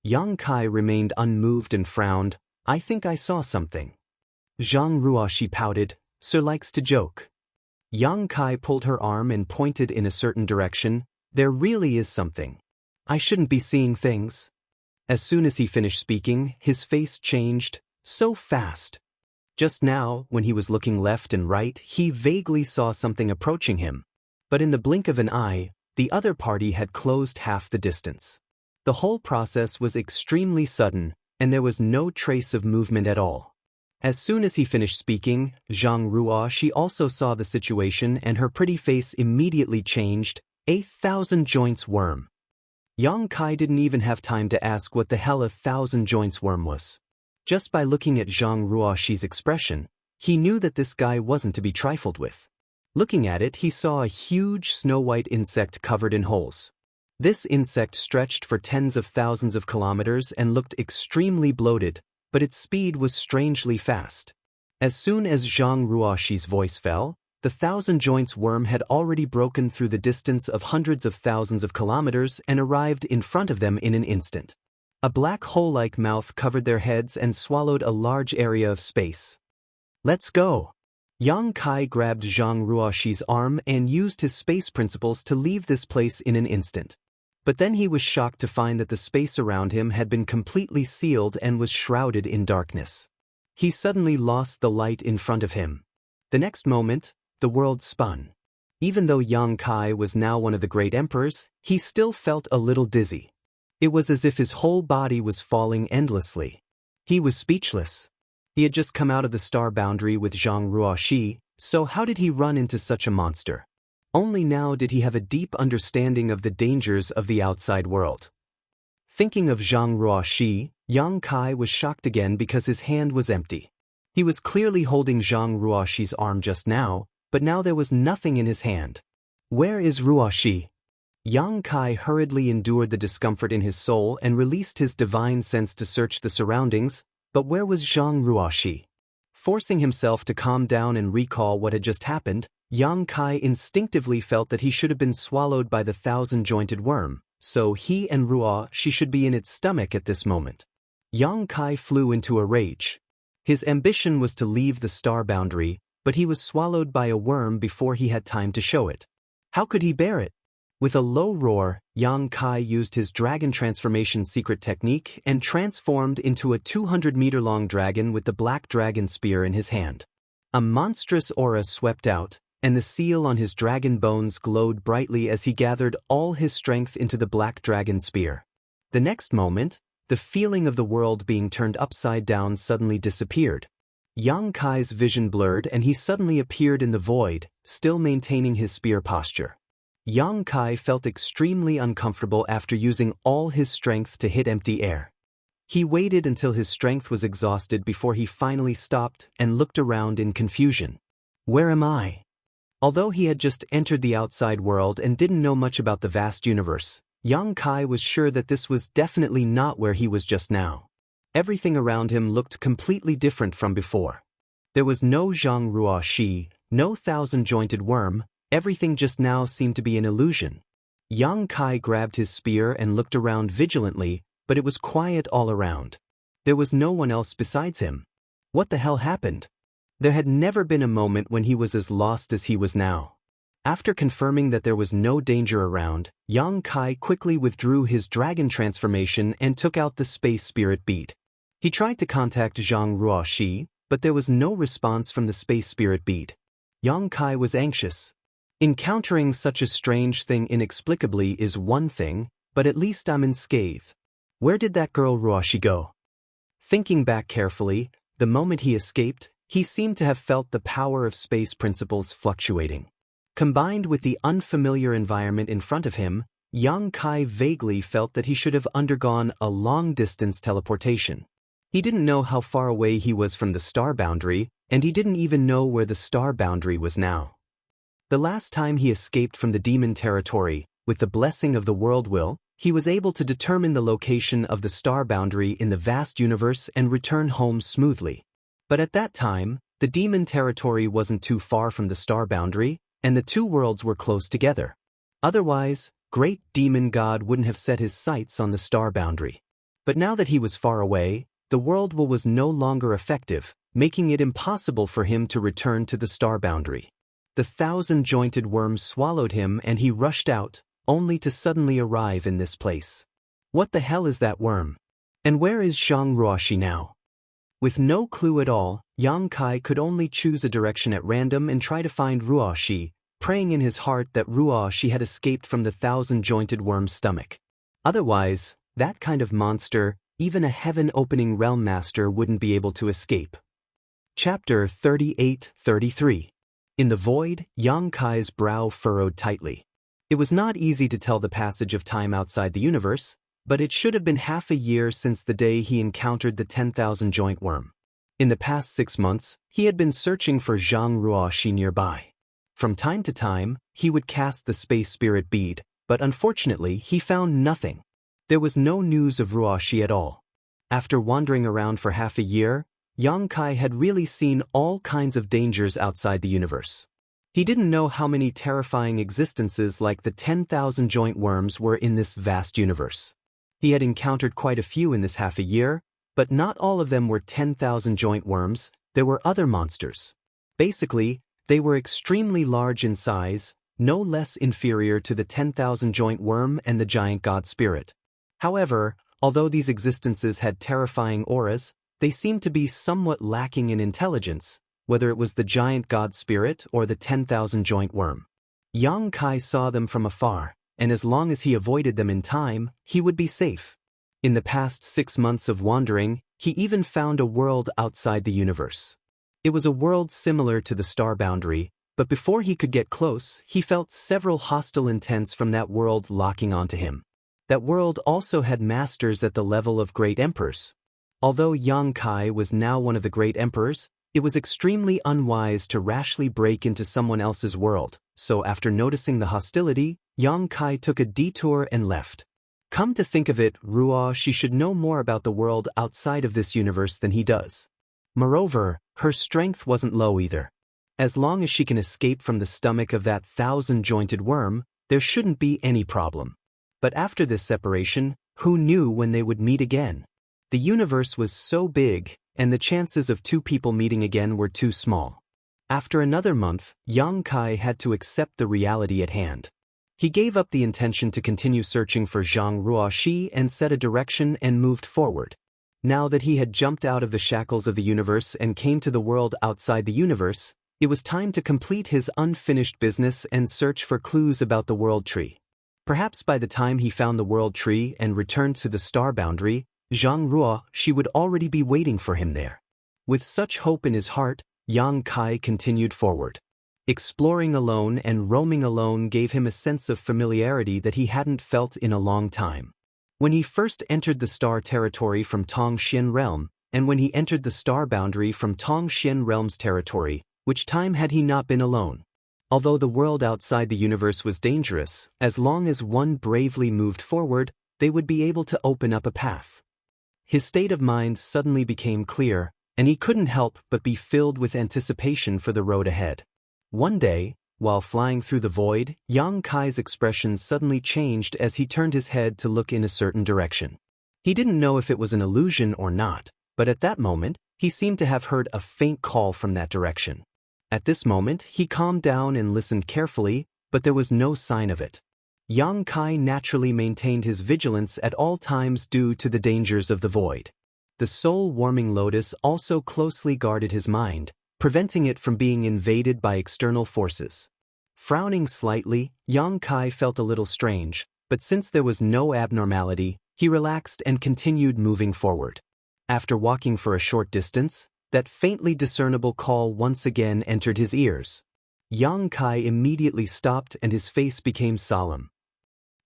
Yang Kai remained unmoved and frowned. "I think I saw something." Zhang Ruoxi pouted. "Sir likes to joke." Yang Kai pulled her arm and pointed in a certain direction. "There really is something. I shouldn't be seeing things." As soon as he finished speaking, his face changed, so fast. Just now, when he was looking left and right, he vaguely saw something approaching him. But in the blink of an eye, the other party had closed half the distance. The whole process was extremely sudden, and there was no trace of movement at all. As soon as he finished speaking, Zhang Ruoxi also saw the situation and her pretty face immediately changed. 1,000 joints worm. Yang Kai didn't even have time to ask what the hell a 1,000 joints worm was. Just by looking at Zhang Ruoxi's expression, he knew that this guy wasn't to be trifled with. Looking at it, he saw a huge snow-white insect covered in holes. This insect stretched for tens of thousands of kilometers and looked extremely bloated, but its speed was strangely fast. As soon as Zhang Ruoxi's voice fell, the 1,000 joints worm had already broken through the distance of hundreds of thousands of kilometers and arrived in front of them in an instant. A black hole-like mouth covered their heads and swallowed a large area of space. "Let's go!" Yang Kai grabbed Zhang Ruoxi's arm and used his space principles to leave this place in an instant. But then he was shocked to find that the space around him had been completely sealed and was shrouded in darkness. He suddenly lost the light in front of him. The next moment, the world spun. Even though Yang Kai was now one of the great emperors, he still felt a little dizzy. It was as if his whole body was falling endlessly. He was speechless. He had just come out of the star boundary with Zhang Ruoxi, so how did he run into such a monster? Only now did he have a deep understanding of the dangers of the outside world. Thinking of Zhang Ruoxi, Yang Kai was shocked again because his hand was empty. He was clearly holding Zhang Ruoxi's arm just now, but now there was nothing in his hand. Where is Ruoshi? Yang Kai hurriedly endured the discomfort in his soul and released his divine sense to search the surroundings, but where was Zhang Ruoshi? Forcing himself to calm down and recall what had just happened, Yang Kai instinctively felt that he should have been swallowed by the thousand-jointed worm, so he and Ruoshi should be in its stomach at this moment. Yang Kai flew into a rage. His ambition was to leave the star boundary, but he was swallowed by a worm before he had time to show it. How could he bear it? With a low roar, Yang Kai used his dragon transformation secret technique and transformed into a 200-meter-long dragon with the black dragon spear in his hand. A monstrous aura swept out, and the seal on his dragon bones glowed brightly as he gathered all his strength into the black dragon spear. The next moment, the feeling of the world being turned upside down suddenly disappeared. Yang Kai's vision blurred and he suddenly appeared in the void, still maintaining his spear posture. Yang Kai felt extremely uncomfortable after using all his strength to hit empty air. He waited until his strength was exhausted before he finally stopped and looked around in confusion. Where am I? Although he had just entered the outside world and didn't know much about the vast universe, Yang Kai was sure that this was definitely not where he was just now. Everything around him looked completely different from before. There was no Zhang Ruoshi, no thousand-jointed worm. Everything just now seemed to be an illusion. Yang Kai grabbed his spear and looked around vigilantly, but it was quiet all around. There was no one else besides him. What the hell happened? There had never been a moment when he was as lost as he was now. After confirming that there was no danger around, Yang Kai quickly withdrew his dragon transformation and took out the space spirit bead. He tried to contact Zhang Ruoshi, but there was no response from the space spirit bead. Yang Kai was anxious. Encountering such a strange thing inexplicably is one thing, but at least I'm unscathed. Where did that girl Ruoshi go? Thinking back carefully, the moment he escaped, he seemed to have felt the power of space principles fluctuating. Combined with the unfamiliar environment in front of him, Yang Kai vaguely felt that he should have undergone a long-distance teleportation. He didn't know how far away he was from the star boundary, and he didn't even know where the star boundary was now. The last time he escaped from the demon territory, with the blessing of the world will, he was able to determine the location of the star boundary in the vast universe and return home smoothly. But at that time, the demon territory wasn't too far from the star boundary, and the two worlds were close together. Otherwise, great demon god wouldn't have set his sights on the star boundary. But now that he was far away, the world will was no longer effective, making it impossible for him to return to the star boundary. The thousand-jointed worm swallowed him and he rushed out, only to suddenly arrive in this place. What the hell is that worm? And where is Zhang Ruoshi now? With no clue at all, Yang Kai could only choose a direction at random and try to find Ruoshi, praying in his heart that Ruoshi had escaped from the thousand-jointed worm's stomach. Otherwise, that kind of monster, even a heaven-opening realm master wouldn't be able to escape. Chapter 38-33. In the void, Yang Kai's brow furrowed tightly. It was not easy to tell the passage of time outside the universe, but it should have been half a year since the day he encountered the 10,000-joint worm. In the past 6 months, he had been searching for Zhang Ruoshi nearby. From time to time, he would cast the space spirit bead, but unfortunately he found nothing. There was no news of Ruoshi at all. After wandering around for half a year, Yang Kai had really seen all kinds of dangers outside the universe. He didn't know how many terrifying existences like the 10,000-joint worms were in this vast universe. He had encountered quite a few in this half a year, but not all of them were 10,000-joint worms. There were other monsters. Basically, they were extremely large in size, no less inferior to the 10,000-joint worm and the giant god spirit. However, although these existences had terrifying auras, they seemed to be somewhat lacking in intelligence, whether it was the giant god spirit or the 10,000-joint worm. Yang Kai saw them from afar, and as long as he avoided them in time, he would be safe. In the past 6 months of wandering, he even found a world outside the universe. It was a world similar to the star boundary, but before he could get close, he felt several hostile intents from that world locking onto him. That world also had masters at the level of great emperors. Although Yang Kai was now one of the great emperors, It was extremely unwise to rashly break into someone else's world, so after noticing the hostility, Yang Kai took a detour and left. Come to think of it, Ruo, she should know more about the world outside of this universe than he does. Moreover, her strength wasn't low either. As long as she can escape from the stomach of that 1,000-jointed worm, there shouldn't be any problem. But after this separation, who knew when they would meet again? The universe was so big, and the chances of two people meeting again were too small. After another month, Yang Kai had to accept the reality at hand. He gave up the intention to continue searching for Zhang Ruoxi and set a direction and moved forward. Now that he had jumped out of the shackles of the universe and came to the world outside the universe, it was time to complete his unfinished business and search for clues about the world tree. Perhaps by the time he found the world tree and returned to the star boundary, Zhang Ruoxi would already be waiting for him there. With such hope in his heart, Yang Kai continued forward. Exploring alone and roaming alone gave him a sense of familiarity that he hadn't felt in a long time. When he first entered the star territory from Tongxian Realm, and when he entered the star boundary from Tongxian Realm's territory, which time had he not been alone? Although the world outside the universe was dangerous, as long as one bravely moved forward, they would be able to open up a path. His state of mind suddenly became clear, and he couldn't help but be filled with anticipation for the road ahead. One day, while flying through the void, Yang Kai's expression suddenly changed as he turned his head to look in a certain direction. He didn't know if it was an illusion or not, but at that moment, he seemed to have heard a faint call from that direction. At this moment, he calmed down and listened carefully, but there was no sign of it. Yang Kai naturally maintained his vigilance at all times due to the dangers of the void. The soul-warming lotus also closely guarded his mind, preventing it from being invaded by external forces. Frowning slightly, Yang Kai felt a little strange, but since there was no abnormality, he relaxed and continued moving forward. After walking for a short distance, that faintly discernible call once again entered his ears. Yang Kai immediately stopped and his face became solemn.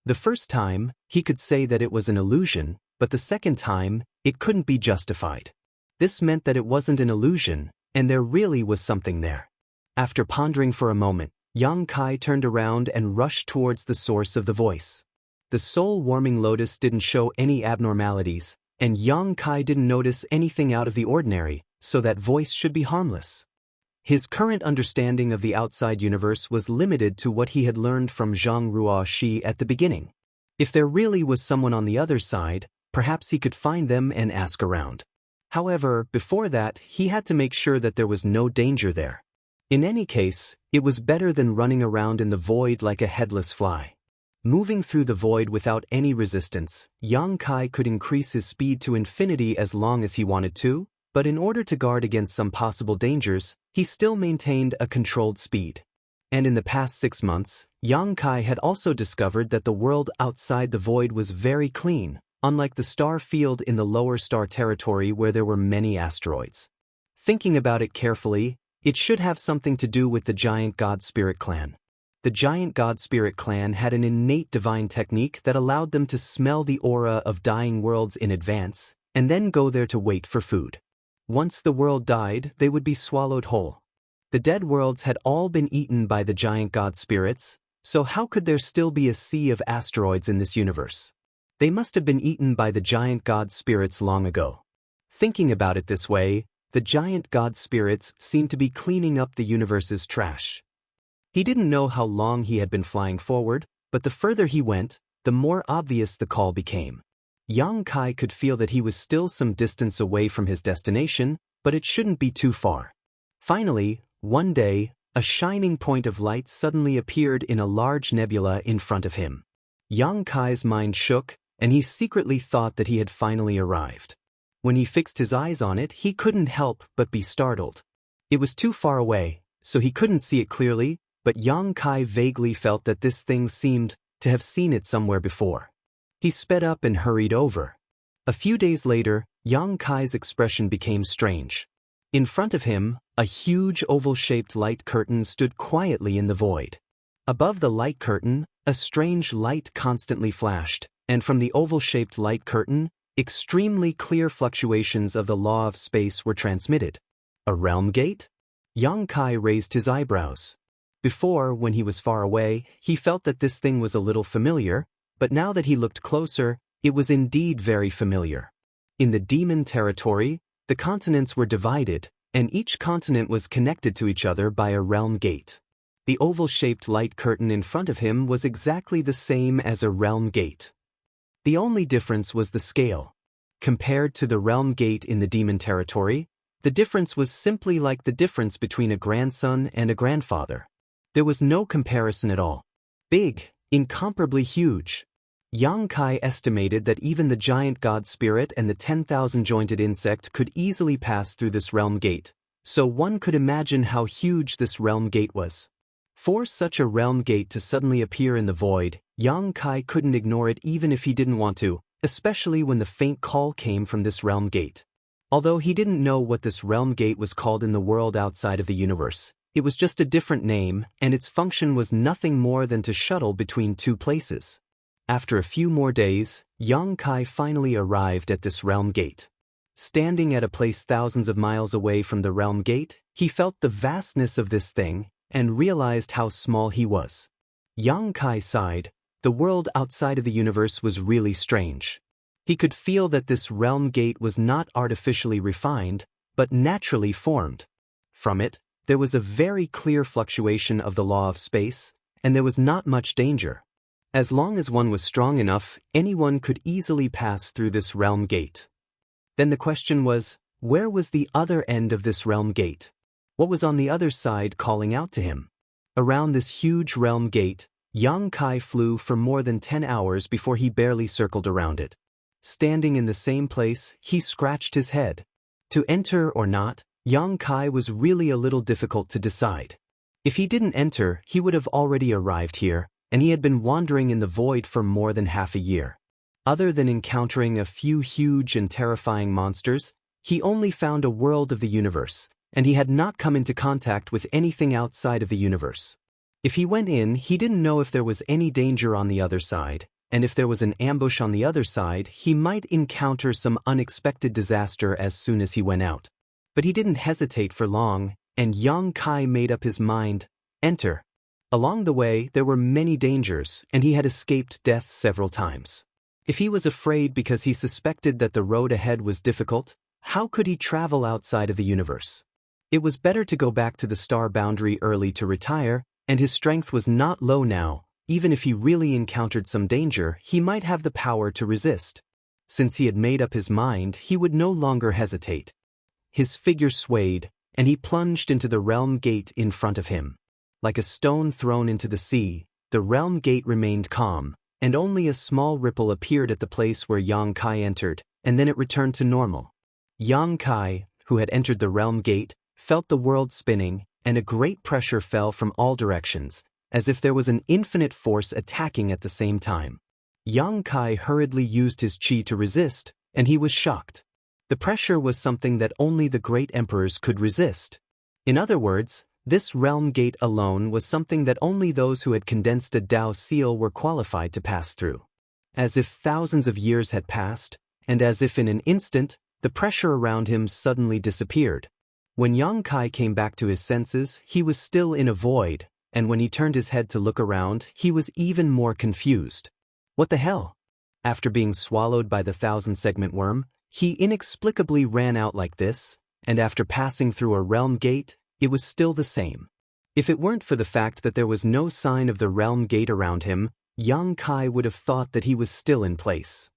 The first time, he could say that it was an illusion, but the second time, it couldn't be justified. This meant that it wasn't an illusion, and there really was something there. After pondering for a moment, Yang Kai turned around and rushed towards the source of the voice. The soul-warming lotus didn't show any abnormalities, and Yang Kai didn't notice anything out of the ordinary, so that voice should be harmless. His current understanding of the outside universe was limited to what he had learned from Zhang Ruoxi at the beginning. If there really was someone on the other side, perhaps he could find them and ask around. However, before that, he had to make sure that there was no danger there. In any case, it was better than running around in the void like a headless fly. Moving through the void without any resistance, Yang Kai could increase his speed to infinity as long as he wanted to, but in order to guard against some possible dangers, he still maintained a controlled speed. And in the past 6 months, Yang Kai had also discovered that the world outside the void was very clean, unlike the star field in the lower star territory where there were many asteroids. Thinking about it carefully, it should have something to do with the giant God Spirit clan. The giant God Spirit clan had an innate divine technique that allowed them to smell the aura of dying worlds in advance, and then go there to wait for food. Once the world died, they would be swallowed whole. The dead worlds had all been eaten by the giant God Spirits, so how could there still be a sea of asteroids in this universe? They must have been eaten by the giant God Spirits long ago. Thinking about it this way, the giant God Spirits seemed to be cleaning up the universe's trash. He didn't know how long he had been flying forward, but the further he went, the more obvious the call became. Yang Kai could feel that he was still some distance away from his destination, but it shouldn't be too far. Finally, one day, a shining point of light suddenly appeared in a large nebula in front of him. Yang Kai's mind shook, and he secretly thought that he had finally arrived. When he fixed his eyes on it, he couldn't help but be startled. It was too far away, so he couldn't see it clearly, but Yang Kai vaguely felt that this thing seemed to have seen it somewhere before. He sped up and hurried over. A few days later, Yang Kai's expression became strange. In front of him, a huge oval-shaped light curtain stood quietly in the void. Above the light curtain, a strange light constantly flashed, and from the oval-shaped light curtain, extremely clear fluctuations of the law of space were transmitted. A realm gate? Yang Kai raised his eyebrows. Before, when he was far away, he felt that this thing was a little familiar, but now that he looked closer, it was indeed very familiar. In the demon territory, the continents were divided, and each continent was connected to each other by a realm gate. The oval-shaped light curtain in front of him was exactly the same as a realm gate. The only difference was the scale. Compared to the realm gate in the demon territory, the difference was simply like the difference between a grandson and a grandfather. There was no comparison at all. Big, incomparably huge. Yang Kai estimated that even the giant god spirit and the 10,000-jointed insect could easily pass through this realm gate, so one could imagine how huge this realm gate was. For such a realm gate to suddenly appear in the void, Yang Kai couldn't ignore it even if he didn't want to, especially when the faint call came from this realm gate. Although he didn't know what this realm gate was called in the world outside of the universe, it was just a different name, and its function was nothing more than to shuttle between two places. After a few more days, Yang Kai finally arrived at this realm gate. Standing at a place thousands of miles away from the realm gate, he felt the vastness of this thing and realized how small he was. Yang Kai sighed. The world outside of the universe was really strange. He could feel that this realm gate was not artificially refined, but naturally formed. From it, there was a very clear fluctuation of the law of space, and there was not much danger. As long as one was strong enough, anyone could easily pass through this realm gate. Then the question was, where was the other end of this realm gate? What was on the other side calling out to him? Around this huge realm gate, Yang Kai flew for more than 10 hours before he barely circled around it. Standing in the same place, he scratched his head. To enter or not, Yang Kai was really a little difficult to decide. If he didn't enter, he would have already arrived here, and he had been wandering in the void for more than half a year. Other than encountering a few huge and terrifying monsters, he only found a world of the universe, and he had not come into contact with anything outside of the universe. If he went in, he didn't know if there was any danger on the other side, and if there was an ambush on the other side, he might encounter some unexpected disaster as soon as he went out. But he didn't hesitate for long, and Yang Kai made up his mind, enter. Along the way, there were many dangers, and he had escaped death several times. If he was afraid because he suspected that the road ahead was difficult, how could he travel outside of the universe? It was better to go back to the star boundary early to retire, and his strength was not low now. Even if he really encountered some danger, he might have the power to resist. Since he had made up his mind, he would no longer hesitate. His figure swayed, and he plunged into the realm gate in front of him. Like a stone thrown into the sea, the realm gate remained calm, and only a small ripple appeared at the place where Yang Kai entered, and then it returned to normal. Yang Kai, who had entered the realm gate, felt the world spinning, and a great pressure fell from all directions, as if there was an infinite force attacking at the same time. Yang Kai hurriedly used his chi to resist, and he was shocked. The pressure was something that only the great emperors could resist. In other words, this realm gate alone was something that only those who had condensed a Tao seal were qualified to pass through. As if thousands of years had passed, and as if in an instant, the pressure around him suddenly disappeared. When Yang Kai came back to his senses, he was still in a void, and when he turned his head to look around, he was even more confused. What the hell? After being swallowed by the 1,000-segment worm, he inexplicably ran out like this, and after passing through a realm gate, it was still the same. If it weren't for the fact that there was no sign of the realm gate around him, Yang Kai would have thought that he was still in place.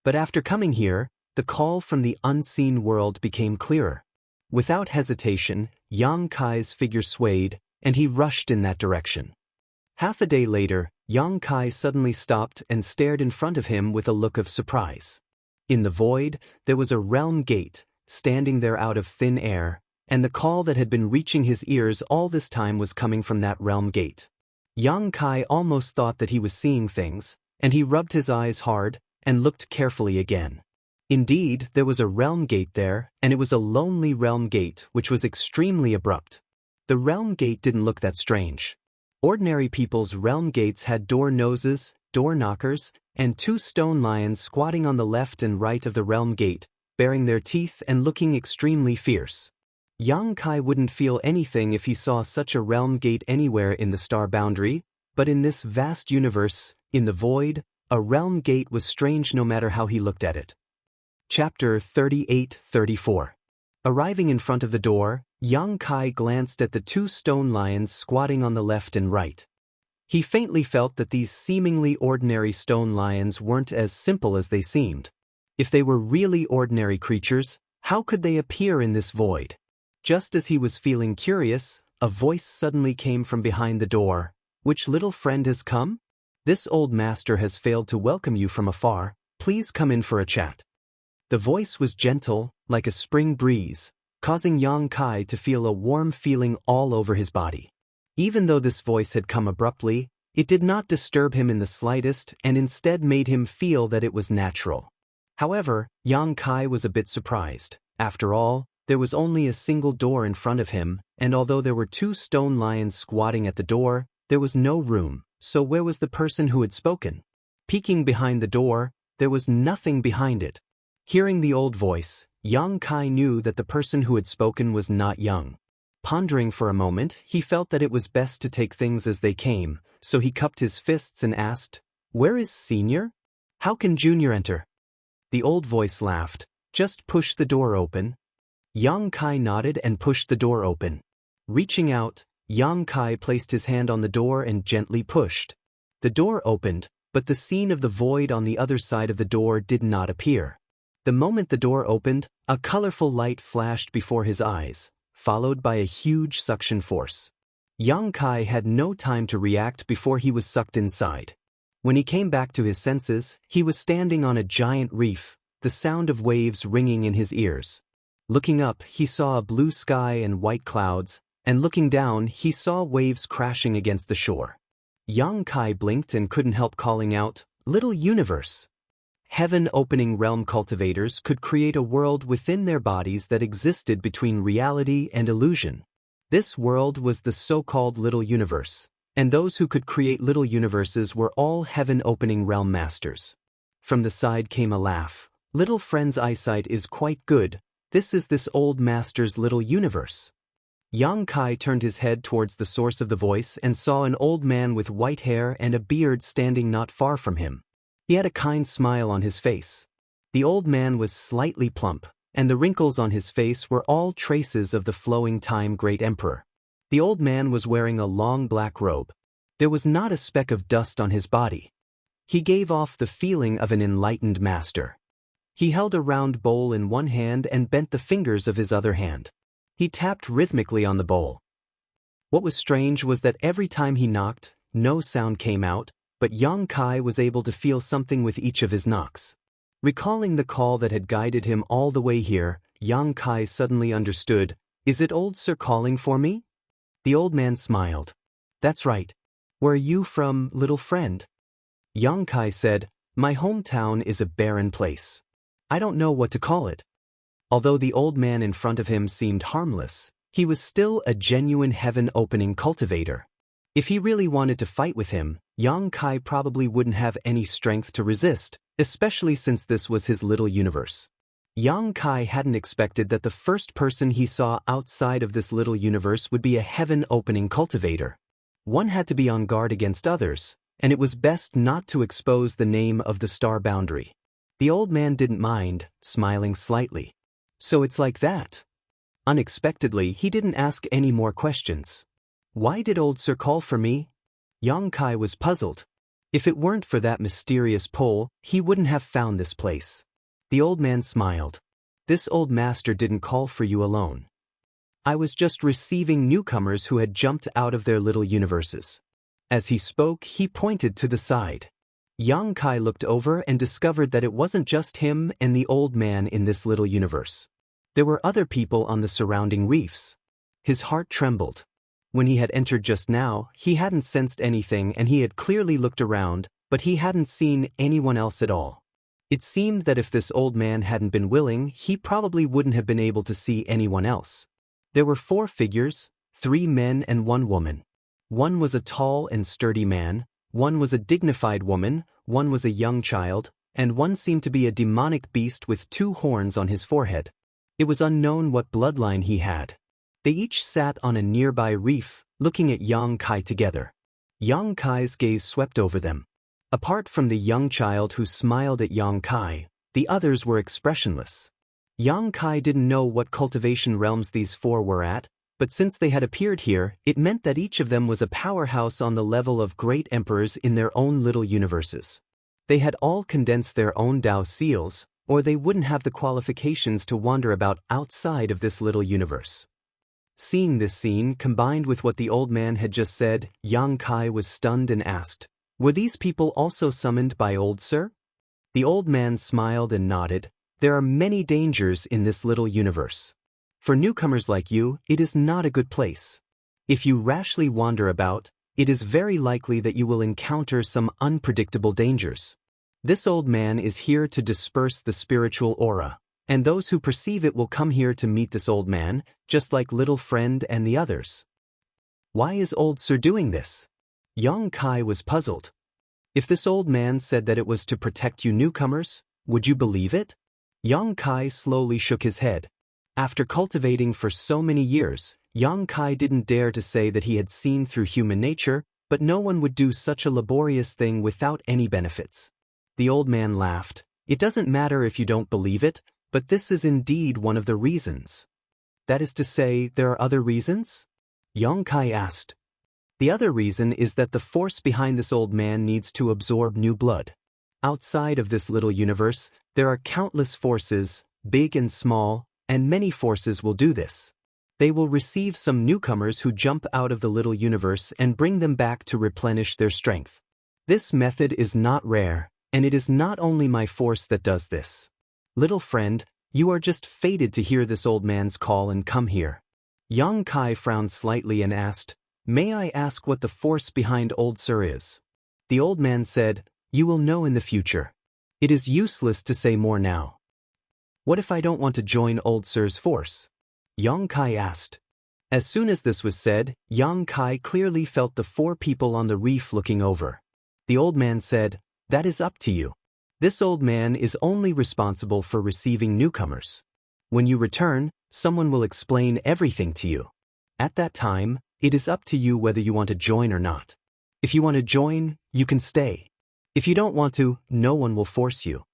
But after coming here, the call from the unseen world became clearer. Without hesitation, Yang Kai's figure swayed, and he rushed in that direction. Half a day later, Yang Kai suddenly stopped and stared in front of him with a look of surprise. In the void, there was a realm gate, standing there out of thin air, and the call that had been reaching his ears all this time was coming from that realm gate. Yang Kai almost thought that he was seeing things, and he rubbed his eyes hard and looked carefully again. Indeed, there was a realm gate there, and it was a lonely realm gate which was extremely abrupt. The realm gate didn't look that strange. Ordinary people's realm gates had door noses, door knockers, and 2 stone lions squatting on the left and right of the realm gate, baring their teeth and looking extremely fierce. Yang Kai wouldn't feel anything if he saw such a realm gate anywhere in the star boundary, but in this vast universe, in the void, a realm gate was strange no matter how he looked at it. Chapter 38-34. Arriving in front of the door, Yang Kai glanced at the two stone lions squatting on the left and right. He faintly felt that these seemingly ordinary stone lions weren't as simple as they seemed. If they were really ordinary creatures, how could they appear in this void? Just as he was feeling curious, a voice suddenly came from behind the door. "Which little friend has come? This old master has failed to welcome you from afar. Please come in for a chat." The voice was gentle, like a spring breeze, causing Yang Kai to feel a warm feeling all over his body. Even though this voice had come abruptly, it did not disturb him in the slightest and instead made him feel that it was natural. However, Yang Kai was a bit surprised. After all, there was only a single door in front of him, and although there were two stone lions squatting at the door, there was no room, so where was the person who had spoken? Peeking behind the door, there was nothing behind it. Hearing the old voice, Yang Kai knew that the person who had spoken was not Young. Pondering for a moment, he felt that it was best to take things as they came, so he cupped his fists and asked, "Where is Senior? How can Junior enter?" The old voice laughed. "Just push the door open." Yang Kai nodded and pushed the door open. Reaching out, Yang Kai placed his hand on the door and gently pushed. The door opened, but the scene of the void on the other side of the door did not appear. The moment the door opened, a colorful light flashed before his eyes, followed by a huge suction force. Yang Kai had no time to react before he was sucked inside. When he came back to his senses, he was standing on a giant reef, the sound of waves ringing in his ears. Looking up, he saw a blue sky and white clouds, and looking down, he saw waves crashing against the shore. Yang Kai blinked and couldn't help calling out, "Little universe!" Heaven-opening realm cultivators could create a world within their bodies that existed between reality and illusion. This world was the so-called Little Universe, and those who could create little universes were all heaven-opening realm masters. From the side came a laugh. "Little friend's eyesight is quite good. This is this old master's little universe." Yang Kai turned his head towards the source of the voice and saw an old man with white hair and a beard standing not far from him. He had a kind smile on his face. The old man was slightly plump, and the wrinkles on his face were all traces of the flowing time great emperor. The old man was wearing a long black robe. There was not a speck of dust on his body. He gave off the feeling of an enlightened master. He held a round bowl in one hand and bent the fingers of his other hand. He tapped rhythmically on the bowl. What was strange was that every time he knocked, no sound came out, but Yang Kai was able to feel something with each of his knocks. Recalling the call that had guided him all the way here, Yang Kai suddenly understood, "Is it old Sir calling for me?" The old man smiled. "That's right. Where are you from, little friend?" Yang Kai said, "My hometown is a barren place. I don't know what to call it." Although the old man in front of him seemed harmless, he was still a genuine heaven-opening cultivator. If he really wanted to fight with him, Yang Kai probably wouldn't have any strength to resist, especially since this was his little universe. Yang Kai hadn't expected that the first person he saw outside of this little universe would be a heaven-opening cultivator. One had to be on guard against others, and it was best not to expose the name of the star boundary. The old man didn't mind, smiling slightly. "So it's like that?" Unexpectedly, he didn't ask any more questions. "Why did old Sir call for me?" Yang Kai was puzzled. If it weren't for that mysterious pole, he wouldn't have found this place. The old man smiled. "This old master didn't call for you alone. I was just receiving newcomers who had jumped out of their little universes." As he spoke, he pointed to the side. Yang Kai looked over and discovered that it wasn't just him and the old man in this little universe. There were other people on the surrounding reefs. His heart trembled. When he had entered just now, he hadn't sensed anything and he had clearly looked around, but he hadn't seen anyone else at all. It seemed that if this old man hadn't been willing, he probably wouldn't have been able to see anyone else. There were 4 figures, 3 men and 1 woman. One was a tall and sturdy man, one was a dignified woman, one was a young child, and one seemed to be a demonic beast with 2 horns on his forehead. It was unknown what bloodline he had, They each sat on a nearby reef, looking at Yang Kai together. Yang Kai's gaze swept over them. Apart from the young child who smiled at Yang Kai, the others were expressionless. Yang Kai didn't know what cultivation realms these four were at, but since they had appeared here, it meant that each of them was a powerhouse on the level of great emperors in their own little universes. They had all condensed their own Dao seals, or they wouldn't have the qualifications to wander about outside of this little universe. Seeing this scene, combined with what the old man had just said, Yang Kai was stunned and asked, "Were these people also summoned by old sir?" The old man smiled and nodded. "There are many dangers in this little universe. For newcomers like you, it is not a good place. If you rashly wander about, it is very likely that you will encounter some unpredictable dangers. This old man is here to disperse the spiritual aura, and those who perceive it will come here to meet this old man, just like little friend and the others." "Why is old sir doing this?" Yang Kai was puzzled. If this old man said that it was to protect you newcomers, would you believe it? Yang Kai slowly shook his head. After cultivating for so many years, Yang Kai didn't dare to say that he had seen through human nature, but no one would do such a laborious thing without any benefits. The old man laughed. "It doesn't matter if you don't believe it, but this is indeed one of the reasons." "That is to say, there are other reasons?" Yang Kai asked. "The other reason is that the force behind this old man needs to absorb new blood. Outside of this little universe, there are countless forces, big and small, and many forces will do this. They will receive some newcomers who jump out of the little universe and bring them back to replenish their strength. This method is not rare, and it is not only my force that does this. Little friend, you are just fated to hear this old man's call and come here." Yang Kai frowned slightly and asked, "May I ask what the force behind old sir is?" The old man said, "You will know in the future. It is useless to say more now." "What if I don't want to join old sir's force?" Yang Kai asked. As soon as this was said, Yang Kai clearly felt the four people on the reef looking over. The old man said, "That is up to you. This old man is only responsible for receiving newcomers. When you return, someone will explain everything to you. At that time, it is up to you whether you want to join or not. If you want to join, you can stay. If you don't want to, no one will force you."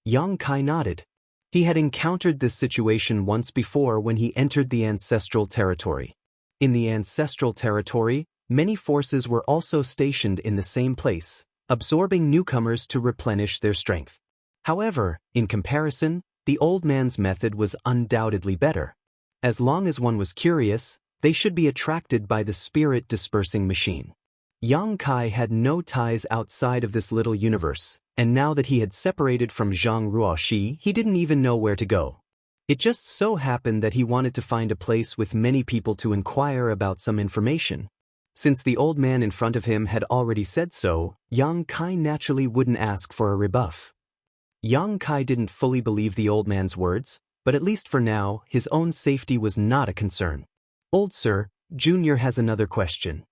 Yang Kai nodded. He had encountered this situation once before when he entered the ancestral territory. In the ancestral territory, many forces were also stationed in the same place, absorbing newcomers to replenish their strength. However, in comparison, the old man's method was undoubtedly better. As long as one was curious, they should be attracted by the spirit-dispersing machine. Yang Kai had no ties outside of this little universe, and now that he had separated from Zhang Ruoxi, he didn't even know where to go. It just so happened that he wanted to find a place with many people to inquire about some information. Since the old man in front of him had already said so, Yang Kai naturally wouldn't ask for a rebuff. Yang Kai didn't fully believe the old man's words, but at least for now, his own safety was not a concern. "Old sir, Junior has another question."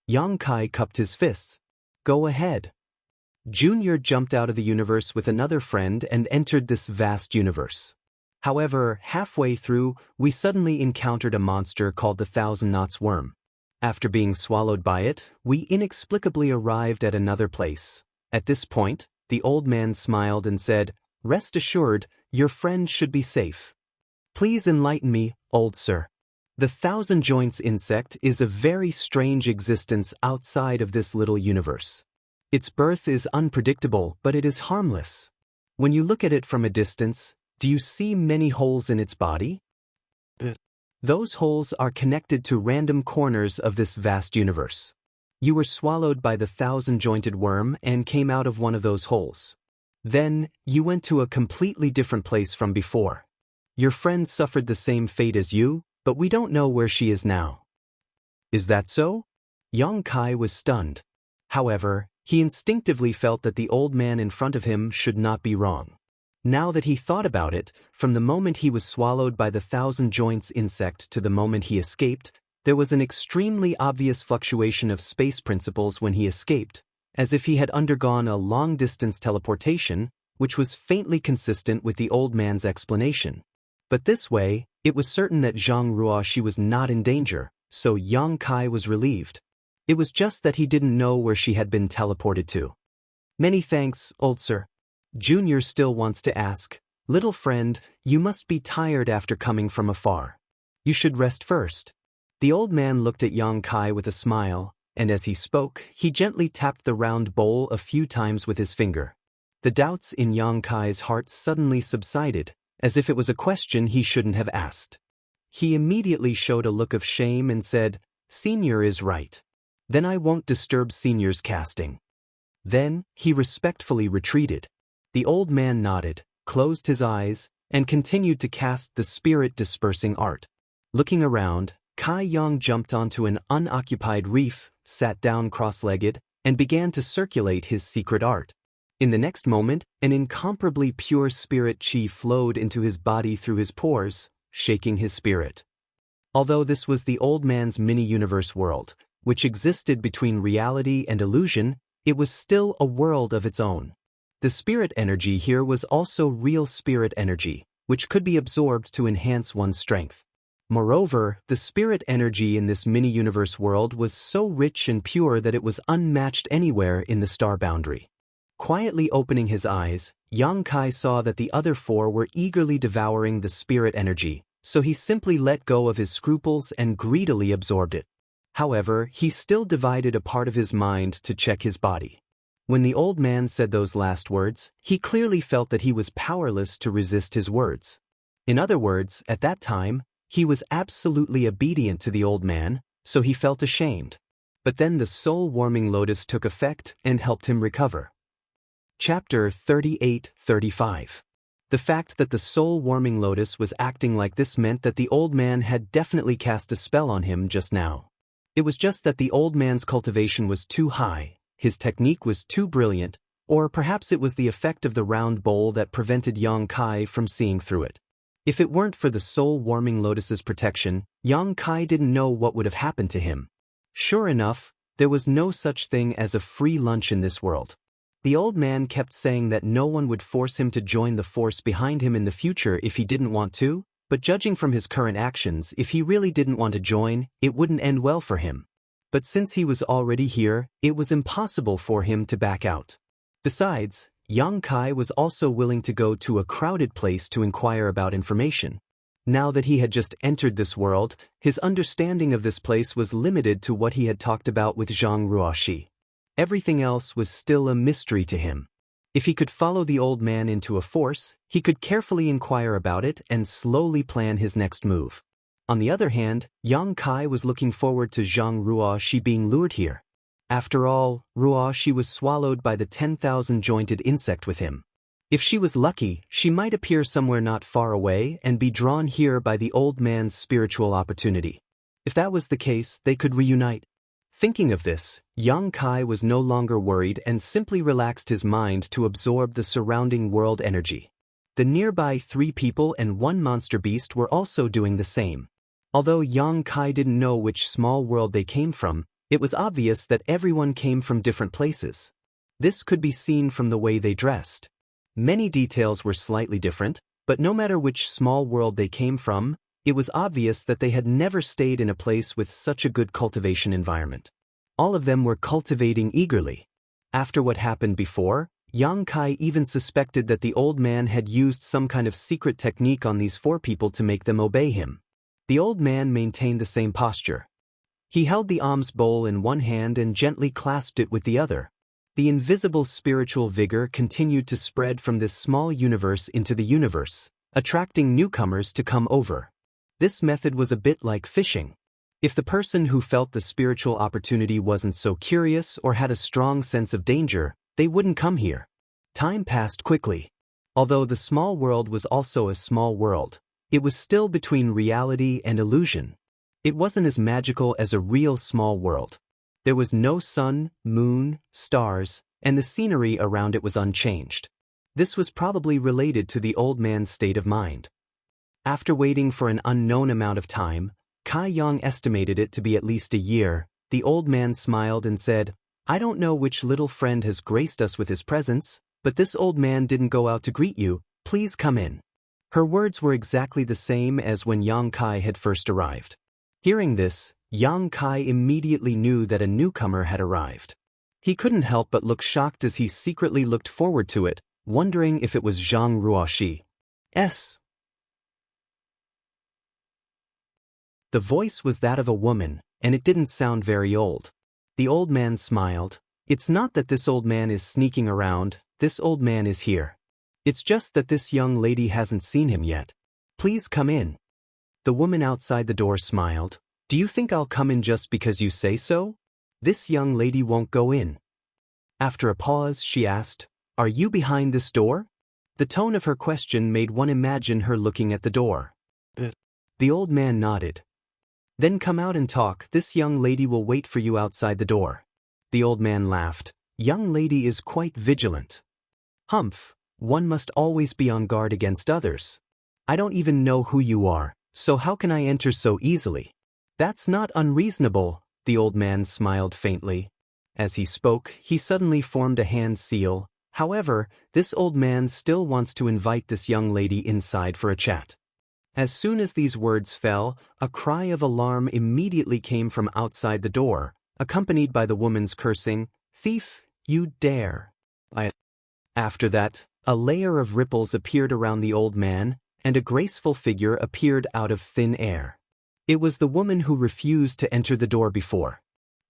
Yang Kai cupped his fists. "Go ahead." Junior jumped out of the universe with another friend and entered this vast universe. However, halfway through, we suddenly encountered a monster called the Thousand Knots Worm. After being swallowed by it, we inexplicably arrived at another place. At this point, the old man smiled and said, "Rest assured, your friend should be safe. Please enlighten me, old sir. The Thousand Joints insect is a very strange existence outside of this little universe. Its birth is unpredictable, but it is harmless. When you look at it from a distance, do you see many holes in its body? Those holes are connected to random corners of this vast universe. You were swallowed by the thousand-jointed worm and came out of one of those holes. Then, you went to a completely different place from before. Your friend suffered the same fate as you, but we don't know where she is now." "Is that so?" Yang Kai was stunned. However, he instinctively felt that the old man in front of him should not be wrong. Now that he thought about it, from the moment he was swallowed by the Thousand Joints insect to the moment he escaped, there was an extremely obvious fluctuation of space principles when he escaped, as if he had undergone a long-distance teleportation, which was faintly consistent with the old man's explanation. But this way, It was certain that Zhang Ruoxi was not in danger, so Yang Kai was relieved. It was just that he didn't know where she had been teleported to. Many thanks, old sir. Junior still wants to ask, little friend, you must be tired after coming from afar. You should rest first. The old man looked at Yang Kai with a smile, and as he spoke, he gently tapped the round bowl a few times with his finger. The doubts in Yang Kai's heart suddenly subsided, as if it was a question he shouldn't have asked. He immediately showed a look of shame and said, Senior is right. Then I won't disturb Senior's casting. Then, he respectfully retreated. The old man nodded, closed his eyes, and continued to cast the spirit-dispersing art. Looking around, Kai Yang jumped onto an unoccupied reef, sat down cross-legged, and began to circulate his secret art. In the next moment, an incomparably pure spirit chi flowed into his body through his pores, shaking his spirit. Although this was the old man's mini-universe world, which existed between reality and illusion, it was still a world of its own. The spirit energy here was also real spirit energy, which could be absorbed to enhance one's strength. Moreover, the spirit energy in this mini-universe world was so rich and pure that it was unmatched anywhere in the star boundary. Quietly opening his eyes, Yang Kai saw that the other four were eagerly devouring the spirit energy, so he simply let go of his scruples and greedily absorbed it. However, he still divided a part of his mind to check his body. When the old man said those last words, he clearly felt that he was powerless to resist his words. In other words, at that time, he was absolutely obedient to the old man, so he felt ashamed. But then the soul-warming lotus took effect and helped him recover. Chapter 38-35. The fact that the soul-warming lotus was acting like this meant that the old man had definitely cast a spell on him just now. It was just that the old man's cultivation was too high, his technique was too brilliant, or perhaps it was the effect of the round bowl that prevented Yang Kai from seeing through it. If it weren't for the soul-warming lotus's protection, Yang Kai didn't know what would have happened to him. Sure enough, there was no such thing as a free lunch in this world. The old man kept saying that no one would force him to join the force behind him in the future if he didn't want to, but judging from his current actions, if he really didn't want to join, it wouldn't end well for him. But since he was already here, it was impossible for him to back out. Besides, Yang Kai was also willing to go to a crowded place to inquire about information. Now that he had just entered this world, his understanding of this place was limited to what he had talked about with Zhang Ruoxi. Everything else was still a mystery to him. If he could follow the old man into a force, he could carefully inquire about it and slowly plan his next move. On the other hand, Yang Kai was looking forward to Zhang Ruoxi being lured here. After all, Ruoxi was swallowed by the 10,000-jointed insect with him. If she was lucky, she might appear somewhere not far away and be drawn here by the old man's spiritual opportunity. If that was the case, they could reunite. Thinking of this, Yang Kai was no longer worried and simply relaxed his mind to absorb the surrounding world energy. The nearby 3 people and 1 monster beast were also doing the same. Although Yang Kai didn't know which small world they came from, it was obvious that everyone came from different places. This could be seen from the way they dressed. Many details were slightly different, but no matter which small world they came from, it was obvious that they had never stayed in a place with such a good cultivation environment. All of them were cultivating eagerly. After what happened before, Yang Kai even suspected that the old man had used some kind of secret technique on these 4 people to make them obey him. The old man maintained the same posture. He held the alms bowl in one hand and gently clasped it with the other. The invisible spiritual vigor continued to spread from this small universe into the universe, attracting newcomers to come over. This method was a bit like fishing. If the person who felt the spiritual opportunity wasn't so curious or had a strong sense of danger, they wouldn't come here. Time passed quickly. Although the small world was also a small world, it was still between reality and illusion. It wasn't as magical as a real small world. There was no sun, moon, stars, and the scenery around it was unchanged. This was probably related to the old man's state of mind. After waiting for an unknown amount of time, Kai Yang estimated it to be at least a year. The old man smiled and said, I don't know which little friend has graced us with his presence, but this old man didn't go out to greet you. Please come in. Her words were exactly the same as when Yang Kai had first arrived. Hearing this, Yang Kai immediately knew that a newcomer had arrived. He couldn't help but look shocked as he secretly looked forward to it, wondering if it was Zhang Ruoxi's. The voice was that of a woman, and it didn't sound very old. The old man smiled. It's not that this old man is sneaking around, this old man is here. It's just that this young lady hasn't seen him yet. Please come in. The woman outside the door smiled. Do you think I'll come in just because you say so? This young lady won't go in. After a pause, she asked, Are you behind this door? The tone of her question made one imagine her looking at the door. The old man nodded. Then come out and talk, this young lady will wait for you outside the door. The old man laughed. Young lady is quite vigilant. Humph, one must always be on guard against others. I don't even know who you are, so how can I enter so easily? That's not unreasonable, the old man smiled faintly. As he spoke, he suddenly formed a hand seal. However, this old man still wants to invite this young lady inside for a chat. As soon as these words fell, a cry of alarm immediately came from outside the door, accompanied by the woman's cursing, Thief, you dare. After that, a layer of ripples appeared around the old man, and a graceful figure appeared out of thin air. It was the woman who refused to enter the door before.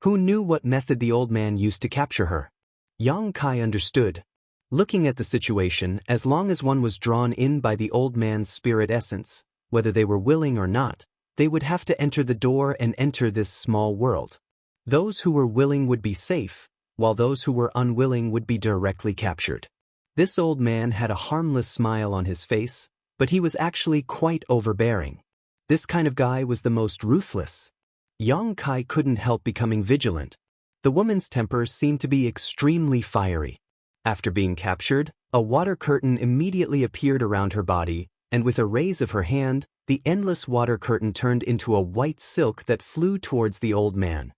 Who knew what method the old man used to capture her? Yang Kai understood. Looking at the situation, as long as one was drawn in by the old man's spirit essence, whether they were willing or not, they would have to enter the door and enter this small world. Those who were willing would be safe, while those who were unwilling would be directly captured. This old man had a harmless smile on his face, but he was actually quite overbearing. This kind of guy was the most ruthless. Yang Kai couldn't help becoming vigilant. The woman's temper seemed to be extremely fiery. After being captured, a water curtain immediately appeared around her body, and with a raise of her hand, the endless water curtain turned into a white silk that flew towards the old man.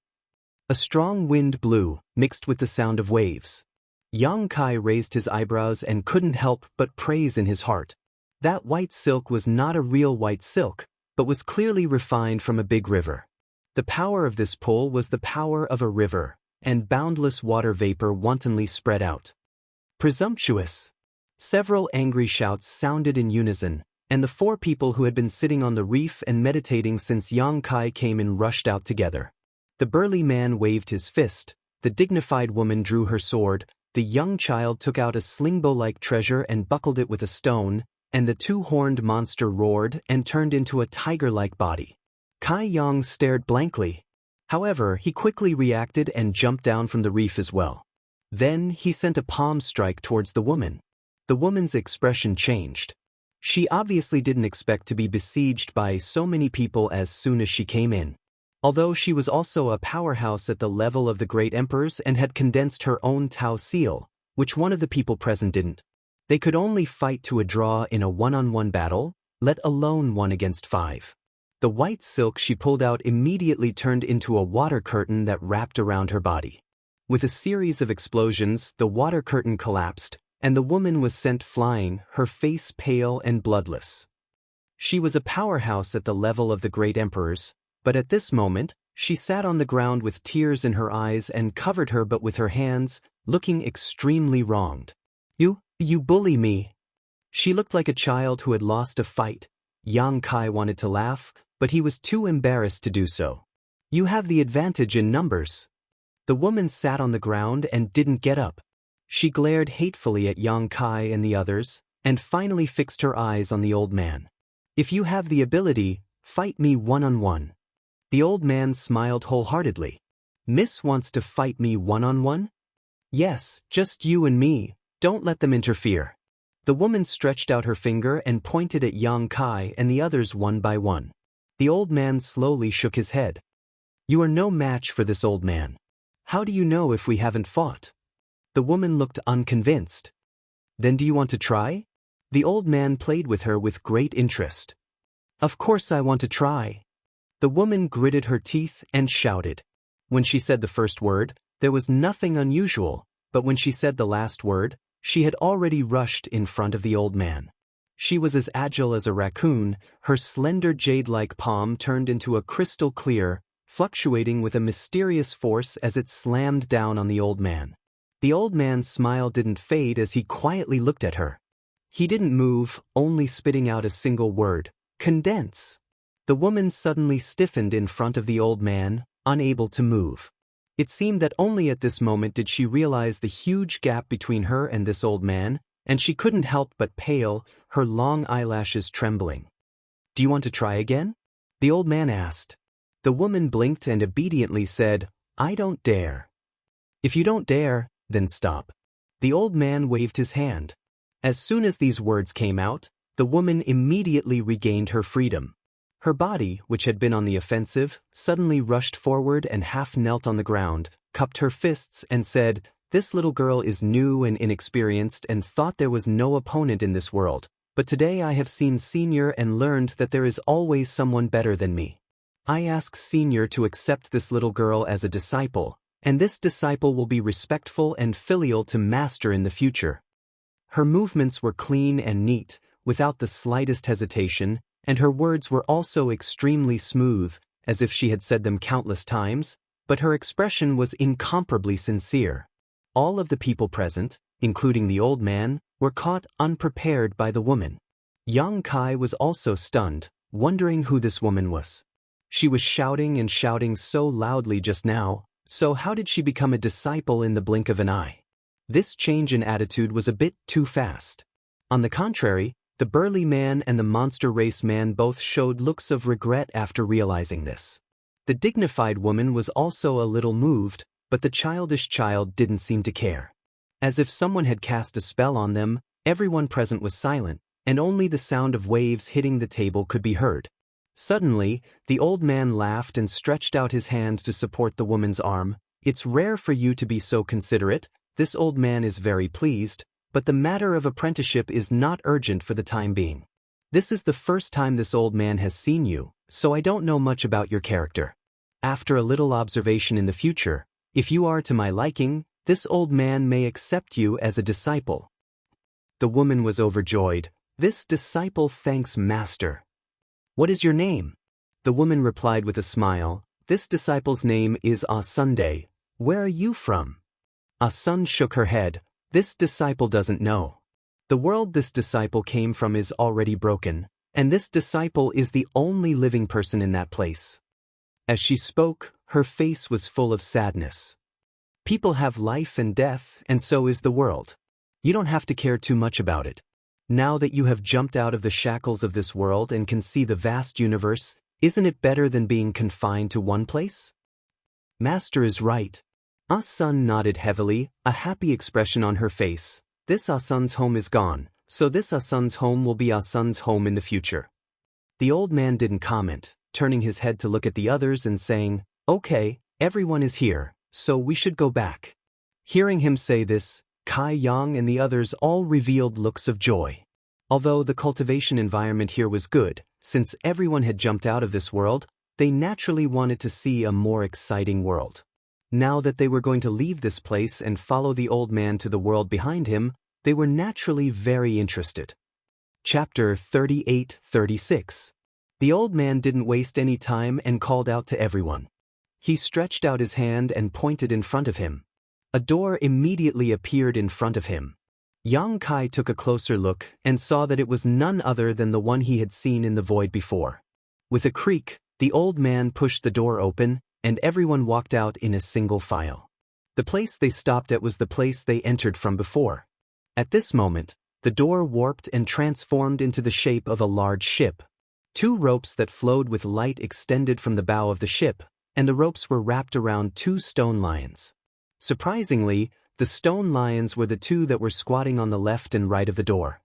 A strong wind blew, mixed with the sound of waves. Yang Kai raised his eyebrows and couldn't help but praise in his heart. That white silk was not a real white silk, but was clearly refined from a big river. The power of this pull was the power of a river, and boundless water vapor wantonly spread out. Presumptuous! Several angry shouts sounded in unison, and the four people who had been sitting on the reef and meditating since Yang Kai came in rushed out together. The burly man waved his fist, the dignified woman drew her sword, the young child took out a slingbow-like treasure and buckled it with a stone, and the two-horned monster roared and turned into a tiger-like body. Kai Yang stared blankly. However, he quickly reacted and jumped down from the reef as well. Then he sent a palm strike towards the woman. The woman's expression changed. She obviously didn't expect to be besieged by so many people as soon as she came in. Although she was also a powerhouse at the level of the great emperors and had condensed her own Tao seal, which one of the people present didn't. They could only fight to a draw in a one-on-one battle, let alone 1 against 5. The white silk she pulled out immediately turned into a water curtain that wrapped around her body. With a series of explosions, the water curtain collapsed, and the woman was sent flying, her face pale and bloodless. She was a powerhouse at the level of the great emperors, but at this moment, she sat on the ground with tears in her eyes and covered her butt with her hands, looking extremely wronged. You bully me. She looked like a child who had lost a fight. Yang Kai wanted to laugh, but he was too embarrassed to do so. You have the advantage in numbers. The woman sat on the ground and didn't get up. She glared hatefully at Yang Kai and the others, and finally fixed her eyes on the old man. If you have the ability, fight me one-on-one. The old man smiled wholeheartedly. Miss wants to fight me one-on-one? Yes, just you and me, don't let them interfere. The woman stretched out her finger and pointed at Yang Kai and the others one by one. The old man slowly shook his head. You are no match for this old man. How do you know if we haven't fought? The woman looked unconvinced. Then do you want to try? The old man played with her with great interest. Of course I want to try. The woman gritted her teeth and shouted. When she said the first word, there was nothing unusual, but when she said the last word, she had already rushed in front of the old man. She was as agile as a raccoon, her slender jade-like palm turned into a crystal clear, fluctuating with a mysterious force as it slammed down on the old man. The old man's smile didn't fade as he quietly looked at her. He didn't move, only spitting out a single word: condense. The woman suddenly stiffened in front of the old man, unable to move. It seemed that only at this moment did she realize the huge gap between her and this old man, and she couldn't help but pale, her long eyelashes trembling. "Do you want to try again?" the old man asked. The woman blinked and obediently said, "I don't dare." "If you don't dare, then stop." The old man waved his hand. As soon as these words came out, the woman immediately regained her freedom. Her body, which had been on the offensive, suddenly rushed forward and half knelt on the ground, cupped her fists and said, "This little girl is new and inexperienced and thought there was no opponent in this world, but today I have seen Senior and learned that there is always someone better than me. I ask Senior to accept this little girl as a disciple, and this disciple will be respectful and filial to Master in the future." Her movements were clean and neat, without the slightest hesitation, and her words were also extremely smooth, as if she had said them countless times, but her expression was incomparably sincere. All of the people present, including the old man, were caught unprepared by the woman. Yang Kai was also stunned, wondering who this woman was. She was shouting and shouting so loudly just now, so how did she become a disciple in the blink of an eye? This change in attitude was a bit too fast. On the contrary, the burly man and the monster race man both showed looks of regret after realizing this. The dignified woman was also a little moved, but the childish child didn't seem to care. As if someone had cast a spell on them, everyone present was silent, and only the sound of waves hitting the table could be heard. Suddenly, the old man laughed and stretched out his hand to support the woman's arm. "It's rare for you to be so considerate. This old man is very pleased, but the matter of apprenticeship is not urgent for the time being. This is the first time this old man has seen you, so I don't know much about your character. After a little observation in the future, if you are to my liking, this old man may accept you as a disciple." The woman was overjoyed. "This disciple thanks Master. What is your name?" The woman replied with a smile, "This disciple's name is Sunday. Where are you from?" Sun shook her head. "This disciple doesn't know. The world this disciple came from is already broken, and this disciple is the only living person in that place." As she spoke, her face was full of sadness. People have life and death, and so is the world. You don't have to care too much about it. Now that you have jumped out of the shackles of this world and can see the vast universe, isn't it better than being confined to one place? Master is right. Sun nodded heavily, a happy expression on her face. This Sun's home is gone, so this Sun's home will be Sun's home in the future. The old man didn't comment, turning his head to look at the others and saying, "Okay, everyone is here, so we should go back." Hearing him say this, Kai Yang and the others all revealed looks of joy. Although the cultivation environment here was good, since everyone had jumped out of this world, they naturally wanted to see a more exciting world. Now that they were going to leave this place and follow the old man to the world behind him, they were naturally very interested. Chapter 38-36. The old man didn't waste any time and called out to everyone. He stretched out his hand and pointed in front of him. A door immediately appeared in front of him. Yang Kai took a closer look and saw that it was none other than the one he had seen in the void before. With a creak, the old man pushed the door open, and everyone walked out in a single file. The place they stopped at was the place they entered from before. At this moment, the door warped and transformed into the shape of a large ship. Two ropes that flowed with light extended from the bow of the ship, and the ropes were wrapped around two stone lions. Surprisingly, the stone lions were the two that were squatting on the left and right of the door.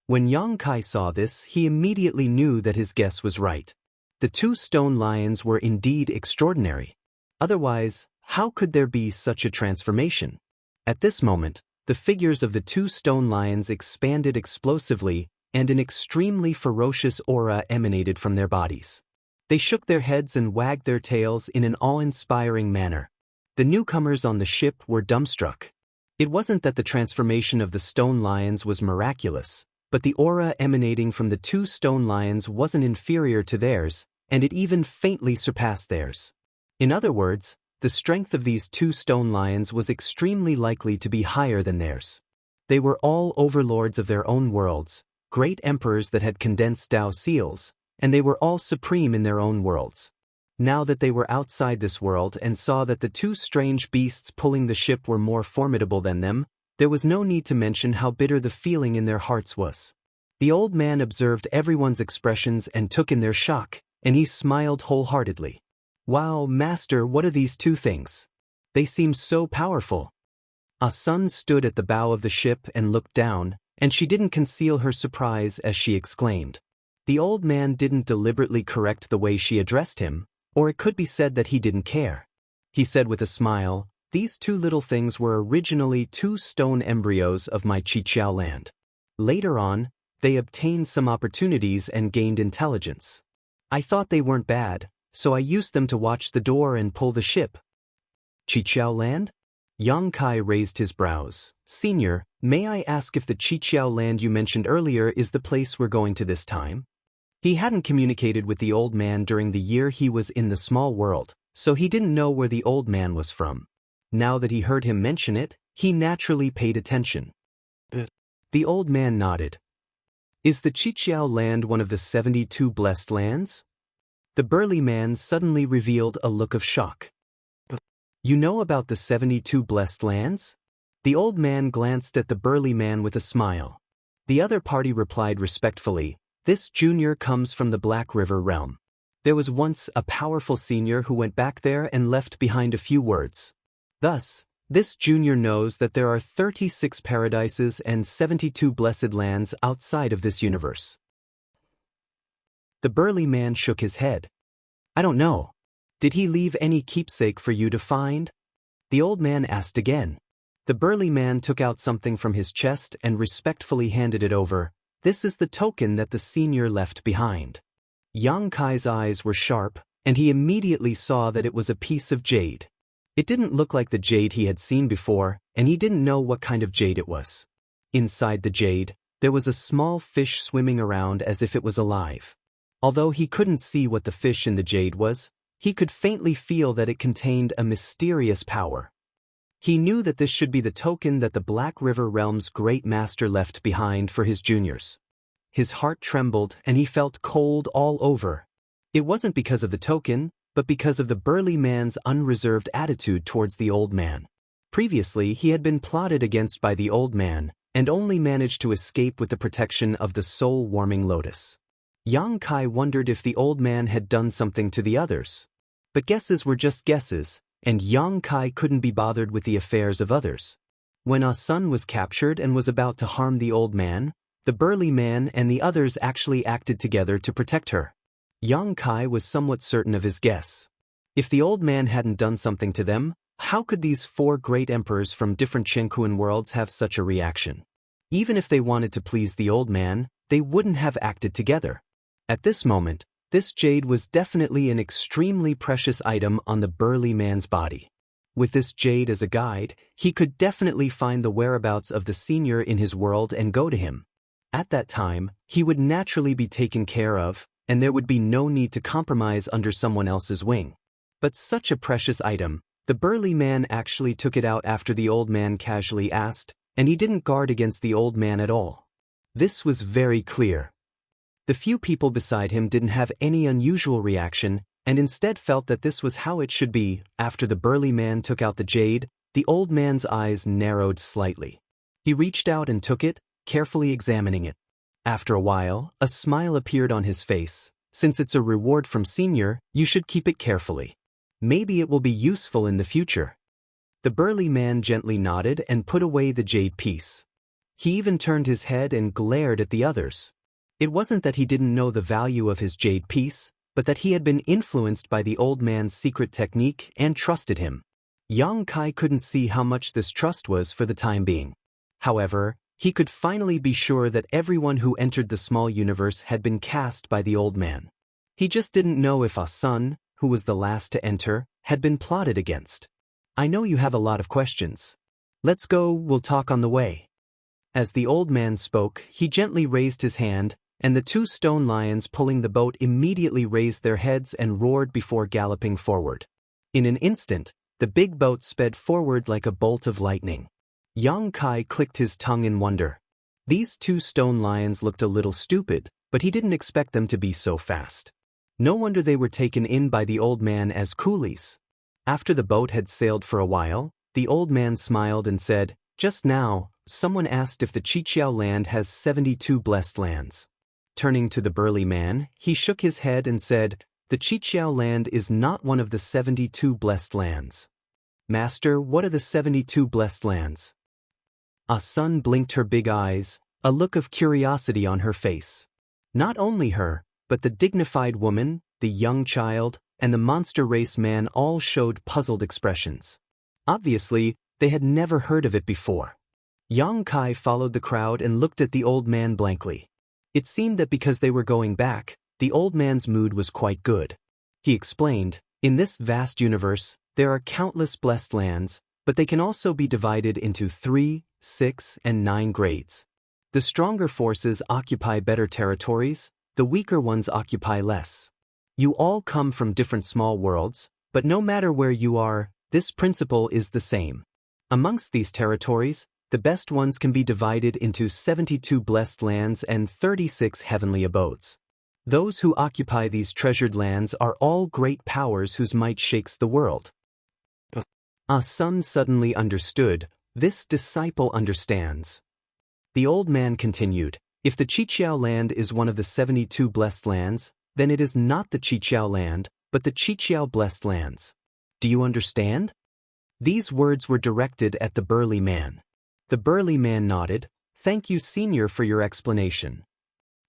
When Yang Kai saw this, he immediately knew that his guess was right. The two stone lions were indeed extraordinary. Otherwise, how could there be such a transformation? At this moment, the figures of the two stone lions expanded explosively, and an extremely ferocious aura emanated from their bodies. They shook their heads and wagged their tails in an awe-inspiring manner. The newcomers on the ship were dumbstruck. It wasn't that the transformation of the stone lions was miraculous, but the aura emanating from the two stone lions wasn't inferior to theirs, and it even faintly surpassed theirs. In other words, the strength of these two stone lions was extremely likely to be higher than theirs. They were all overlords of their own worlds, great emperors that had condensed Tao seals, and they were all supreme in their own worlds. Now that they were outside this world and saw that the two strange beasts pulling the ship were more formidable than them, there was no need to mention how bitter the feeling in their hearts was. The old man observed everyone's expressions and took in their shock, and he smiled wholeheartedly. "Wow, master, what are these two things? They seem so powerful." Sun stood at the bow of the ship and looked down, and she didn't conceal her surprise as she exclaimed. The old man didn't deliberately correct the way she addressed him, or it could be said that he didn't care. He said with a smile, "These two little things were originally two stone embryos of my Qiqiao land. Later on, they obtained some opportunities and gained intelligence. I thought they weren't bad, so I used them to watch the door and pull the ship." "Qiqiao land?" Yang Kai raised his brows. "Senior, may I ask if the Qiqiao land you mentioned earlier is the place we're going to this time?" He hadn't communicated with the old man during the year he was in the small world, so he didn't know where the old man was from. Now that he heard him mention it, he naturally paid attention. The old man nodded. "Is the Qiqiao land one of the 72 blessed lands?" The burly man suddenly revealed a look of shock. "You know about the 72 blessed lands?" The old man glanced at the burly man with a smile. The other party replied respectfully, "This junior comes from the Black River realm. There was once a powerful senior who went back there and left behind a few words. Thus, this junior knows that there are 36 paradises and 72 blessed lands outside of this universe." The burly man shook his head. "I don't know. Did he leave any keepsake for you to find?" The old man asked again. The burly man took out something from his chest and respectfully handed it over. "This is the token that the senior left behind." Yang Kai's eyes were sharp, and he immediately saw that it was a piece of jade. It didn't look like the jade he had seen before, and he didn't know what kind of jade it was. Inside the jade, there was a small fish swimming around as if it was alive. Although he couldn't see what the fish in the jade was, he could faintly feel that it contained a mysterious power. He knew that this should be the token that the Black River Realm's great master left behind for his juniors. His heart trembled and he felt cold all over. It wasn't because of the token, but because of the burly man's unreserved attitude towards the old man. Previously, he had been plotted against by the old man, and only managed to escape with the protection of the soul-warming lotus. Yang Kai wondered if the old man had done something to the others. But guesses were just guesses, and Yang Kai couldn't be bothered with the affairs of others. When Sun was captured and was about to harm the old man, the burly man and the others actually acted together to protect her. Yang Kai was somewhat certain of his guess. If the old man hadn't done something to them, how could these 4 great emperors from different Chenkuan worlds have such a reaction? Even if they wanted to please the old man, they wouldn't have acted together. At this moment, this jade was definitely an extremely precious item on the burly man's body. With this jade as a guide, he could definitely find the whereabouts of the senior in his world and go to him. At that time, he would naturally be taken care of, and there would be no need to compromise under someone else's wing. But such a precious item, the burly man actually took it out after the old man casually asked, and he didn't guard against the old man at all. This was very clear. The few people beside him didn't have any unusual reaction, and instead felt that this was how it should be. After the burly man took out the jade, the old man's eyes narrowed slightly. He reached out and took it, carefully examining it. After a while, a smile appeared on his face. "Since it's a reward from senior, you should keep it carefully. Maybe it will be useful in the future." The burly man gently nodded and put away the jade piece. He even turned his head and glared at the others. It wasn't that he didn't know the value of his jade piece, but that he had been influenced by the old man's secret technique and trusted him. Yang Kai couldn't see how much this trust was for the time being. However, he could finally be sure that everyone who entered the small universe had been cast by the old man. He just didn't know if Sun, who was the last to enter, had been plotted against. "I know you have a lot of questions. Let's go, we'll talk on the way." As the old man spoke, he gently raised his hand, and the two stone lions pulling the boat immediately raised their heads and roared before galloping forward. In an instant, the big boat sped forward like a bolt of lightning. Yang Kai clicked his tongue in wonder. These two stone lions looked a little stupid, but he didn't expect them to be so fast. No wonder they were taken in by the old man as coolies. After the boat had sailed for a while, the old man smiled and said, "Just now, someone asked if the Qiqiao land has 72 blessed lands." Turning to the burly man, he shook his head and said, "The Qiqiao land is not one of the 72 blessed lands." "Master, what are the 72 blessed lands?" Sun blinked her big eyes, a look of curiosity on her face. Not only her, but the dignified woman, the young child, and the monster race man all showed puzzled expressions. Obviously, they had never heard of it before. Yang Kai followed the crowd and looked at the old man blankly. It seemed that because they were going back, the old man's mood was quite good. He explained, "In this vast universe, there are countless blessed lands, but they can also be divided into 3, 6, and 9 grades. The stronger forces occupy better territories, the weaker ones occupy less. You all come from different small worlds, but no matter where you are, this principle is the same. Amongst these territories, the best ones can be divided into 72 blessed lands and 36 heavenly abodes. Those who occupy these treasured lands are all great powers whose might shakes the world." Sun suddenly understood. This disciple understands. The old man continued, "If the Qiqiao land is one of the 72 blessed lands, then it is not the Qiqiao land, but the Qiqiao blessed lands. Do you understand?" These words were directed at the burly man. The burly man nodded. "Thank you, Senior, for your explanation.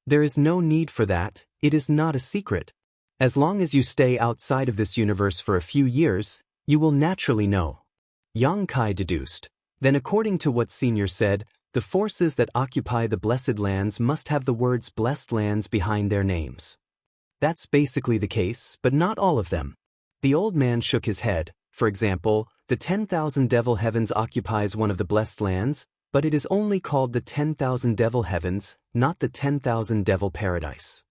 There is no need for that, it is not a secret. As long as you stay outside of this universe for a few years, you will naturally know." Yang Kai deduced. Then according to what Senior said, the forces that occupy the blessed lands must have the words blessed lands behind their names. That's basically the case, but not all of them. The old man shook his head. For example, the 10,000 Devil Heavens occupies one of the blessed lands, but it is only called the 10,000 Devil Heavens, not the 10,000 Devil Paradise.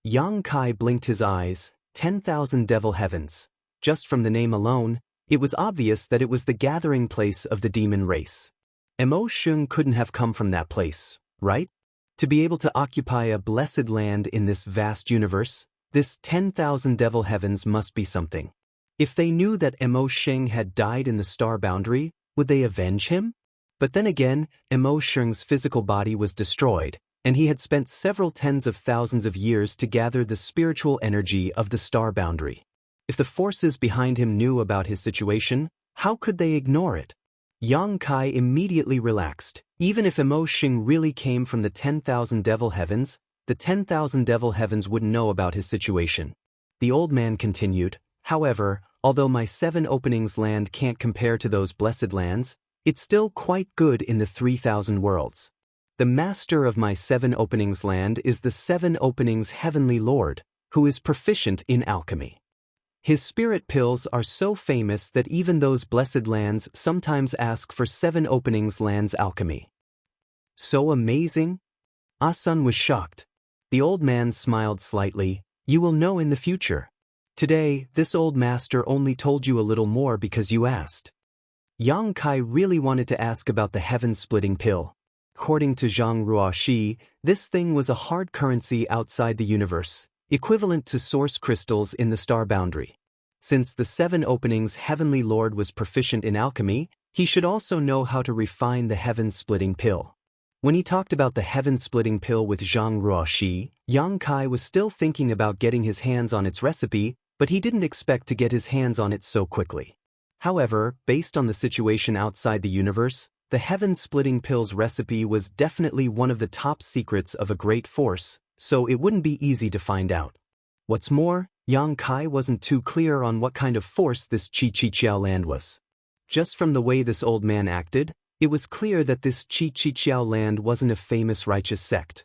Yang Kai blinked his eyes. 10,000 Devil Heavens. Just from the name alone, it was obvious that it was the gathering place of the demon race. Mo Shung couldn't have come from that place, right? To be able to occupy a blessed land in this vast universe, this 10,000 Devil Heavens must be something. If they knew that Mo Sheng had died in the star boundary, would they avenge him? But then again, Mo Sheng's physical body was destroyed, and he had spent several tens of thousands of years to gather the spiritual energy of the star boundary. If the forces behind him knew about his situation, how could they ignore it? Yang Kai immediately relaxed. Even if Mo Sheng really came from the 10,000 Devil Heavens, the 10,000 Devil Heavens wouldn't know about his situation. The old man continued, "However, although my 7 openings land can't compare to those blessed lands, it's still quite good in the 3,000 worlds. The master of my 7 openings land is the 7 openings heavenly lord, who is proficient in alchemy. His spirit pills are so famous that even those blessed lands sometimes ask for 7 openings lands alchemy." "So amazing?" Sun was shocked. The old man smiled slightly. "You will know in the future. Today, this old master only told you a little more because you asked." Yang Kai really wanted to ask about the heaven-splitting pill. According to Zhang Ruoxi, this thing was a hard currency outside the universe, equivalent to source crystals in the star boundary. Since the 7 openings heavenly lord was proficient in alchemy, he should also know how to refine the heaven-splitting pill. When he talked about the heaven-splitting pill with Zhang Ruoxi, Yang Kai was still thinking about getting his hands on its recipe, but he didn't expect to get his hands on it so quickly. However, based on the situation outside the universe, the heaven-splitting pill's recipe was definitely one of the top secrets of a great force, so it wouldn't be easy to find out. What's more, Yang Kai wasn't too clear on what kind of force this Qiqiao land was. Just from the way this old man acted, it was clear that this Qiqiao land wasn't a famous righteous sect.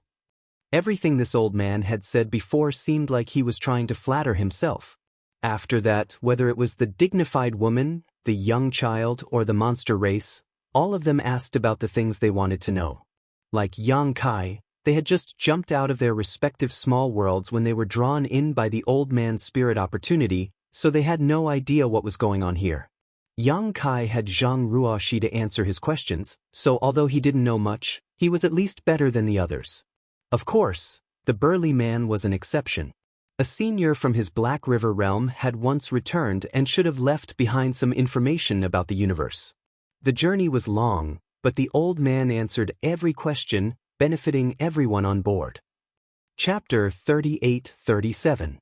Everything this old man had said before seemed like he was trying to flatter himself. After that, whether it was the dignified woman, the young child, or the monster race, all of them asked about the things they wanted to know. Like Yang Kai, they had just jumped out of their respective small worlds when they were drawn in by the old man's spirit opportunity, so they had no idea what was going on here. Yang Kai had Zhang Ruoxi to answer his questions, so although he didn't know much, he was at least better than the others. Of course, the burly man was an exception. A senior from his Black River realm had once returned and should have left behind some information about the universe. The journey was long, but the old man answered every question, benefiting everyone on board. Chapter 38-37.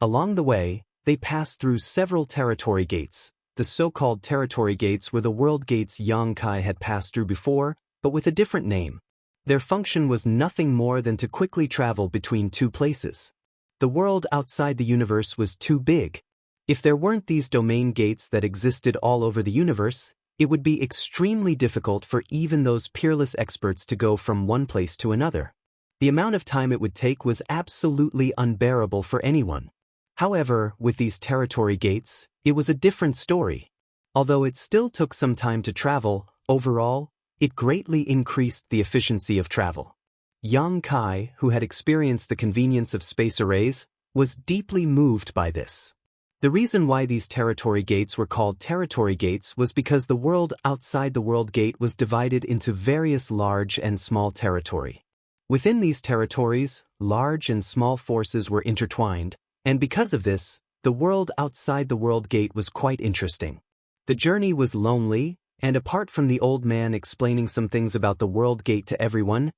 Along the way, they passed through several territory gates. The so-called territory gates were the world gates Yang Kai had passed through before, but with a different name. Their function was nothing more than to quickly travel between two places. The world outside the universe was too big. If there weren't these domain gates that existed all over the universe, it would be extremely difficult for even those peerless experts to go from one place to another. The amount of time it would take was absolutely unbearable for anyone. However, with these territory gates, it was a different story. Although it still took some time to travel, overall, it greatly increased the efficiency of travel. Yang Kai, who had experienced the convenience of space arrays, was deeply moved by this. The reason why these territory gates were called territory gates was because the world outside the world gate was divided into various large and small territory. Within these territories, large and small forces were intertwined, and because of this, the world outside the world gate was quite interesting. The journey was lonely, and apart from the old man explaining some things about the world gate to everyone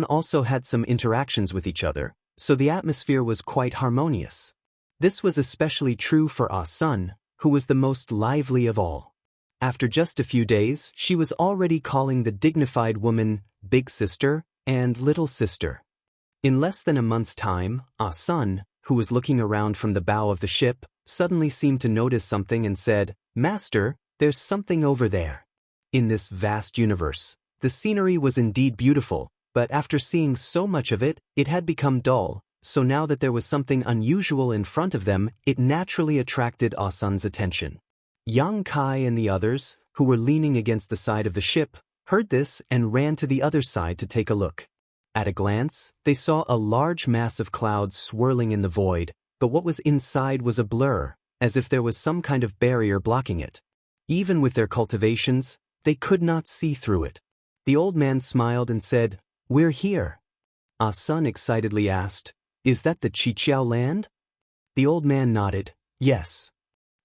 also had some interactions with each other, so the atmosphere was quite harmonious. This was especially true for Ah Sun, who was the most lively of all. After just a few days, she was already calling the dignified woman big sister and little sister. In less than a month's time, Ah Sun, who was looking around from the bow of the ship, suddenly seemed to notice something and said, "Master, there's something over there." In this vast universe, the scenery was indeed beautiful, but after seeing so much of it, it had become dull, so now that there was something unusual in front of them, it naturally attracted Ah Sun's attention. Yang Kai and the others, who were leaning against the side of the ship, heard this and ran to the other side to take a look. At a glance, they saw a large mass of clouds swirling in the void, but what was inside was a blur, as if there was some kind of barrier blocking it. Even with their cultivations, they could not see through it. The old man smiled and said, "We're here." Ah Sun excitedly asked, "Is that the Qiqiao land?" The old man nodded, "Yes."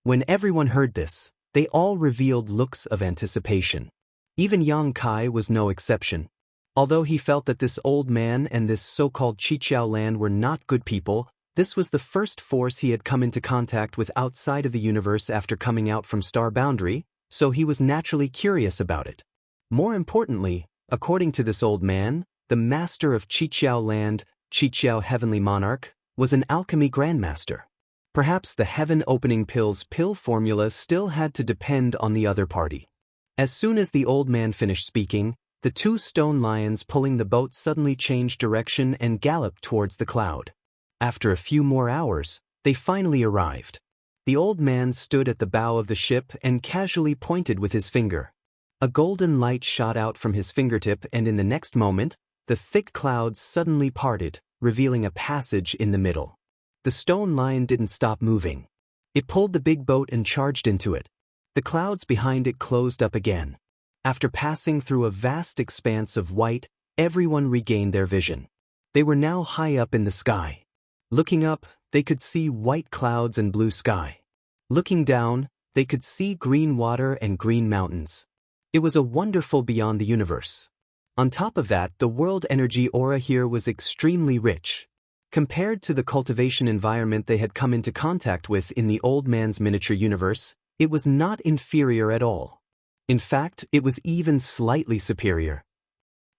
When everyone heard this, they all revealed looks of anticipation. Even Yang Kai was no exception. Although he felt that this old man and this so-called Qiqiao land were not good people, this was the first force he had come into contact with outside of the universe after coming out from Star Boundary, so he was naturally curious about it. More importantly, according to this old man, the master of Qiqiao land, Qiqiao Heavenly Monarch, was an alchemy grandmaster. Perhaps the heaven-opening pill formula still had to depend on the other party. As soon as the old man finished speaking, the two stone lions pulling the boat suddenly changed direction and galloped towards the cloud. After a few more hours, they finally arrived. The old man stood at the bow of the ship and casually pointed with his finger. A golden light shot out from his fingertip, and in the next moment, the thick clouds suddenly parted, revealing a passage in the middle. The stone lion didn't stop moving. It pulled the big boat and charged into it. The clouds behind it closed up again. After passing through a vast expanse of white, everyone regained their vision. They were now high up in the sky. Looking up, they could see white clouds and blue sky. Looking down, they could see green water and green mountains. It was a wonderful beyond the universe. On top of that, the world energy aura here was extremely rich. Compared to the cultivation environment they had come into contact with in the old man's miniature universe, it was not inferior at all. In fact, it was even slightly superior.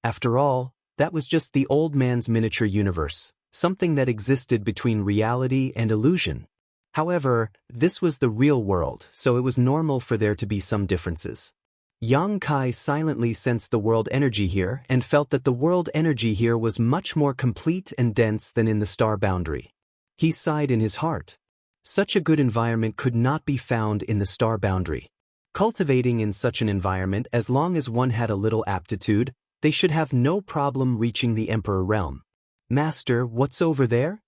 After all, that was just the old man's miniature universe, something that existed between reality and illusion. However, this was the real world, so it was normal for there to be some differences. Yang Kai silently sensed the world energy here and felt that the world energy here was much more complete and dense than in the star boundary. He sighed in his heart. Such a good environment could not be found in the star boundary. Cultivating in such an environment, as long as one had a little aptitude, they should have no problem reaching the Emperor realm. Master, what's over there?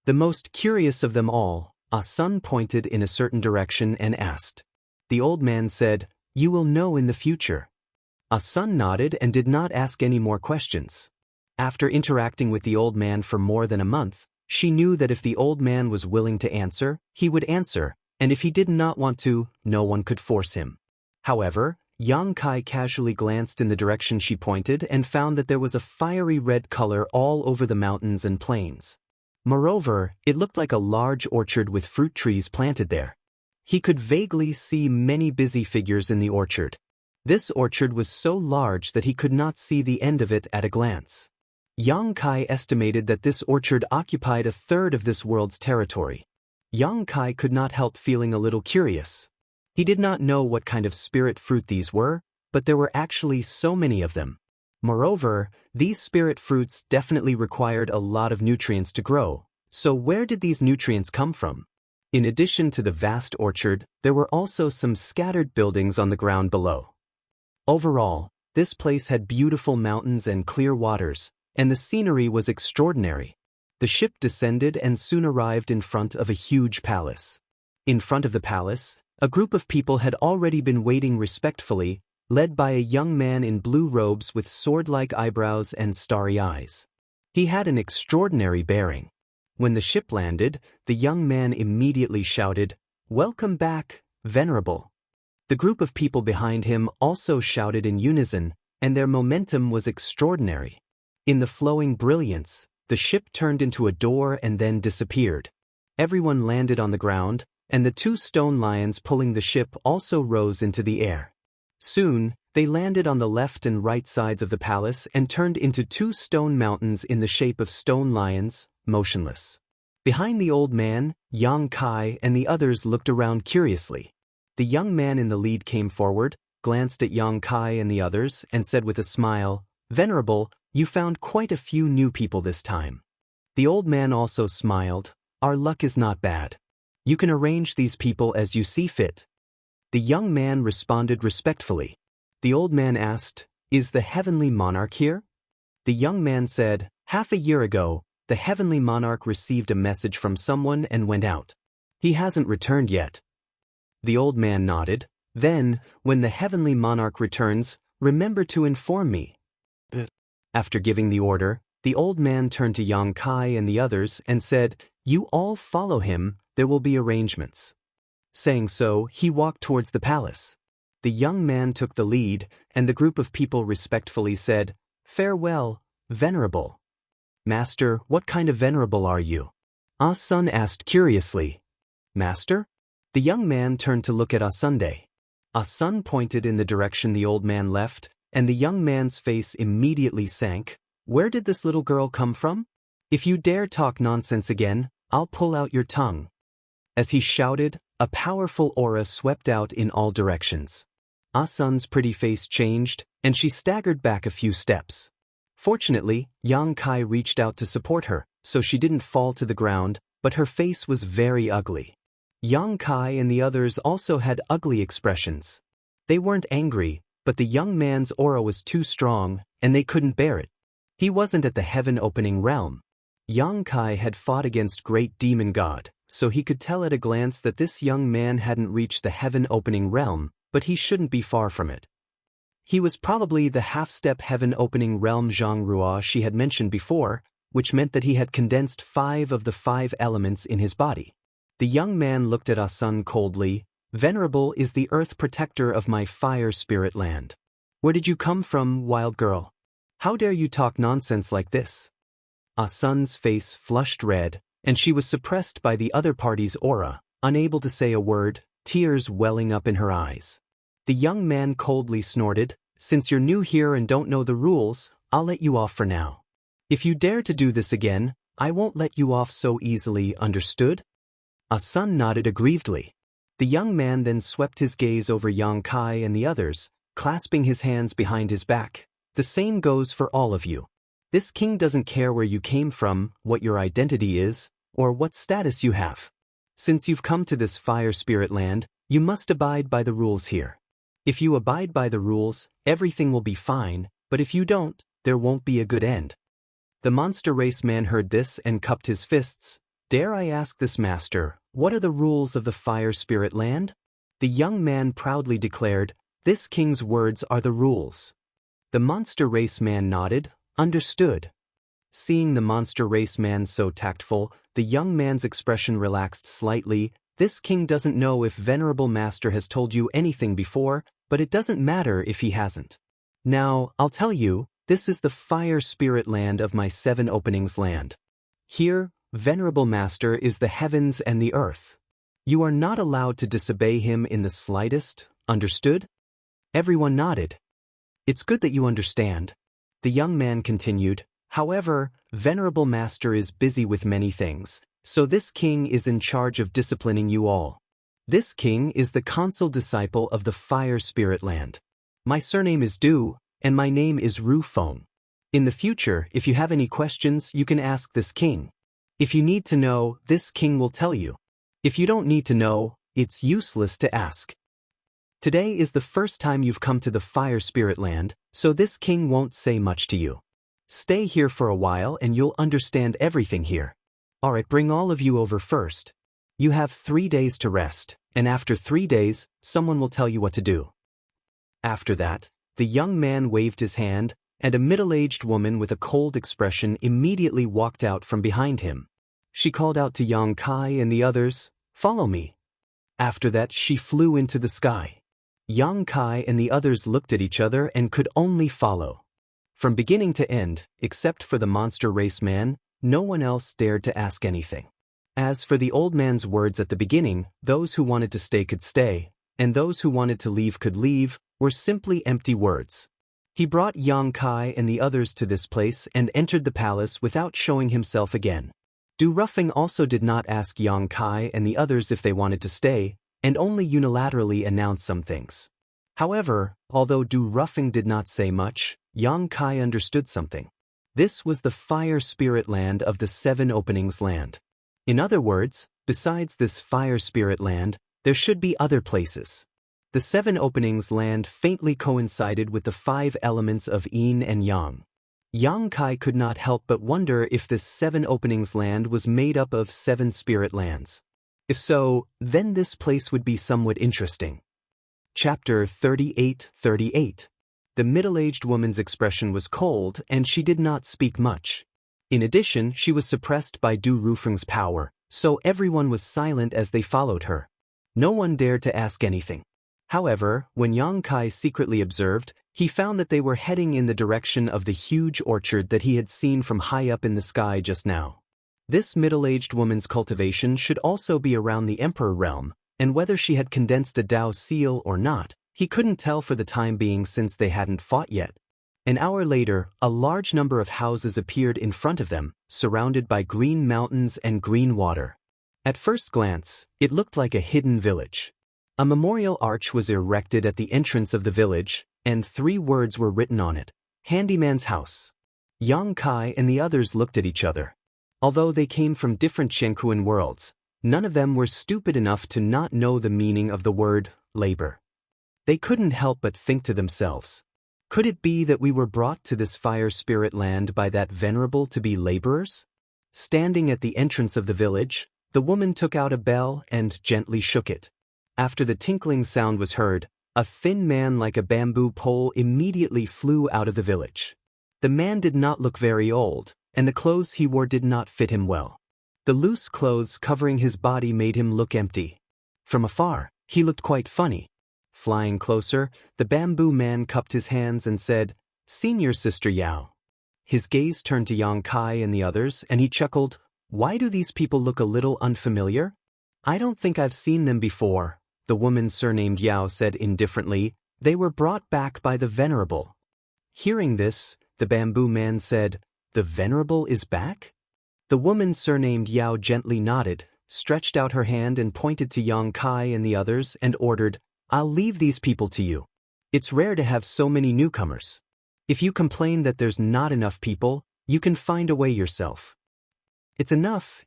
The most curious of them all, a son pointed in a certain direction and asked. The old man said, "You will know in the future." A son nodded and did not ask any more questions. After interacting with the old man for more than a month, she knew that if the old man was willing to answer, he would answer, and if he did not want to, no one could force him. However, Yang Kai casually glanced in the direction she pointed and found that there was a fiery red color all over the mountains and plains. Moreover, it looked like a large orchard with fruit trees planted there. He could vaguely see many busy figures in the orchard. This orchard was so large that he could not see the end of it at a glance. Yang Kai estimated that this orchard occupied a third of this world's territory. Yang Kai could not help feeling a little curious. He did not know what kind of spirit fruit these were, but there were actually so many of them. Moreover, these spirit fruits definitely required a lot of nutrients to grow, so where did these nutrients come from? In addition to the vast orchard, there were also some scattered buildings on the ground below. Overall, this place had beautiful mountains and clear waters, and the scenery was extraordinary. The ship descended and soon arrived in front of a huge palace. In front of the palace, a group of people had already been waiting respectfully, led by a young man in blue robes with sword-like eyebrows and starry eyes. He had an extraordinary bearing. When the ship landed, the young man immediately shouted, "Welcome back, Venerable." The group of people behind him also shouted in unison, and their momentum was extraordinary. In the flowing brilliance, the ship turned into a door and then disappeared. Everyone landed on the ground, and the two stone lions pulling the ship also rose into the air. Soon, they landed on the left and right sides of the palace and turned into two stone mountains in the shape of stone lions, motionless. Behind the old man, Yang Kai and the others looked around curiously. The young man in the lead came forward, glanced at Yang Kai and the others, and said with a smile, "Venerable, you found quite a few new people this time." The old man also smiled, "Our luck is not bad. You can arrange these people as you see fit." The young man responded respectfully. The old man asked, "Is the heavenly monarch here?" The young man said, "Half a year ago, the heavenly monarch received a message from someone and went out. He hasn't returned yet." The old man nodded. "Then, when the heavenly monarch returns, remember to inform me." After giving the order, the old man turned to Yang Kai and the others and said, "You all follow him, there will be arrangements." Saying so, he walked towards the palace. The young man took the lead, and the group of people respectfully said, "Farewell, Venerable." "Master, what kind of venerable are you?" Ah-sun asked curiously. "Master?" The young man turned to look at Ah-sunday. Ah-sun pointed in the direction the old man left, and the young man's face immediately sank. "Where did this little girl come from? If you dare talk nonsense again, I'll pull out your tongue." As he shouted, a powerful aura swept out in all directions. Ah-sun's pretty face changed, and she staggered back a few steps. Fortunately, Yang Kai reached out to support her, so she didn't fall to the ground, but her face was very ugly. Yang Kai and the others also had ugly expressions. They weren't angry, but the young man's aura was too strong, and they couldn't bear it. He wasn't at the heaven-opening realm. Yang Kai had fought against great demon god, so he could tell at a glance that this young man hadn't reached the heaven-opening realm, but he shouldn't be far from it. He was probably the half-step heaven-opening realm Zhongrua she had mentioned before, which meant that he had condensed 5 of the 5 elements in his body. The young man looked at Ah-sun coldly. "Venerable is the earth protector of my fire spirit land. Where did you come from, wild girl? How dare you talk nonsense like this?" Ah-sun's face flushed red, and she was suppressed by the other party's aura, unable to say a word, tears welling up in her eyes. The young man coldly snorted, "Since you're new here and don't know the rules, I'll let you off for now. If you dare to do this again, I won't let you off so easily, understood?" Ah-sun nodded aggrievedly. The young man then swept his gaze over Yang Kai and the others, clasping his hands behind his back. "The same goes for all of you. This king doesn't care where you came from, what your identity is, or what status you have. Since you've come to this fire spirit land, you must abide by the rules here. If you abide by the rules, everything will be fine, But if you don't, there won't be a good end. The monster race man heard this and cupped his fists. Dare I ask this master, what are the rules of the fire spirit land? The young man proudly declared, this king's words are the rules. The monster race man nodded, understood. Seeing the monster race man so tactful, the young man's expression relaxed slightly. This king doesn't know if venerable master has told you anything before, but it doesn't matter if he hasn't. Now, I'll tell you, this is the fire spirit land of my 7 openings land. Here, venerable master is the heavens and the earth. You are not allowed to disobey him in the slightest, understood? Everyone nodded. It's good that you understand. The young man continued, however, venerable master is busy with many things, so this king is in charge of disciplining you all. This king is the consul disciple of the fire spirit land. My surname is Du, and my name is Ru Feng. In the future, if you have any questions, you can ask this king. If you need to know, this king will tell you. If you don't need to know, it's useless to ask. Today is the first time you've come to the fire spirit land, so this king won't say much to you. Stay here for a while and you'll understand everything here. Alright, bring all of you over first. You have 3 days to rest, and after 3 days, someone will tell you what to do. After that, the young man waved his hand, and a middle-aged woman with a cold expression immediately walked out from behind him. She called out to Yang Kai and the others, "Follow me." After that, she flew into the sky. Yang Kai and the others looked at each other and could only follow. From beginning to end, except for the monster race man, no one else dared to ask anything. As for the old man's words at the beginning, those who wanted to stay could stay, and those who wanted to leave could leave, were simply empty words. He brought Yang Kai and the others to this place and entered the palace without showing himself again. Du Ruffing also did not ask Yang Kai and the others if they wanted to stay, and only unilaterally announced some things. However, although Du Ruffing did not say much, Yang Kai understood something. This was the fire spirit land of the 7 openings land. In other words, besides this fire spirit land, there should be other places. The 7 openings land faintly coincided with the 5 elements of yin and yang. Yang Kai could not help but wonder if this 7 openings land was made up of 7 spirit lands. If so, then this place would be somewhat interesting. Chapter 38:38. The middle-aged woman's expression was cold and she did not speak much. In addition, she was suppressed by Du Rufeng's power, so everyone was silent as they followed her. No one dared to ask anything. However, when Yang Kai secretly observed, he found that they were heading in the direction of the huge orchard that he had seen from high up in the sky just now. This middle-aged woman's cultivation should also be around the Emperor realm, and whether she had condensed a Dao seal or not, he couldn't tell for the time being since they hadn't fought yet. An hour later, a large number of houses appeared in front of them, surrounded by green mountains and green water. At first glance, it looked like a hidden village. A memorial arch was erected at the entrance of the village, and 3 words were written on it: Handyman's House. Yang Kai and the others looked at each other. Although they came from different Shenkuan worlds, none of them were stupid enough to not know the meaning of the word labor. They couldn't help but think to themselves, could it be that we were brought to this fire spirit land by that venerable to be laborers? Standing at the entrance of the village, the woman took out a bell and gently shook it. After the tinkling sound was heard, a thin man like a bamboo pole immediately flew out of the village. The man did not look very old, and the clothes he wore did not fit him well. The loose clothes covering his body made him look empty. From afar, he looked quite funny. Flying closer, the bamboo man cupped his hands and said, "Senior Sister Yao." His gaze turned to Yang Kai and the others, and he chuckled, "Why do these people look a little unfamiliar? I don't think I've seen them before," the woman surnamed Yao said indifferently. "They were brought back by the Venerable." Hearing this, the bamboo man said, "The Venerable is back?" The woman surnamed Yao gently nodded, stretched out her hand and pointed to Yang Kai and the others and ordered, "I'll leave these people to you. It's rare to have so many newcomers. If you complain that there's not enough people, you can find a way yourself." It's enough.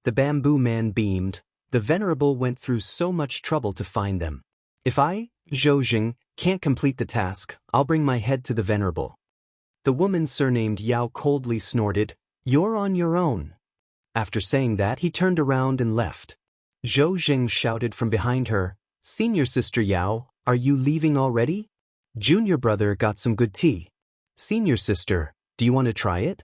The bamboo man beamed. The Venerable went through so much trouble to find them. Zhou can't complete the task, I'll bring my head to the venerable. The woman surnamed Yao coldly snorted, "You're on your own." After saying that, he turned around and left. Zhou shouted from behind her, "Senior sister Yao, are you leaving already? Junior brother got some good tea. Senior sister, do you want to try it?"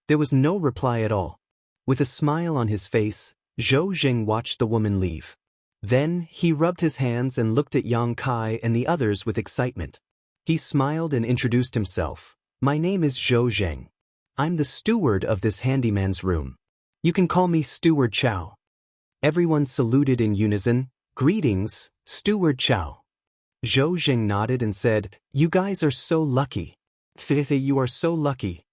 There was no reply at all. With a smile on his face, Zhou watched the woman leave. Then, he rubbed his hands and looked at Yang Kai and the others with excitement. He smiled and introduced himself. "My name is Zhou. I'm the steward of this handyman's room. You can call me Steward Chow." Everyone saluted in unison, "Greetings, Steward Chow." Zhou nodded and said, "You guys are so lucky. You are so lucky."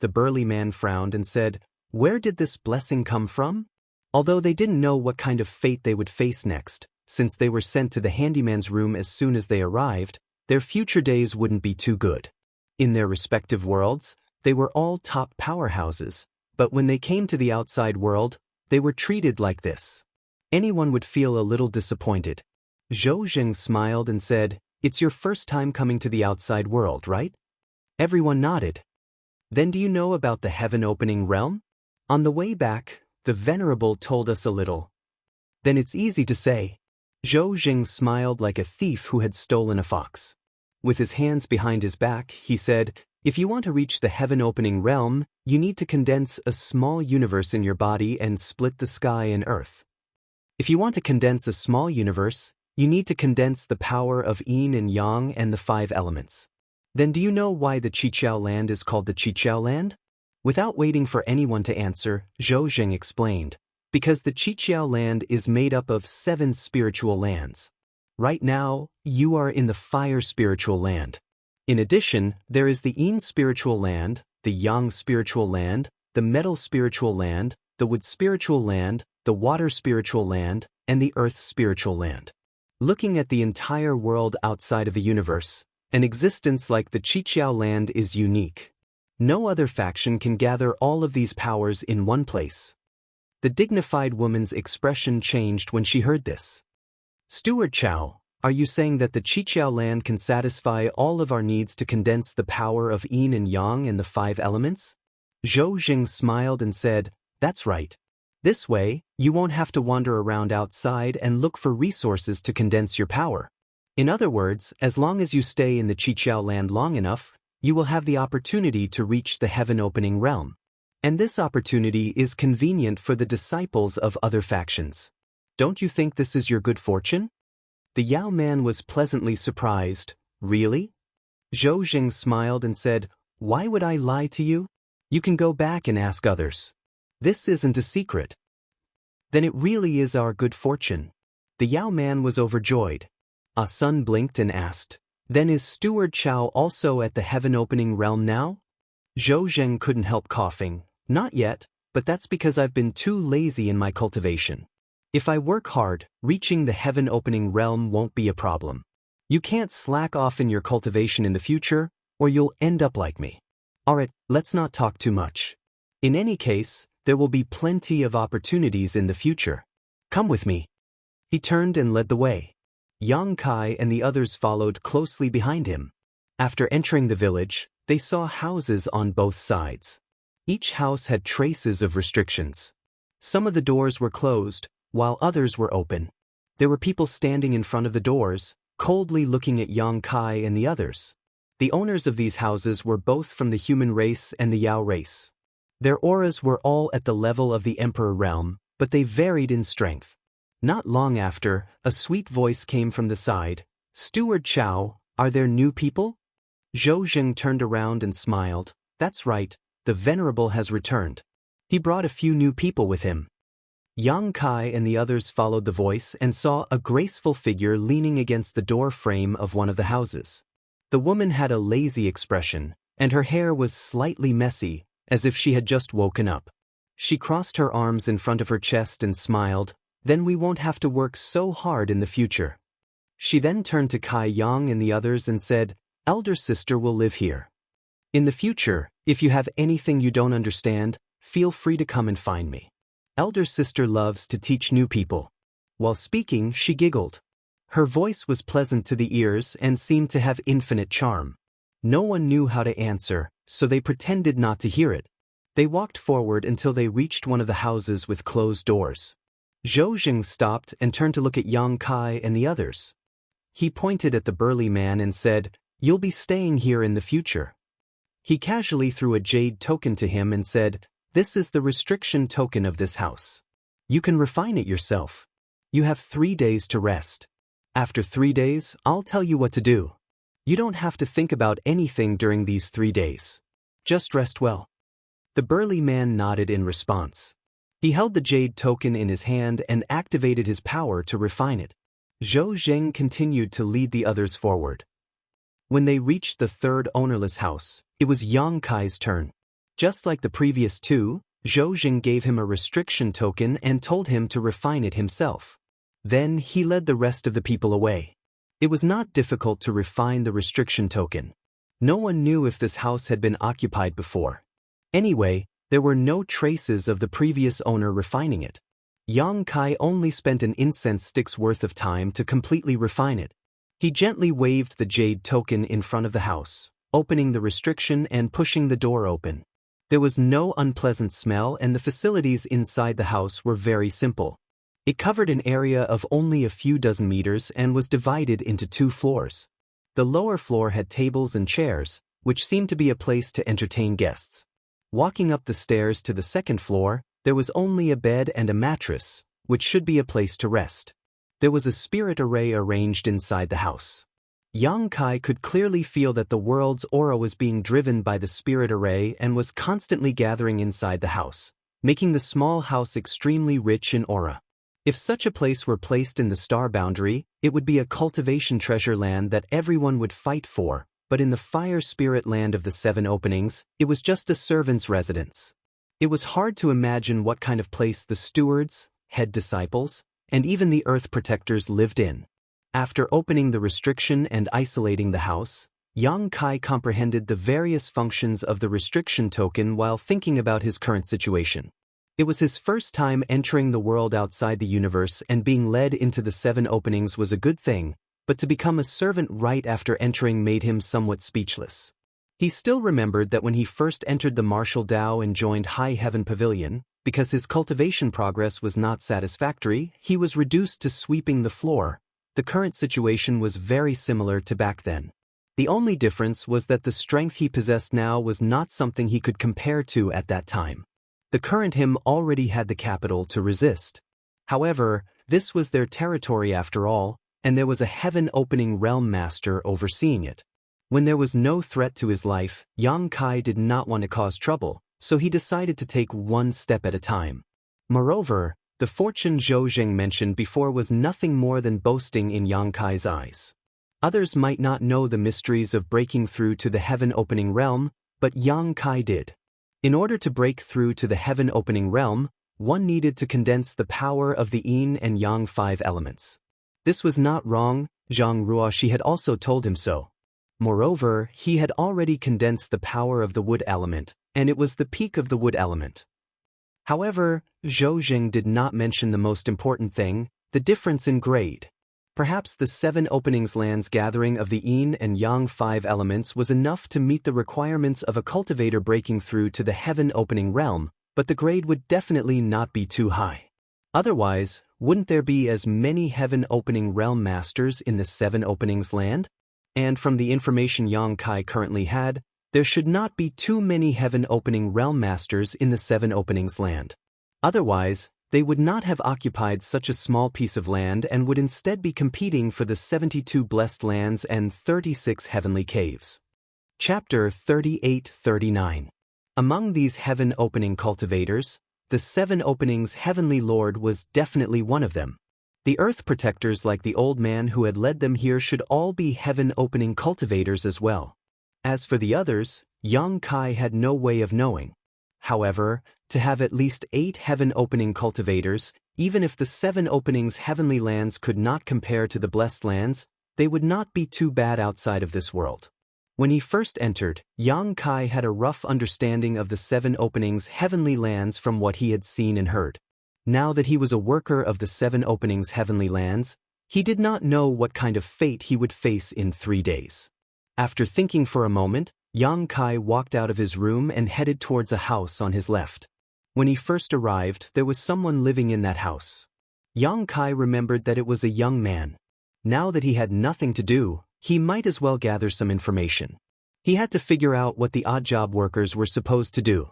The burly man frowned and said, "Where did this blessing come from?" Although they didn't know what kind of fate they would face next, since they were sent to the handyman's room as soon as they arrived, their future days wouldn't be too good. In their respective worlds, they were all top powerhouses, but when they came to the outside world, they were treated like this. Anyone would feel a little disappointed. Zhou smiled and said, "It's your first time coming to the outside world, right?" Everyone nodded. "Then do you know about the heaven-opening realm?" On the way back, the Venerable told us a little. "Then it's easy to say." Zhou smiled like a thief who had stolen a fox. With his hands behind his back, he said, "If you want to reach the heaven-opening realm, you need to condense a small universe in your body and split the sky and earth. If you want to condense a small universe, you need to condense the power of yin and yang and the 5 elements. Then do you know why the Qiqiao land is called the Qiqiao land?" Without waiting for anyone to answer, Zhou explained, "Because the Qiqiao land is made up of 7 spiritual lands. Right now, you are in the fire spiritual land. In addition, there is the yin spiritual land, the yang spiritual land, the metal spiritual land, the wood spiritual land, the water spiritual land, and the earth spiritual land. Looking at the entire world outside of the universe, an existence like the Qiqiao land is unique. No other faction can gather all of these powers in one place." The dignified woman's expression changed when she heard this. "Steward Chow, are you saying that the Qiqiao land can satisfy all of our needs to condense the power of yin and yang and the 5 elements?" Zhou smiled and said, "That's right. This way, you won't have to wander around outside and look for resources to condense your power. In other words, as long as you stay in the Qiqiao land long enough, you will have the opportunity to reach the heaven-opening realm. And this opportunity is convenient for the disciples of other factions. Don't you think this is your good fortune?" The Yao man was pleasantly surprised. "Really?" Zhou smiled and said, "Why would I lie to you? You can go back and ask others. This isn't a secret." "Then it really is our good fortune." The Yao man was overjoyed. Ah Sun blinked and asked, "Then is Steward Chow also at the heaven-opening realm now?" Zhou couldn't help coughing. "Not yet, but that's because I've been too lazy in my cultivation. If I work hard, reaching the heaven-opening realm won't be a problem. You can't slack off in your cultivation in the future, or you'll end up like me. Alright, let's not talk too much. In any case, there will be plenty of opportunities in the future. Come with me." He turned and led the way. Yang Kai and the others followed closely behind him. After entering the village, they saw houses on both sides. Each house had traces of restrictions. Some of the doors were closed, while others were open. There were people standing in front of the doors, coldly looking at Yang Kai and the others. The owners of these houses were both from the human race and the Yao race. Their auras were all at the level of the Emperor realm, but they varied in strength. Not long after, a sweet voice came from the side. "Steward Chow, are there new people?" Zhou turned around and smiled. "That's right, the Venerable has returned. He brought a few new people with him." Yang Kai and the others followed the voice and saw a graceful figure leaning against the door frame of one of the houses. The woman had a lazy expression, and her hair was slightly messy, as if she had just woken up. She crossed her arms in front of her chest and smiled. "Then we won't have to work so hard in the future." She then turned to Kai Yang and the others and said, "Elder sister will live here. In the future, if you have anything you don't understand, feel free to come and find me. Elder sister loves to teach new people." While speaking, she giggled. Her voice was pleasant to the ears and seemed to have infinite charm. No one knew how to answer, so they pretended not to hear it. They walked forward until they reached one of the houses with closed doors. Zhou Jing stopped and turned to look at Yang Kai and the others. He pointed at the burly man and said, "You'll be staying here in the future." He casually threw a jade token to him and said, "This is the restriction token of this house. You can refine it yourself. You have 3 days to rest. After 3 days, I'll tell you what to do. You don't have to think about anything during these 3 days. Just rest well." The burly man nodded in response. He held the jade token in his hand and activated his power to refine it. Zhou Zheng continued to lead the others forward. When they reached the third ownerless house, it was Yang Kai's turn. Just like the previous two, Zhou Zheng gave him a restriction token and told him to refine it himself. Then he led the rest of the people away. It was not difficult to refine the restriction token. No one knew if this house had been occupied before. Anyway, there were no traces of the previous owner refining it. Yang Kai only spent an incense stick's worth of time to completely refine it. He gently waved the jade token in front of the house, opening the restriction and pushing the door open. There was no unpleasant smell and the facilities inside the house were very simple. It covered an area of only a few dozen meters and was divided into 2 floors. The lower floor had tables and chairs, which seemed to be a place to entertain guests. Walking up the stairs to the second floor, there was only a bed and a mattress, which should be a place to rest. There was a spirit array arranged inside the house. Yang Kai could clearly feel that the world's aura was being driven by the spirit array and was constantly gathering inside the house, making the small house extremely rich in aura. If such a place were placed in the star boundary, it would be a cultivation treasure land that everyone would fight for, but in the fire spirit land of the 7 openings, it was just a servant's residence. It was hard to imagine what kind of place the stewards, head disciples, and even the earth protectors lived in. After opening the restriction and isolating the house, Yang Kai comprehended the various functions of the restriction token while thinking about his current situation. It was his first time entering the world outside the universe, and being led into the 7 openings was a good thing, but to become a servant right after entering made him somewhat speechless. He still remembered that when he first entered the martial Dao and joined High Heaven Pavilion, because his cultivation progress was not satisfactory, he was reduced to sweeping the floor. The current situation was very similar to back then. The only difference was that the strength he possessed now was not something he could compare to at that time. The current him already had the capital to resist. However, this was their territory after all, and there was a heaven-opening realm master overseeing it. When there was no threat to his life, Yang Kai did not want to cause trouble, so he decided to take one step at a time. Moreover, the fortune Zhou Zheng mentioned before was nothing more than boasting in Yang Kai's eyes. Others might not know the mysteries of breaking through to the heaven-opening realm, but Yang Kai did. In order to break through to the heaven-opening realm, one needed to condense the power of the yin and yang 5 elements. This was not wrong, Zhang Ruoxi had also told him so. Moreover, he had already condensed the power of the wood element, and it was the peak of the wood element. However, Zhou Zheng did not mention the most important thing, the difference in grade. Perhaps the 7 openings land's gathering of the yin and yang 5 elements was enough to meet the requirements of a cultivator breaking through to the heaven-opening realm, but the grade would definitely not be too high. Otherwise, wouldn't there be as many heaven-opening realm masters in the 7 openings land? And from the information Yang Kai currently had, there should not be too many heaven-opening realm masters in the 7 openings land. Otherwise, they would not have occupied such a small piece of land and would instead be competing for the 72 blessed lands and 36 heavenly caves. Chapter 38-39. Among these heaven-opening cultivators, the 7 openings Heavenly Lord was definitely one of them. The earth protectors like the old man who had led them here should all be heaven-opening cultivators as well. As for the others, Yang Kai had no way of knowing. However, to have at least 8 heaven-opening cultivators, even if the 7 openings heavenly lands could not compare to the blessed lands, they would not be too bad outside of this world. When he first entered, Yang Kai had a rough understanding of the 7 openings heavenly lands from what he had seen and heard. Now that he was a worker of the 7 openings heavenly lands, He did not know what kind of fate he would face in 3 days. After thinking for a moment, Yang Kai walked out of his room and headed towards a house on his left. When he first arrived, there was someone living in that house. Yang Kai remembered that it was a young man. Now that he had nothing to do, he might as well gather some information. He had to figure out what the odd job workers were supposed to do.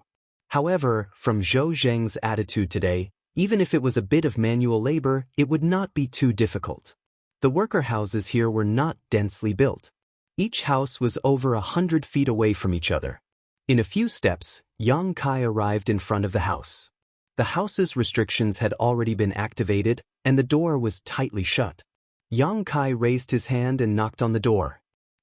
However, from Zhou Zheng's attitude today, even if it was a bit of manual labor, it would not be too difficult. The worker houses here were not densely built. Each house was over 100 feet away from each other. In a few steps, Yang Kai arrived in front of the house. The house's restrictions had already been activated, and the door was tightly shut. Yang Kai raised his hand and knocked on the door.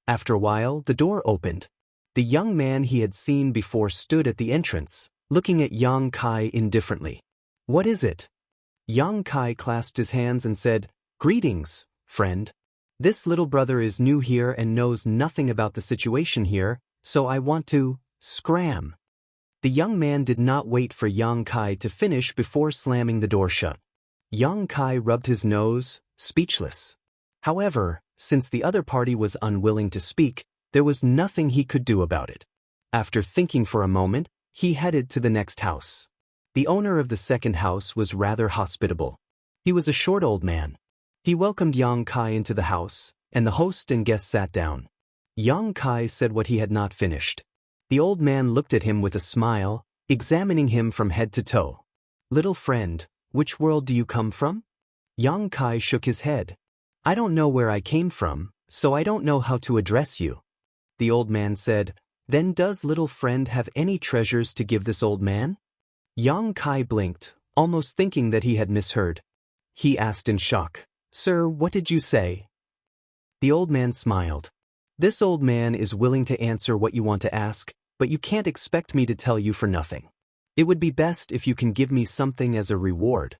After a while, the door opened. The young man he had seen before stood at the entrance, looking at Yang Kai indifferently. "What is it?" Yang Kai clasped his hands and said, "Greetings, friend. This little brother is new here and knows nothing about the situation here, so I want to scram." The young man did not wait for Yang Kai to finish before slamming the door shut. Yang Kai rubbed his nose, speechless. However, since the other party was unwilling to speak, there was nothing he could do about it. After thinking for a moment, he headed to the next house. The owner of the second house was rather hospitable. He was a short old man. He welcomed Yang Kai into the house, and the host and guests sat down. Yang Kai said what he had not finished. The old man looked at him with a smile, examining him from head to toe. "Little friend, which world do you come from?" Yang Kai shook his head. "I don't know where I came from, so I don't know how to address you." The old man said, "Then does little friend have any treasures to give this old man?" Yang Kai blinked, almost thinking that he had misheard. He asked in shock, "Sir, what did you say?" The old man smiled. "This old man is willing to answer what you want to ask, but you can't expect me to tell you for nothing. It would be best if you can give me something as a reward."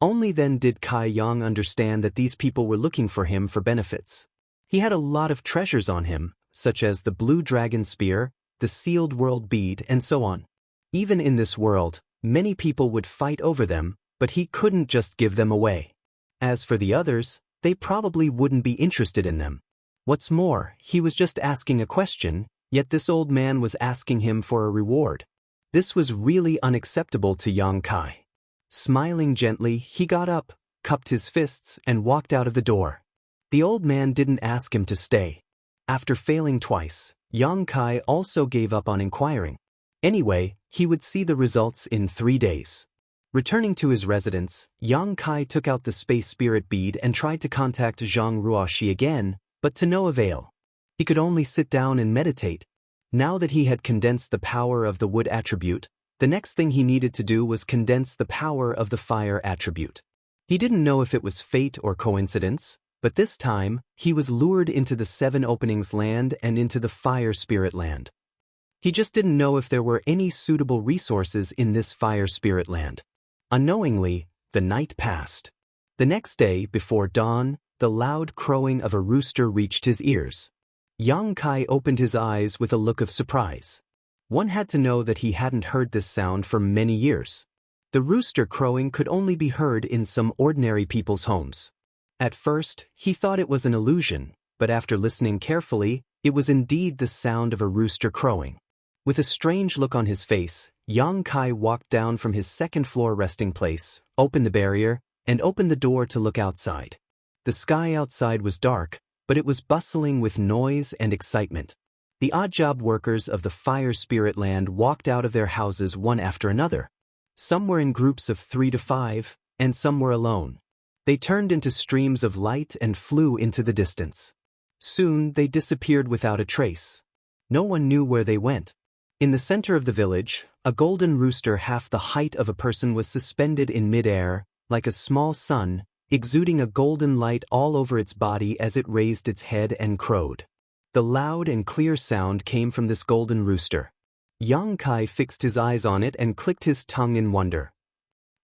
Only then did Kai Yang understand that these people were looking for him for benefits. He had a lot of treasures on him, such as the blue dragon spear, the sealed world bead, and so on. Even in this world, many people would fight over them, but he couldn't just give them away. As for the others, they probably wouldn't be interested in them. What's more, he was just asking a question, yet this old man was asking him for a reward. This was really unacceptable to Yang Kai. Smiling gently, he got up, cupped his fists, and walked out of the door. The old man didn't ask him to stay. After failing twice, Yang Kai also gave up on inquiring. Anyway, he would see the results in 3 days. Returning to his residence, Yang Kai took out the space spirit bead and tried to contact Zhang Ruoxi again, but to no avail. He could only sit down and meditate. Now that he had condensed the power of the wood attribute, the next thing he needed to do was condense the power of the fire attribute. He didn't know if it was fate or coincidence, but this time, he was lured into the 7 Openings land and into the Fire Spirit land. He just didn't know if there were any suitable resources in this Fire Spirit land. Unknowingly, the night passed. The next day, before dawn, the loud crowing of a rooster reached his ears. Yang Kai opened his eyes with a look of surprise. One had to know that he hadn't heard this sound for many years. The rooster crowing could only be heard in some ordinary people's homes. At first, he thought it was an illusion, but after listening carefully, it was indeed the sound of a rooster crowing. With a strange look on his face, Yang Kai walked down from his second-floor resting place, opened the barrier, and opened the door to look outside. The sky outside was dark, but it was bustling with noise and excitement. The odd-job workers of the Fire Spirit land walked out of their houses one after another. Some were in groups of 3 to 5, and some were alone. They turned into streams of light and flew into the distance. Soon they disappeared without a trace. No one knew where they went. In the center of the village, a golden rooster half the height of a person was suspended in midair, like a small sun, exuding a golden light all over its body as it raised its head and crowed. The loud and clear sound came from this golden rooster. Yang Kai fixed his eyes on it and clicked his tongue in wonder.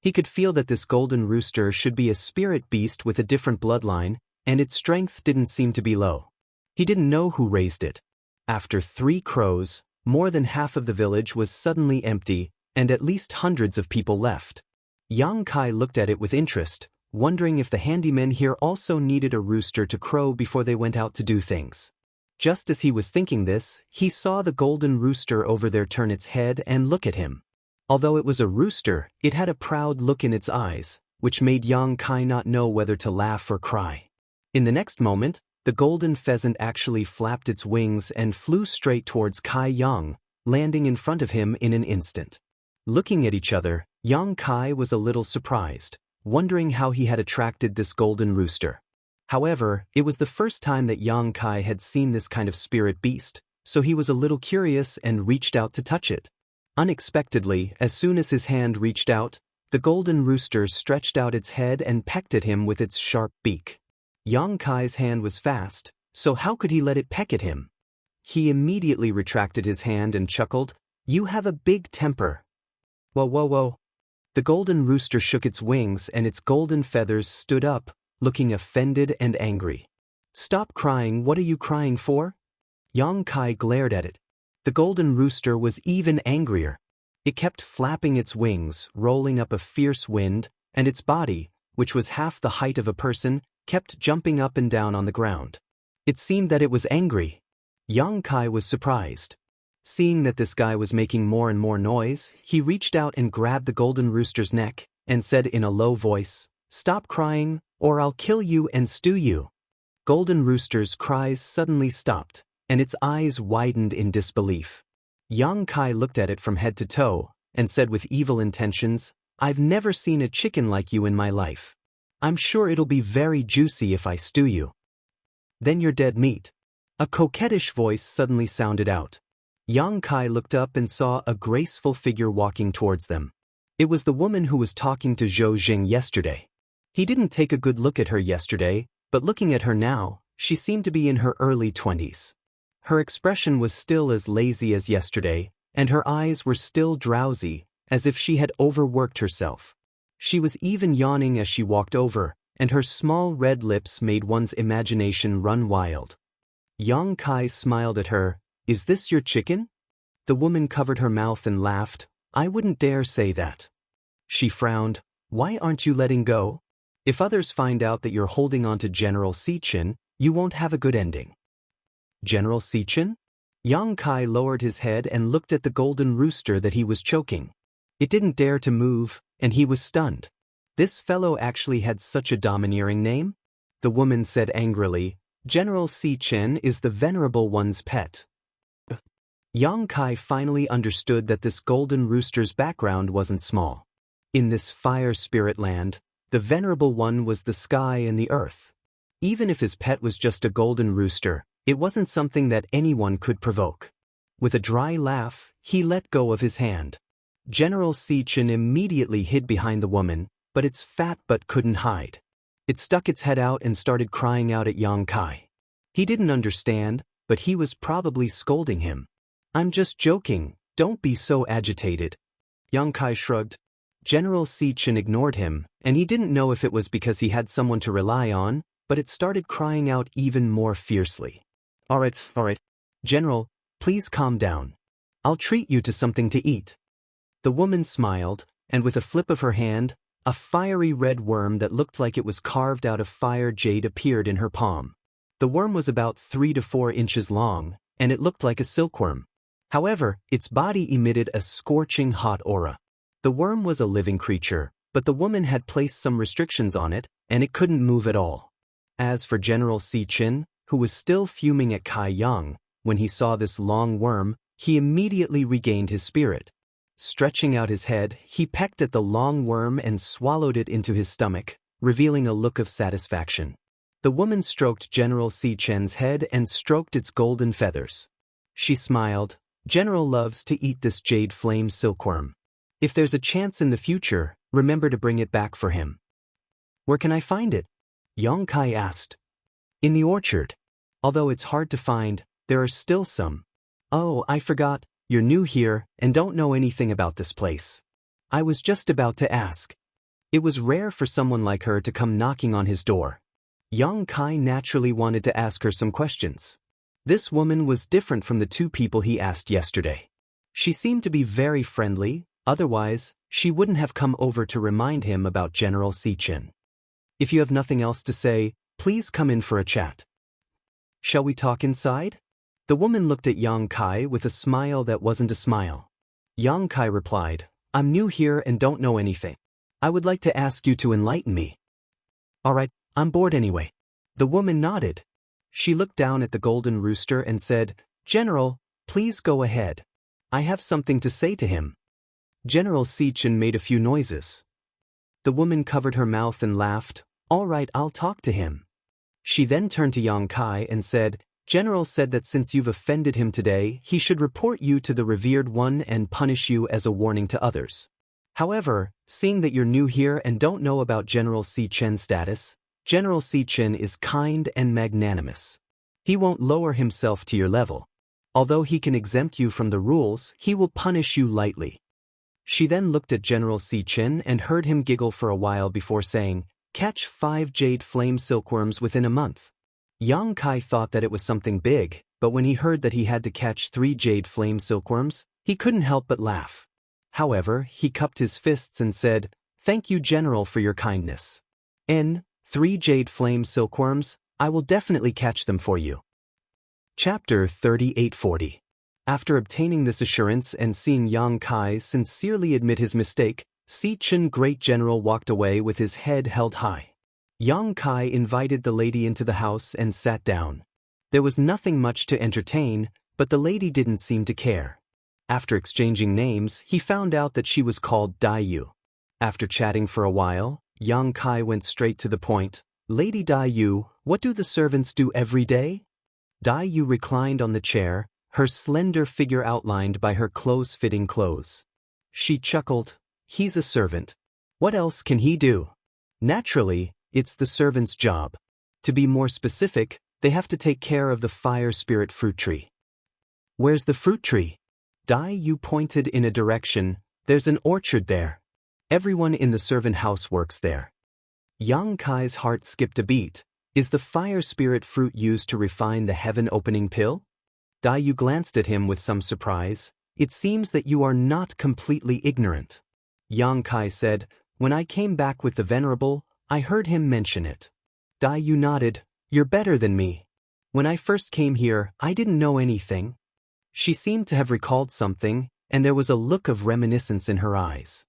He could feel that this golden rooster should be a spirit beast with a different bloodline, and its strength didn't seem to be low. He didn't know who raised it. After 3 crows, more than half of the village was suddenly empty, and at least hundreds of people left. Yang Kai looked at it with interest, wondering if the handymen here also needed a rooster to crow before they went out to do things. Just as he was thinking this, he saw the golden rooster over there turn its head and look at him. Although it was a rooster, it had a proud look in its eyes, which made Yang Kai not know whether to laugh or cry. In the next moment, the golden pheasant actually flapped its wings and flew straight towards Kai Yang, landing in front of him in an instant. Looking at each other, Yang Kai was a little surprised, wondering how he had attracted this golden rooster. However, it was the first time that Yang Kai had seen this kind of spirit beast, so he was a little curious and reached out to touch it. Unexpectedly, as soon as his hand reached out, the golden rooster stretched out its head and pecked at him with its sharp beak. Yang Kai's hand was fast, so how could he let it peck at him? He immediately retracted his hand and chuckled, "You have a big temper." Whoa, whoa, whoa. The golden rooster shook its wings and its golden feathers stood up, looking offended and angry. "Stop crying, what are you crying for?" Yang Kai glared at it. The golden rooster was even angrier. It kept flapping its wings, rolling up a fierce wind, and its body, which was half the height of a person, kept jumping up and down on the ground. It seemed that it was angry. Yang Kai was surprised. Seeing that this guy was making more and more noise, he reached out and grabbed the golden rooster's neck, and said in a low voice, "Stop crying, or I'll kill you and stew you." Golden Rooster's cries suddenly stopped, and its eyes widened in disbelief. Yang Kai looked at it from head to toe, and said with evil intentions, "I've never seen a chicken like you in my life. I'm sure it'll be very juicy if I stew you. Then you're dead meat." A coquettish voice suddenly sounded out. Yang Kai looked up and saw a graceful figure walking towards them. It was the woman who was talking to Zhou Jing yesterday. He didn't take a good look at her yesterday, but looking at her now, she seemed to be in her early 20s. Her expression was still as lazy as yesterday, and her eyes were still drowsy, as if she had overworked herself. She was even yawning as she walked over, and her small red lips made one's imagination run wild. Yang Kai smiled at her. "Is this your chicken?" The woman covered her mouth and laughed. "I wouldn't dare say that." She frowned. "Why aren't you letting go? If others find out that you're holding on to General Sichin, you won't have a good ending." General Sichin? Yang Kai lowered his head and looked at the golden rooster that he was choking. It didn't dare to move, and he was stunned. This fellow actually had such a domineering name? The woman said angrily, "General Sichin is the Venerable One's pet." Yang Kai finally understood that this golden rooster's background wasn't small. In this fire spirit land, the Venerable One was the sky and the earth. Even if his pet was just a golden rooster, it wasn't something that anyone could provoke. With a dry laugh, he let go of his hand. General Sichin immediately hid behind the woman, but its fat butt couldn't hide. It stuck its head out and started crying out at Yang Kai. He didn't understand, but he was probably scolding him. "I'm just joking, don't be so agitated." Yang Kai shrugged. General Sichin ignored him, and he didn't know if it was because he had someone to rely on, but it started crying out even more fiercely. All right. General, please calm down. I'll treat you to something to eat." The woman smiled, and with a flip of her hand, a fiery red worm that looked like it was carved out of fire jade appeared in her palm. The worm was about 3 to 4 inches long, and it looked like a silkworm. However, its body emitted a scorching hot aura. The worm was a living creature, but the woman had placed some restrictions on it, and it couldn't move at all. As for General Sichin, who was still fuming at Kai Yang, when he saw this long worm, he immediately regained his spirit. Stretching out his head, he pecked at the long worm and swallowed it into his stomach, revealing a look of satisfaction. The woman stroked General Sichin's head and stroked its golden feathers. She smiled. "General loves to eat this jade flame silkworm. If there's a chance in the future, remember to bring it back for him." "Where can I find it?" Yang Kai asked. "In the orchard. Although it's hard to find, there are still some." "Oh, I forgot, you're new here and don't know anything about this place. I was just about to ask." It was rare for someone like her to come knocking on his door. Yang Kai naturally wanted to ask her some questions. This woman was different from the 2 people he asked yesterday. She seemed to be very friendly, otherwise, she wouldn't have come over to remind him about General Sichin. If you have nothing else to say, please come in for a chat. Shall we talk inside? The woman looked at Yang Kai with a smile that wasn't a smile. Yang Kai replied, I'm new here and don't know anything. I would like to ask you to enlighten me. Alright, I'm bored anyway. The woman nodded. She looked down at the golden rooster and said, General, please go ahead. I have something to say to him. General Sichin made a few noises. The woman covered her mouth and laughed. All right, I'll talk to him. She then turned to Yang Kai and said, General said that since you've offended him today, he should report you to the revered one and punish you as a warning to others. However, seeing that you're new here and don't know about General Sichin's status, General Sichin is kind and magnanimous. He won't lower himself to your level. Although he can exempt you from the rules, he will punish you lightly. She then looked at General Sichin and heard him giggle for a while before saying, Catch 5 jade flame silkworms within a month. Yang Kai thought that it was something big, but when he heard that he had to catch 3 jade flame silkworms, he couldn't help but laugh. However, he cupped his fists and said, Thank you, General, for your kindness. 3 jade flame silkworms, I will definitely catch them for you. Chapter 3840. After obtaining this assurance and seeing Yang Kai sincerely admit his mistake, Sichin Great General walked away with his head held high. Yang Kai invited the lady into the house and sat down. There was nothing much to entertain, but the lady didn't seem to care. After exchanging names, he found out that she was called Daiyu. After chatting for a while, Yang Kai went straight to the point. Lady Daiyu, what do the servants do every day? Daiyu reclined on the chair, her slender figure outlined by her close-fitting clothes. She chuckled. He's a servant. What else can he do? Naturally, it's the servant's job. To be more specific, they have to take care of the fire spirit fruit tree. Where's the fruit tree? Daiyu pointed in a direction. There's an orchard there. Everyone in the servant house works there. Yang Kai's heart skipped a beat. Is the fire spirit fruit used to refine the heaven-opening pill? Daiyu glanced at him with some surprise. It seems that you are not completely ignorant. Yang Kai said, When I came back with the Venerable, I heard him mention it. Daiyu nodded. You're better than me. When I first came here, I didn't know anything. She seemed to have recalled something, and there was a look of reminiscence in her eyes.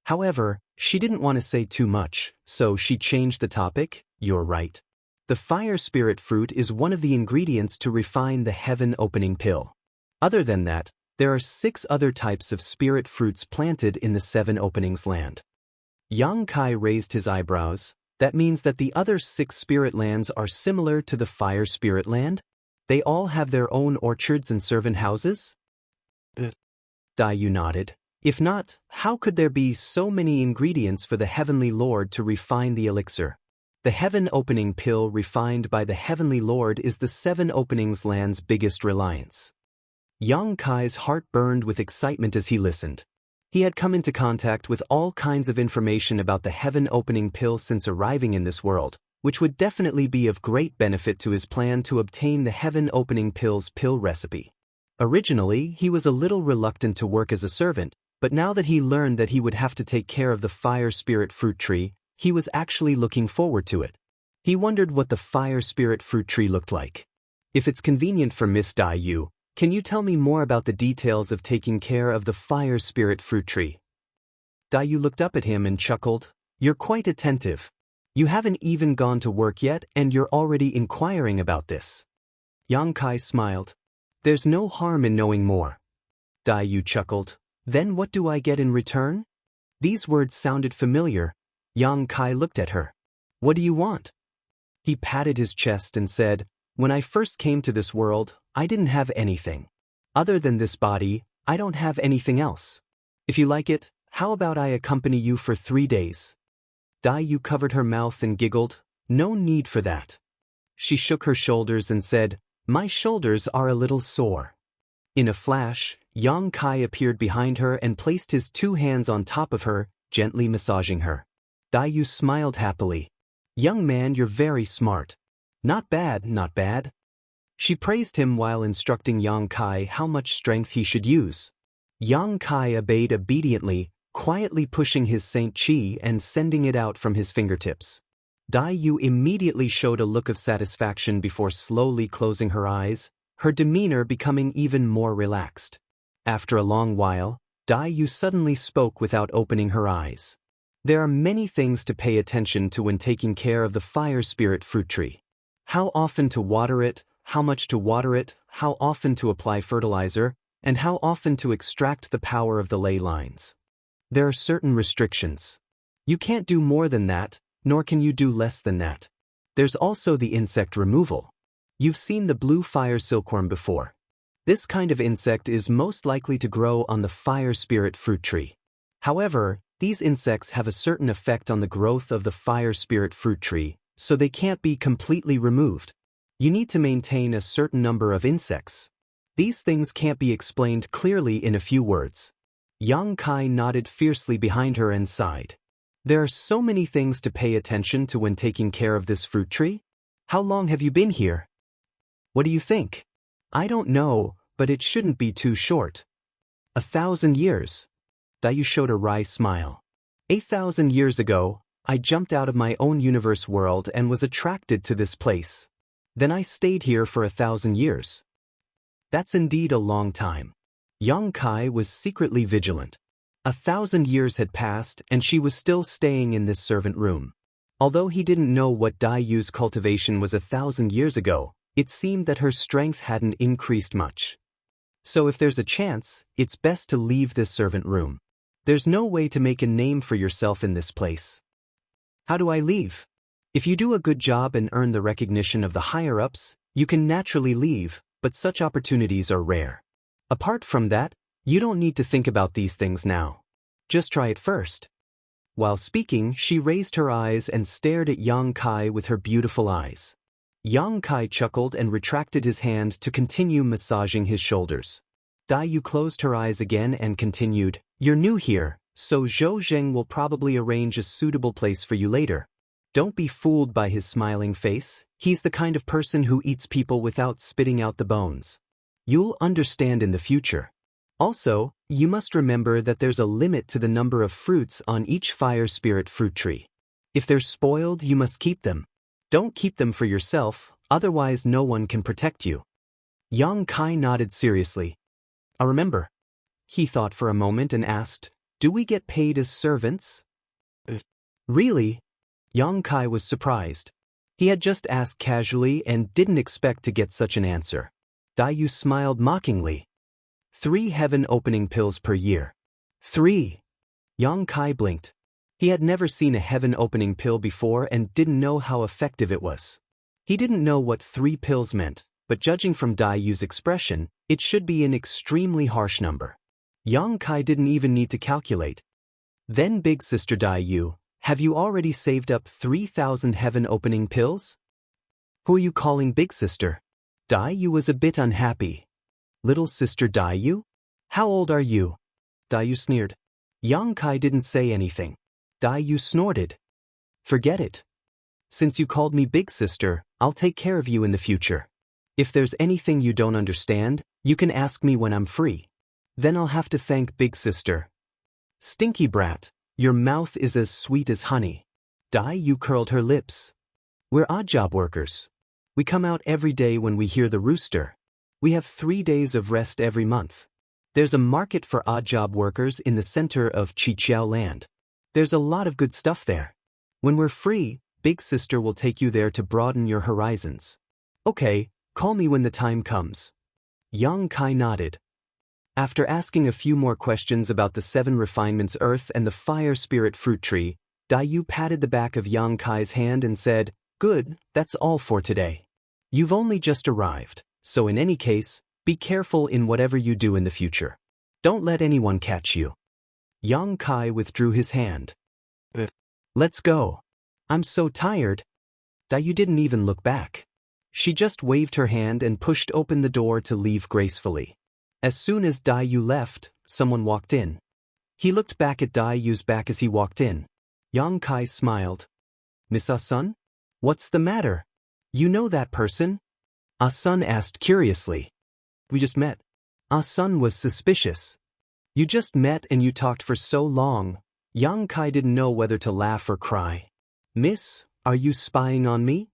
However, she didn't want to say too much, so she changed the topic. You're right. The fire spirit fruit is one of the ingredients to refine the heaven-opening pill. Other than that, there are 6 other types of spirit fruits planted in the 7 openings land. Yang Kai raised his eyebrows. That means that the other 6 spirit lands are similar to the fire spirit land? They all have their own orchards and servant houses? Daiyu nodded. If not, how could there be so many ingredients for the Heavenly Lord to refine the elixir? The heaven-opening pill refined by the Heavenly Lord is the 7 openings land's biggest reliance. Yang Kai's heart burned with excitement as he listened. He had come into contact with all kinds of information about the heaven-opening pill since arriving in this world, which would definitely be of great benefit to his plan to obtain the heaven-opening pill's pill recipe. Originally, he was a little reluctant to work as a servant, but now that he learned that he would have to take care of the fire spirit fruit tree, he was actually looking forward to it. He wondered what the fire spirit fruit tree looked like. If it's convenient for Miss Daiyu, can you tell me more about the details of taking care of the fire spirit fruit tree? Daiyu looked up at him and chuckled. You're quite attentive. You haven't even gone to work yet and you're already inquiring about this. Yang Kai smiled. There's no harm in knowing more. Daiyu chuckled. Then what do I get in return? These words sounded familiar. Yang Kai looked at her. What do you want? He patted his chest and said, When I first came to this world, I didn't have anything. Other than this body, I don't have anything else. If you like it, how about I accompany you for 3 days? Daiyu covered her mouth and giggled. No need for that. She shook her shoulders and said, My shoulders are a little sore. In a flash, Yang Kai appeared behind her and placed his 2 hands on top of her, gently massaging her. Daiyu smiled happily. Young man, you're very smart. Not bad, not bad. She praised him while instructing Yang Kai how much strength he should use. Yang Kai obeyed obediently, quietly pushing his Saint Chi and sending it out from his fingertips. Dai Yu immediately showed a look of satisfaction before slowly closing her eyes, her demeanor becoming even more relaxed. After a long while, Dai Yu suddenly spoke without opening her eyes. There are many things to pay attention to when taking care of the fire spirit fruit tree. How often to water it, how much to water it, how often to apply fertilizer, and how often to extract the power of the ley lines. There are certain restrictions. You can't do more than that, nor can you do less than that. There's also the insect removal. You've seen the blue fire silkworm before. This kind of insect is most likely to grow on the fire spirit fruit tree. However, these insects have a certain effect on the growth of the fire spirit fruit tree, so they can't be completely removed. You need to maintain a certain number of insects. These things can't be explained clearly in a few words. Yang Kai nodded fiercely behind her and sighed. There are so many things to pay attention to when taking care of this fruit tree. How long have you been here? What do you think? I don't know, but it shouldn't be too short. 1,000 years. Dai Yu showed a wry smile. 8,000 years ago, I jumped out of my own universe world and was attracted to this place. Then I stayed here for 1,000 years. That's indeed a long time. Yang Kai was secretly vigilant. 1,000 years had passed and she was still staying in this servant room. Although he didn't know what Dai Yu's cultivation was 1,000 years ago, it seemed that her strength hadn't increased much. So if there's a chance, it's best to leave this servant room. There's no way to make a name for yourself in this place. How do I leave? If you do a good job and earn the recognition of the higher-ups, you can naturally leave, but such opportunities are rare. Apart from that, you don't need to think about these things now. Just try it first. While speaking, she raised her eyes and stared at Yang Kai with her beautiful eyes. Yang Kai chuckled and retracted his hand to continue massaging his shoulders. Dai Yu closed her eyes again and continued, "You're new here, so Zhou Zheng will probably arrange a suitable place for you later. Don't be fooled by his smiling face, he's the kind of person who eats people without spitting out the bones. You'll understand in the future. Also, you must remember that there's a limit to the number of fruits on each fire spirit fruit tree. If they're spoiled, you must keep them. Don't keep them for yourself, otherwise no one can protect you." Yang Kai nodded seriously. "I remember." He thought for a moment and asked, "Do we get paid as servants?" Really? Yang Kai was surprised. He had just asked casually and didn't expect to get such an answer. Dai Yu smiled mockingly. 3 heaven-opening pills per year. 3. Yang Kai blinked. He had never seen a heaven-opening pill before and didn't know how effective it was. He didn't know what 3 pills meant, but judging from Dai Yu's expression, it should be an extremely harsh number. Yang Kai didn't even need to calculate. "Then big sister Dai Yu, have you already saved up 3,000 heaven-opening pills?" "Who are you calling big sister?" Dai Yu was a bit unhappy. "Little sister Dai Yu? How old are you?" Dai Yu sneered. Yang Kai didn't say anything. Dai Yu snorted. "Forget it. Since you called me big sister, I'll take care of you in the future. If there's anything you don't understand, you can ask me when I'm free. Then I'll have to thank big sister." "Stinky brat, your mouth is as sweet as honey." Dai Yu curled her lips. "We're odd job workers. We come out every day when we hear the rooster. We have 3 days of rest every month. There's a market for odd job workers in the center of Chiqiao land. There's a lot of good stuff there. When we're free, big sister will take you there to broaden your horizons. Okay, call me when the time comes." Yang Kai nodded. After asking a few more questions about the 7 refinements earth and the fire spirit fruit tree, Dai Yu patted the back of Yang Kai's hand and said, "Good, that's all for today. You've only just arrived, so in any case, be careful in whatever you do in the future. Don't let anyone catch you." Yang Kai withdrew his hand. "Let's go. I'm so tired." Dai Yu didn't even look back. She just waved her hand and pushed open the door to leave gracefully. As soon as Dai Yu left, someone walked in. He looked back at Dai Yu's back as he walked in. Yang Kai smiled. "Miss Ah-sun? What's the matter? You know that person?" Ah-sun asked curiously. "We just met." Ah-sun was suspicious. "You just met and you talked for so long." Yang Kai didn't know whether to laugh or cry. "Miss, Are you spying on me?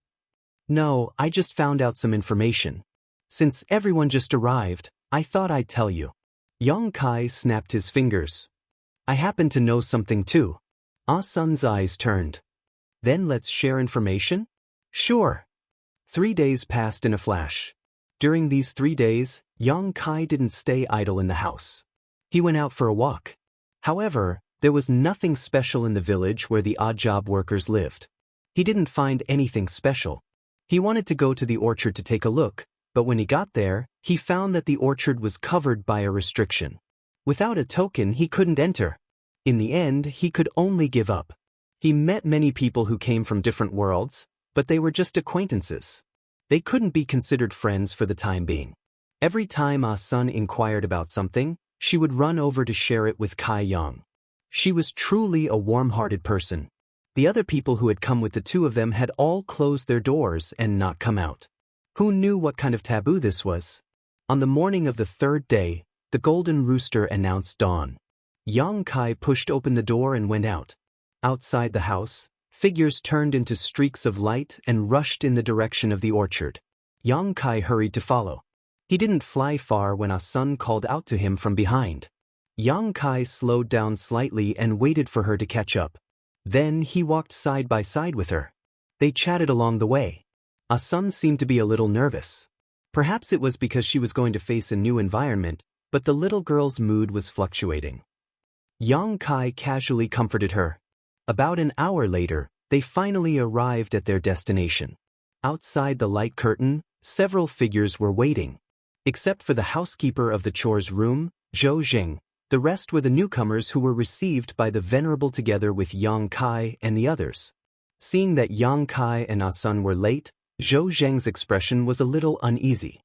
No, I just found out some information. Since everyone just arrived, I thought I'd tell you. Yang Kai snapped his fingers. I happen to know something too. Ah Sun's eyes turned. Then let's share information? Sure. 3 days passed in a flash. During these 3 days, Yang Kai didn't stay idle in the house. He went out for a walk. However, there was nothing special in the village where the odd job workers lived. He didn't find anything special. He wanted to go to the orchard to take a look, but when he got there, he found that the orchard was covered by a restriction. Without a token, he couldn't enter. In the end, he could only give up. He met many people who came from different worlds, but they were just acquaintances. They couldn't be considered friends for the time being. Every time Ah Sun inquired about something, she would run over to share it with Kai Yang. She was truly a warm-hearted person. The other people who had come with the two of them had all closed their doors and not come out. Who knew what kind of taboo this was? On the morning of the 3rd day, the golden rooster announced dawn. Yang Kai pushed open the door and went out. Outside the house, figures turned into streaks of light and rushed in the direction of the orchard. Yang Kai hurried to follow. He didn't fly far when Ah Sun called out to him from behind. Yang Kai slowed down slightly and waited for her to catch up. Then he walked side by side with her. They chatted along the way. Ah Sun seemed to be a little nervous. Perhaps it was because she was going to face a new environment, but the little girl's mood was fluctuating. Yang Kai casually comforted her. About an hour later, they finally arrived at their destination. Outside the light curtain, several figures were waiting. Except for the housekeeper of the chores room, Zhou Jing, the rest were the newcomers who were received by the venerable together with Yang Kai and the others. Seeing that Yang Kai and Ah Sun were late, Zhou Zheng's expression was a little uneasy.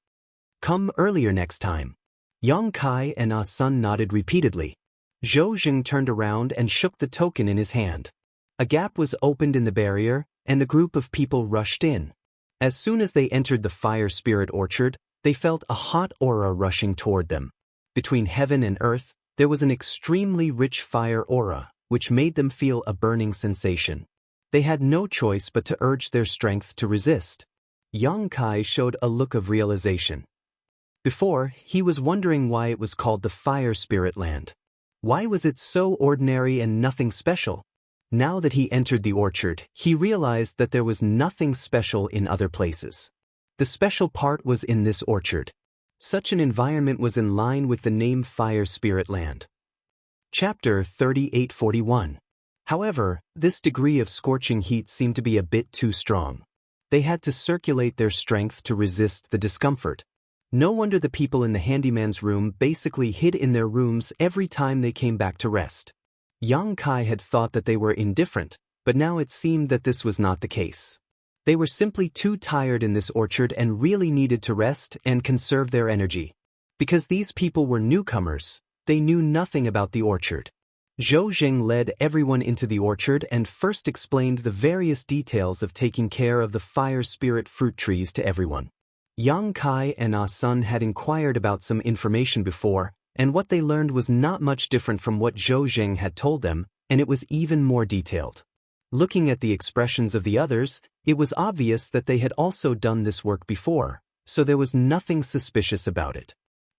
Come earlier next time. Yang Kai and Ah Sun nodded repeatedly. Zhou Zheng turned around and shook the token in his hand. A gap was opened in the barrier, and the group of people rushed in. As soon as they entered the fire spirit orchard, they felt a hot aura rushing toward them. Between heaven and earth, there was an extremely rich fire aura, which made them feel a burning sensation. They had no choice but to urge their strength to resist. Yang Kai showed a look of realization. Before, he was wondering why it was called the Fire Spirit Land. Why was it so ordinary and nothing special? Now that he entered the orchard, he realized that there was nothing special in other places. The special part was in this orchard. Such an environment was in line with the name Fire Spirit Land. Chapter 3841. However, this degree of scorching heat seemed to be a bit too strong. They had to circulate their strength to resist the discomfort. No wonder the people in the handyman's room basically hid in their rooms every time they came back to rest. Yang Kai had thought that they were indifferent, but now it seemed that this was not the case. They were simply too tired in this orchard and really needed to rest and conserve their energy. Because these people were newcomers, they knew nothing about the orchard. Zhou Jing led everyone into the orchard and first explained the various details of taking care of the fire spirit fruit trees to everyone. Yang Kai and Ah Sun had inquired about some information before, and what they learned was not much different from what Zhou Jing had told them, and it was even more detailed. Looking at the expressions of the others, it was obvious that they had also done this work before, so there was nothing suspicious about it.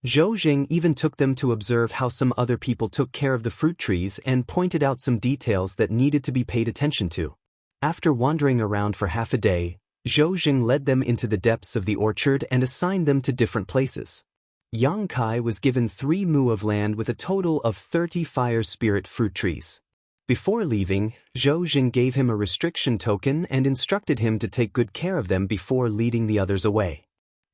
Zhou Jing even took them to observe how some other people took care of the fruit trees and pointed out some details that needed to be paid attention to. After wandering around for half a day, Zhou Jing led them into the depths of the orchard and assigned them to different places. Yang Kai was given 3 mu of land with a total of 30 fire spirit fruit trees. Before leaving, Zhou Jing gave him a restriction token and instructed him to take good care of them before leading the others away.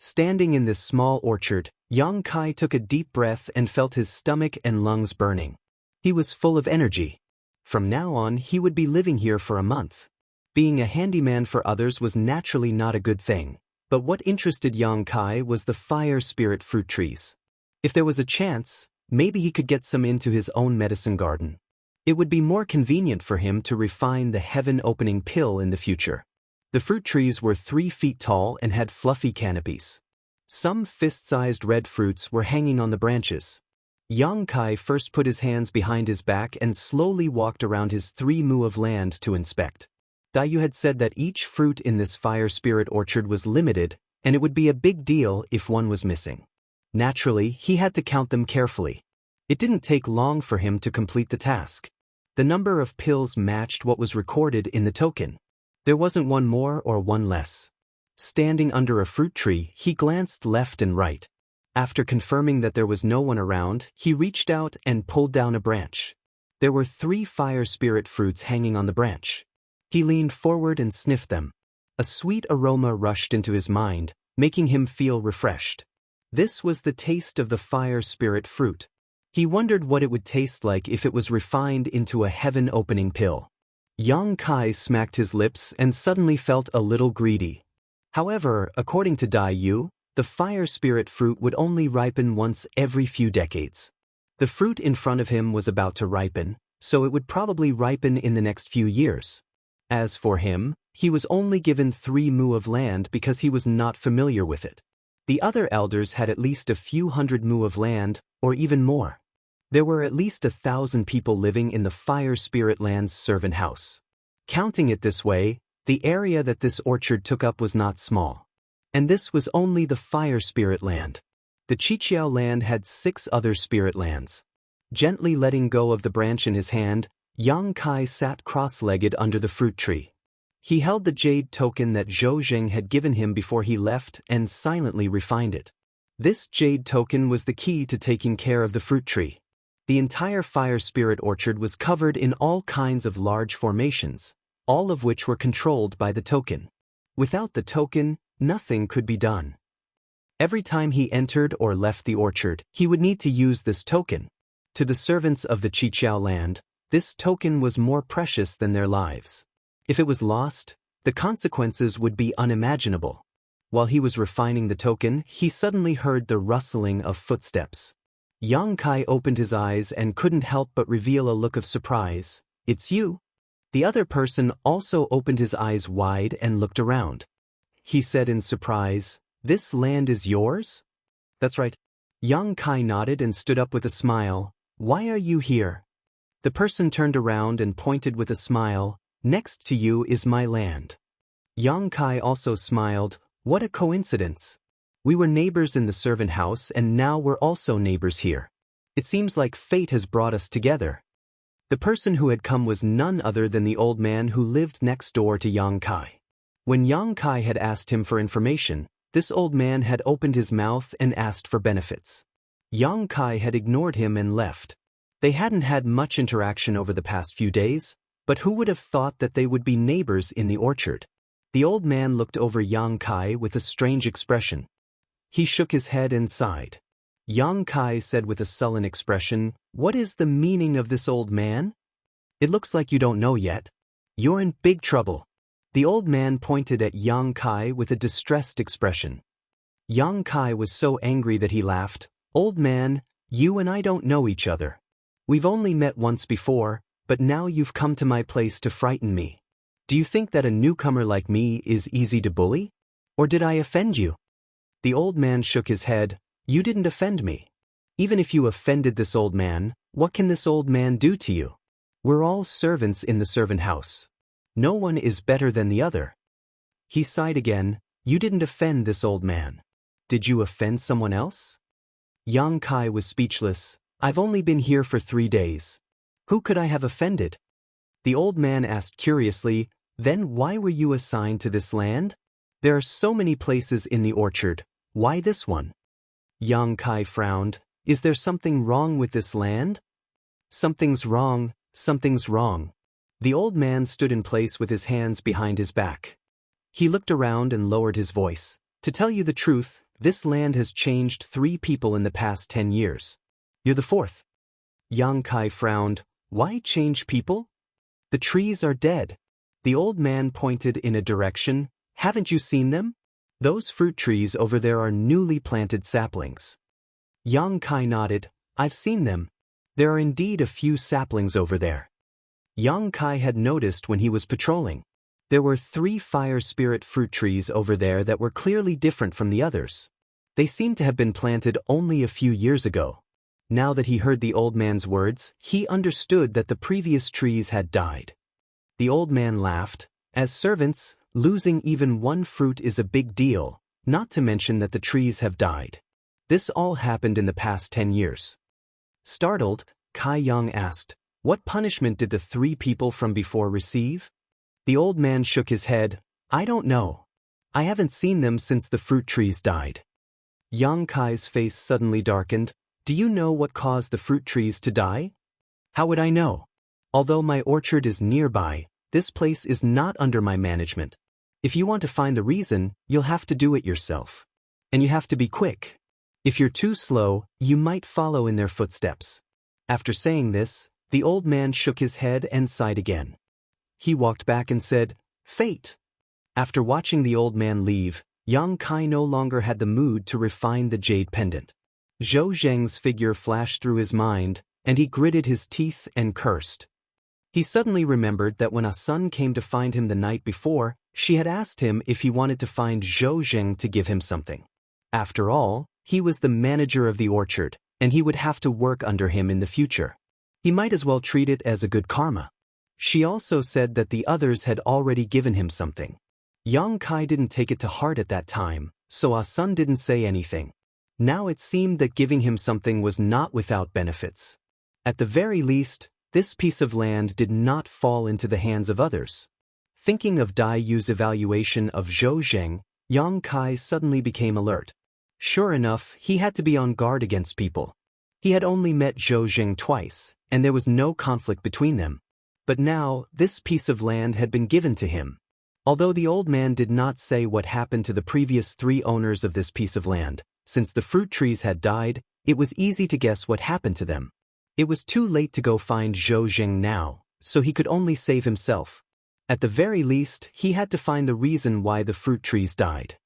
Standing in this small orchard, Yang Kai took a deep breath and felt his stomach and lungs burning. He was full of energy. From now on, he would be living here for a month. Being a handyman for others was naturally not a good thing, but what interested Yang Kai was the fire spirit fruit trees. If there was a chance, maybe he could get some into his own medicine garden. It would be more convenient for him to refine the heaven-opening pill in the future. The fruit trees were 3 feet tall and had fluffy canopies. Some fist-sized red fruits were hanging on the branches. Yang Kai first put his hands behind his back and slowly walked around his 3 mu of land to inspect. Daiyu had said that each fruit in this fire spirit orchard was limited, and it would be a big deal if one was missing. Naturally, he had to count them carefully. It didn't take long for him to complete the task. The number of pills matched what was recorded in the token. There wasn't one more or one less. Standing under a fruit tree, he glanced left and right. After confirming that there was no one around, he reached out and pulled down a branch. There were 3 fire spirit fruits hanging on the branch. He leaned forward and sniffed them. A sweet aroma rushed into his mind, making him feel refreshed. This was the taste of the fire spirit fruit. He wondered what it would taste like if it was refined into a heaven-opening pill. Yang Kai smacked his lips and suddenly felt a little greedy. However, according to Daiyu, the fire spirit fruit would only ripen once every few decades. The fruit in front of him was about to ripen, so it would probably ripen in the next few years. As for him, he was only given 3 mu of land because he was not familiar with it. The other elders had at least a few hundred mu of land, or even more. There were at least 1,000 people living in the fire spirit land's servant house. Counting it this way, the area that this orchard took up was not small. And this was only the fire spirit land. The Qiqiao land had 6 other spirit lands. Gently letting go of the branch in his hand, Yang Kai sat cross-legged under the fruit tree. He held the jade token that Zhou Zheng had given him before he left and silently refined it. This jade token was the key to taking care of the fruit tree. The entire fire spirit orchard was covered in all kinds of large formations, all of which were controlled by the token. Without the token, nothing could be done. Every time he entered or left the orchard, he would need to use this token. To the servants of the Qiqiao land, this token was more precious than their lives. If it was lost, the consequences would be unimaginable. While he was refining the token, he suddenly heard the rustling of footsteps. Yang Kai opened his eyes and couldn't help but reveal a look of surprise. "It's you?" The other person also opened his eyes wide and looked around. He said in surprise, "This land is yours?" "That's right." Yang Kai nodded and stood up with a smile. "Why are you here?" The person turned around and pointed with a smile. "Next to you is my land." Yang Kai also smiled. "What a coincidence. We were neighbors in the servant house and now we're also neighbors here. It seems like fate has brought us together." The person who had come was none other than the old man who lived next door to Yang Kai. When Yang Kai had asked him for information, this old man had opened his mouth and asked for benefits. Yang Kai had ignored him and left. They hadn't had much interaction over the past few days, but who would have thought that they would be neighbors in the orchard? The old man looked over Yang Kai with a strange expression. He shook his head and sighed. Yang Kai said with a sullen expression, "What is the meaning of this, old man? It looks like you don't know yet. You're in big trouble." The old man pointed at Yang Kai with a distressed expression. Yang Kai was so angry that he laughed. "Old man, you and I don't know each other. We've only met once before, but now you've come to my place to frighten me. Do you think that a newcomer like me is easy to bully? Or did I offend you?" The old man shook his head. "You didn't offend me. Even if you offended this old man, what can this old man do to you? We're all servants in the servant house. No one is better than the other." He sighed again. "You didn't offend this old man. Did you offend someone else?" Yang Kai was speechless. "I've only been here for 3 days. Who could I have offended?" The old man asked curiously, "Then why were you assigned to this land? There are so many places in the orchard. Why this one?" Yang Kai frowned. "Is there something wrong with this land?" "Something's wrong, something's wrong." The old man stood in place with his hands behind his back. He looked around and lowered his voice. "To tell you the truth, this land has changed 3 people in the past 10 years. You're the 4th. Yang Kai frowned. "Why change people?" "The trees are dead." The old man pointed in a direction. "Haven't you seen them? Those fruit trees over there are newly planted saplings." Yang Kai nodded. "I've seen them. There are indeed a few saplings over there." Yang Kai had noticed when he was patrolling. There were 3 fire spirit fruit trees over there that were clearly different from the others. They seemed to have been planted only a few years ago. Now that he heard the old man's words, he understood that the previous trees had died. The old man laughed. As servants, losing even one fruit is a big deal, not to mention that the trees have died. This all happened in the past 10 years. Startled, Kai Young asked, "What punishment did the 3 people from before receive?" The old man shook his head. "I don't know. I haven't seen them since the fruit trees died." Yang Kai's face suddenly darkened. "Do you know what caused the fruit trees to die?" "How would I know? Although my orchard is nearby, this place is not under my management. If you want to find the reason, you'll have to do it yourself. And you have to be quick. If you're too slow, you might follow in their footsteps." After saying this, the old man shook his head and sighed again. He walked back and said, "Fate." After watching the old man leave, Yang Kai no longer had the mood to refine the jade pendant. Zhou Zheng's figure flashed through his mind, and he gritted his teeth and cursed. He suddenly remembered that when Sun came to find him the night before, she had asked him if he wanted to find Zhou Zheng to give him something. After all, he was the manager of the orchard, and he would have to work under him in the future. He might as well treat it as a good karma. She also said that the others had already given him something. Yang Kai didn't take it to heart at that time, so Sun didn't say anything. Now it seemed that giving him something was not without benefits. At the very least, this piece of land did not fall into the hands of others. Thinking of Dai Yu's evaluation of Zhou Zheng, Yang Kai suddenly became alert. Sure enough, he had to be on guard against people. He had only met Zhou Zheng twice, and there was no conflict between them. But now, this piece of land had been given to him. Although the old man did not say what happened to the previous 3 owners of this piece of land, since the fruit trees had died, it was easy to guess what happened to them. It was too late to go find Zhou Zheng now, so he could only save himself. At the very least, he had to find the reason why the fruit trees died.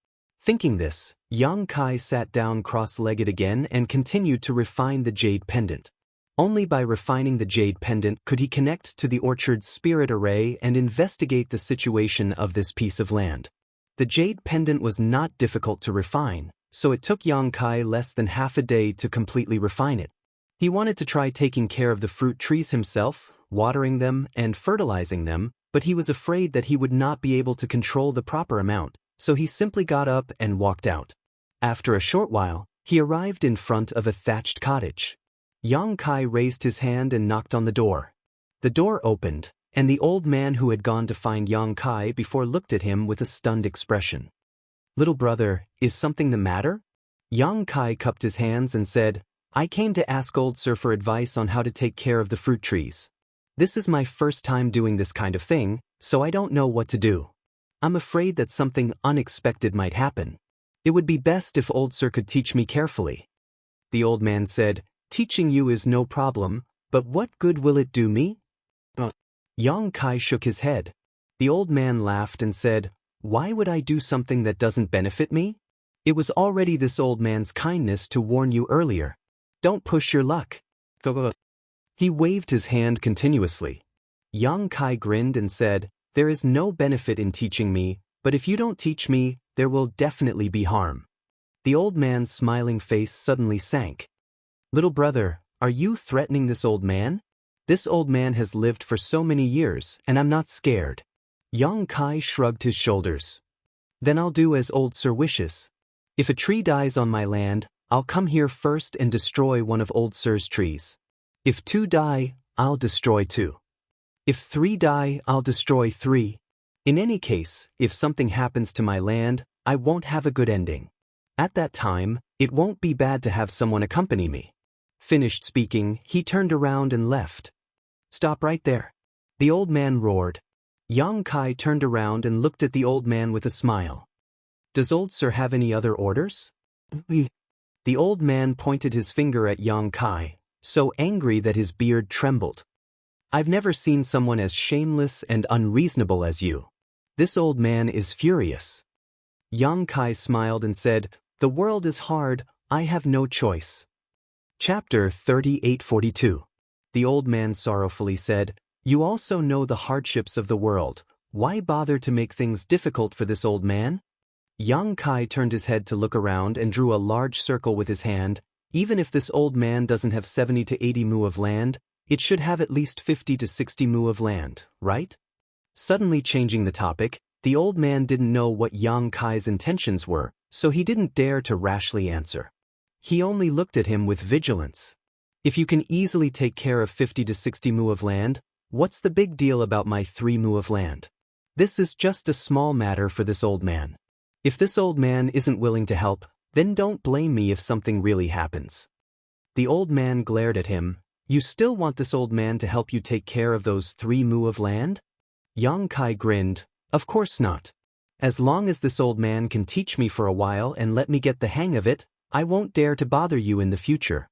Thinking this, Yang Kai sat down cross-legged again and continued to refine the jade pendant. Only by refining the jade pendant could he connect to the orchard's spirit array and investigate the situation of this piece of land. The jade pendant was not difficult to refine, so it took Yang Kai less than half a day to completely refine it. He wanted to try taking care of the fruit trees himself, watering them and fertilizing them, but he was afraid that he would not be able to control the proper amount, so he simply got up and walked out. After a short while, he arrived in front of a thatched cottage. Yang Kai raised his hand and knocked on the door. The door opened, and the old man who had gone to find Yang Kai before looked at him with a stunned expression. "Little brother, is something the matter?" Yang Kai cupped his hands and said, "I came to ask Old Sir for advice on how to take care of the fruit trees. This is my first time doing this kind of thing, so I don't know what to do. I'm afraid that something unexpected might happen. It would be best if Old Sir could teach me carefully." The old man said, "Teaching you is no problem, but what good will it do me?" Yang Kai shook his head. The old man laughed and said, "Why would I do something that doesn't benefit me? It was already this old man's kindness to warn you earlier. Don't push your luck. Go. He waved his hand continuously. Yang Kai grinned and said, "There is no benefit in teaching me, but if you don't teach me, there will definitely be harm." The old man's smiling face suddenly sank. "Little brother, are you threatening this old man? This old man has lived for so many years, and I'm not scared." Yang Kai shrugged his shoulders. "Then I'll do as Old Sir wishes. If a tree dies on my land, I'll come here first and destroy one of Old Sir's trees. If 2 die, I'll destroy 2. If 3 die, I'll destroy 3. In any case, if something happens to my land, I won't have a good ending. At that time, it won't be bad to have someone accompany me." Finished speaking, he turned around and left. "Stop right there," the old man roared. Yang Kai turned around and looked at the old man with a smile. "Does Old Sir have any other orders?" The old man pointed his finger at Yang Kai, so angry that his beard trembled. "I've never seen someone as shameless and unreasonable as you. This old man is furious." Yang Kai smiled and said, "The world is hard, I have no choice." Chapter 3842. The old man sorrowfully said, "You also know the hardships of the world. Why bother to make things difficult for this old man?" Yang Kai turned his head to look around and drew a large circle with his hand. "Even if this old man doesn't have 70 to 80 mu of land, it should have at least 50 to 60 mu of land, right? Suddenly changing the topic, the old man didn't know what Yang Kai's intentions were, so he didn't dare to rashly answer. He only looked at him with vigilance. If you can easily take care of 50 to 60 mu of land, what's the big deal about my 3 mu of land? This is just a small matter for this old man. If this old man isn't willing to help, then don't blame me if something really happens. The old man glared at him. You still want this old man to help you take care of those 3 mu of land? Yang Kai grinned. Of course not. As long as this old man can teach me for a while and let me get the hang of it, I won't dare to bother you in the future.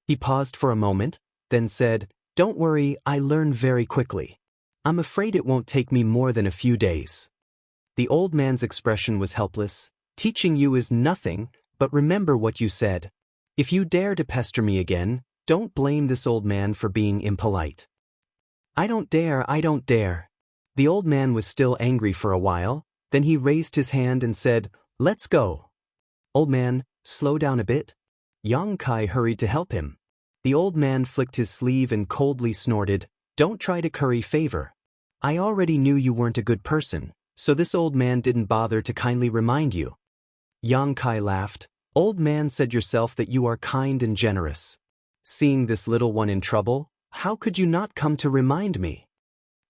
He paused for a moment, then said, Don't worry, I learn very quickly. I'm afraid it won't take me more than a few days. The old man's expression was helpless. Teaching you is nothing, but remember what you said. If you dare to pester me again, don't blame this old man for being impolite. I don't dare, I don't dare. The old man was still angry for a while, then he raised his hand and said, Let's go. Old man, slow down a bit. Yang Kai hurried to help him. The old man flicked his sleeve and coldly snorted, Don't try to curry favor. I already knew you weren't a good person, so this old man didn't bother to kindly remind you. Yang Kai laughed. Old man, said yourself that you are kind and generous. Seeing this little one in trouble, how could you not come to remind me?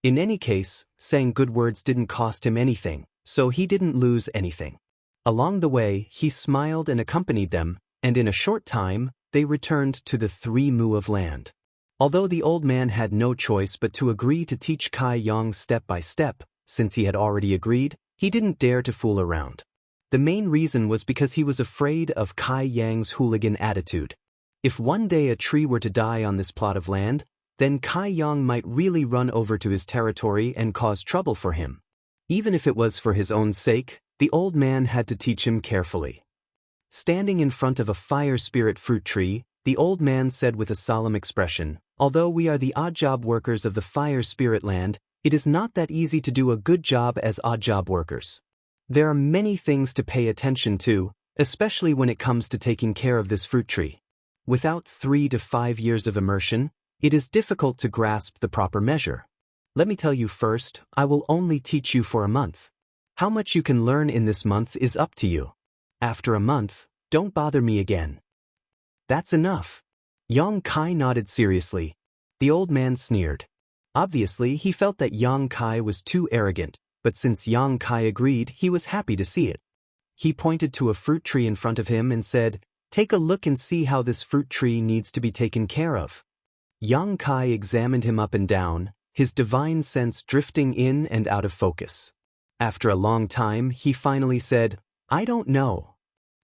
In any case, saying good words didn't cost him anything, so he didn't lose anything. Along the way, he smiled and accompanied them, and in a short time, they returned to the 3 mu of land. Although the old man had no choice but to agree to teach Kai Yang step by step, since he had already agreed, he didn't dare to fool around. The main reason was because he was afraid of Kai Yang's hooligan attitude. If one day a tree were to die on this plot of land, then Kai Yang might really run over to his territory and cause trouble for him. Even if it was for his own sake, the old man had to teach him carefully. Standing in front of a fire spirit fruit tree, the old man said with a solemn expression, Although we are the odd job workers of the fire spirit land, it is not that easy to do a good job as odd job workers. There are many things to pay attention to, especially when it comes to taking care of this fruit tree. Without 3 to 5 years of immersion, it is difficult to grasp the proper measure. Let me tell you first, I will only teach you for a month. How much you can learn in this month is up to you. After a month, don't bother me again. That's enough. Yang Kai nodded seriously. The old man sneered. Obviously, he felt that Yang Kai was too arrogant, but since Yang Kai agreed, he was happy to see it. He pointed to a fruit tree in front of him and said, Take a look and see how this fruit tree needs to be taken care of. Yang Kai examined him up and down, his divine sense drifting in and out of focus. After a long time, he finally said, I don't know.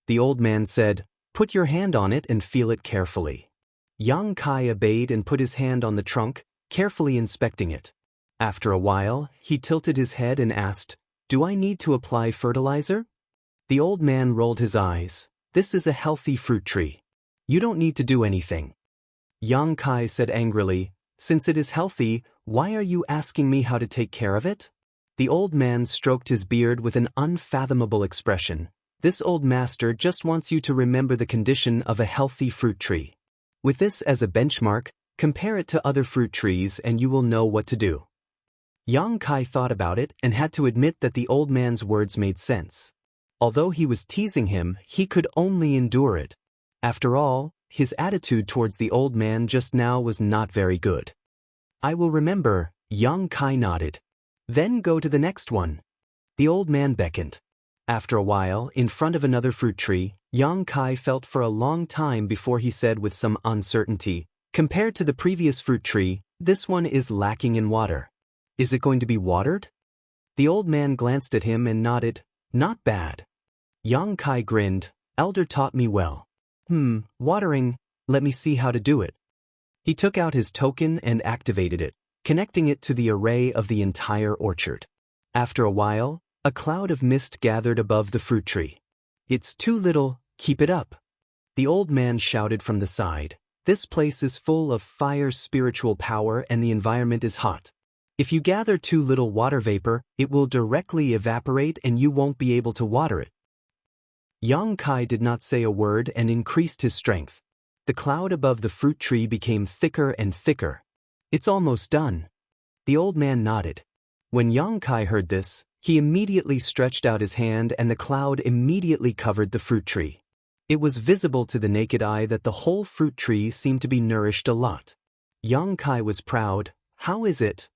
The old man said, Put your hand on it and feel it carefully. Yang Kai obeyed and put his hand on the trunk, carefully inspecting it. After a while, he tilted his head and asked, Do I need to apply fertilizer? The old man rolled his eyes. This is a healthy fruit tree. You don't need to do anything. Yang Kai said angrily, Since it is healthy, why are you asking me how to take care of it? The old man stroked his beard with an unfathomable expression. This old master just wants you to remember the condition of a healthy fruit tree. With this as a benchmark, compare it to other fruit trees and you will know what to do. Yang Kai thought about it and had to admit that the old man's words made sense. Although he was teasing him, he could only endure it. After all, his attitude towards the old man just now was not very good. I will remember, Yang Kai nodded. Then go to the next one. The old man beckoned. After a while, in front of another fruit tree, Yang Kai felt for a long time before he said with some uncertainty, Compared to the previous fruit tree, this one is lacking in water. Is it going to be watered? The old man glanced at him and nodded, Not bad. Yang Kai grinned, Elder taught me well. Watering, let me see how to do it. He took out his token and activated it, connecting it to the array of the entire orchard. After a while, a cloud of mist gathered above the fruit tree. It's too little, keep it up. The old man shouted from the side. This place is full of fire spiritual power and the environment is hot. If you gather too little water vapor, it will directly evaporate and you won't be able to water it. Yang Kai did not say a word and increased his strength. The cloud above the fruit tree became thicker and thicker. It's almost done. The old man nodded. When Yang Kai heard this, he immediately stretched out his hand and the cloud immediately covered the fruit tree. It was visible to the naked eye that the whole fruit tree seemed to be nourished a lot. Yang Kai was proud. How is it?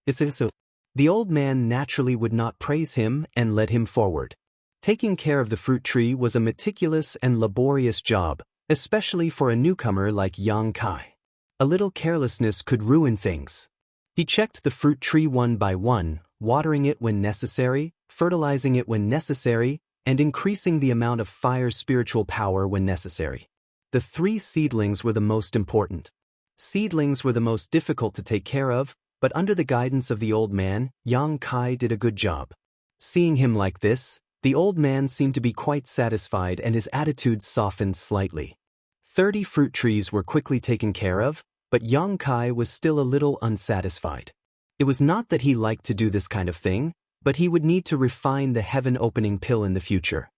It's so. The old man naturally would not praise him and led him forward. Taking care of the fruit tree was a meticulous and laborious job, especially for a newcomer like Yang Kai. A little carelessness could ruin things. He checked the fruit tree one by one, watering it when necessary, fertilizing it when necessary, and increasing the amount of fire spiritual power when necessary. The 3 seedlings were the most important. Seedlings were the most difficult to take care of, but under the guidance of the old man, Yang Kai did a good job. Seeing him like this, the old man seemed to be quite satisfied and his attitude softened slightly. 30 fruit trees were quickly taken care of, but Yang Kai was still a little unsatisfied. It was not that he liked to do this kind of thing, but he would need to refine the heaven-opening pill in the future.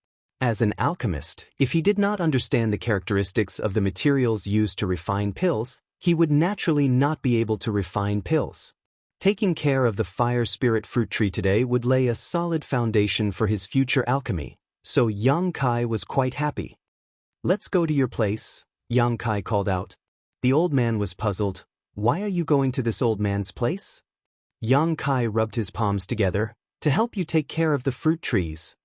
As an alchemist, if he did not understand the characteristics of the materials used to refine pills, he would naturally not be able to refine pills. Taking care of the fire spirit fruit tree today would lay a solid foundation for his future alchemy, so Yang Kai was quite happy. "Let's go to your place," Yang Kai called out. The old man was puzzled. "Why are you going to this old man's place?" Yang Kai rubbed his palms together. "To help you take care of the fruit trees."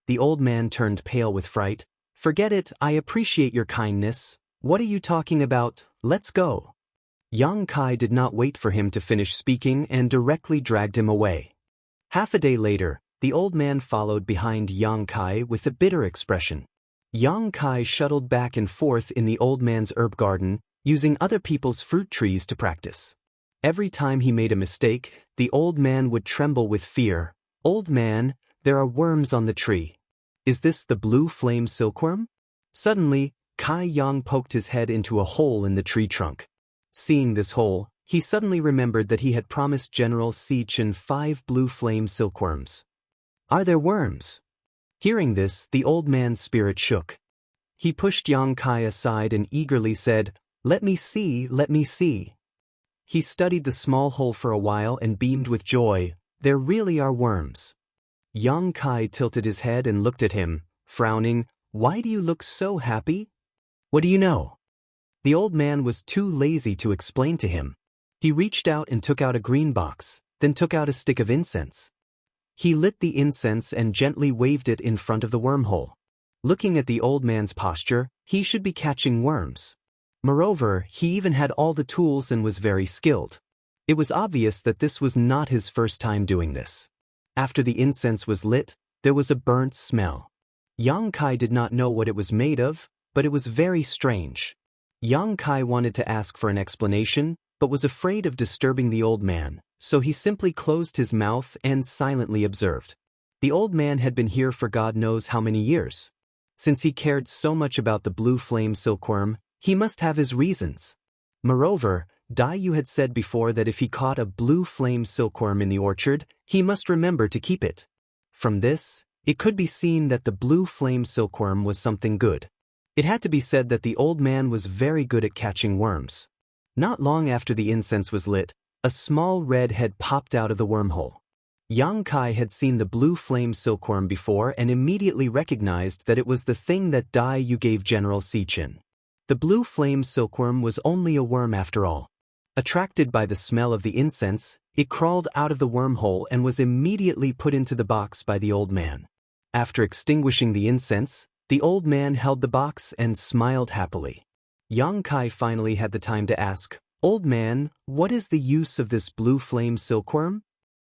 The old man turned pale with fright. "Forget it, I appreciate your kindness. What are you talking about? Let's go." Yang Kai did not wait for him to finish speaking and directly dragged him away. Half a day later, the old man followed behind Yang Kai with a bitter expression. Yang Kai shuttled back and forth in the old man's herb garden, using other people's fruit trees to practice. Every time he made a mistake, the old man would tremble with fear. "Old man, there are worms on the tree. Is this the blue flame silkworm?" Suddenly, Kai Yang poked his head into a hole in the tree trunk. Seeing this hole, he suddenly remembered that he had promised General Si Chen 5 blue flame silkworms. "Are there worms?" Hearing this, the old man's spirit shook. He pushed Yang Kai aside and eagerly said, let me see, let me see." He studied the small hole for a while and beamed with joy. "There really are worms." Yang Kai tilted his head and looked at him, frowning. "Why do you look so happy?" "What do you know?" The old man was too lazy to explain to him. He reached out and took out a green box, then took out a stick of incense. He lit the incense and gently waved it in front of the wormhole. Looking at the old man's posture, he should be catching worms. Moreover, he even had all the tools and was very skilled. It was obvious that this was not his first time doing this. After the incense was lit, there was a burnt smell. Yang Kai did not know what it was made of, but it was very strange. Yang Kai wanted to ask for an explanation, but was afraid of disturbing the old man, so he simply closed his mouth and silently observed. The old man had been here for God knows how many years. Since he cared so much about the blue flame silkworm, he must have his reasons. Moreover, Dai Yu had said before that if he caught a blue flame silkworm in the orchard, he must remember to keep it. From this, it could be seen that the blue flame silkworm was something good. It had to be said that the old man was very good at catching worms. Not long after the incense was lit, a small red head popped out of the wormhole. Yang Kai had seen the blue flame silkworm before and immediately recognized that it was the thing that Dai Yu gave General Si Chen. The blue flame silkworm was only a worm after all. Attracted by the smell of the incense, it crawled out of the wormhole and was immediately put into the box by the old man. After extinguishing the incense, the old man held the box and smiled happily. Yang Kai finally had the time to ask, "Old man, what is the use of this blue flame silkworm?"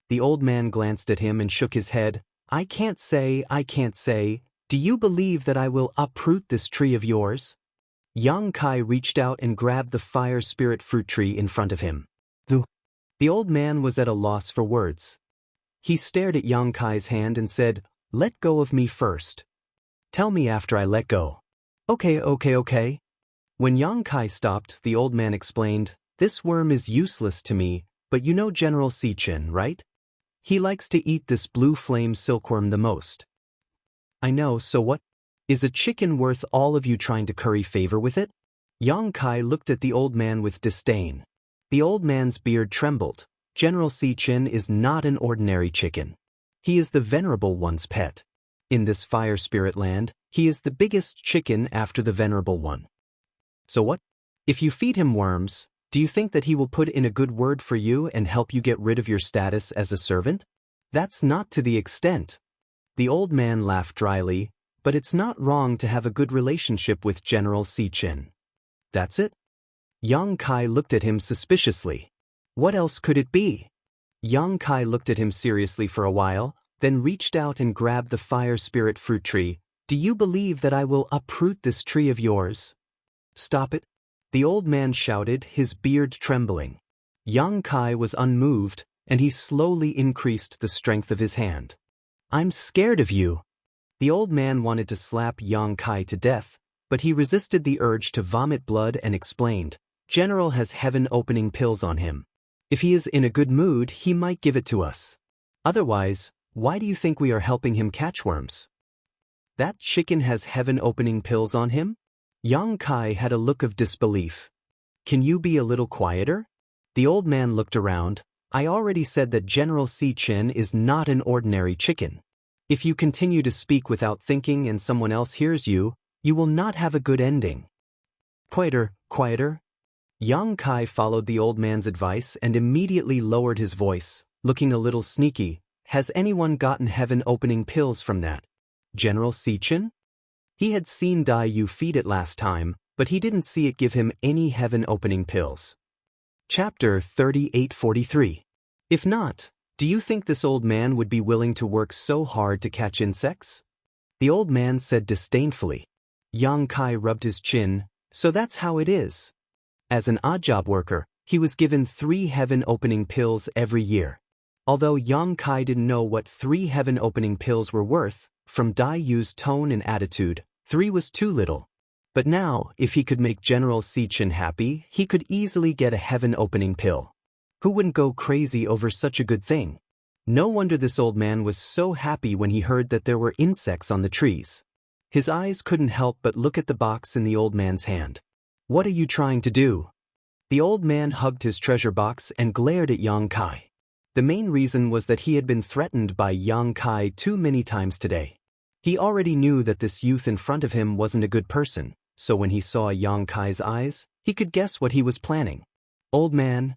The old man glanced at him and shook his head. I can't say. Do you believe that I will uproot this tree of yours?" Yang Kai reached out and grabbed the fire spirit fruit tree in front of him. The old man was at a loss for words. He stared at Yang Kai's hand and said, "Let go of me first. Tell me after I let go." Okay. When Yang Kai stopped, the old man explained, "This worm is useless to me, but you know General Si Chen, right? He likes to eat this blue flame silkworm the most." "I know, so what? Is a chicken worth all of you trying to curry favor with it?" Yang Kai looked at the old man with disdain. The old man's beard trembled. General Si Chen is not an ordinary chicken. He is the Venerable One's pet. In this fire spirit land, he is the biggest chicken after the Venerable One. So what? If you feed him worms, do you think that he will put in a good word for you and help you get rid of your status as a servant? That's not to the extent. The old man laughed dryly, but it's not wrong to have a good relationship with General Si Chen. That's it? Yang Kai looked at him suspiciously. What else could it be? Yang Kai looked at him seriously for a while, then reached out and grabbed the fire spirit fruit tree. Do you believe that I will uproot this tree of yours? Stop it! The old man shouted, his beard trembling. Yang Kai was unmoved, and he slowly increased the strength of his hand. I'm scared of you. The old man wanted to slap Yang Kai to death, but he resisted the urge to vomit blood and explained, General has heaven-opening pills on him. If he is in a good mood, he might give it to us. Otherwise, why do you think we are helping him catch worms? That chicken has heaven-opening pills on him? Yang Kai had a look of disbelief. Can you be a little quieter? The old man looked around. I already said that General Si Chen is not an ordinary chicken. If you continue to speak without thinking and someone else hears you, you will not have a good ending. Quieter, quieter. Yang Kai followed the old man's advice and immediately lowered his voice, looking a little sneaky. Has anyone gotten heaven-opening pills from that General Si Chen? He had seen Dai Yu feed it last time, but he didn't see it give him any heaven-opening pills. Chapter 3843. If not, do you think this old man would be willing to work so hard to catch insects? The old man said disdainfully. Yang Kai rubbed his chin. So that's how it is. As an odd job worker, he was given 3 heaven-opening pills every year. Although Yang Kai didn't know what 3 heaven-opening pills were worth, from Dai Yu's tone and attitude, 3 was too little. But now, if he could make General Si Chen happy, he could easily get a heaven-opening pill. Who wouldn't go crazy over such a good thing? No wonder this old man was so happy when he heard that there were insects on the trees. His eyes couldn't help but look at the box in the old man's hand. What are you trying to do? The old man hugged his treasure box and glared at Yang Kai. The main reason was that he had been threatened by Yang Kai too many times today. He already knew that this youth in front of him wasn't a good person, so when he saw Yang Kai's eyes, he could guess what he was planning. Old man.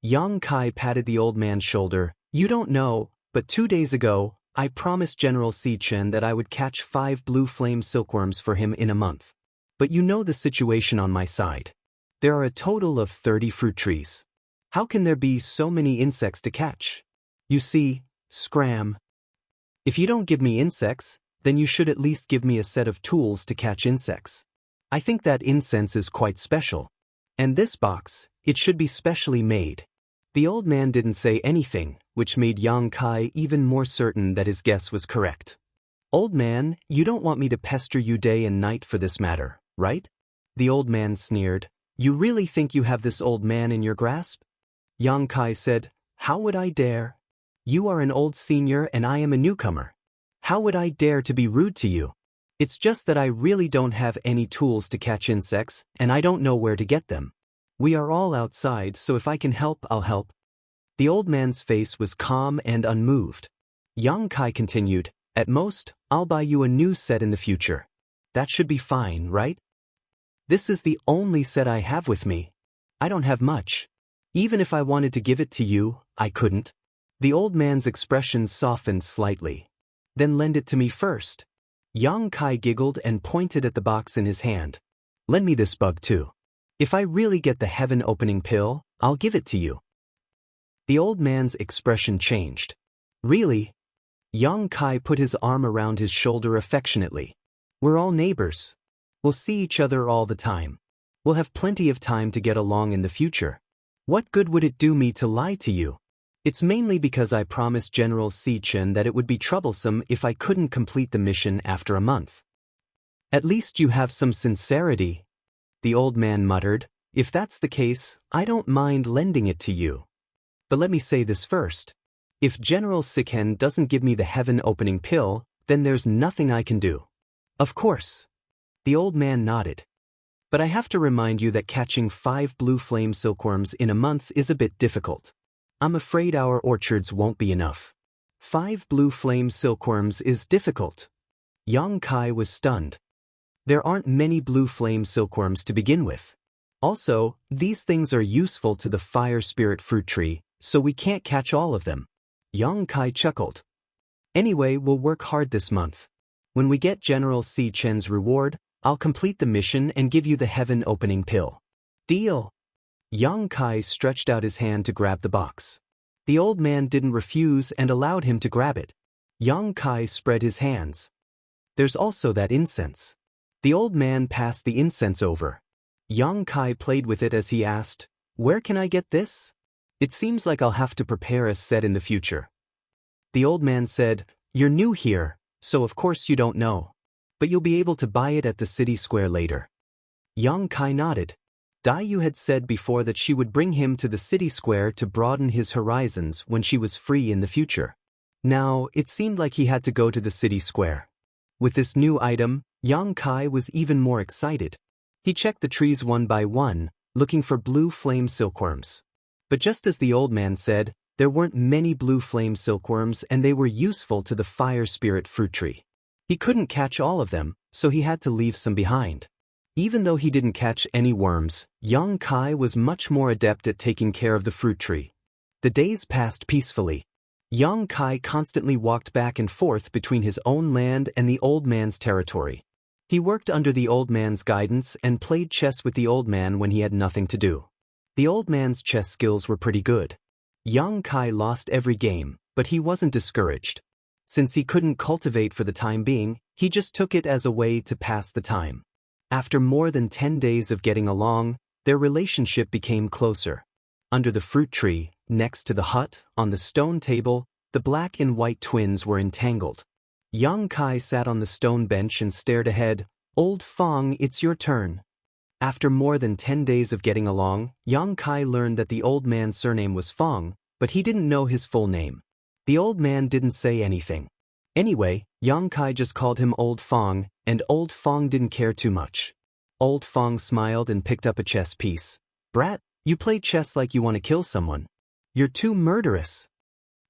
Yang Kai patted the old man's shoulder. You don't know, but 2 days ago, I promised General Si Chen that I would catch 5 blue flame silkworms for him in a month. But you know the situation on my side. There are a total of 30 fruit trees. How can there be so many insects to catch? You see, scram. If you don't give me insects, then you should at least give me a set of tools to catch insects. I think that incense is quite special. And this box, it should be specially made. The old man didn't say anything, which made Yang Kai even more certain that his guess was correct. Old man, you don't want me to pester you day and night for this matter, right? The old man sneered. You really think you have this old man in your grasp? Yang Kai said, How would I dare? You are an old senior and I am a newcomer. How would I dare to be rude to you? It's just that I really don't have any tools to catch insects, and I don't know where to get them. We are all outside, so if I can help, I'll help. The old man's face was calm and unmoved. Yang Kai continued, At most, I'll buy you a new set in the future. That should be fine, right? This is the only set I have with me. I don't have much. Even if I wanted to give it to you, I couldn't. The old man's expression softened slightly. Then lend it to me first. Yang Kai giggled and pointed at the box in his hand. Lend me this bug too. If I really get the heaven-opening pill, I'll give it to you. The old man's expression changed. Really? Yang Kai put his arm around his shoulder affectionately. We're all neighbors. We'll see each other all the time. We'll have plenty of time to get along in the future. What good would it do me to lie to you? It's mainly because I promised General Si Chen that it would be troublesome if I couldn't complete the mission after a month. At least you have some sincerity. The old man muttered, If that's the case, I don't mind lending it to you. But let me say this first. If General Si Chen doesn't give me the heaven-opening pill, then there's nothing I can do. Of course. The old man nodded. But I have to remind you that catching 5 blue flame silkworms in a month is a bit difficult. I'm afraid our orchards won't be enough. 5 blue flame silkworms is difficult. Yang Kai was stunned. There aren't many blue flame silkworms to begin with. Also, these things are useful to the fire spirit fruit tree, so we can't catch all of them. Yang Kai chuckled. Anyway, we'll work hard this month. When we get General Si Chen's reward, I'll complete the mission and give you the heaven-opening pill. Deal. Yang Kai stretched out his hand to grab the box. The old man didn't refuse and allowed him to grab it. Yang Kai spread his hands. There's also that incense. The old man passed the incense over. Yang Kai played with it as he asked, "Where can I get this? It seems like I'll have to prepare a set in the future." The old man said, "You're new here, so of course you don't know. But you'll be able to buy it at the city square later." Yang Kai nodded. Dai Yu had said before that she would bring him to the city square to broaden his horizons when she was free in the future. Now, it seemed like he had to go to the city square. With this new item, Yang Kai was even more excited. He checked the trees one by one, looking for blue flame silkworms. But just as the old man said, there weren't many blue flame silkworms and they were useful to the fire spirit fruit tree. He couldn't catch all of them, so he had to leave some behind. Even though he didn't catch any worms, Yang Kai was much more adept at taking care of the fruit tree. The days passed peacefully. Yang Kai constantly walked back and forth between his own land and the old man's territory. He worked under the old man's guidance and played chess with the old man when he had nothing to do. The old man's chess skills were pretty good. Yang Kai lost every game, but he wasn't discouraged. Since he couldn't cultivate for the time being, he just took it as a way to pass the time. After more than 10 days of getting along, their relationship became closer. Under the fruit tree, next to the hut, on the stone table, the black and white twins were entangled. Yang Kai sat on the stone bench and stared ahead. "Old Fong, it's your turn." After more than 10 days of getting along, Yang Kai learned that the old man's surname was Fong, but he didn't know his full name. The old man didn't say anything. Anyway, Yang Kai just called him Old Fong, and Old Fong didn't care too much. Old Fong smiled and picked up a chess piece. "Brat, you play chess like you want to kill someone. You're too murderous."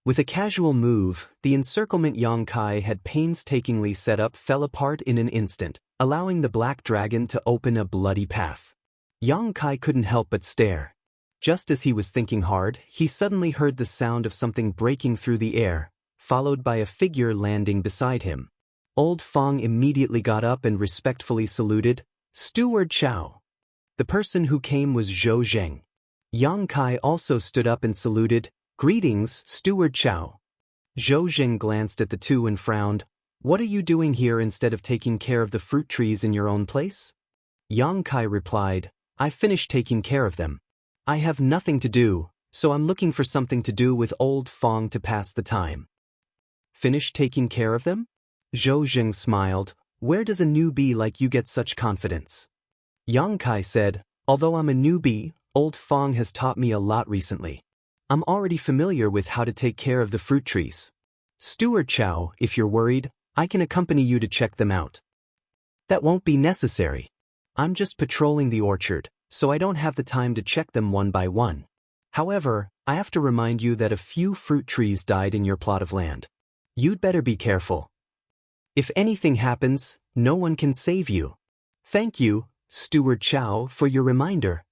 With a casual move, the encirclement Yang Kai had painstakingly set up fell apart in an instant, allowing the black dragon to open a bloody path. Yang Kai couldn't help but stare. Just as he was thinking hard, he suddenly heard the sound of something breaking through the air, followed by a figure landing beside him. Old Fong immediately got up and respectfully saluted, "Steward Chow." The person who came was Zhou Zheng. Yang Kai also stood up and saluted, "Greetings, Steward Chow." Zhou Zheng glanced at the two and frowned. "What are you doing here instead of taking care of the fruit trees in your own place?" Yang Kai replied, "I finished taking care of them. I have nothing to do, so I'm looking for something to do with Old Fong to pass the time." "Finished taking care of them?" Zhou Zheng smiled. "Where does a newbie like you get such confidence?" Yang Kai said, "Although I'm a newbie, Old Fong has taught me a lot recently. I'm already familiar with how to take care of the fruit trees. Steward Chow, if you're worried, I can accompany you to check them out." "That won't be necessary. I'm just patrolling the orchard, so I don't have the time to check them one by one. However, I have to remind you that a few fruit trees died in your plot of land. You'd better be careful. If anything happens, no one can save you." "Thank you, Steward Chow, for your reminder."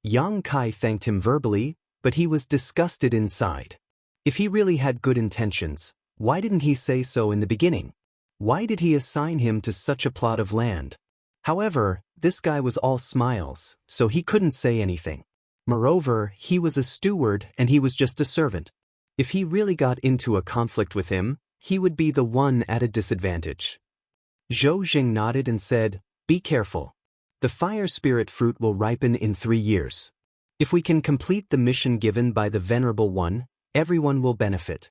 Yang Kai thanked him verbally, but he was disgusted inside. If he really had good intentions, why didn't he say so in the beginning? Why did he assign him to such a plot of land? However, this guy was all smiles, so he couldn't say anything. Moreover, he was a steward and he was just a servant. If he really got into a conflict with him, he would be the one at a disadvantage. Zhou Zheng nodded and said, "Be careful. The fire spirit fruit will ripen in 3 years. If we can complete the mission given by the Venerable One, everyone will benefit."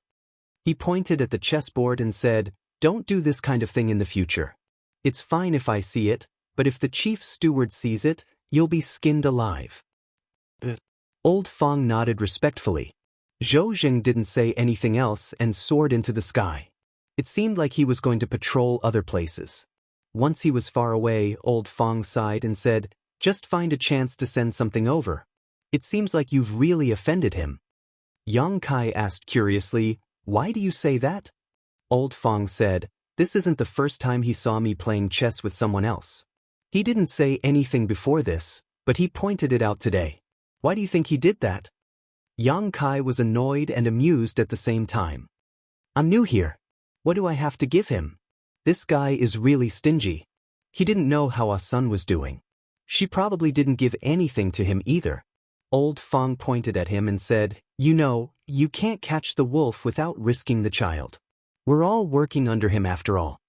He pointed at the chessboard and said, "Don't do this kind of thing in the future. It's fine if I see it, but if the chief steward sees it, you'll be skinned alive." Old Fong nodded respectfully. Zhou Zheng didn't say anything else and soared into the sky. It seemed like he was going to patrol other places. Once he was far away, Old Fong sighed and said, "Just find a chance to send something over. It seems like you've really offended him." Yang Kai asked curiously, "Why do you say that?" Old Fong said, "This isn't the first time he saw me playing chess with someone else. He didn't say anything before this, but he pointed it out today. Why do you think he did that?" Yang Kai was annoyed and amused at the same time. "I'm new here. What do I have to give him? This guy is really stingy. He didn't know how our son was doing. She probably didn't give anything to him either." Old Fong pointed at him and said, "You know, you can't catch the wolf without risking the child. We're all working under him after all."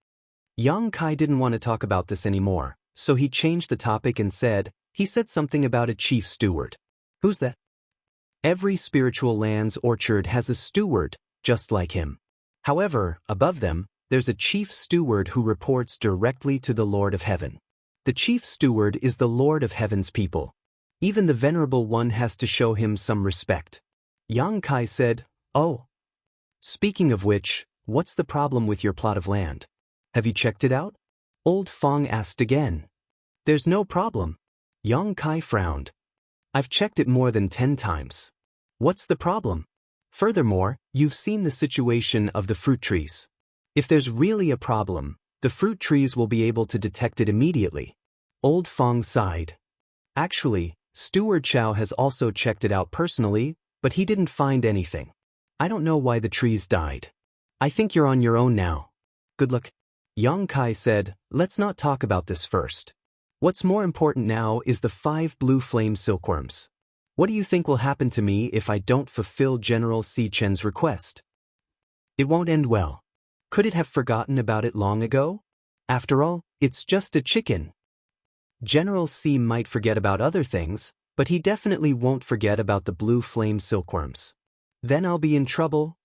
Yang Kai didn't want to talk about this anymore, so he changed the topic and said, he said something about a chief steward. "Who's that?" "Every spiritual land's orchard has a steward, just like him. However, above them, there's a chief steward who reports directly to the Lord of Heaven. The chief steward is the Lord of Heaven's people. Even the Venerable One has to show him some respect." Yang Kai said, "Oh. Speaking of which, what's the problem with your plot of land? Have you checked it out?" Old Fong asked again. "There's no problem." Yang Kai frowned. "I've checked it more than 10 times. What's the problem? Furthermore, you've seen the situation of the fruit trees. If there's really a problem, the fruit trees will be able to detect it immediately." Old Fong sighed. "Actually, Steward Chow has also checked it out personally, but he didn't find anything. I don't know why the trees died. I think you're on your own now. Good luck." Yang Kai said, "Let's not talk about this first. What's more important now is the 5 blue flame silkworms. What do you think will happen to me if I don't fulfill General Si Chen's request? It won't end well. Could it have forgotten about it long ago? After all, it's just a chicken. General Si might forget about other things, but he definitely won't forget about the blue flame silkworms. Then I'll be in trouble."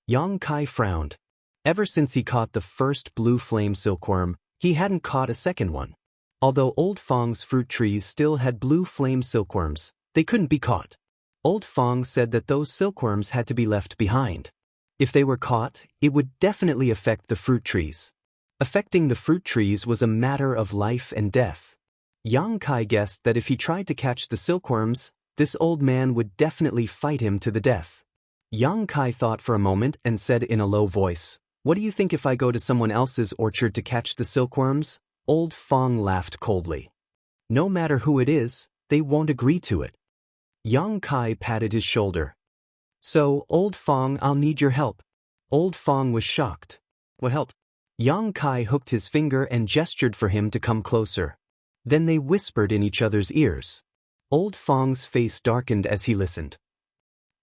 Yang Kai frowned. Ever since he caught the first blue flame silkworm, he hadn't caught a second one. Although Old Fong's fruit trees still had blue flame silkworms, they couldn't be caught. Old Fong said that those silkworms had to be left behind. If they were caught, it would definitely affect the fruit trees. Affecting the fruit trees was a matter of life and death. Yang Kai guessed that if he tried to catch the silkworms, this old man would definitely fight him to the death. Yang Kai thought for a moment and said in a low voice, "What do you think if I go to someone else's orchard to catch the silkworms?" Old Fong laughed coldly. "No matter who it is, they won't agree to it." Yang Kai patted his shoulder. "So, Old Fong, I'll need your help." Old Fong was shocked. "What help?" Yang Kai hooked his finger and gestured for him to come closer. Then they whispered in each other's ears. Old Fong's face darkened as he listened.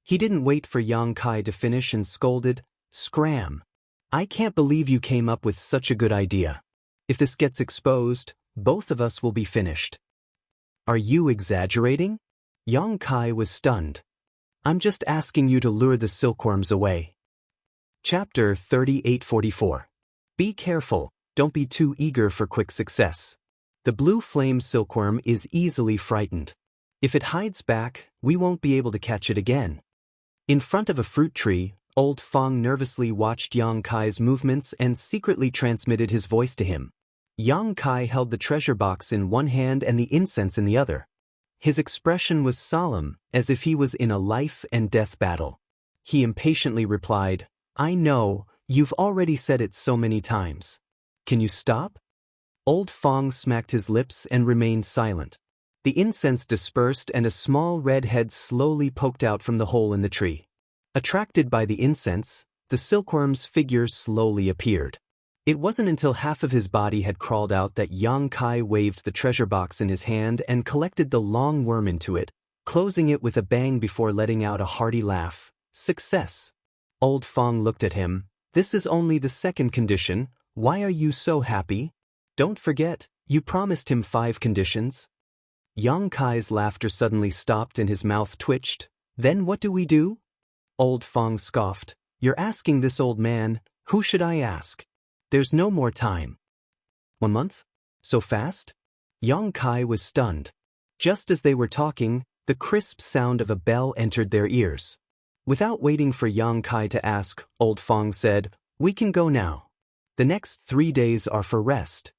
He didn't wait for Yang Kai to finish and scolded, "Scram! I can't believe you came up with such a good idea. If this gets exposed, both of us will be finished." "Are you exaggerating?" Yang Kai was stunned. "I'm just asking you to lure the silkworms away." Chapter 3844. Be careful, don't be too eager for quick success. The blue flame silkworm is easily frightened. If it hides back, we won't be able to catch it again. In front of a fruit tree, Old Fong nervously watched Yang Kai's movements and secretly transmitted his voice to him. Yang Kai held the treasure box in one hand and the incense in the other. His expression was solemn, as if he was in a life and death battle. He impatiently replied, "I know, you've already said it so many times. Can you stop?" Old Fong smacked his lips and remained silent. The incense dispersed and a small red head slowly poked out from the hole in the tree. Attracted by the incense, the silkworm's figure slowly appeared. It wasn't until half of his body had crawled out that Yang Kai waved the treasure box in his hand and collected the long worm into it, closing it with a bang before letting out a hearty laugh. "Success!" Old Fong looked at him. "This is only the second condition. Why are you so happy? Don't forget, you promised him 5 conditions." Yang Kai's laughter suddenly stopped and his mouth twitched. "Then what do we do?" Old Fong scoffed. "You're asking this old man, who should I ask? There's no more time." 1 month? So fast? Yang Kai was stunned. Just as they were talking, the crisp sound of a bell entered their ears. Without waiting for Yang Kai to ask, Old Fong said, "We can go now. The next 3 days are for rest."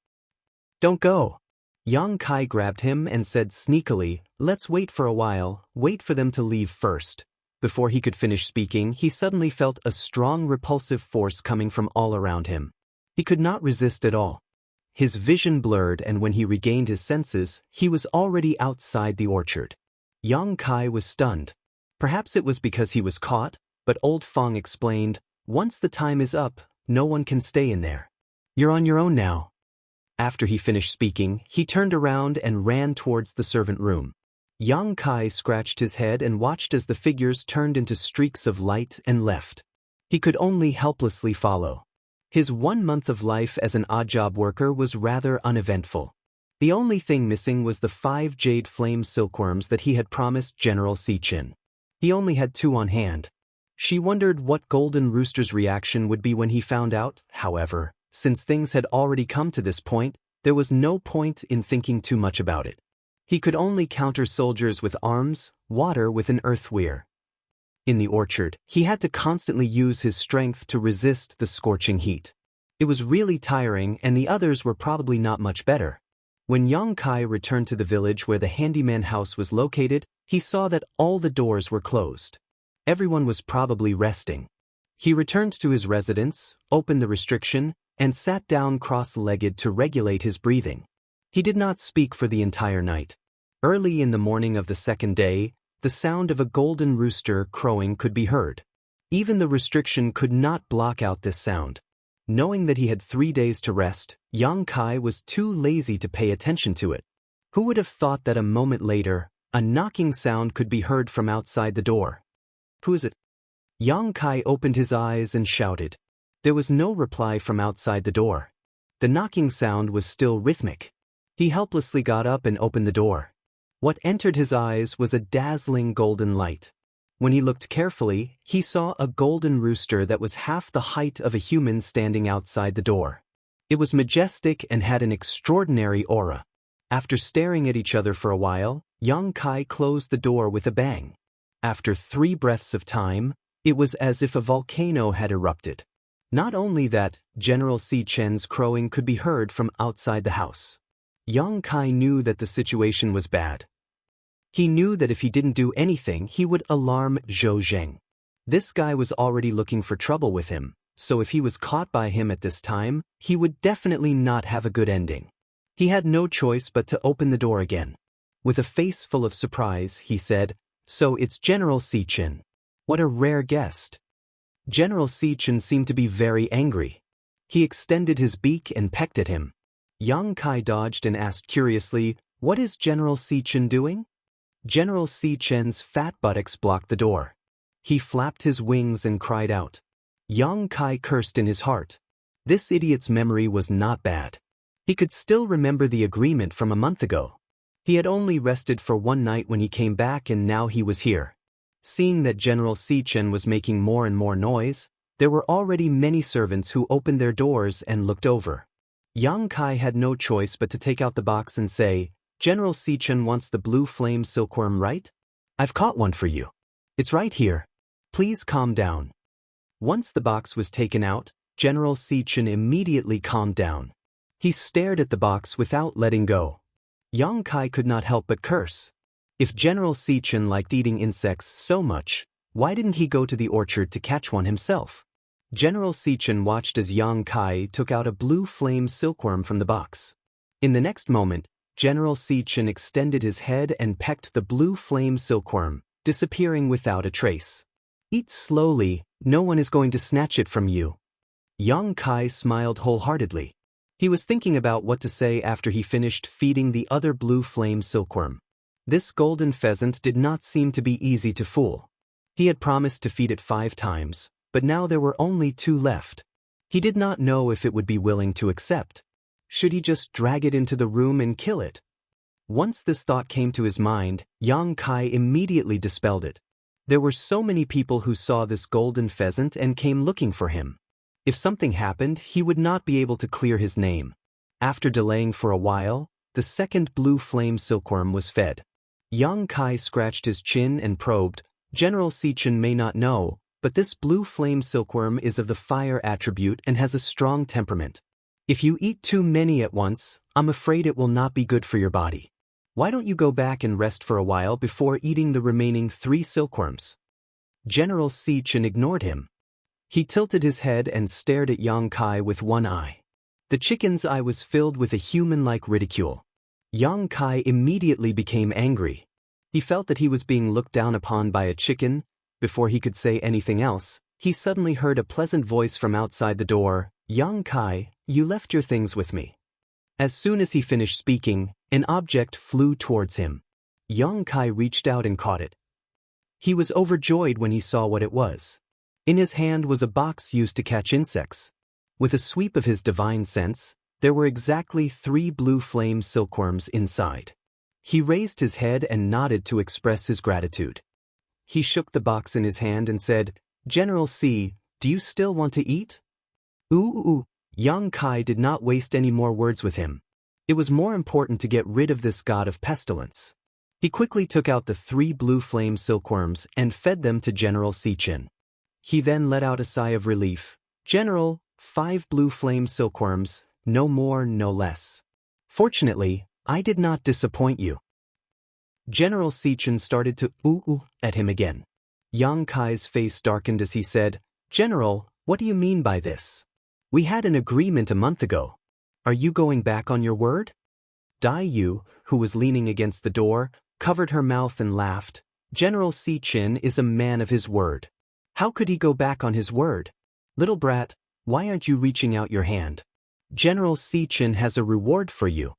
"Don't go." Yang Kai grabbed him and said sneakily, "Let's wait for a while, wait for them to leave first." Before he could finish speaking, he suddenly felt a strong repulsive force coming from all around him. He could not resist at all. His vision blurred, and when he regained his senses, he was already outside the orchard. Yang Kai was stunned. Perhaps it was because he was caught, but old Feng explained, "Once the time is up, no one can stay in there. You're on your own now." After he finished speaking, he turned around and ran towards the servant room. Yang Kai scratched his head and watched as the figures turned into streaks of light and left. He could only helplessly follow. His 1 month of life as an odd job worker was rather uneventful. The only thing missing was the 5 jade flame silkworms that he had promised General Sichin. He only had 2 on hand. She wondered what Golden Rooster's reaction would be when he found out. However, since things had already come to this point, there was no point in thinking too much about it. He could only counter soldiers with arms, water with an earthweir. In the orchard, he had to constantly use his strength to resist the scorching heat. It was really tiring, and the others were probably not much better. When Yang Kai returned to the village where the handyman house was located, he saw that all the doors were closed. Everyone was probably resting. He returned to his residence, opened the restriction, and sat down cross-legged to regulate his breathing. He did not speak for the entire night. Early in the morning of the second day, the sound of a golden rooster crowing could be heard. Even the restriction could not block out this sound. Knowing that he had 3 days to rest, Yang Kai was too lazy to pay attention to it. Who would have thought that a moment later, a knocking sound could be heard from outside the door? "Who is it?" Yang Kai opened his eyes and shouted. There was no reply from outside the door. The knocking sound was still rhythmic. He helplessly got up and opened the door. What entered his eyes was a dazzling golden light. When he looked carefully, he saw a golden rooster that was half the height of a human standing outside the door. It was majestic and had an extraordinary aura. After staring at each other for a while, Yang Kai closed the door with a bang. After 3 breaths of time, it was as if a volcano had erupted. Not only that, General Sichin's crowing could be heard from outside the house. Yang Kai knew that the situation was bad. He knew that if he didn't do anything, he would alarm Zhou Zheng. This guy was already looking for trouble with him, so if he was caught by him at this time, he would definitely not have a good ending. He had no choice but to open the door again. With a face full of surprise, he said, "So it's General Sichin. What a rare guest." General Sichin seemed to be very angry. He extended his beak and pecked at him. Yang Kai dodged and asked curiously, "What is General Sichin doing?" General Sichin's fat buttocks blocked the door. He flapped his wings and cried out. Yang Kai cursed in his heart. This idiot's memory was not bad. He could still remember the agreement from a month ago. He had only rested for 1 night when he came back, and now he was here. Seeing that General Sichin was making more and more noise, there were already many servants who opened their doors and looked over. Yang Kai had no choice but to take out the box and say, "General Sichin wants the blue flame silkworm, right? I've caught one for you. It's right here. Please calm down." Once the box was taken out, General Sichin immediately calmed down. He stared at the box without letting go. Yang Kai could not help but curse. If General Sichin liked eating insects so much, why didn't he go to the orchard to catch one himself? General Sichin watched as Yang Kai took out a blue flame silkworm from the box. In the next moment, General Sichin extended his head and pecked the blue flame silkworm, disappearing without a trace. "Eat slowly, no one is going to snatch it from you." Yang Kai smiled wholeheartedly. He was thinking about what to say after he finished feeding the other blue flame silkworm. This golden pheasant did not seem to be easy to fool. He had promised to feed it 5 times, but now there were only 2 left. He did not know if it would be willing to accept. Should he just drag it into the room and kill it? Once this thought came to his mind, Yang Kai immediately dispelled it. There were so many people who saw this golden pheasant and came looking for him. If something happened, he would not be able to clear his name. After delaying for a while, the second blue flame silkworm was fed. Yang Kai scratched his chin and probed. General Sichin may not know, but this blue flame silkworm is of the fire attribute and has a strong temperament. If you eat too many at once, I'm afraid it will not be good for your body. Why don't you go back and rest for a while before eating the remaining 3 silkworms? General Sichin ignored him. He tilted his head and stared at Yang Kai with one eye. The chicken's eye was filled with a human-like ridicule. Yang Kai immediately became angry. He felt that he was being looked down upon by a chicken. Before he could say anything else, he suddenly heard a pleasant voice from outside the door. "Yang Kai, you left your things with me." As soon as he finished speaking, an object flew towards him. Yang Kai reached out and caught it. He was overjoyed when he saw what it was. In his hand was a box used to catch insects. With a sweep of his divine sense, there were exactly 3 blue flame silkworms inside. He raised his head and nodded to express his gratitude. He shook the box in his hand and said, "General C, do you still want to eat?" Ooh. Yang Kai did not waste any more words with him. It was more important to get rid of this god of pestilence. He quickly took out the 3 blue flame silkworms and fed them to General Sichin. He then let out a sigh of relief. "General, 5 blue flame silkworms, no more, no less. Fortunately, I did not disappoint you." General Sichin started to ooh at him again. Yang Kai's face darkened as he said, "General, what do you mean by this? We had an agreement a month ago. Are you going back on your word?" Dai Yu, who was leaning against the door, covered her mouth and laughed. "General Sichin is a man of his word. How could he go back on his word? Little brat, why aren't you reaching out your hand? General Sichin has a reward for you."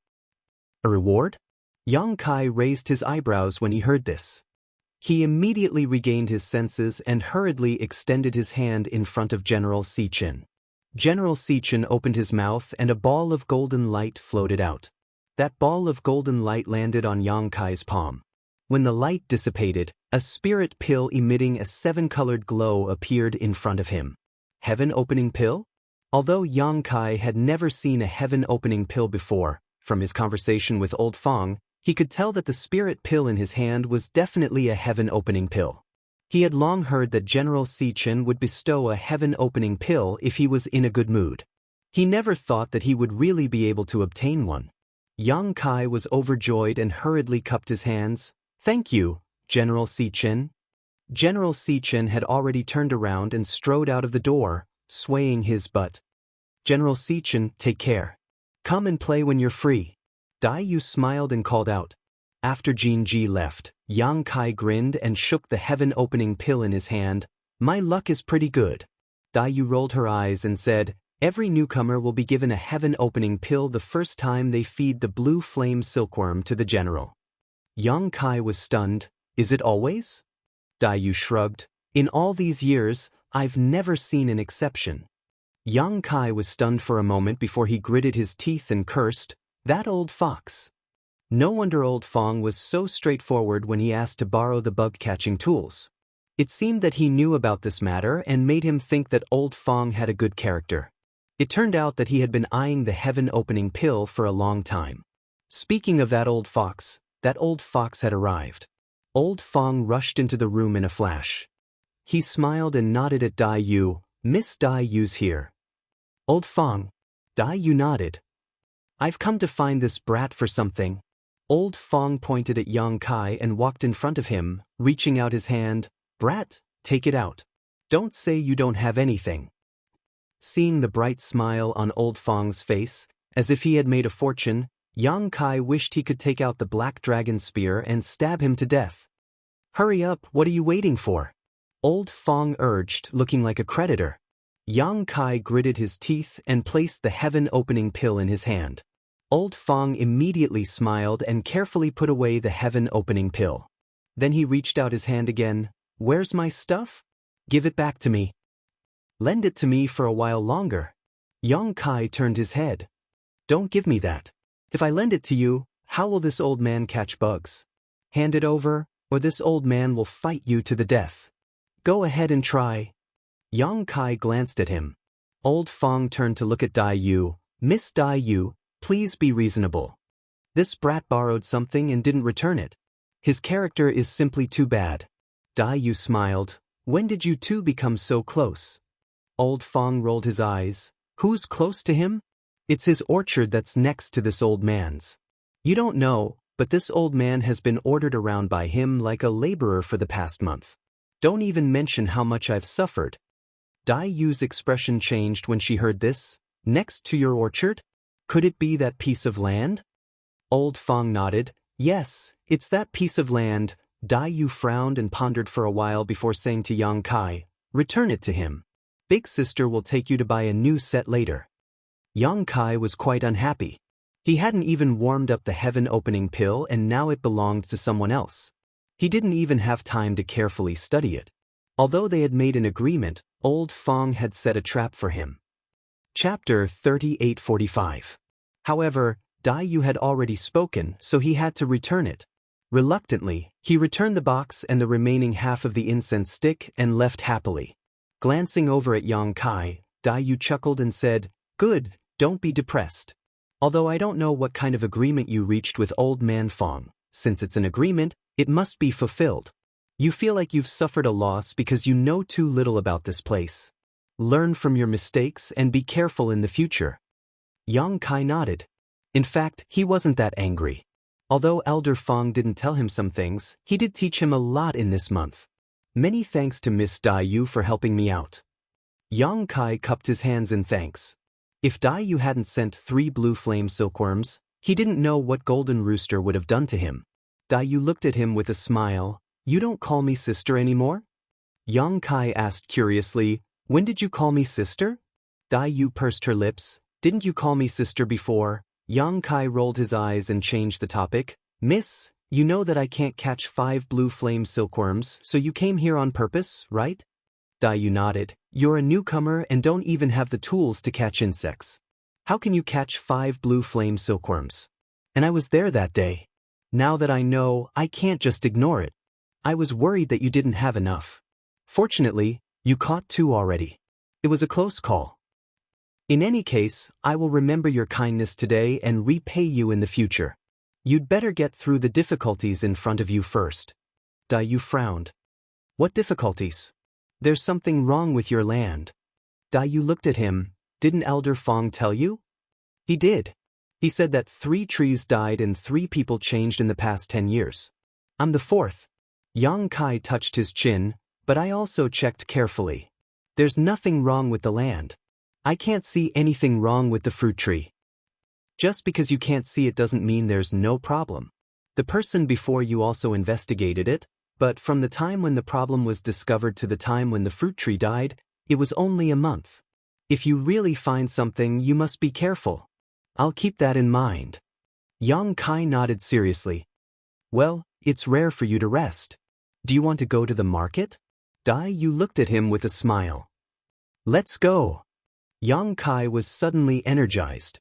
"A reward?" Yang Kai raised his eyebrows when he heard this. He immediately regained his senses and hurriedly extended his hand in front of General Sichin. General Sichin opened his mouth and a ball of golden light floated out. That ball of golden light landed on Yang Kai's palm. When the light dissipated, a spirit pill emitting a 7-colored glow appeared in front of him. Heaven-opening pill? Although Yang Kai had never seen a heaven-opening pill before, from his conversation with Old Fong, he could tell that the spirit pill in his hand was definitely a heaven-opening pill. He had long heard that General Sichin would bestow a heaven-opening pill if he was in a good mood. He never thought that he would really be able to obtain one. Yang Kai was overjoyed and hurriedly cupped his hands. "Thank you, General Sichin." General Sichin had already turned around and strode out of the door, swaying his butt. "General Sichin, take care. Come and play when you're free." Dai Yu smiled and called out. After Jin Ji left, Yang Kai grinned and shook the heaven-opening pill in his hand. "My luck is pretty good." Dai Yu rolled her eyes and said, "Every newcomer will be given a heaven-opening pill the first time they feed the blue flame silkworm to the general." Yang Kai was stunned. "Is it always?" Dai Yu shrugged. "In all these years, I've never seen an exception." Yang Kai was stunned for a moment before he gritted his teeth and cursed, "That old fox." No wonder Old Fong was so straightforward when he asked to borrow the bug-catching tools. It seemed that he knew about this matter and made him think that Old Fong had a good character. It turned out that he had been eyeing the heaven-opening pill for a long time. Speaking of that old fox had arrived. Old Fong rushed into the room in a flash. He smiled and nodded at Dai Yu. "Miss Dai Yu's here." "Old Fong." Dai Yu nodded. "I've come to find this brat for something." Old Fong pointed at Yang Kai and walked in front of him, reaching out his hand. "Brat, take it out. Don't say you don't have anything." Seeing the bright smile on Old Fong's face, as if he had made a fortune, Yang Kai wished he could take out the black dragon spear and stab him to death. "Hurry up, what are you waiting for?" Old Fong urged, looking like a creditor. Yang Kai gritted his teeth and placed the heaven-opening pill in his hand. Old Fong immediately smiled and carefully put away the heaven-opening pill. Then he reached out his hand again. "Where's my stuff? Give it back to me. Lend it to me for a while longer." Yang Kai turned his head. "Don't give me that. If I lend it to you, how will this old man catch bugs? Hand it over, or this old man will fight you to the death. Go ahead and try." Yang Kai glanced at him. Old Fong turned to look at Dai Yu. "Miss Dai Yu, please be reasonable. This brat borrowed something and didn't return it. His character is simply too bad." Dai Yu smiled. "When did you two become so close?" Old Fong rolled his eyes. "Who's close to him? It's his orchard that's next to this old man's. You don't know, but this old man has been ordered around by him like a laborer for the past month. Don't even mention how much I've suffered. Dai Yu's expression changed when she heard this. Next to your orchard? Could it be that piece of land? Old Fong nodded. Yes, it's that piece of land. Dai Yu frowned and pondered for a while before saying to Yang Kai, return it to him. Big sister will take you to buy a new set later. Yang Kai was quite unhappy. He hadn't even warmed up the heaven-opening pill and now it belonged to someone else. He didn't even have time to carefully study it. Although they had made an agreement, Old Fong had set a trap for him. Chapter 3845. However, Dai Yu had already spoken, so he had to return it. Reluctantly, he returned the box and the remaining half of the incense stick and left happily. Glancing over at Yang Kai, Dai Yu chuckled and said, Good, don't be depressed. Although I don't know what kind of agreement you reached with Old Man Fong, since it's an agreement, it must be fulfilled. You feel like you've suffered a loss because you know too little about this place. Learn from your mistakes and be careful in the future. Yang Kai nodded. In fact, he wasn't that angry. Although Elder Fong didn't tell him some things, he did teach him a lot in this month. Many thanks to Miss Dai Yu for helping me out. Yang Kai cupped his hands in thanks. If Dai Yu hadn't sent 3 blue flame silkworms, he didn't know what Golden Rooster would have done to him. Dai Yu looked at him with a smile. You don't call me sister anymore? Yang Kai asked curiously, When did you call me sister? Dai Yu pursed her lips. Didn't you call me sister before? Yang Kai rolled his eyes and changed the topic. Miss, you know that I can't catch 5 blue flame silkworms, so you came here on purpose, right? Dai Yu nodded. You're a newcomer and don't even have the tools to catch insects. How can you catch 5 blue flame silkworms? And I was there that day. Now that I know, I can't just ignore it. I was worried that you didn't have enough. Fortunately, you caught 2 already. It was a close call. In any case, I will remember your kindness today and repay you in the future. You'd better get through the difficulties in front of you first. Dai Yu frowned. What difficulties? There's something wrong with your land. Dai Yu looked at him. Didn't Elder Fong tell you? He did. He said that 3 trees died and 3 people changed in the past 10 years. I'm the 4th. Yang Kai touched his chin, but I also checked carefully. There's nothing wrong with the land. I can't see anything wrong with the fruit tree. Just because you can't see it doesn't mean there's no problem. The person before you also investigated it, but from the time when the problem was discovered to the time when the fruit tree died, it was only a month. If you really find something, you must be careful. I'll keep that in mind. Yang Kai nodded seriously. Well, it's rare for you to rest. Do you want to go to the market? Dai Yu looked at him with a smile. Let's go. Yang Kai was suddenly energized.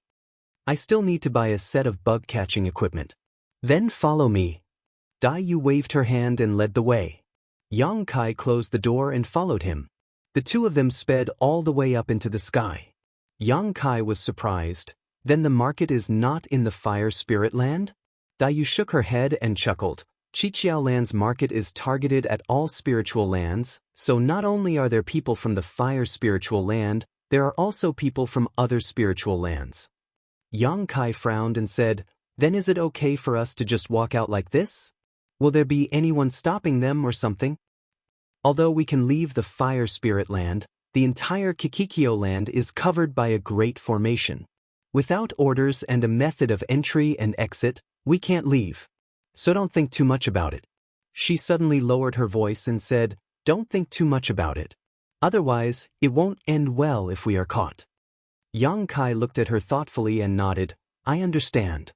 I still need to buy a set of bug-catching equipment. Then follow me. Dai Yu waved her hand and led the way. Yang Kai closed the door and followed him. The 2 of them sped all the way up into the sky. Yang Kai was surprised. Then the market is not in the Fire Spirit Land? Dai Yu shook her head and chuckled. Qiqiao Land's market is targeted at all spiritual lands, so not only are there people from the Fire Spiritual Land, there are also people from other spiritual lands. Yang Kai frowned and said, Then is it okay for us to just walk out like this? Will there be anyone stopping them or something? Although we can leave the Fire Spirit Land, the entire Qiqiao Land is covered by a great formation. Without orders and a method of entry and exit, we can't leave. So don't think too much about it. She suddenly lowered her voice and said, Don't think too much about it. Otherwise, it won't end well if we are caught. Yang Kai looked at her thoughtfully and nodded. I understand.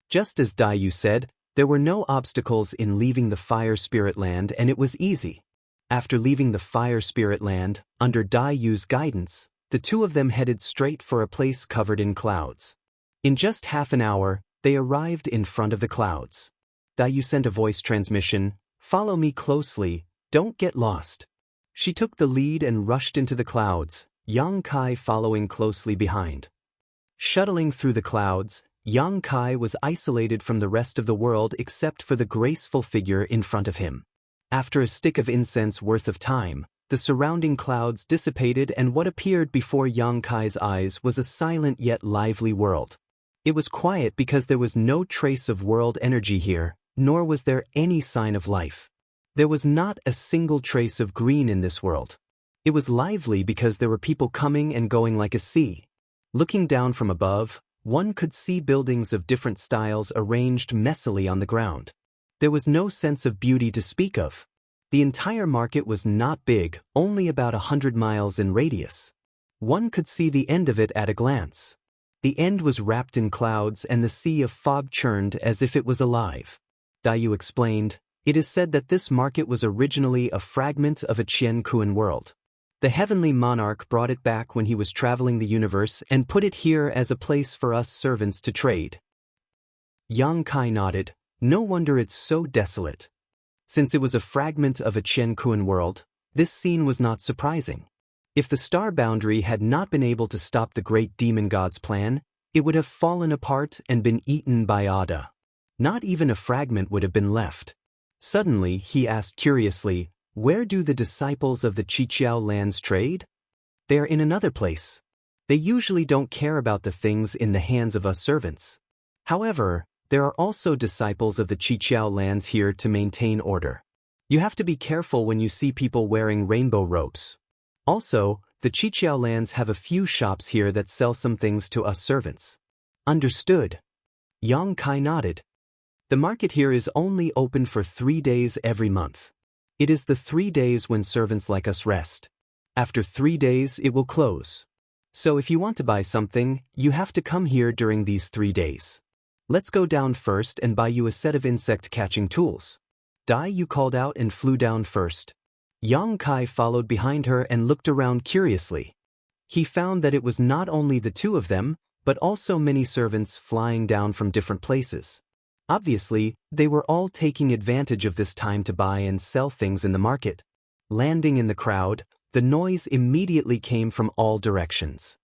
Just as Dai Yu said, there were no obstacles in leaving the Fire Spirit Land and it was easy. After leaving the Fire Spirit Land, under Dai Yu's guidance, the 2 of them headed straight for a place covered in clouds. In just half an hour, they arrived in front of the clouds. Dai Yu sent a voice transmission, Follow me closely, don't get lost. She took the lead and rushed into the clouds, Yang Kai following closely behind. Shuttling through the clouds, Yang Kai was isolated from the rest of the world except for the graceful figure in front of him. After a stick of incense worth of time, the surrounding clouds dissipated and what appeared before Yang Kai's eyes was a silent yet lively world. It was quiet because there was no trace of world energy here, nor was there any sign of life. There was not a single trace of green in this world. It was lively because there were people coming and going like a sea. Looking down from above, one could see buildings of different styles arranged messily on the ground. There was no sense of beauty to speak of. The entire market was not big, only about 100 miles in radius. One could see the end of it at a glance. The end was wrapped in clouds and the sea of fog churned as if it was alive. Daiyu explained, it is said that this market was originally a fragment of a Qian Kuan world. The heavenly monarch brought it back when he was traveling the universe and put it here as a place for us servants to trade. Yang Kai nodded. No wonder it's so desolate. Since it was a fragment of a Qian Kuan world, this scene was not surprising. If the star boundary had not been able to stop the great demon god's plan, it would have fallen apart and been eaten by Ada. Not even a fragment would have been left. Suddenly, he asked curiously, where do the disciples of the Qiqiao lands trade? They are in another place. They usually don't care about the things in the hands of us servants. However, there are also disciples of the Qiqiao lands here to maintain order. You have to be careful when you see people wearing rainbow robes. Also, the Qiqiao lands have a few shops here that sell some things to us servants. Understood. Yang Kai nodded. The market here is only open for 3 days every month. It is the 3 days when servants like us rest. After 3 days it will close. So if you want to buy something, you have to come here during these 3 days. Let's go down first and buy you a set of insect-catching tools. Daiyu called out and flew down first. Yang Kai followed behind her and looked around curiously. He found that it was not only the two of them, but also many servants flying down from different places. Obviously, they were all taking advantage of this time to buy and sell things in the market. Landing in the crowd, the noise immediately came from all directions.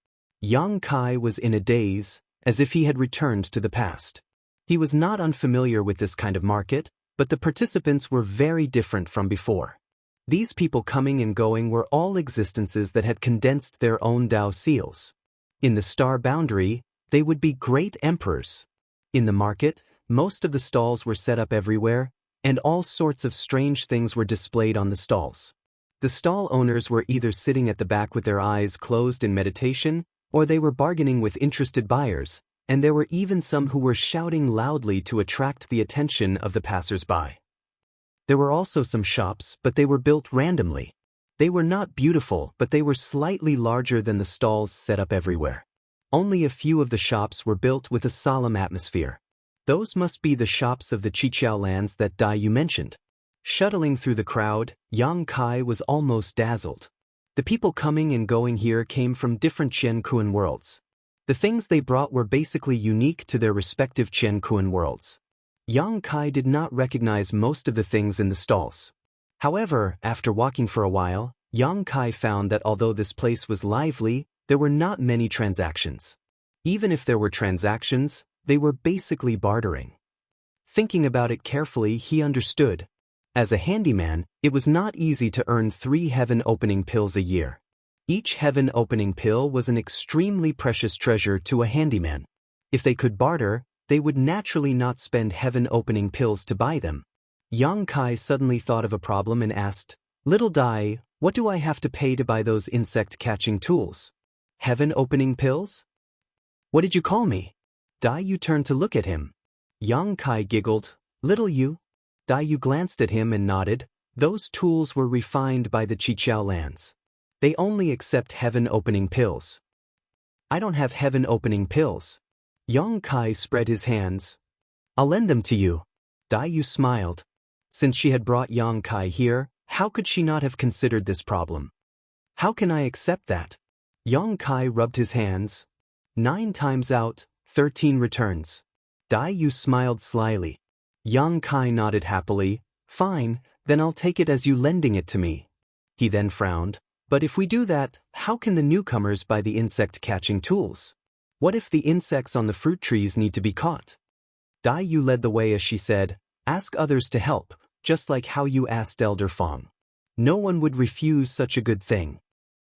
Yang Kai was in a daze, as if he had returned to the past. He was not unfamiliar with this kind of market, but the participants were very different from before. These people coming and going were all existences that had condensed their own Tao seals. In the star boundary, they would be great emperors. In the market, most of the stalls were set up everywhere, and all sorts of strange things were displayed on the stalls. The stall owners were either sitting at the back with their eyes closed in meditation, or they were bargaining with interested buyers, and there were even some who were shouting loudly to attract the attention of the passers-by. There were also some shops, but they were built randomly. They were not beautiful, but they were slightly larger than the stalls set up everywhere. Only a few of the shops were built with a solemn atmosphere. Those must be the shops of the Qiqiao lands that Daiyu mentioned. Shuttling through the crowd, Yang Kai was almost dazzled. The people coming and going here came from different Qian Kuan worlds. The things they brought were basically unique to their respective Qian Kuan worlds. Yang Kai did not recognize most of the things in the stalls. However, after walking for a while, Yang Kai found that although this place was lively, there were not many transactions. Even if there were transactions, they were basically bartering. Thinking about it carefully, he understood. As a handyman, it was not easy to earn 3 heaven-opening pills a year. Each heaven-opening pill was an extremely precious treasure to a handyman. If they could barter, they would naturally not spend heaven-opening pills to buy them. Yang Kai suddenly thought of a problem and asked, "Little Dai, what do I have to pay to buy those insect-catching tools? Heaven-opening pills?" "What did you call me?" Daiyu turned to look at him. Yang Kai giggled, "Little you?" Daiyu glanced at him and nodded. Those tools were refined by the Qiqiao lands. They only accept heaven-opening pills. "I don't have heaven-opening pills." Yang Kai spread his hands. "I'll lend them to you." Daiyu smiled. Since she had brought Yang Kai here, how could she not have considered this problem? "How can I accept that?" Yang Kai rubbed his hands. 9 times out, 13 returns. Daiyu smiled slyly. Yang Kai nodded happily. "Fine, then I'll take it as you lending it to me." He then frowned. "But if we do that, how can the newcomers buy the insect-catching tools? What if the insects on the fruit trees need to be caught?" Daiyu led the way as she said, "Ask others to help, just like how you asked Elder Fong. No one would refuse such a good thing."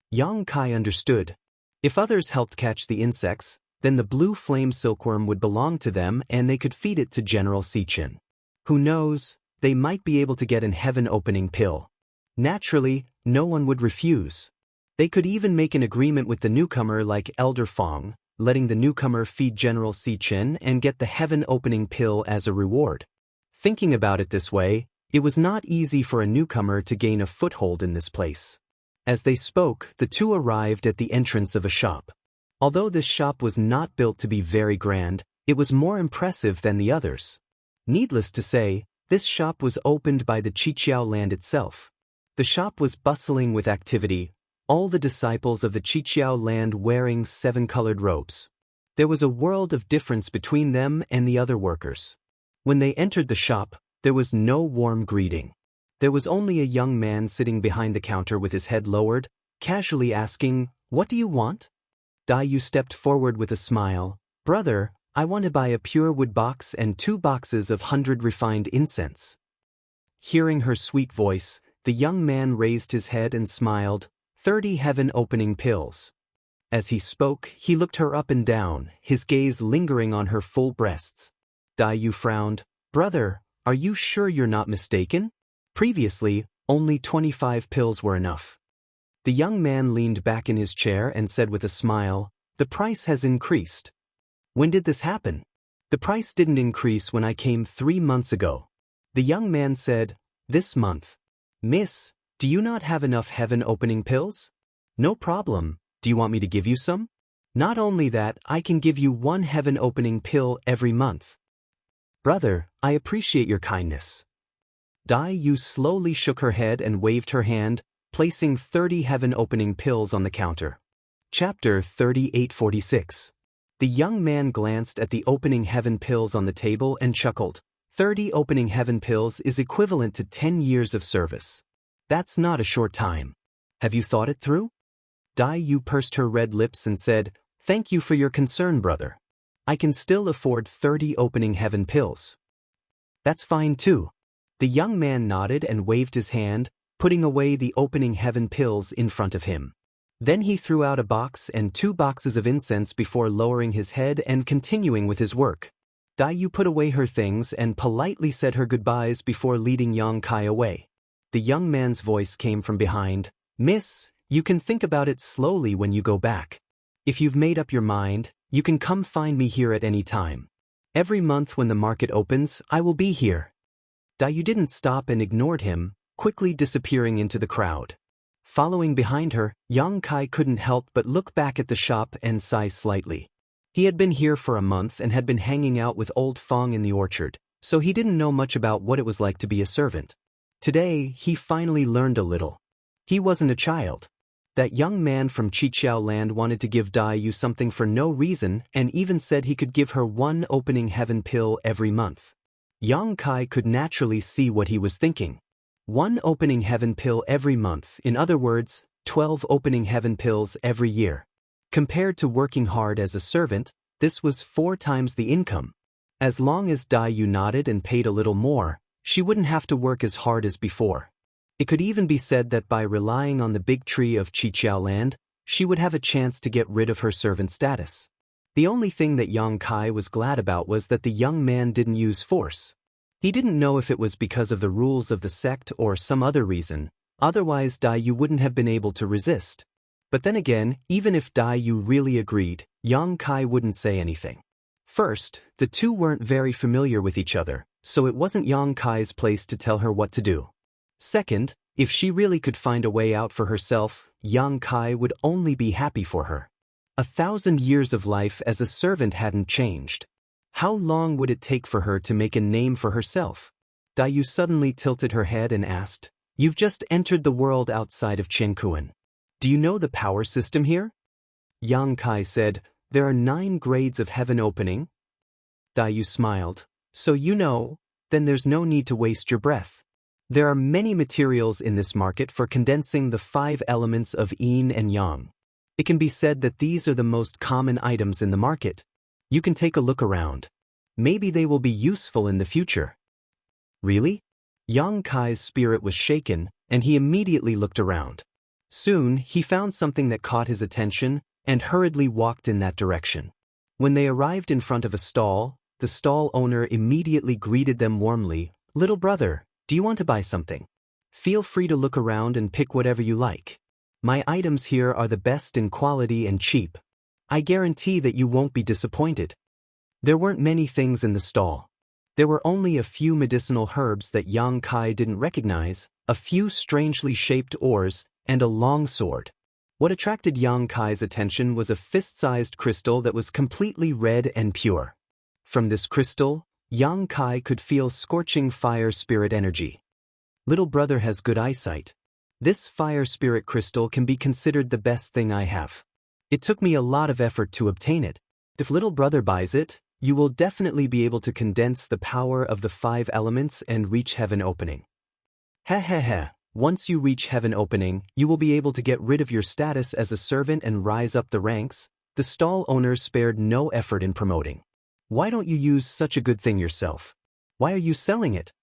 Yang Kai understood. If others helped catch the insects, then the blue flame silkworm would belong to them and they could feed it to General Sichin. Who knows, they might be able to get an heaven-opening pill. Naturally, no one would refuse. They could even make an agreement with the newcomer like Elder Fong, letting the newcomer feed General Si Chen and get the heaven-opening pill as a reward. Thinking about it this way, it was not easy for a newcomer to gain a foothold in this place. As they spoke, the two arrived at the entrance of a shop. Although this shop was not built to be very grand, it was more impressive than the others. Needless to say, this shop was opened by the Qiqiao land itself. The shop was bustling with activity, all the disciples of the Qiqiao land wearing 7-colored robes. There was a world of difference between them and the other workers. When they entered the shop, there was no warm greeting. There was only a young man sitting behind the counter with his head lowered, casually asking, "What do you want?" Dayu stepped forward with a smile. "Brother, I want to buy a pure wood box and 2 boxes of 100 refined incense." Hearing her sweet voice, the young man raised his head and smiled, 30 heaven-opening pills. As he spoke, he looked her up and down, his gaze lingering on her full breasts. Dayu frowned. "Brother, are you sure you're not mistaken? Previously, only 25 pills were enough." The young man leaned back in his chair and said with a smile, "The price has increased." "When did this happen?" "The price didn't increase when I came 3 months ago." The young man said, "This month." "Miss, do you not have enough heaven-opening pills?" "No problem. Do you want me to give you some?" "Not only that, I can give you 1 heaven-opening pill every month." "Brother, I appreciate your kindness." Dayu slowly shook her head and waved her hand, placing 30 heaven-opening pills on the counter. Chapter 3846. The young man glanced at the opening heaven pills on the table and chuckled. 30 opening heaven pills is equivalent to 10 years of service. That's not a short time. Have you thought it through? Dayu pursed her red lips and said, "Thank you for your concern, brother. I can still afford 30 opening heaven pills." "That's fine too." The young man nodded and waved his hand, putting away the opening heaven pills in front of him. Then he threw out a box and 2 boxes of incense before lowering his head and continuing with his work. Dayu put away her things and politely said her goodbyes before leading Yang Kai away. The young man's voice came from behind. "Miss, you can think about it slowly when you go back. If you've made up your mind, you can come find me here at any time. Every month when the market opens, I will be here." Dayu didn't stop and ignored him, quickly disappearing into the crowd. Following behind her, Yang Kai couldn't help but look back at the shop and sigh slightly. He had been here for a month and had been hanging out with old Fong in the orchard, so he didn't know much about what it was like to be a servant. Today, he finally learned a little. He wasn't a child. That young man from Qiqiao land wanted to give Dayu something for no reason and even said he could give her 1 opening heaven pill every month. Yang Kai could naturally see what he was thinking. 1 opening heaven pill every month, in other words, 12 opening heaven pills every year. Compared to working hard as a servant, this was 4 times the income. As long as Dayu nodded and paid a little more, she wouldn't have to work as hard as before. It could even be said that by relying on the big tree of Qiqiao land, she would have a chance to get rid of her servant status. The only thing that Yang Kai was glad about was that the young man didn't use force. He didn't know if it was because of the rules of the sect or some other reason, otherwise Dayu wouldn't have been able to resist. But then again, even if Dayu really agreed, Yang Kai wouldn't say anything. First, the two weren't very familiar with each other, so it wasn't Yang Kai's place to tell her what to do. Second, if she really could find a way out for herself, Yang Kai would only be happy for her. 1,000 years of life as a servant hadn't changed. How long would it take for her to make a name for herself? Dayu suddenly tilted her head and asked, "You've just entered the world outside of Chengkuan. Do you know the power system here?" Yang Kai said, "There are 9 grades of heaven opening." Dayu smiled. "So you know, then there's no need to waste your breath. There are many materials in this market for condensing the 5 elements of yin and yang. It can be said that these are the most common items in the market. You can take a look around. Maybe they will be useful in the future." "Really?" Yang Kai's spirit was shaken, and he immediately looked around. Soon, he found something that caught his attention and hurriedly walked in that direction. When they arrived in front of a stall, the stall owner immediately greeted them warmly. "Little brother, Do you want to buy something? Feel free to look around and pick whatever you like. My items here are the best in quality and cheap. I guarantee that you won't be disappointed. There weren't many things in the stall. There were only a few medicinal herbs that Yang Kai didn't recognize, a few strangely shaped oars, and a long sword. What attracted Yang Kai's attention was a fist-sized crystal that was completely red and pure. From this crystal, Yang Kai could feel scorching fire spirit energy. Little brother has good eyesight. This fire spirit crystal can be considered the best thing I have. It took me a lot of effort to obtain it. If little brother buys it, you will definitely be able to condense the power of the 5 elements and reach heaven opening. Heh. Once you reach heaven opening, you will be able to get rid of your status as a servant and rise up the ranks. The stall owner spared no effort in promoting. Why don't you use such a good thing yourself? Why are you selling it?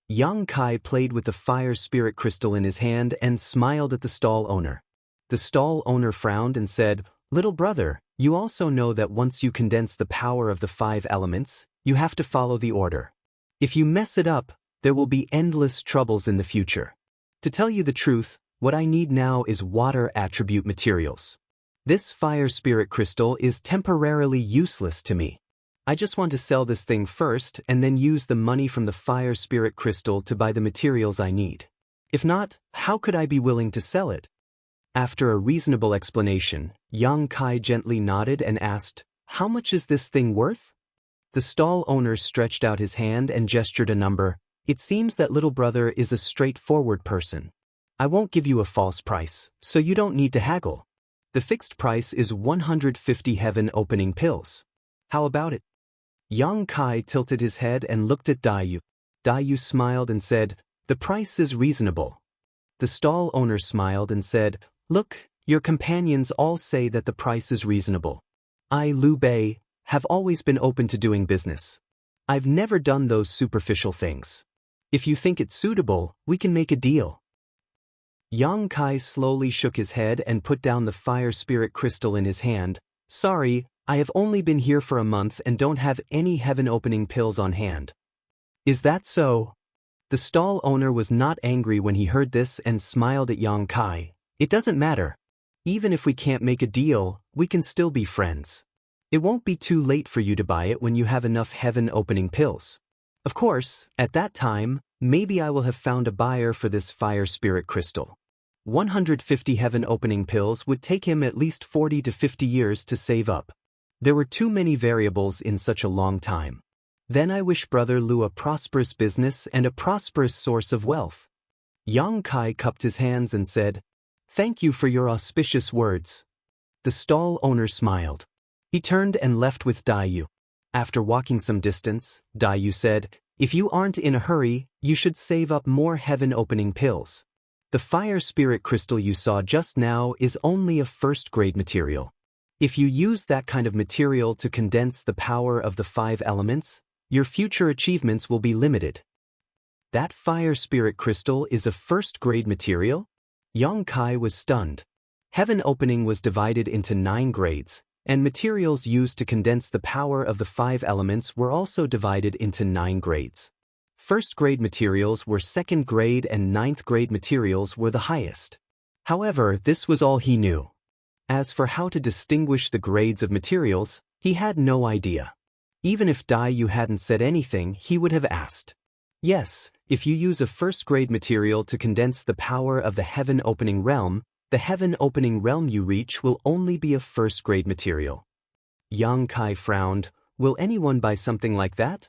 Yang Kai played with the fire spirit crystal in his hand and smiled at the stall owner. The stall owner frowned and said, "Little brother, you also know that once you condense the power of the 5 elements, you have to follow the order. If you mess it up, there will be endless troubles in the future. To tell you the truth, what I need now is water attribute materials. This fire spirit crystal is temporarily useless to me. I just want to sell this thing first and then use the money from the fire spirit crystal to buy the materials I need. If not, how could I be willing to sell it?" After a reasonable explanation, Yang Kai gently nodded and asked, "How much is this thing worth?" The stall owner stretched out his hand and gestured a number. "It seems that little brother is a straightforward person. I won't give you a false price, so you don't need to haggle. The fixed price is 150 heaven opening pills. How about it?" Yang Kai tilted his head and looked at Dayu. Dayu smiled and said, "The price is reasonable." The stall owner smiled and said, "Look, your companions all say that the price is reasonable. I, Liu Bei, have always been open to doing business. I've never done those superficial things. If you think it's suitable, we can make a deal." Yang Kai slowly shook his head and put down the fire spirit crystal in his hand. "Sorry, I have only been here for a month and don't have any heaven-opening pills on hand." "Is that so?" The stall owner was not angry when he heard this and smiled at Yang Kai. "It doesn't matter. Even if we can't make a deal, we can still be friends. It won't be too late for you to buy it when you have enough heaven-opening pills. Of course, at that time, maybe I will have found a buyer for this fire spirit crystal. 150 heaven-opening pills would take him at least 40 to 50 years to save up. There were too many variables in such a long time. Then I wish Brother Liu a prosperous business and a prosperous source of wealth." Yang Kai cupped his hands and said, "Thank you for your auspicious words." The stall owner smiled. He turned and left with Dayu. After walking some distance, Dayu said, "If you aren't in a hurry, you should save up more heaven-opening pills. The fire spirit crystal you saw just now is only a first-grade material. If you use that kind of material to condense the power of the 5 elements, your future achievements will be limited." "That fire spirit crystal is a first-grade material?" Yang Kai was stunned. Heaven opening was divided into 9 grades, and materials used to condense the power of the 5 elements were also divided into 9 grades. First-grade materials were 2nd grade and 9th grade materials were the highest. However, this was all he knew. As for how to distinguish the grades of materials, he had no idea. Even if Dayu hadn't said anything, he would have asked. Yes, if you use a first-grade material to condense the power of the heaven-opening realm, the heaven-opening realm you reach will only be a first-grade material. Yang Kai frowned. Will anyone buy something like that?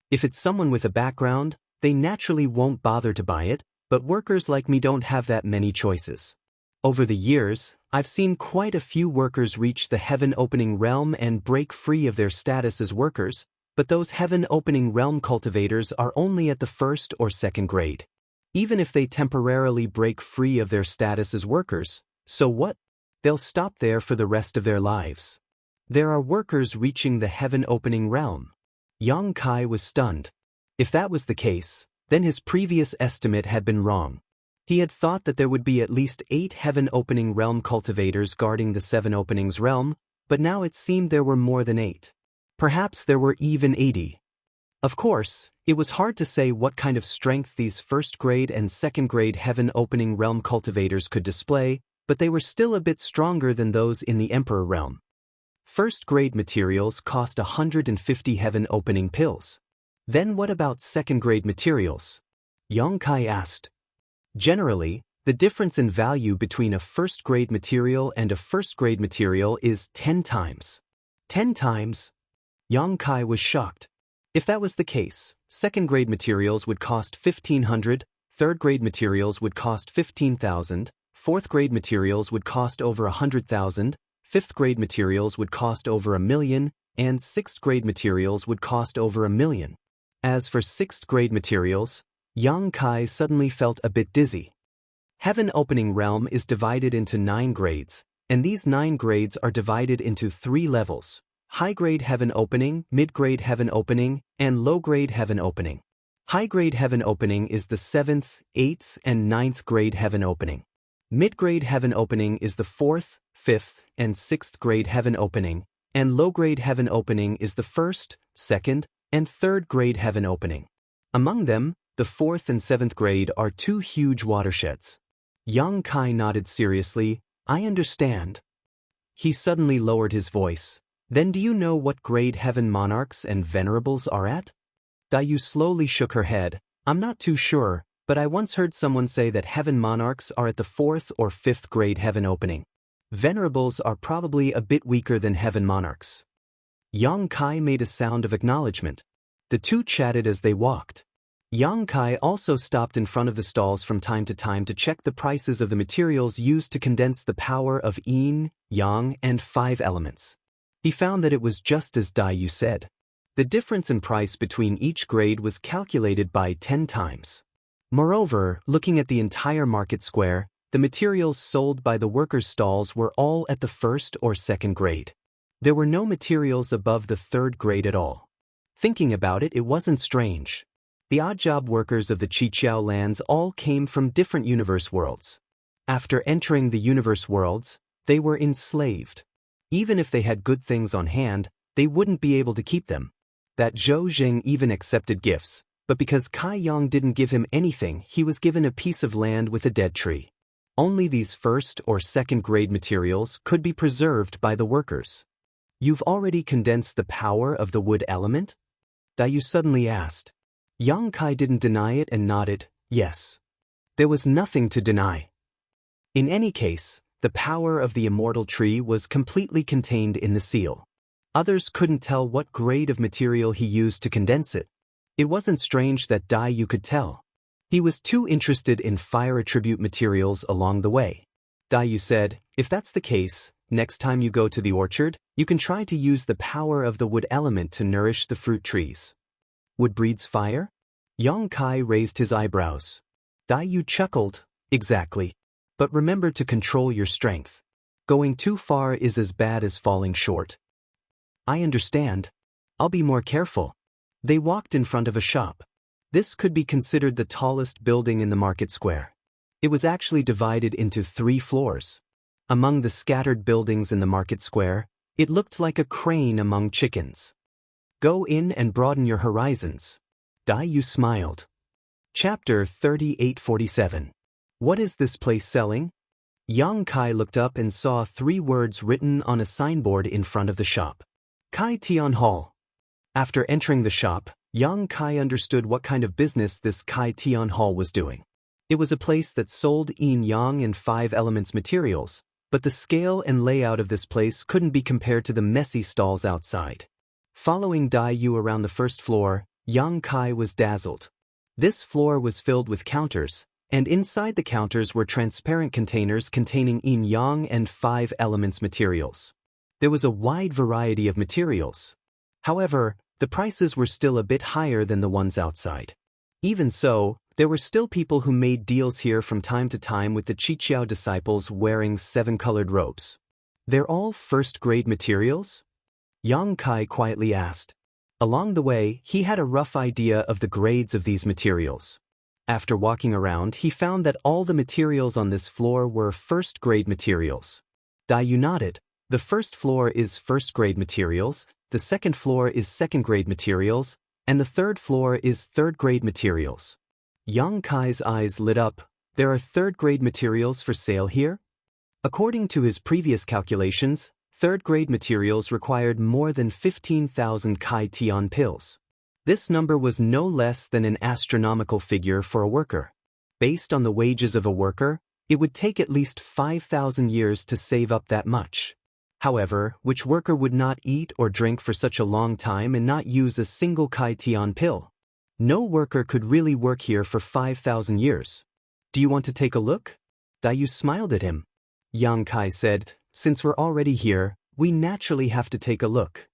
If it's someone with a background, they naturally won't bother to buy it, but workers like me don't have that many choices. Over the years, I've seen quite a few workers reach the heaven-opening realm and break free of their status as workers, but those heaven-opening realm cultivators are only at the 1st or 2nd grade. Even if they temporarily break free of their status as workers, so what? They'll stop there for the rest of their lives. There are workers reaching the heaven-opening realm. Yang Kai was stunned. If that was the case, then his previous estimate had been wrong. He had thought that there would be at least 8 heaven-opening realm cultivators guarding the 7 openings realm, but now it seemed there were more than 8. Perhaps there were even 80. Of course, it was hard to say what kind of strength these first-grade and second-grade heaven-opening realm cultivators could display, but they were still a bit stronger than those in the Emperor realm. First-grade materials cost 150 heaven-opening pills. Then what about second-grade materials? Yang Kai asked. Generally, the difference in value between a first-grade material and a first-grade material is 10 times. 10 times? Yang Kai was shocked. If that was the case, second-grade materials would cost 1,500, third-grade materials would cost 15,000, fourth-grade materials would cost over 100,000, fifth-grade materials would cost over 1,000,000, and sixth-grade materials would cost over 1,000,000. As for sixth-grade materials, Yang Kai suddenly felt a bit dizzy. Heaven-opening realm is divided into 9 grades, and these 9 grades are divided into 3 levels: high-grade heaven opening, mid-grade heaven opening, and low-grade heaven opening. High-grade heaven opening is the 7th, 8th, and 9th grade heaven opening. Mid-grade heaven opening is the 4th, 5th, and 6th grade heaven opening, and low-grade heaven opening is the 1st, 2nd, and 3rd grade heaven opening. Among them, the 4th and 7th grade are 2 huge watersheds. Yang Kai nodded seriously. I understand. He suddenly lowered his voice. Then do you know what grade heaven monarchs and venerables are at? Dayu slowly shook her head. I'm not too sure, but I once heard someone say that heaven monarchs are at the 4th or 5th grade heaven opening. Venerables are probably a bit weaker than heaven monarchs. Yang Kai made a sound of acknowledgement. The two chatted as they walked. Yang Kai also stopped in front of the stalls from time to time to check the prices of the materials used to condense the power of yin, yang, and 5 elements. He found that it was just as Dayu said. The difference in price between each grade was calculated by 10 times. Moreover, looking at the entire market square, the materials sold by the workers' stalls were all at the 1st or 2nd grade. There were no materials above the 3rd grade at all. Thinking about it, it wasn't strange. The odd-job workers of the Qiqiao lands all came from different universe worlds. After entering the universe worlds, they were enslaved. Even if they had good things on hand, they wouldn't be able to keep them. That Zhou Zheng even accepted gifts, but because Kai Yang didn't give him anything, he was given a piece of land with a dead tree. Only these 1st or 2nd grade materials could be preserved by the workers. You've already condensed the power of the wood element? Dayu suddenly asked. Yang Kai didn't deny it and nodded, yes. There was nothing to deny. In any case, the power of the immortal tree was completely contained in the seal. Others couldn't tell what grade of material he used to condense it. It wasn't strange that Dayu could tell. He was too interested in fire attribute materials along the way. Dayu said, if that's the case, next time you go to the orchard, you can try to use the power of the wood element to nourish the fruit trees. Wood breeds fire? Yang Kai raised his eyebrows. Dayu chuckled, exactly. But remember to control your strength. Going too far is as bad as falling short. I understand. I'll be more careful. They walked in front of a shop. This could be considered the tallest building in the market square. It was actually divided into 3 floors. Among the scattered buildings in the market square, it looked like a crane among chickens. Go in and broaden your horizons. Dayu smiled. Chapter 3847. What is this place selling? Yang Kai looked up and saw 3 words written on a signboard in front of the shop. Kai Tian Hall. After entering the shop, Yang Kai understood what kind of business this Kai Tian Hall was doing. It was a place that sold yin-yang and 5 elements materials, but the scale and layout of this place couldn't be compared to the messy stalls outside. Following Dayu around the first floor, Yang Kai was dazzled. This floor was filled with counters, and inside the counters were transparent containers containing yin-yang and 5 elements materials. There was a wide variety of materials. However, the prices were still a bit higher than the ones outside. Even so, there were still people who made deals here from time to time with the Qiqiao disciples wearing 7-colored robes. They're all first-grade materials? Yang Kai quietly asked. Along the way, he had a rough idea of the grades of these materials. After walking around, he found that all the materials on this floor were first-grade materials. Dayu nodded. The first floor is first-grade materials, the second floor is second-grade materials, And the third floor is third-grade materials. Yang Kai's eyes lit up. There are third-grade materials for sale here? According to his previous calculations, third-grade materials required more than 15,000 Kai Tian pills. This number was no less than an astronomical figure for a worker. Based on the wages of a worker, it would take at least 5,000 years to save up that much. However, which worker would not eat or drink for such a long time and not use a single Kai Tian pill? No worker could really work here for 5,000 years. Do you want to take a look? Dayu smiled at him. Yang Kai said, since we're already here, we naturally have to take a look.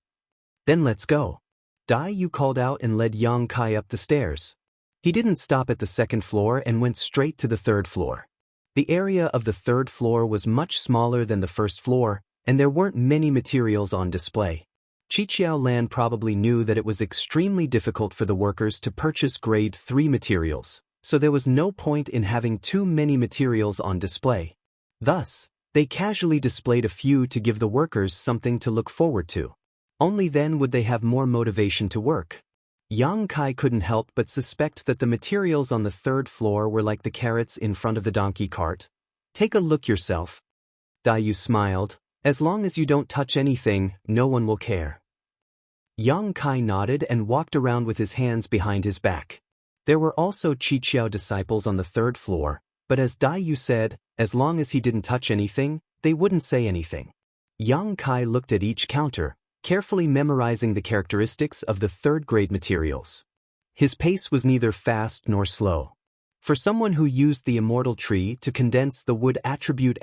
Then let's go. Dayu called out and led Yang Kai up the stairs. He didn't stop at the second floor and went straight to the third floor. The area of the third floor was much smaller than the first floor, and there weren't many materials on display. Qiqiao Lan probably knew that it was extremely difficult for the workers to purchase grade 3 materials, so there was no point in having too many materials on display. Thus, they casually displayed a few to give the workers something to look forward to. Only then would they have more motivation to work. Yang Kai couldn't help but suspect that the materials on the third floor were like the carrots in front of the donkey cart. Take a look yourself. Dayu smiled. As long as you don't touch anything, no one will care. Yang Kai nodded and walked around with his hands behind his back. There were also Qiqiao disciples on the third floor, but as Dayu said, as long as he didn't touch anything, they wouldn't say anything. Yang Kai looked at each counter, carefully memorizing the characteristics of the third-grade materials. His pace was neither fast nor slow. For someone who used the immortal tree to condense the wood attribute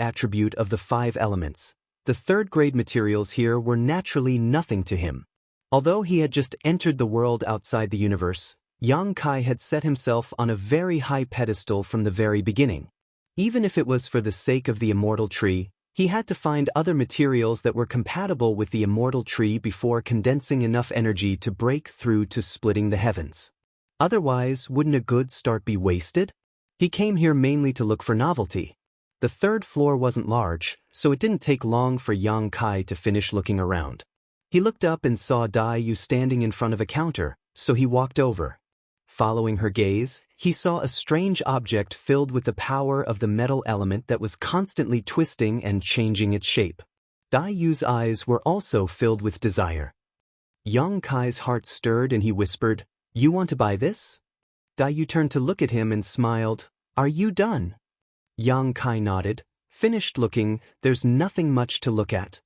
of the 5 elements, the third-grade materials here were naturally nothing to him. Although he had just entered the world outside the universe, Yang Kai had set himself on a very high pedestal from the very beginning. Even if it was for the sake of the immortal tree, he had to find other materials that were compatible with the immortal tree before condensing enough energy to break through to splitting the heavens. Otherwise, wouldn't a good start be wasted? He came here mainly to look for novelty. The third floor wasn't large, so it didn't take long for Yang Kai to finish looking around. He looked up and saw Dayu standing in front of a counter, so he walked over. Following her gaze, he saw a strange object filled with the power of the metal element that was constantly twisting and changing its shape. Dayu's eyes were also filled with desire. Yang Kai's heart stirred and he whispered, "You want to buy this?" Dayu turned to look at him and smiled. "Are you done?" Yang Kai nodded. Finished looking, there's nothing much to look at.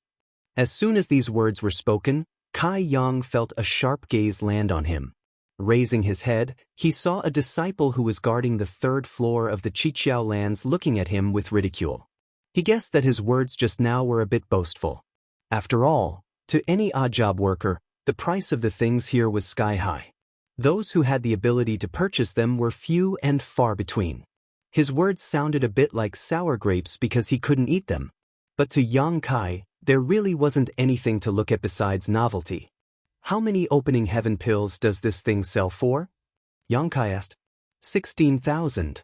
As soon as these words were spoken, Kai Yang felt a sharp gaze land on him. Raising his head, he saw a disciple who was guarding the third floor of the Qiqiao lands looking at him with ridicule. He guessed that his words just now were a bit boastful. After all, to any odd-job worker, the price of the things here was sky-high. Those who had the ability to purchase them were few and far between. His words sounded a bit like sour grapes because he couldn't eat them. But to Yang Kai, there really wasn't anything to look at besides novelty. "How many opening heaven pills does this thing sell for?" Yang Kai asked. 16,000.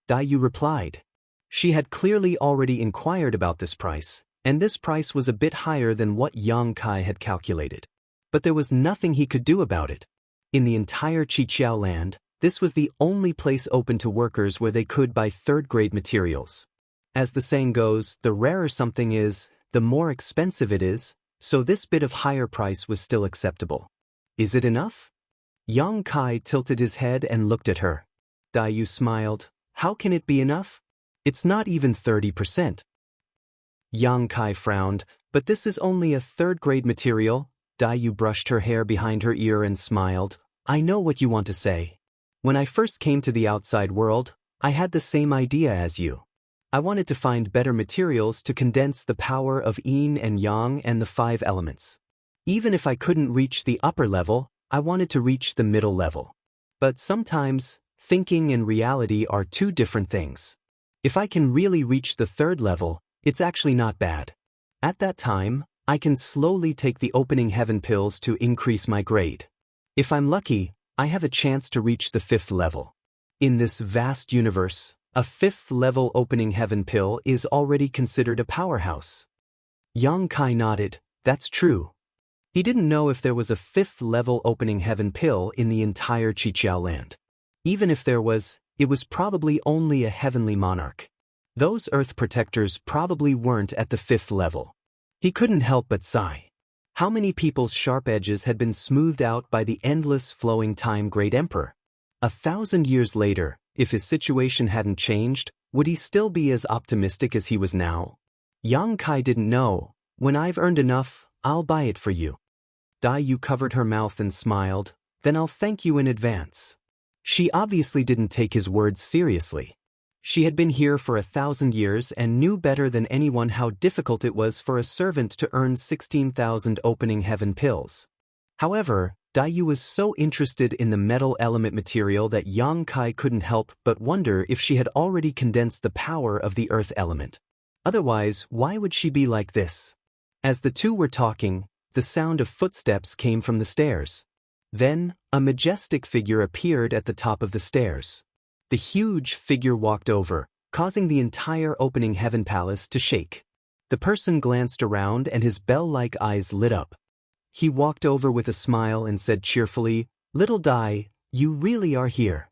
Dayu replied. She had clearly already inquired about this price, and this price was a bit higher than what Yang Kai had calculated. But there was nothing he could do about it. In the entire Qiqiao land, this was the only place open to workers where they could buy third-grade materials. As the saying goes, the rarer something is, the more expensive it is, so this bit of higher price was still acceptable. Is it enough? Yang Kai tilted his head and looked at her. Dayu smiled. How can it be enough? It's not even 30%. Yang Kai frowned, but this is only a third-grade material. Dayu brushed her hair behind her ear and smiled. I know what you want to say. When I first came to the outside world, I had the same idea as you. I wanted to find better materials to condense the power of yin and yang and the 5 elements. Even if I couldn't reach the upper level, I wanted to reach the middle level. But sometimes, thinking and reality are two different things. If I can really reach the third level, it's actually not bad. At that time, I can slowly take the opening heaven pills to increase my grade. If I'm lucky, I have a chance to reach the 5th level. In this vast universe, a 5th-level opening heaven pill is already considered a powerhouse. Yang Kai nodded. That's true. He didn't know if there was a 5th-level opening heaven pill in the entire Qiqiao land. Even if there was, it was probably only a heavenly monarch. Those Earth protectors probably weren't at the 5th level. He couldn't help but sigh. How many people's sharp edges had been smoothed out by the endless flowing time Great Emperor? 1,000 years later, if his situation hadn't changed, would he still be as optimistic as he was now? Yang Kai didn't know. When I've earned enough, I'll buy it for you. Dai Yu covered her mouth and smiled. Then I'll thank you in advance. She obviously didn't take his words seriously. She had been here for 1,000 years and knew better than anyone how difficult it was for a servant to earn 16,000 opening heaven pills. However, Dai Yu was so interested in the metal element material that Yang Kai couldn't help but wonder if she had already condensed the power of the earth element. Otherwise, why would she be like this? As the two were talking, the sound of footsteps came from the stairs. Then, a majestic figure appeared at the top of the stairs. The huge figure walked over, causing the entire opening heaven palace to shake. The person glanced around and his bell-like eyes lit up. He walked over with a smile and said cheerfully, "Little Dai, you really are here."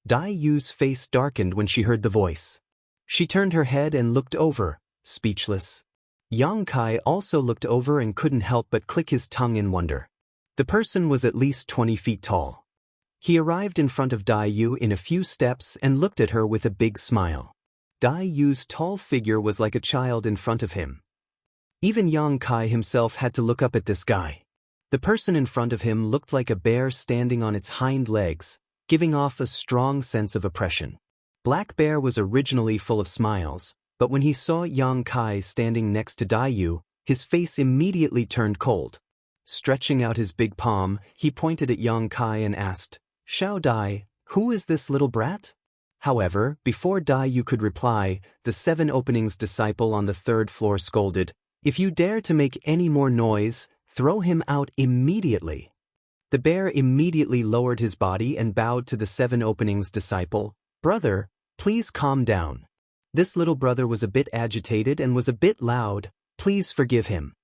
Dai Yu's face darkened when she heard the voice. She turned her head and looked over, speechless. Yang Kai also looked over and couldn't help but click his tongue in wonder. The person was at least 20 feet tall. He arrived in front of Dai Yu in a few steps and looked at her with a big smile. Dai Yu's tall figure was like a child in front of him. Even Yang Kai himself had to look up at this guy. The person in front of him looked like a bear standing on its hind legs, giving off a strong sense of oppression. Black Bear was originally full of smiles, but when he saw Yang Kai standing next to Dai Yu, his face immediately turned cold. Stretching out his big palm, he pointed at Yang Kai and asked, "Xiao Dai, who is this little brat?" However, before Dai Yu could reply, the 7 openings disciple on the 3rd floor scolded, "If you dare to make any more noise, throw him out immediately." The bear immediately lowered his body and bowed to the 7 openings disciple. "Brother, please calm down. This little brother was a bit agitated and was a bit loud. Please forgive him."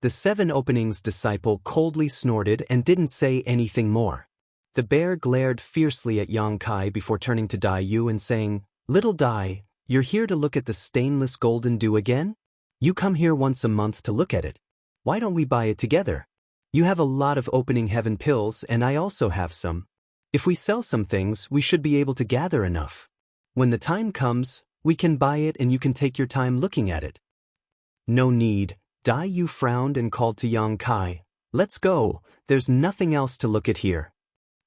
The 7 openings disciple coldly snorted and didn't say anything more. The bear glared fiercely at Yang Kai before turning to Dai Yu and saying, "Little Dai, you're here to look at the stainless golden dew again? You come here once a month to look at it. Why don't we buy it together? You have a lot of opening heaven pills and I also have some. If we sell some things, we should be able to gather enough. When the time comes, we can buy it and you can take your time looking at it." "No need." Dai Yu frowned and called to Yang Kai, "Let's go, there's nothing else to look at here."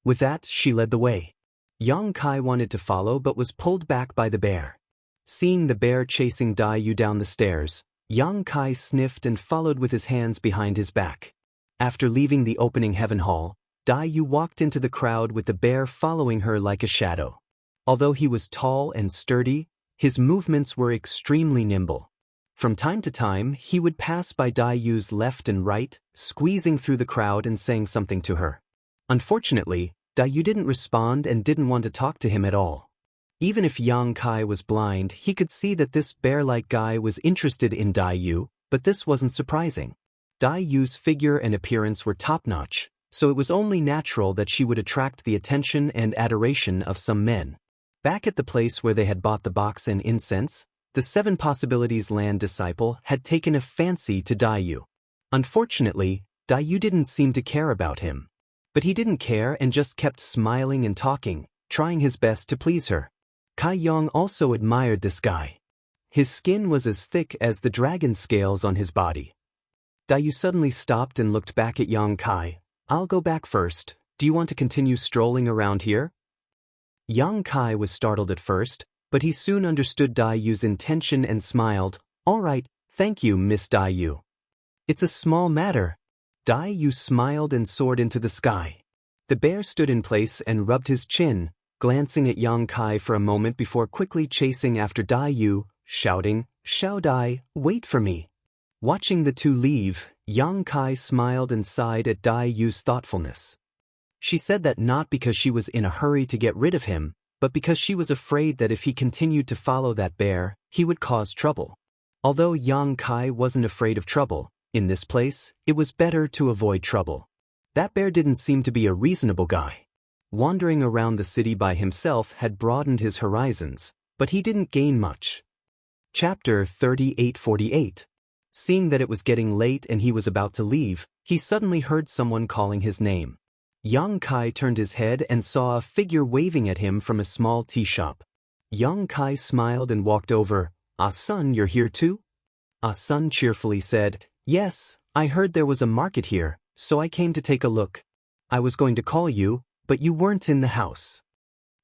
With that, she led the way. Yang Kai wanted to follow but was pulled back by the bear. Seeing the bear chasing Dai Yu down the stairs, Yang Kai sniffed and followed with his hands behind his back. After leaving the opening heaven hall, Dai Yu walked into the crowd with the bear following her like a shadow. Although he was tall and sturdy, his movements were extremely nimble. From time to time, he would pass by Dai Yu's left and right, squeezing through the crowd and saying something to her. Unfortunately, Dai Yu didn't respond and didn't want to talk to him at all. Even if Yang Kai was blind, he could see that this bear-like guy was interested in Dai Yu, but this wasn't surprising. Dai Yu's figure and appearance were top-notch, so it was only natural that she would attract the attention and adoration of some men. Back at the place where they had bought the box and incense, the 7 Possibilities Land disciple had taken a fancy to Dai Yu. Unfortunately, Dai Yu didn't seem to care about him. But he didn't care and just kept smiling and talking, trying his best to please her. Kai Yong also admired this guy. His skin was as thick as the dragon scales on his body. Dai Yu suddenly stopped and looked back at Yang Kai. "I'll go back first. Do you want to continue strolling around here?" Yang Kai was startled at first, but he soon understood Dai Yu's intention and smiled. "All right, thank you, Miss Dai Yu. It's a small matter." Dai Yu smiled and soared into the sky. The bear stood in place and rubbed his chin, glancing at Yang Kai for a moment before quickly chasing after Dai Yu, shouting, "Xiao Dai, wait for me." Watching the two leave, Yang Kai smiled and sighed at Dai Yu's thoughtfulness. She said that not because she was in a hurry to get rid of him, but because she was afraid that if he continued to follow that bear, he would cause trouble. Although Yang Kai wasn't afraid of trouble, In this place, it was better to avoid trouble. That bear didn't seem to be a reasonable guy. Wandering around the city by himself had broadened his horizons, but he didn't gain much. Chapter 38:48. Seeing that it was getting late and he was about to leave, he suddenly heard someone calling his name. Yang Kai turned his head and saw a figure waving at him from a small tea shop. Yang Kai smiled and walked over. "Ah Sun, you're here too?" Ah Sun cheerfully said, "Yes, I heard there was a market here, so I came to take a look. I was going to call you, but you weren't in the house."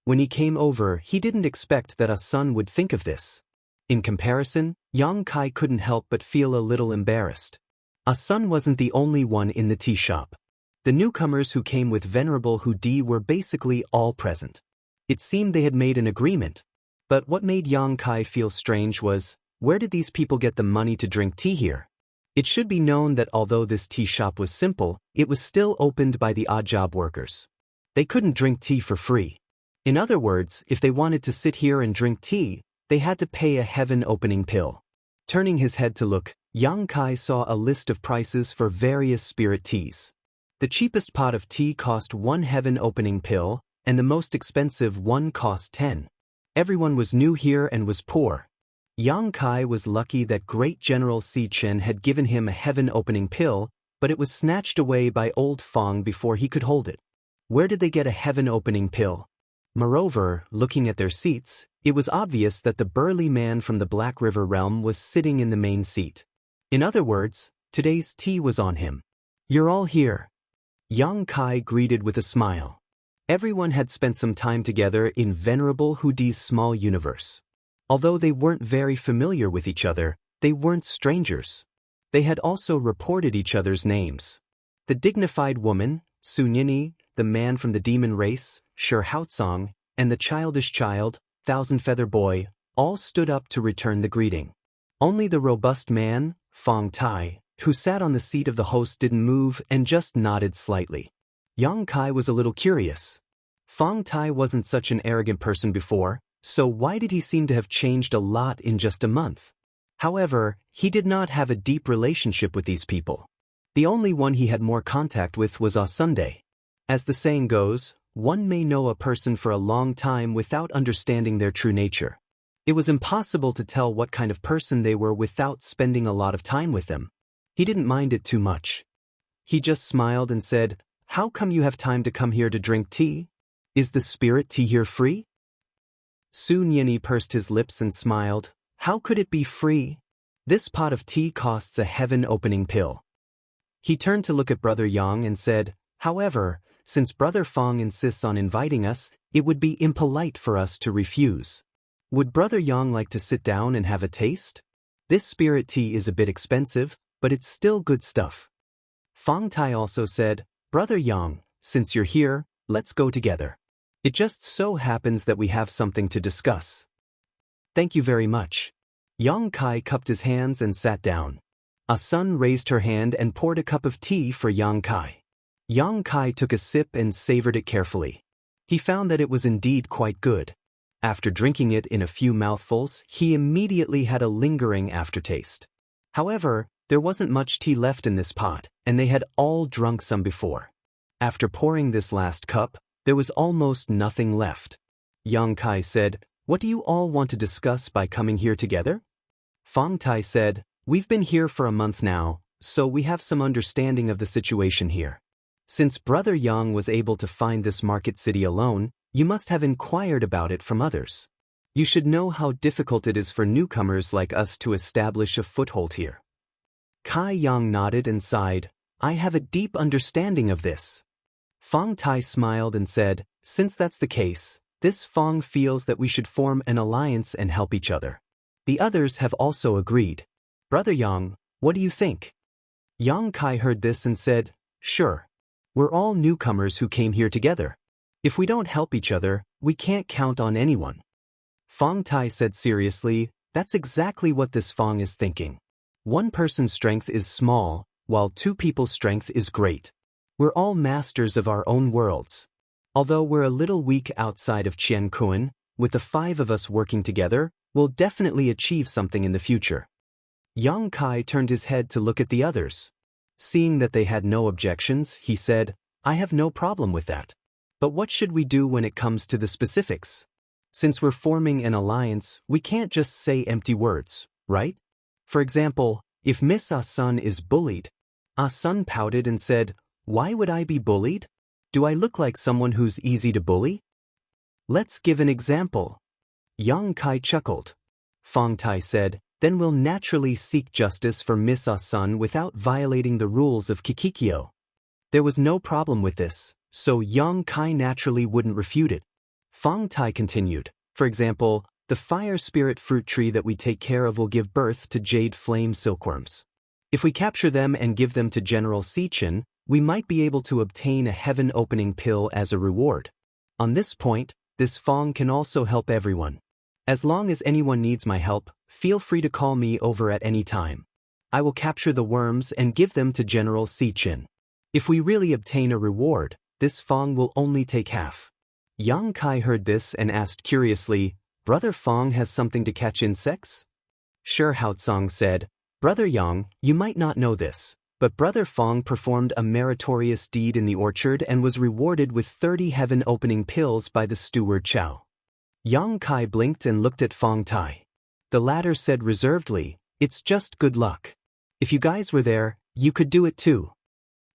When he came over, he didn't expect that Ah Sun would think of this. In comparison, Yang Kai couldn't help but feel a little embarrassed. Ah Sun wasn't the only one in the tea shop. The newcomers who came with Venerable Hudi were basically all present. It seemed they had made an agreement. But what made Yang Kai feel strange was, where did these people get the money to drink tea here? It should be known that although this tea shop was simple, it was still opened by the odd job workers. They couldn't drink tea for free. In other words, if they wanted to sit here and drink tea, they had to pay a heaven-opening pill. Turning his head to look, Yang Kai saw a list of prices for various spirit teas. The cheapest pot of tea cost 1 heaven-opening pill, and the most expensive one cost 10. Everyone was new here and was poor. Yang Kai was lucky that Great General Si Chen had given him a heaven-opening pill, but it was snatched away by old Fong before he could hold it. Where did they get a heaven-opening pill? Moreover, looking at their seats, it was obvious that the burly man from the Black River realm was sitting in the main seat. In other words, today's tea was on him. "You're all here." Yang Kai greeted with a smile. Everyone had spent some time together in Venerable Hudi's small universe. Although they weren't very familiar with each other, they weren't strangers. They had also reported each other's names. The dignified woman, Su Nini, the man from the demon race, Shi Haotsong, and the childish child, Thousand Feather Boy, all stood up to return the greeting. Only the robust man, Fong Tai, who sat on the seat of the host didn't move and just nodded slightly. Yang Kai was a little curious. Fong Tai wasn't such an arrogant person before, so why did he seem to have changed a lot in just a month? However, he did not have a deep relationship with these people. The only one he had more contact with was Ah Sunday. As the saying goes, one may know a person for a long time without understanding their true nature. It was impossible to tell what kind of person they were without spending a lot of time with them. He didn't mind it too much. He just smiled and said, "How come you have time to come here to drink tea? Is the spirit tea here free?" Su Nini pursed his lips and smiled. "How could it be free? This pot of tea costs a heaven-opening pill." He turned to look at Brother Yang and said, "However, since Brother Fong insists on inviting us, it would be impolite for us to refuse. Would Brother Yang like to sit down and have a taste? This spirit tea is a bit expensive, but it's still good stuff." Fong Tai also said, "Brother Yang, since you're here, let's go together. It just so happens that we have something to discuss." "Thank you very much." Yang Kai cupped his hands and sat down. Ah Sun raised her hand and poured a cup of tea for Yang Kai. Yang Kai took a sip and savored it carefully. He found that it was indeed quite good. After drinking it in a few mouthfuls, he immediately had a lingering aftertaste. However, there wasn't much tea left in this pot, and they had all drunk some before. After pouring this last cup, there was almost nothing left. Yang Kai said, "What do you all want to discuss by coming here together?" Fong Tai said, "We've been here for a month now, so we have some understanding of the situation here. Since Brother Yang was able to find this market city alone, you must have inquired about it from others. You should know how difficult it is for newcomers like us to establish a foothold here." Kai Yang nodded and sighed, "I have a deep understanding of this." Fong Tai smiled and said, "Since that's the case, this Fong feels that we should form an alliance and help each other. The others have also agreed. Brother Yang, what do you think?" Yang Kai heard this and said, "Sure. We're all newcomers who came here together. If we don't help each other, we can't count on anyone." Fong Tai said seriously, "That's exactly what this Fong is thinking. One person's strength is small, while two people's strength is great. We're all masters of our own worlds. Although we're a little weak outside of Qian Kuan, with the 5 of us working together, we'll definitely achieve something in the future." Yang Kai turned his head to look at the others. Seeing that they had no objections, he said, I have no problem with that. But what should we do when it comes to the specifics? Since we're forming an alliance, we can't just say empty words, right? For example, if Miss Ah-sun is bullied, Ah-sun pouted and said, why would I be bullied? Do I look like someone who's easy to bully? Let's give an example. Yang Kai chuckled. Fong Tai said, then we'll naturally seek justice for Miss Ah-sun without violating the rules of Kikikyo. There was no problem with this, so Yang Kai naturally wouldn't refute it. Fong Tai continued, for example, the fire spirit fruit tree that we take care of will give birth to jade flame silkworms. If we capture them and give them to General Sichin, we might be able to obtain a heaven-opening pill as a reward. On this point, this Fong can also help everyone. As long as anyone needs my help, feel free to call me over at any time. I will capture the worms and give them to General Sichin. If we really obtain a reward, this Fong will only take half. Yang Kai heard this and asked curiously, Brother Fong has something to catch insects? Sure, Haotsong said, Brother Yang, you might not know this, but Brother Fong performed a meritorious deed in the orchard and was rewarded with 30 heaven-opening pills by the steward Chow. Yang Kai blinked and looked at Fong Tai. The latter said reservedly, it's just good luck. If you guys were there, you could do it too.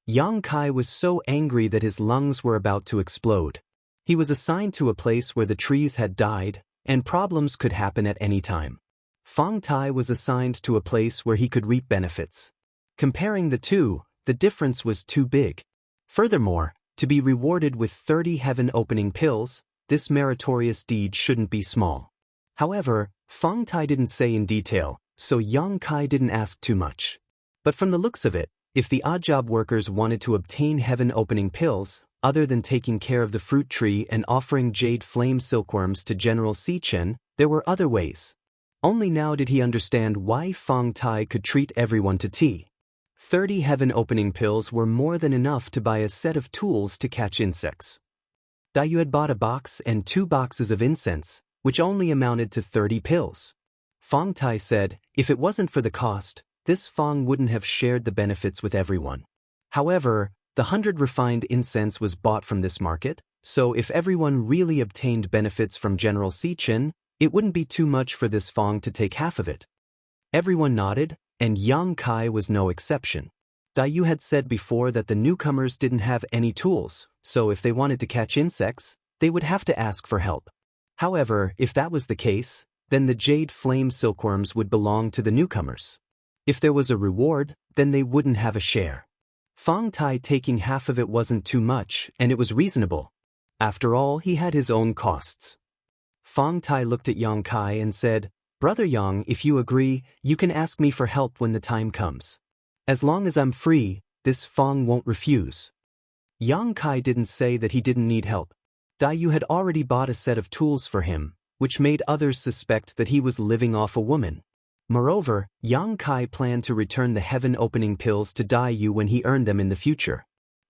Yang Kai was so angry that his lungs were about to explode. He was assigned to a place where the trees had died, and problems could happen at any time. Fong Tai was assigned to a place where he could reap benefits. Comparing the two, the difference was too big. Furthermore, to be rewarded with 30 heaven-opening pills, this meritorious deed shouldn't be small. However, Fong Tai didn't say in detail, so Yang Kai didn't ask too much. But from the looks of it, if the odd job workers wanted to obtain heaven-opening pills, other than taking care of the fruit tree and offering jade flame silkworms to General Sichin, there were other ways. Only now did he understand why Fong Tai could treat everyone to tea. 30 heaven-opening pills were more than enough to buy a set of tools to catch insects. Dayu had bought a box and 2 boxes of incense, which only amounted to 30 pills. Fong Tai said, if it wasn't for the cost, this Fong wouldn't have shared the benefits with everyone. However, the 100 refined incense was bought from this market, so if everyone really obtained benefits from General Sichin, it wouldn't be too much for this Fong to take half of it. Everyone nodded, and Yang Kai was no exception. Dayu had said before that the newcomers didn't have any tools, so if they wanted to catch insects, they would have to ask for help. However, if that was the case, then the jade flame silkworms would belong to the newcomers. If there was a reward, then they wouldn't have a share. Fong Tai taking half of it wasn't too much, and it was reasonable. After all, he had his own costs. Fong Tai looked at Yang Kai and said, Brother Yang, if you agree, you can ask me for help when the time comes. As long as I'm free, this Fong won't refuse. Yang Kai didn't say that he didn't need help. Dayu had already bought a set of tools for him, which made others suspect that he was living off a woman. Moreover, Yang Kai planned to return the heaven-opening pills to Dayu when he earned them in the future.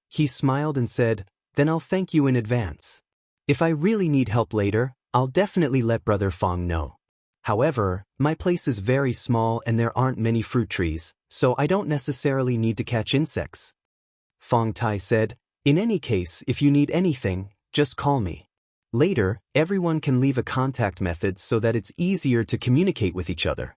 He smiled and said, then I'll thank you in advance. If I really need help later, I'll definitely let Brother Fong know. However, my place is very small and there aren't many fruit trees, so I don't necessarily need to catch insects. Fong Tai said, in any case, if you need anything, just call me. Later, everyone can leave a contact method so that it's easier to communicate with each other.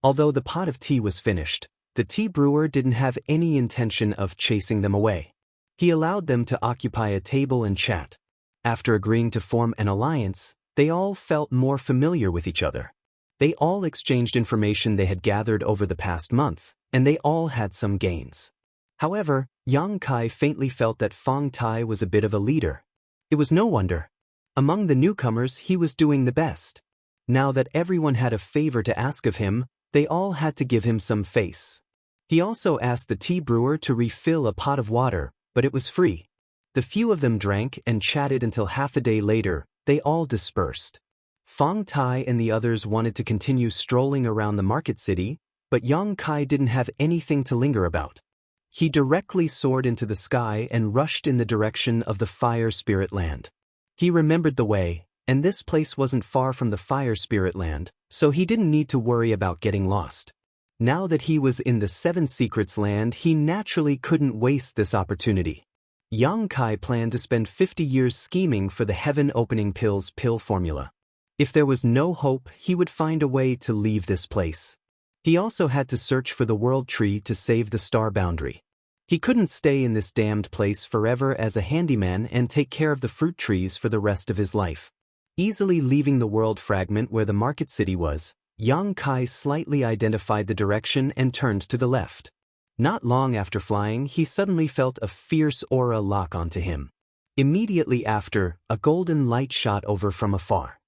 Although the pot of tea was finished, the tea brewer didn't have any intention of chasing them away. He allowed them to occupy a table and chat. After agreeing to form an alliance, they all felt more familiar with each other. They all exchanged information they had gathered over the past month, and they all had some gains. However, Yang Kai faintly felt that Fong Tai was a bit of a leader. It was no wonder. Among the newcomers, he was doing the best. Now that everyone had a favor to ask of him, they all had to give him some face. He also asked the tea brewer to refill a pot of water, but it was free. The few of them drank and chatted until half a day later, they all dispersed. Fong Tai and the others wanted to continue strolling around the market city, but Yang Kai didn't have anything to linger about. He directly soared into the sky and rushed in the direction of the fire spirit land. He remembered the way, and this place wasn't far from the fire spirit land, so he didn't need to worry about getting lost. Now that he was in the Seven Secrets land, he naturally couldn't waste this opportunity. Yang Kai planned to spend 50 years scheming for the heaven-opening pill formula. If there was no hope, he would find a way to leave this place. He also had to search for the world tree to save the star boundary. He couldn't stay in this damned place forever as a handyman and take care of the fruit trees for the rest of his life. Easily leaving the world fragment where the market city was, Yang Kai slightly identified the direction and turned to the left. Not long after flying, he suddenly felt a fierce aura lock onto him. Immediately after, a golden light shot over from afar.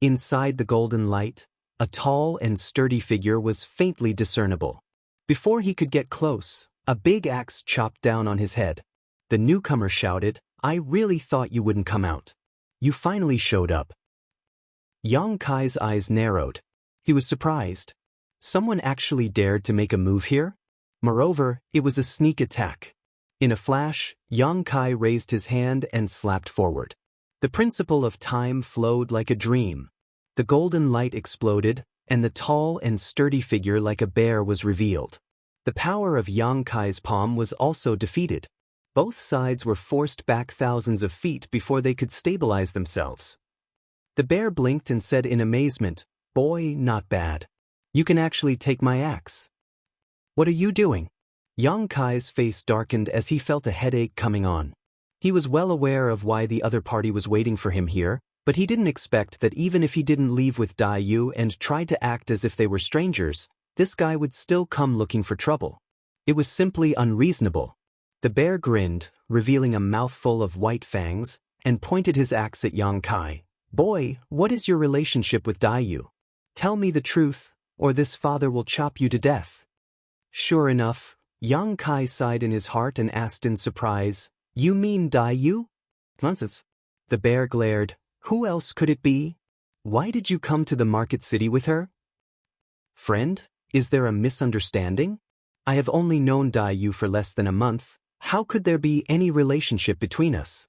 Inside the golden light, a tall and sturdy figure was faintly discernible. Before he could get close, a big axe chopped down on his head. The newcomer shouted, "I really thought you wouldn't come out. You finally showed up." Yang Kai's eyes narrowed. He was surprised. Someone actually dared to make a move here? Moreover, it was a sneak attack. In a flash, Yang Kai raised his hand and slapped forward. The principle of time flowed like a dream. The golden light exploded, and the tall and sturdy figure like a bear was revealed. The power of Yang Kai's palm was also defeated. Both sides were forced back thousands of feet before they could stabilize themselves. The bear blinked and said in amazement, "Boy, not bad. You can actually take my axe." "What are you doing?" Yang Kai's face darkened as he felt a headache coming on. He was well aware of why the other party was waiting for him here, but he didn't expect that even if he didn't leave with Dai Yu and tried to act as if they were strangers, this guy would still come looking for trouble. It was simply unreasonable. The bear grinned, revealing a mouthful of white fangs, and pointed his axe at Yang Kai. "Boy, what is your relationship with Dai Yu? Tell me the truth, or this father will chop you to death." Sure enough, Yang Kai sighed in his heart and asked in surprise, "You mean Dai Yu?" "Nonsense." The bear glared. "Who else could it be? Why did you come to the market city with her?" "Friend, is there a misunderstanding? I have only known Dai Yu for less than a month. How could there be any relationship between us?"